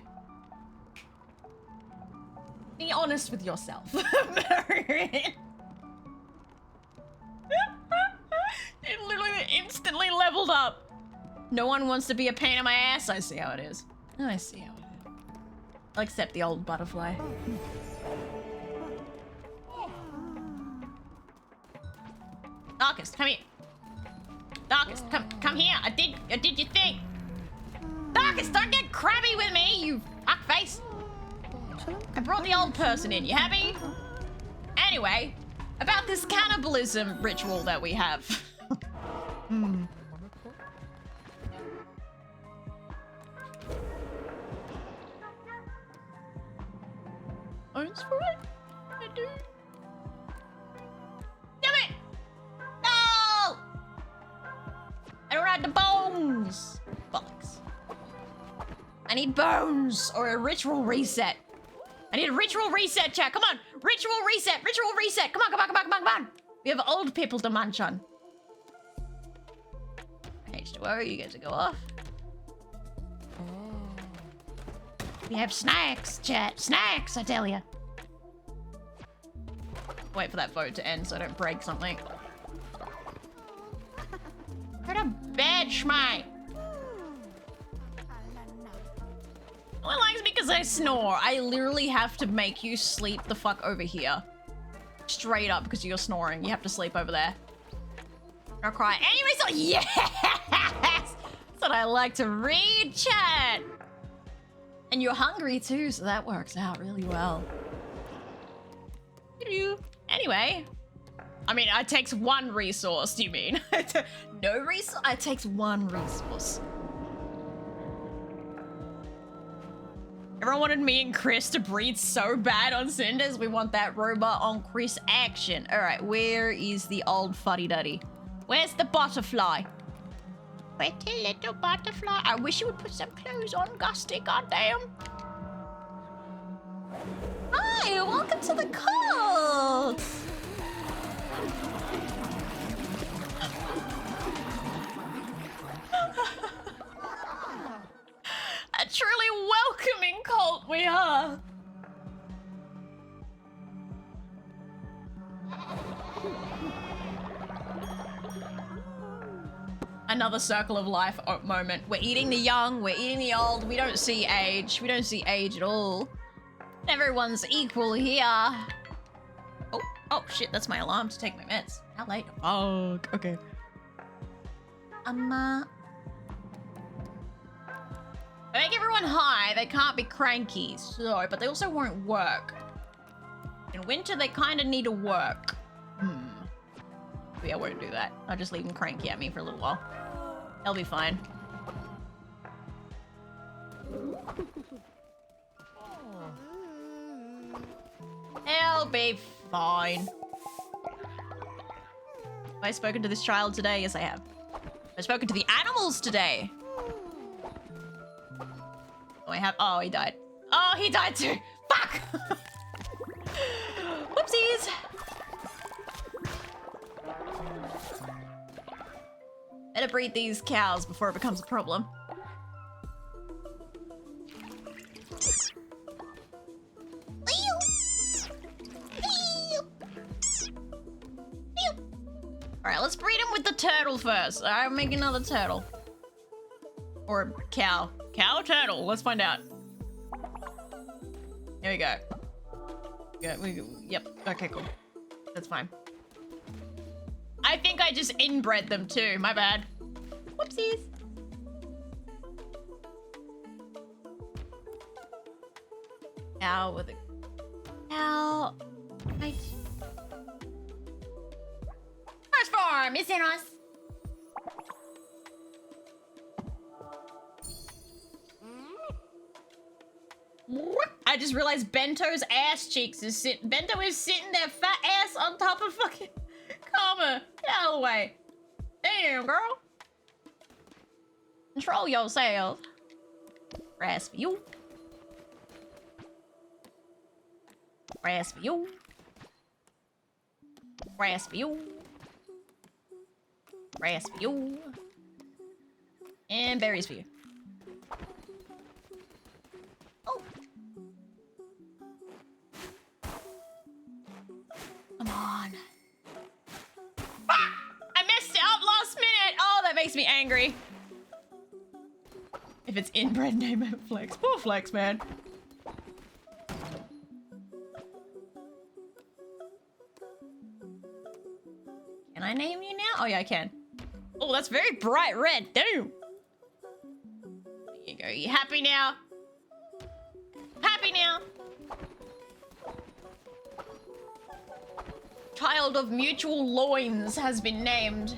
Be honest with yourself. It literally instantly leveled up. No one wants to be a pain in my ass. I see how it is. I see how it is. I'll accept the old butterfly. Darkest, come here. Darkest, come here. I did your thing. Darkest, don't get crabby with me, you fuckface. I brought the old person in. You happy? Anyway, about this cannibalism ritual that we have. Bones for it? I do. Damn it! No! I don't have the bones. Bollocks. I need bones or a ritual reset. I need a ritual reset, chat. Come on. Ritual reset. Ritual reset. Come on. We have old people to munch on. H2O, you get to go off. We have snacks, chat. Snacks, I tell ya. Wait for that vote to end so I don't break something. Go to bed, schmite. No one likes me because I snore. I literally have to make you sleep the fuck over here. Straight up because you're snoring. You have to sleep over there. I'll cry. Any resource? Yes! That's what I like to read, chat. And you're hungry too, so that works out really well. Anyway. I mean, it takes one resource, do you mean? No resource? It takes one resource. Everyone wanted me and Chris to breathe so bad on Cinders. We want that robot on Chris action. All right, where is the old fuddy-duddy? Where's the butterfly? Pretty little butterfly. I wish you would put some clothes on, Gusty, goddamn. Hi, welcome to the cult. A truly welcoming cult we are. Another circle of life moment. We're eating the young, we're eating the old. We don't see age. We don't see age at all. Everyone's equal here. Oh shit, that's my alarm to take my meds. How late? Fuck. Okay. I make everyone high, they can't be cranky, so, but they also won't work. In winter, they kind of need to work. Maybe I won't do that. I'll just leave them cranky at me for a little while. They'll be fine. They'll be fine. Have I spoken to this child today? Yes, I have. I've spoken to the animals today. Oh, I have. Oh, he died. Oh, he died too. Fuck! Whoopsies! Better breed these cows before it becomes a problem. Alright, let's breed him with the turtle first. Alright, make another turtle. Or a cow. Cow or turtle? Let's find out. Here we go. Yep. Okay, cool. That's fine. I think I just inbred them too. My bad. Whoopsies. Cow with a cow. Right. First form, isn't us? I just realized Bento's ass cheeks is Bento is sitting their fat ass on top of fucking Karma. Get out of the way. Damn, girl. Control yourself. Grass for you. Grass for you. Grass for you. Grass for you. And berries for you. Oh. Come on. Ah! I messed it up last minute. Oh, that makes me angry. If it's inbred, name it Flex. Poor Flex, man. Can I name you now? Oh, yeah, I can. Oh, that's very bright red. Damn. There you go. You happy now? Happy now? Child of mutual loins has been named.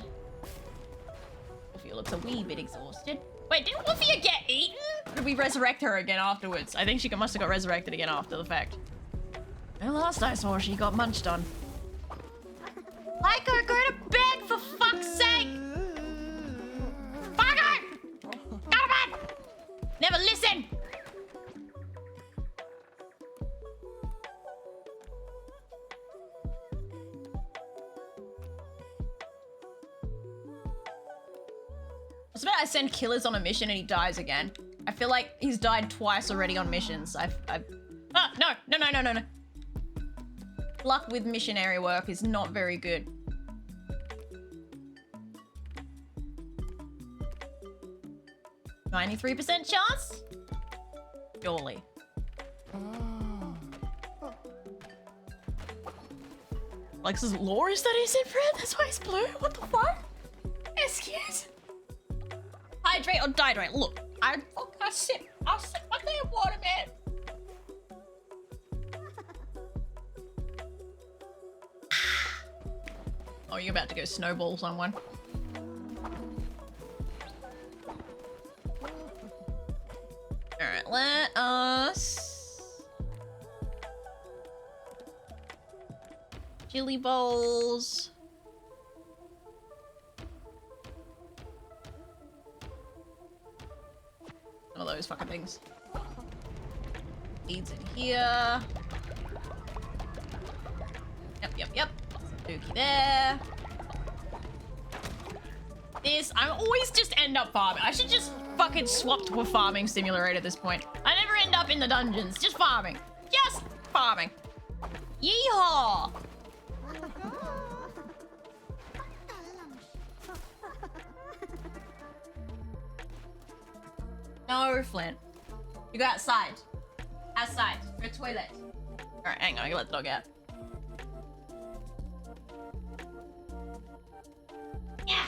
Wolfia looks a wee bit exhausted. Wait, didn't Wolfia get eaten? Or did we resurrect her again afterwards? I think she must have got resurrected again after the fact. The last I saw, she got munched on. Lyko, go to bed for fuck's sake! Fuck it! Go to bed! Never listen! What's about I send Killers on a mission and he dies again? I feel like he's died twice already on missions. Ah, no. Luck with missionary work is not very good. $93% chance? Surely. Lex's lore is that he's inbred? That's why he's blue? What the fuck? I'll dehydrate. Look, I'll sip my damn water, man. Oh, you're about to go snowball someone. Alright, let us... Chili bowls. Some of those fucking things. Seeds in here. Yep. Some dookie there. This, I always just end up farming. I should just fucking swap to a farming simulator at this point. I never end up in the dungeons. Just farming. Just farming. Yeehaw! No, Flint. You go outside. Outside. For a toilet. Alright, hang on. I gotta let the dog out. Yeah.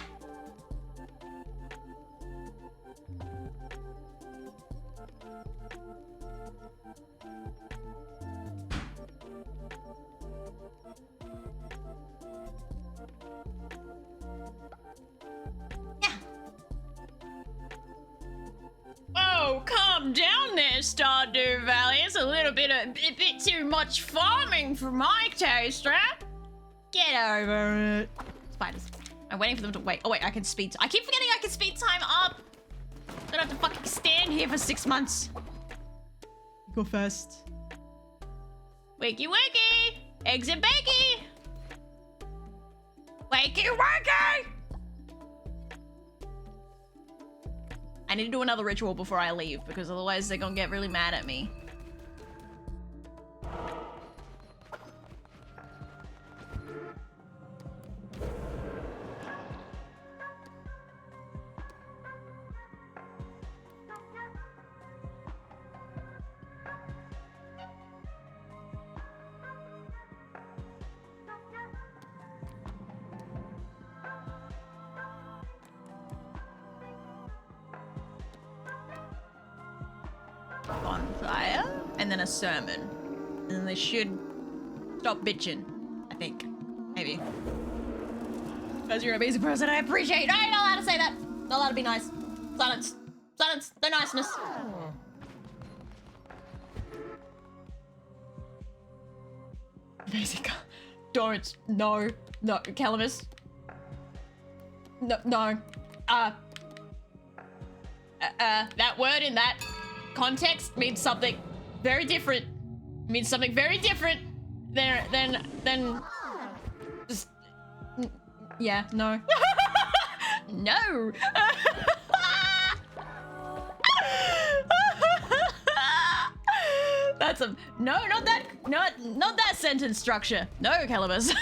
Oh, calm down there, Stardew Valley. It's a bit too much farming for my taste, right? Get over it. Spiders. I'm waiting for them to wait. Oh wait, I can speed. I keep forgetting I can speed time up. Don't have to fucking stand here for 6 months. Go first. Wakey wakey! Exit bakey! Wakey wakey! I need to do another ritual before I leave, because otherwise they're gonna get really mad at me. Bonfire, and then a sermon. And then they should stop bitching, I think. Maybe. Because you're an amazing person, I appreciate it. No, you're not allowed to say that. Not allowed to be nice. Silence. Silence. No niceness. Amazing. Don't. No. No. Calamus. No. That word in that context means something very different. Means something very different than just yeah, no. No. That's a no, not that sentence structure. No, Calamus.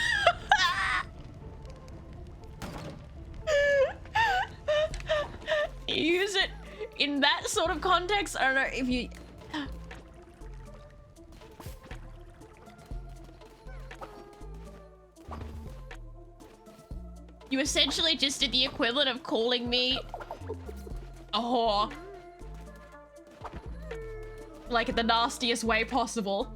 Use it in that sort of context. I don't know if you... You essentially just did the equivalent of calling me a whore. Like in the nastiest way possible.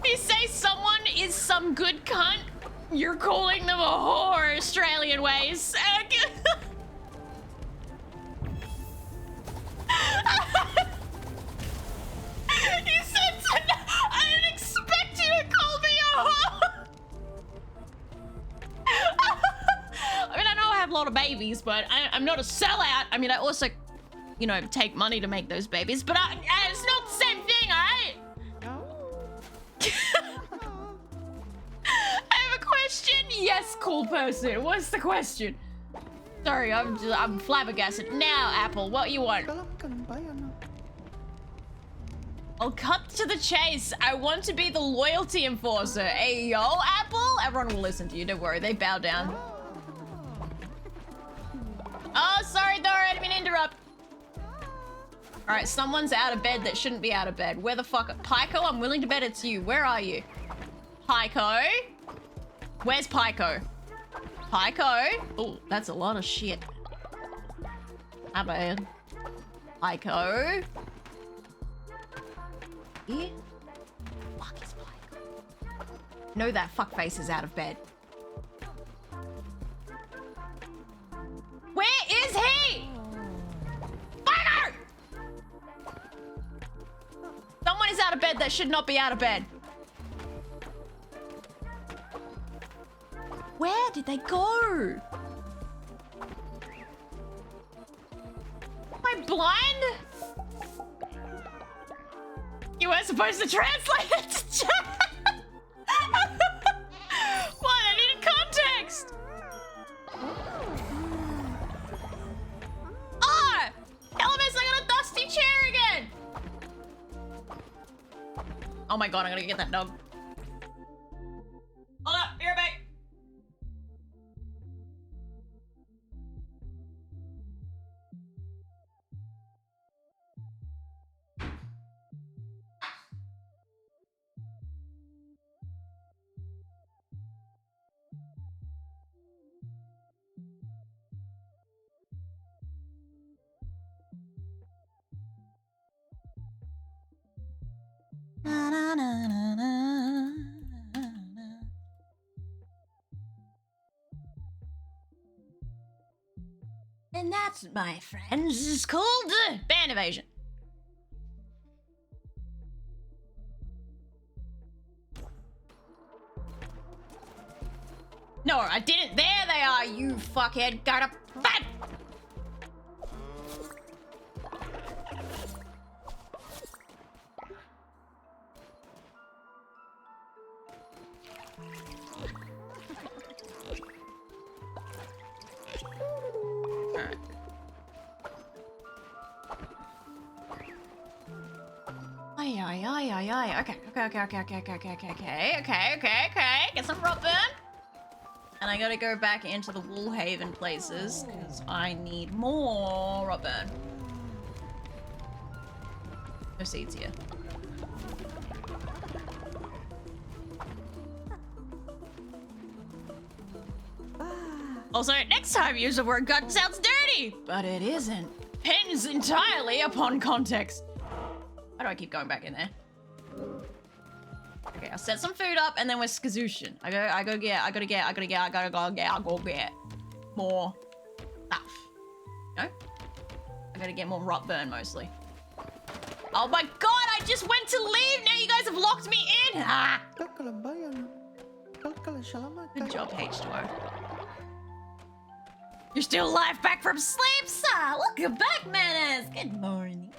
You say someone is some good cunt, you're calling them a whore Australian ways. You said I didn't expect you to call me a whore. I mean, I know I have a lot of babies, but I'm not a sellout. I mean, I also, you know, take money to make those babies, but it's not the same thing, alright? I have a question. Yes, cool person. What's the question? Sorry, I'm flabbergasted. Now, Apple, what you want? I'll cut to the chase. I want to be the loyalty enforcer. Hey, yo, Apple. Everyone will listen to you. Don't worry. They bow down. Oh, sorry, Dora. I didn't mean to interrupt. All right, someone's out of bed that shouldn't be out of bed. Where the fuck? Pyko, I'm willing to bet it's you. Where are you? Pyko? Where's Pyko? Pyko? Oh, that's a lot of shit. How bad? Pyko? Here? Fuck is Pyko? No, that fuckface is out of bed. Where is he? Pyko! Someone is out of bed that should not be out of bed. Where did they go? Am I blind? You weren't supposed to translate it to chat. What? I needed context. Oh! LMS, I got a dusty chair again. Oh my god, I'm gonna get that dog. Hold up, be right back. And that's, my friends, is called band evasion. No, I didn't. There they are, you fuckhead. Gotta bang! Okay. Get some rock burn. And I gotta go back into the Woolhaven places, because I need more rock burn. No seeds here. Also, next time use the word gun sounds dirty, but it isn't. Depends entirely upon context. How do I keep going back in there? Okay, I'll set some food up and then we're skazooshin'. I gotta go get more stuff. No? I gotta get more rot burn mostly. Oh my god, I just went to leave! Now you guys have locked me in! Ah! Good job, H2O. You're still alive, back from sleep, sir! Welcome back, Menace! Good morning.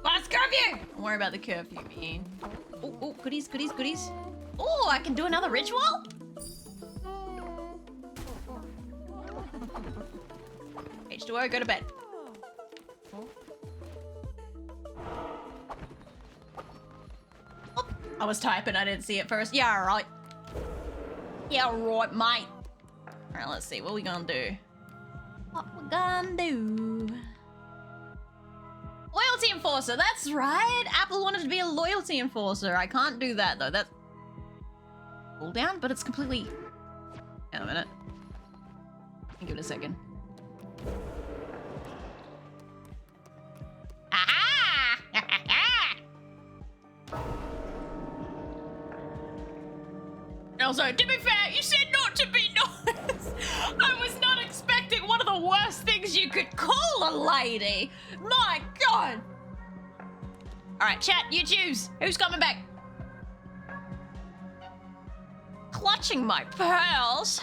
Last curfew! Don't worry about the curfew, man. Oh, goodies. Oh, I can do another ritual? H2O, go to bed. Oh, I was typing, I didn't see it first. Yeah, right. Yeah, right, mate. Alright, let's see. What we gonna do? Loyalty enforcer, that's right. Apple wanted to be a loyalty enforcer. I can't do that though. That's cooldown, but it's completely. Hang on a minute. Give it a second. Aha! Also, to be fair, you said not to be nice. I was not expecting one of the worst things you could call a lady. My god. All right, chat, you choose. Who's coming back? Clutching my pearls.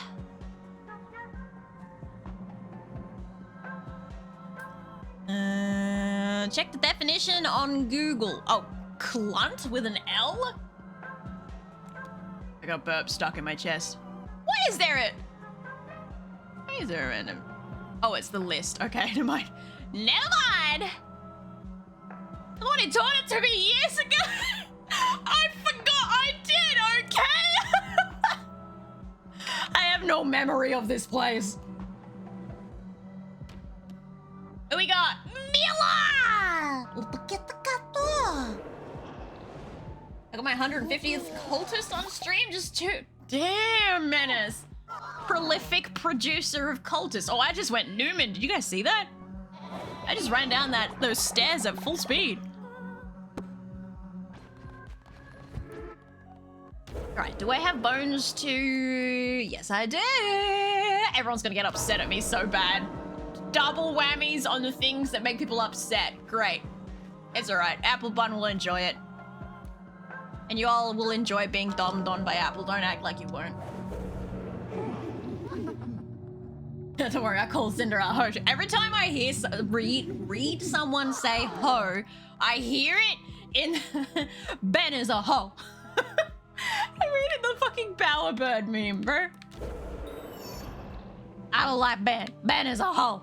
Check the definition on Google. Oh, clunt with an L? I got burp stuck in my chest. Why is there a random? Oh, it's the list. Okay, never mind. Never mind. The one who taught it to me years ago. I forgot I did, okay? I have no memory of this place. we got? Mila! I got my 150th cultist on stream, just two. Damn, Menace. Prolific producer of cultists. Oh, I just went Newman. Did you guys see that? I just ran down those stairs at full speed. Right, do I have bones to... Yes, I do. Everyone's gonna get upset at me so bad. Double whammies on the things that make people upset. Great. It's alright. Apple Bun will enjoy it. And you all will enjoy being domed on by Apple. Don't act like you won't. Don't worry, I call Cinder a hoe. Every time I hear read someone say hoe, I hear it in Ben is a hoe. I read it in the fucking Bowerbird meme, bro. I don't like Ben. Ben is a hoe.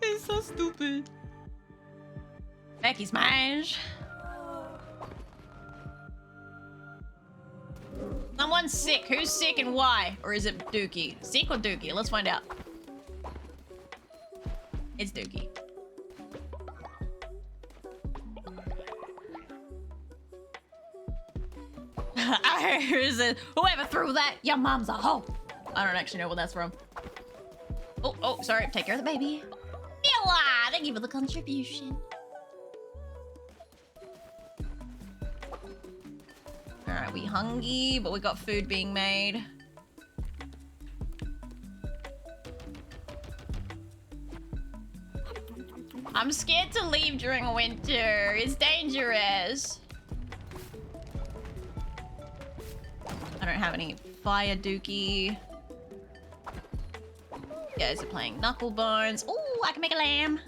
It's so stupid. Becky Smash. Someone's sick. Who's sick and why? Or is it Dookie? Sick or Dookie? Let's find out. It's Dookie. Whoever threw that, your mom's a hoe. I don't actually know where that's from. Oh, sorry. Take care of the baby. Mila, thank you for the contribution. Alright, we hungry, but we got food being made. I'm scared to leave during winter. It's dangerous. I don't have any fire dookie. You guys are playing Knucklebones. Oh, I can make a lamb.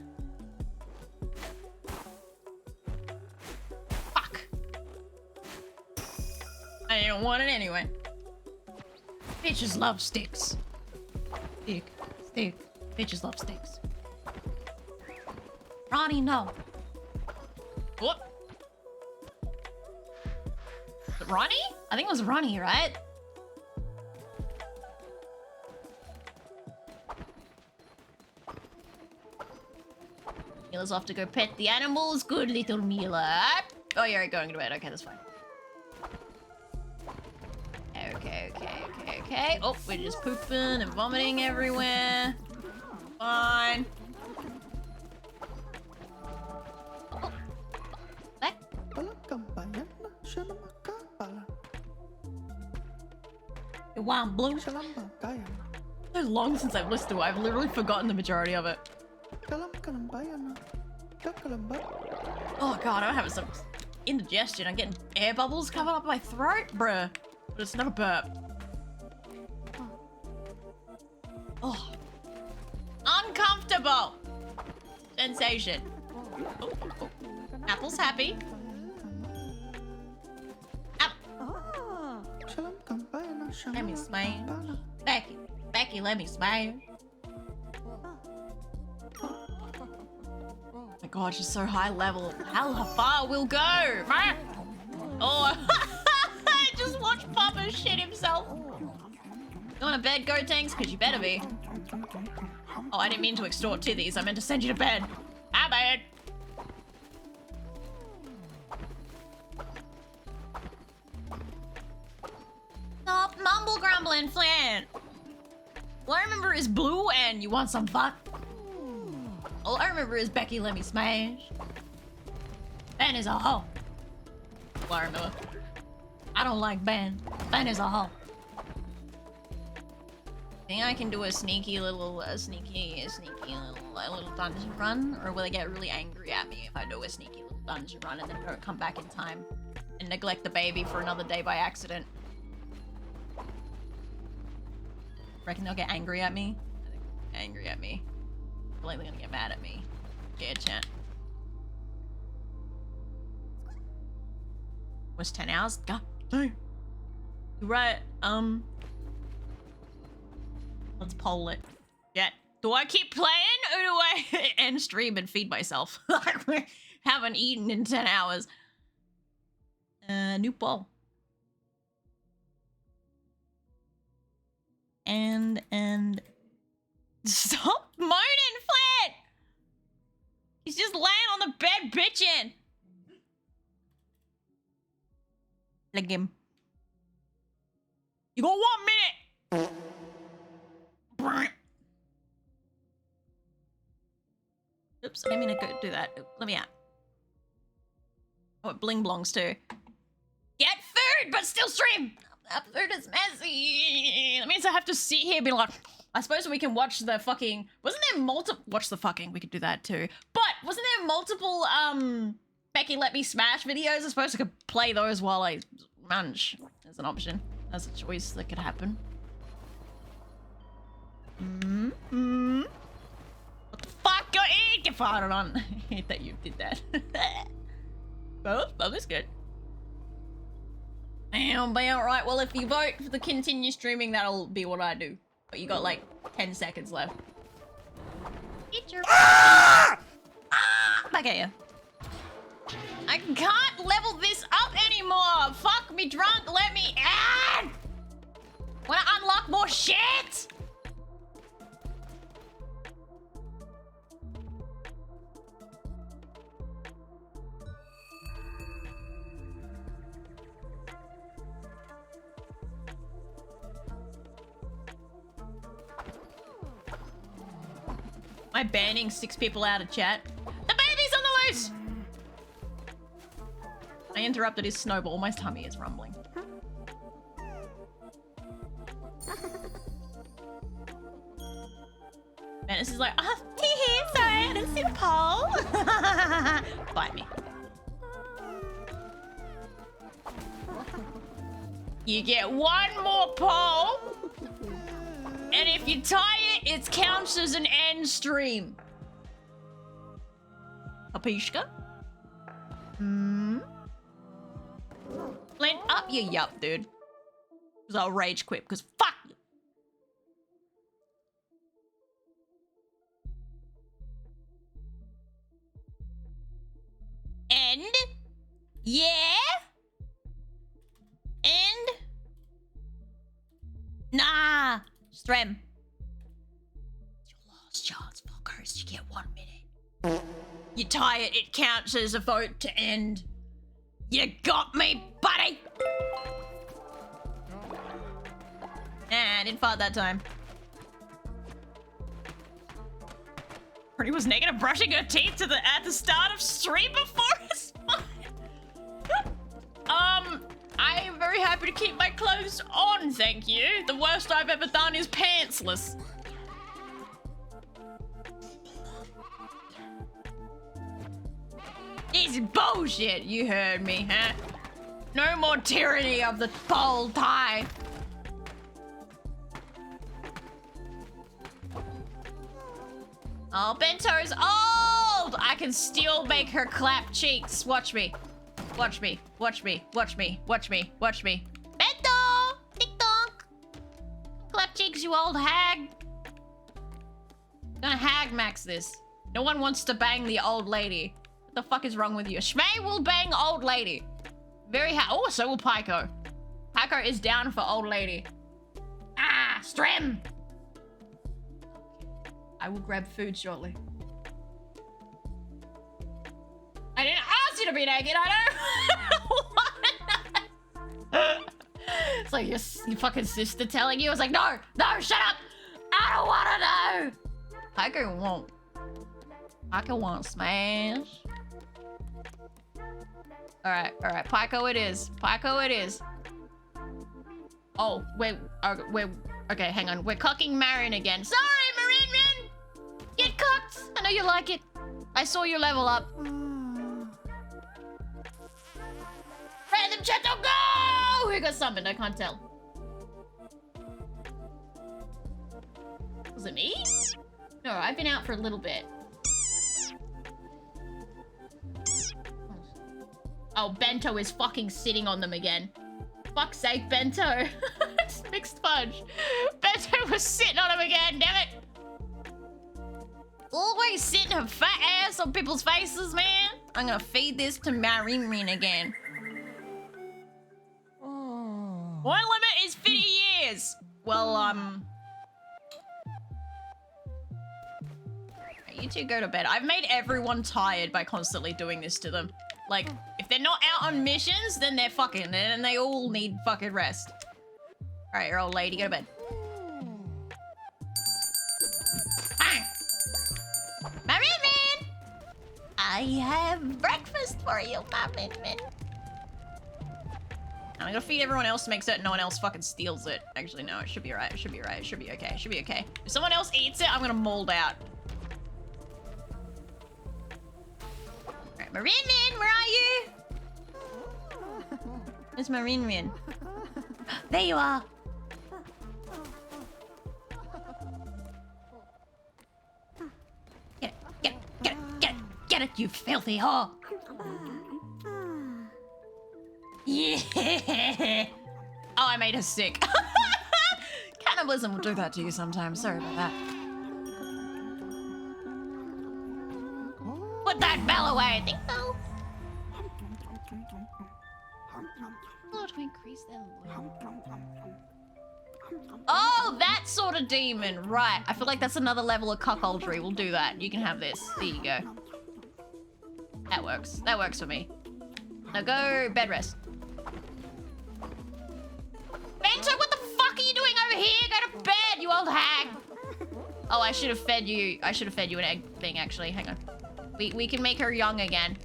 Fuck. I didn't want it anyway. Bitches love sticks. Stick. Bitches love sticks. Ronnie, no. What? Ronnie? I think it was Ronnie, right? Mila's off to go pet the animals. Good little Mila. Oh, you're going to bed. Okay, that's fine. Okay. Oh, we're just pooping and vomiting everywhere. Fine. Oh. Back. You want blue? So long since I've listened to it, I've literally forgotten the majority of it. Oh god, I'm having some indigestion. I'm getting air bubbles coming up my throat, bruh. But it's not a burp. Oh. Uncomfortable. Sensation. Oh. Apple's happy. Let me smile. Becky, let me smile. Oh my god, she's so high level. How far we'll go? Oh, I just watched Papa shit himself. You want to bed, Gotenks? Because you better be. Oh, I didn't mean to extort titties. I meant to send you to bed. How bad? Stop mumble grumbling, Flint. All I remember is Blue and you want some fuck. All I remember is Becky let me smash. Ben is a hoe. All I remember. I don't like Ben. Ben is a hoe. Think I can do a sneaky little dungeon run, or will they get really angry at me if I do a sneaky little dungeon run and then don't come back in time and neglect the baby for another day by accident? Reckon they'll get angry at me? I think they'll get angry at me. I feel like they're gonna get mad at me. Yeah, chat. Was 10 hours? God dang. You're right. Let's poll it. Yeah. Do I keep playing or do I end stream and feed myself? I haven't eaten in 10 hours. New poll. And Stop moaning, Flat! He's just laying on the bed bitching. Leg him. You got 1 minute! Oops, I didn't mean to go do that. Let me out. Oh, it bling blongs too. Get food, but still stream! That food is messy. That means I have to sit here and be like, I suppose we can watch the fucking... Wasn't there multiple... Watch the fucking, we could do that too. But wasn't there multiple, Becky Let Me Smash videos? I suppose I could play those while I munch. As an option. As a choice that could happen. What the fuck? Go eat! Get farted on. I hate that you did that. Both is good. Damn, right. Well, if you vote for the continue streaming, that'll be what I do. But you got like 10 seconds left. Get your back at you. I can't level this up anymore. Fuck me drunk. Let me in. Wanna unlock more shit? Am I banning 6 people out of chat? The baby's on the loose! I interrupted his snowball. My tummy is rumbling. Man, this is like, oh, hee sorry, I didn't see the poll. Bite me. You get 1 more poll. And if you tie it, it counts as an end stream. Papishka? Flint up your yup, dude. Because I'll rage quit, because fuck you. End? Yeah? End? Nah. Strem. It's your last chance, fuckers. You get 1 minute. You tie it, it counts as a vote to end. You got me, buddy! Nah, I didn't fart that time. Pretty was negative brushing her teeth at the start of stream before his I am very happy to keep my clothes on, thank you. The worst I've ever done is pantsless. This is bullshit, you heard me, huh? No more tyranny of the bold tie. Oh, Bento's old! I can still make her clap cheeks. Watch me. Watch me. Watch me. Watch me. Watch me. Watch me. Bento! Tick-tock! Clap cheeks, you old hag. Gonna hag max this. No one wants to bang the old lady. What the fuck is wrong with you? Shmay will bang old lady. Oh, so will Pyko. Pyko is down for old lady. Ah, Strem! I will grab food shortly. I didn't ask you to be naked, I know. It's like your fucking sister telling you. I was like, no, shut up. I don't want to know. Pyko won't. Pyko won't smash. All right. Pyko it is. Pyko it is. Oh, okay, hang on. We're cocking Marin again. Sorry, Marin. Get cocked. I know you like it. I saw you level up. Random chat, don't go! Who got summoned? I can't tell. Was it me? No, I've been out for a little bit. Oh, Bento is fucking sitting on them again. Fuck's sake, Bento. It's mixed fudge. Bento was sitting on him again, damn it. Always sitting her fat ass on people's faces, man. I'm gonna feed this to Marin again. What limit is 50 years? Well, You two go to bed. I've made everyone tired by constantly doing this to them. Like, if they're not out on missions, then they're fucking, and they all need fucking rest. All right, your old lady, go to bed. Bang! My Min! I have breakfast for you, my Min. I'm gonna feed everyone else to make certain no one else fucking steals it. Actually, no, it should be right. It should be right. It should be okay. It should be okay. If someone else eats it, I'm gonna mold out. Alright, Marin, where are you? Where's Marin? There you are. Get it, you filthy whore. Yeah. Oh, I made her sick. Cannibalism will do that to you sometimes. Sorry about that. Put that bell away. I think so. Oh, to increase their Oh, that sort of demon. Right. I feel like that's another level of cuckoldry. We'll do that. You can have this. There you go. That works. That works for me. Now go bed rest. Bento, what the fuck are you doing over here? Go to bed, you old hag. Oh, I should have fed you. I should have fed you an egg thing, actually. Hang on. We can make her young again.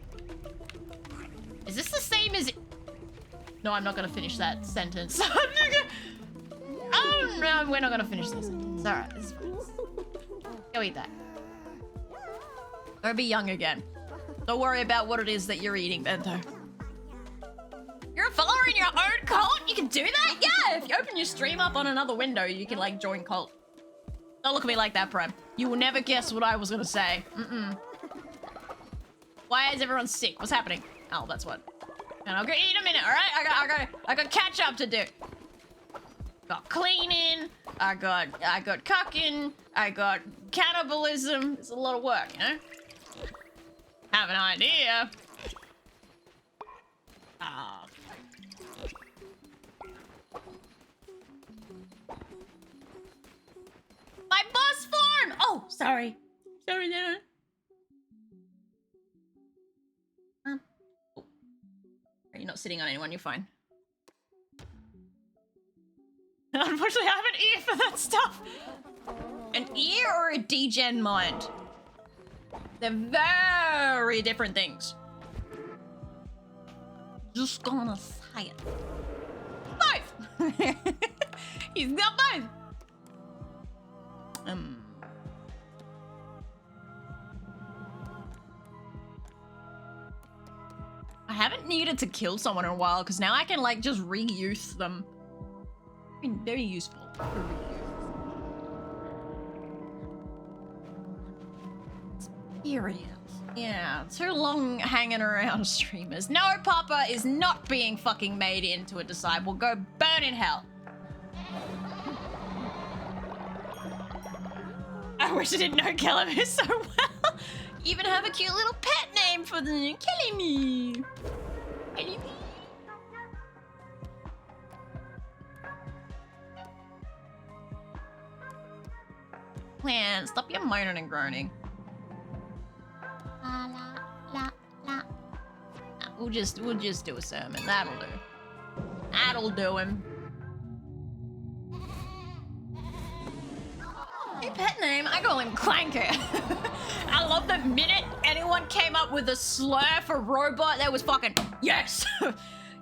Is this the same as... No, I'm not gonna finish that sentence. Oh, no, we're not gonna finish this sentence. All right, this is fine. Go eat that. Go be young again. Don't worry about what it is that you're eating, Bento. You're a follower in your own cult? You can do that? Yeah, if you open your stream up on another window, you can, like, join cult. Don't look at me like that, Prem. You will never guess what I was gonna say. Why is everyone sick? What's happening? Oh, that's what. And I'll go eat in a minute, all right? I got catch up to do. Got cleaning. I got cucking. I got cannibalism. It's a lot of work, you know? Have an idea. Ah. My bus farm! Oh, sorry. Sorry, Dana. Oh. You're not sitting on anyone, you're fine. Unfortunately, I have an ear for that stuff. An ear or a degen mind? They're very different things. Just gonna say it. Both! He's got both! I haven't needed to kill someone in a while, because now I can, like, just reuse them. Very useful. Experience. Yeah, too long hanging around streamers. No, Papa is not being fucking made into a disciple. Go burn in hell. I wish I didn't know Kellamere so well. Even have a cute little pet name for them. Kellamere. Kellamere. Man, stop your moaning and groaning. La la la la. We'll just do a sermon. That'll do. That'll do him. Hey, pet name, I call him Clanker. I love the minute anyone came up with a slur for robot, that was fucking, yes!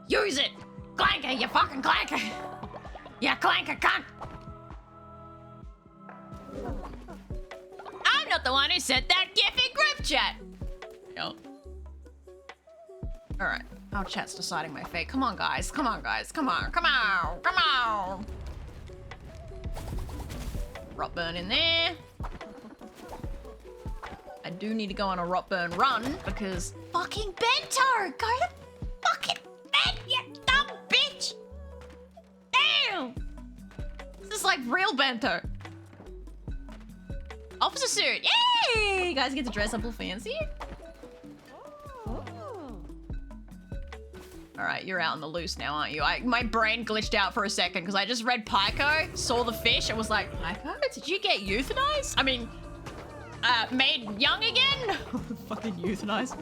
Use it! Clanker, you fucking Clanker! You Clanker cunt! I'm not the one who sent that gif in group chat! Nope. Alright, our chat's deciding my fate. Come on, guys. Come on, guys. Come on. Come on. Come on. Rot burn in there. I do need to go on a rot burn run because fucking Bento! Go to fucking bed, you dumb bitch! Damn! This is like real Bento. Officer suit! Yay! You guys get to dress up all fancy. Alright, you're out on the loose now, aren't you? My brain glitched out for a second because I just read Pyko, saw the fish, and was like, Pyko, did you get euthanized? I mean, made young again? Fucking euthanized.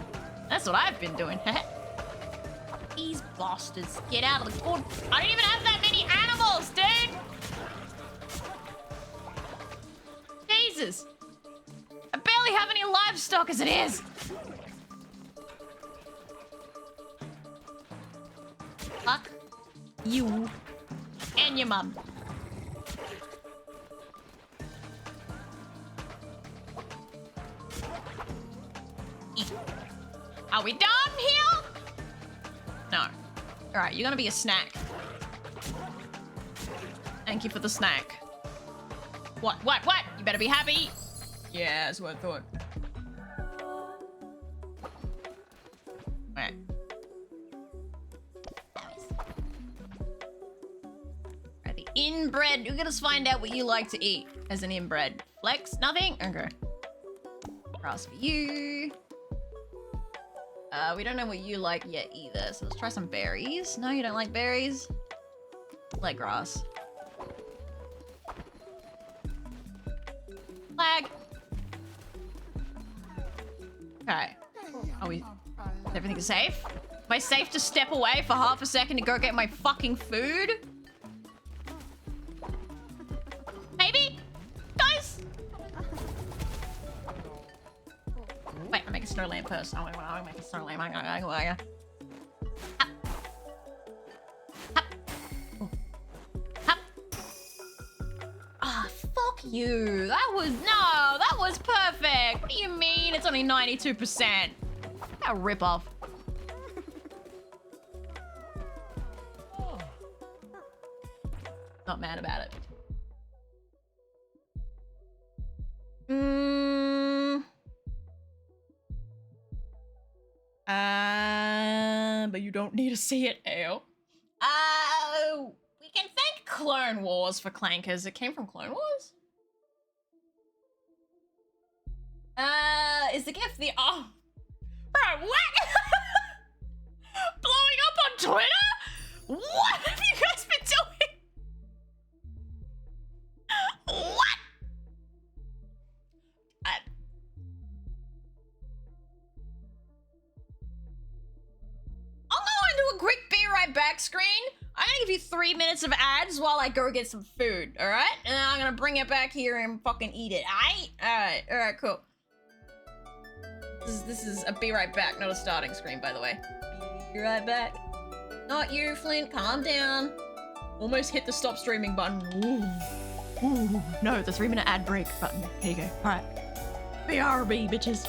That's what I've been doing. These bastards, get out of the corn. I don't even have that many animals, dude. Jesus. I barely have any livestock as it is. Fuck you and your mum. Are we done here? No. Alright, you're gonna be a snack. Thank you for the snack. What? You better be happy. Yeah, that's what I thought. Alright. Alright, the inbred. We're gonna find out what you like to eat as an inbred. Flex? Nothing? Okay. Grass for you. We don't know what you like yet either, so let's try some berries. No, you don't like berries? Like grass. Flag. Okay. Are we... Is everything safe? Am I safe to step away for half a second to go get my fucking food? Maybe? Guys? Wait, I'll make a snow lamp first. I'll make a snow lamp. Ah, fuck you. That was perfect. What do you mean it's only 92%? A rip-off. Not mad about it. But you don't need to see it, Ew. We can thank Clone Wars for clankers. It came from Clone Wars? Is the gift the... Oh. Bro, what? Blowing up on Twitter? What have you guys been doing? What? I'll go into a quick be right back screen. I'm gonna give you 3 minutes of ads while I go get some food, alright? And then I'm gonna bring it back here and fucking eat it, alright? Alright, cool. This is a be right back, not a starting screen, by the way. Be right back. Not you, Flint, calm down. Almost hit the stop streaming button. Ooh. No, the 3-minute ad break button. There you go, alright. BRB, bitches.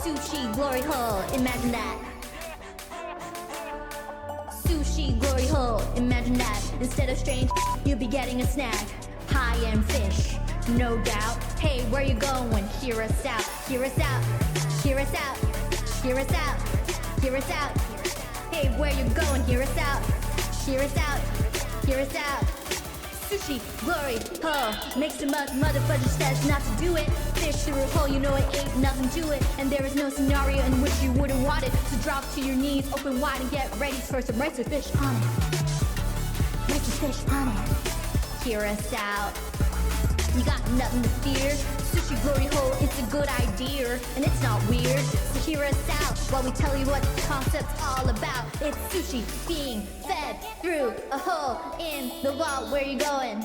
Sushi glory hole, imagine that. Sushi glory hole, imagine that. Instead of strange, you'll be getting a snack. High-end fish, no doubt. Hey, where you going? Hear us out, hear us out, hear us out, hear us out, hear us out. Hey, where you going? Hear us out, hear us out, hear us out. Sushi glory hole, makes the motherfucker says not to do it. Fish through a hole, you know it ain't nothing to it. And there is no scenario in which you wouldn't want it. So drop to your knees, open wide and get ready for some rice and fish on it. Rice and fish on it. Hear us out. You got nothing to fear. Sushi glory hole, it's a good idea. And it's not weird, so hear us out while we tell you what the concept's all about. It's sushi being fed through a hole in the wall. Where you going?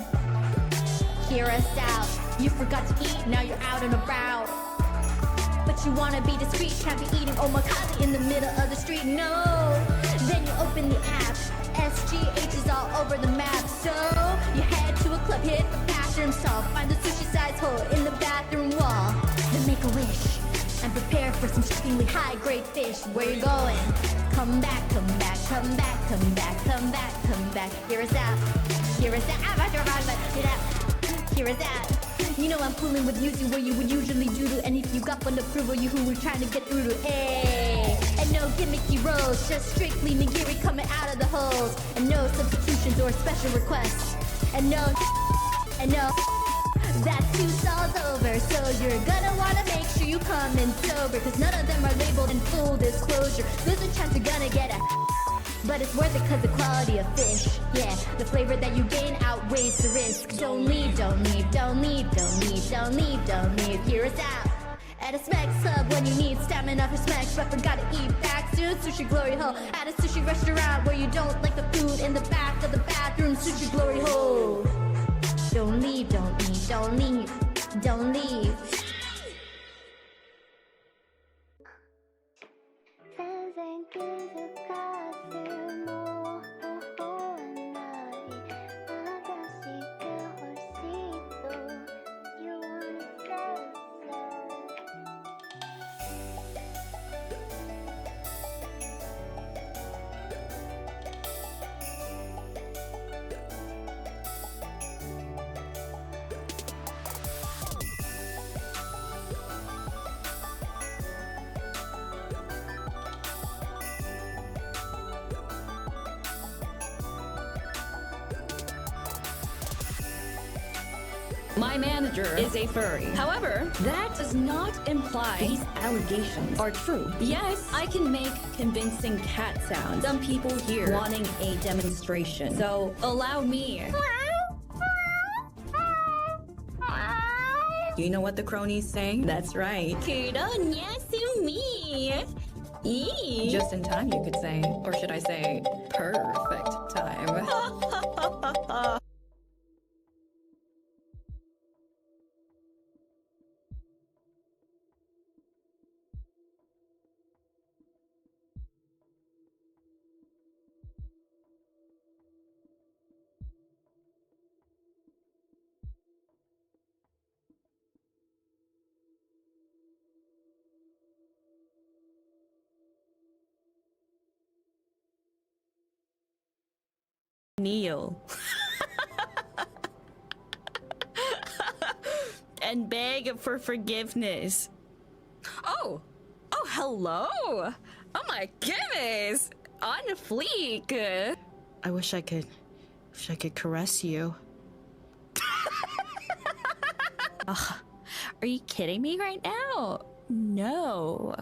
Hear us out. You forgot to eat, now you're out and about. But you wanna be discreet, can't be eating omakase in the middle of the street, no. Then you open the app, SGH is all over the map. So you head to a club, hit a bathroom stall, find the sushi size hole in the bathroom wall. Then make a wish and prepare for some shockingly high-grade fish. Where you going? Come back, come back, come back, come back, come back, come back. Hear us out. Hear us out. Get out. Hear us out. You know I'm fooling with you where you would usually doodle. And if you got fun approval, you who were trying to get through to. Hey, and no gimmicky roles, just strictly nigiri coming out of the holes. And no substitutions or special requests. And no, that two stalls over. So you're gonna wanna make sure you come in sober, cause none of them are labeled in full disclosure. There's a chance you're gonna get a, but it's worth it cause the quality of fish. Yeah, the flavor that you gain outweighs the risk. Don't leave, don't leave, don't leave, don't leave, don't leave, don't leave. Hear us out at a Smex Club when you need stamina for Smex, but forgotta eat back soon. Sushi Glory Hole at a sushi restaurant where you don't like the food in the back of the bathroom. Sushi Glory Hole. Don't leave, don't leave, don't leave, don't leave. My manager is a furry. However, that does not imply these allegations are true. Yes, I can make convincing cat sounds. Some people here wanting a demonstration. So allow me. Do you know what the cronies say? That's right. Just in time, you could say. Or should I say, perfect time. Kneel and beg for forgiveness. Oh, hello. Oh my goodness, on fleek. I wish I could caress you. Are you kidding me right now? No.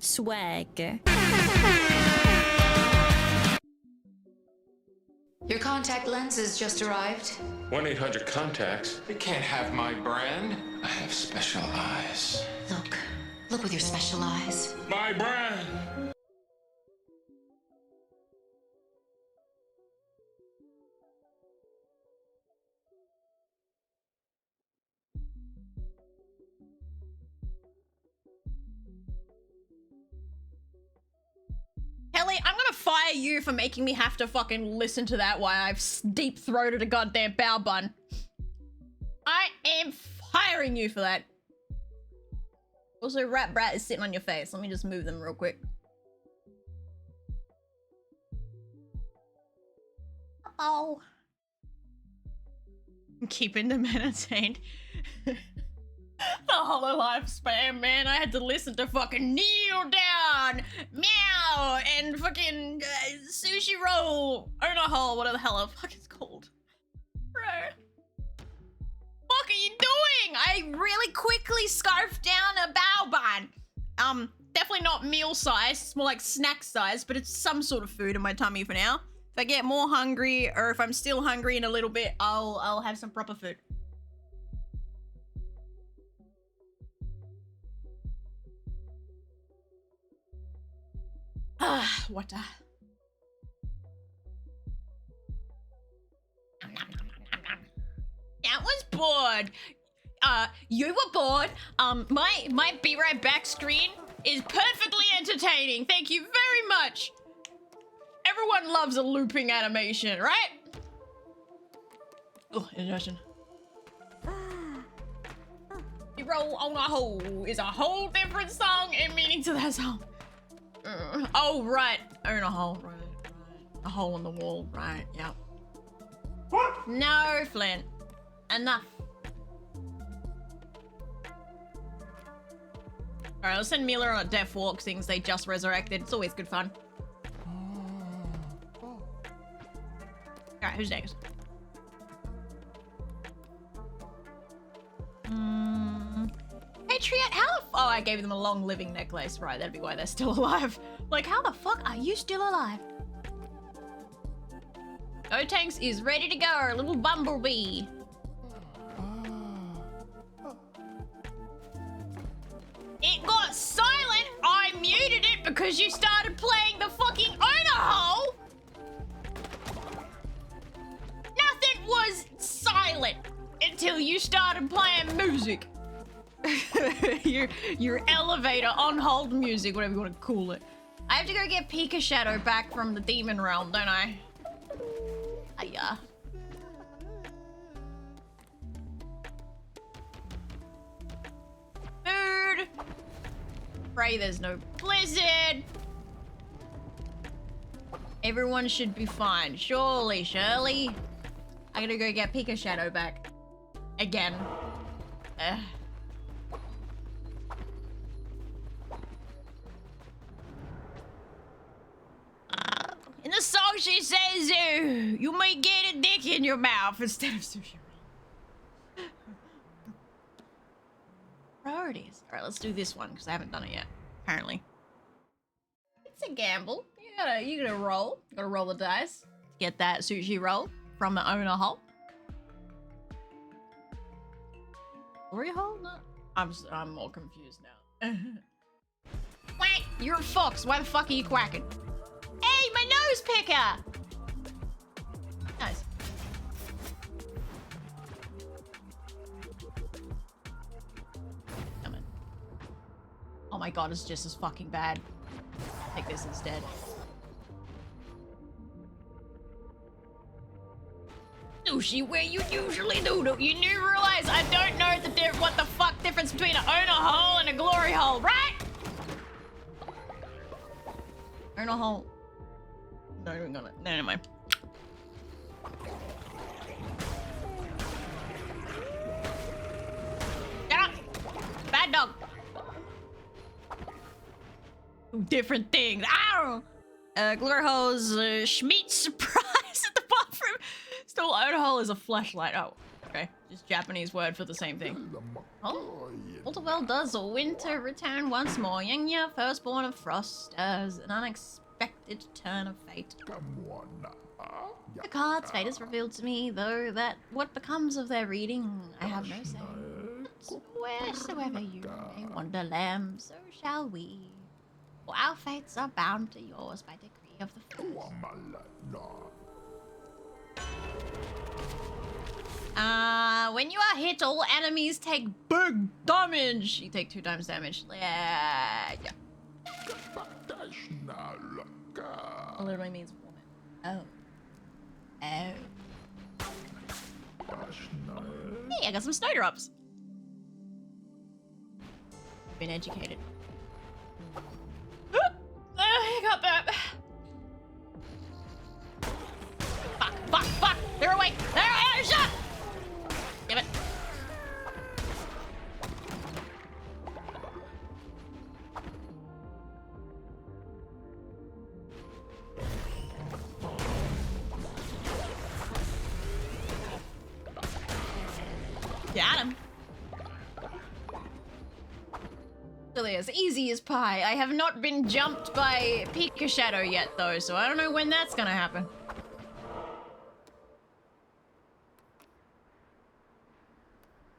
Swag. Your contact lenses just arrived. 1-800-CONTACTS. They can't have my brand. I have special eyes. Look with your special eyes. My brand. Kelly, I'm gonna fire you for making me have to fucking listen to that while I've deep-throated a goddamn bow bun. I am firing you for that. Also, Rat Brat is sitting on your face. Let me just move them real quick. Oh. I'm keeping them entertained. The HoloLive spam, man. I had to listen to fucking Kneel Down, Meow, and fucking Sushi Roll, Owner Hole, whatever the hell the fuck it's called. Bro. What are you doing? I really quickly scarfed down a bao bun. Definitely not meal size. It's more like snack size, but it's some sort of food in my tummy for now. If I get more hungry, or if I'm still hungry in a little bit, I'll have some proper food. Water. That was bored. You were bored. My Be Right Back screen is perfectly entertaining. Thank you very much. Everyone loves a looping animation, right? Oh, interesting. You roll on a hole is a whole different song and meaning to that song. Oh, right. Own a hole. Right. A hole in the wall, right? Yep. No, Flint. Enough. Alright, let's send Mila on a death walk since they just resurrected. It's always good fun. Alright, who's next? Patriot, how the oh, I gave them a long living necklace. Right, that'd be why they're still alive. Like, how the fuck are you still alive? O-Tanks is ready to go, little bumblebee. It got silent. I muted it because you started playing the fucking owner hole. Nothing was silent until you started playing music. your elevator on hold music, whatever you want to call it. I have to go get Pika Shadow back from the demon realm, don't I? Hiya. Food. Pray there's no blizzard. Everyone should be fine. Surely, Shirley. I gotta go get Pika Shadow back. Again. In the song she says, you may get a dick in your mouth instead of sushi roll. Priorities. Alright, let's do this one, because I haven't done it yet, apparently. It's a gamble. You gotta roll. You gotta roll the dice. Get that sushi roll from the owner hole. Glory hole? No. I'm more confused now. Quack! You're a fox. Why the fuck are you quacking? Hey, my nose picker! Nice. Come on. Oh my god, it's just as fucking bad. Take this instead. Sushi where you usually do. You do realize I don't know what the fuck difference between an owner hole and a glory hole, right? Owner hole. No, we're gonna. No, never mind. Get up! Bad dog! Different things. Ow! Glory hole's Schmeat surprise at the bathroom. Still, owner hole is a flashlight. Oh, okay. Just Japanese word for the same thing. Oh, Ultawell does a winter return once more. Yenya, firstborn of Frost, as an unexpected turn of fate. The card's fate is revealed to me, though that what becomes of their reading, I have no say. But wheresoever you may wander, lamb, so shall we. For our fates are bound to yours by decree of the first. When you are hit, all enemies take big damage. You take 2 times damage. Yeah. Literally means woman. Oh. Hey, I got some snowdrops. Been educated. I got that. Fuck. They're awake. They're out of shot. Damn it. Got him. Really as easy as pie. I have not been jumped by Pika Shadow yet, though, so I don't know when that's gonna happen.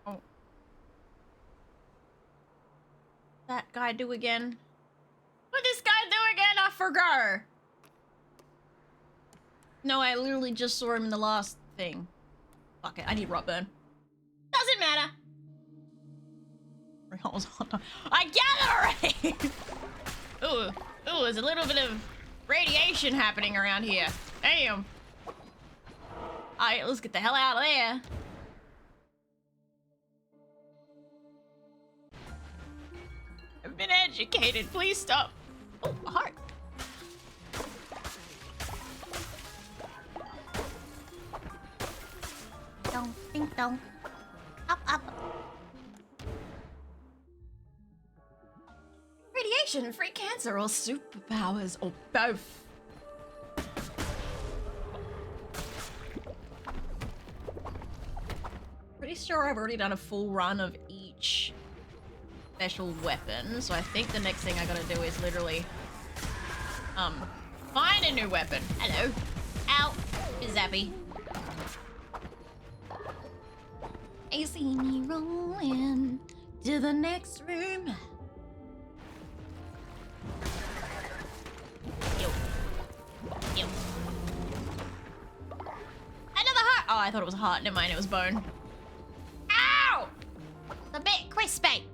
Oh. That guy do again? What did this guy do again? I forgot. No, I literally just saw him in the last thing. Fuck it, I need Rotburn. Doesn't matter. I get it already! Ooh, there's a little bit of radiation happening around here. Damn. Alright, let's get the hell out of there. I've been educated. Please stop. Oh, a heart. down. Up. Radiation, free cancer, or superpowers, or both. Pretty sure I've already done a full run of each special weapon, so I think the next thing I gotta do is literally find a new weapon. Hello. Ow. Zappy. I see me rolling to the next room. Ew. Another heart! Oh, I thought it was a heart. Never mind, it was bone. Ow! It's a bit crispy.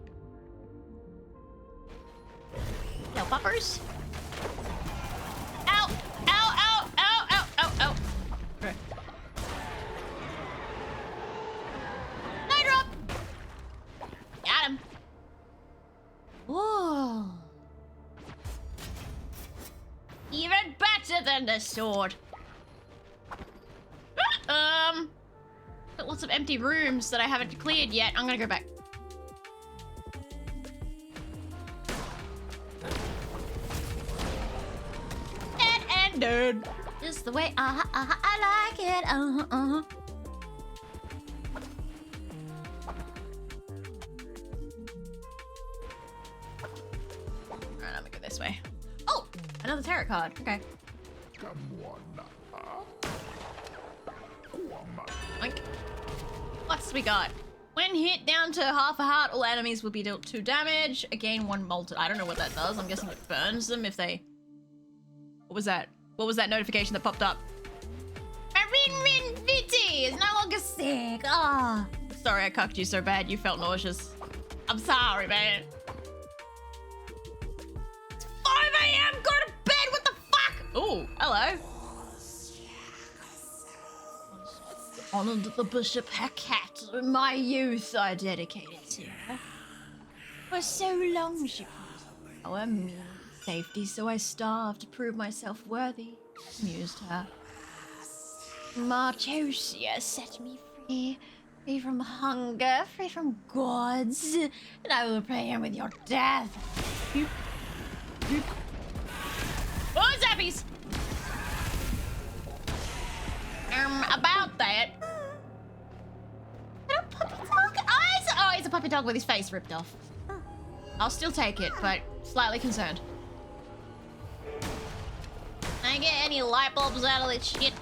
Hello, puppers. Ow! Ow! Okay. No drop! Got him. Whoa. Even better than the sword. Got lots of empty rooms that I haven't cleared yet. I'm gonna go back. Dead and dead. Just the way I like it. Alright, I'm gonna go this way. Oh! Another tarot card. Okay. Oink. What's we got? When hit down to half a heart, all enemies will be dealt 2 damage. Again, 1 molten. I don't know what that does. I'm guessing it burns them if they... What was that? What was that notification that popped up? Marin Viti is no longer sick. Ah. Oh. Sorry I cucked you so bad you felt nauseous. I'm sorry, man. It's 5 AM! Go to bed! What the fuck? Oh, hello. Honored the Bishop Hecate. In my youth I dedicated to her. For so long she promised our means safety, so I starved to prove myself worthy. Amused her. Martosia set me free. Free from hunger, free from gods, and I will repay him with your death. Oh, zappies! About that. Little puppy dog eyes. Oh, he's a puppy dog with his face ripped off. I'll still take it, but slightly concerned. Can I get any light bulbs out of this shit?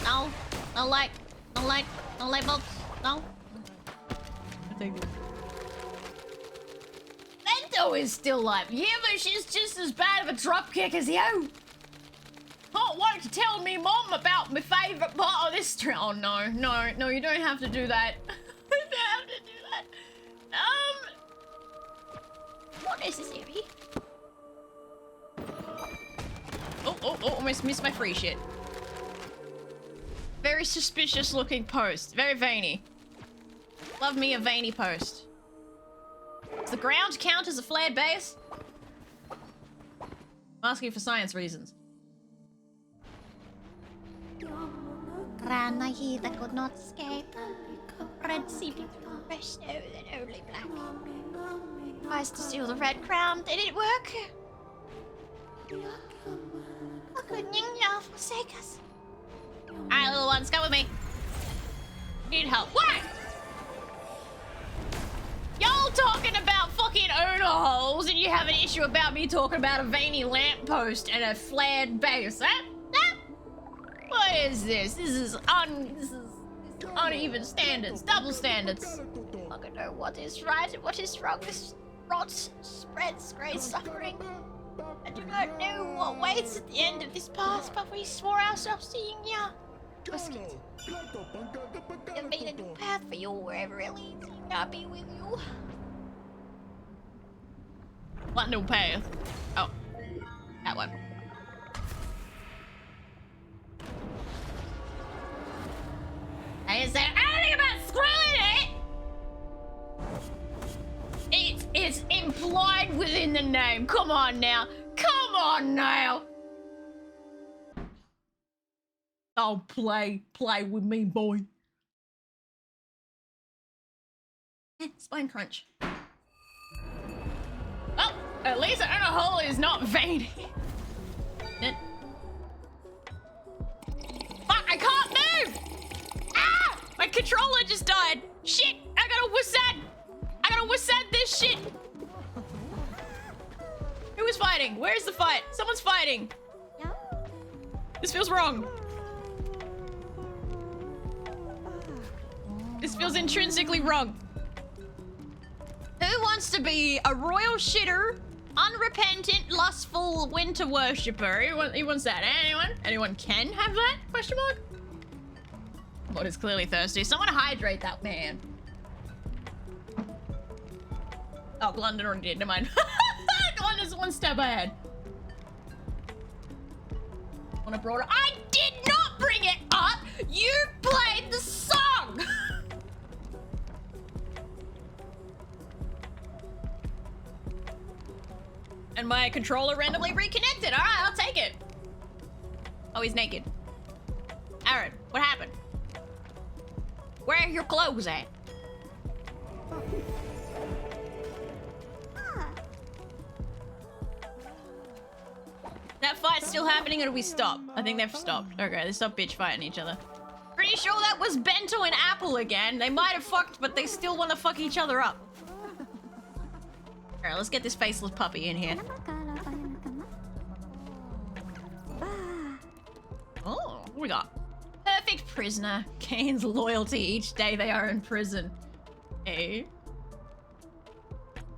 No? No light bulbs? No? Lento is still alive. Yeah, but she's just as bad of a dropkick as you. Oh, why don't you tell me, Mom, about my favourite part of this trip? Oh, no, you don't have to do that. You don't have to do that. Not necessary. Oh, almost missed my free shit. Very suspicious looking post. Very veiny. Love me a veiny post. Does the ground count as a flared base? I'm asking for science reasons. Ran I he that could not escape. Red seeping through fresh snow that only black. Tries to steal the red crown. Did it work? How could Ningya forsake us? Alright, little ones, come with me. Need help. What? Y'all talking about fucking odor holes and you have an issue about me talking about a veiny lamppost and a flared base, huh? What is this? This is uneven standards, double standards. I don't know what is right and what is wrong. This rot spreads great suffering. I do not know what waits at the end of this path, but we swore ourselves to Yingya. Twisket. There made a new path for you wherever it leads. Yingya be with you. What new path? Oh, that one. I didn't say anything about screwing it! It's implied within the name. Come on now. Come on now. Oh, play with me, boy. Spine crunch. Well, at least Ernahol is not veiny. Fuck, I can't move! Ah! My controller just died. Shit, I gotta WASD this shit. Who is fighting? Where's the fight? Someone's fighting. This feels wrong. This feels intrinsically wrong. Who wants to be a royal shitter, unrepentant, lustful winter worshipper? Who wants that? Anyone? Anyone can have that? Question mark? Lord is clearly thirsty. Someone hydrate that man. Oh, Glundon already did. Never mind. Glundon's one step ahead. On a broader. I did not bring it up. You played the song. And my controller randomly reconnected. All right, I'll take it. Oh, he's naked. Aaron, what happened? Where are your clothes at? That fight's still happening, or do we stop? I think they've stopped. Okay, they stopped bitch fighting each other. Pretty sure that was Bento and Apple again. They might have fucked, but they still want to fuck each other up. Alright, let's get this faceless puppy in here. Oh, what we got? Perfect prisoner. Gains loyalty each day they are in prison. Eh?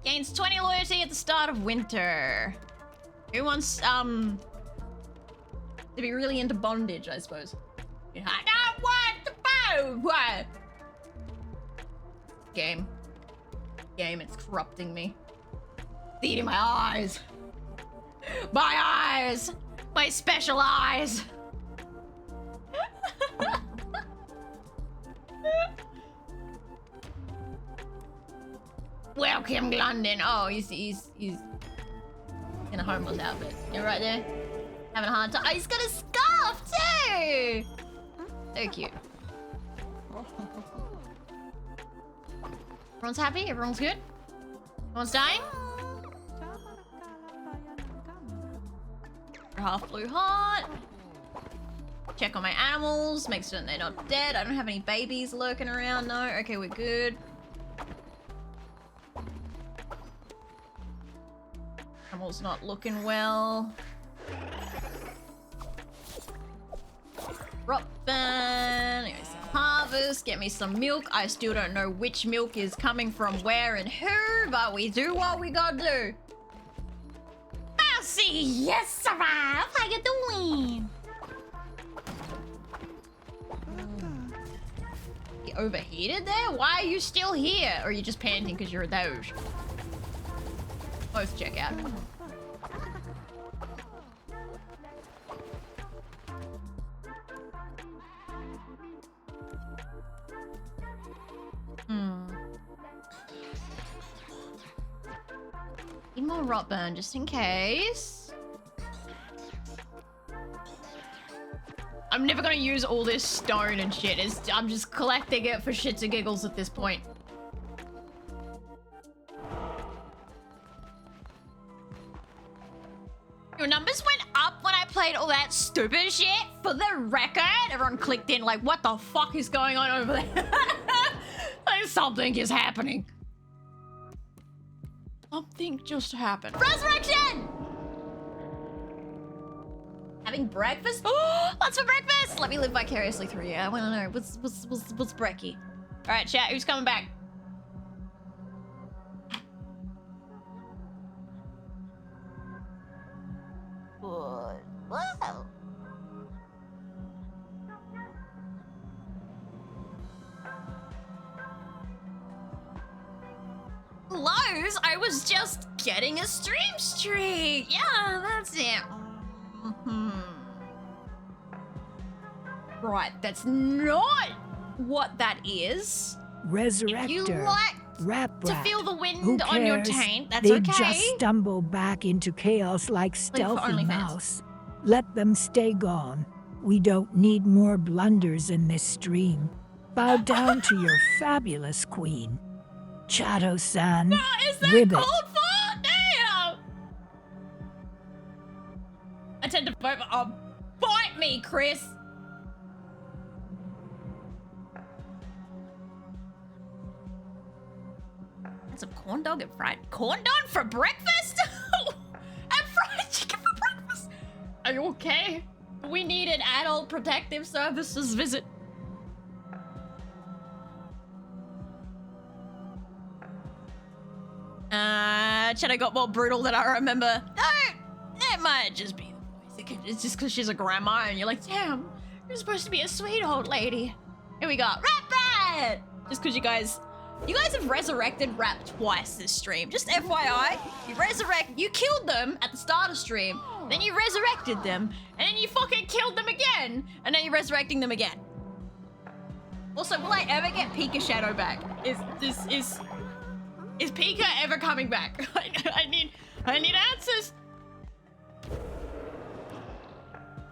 Gains 20 loyalty at the start of winter. Who wants, to be really into bondage, I suppose. I don't want the bow! What? Game, it's corrupting me. It's eating my eyes. My eyes! My special eyes! Welcome, Glundon. Oh, he's in a homeless outfit. You're right there. Having a hard time. Oh, he's got a scarf too! So cute. Everyone's happy? Everyone's good? Everyone's dying? Half blue heart. Check on my animals. Make certain they're not dead. I don't have any babies lurking around. No. Okay, we're good. Animal's not looking well. Robin. Harvest. Get me some milk. I still don't know which milk is coming from where and who, but we do what we gotta do. Mousy! Yes, survive! How you doing? You overheated there? Why are you still here? Or are you just panting because you're a doge? Both check out. Need more Rotburn just in case. I'm never gonna use all this stone and shit. I'm just collecting it for shits and giggles at this point. Your numbers went up when I played all that stupid shit. For the record, everyone clicked in like, what the fuck is going on over there? Like something is happening. Something just happened. Resurrection! Having breakfast? Oh, what's for breakfast? Let me live vicariously through you. I want to know what's brekkie. All right, chat. Who's coming back? Whoa. Lows? I was just getting a stream streak. Yeah, that's it. Right, that's not what that is. Resurrector. If you like Rap to rat. feel the Who wind on your cares? taint, that's They okay. just stumble back into chaos like stealthy OnlyFans. mouse. Let them stay gone. We don't need more blunders in this stream. Bow down to your fabulous queen. Chato-san. What is that Ribbit. called for? Damn! I tend to vote for. Oh, bite me, Chris! And some corn dog and fried corn dog for breakfast? And fried chicken for breakfast? Are you okay? We need an adult protective services visit. Cheddar got more brutal than I remember. No, it might just be the voice. It's just because she's a grandma and you're like, damn, you're supposed to be a sweet old lady. Here we go. Rap! Just because you guys have resurrected Rap twice this stream. Just FYI, you killed them at the start of stream, then you resurrected them, and then you fucking killed them again, and then you're resurrecting them again. Also, will I ever get Pika Shadow back? Is Pika ever coming back? I need answers.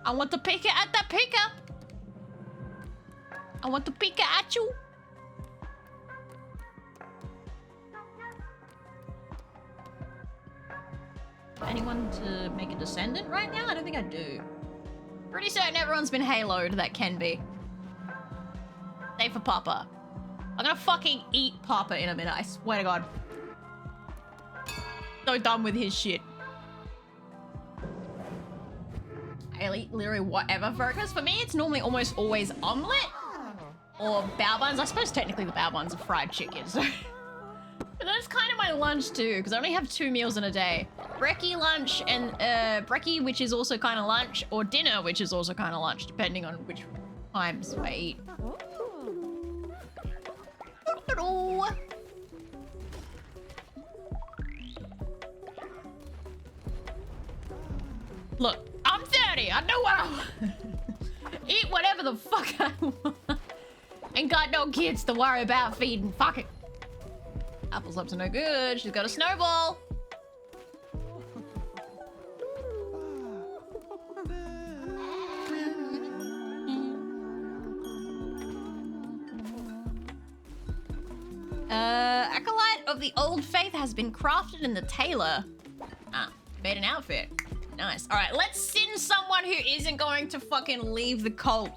I want the Pika at the Pika. I want the Pika at you. Anyone to make a descendant right now? I don't think I do. Pretty certain everyone's been haloed that can be. Save for Papa. I'm gonna fucking eat Papa in a minute, I swear to God. So done with his shit. I'll eat literally whatever for it, because for me it's normally almost always omelette or bao buns. I suppose technically the bao buns are fried chicken, so. But that's kind of my lunch too, because I only have 2 meals in a day. Brekkie lunch and brekkie, which is also kind of lunch, or dinner, which is also kind of lunch, depending on which times I eat. Look, I'm 30. I know what I want. Eat whatever the fuck I want. Ain't got no kids to worry about feeding. Fuck it. Apple's up to no good. She's got a snowball. Acolyte of the Old Faith has been crafted in the tailor. Ah, made an outfit. Nice. All right, let's sin someone who isn't going to fucking leave the cult.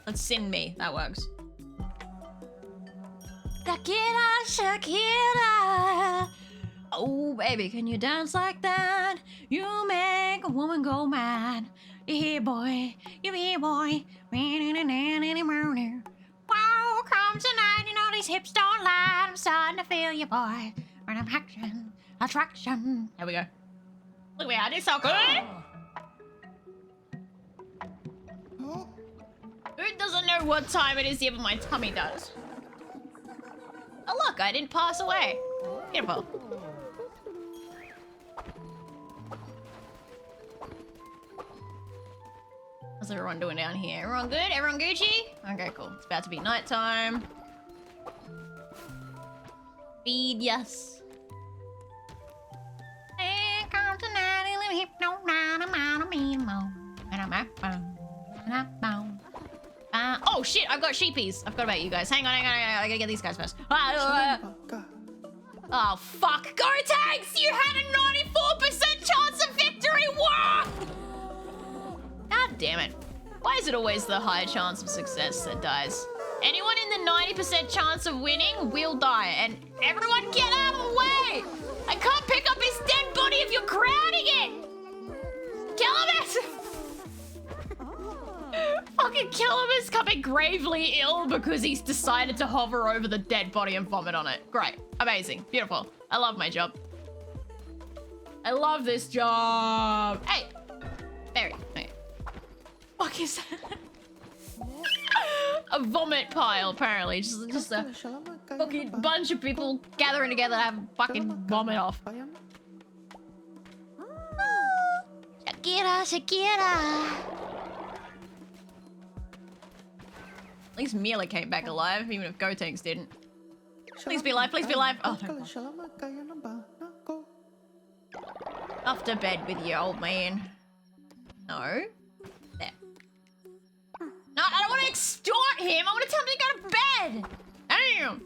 Let's sin me. That works. Shakira, Shakira. Oh, baby, can you dance like that? You make a woman go mad. You here, boy. You here, boy. Wow, come tonight. You know these hips don't lie. I'm starting to feel you, boy. Attraction. There we go. Look, we are. This so good. Who doesn't know what time it is here, but my tummy does? Oh look, I didn't pass away. Beautiful. How's everyone doing down here? Everyone good? Everyone Gucci? Okay, cool. It's about to be nighttime. Feed, yes. Oh shit, I've got sheepies. I forgot about you guys. Hang on. I gotta get these guys first. Oh fuck. Go Tanks! You had a 94% chance of victory! What? God damn it. Why is it always the high chance of success that dies? Anyone in the 90% chance of winning will die, and everyone get out of the way! I can't pick up his dead body if you're crowding it! Kill him! Fucking kill him is coming gravely ill because he's decided to hover over the dead body and vomit on it. Great. Amazing. Beautiful. I love my job. I love this job. Hey! Barry. Hey. Fuck is that? A vomit pile, apparently. Just a fucking bunch of people gathering together to have fucking vomit off. Shakira, Shakira. At least Mila came back alive, even if Gotenks didn't. Please be alive, please be alive. Oh, no. Off to bed with you, old man. No. There. No, I don't want to extort him. I want to tell him to go to bed. Damn.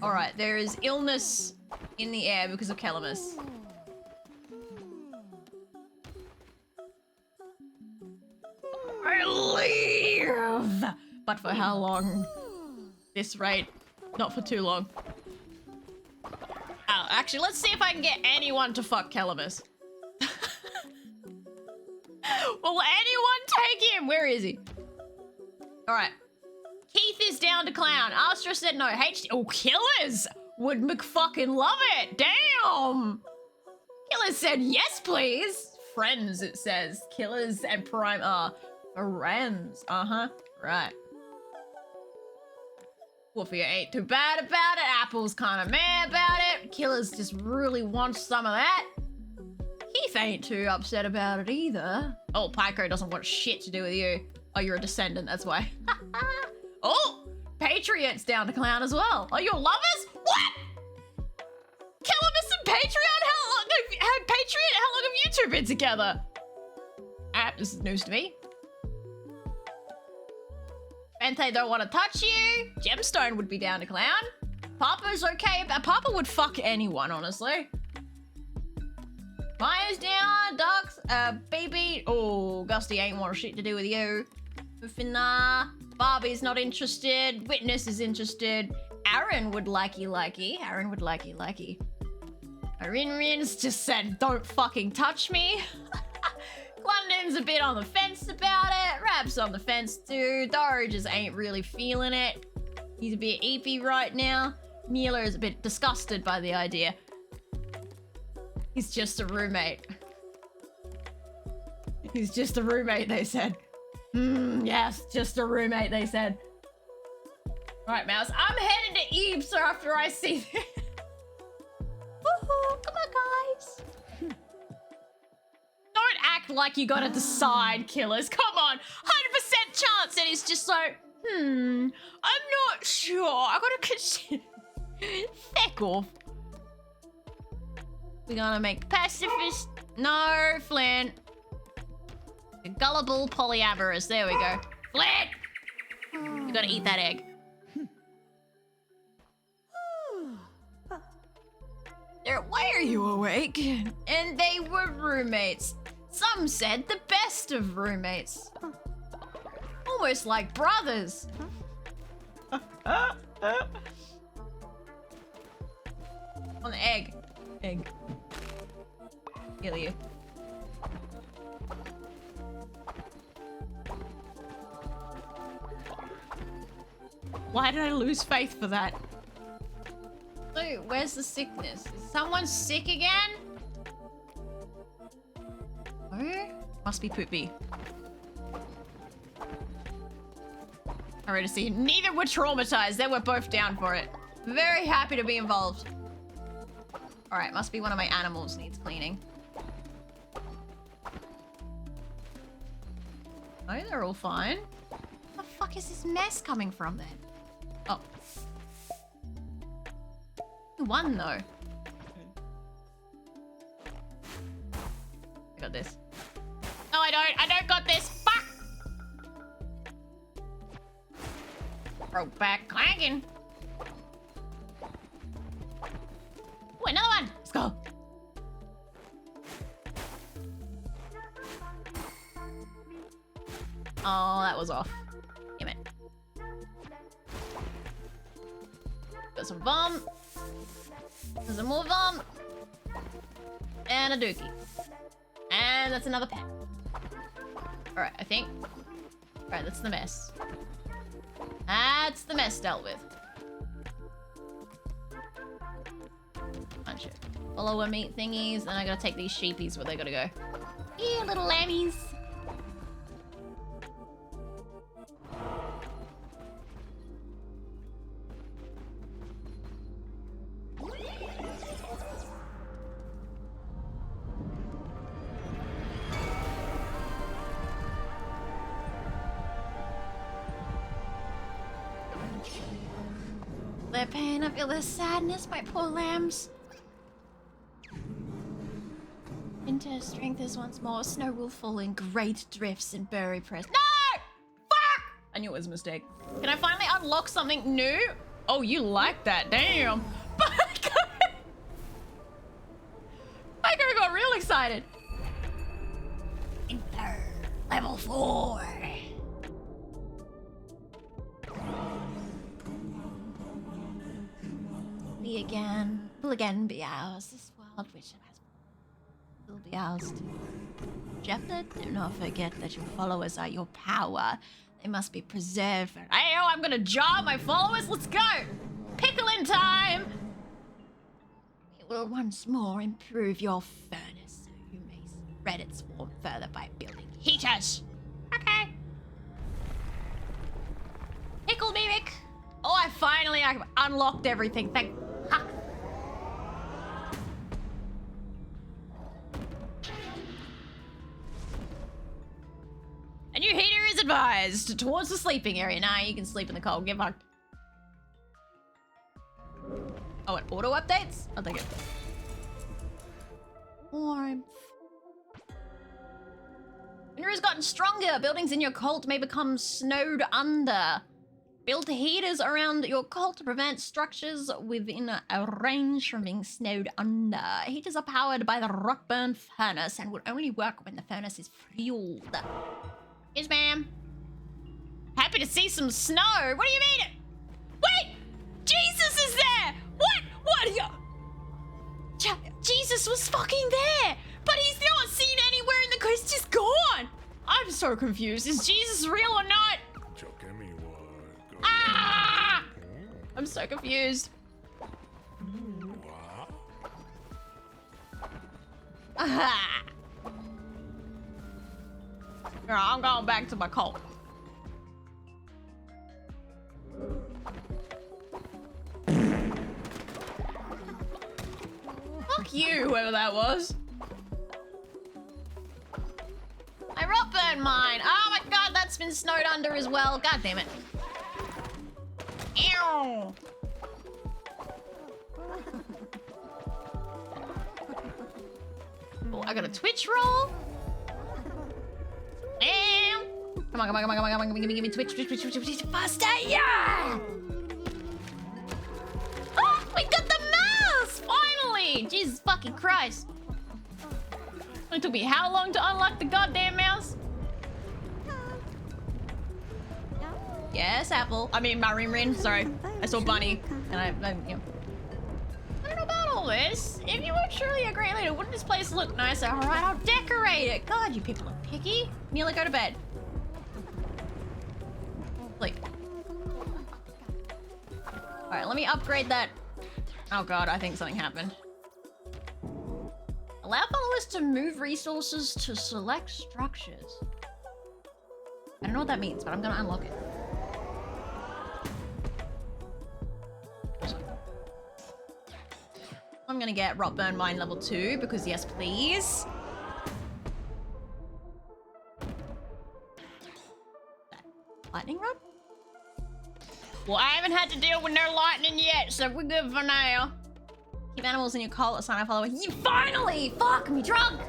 Alright, there is illness in the air because of Calamus. I leave! But for how long? This rate, not for too long. Oh, actually, let's see if I can get anyone to fuck Calamus. Will anyone take him? Where is he? Alright. Keith is down to clown. Astra said no. Oh, Killers would McFucking love it. Damn. Killers said yes, please. Friends, it says. Killers and Prime are friends. Uh-huh. Right. Wolfie ain't too bad about it. Apple's kind of mad about it. Killers just really wants some of that. Keith ain't too upset about it either. Oh, Pyco doesn't want shit to do with you. Oh, you're a descendant, that's why. Oh, Patriot's down to clown as well. Are you lovers? What? Calamus and Patreon? How long have Patriot? How long have you two been together? This is news to me. Bente don't want to touch you. Gemstone would be down to clown. Papa's okay. Papa would fuck anyone, honestly. Maya's down. Ducks. Baby. Oh, Gusty ain't want shit to do with you. Nah. Barbie's not interested. Witness is interested. Aaron would likey. Aaron would likey. Rin's just said, don't fucking touch me. London's a bit on the fence about it. Rap's on the fence too. Doro just ain't really feeling it. He's a bit eepy right now. Neela is a bit disgusted by the idea. He's just a roommate. He's just a roommate, they said. Yes, just a roommate, they said. Alright, Mouse. I'm heading to Eebs after I see this. Woohoo! Come on, guys. Don't act like you gotta decide, Killers. Come on. 100% chance. And he's just like, I'm not sure. I gotta consider. Feck off. We're gonna make pacifist. No, Flint. Gullible polyamorous. There we go. Flint! You gotta eat that egg. Why are you awake? And they were roommates. Some said the best of roommates. Almost like brothers. On the egg. Egg. Kill you. Why did I lose faith for that? Dude, where's the sickness? Is someone sick again? Oh, must be Poopy. Alright, to see. Neither were traumatized. They were both down for it. Very happy to be involved. Alright, must be one of my animals needs cleaning. Oh, they're all fine. Where the fuck is this mess coming from then? Oh. One though. I got this. No, I don't. I don't got this. Fuck! Broke back clanking. Oh, another one. Let's go. Oh, that was off. Damn it. Got some bomb. There's some more bomb. And a dookie. And that's another pet. Alright, I think. Alright, that's the mess. That's the mess dealt with. Bunch of follower meat thingies. And I gotta take these sheepies where they gotta go. Yeah, little lammies. Their pain, I feel their sadness, my poor lambs. Winter strength is once more. Snow will fall in great drifts and bury press. No! Fuck! I knew it was a mistake. Can I finally unlock something new? Oh, you like that? Damn. Mako got real excited. Level 4. Will again be ours. This world which it has will be ours too. Jephthah, do not forget that your followers are your power. They must be preserved. Hey, I'm gonna jar my followers. Let's go. Pickling time. It will once more improve your furnace so you may spread its warmth further by building heaters. Okay. Pickle mimic. Oh, I unlocked everything. Thank. Ha. A new heater is advised towards the sleeping area. Nah, you can sleep in the cold. Get fucked. Oh, it auto updates? I'll take it. Warmth. Winter has gotten stronger. Buildings in your cult may become snowed under. Build heaters around your cult to prevent structures within a range from being snowed under. Heaters are powered by the Rockburn furnace and will only work when the furnace is fueled. Yes, ma'am. Happy to see some snow. What do you mean? Wait! Jesus is there! What? What are you... Jesus was fucking there! But he's not seen anywhere in the coast. He's just gone! I'm so confused. Is Jesus real or not? Ah! I'm so confused. Aha! I'm going back to my cult. Fuck you, whoever that was. I rock burn mine. Oh my god, that's been snowed under as well. God damn it. Ew. Oh, I got a Twitch roll. Damn. Come on, come on, come on, come on, come on. Give me Twitch, faster, yeah! Oh, we got the mouse! Finally! Jesus fucking Christ. It took me how long to unlock the goddamn mouse? Yes, Apple. I mean, Rin. Sorry. I saw Bunny. And I you know. I don't know about all this. If you were truly a great leader, wouldn't this place look nicer? Alright, I'll decorate it. God, you people are picky. Nearly go to bed. Sleep. Alright, let me upgrade that. Oh god, I think something happened. Allow followers to move resources to select structures. I don't know what that means, but I'm gonna unlock it. I'm gonna get Rockburn Mine level 2 because yes, please. Lightning rod? Well, I haven't had to deal with no lightning yet, so we're good for now. Keep animals in your cult, assign a follower. You finally! Fuck me drunk!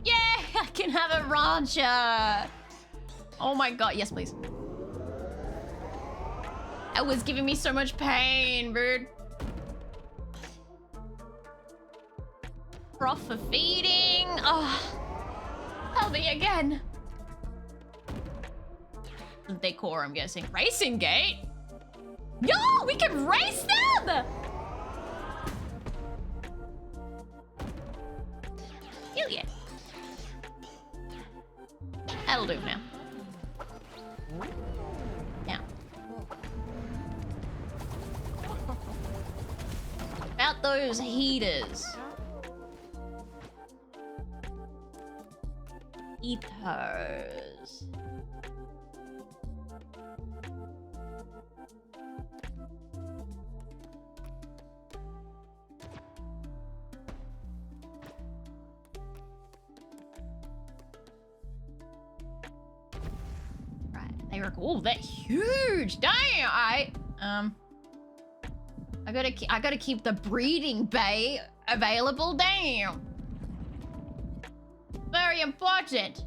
Yeah, I can have a rancher. Oh my god, yes please. It was giving me so much pain, bird. Broth for feeding. Oh, help me again. Decor, I'm guessing. Racing gate? Yo, we can race them! Hell yeah. That'll do now. Now. About those heaters. Heaters. They were cool. They're huge. Damn. I gotta keep the breeding bay available. Damn. Very important.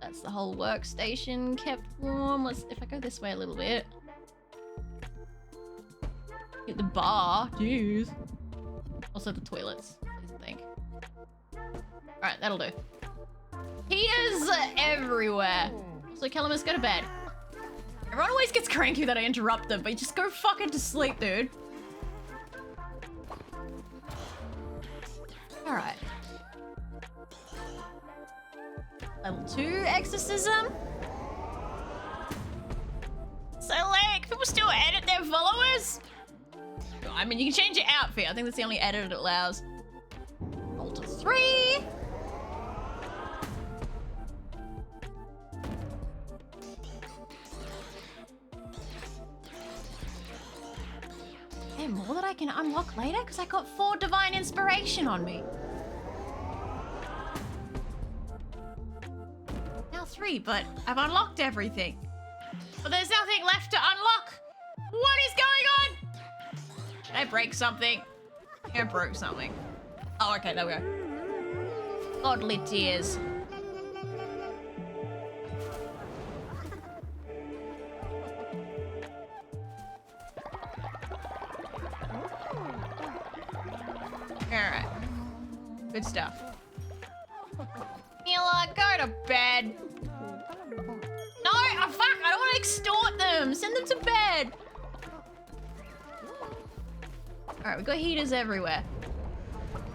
That's the whole workstation kept warm. Let's, if I go this way a little bit. Get the bar. Jeez. Also the toilets, I think. Alright, that'll do. Heaters everywhere. So Calamus, go to bed. Everyone always gets cranky that I interrupt them, but just go fucking to sleep, dude. Alright. Level 2 exorcism. So like, people still edit their followers? I mean, you can change your outfit. I think that's the only edit it allows. Roll to 3. Hey, more that I can unlock later? Because I got 4 divine inspiration on me. Now 3, but I've unlocked everything. But there's nothing left to unlock. What is going on? Did I break something? I think I broke something. Oh, okay, there we go. Godly tears. Alright. Good stuff. Mila, go to bed. No, oh, fuck, I don't want to extort them. Send them to bed. Alright, we've got heaters everywhere.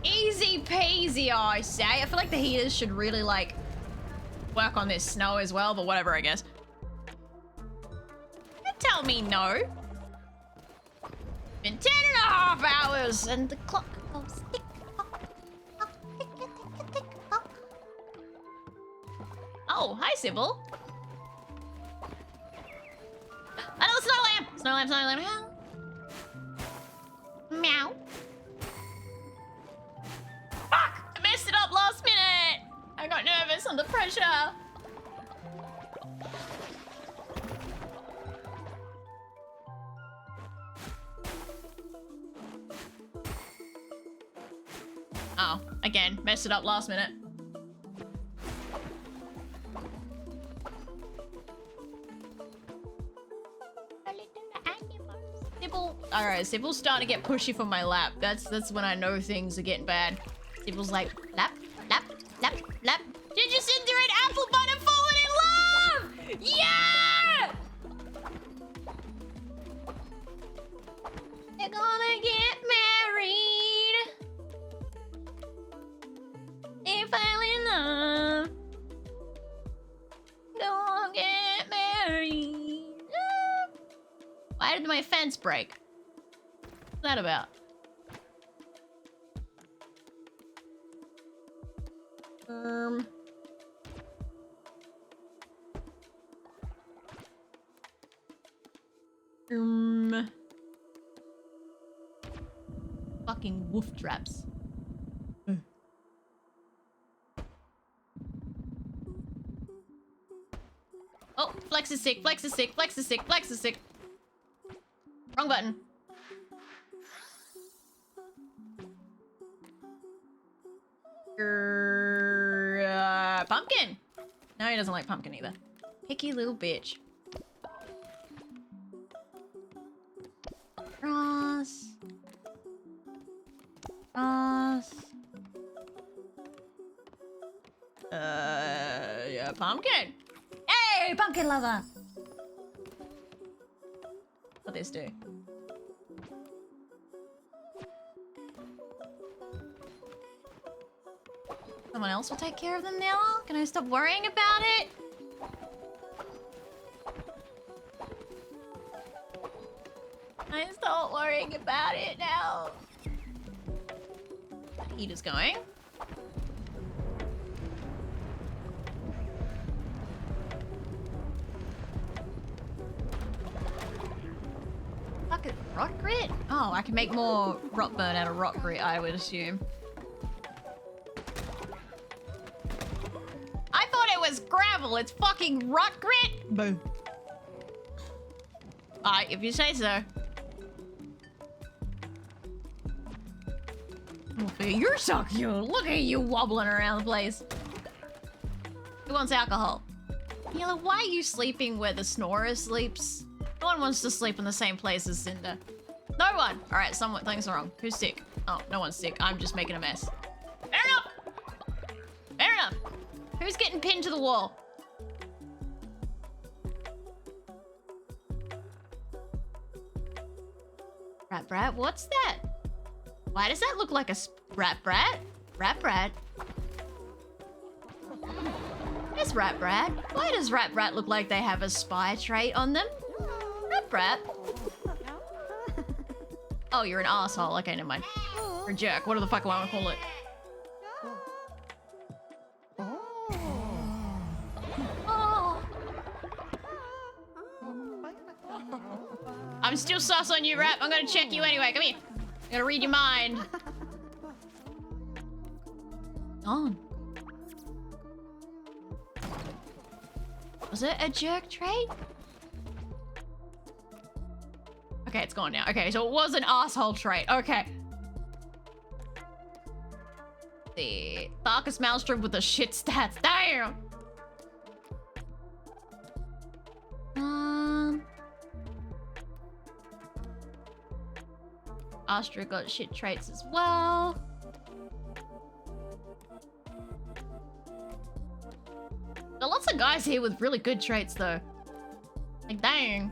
Easy peasy, I say. I feel like the heaters should really, like, work on this snow as well, but whatever, I guess. Don't tell me no. Been 10.5 hours and the clock goes tick tock, tock, tick, tick, tick, tick, tock. Oh, hi, Sybil. Oh, snow lamb! Snow lamb, snow lamb. Meow. Fuck! I messed it up last minute! I got nervous under pressure. Oh, again, messed it up last minute. Alright, Sybil's starting to get pushy from my lap. That's when I know things are getting bad. Sybil's like, lap, lap, lap, lap. Ginger Cinder and Apple Butter falling in love! Yeah! They're gonna get married. They fell in love. Gonna get married. Why did my fence break? What's that about? Fucking wolf traps. Oh, flex is sick, flex is sick, flex is sick, flex is sick. Wrong button. Pumpkin. No, he doesn't like pumpkin either. Picky little bitch. Ross. Ross. Yeah, pumpkin. Hey, pumpkin lover. What this do? Someone else will take care of them now? Can I stop worrying about it? Can I stop worrying about it now? The heater's going. Fuck it, rot grit? Oh, I can make more rot burn out of rot grit, I would assume. I thought it was gravel, it's fucking rot grit? Boo. Alright, if you say so. You're so cute. Look at you wobbling around the place. Who wants alcohol? Mila, why are you sleeping where the snorer sleeps? No one wants to sleep in the same place as Cinder. No one! Alright, something's wrong. Who's sick? Oh, no one's sick. I'm just making a mess. Fair enough! Fair enough! Who's getting pinned to the wall? Rat Brat? What's that? Why does that look like a Rat Brat? Rat Brat? There's Rat Brat. Why does Rat Brat look like they have a spy trait on them? Rat Brat? Oh, you're an asshole. Okay, never mind. Or a jerk. What the fuck do I want to call it? I'm still sus on you, Rap. I'm gonna check you anyway. Come here. I'm gonna read your mind. On. Was it a jerk trait? Okay, it's gone now. Okay, so it was an asshole trait. Okay. The Darkest Maelstrom with the shit stats. Damn! Astra got shit traits as well. There are lots of guys here with really good traits though. Like, dang.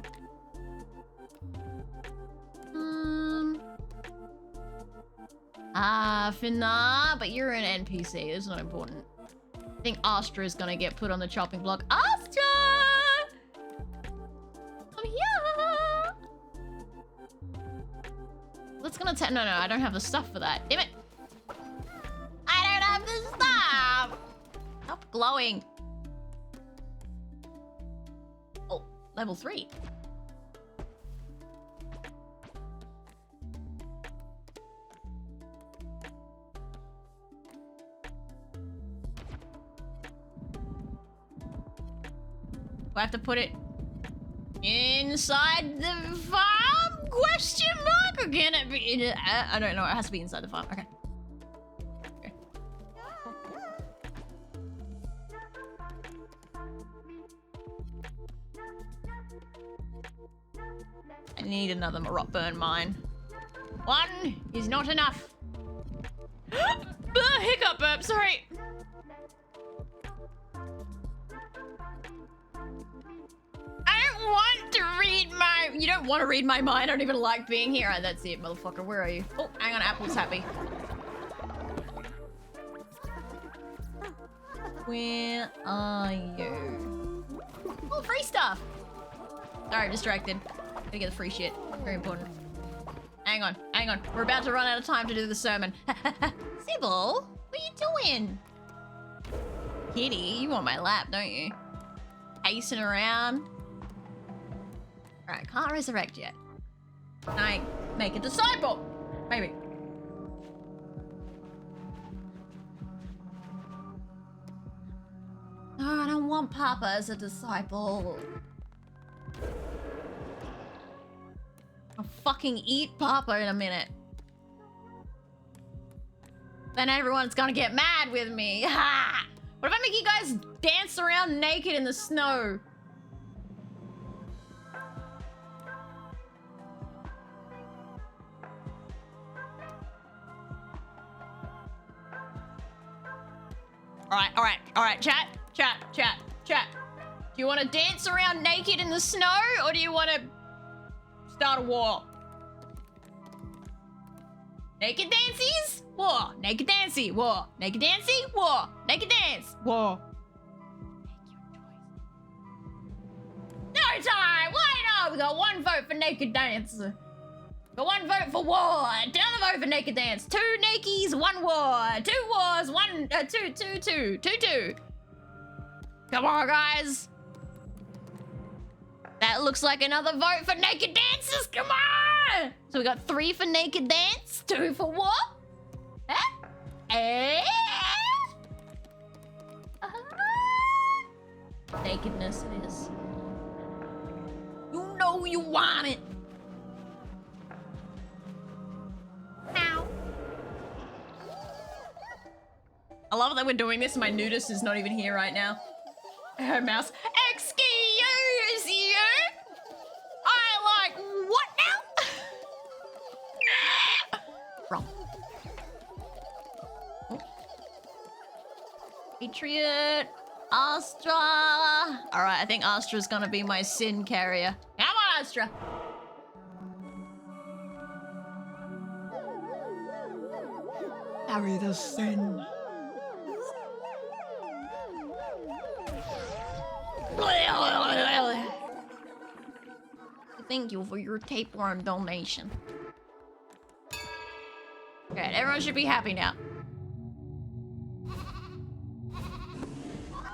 Finna, but you're an NPC. It's not important. I think Astra is gonna get put on the chopping block. Astra! I'm here! That's gonna take. No, I don't have the stuff for that. Damn it! I don't have the stuff! Stop glowing. Oh, level 3. Do I have to put it inside the farm? Question mark? Or can it be in I don't know. It has to be inside the farm. Okay. I need another Rotburn mine. One is not enough. Hiccup burp, sorry. Want to read my... You don't want to read my mind. I don't even like being here. Right, that's it, motherfucker. Where are you? Oh, hang on. Apple's happy. Where are you? Oh, free stuff. Sorry, distracted. Gotta get the free shit. Very important. Hang on. We're about to run out of time to do the sermon. Sybil, what are you doing? Kitty, you want my lap, don't you? Pacing around. Alright, can't resurrect yet. Can I make a disciple? Maybe. No, I don't want Papa as a disciple. I'll fucking eat Papa in a minute. Then everyone's gonna get mad with me. Ha! What if I make you guys dance around naked in the snow? All right, chat. Do you want to dance around naked in the snow, or do you want to start a war? Naked dances? War. Naked dancey. War. Naked dancey? War. Naked dance. War. No time! Why not? We got one vote for naked dance. Got one vote for war, another vote for naked dance. 2 nakies, 1 war. 2 wars, 1, 2. Come on, guys. That looks like another vote for naked dances. Come on. So we got 3 for naked dance, 2 for war. Huh? Nakedness it is. You know you want it. Ow. love that we're doing this. My nudist is not even here right now. Her mouse. Excuse you. I like what now? Wrong. Oh. Patriot. Astra. All right, I think Astra's gonna be my sin carrier. Come on, Astra. Carry the sin. Thank you for your tapeworm donation. Alright, everyone should be happy now.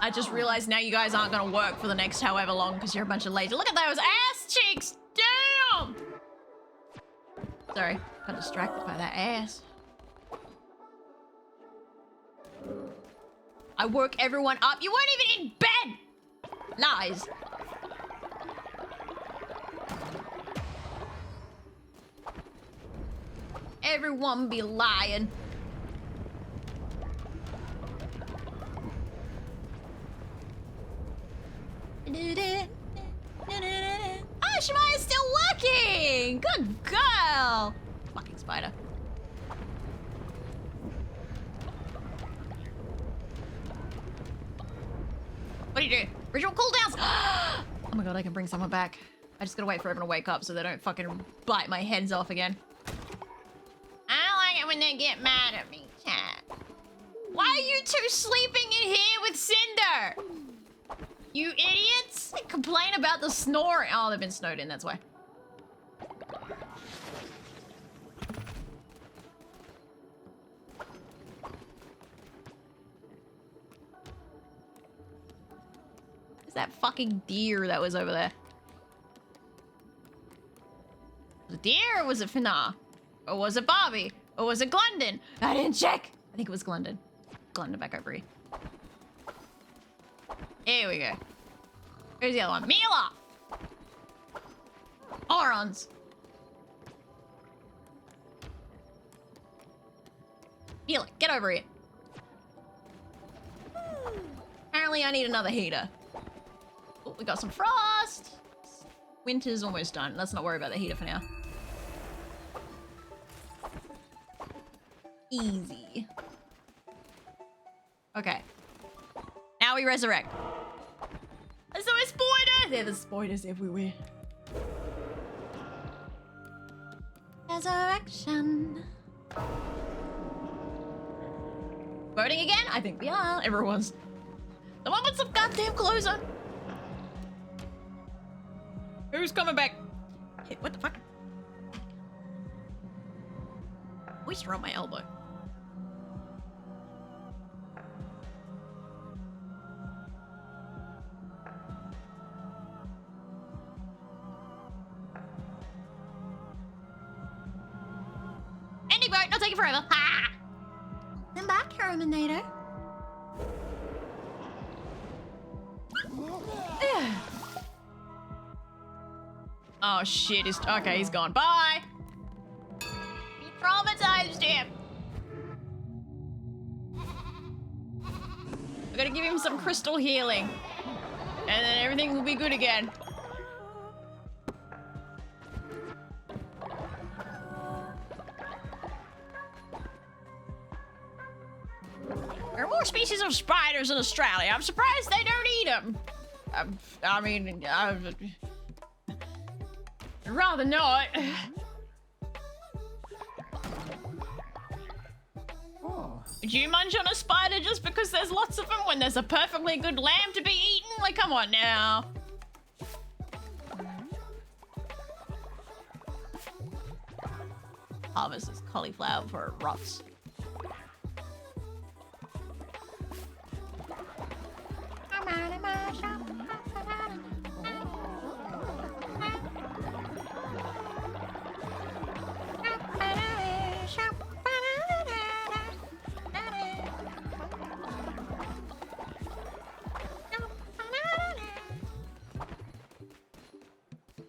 I just realized now you guys aren't gonna work for the next however long because you're a bunch of lazy. Look at those ass cheeks! Damn! Sorry, got distracted by that ass. I woke everyone up. You weren't even in bed! Lies. Everyone be lying. Oh, Shemaya's still working! Good girl! Fucking spider. What do you do? Ritual cooldowns! Oh my god, I can bring someone back. I just gotta wait for everyone to wake up so they don't fucking bite my heads off again. I don't like it when they get mad at me, chat. Why are you two sleeping in here with Cinder? You idiots! They complain about the snoring. Oh, they've been snowed in, that's why. Is that fucking deer that was over there? Was it deer or was it Finar? Or was it Barbie? Or was it Glendon? I didn't check! I think it was Glendon. Glendon back over here. Here we go. Where's the other one? Mila! Orons. Mila, get over here. Apparently I need another heater. Oh, we got some frost. Winter's almost done. Let's not worry about the heater for now. Easy. Okay. Now we resurrect. I saw a spider! There are spiders everywhere. Resurrection. Voting again? I think we are. Everyone's. Someone put some goddamn clothes on. Who's coming back? Hey, what the fuck? Oyster on my elbow. Any boat, not taking forever. Ha! Come back, Herminator. Oh shit, okay, he's gone. Bye! We traumatized him! We're gonna give him some crystal healing. And then everything will be good again. There are more species of spiders in Australia. I'm surprised they don't eat them. I mean, I'd rather not. Would you munch on a spider just because there's lots of them when there's a perfectly good lamb to be eaten? Like, come on now. Harvest is cauliflower before it rots.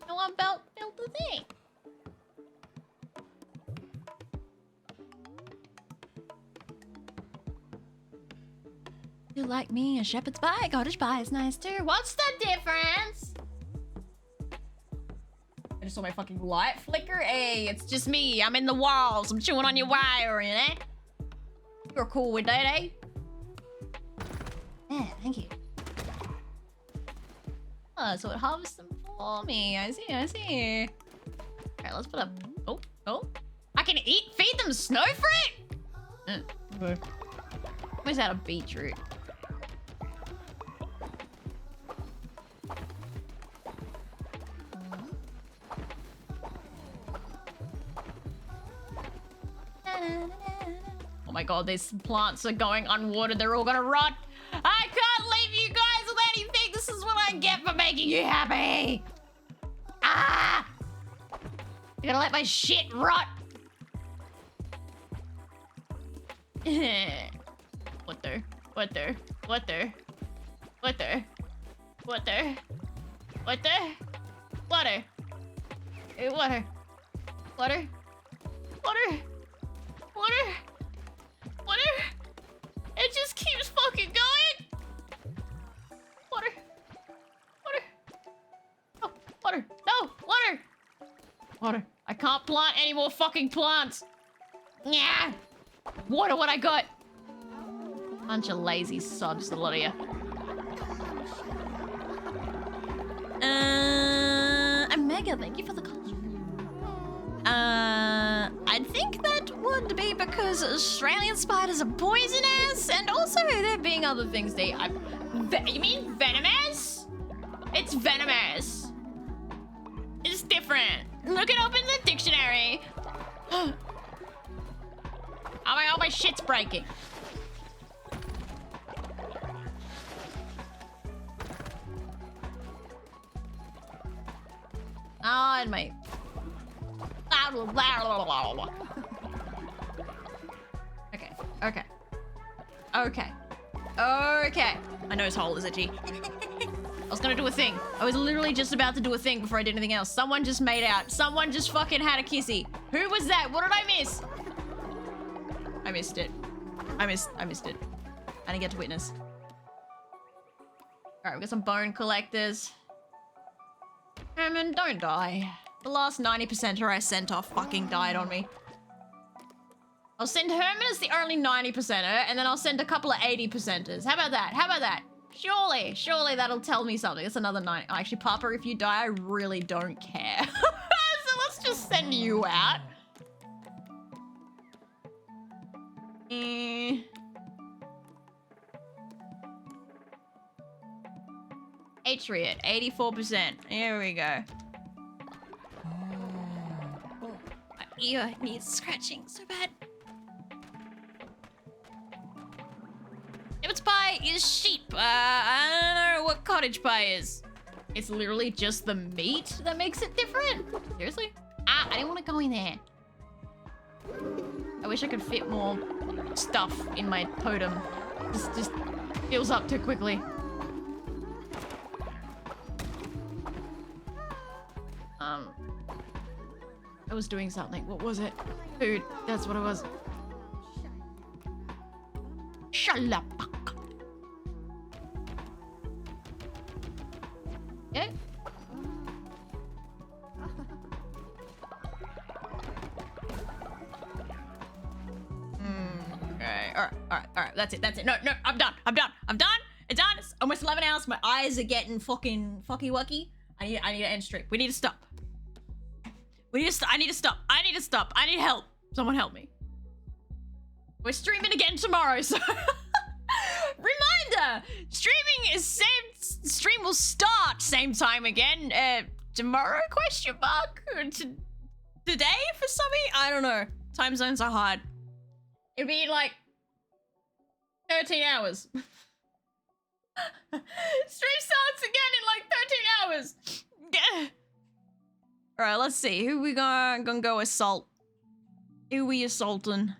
No one built the thing. like me, a shepherd's pie, a cottage pie is nice too. What's the difference? I just saw my fucking light flicker. Hey, it's just me. I'm in the walls. I'm chewing on your wire, you know? You're cool with that, eh? Yeah, thank you. Oh, so it harvests them for me. I see, I see. Alright, let's put up. Oh. I can feed them snow fruit? Okay. Where's out of beetroot? Oh my god, these plants are going unwatered. They're all gonna rot. I can't leave you guys with anything. This is what I get for making you happy. Ah! You're gonna let my shit rot. Water. Water. Water. Water. Water. Water. Water. Water. Water. Water. Water. Water. It just keeps fucking going. Water. Water. Oh, water. No, water. Water. I can't plant any more fucking plants. Yeah. Water what I got. Bunch of lazy sods, a lot of you. Omega, thank you for the call. I think that would be because Australian spiders are poisonous, and also there being other things they. You mean venomous? It's venomous. It's different. Look it up in the dictionary. Oh my god, my shit's breaking. Oh, and my... Okay, okay. Okay. Okay. My nose hole is itchy. I was gonna do a thing. I was literally just about to do a thing before I did anything else. Someone just made out. Someone just fucking had a kissy. Who was that? What did I miss? I missed it. I missed it. I didn't get to witness. Alright, we got some bone collectors. Herman, don't die. The last 90%er I sent off fucking died on me. I'll send Herman as the only 90%er, and then I'll send a couple of 80%ers. How about that? How about that? Surely that'll tell me something. It's another 90. Actually, Papa, if you die, I really don't care. So let's just send you out. Atriot, 84%. Here we go. My ear needs scratching so bad. Shepherd's pie is sheep. I don't know what cottage pie is. It's literally just the meat that makes it different. Seriously? I didn't want to go in there. I wish I could fit more stuff in my totem. This just fills up too quickly. I was doing something. What was it? Food. That's what it was. Shalapak. Yeah. Alright. That's it. No, I'm done. It's done. It's almost 11 hours. My eyes are getting fucking fucky-wucky. I need to end stream. We need to stop. I need to stop. I need help. Someone help me. We're streaming again tomorrow, so... Reminder! Stream will start same time again. Tomorrow, question mark? Today for something? I don't know. Time zones are hard. It'd be like 13 hours. Stream starts again in like 13 hours. Alright, let's see. Who we gonna go assault? Who we assaulting?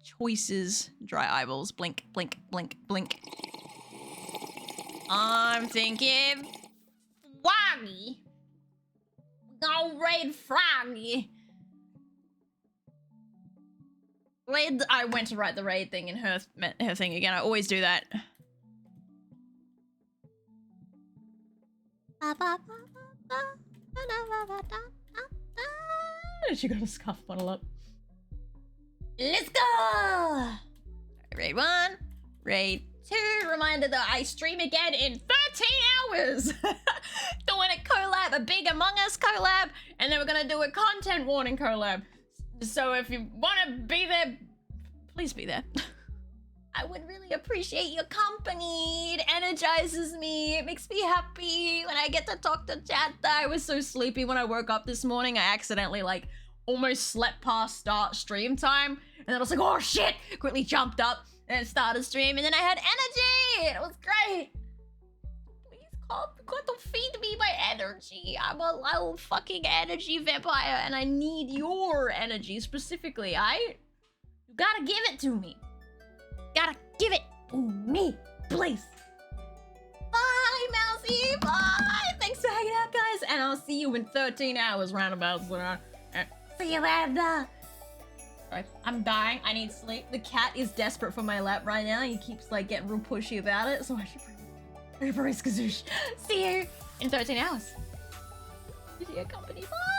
Choices. Dry eyeballs. Blink, blink, blink, blink. I'm thinking... Froggy. Go raid Froggy. Raid. I went to write the raid thing in her thing again. I always do that. She got a scuff bottle up. Let's go! Raid 1, raid 2. Reminder that I stream again in 13 hours. Doing a collab, a big Among Us collab, and then we're gonna do a content warning collab. So if you want to be there, please be there. I would really appreciate your company. It energizes me. It makes me happy when I get to talk to chat. I was so sleepy when I woke up this morning. I accidentally like almost slept past start stream time. And then I was like, oh shit! Quickly jumped up and started stream. And then I had energy. It was great. Please God, don't feed me my energy. I'm a little fucking energy vampire and I need your energy specifically. You gotta give it to me. Gotta give it to me, please. Bye, Mousy. Bye. Thanks for hanging out, guys. And I'll see you in 13 hours roundabout. See you later. Sorry, I'm dying. I need sleep. The cat is desperate for my lap right now. He keeps like getting real pushy about it. So I should bring Skazoosh. See you in 13 hours. With your company. Bye.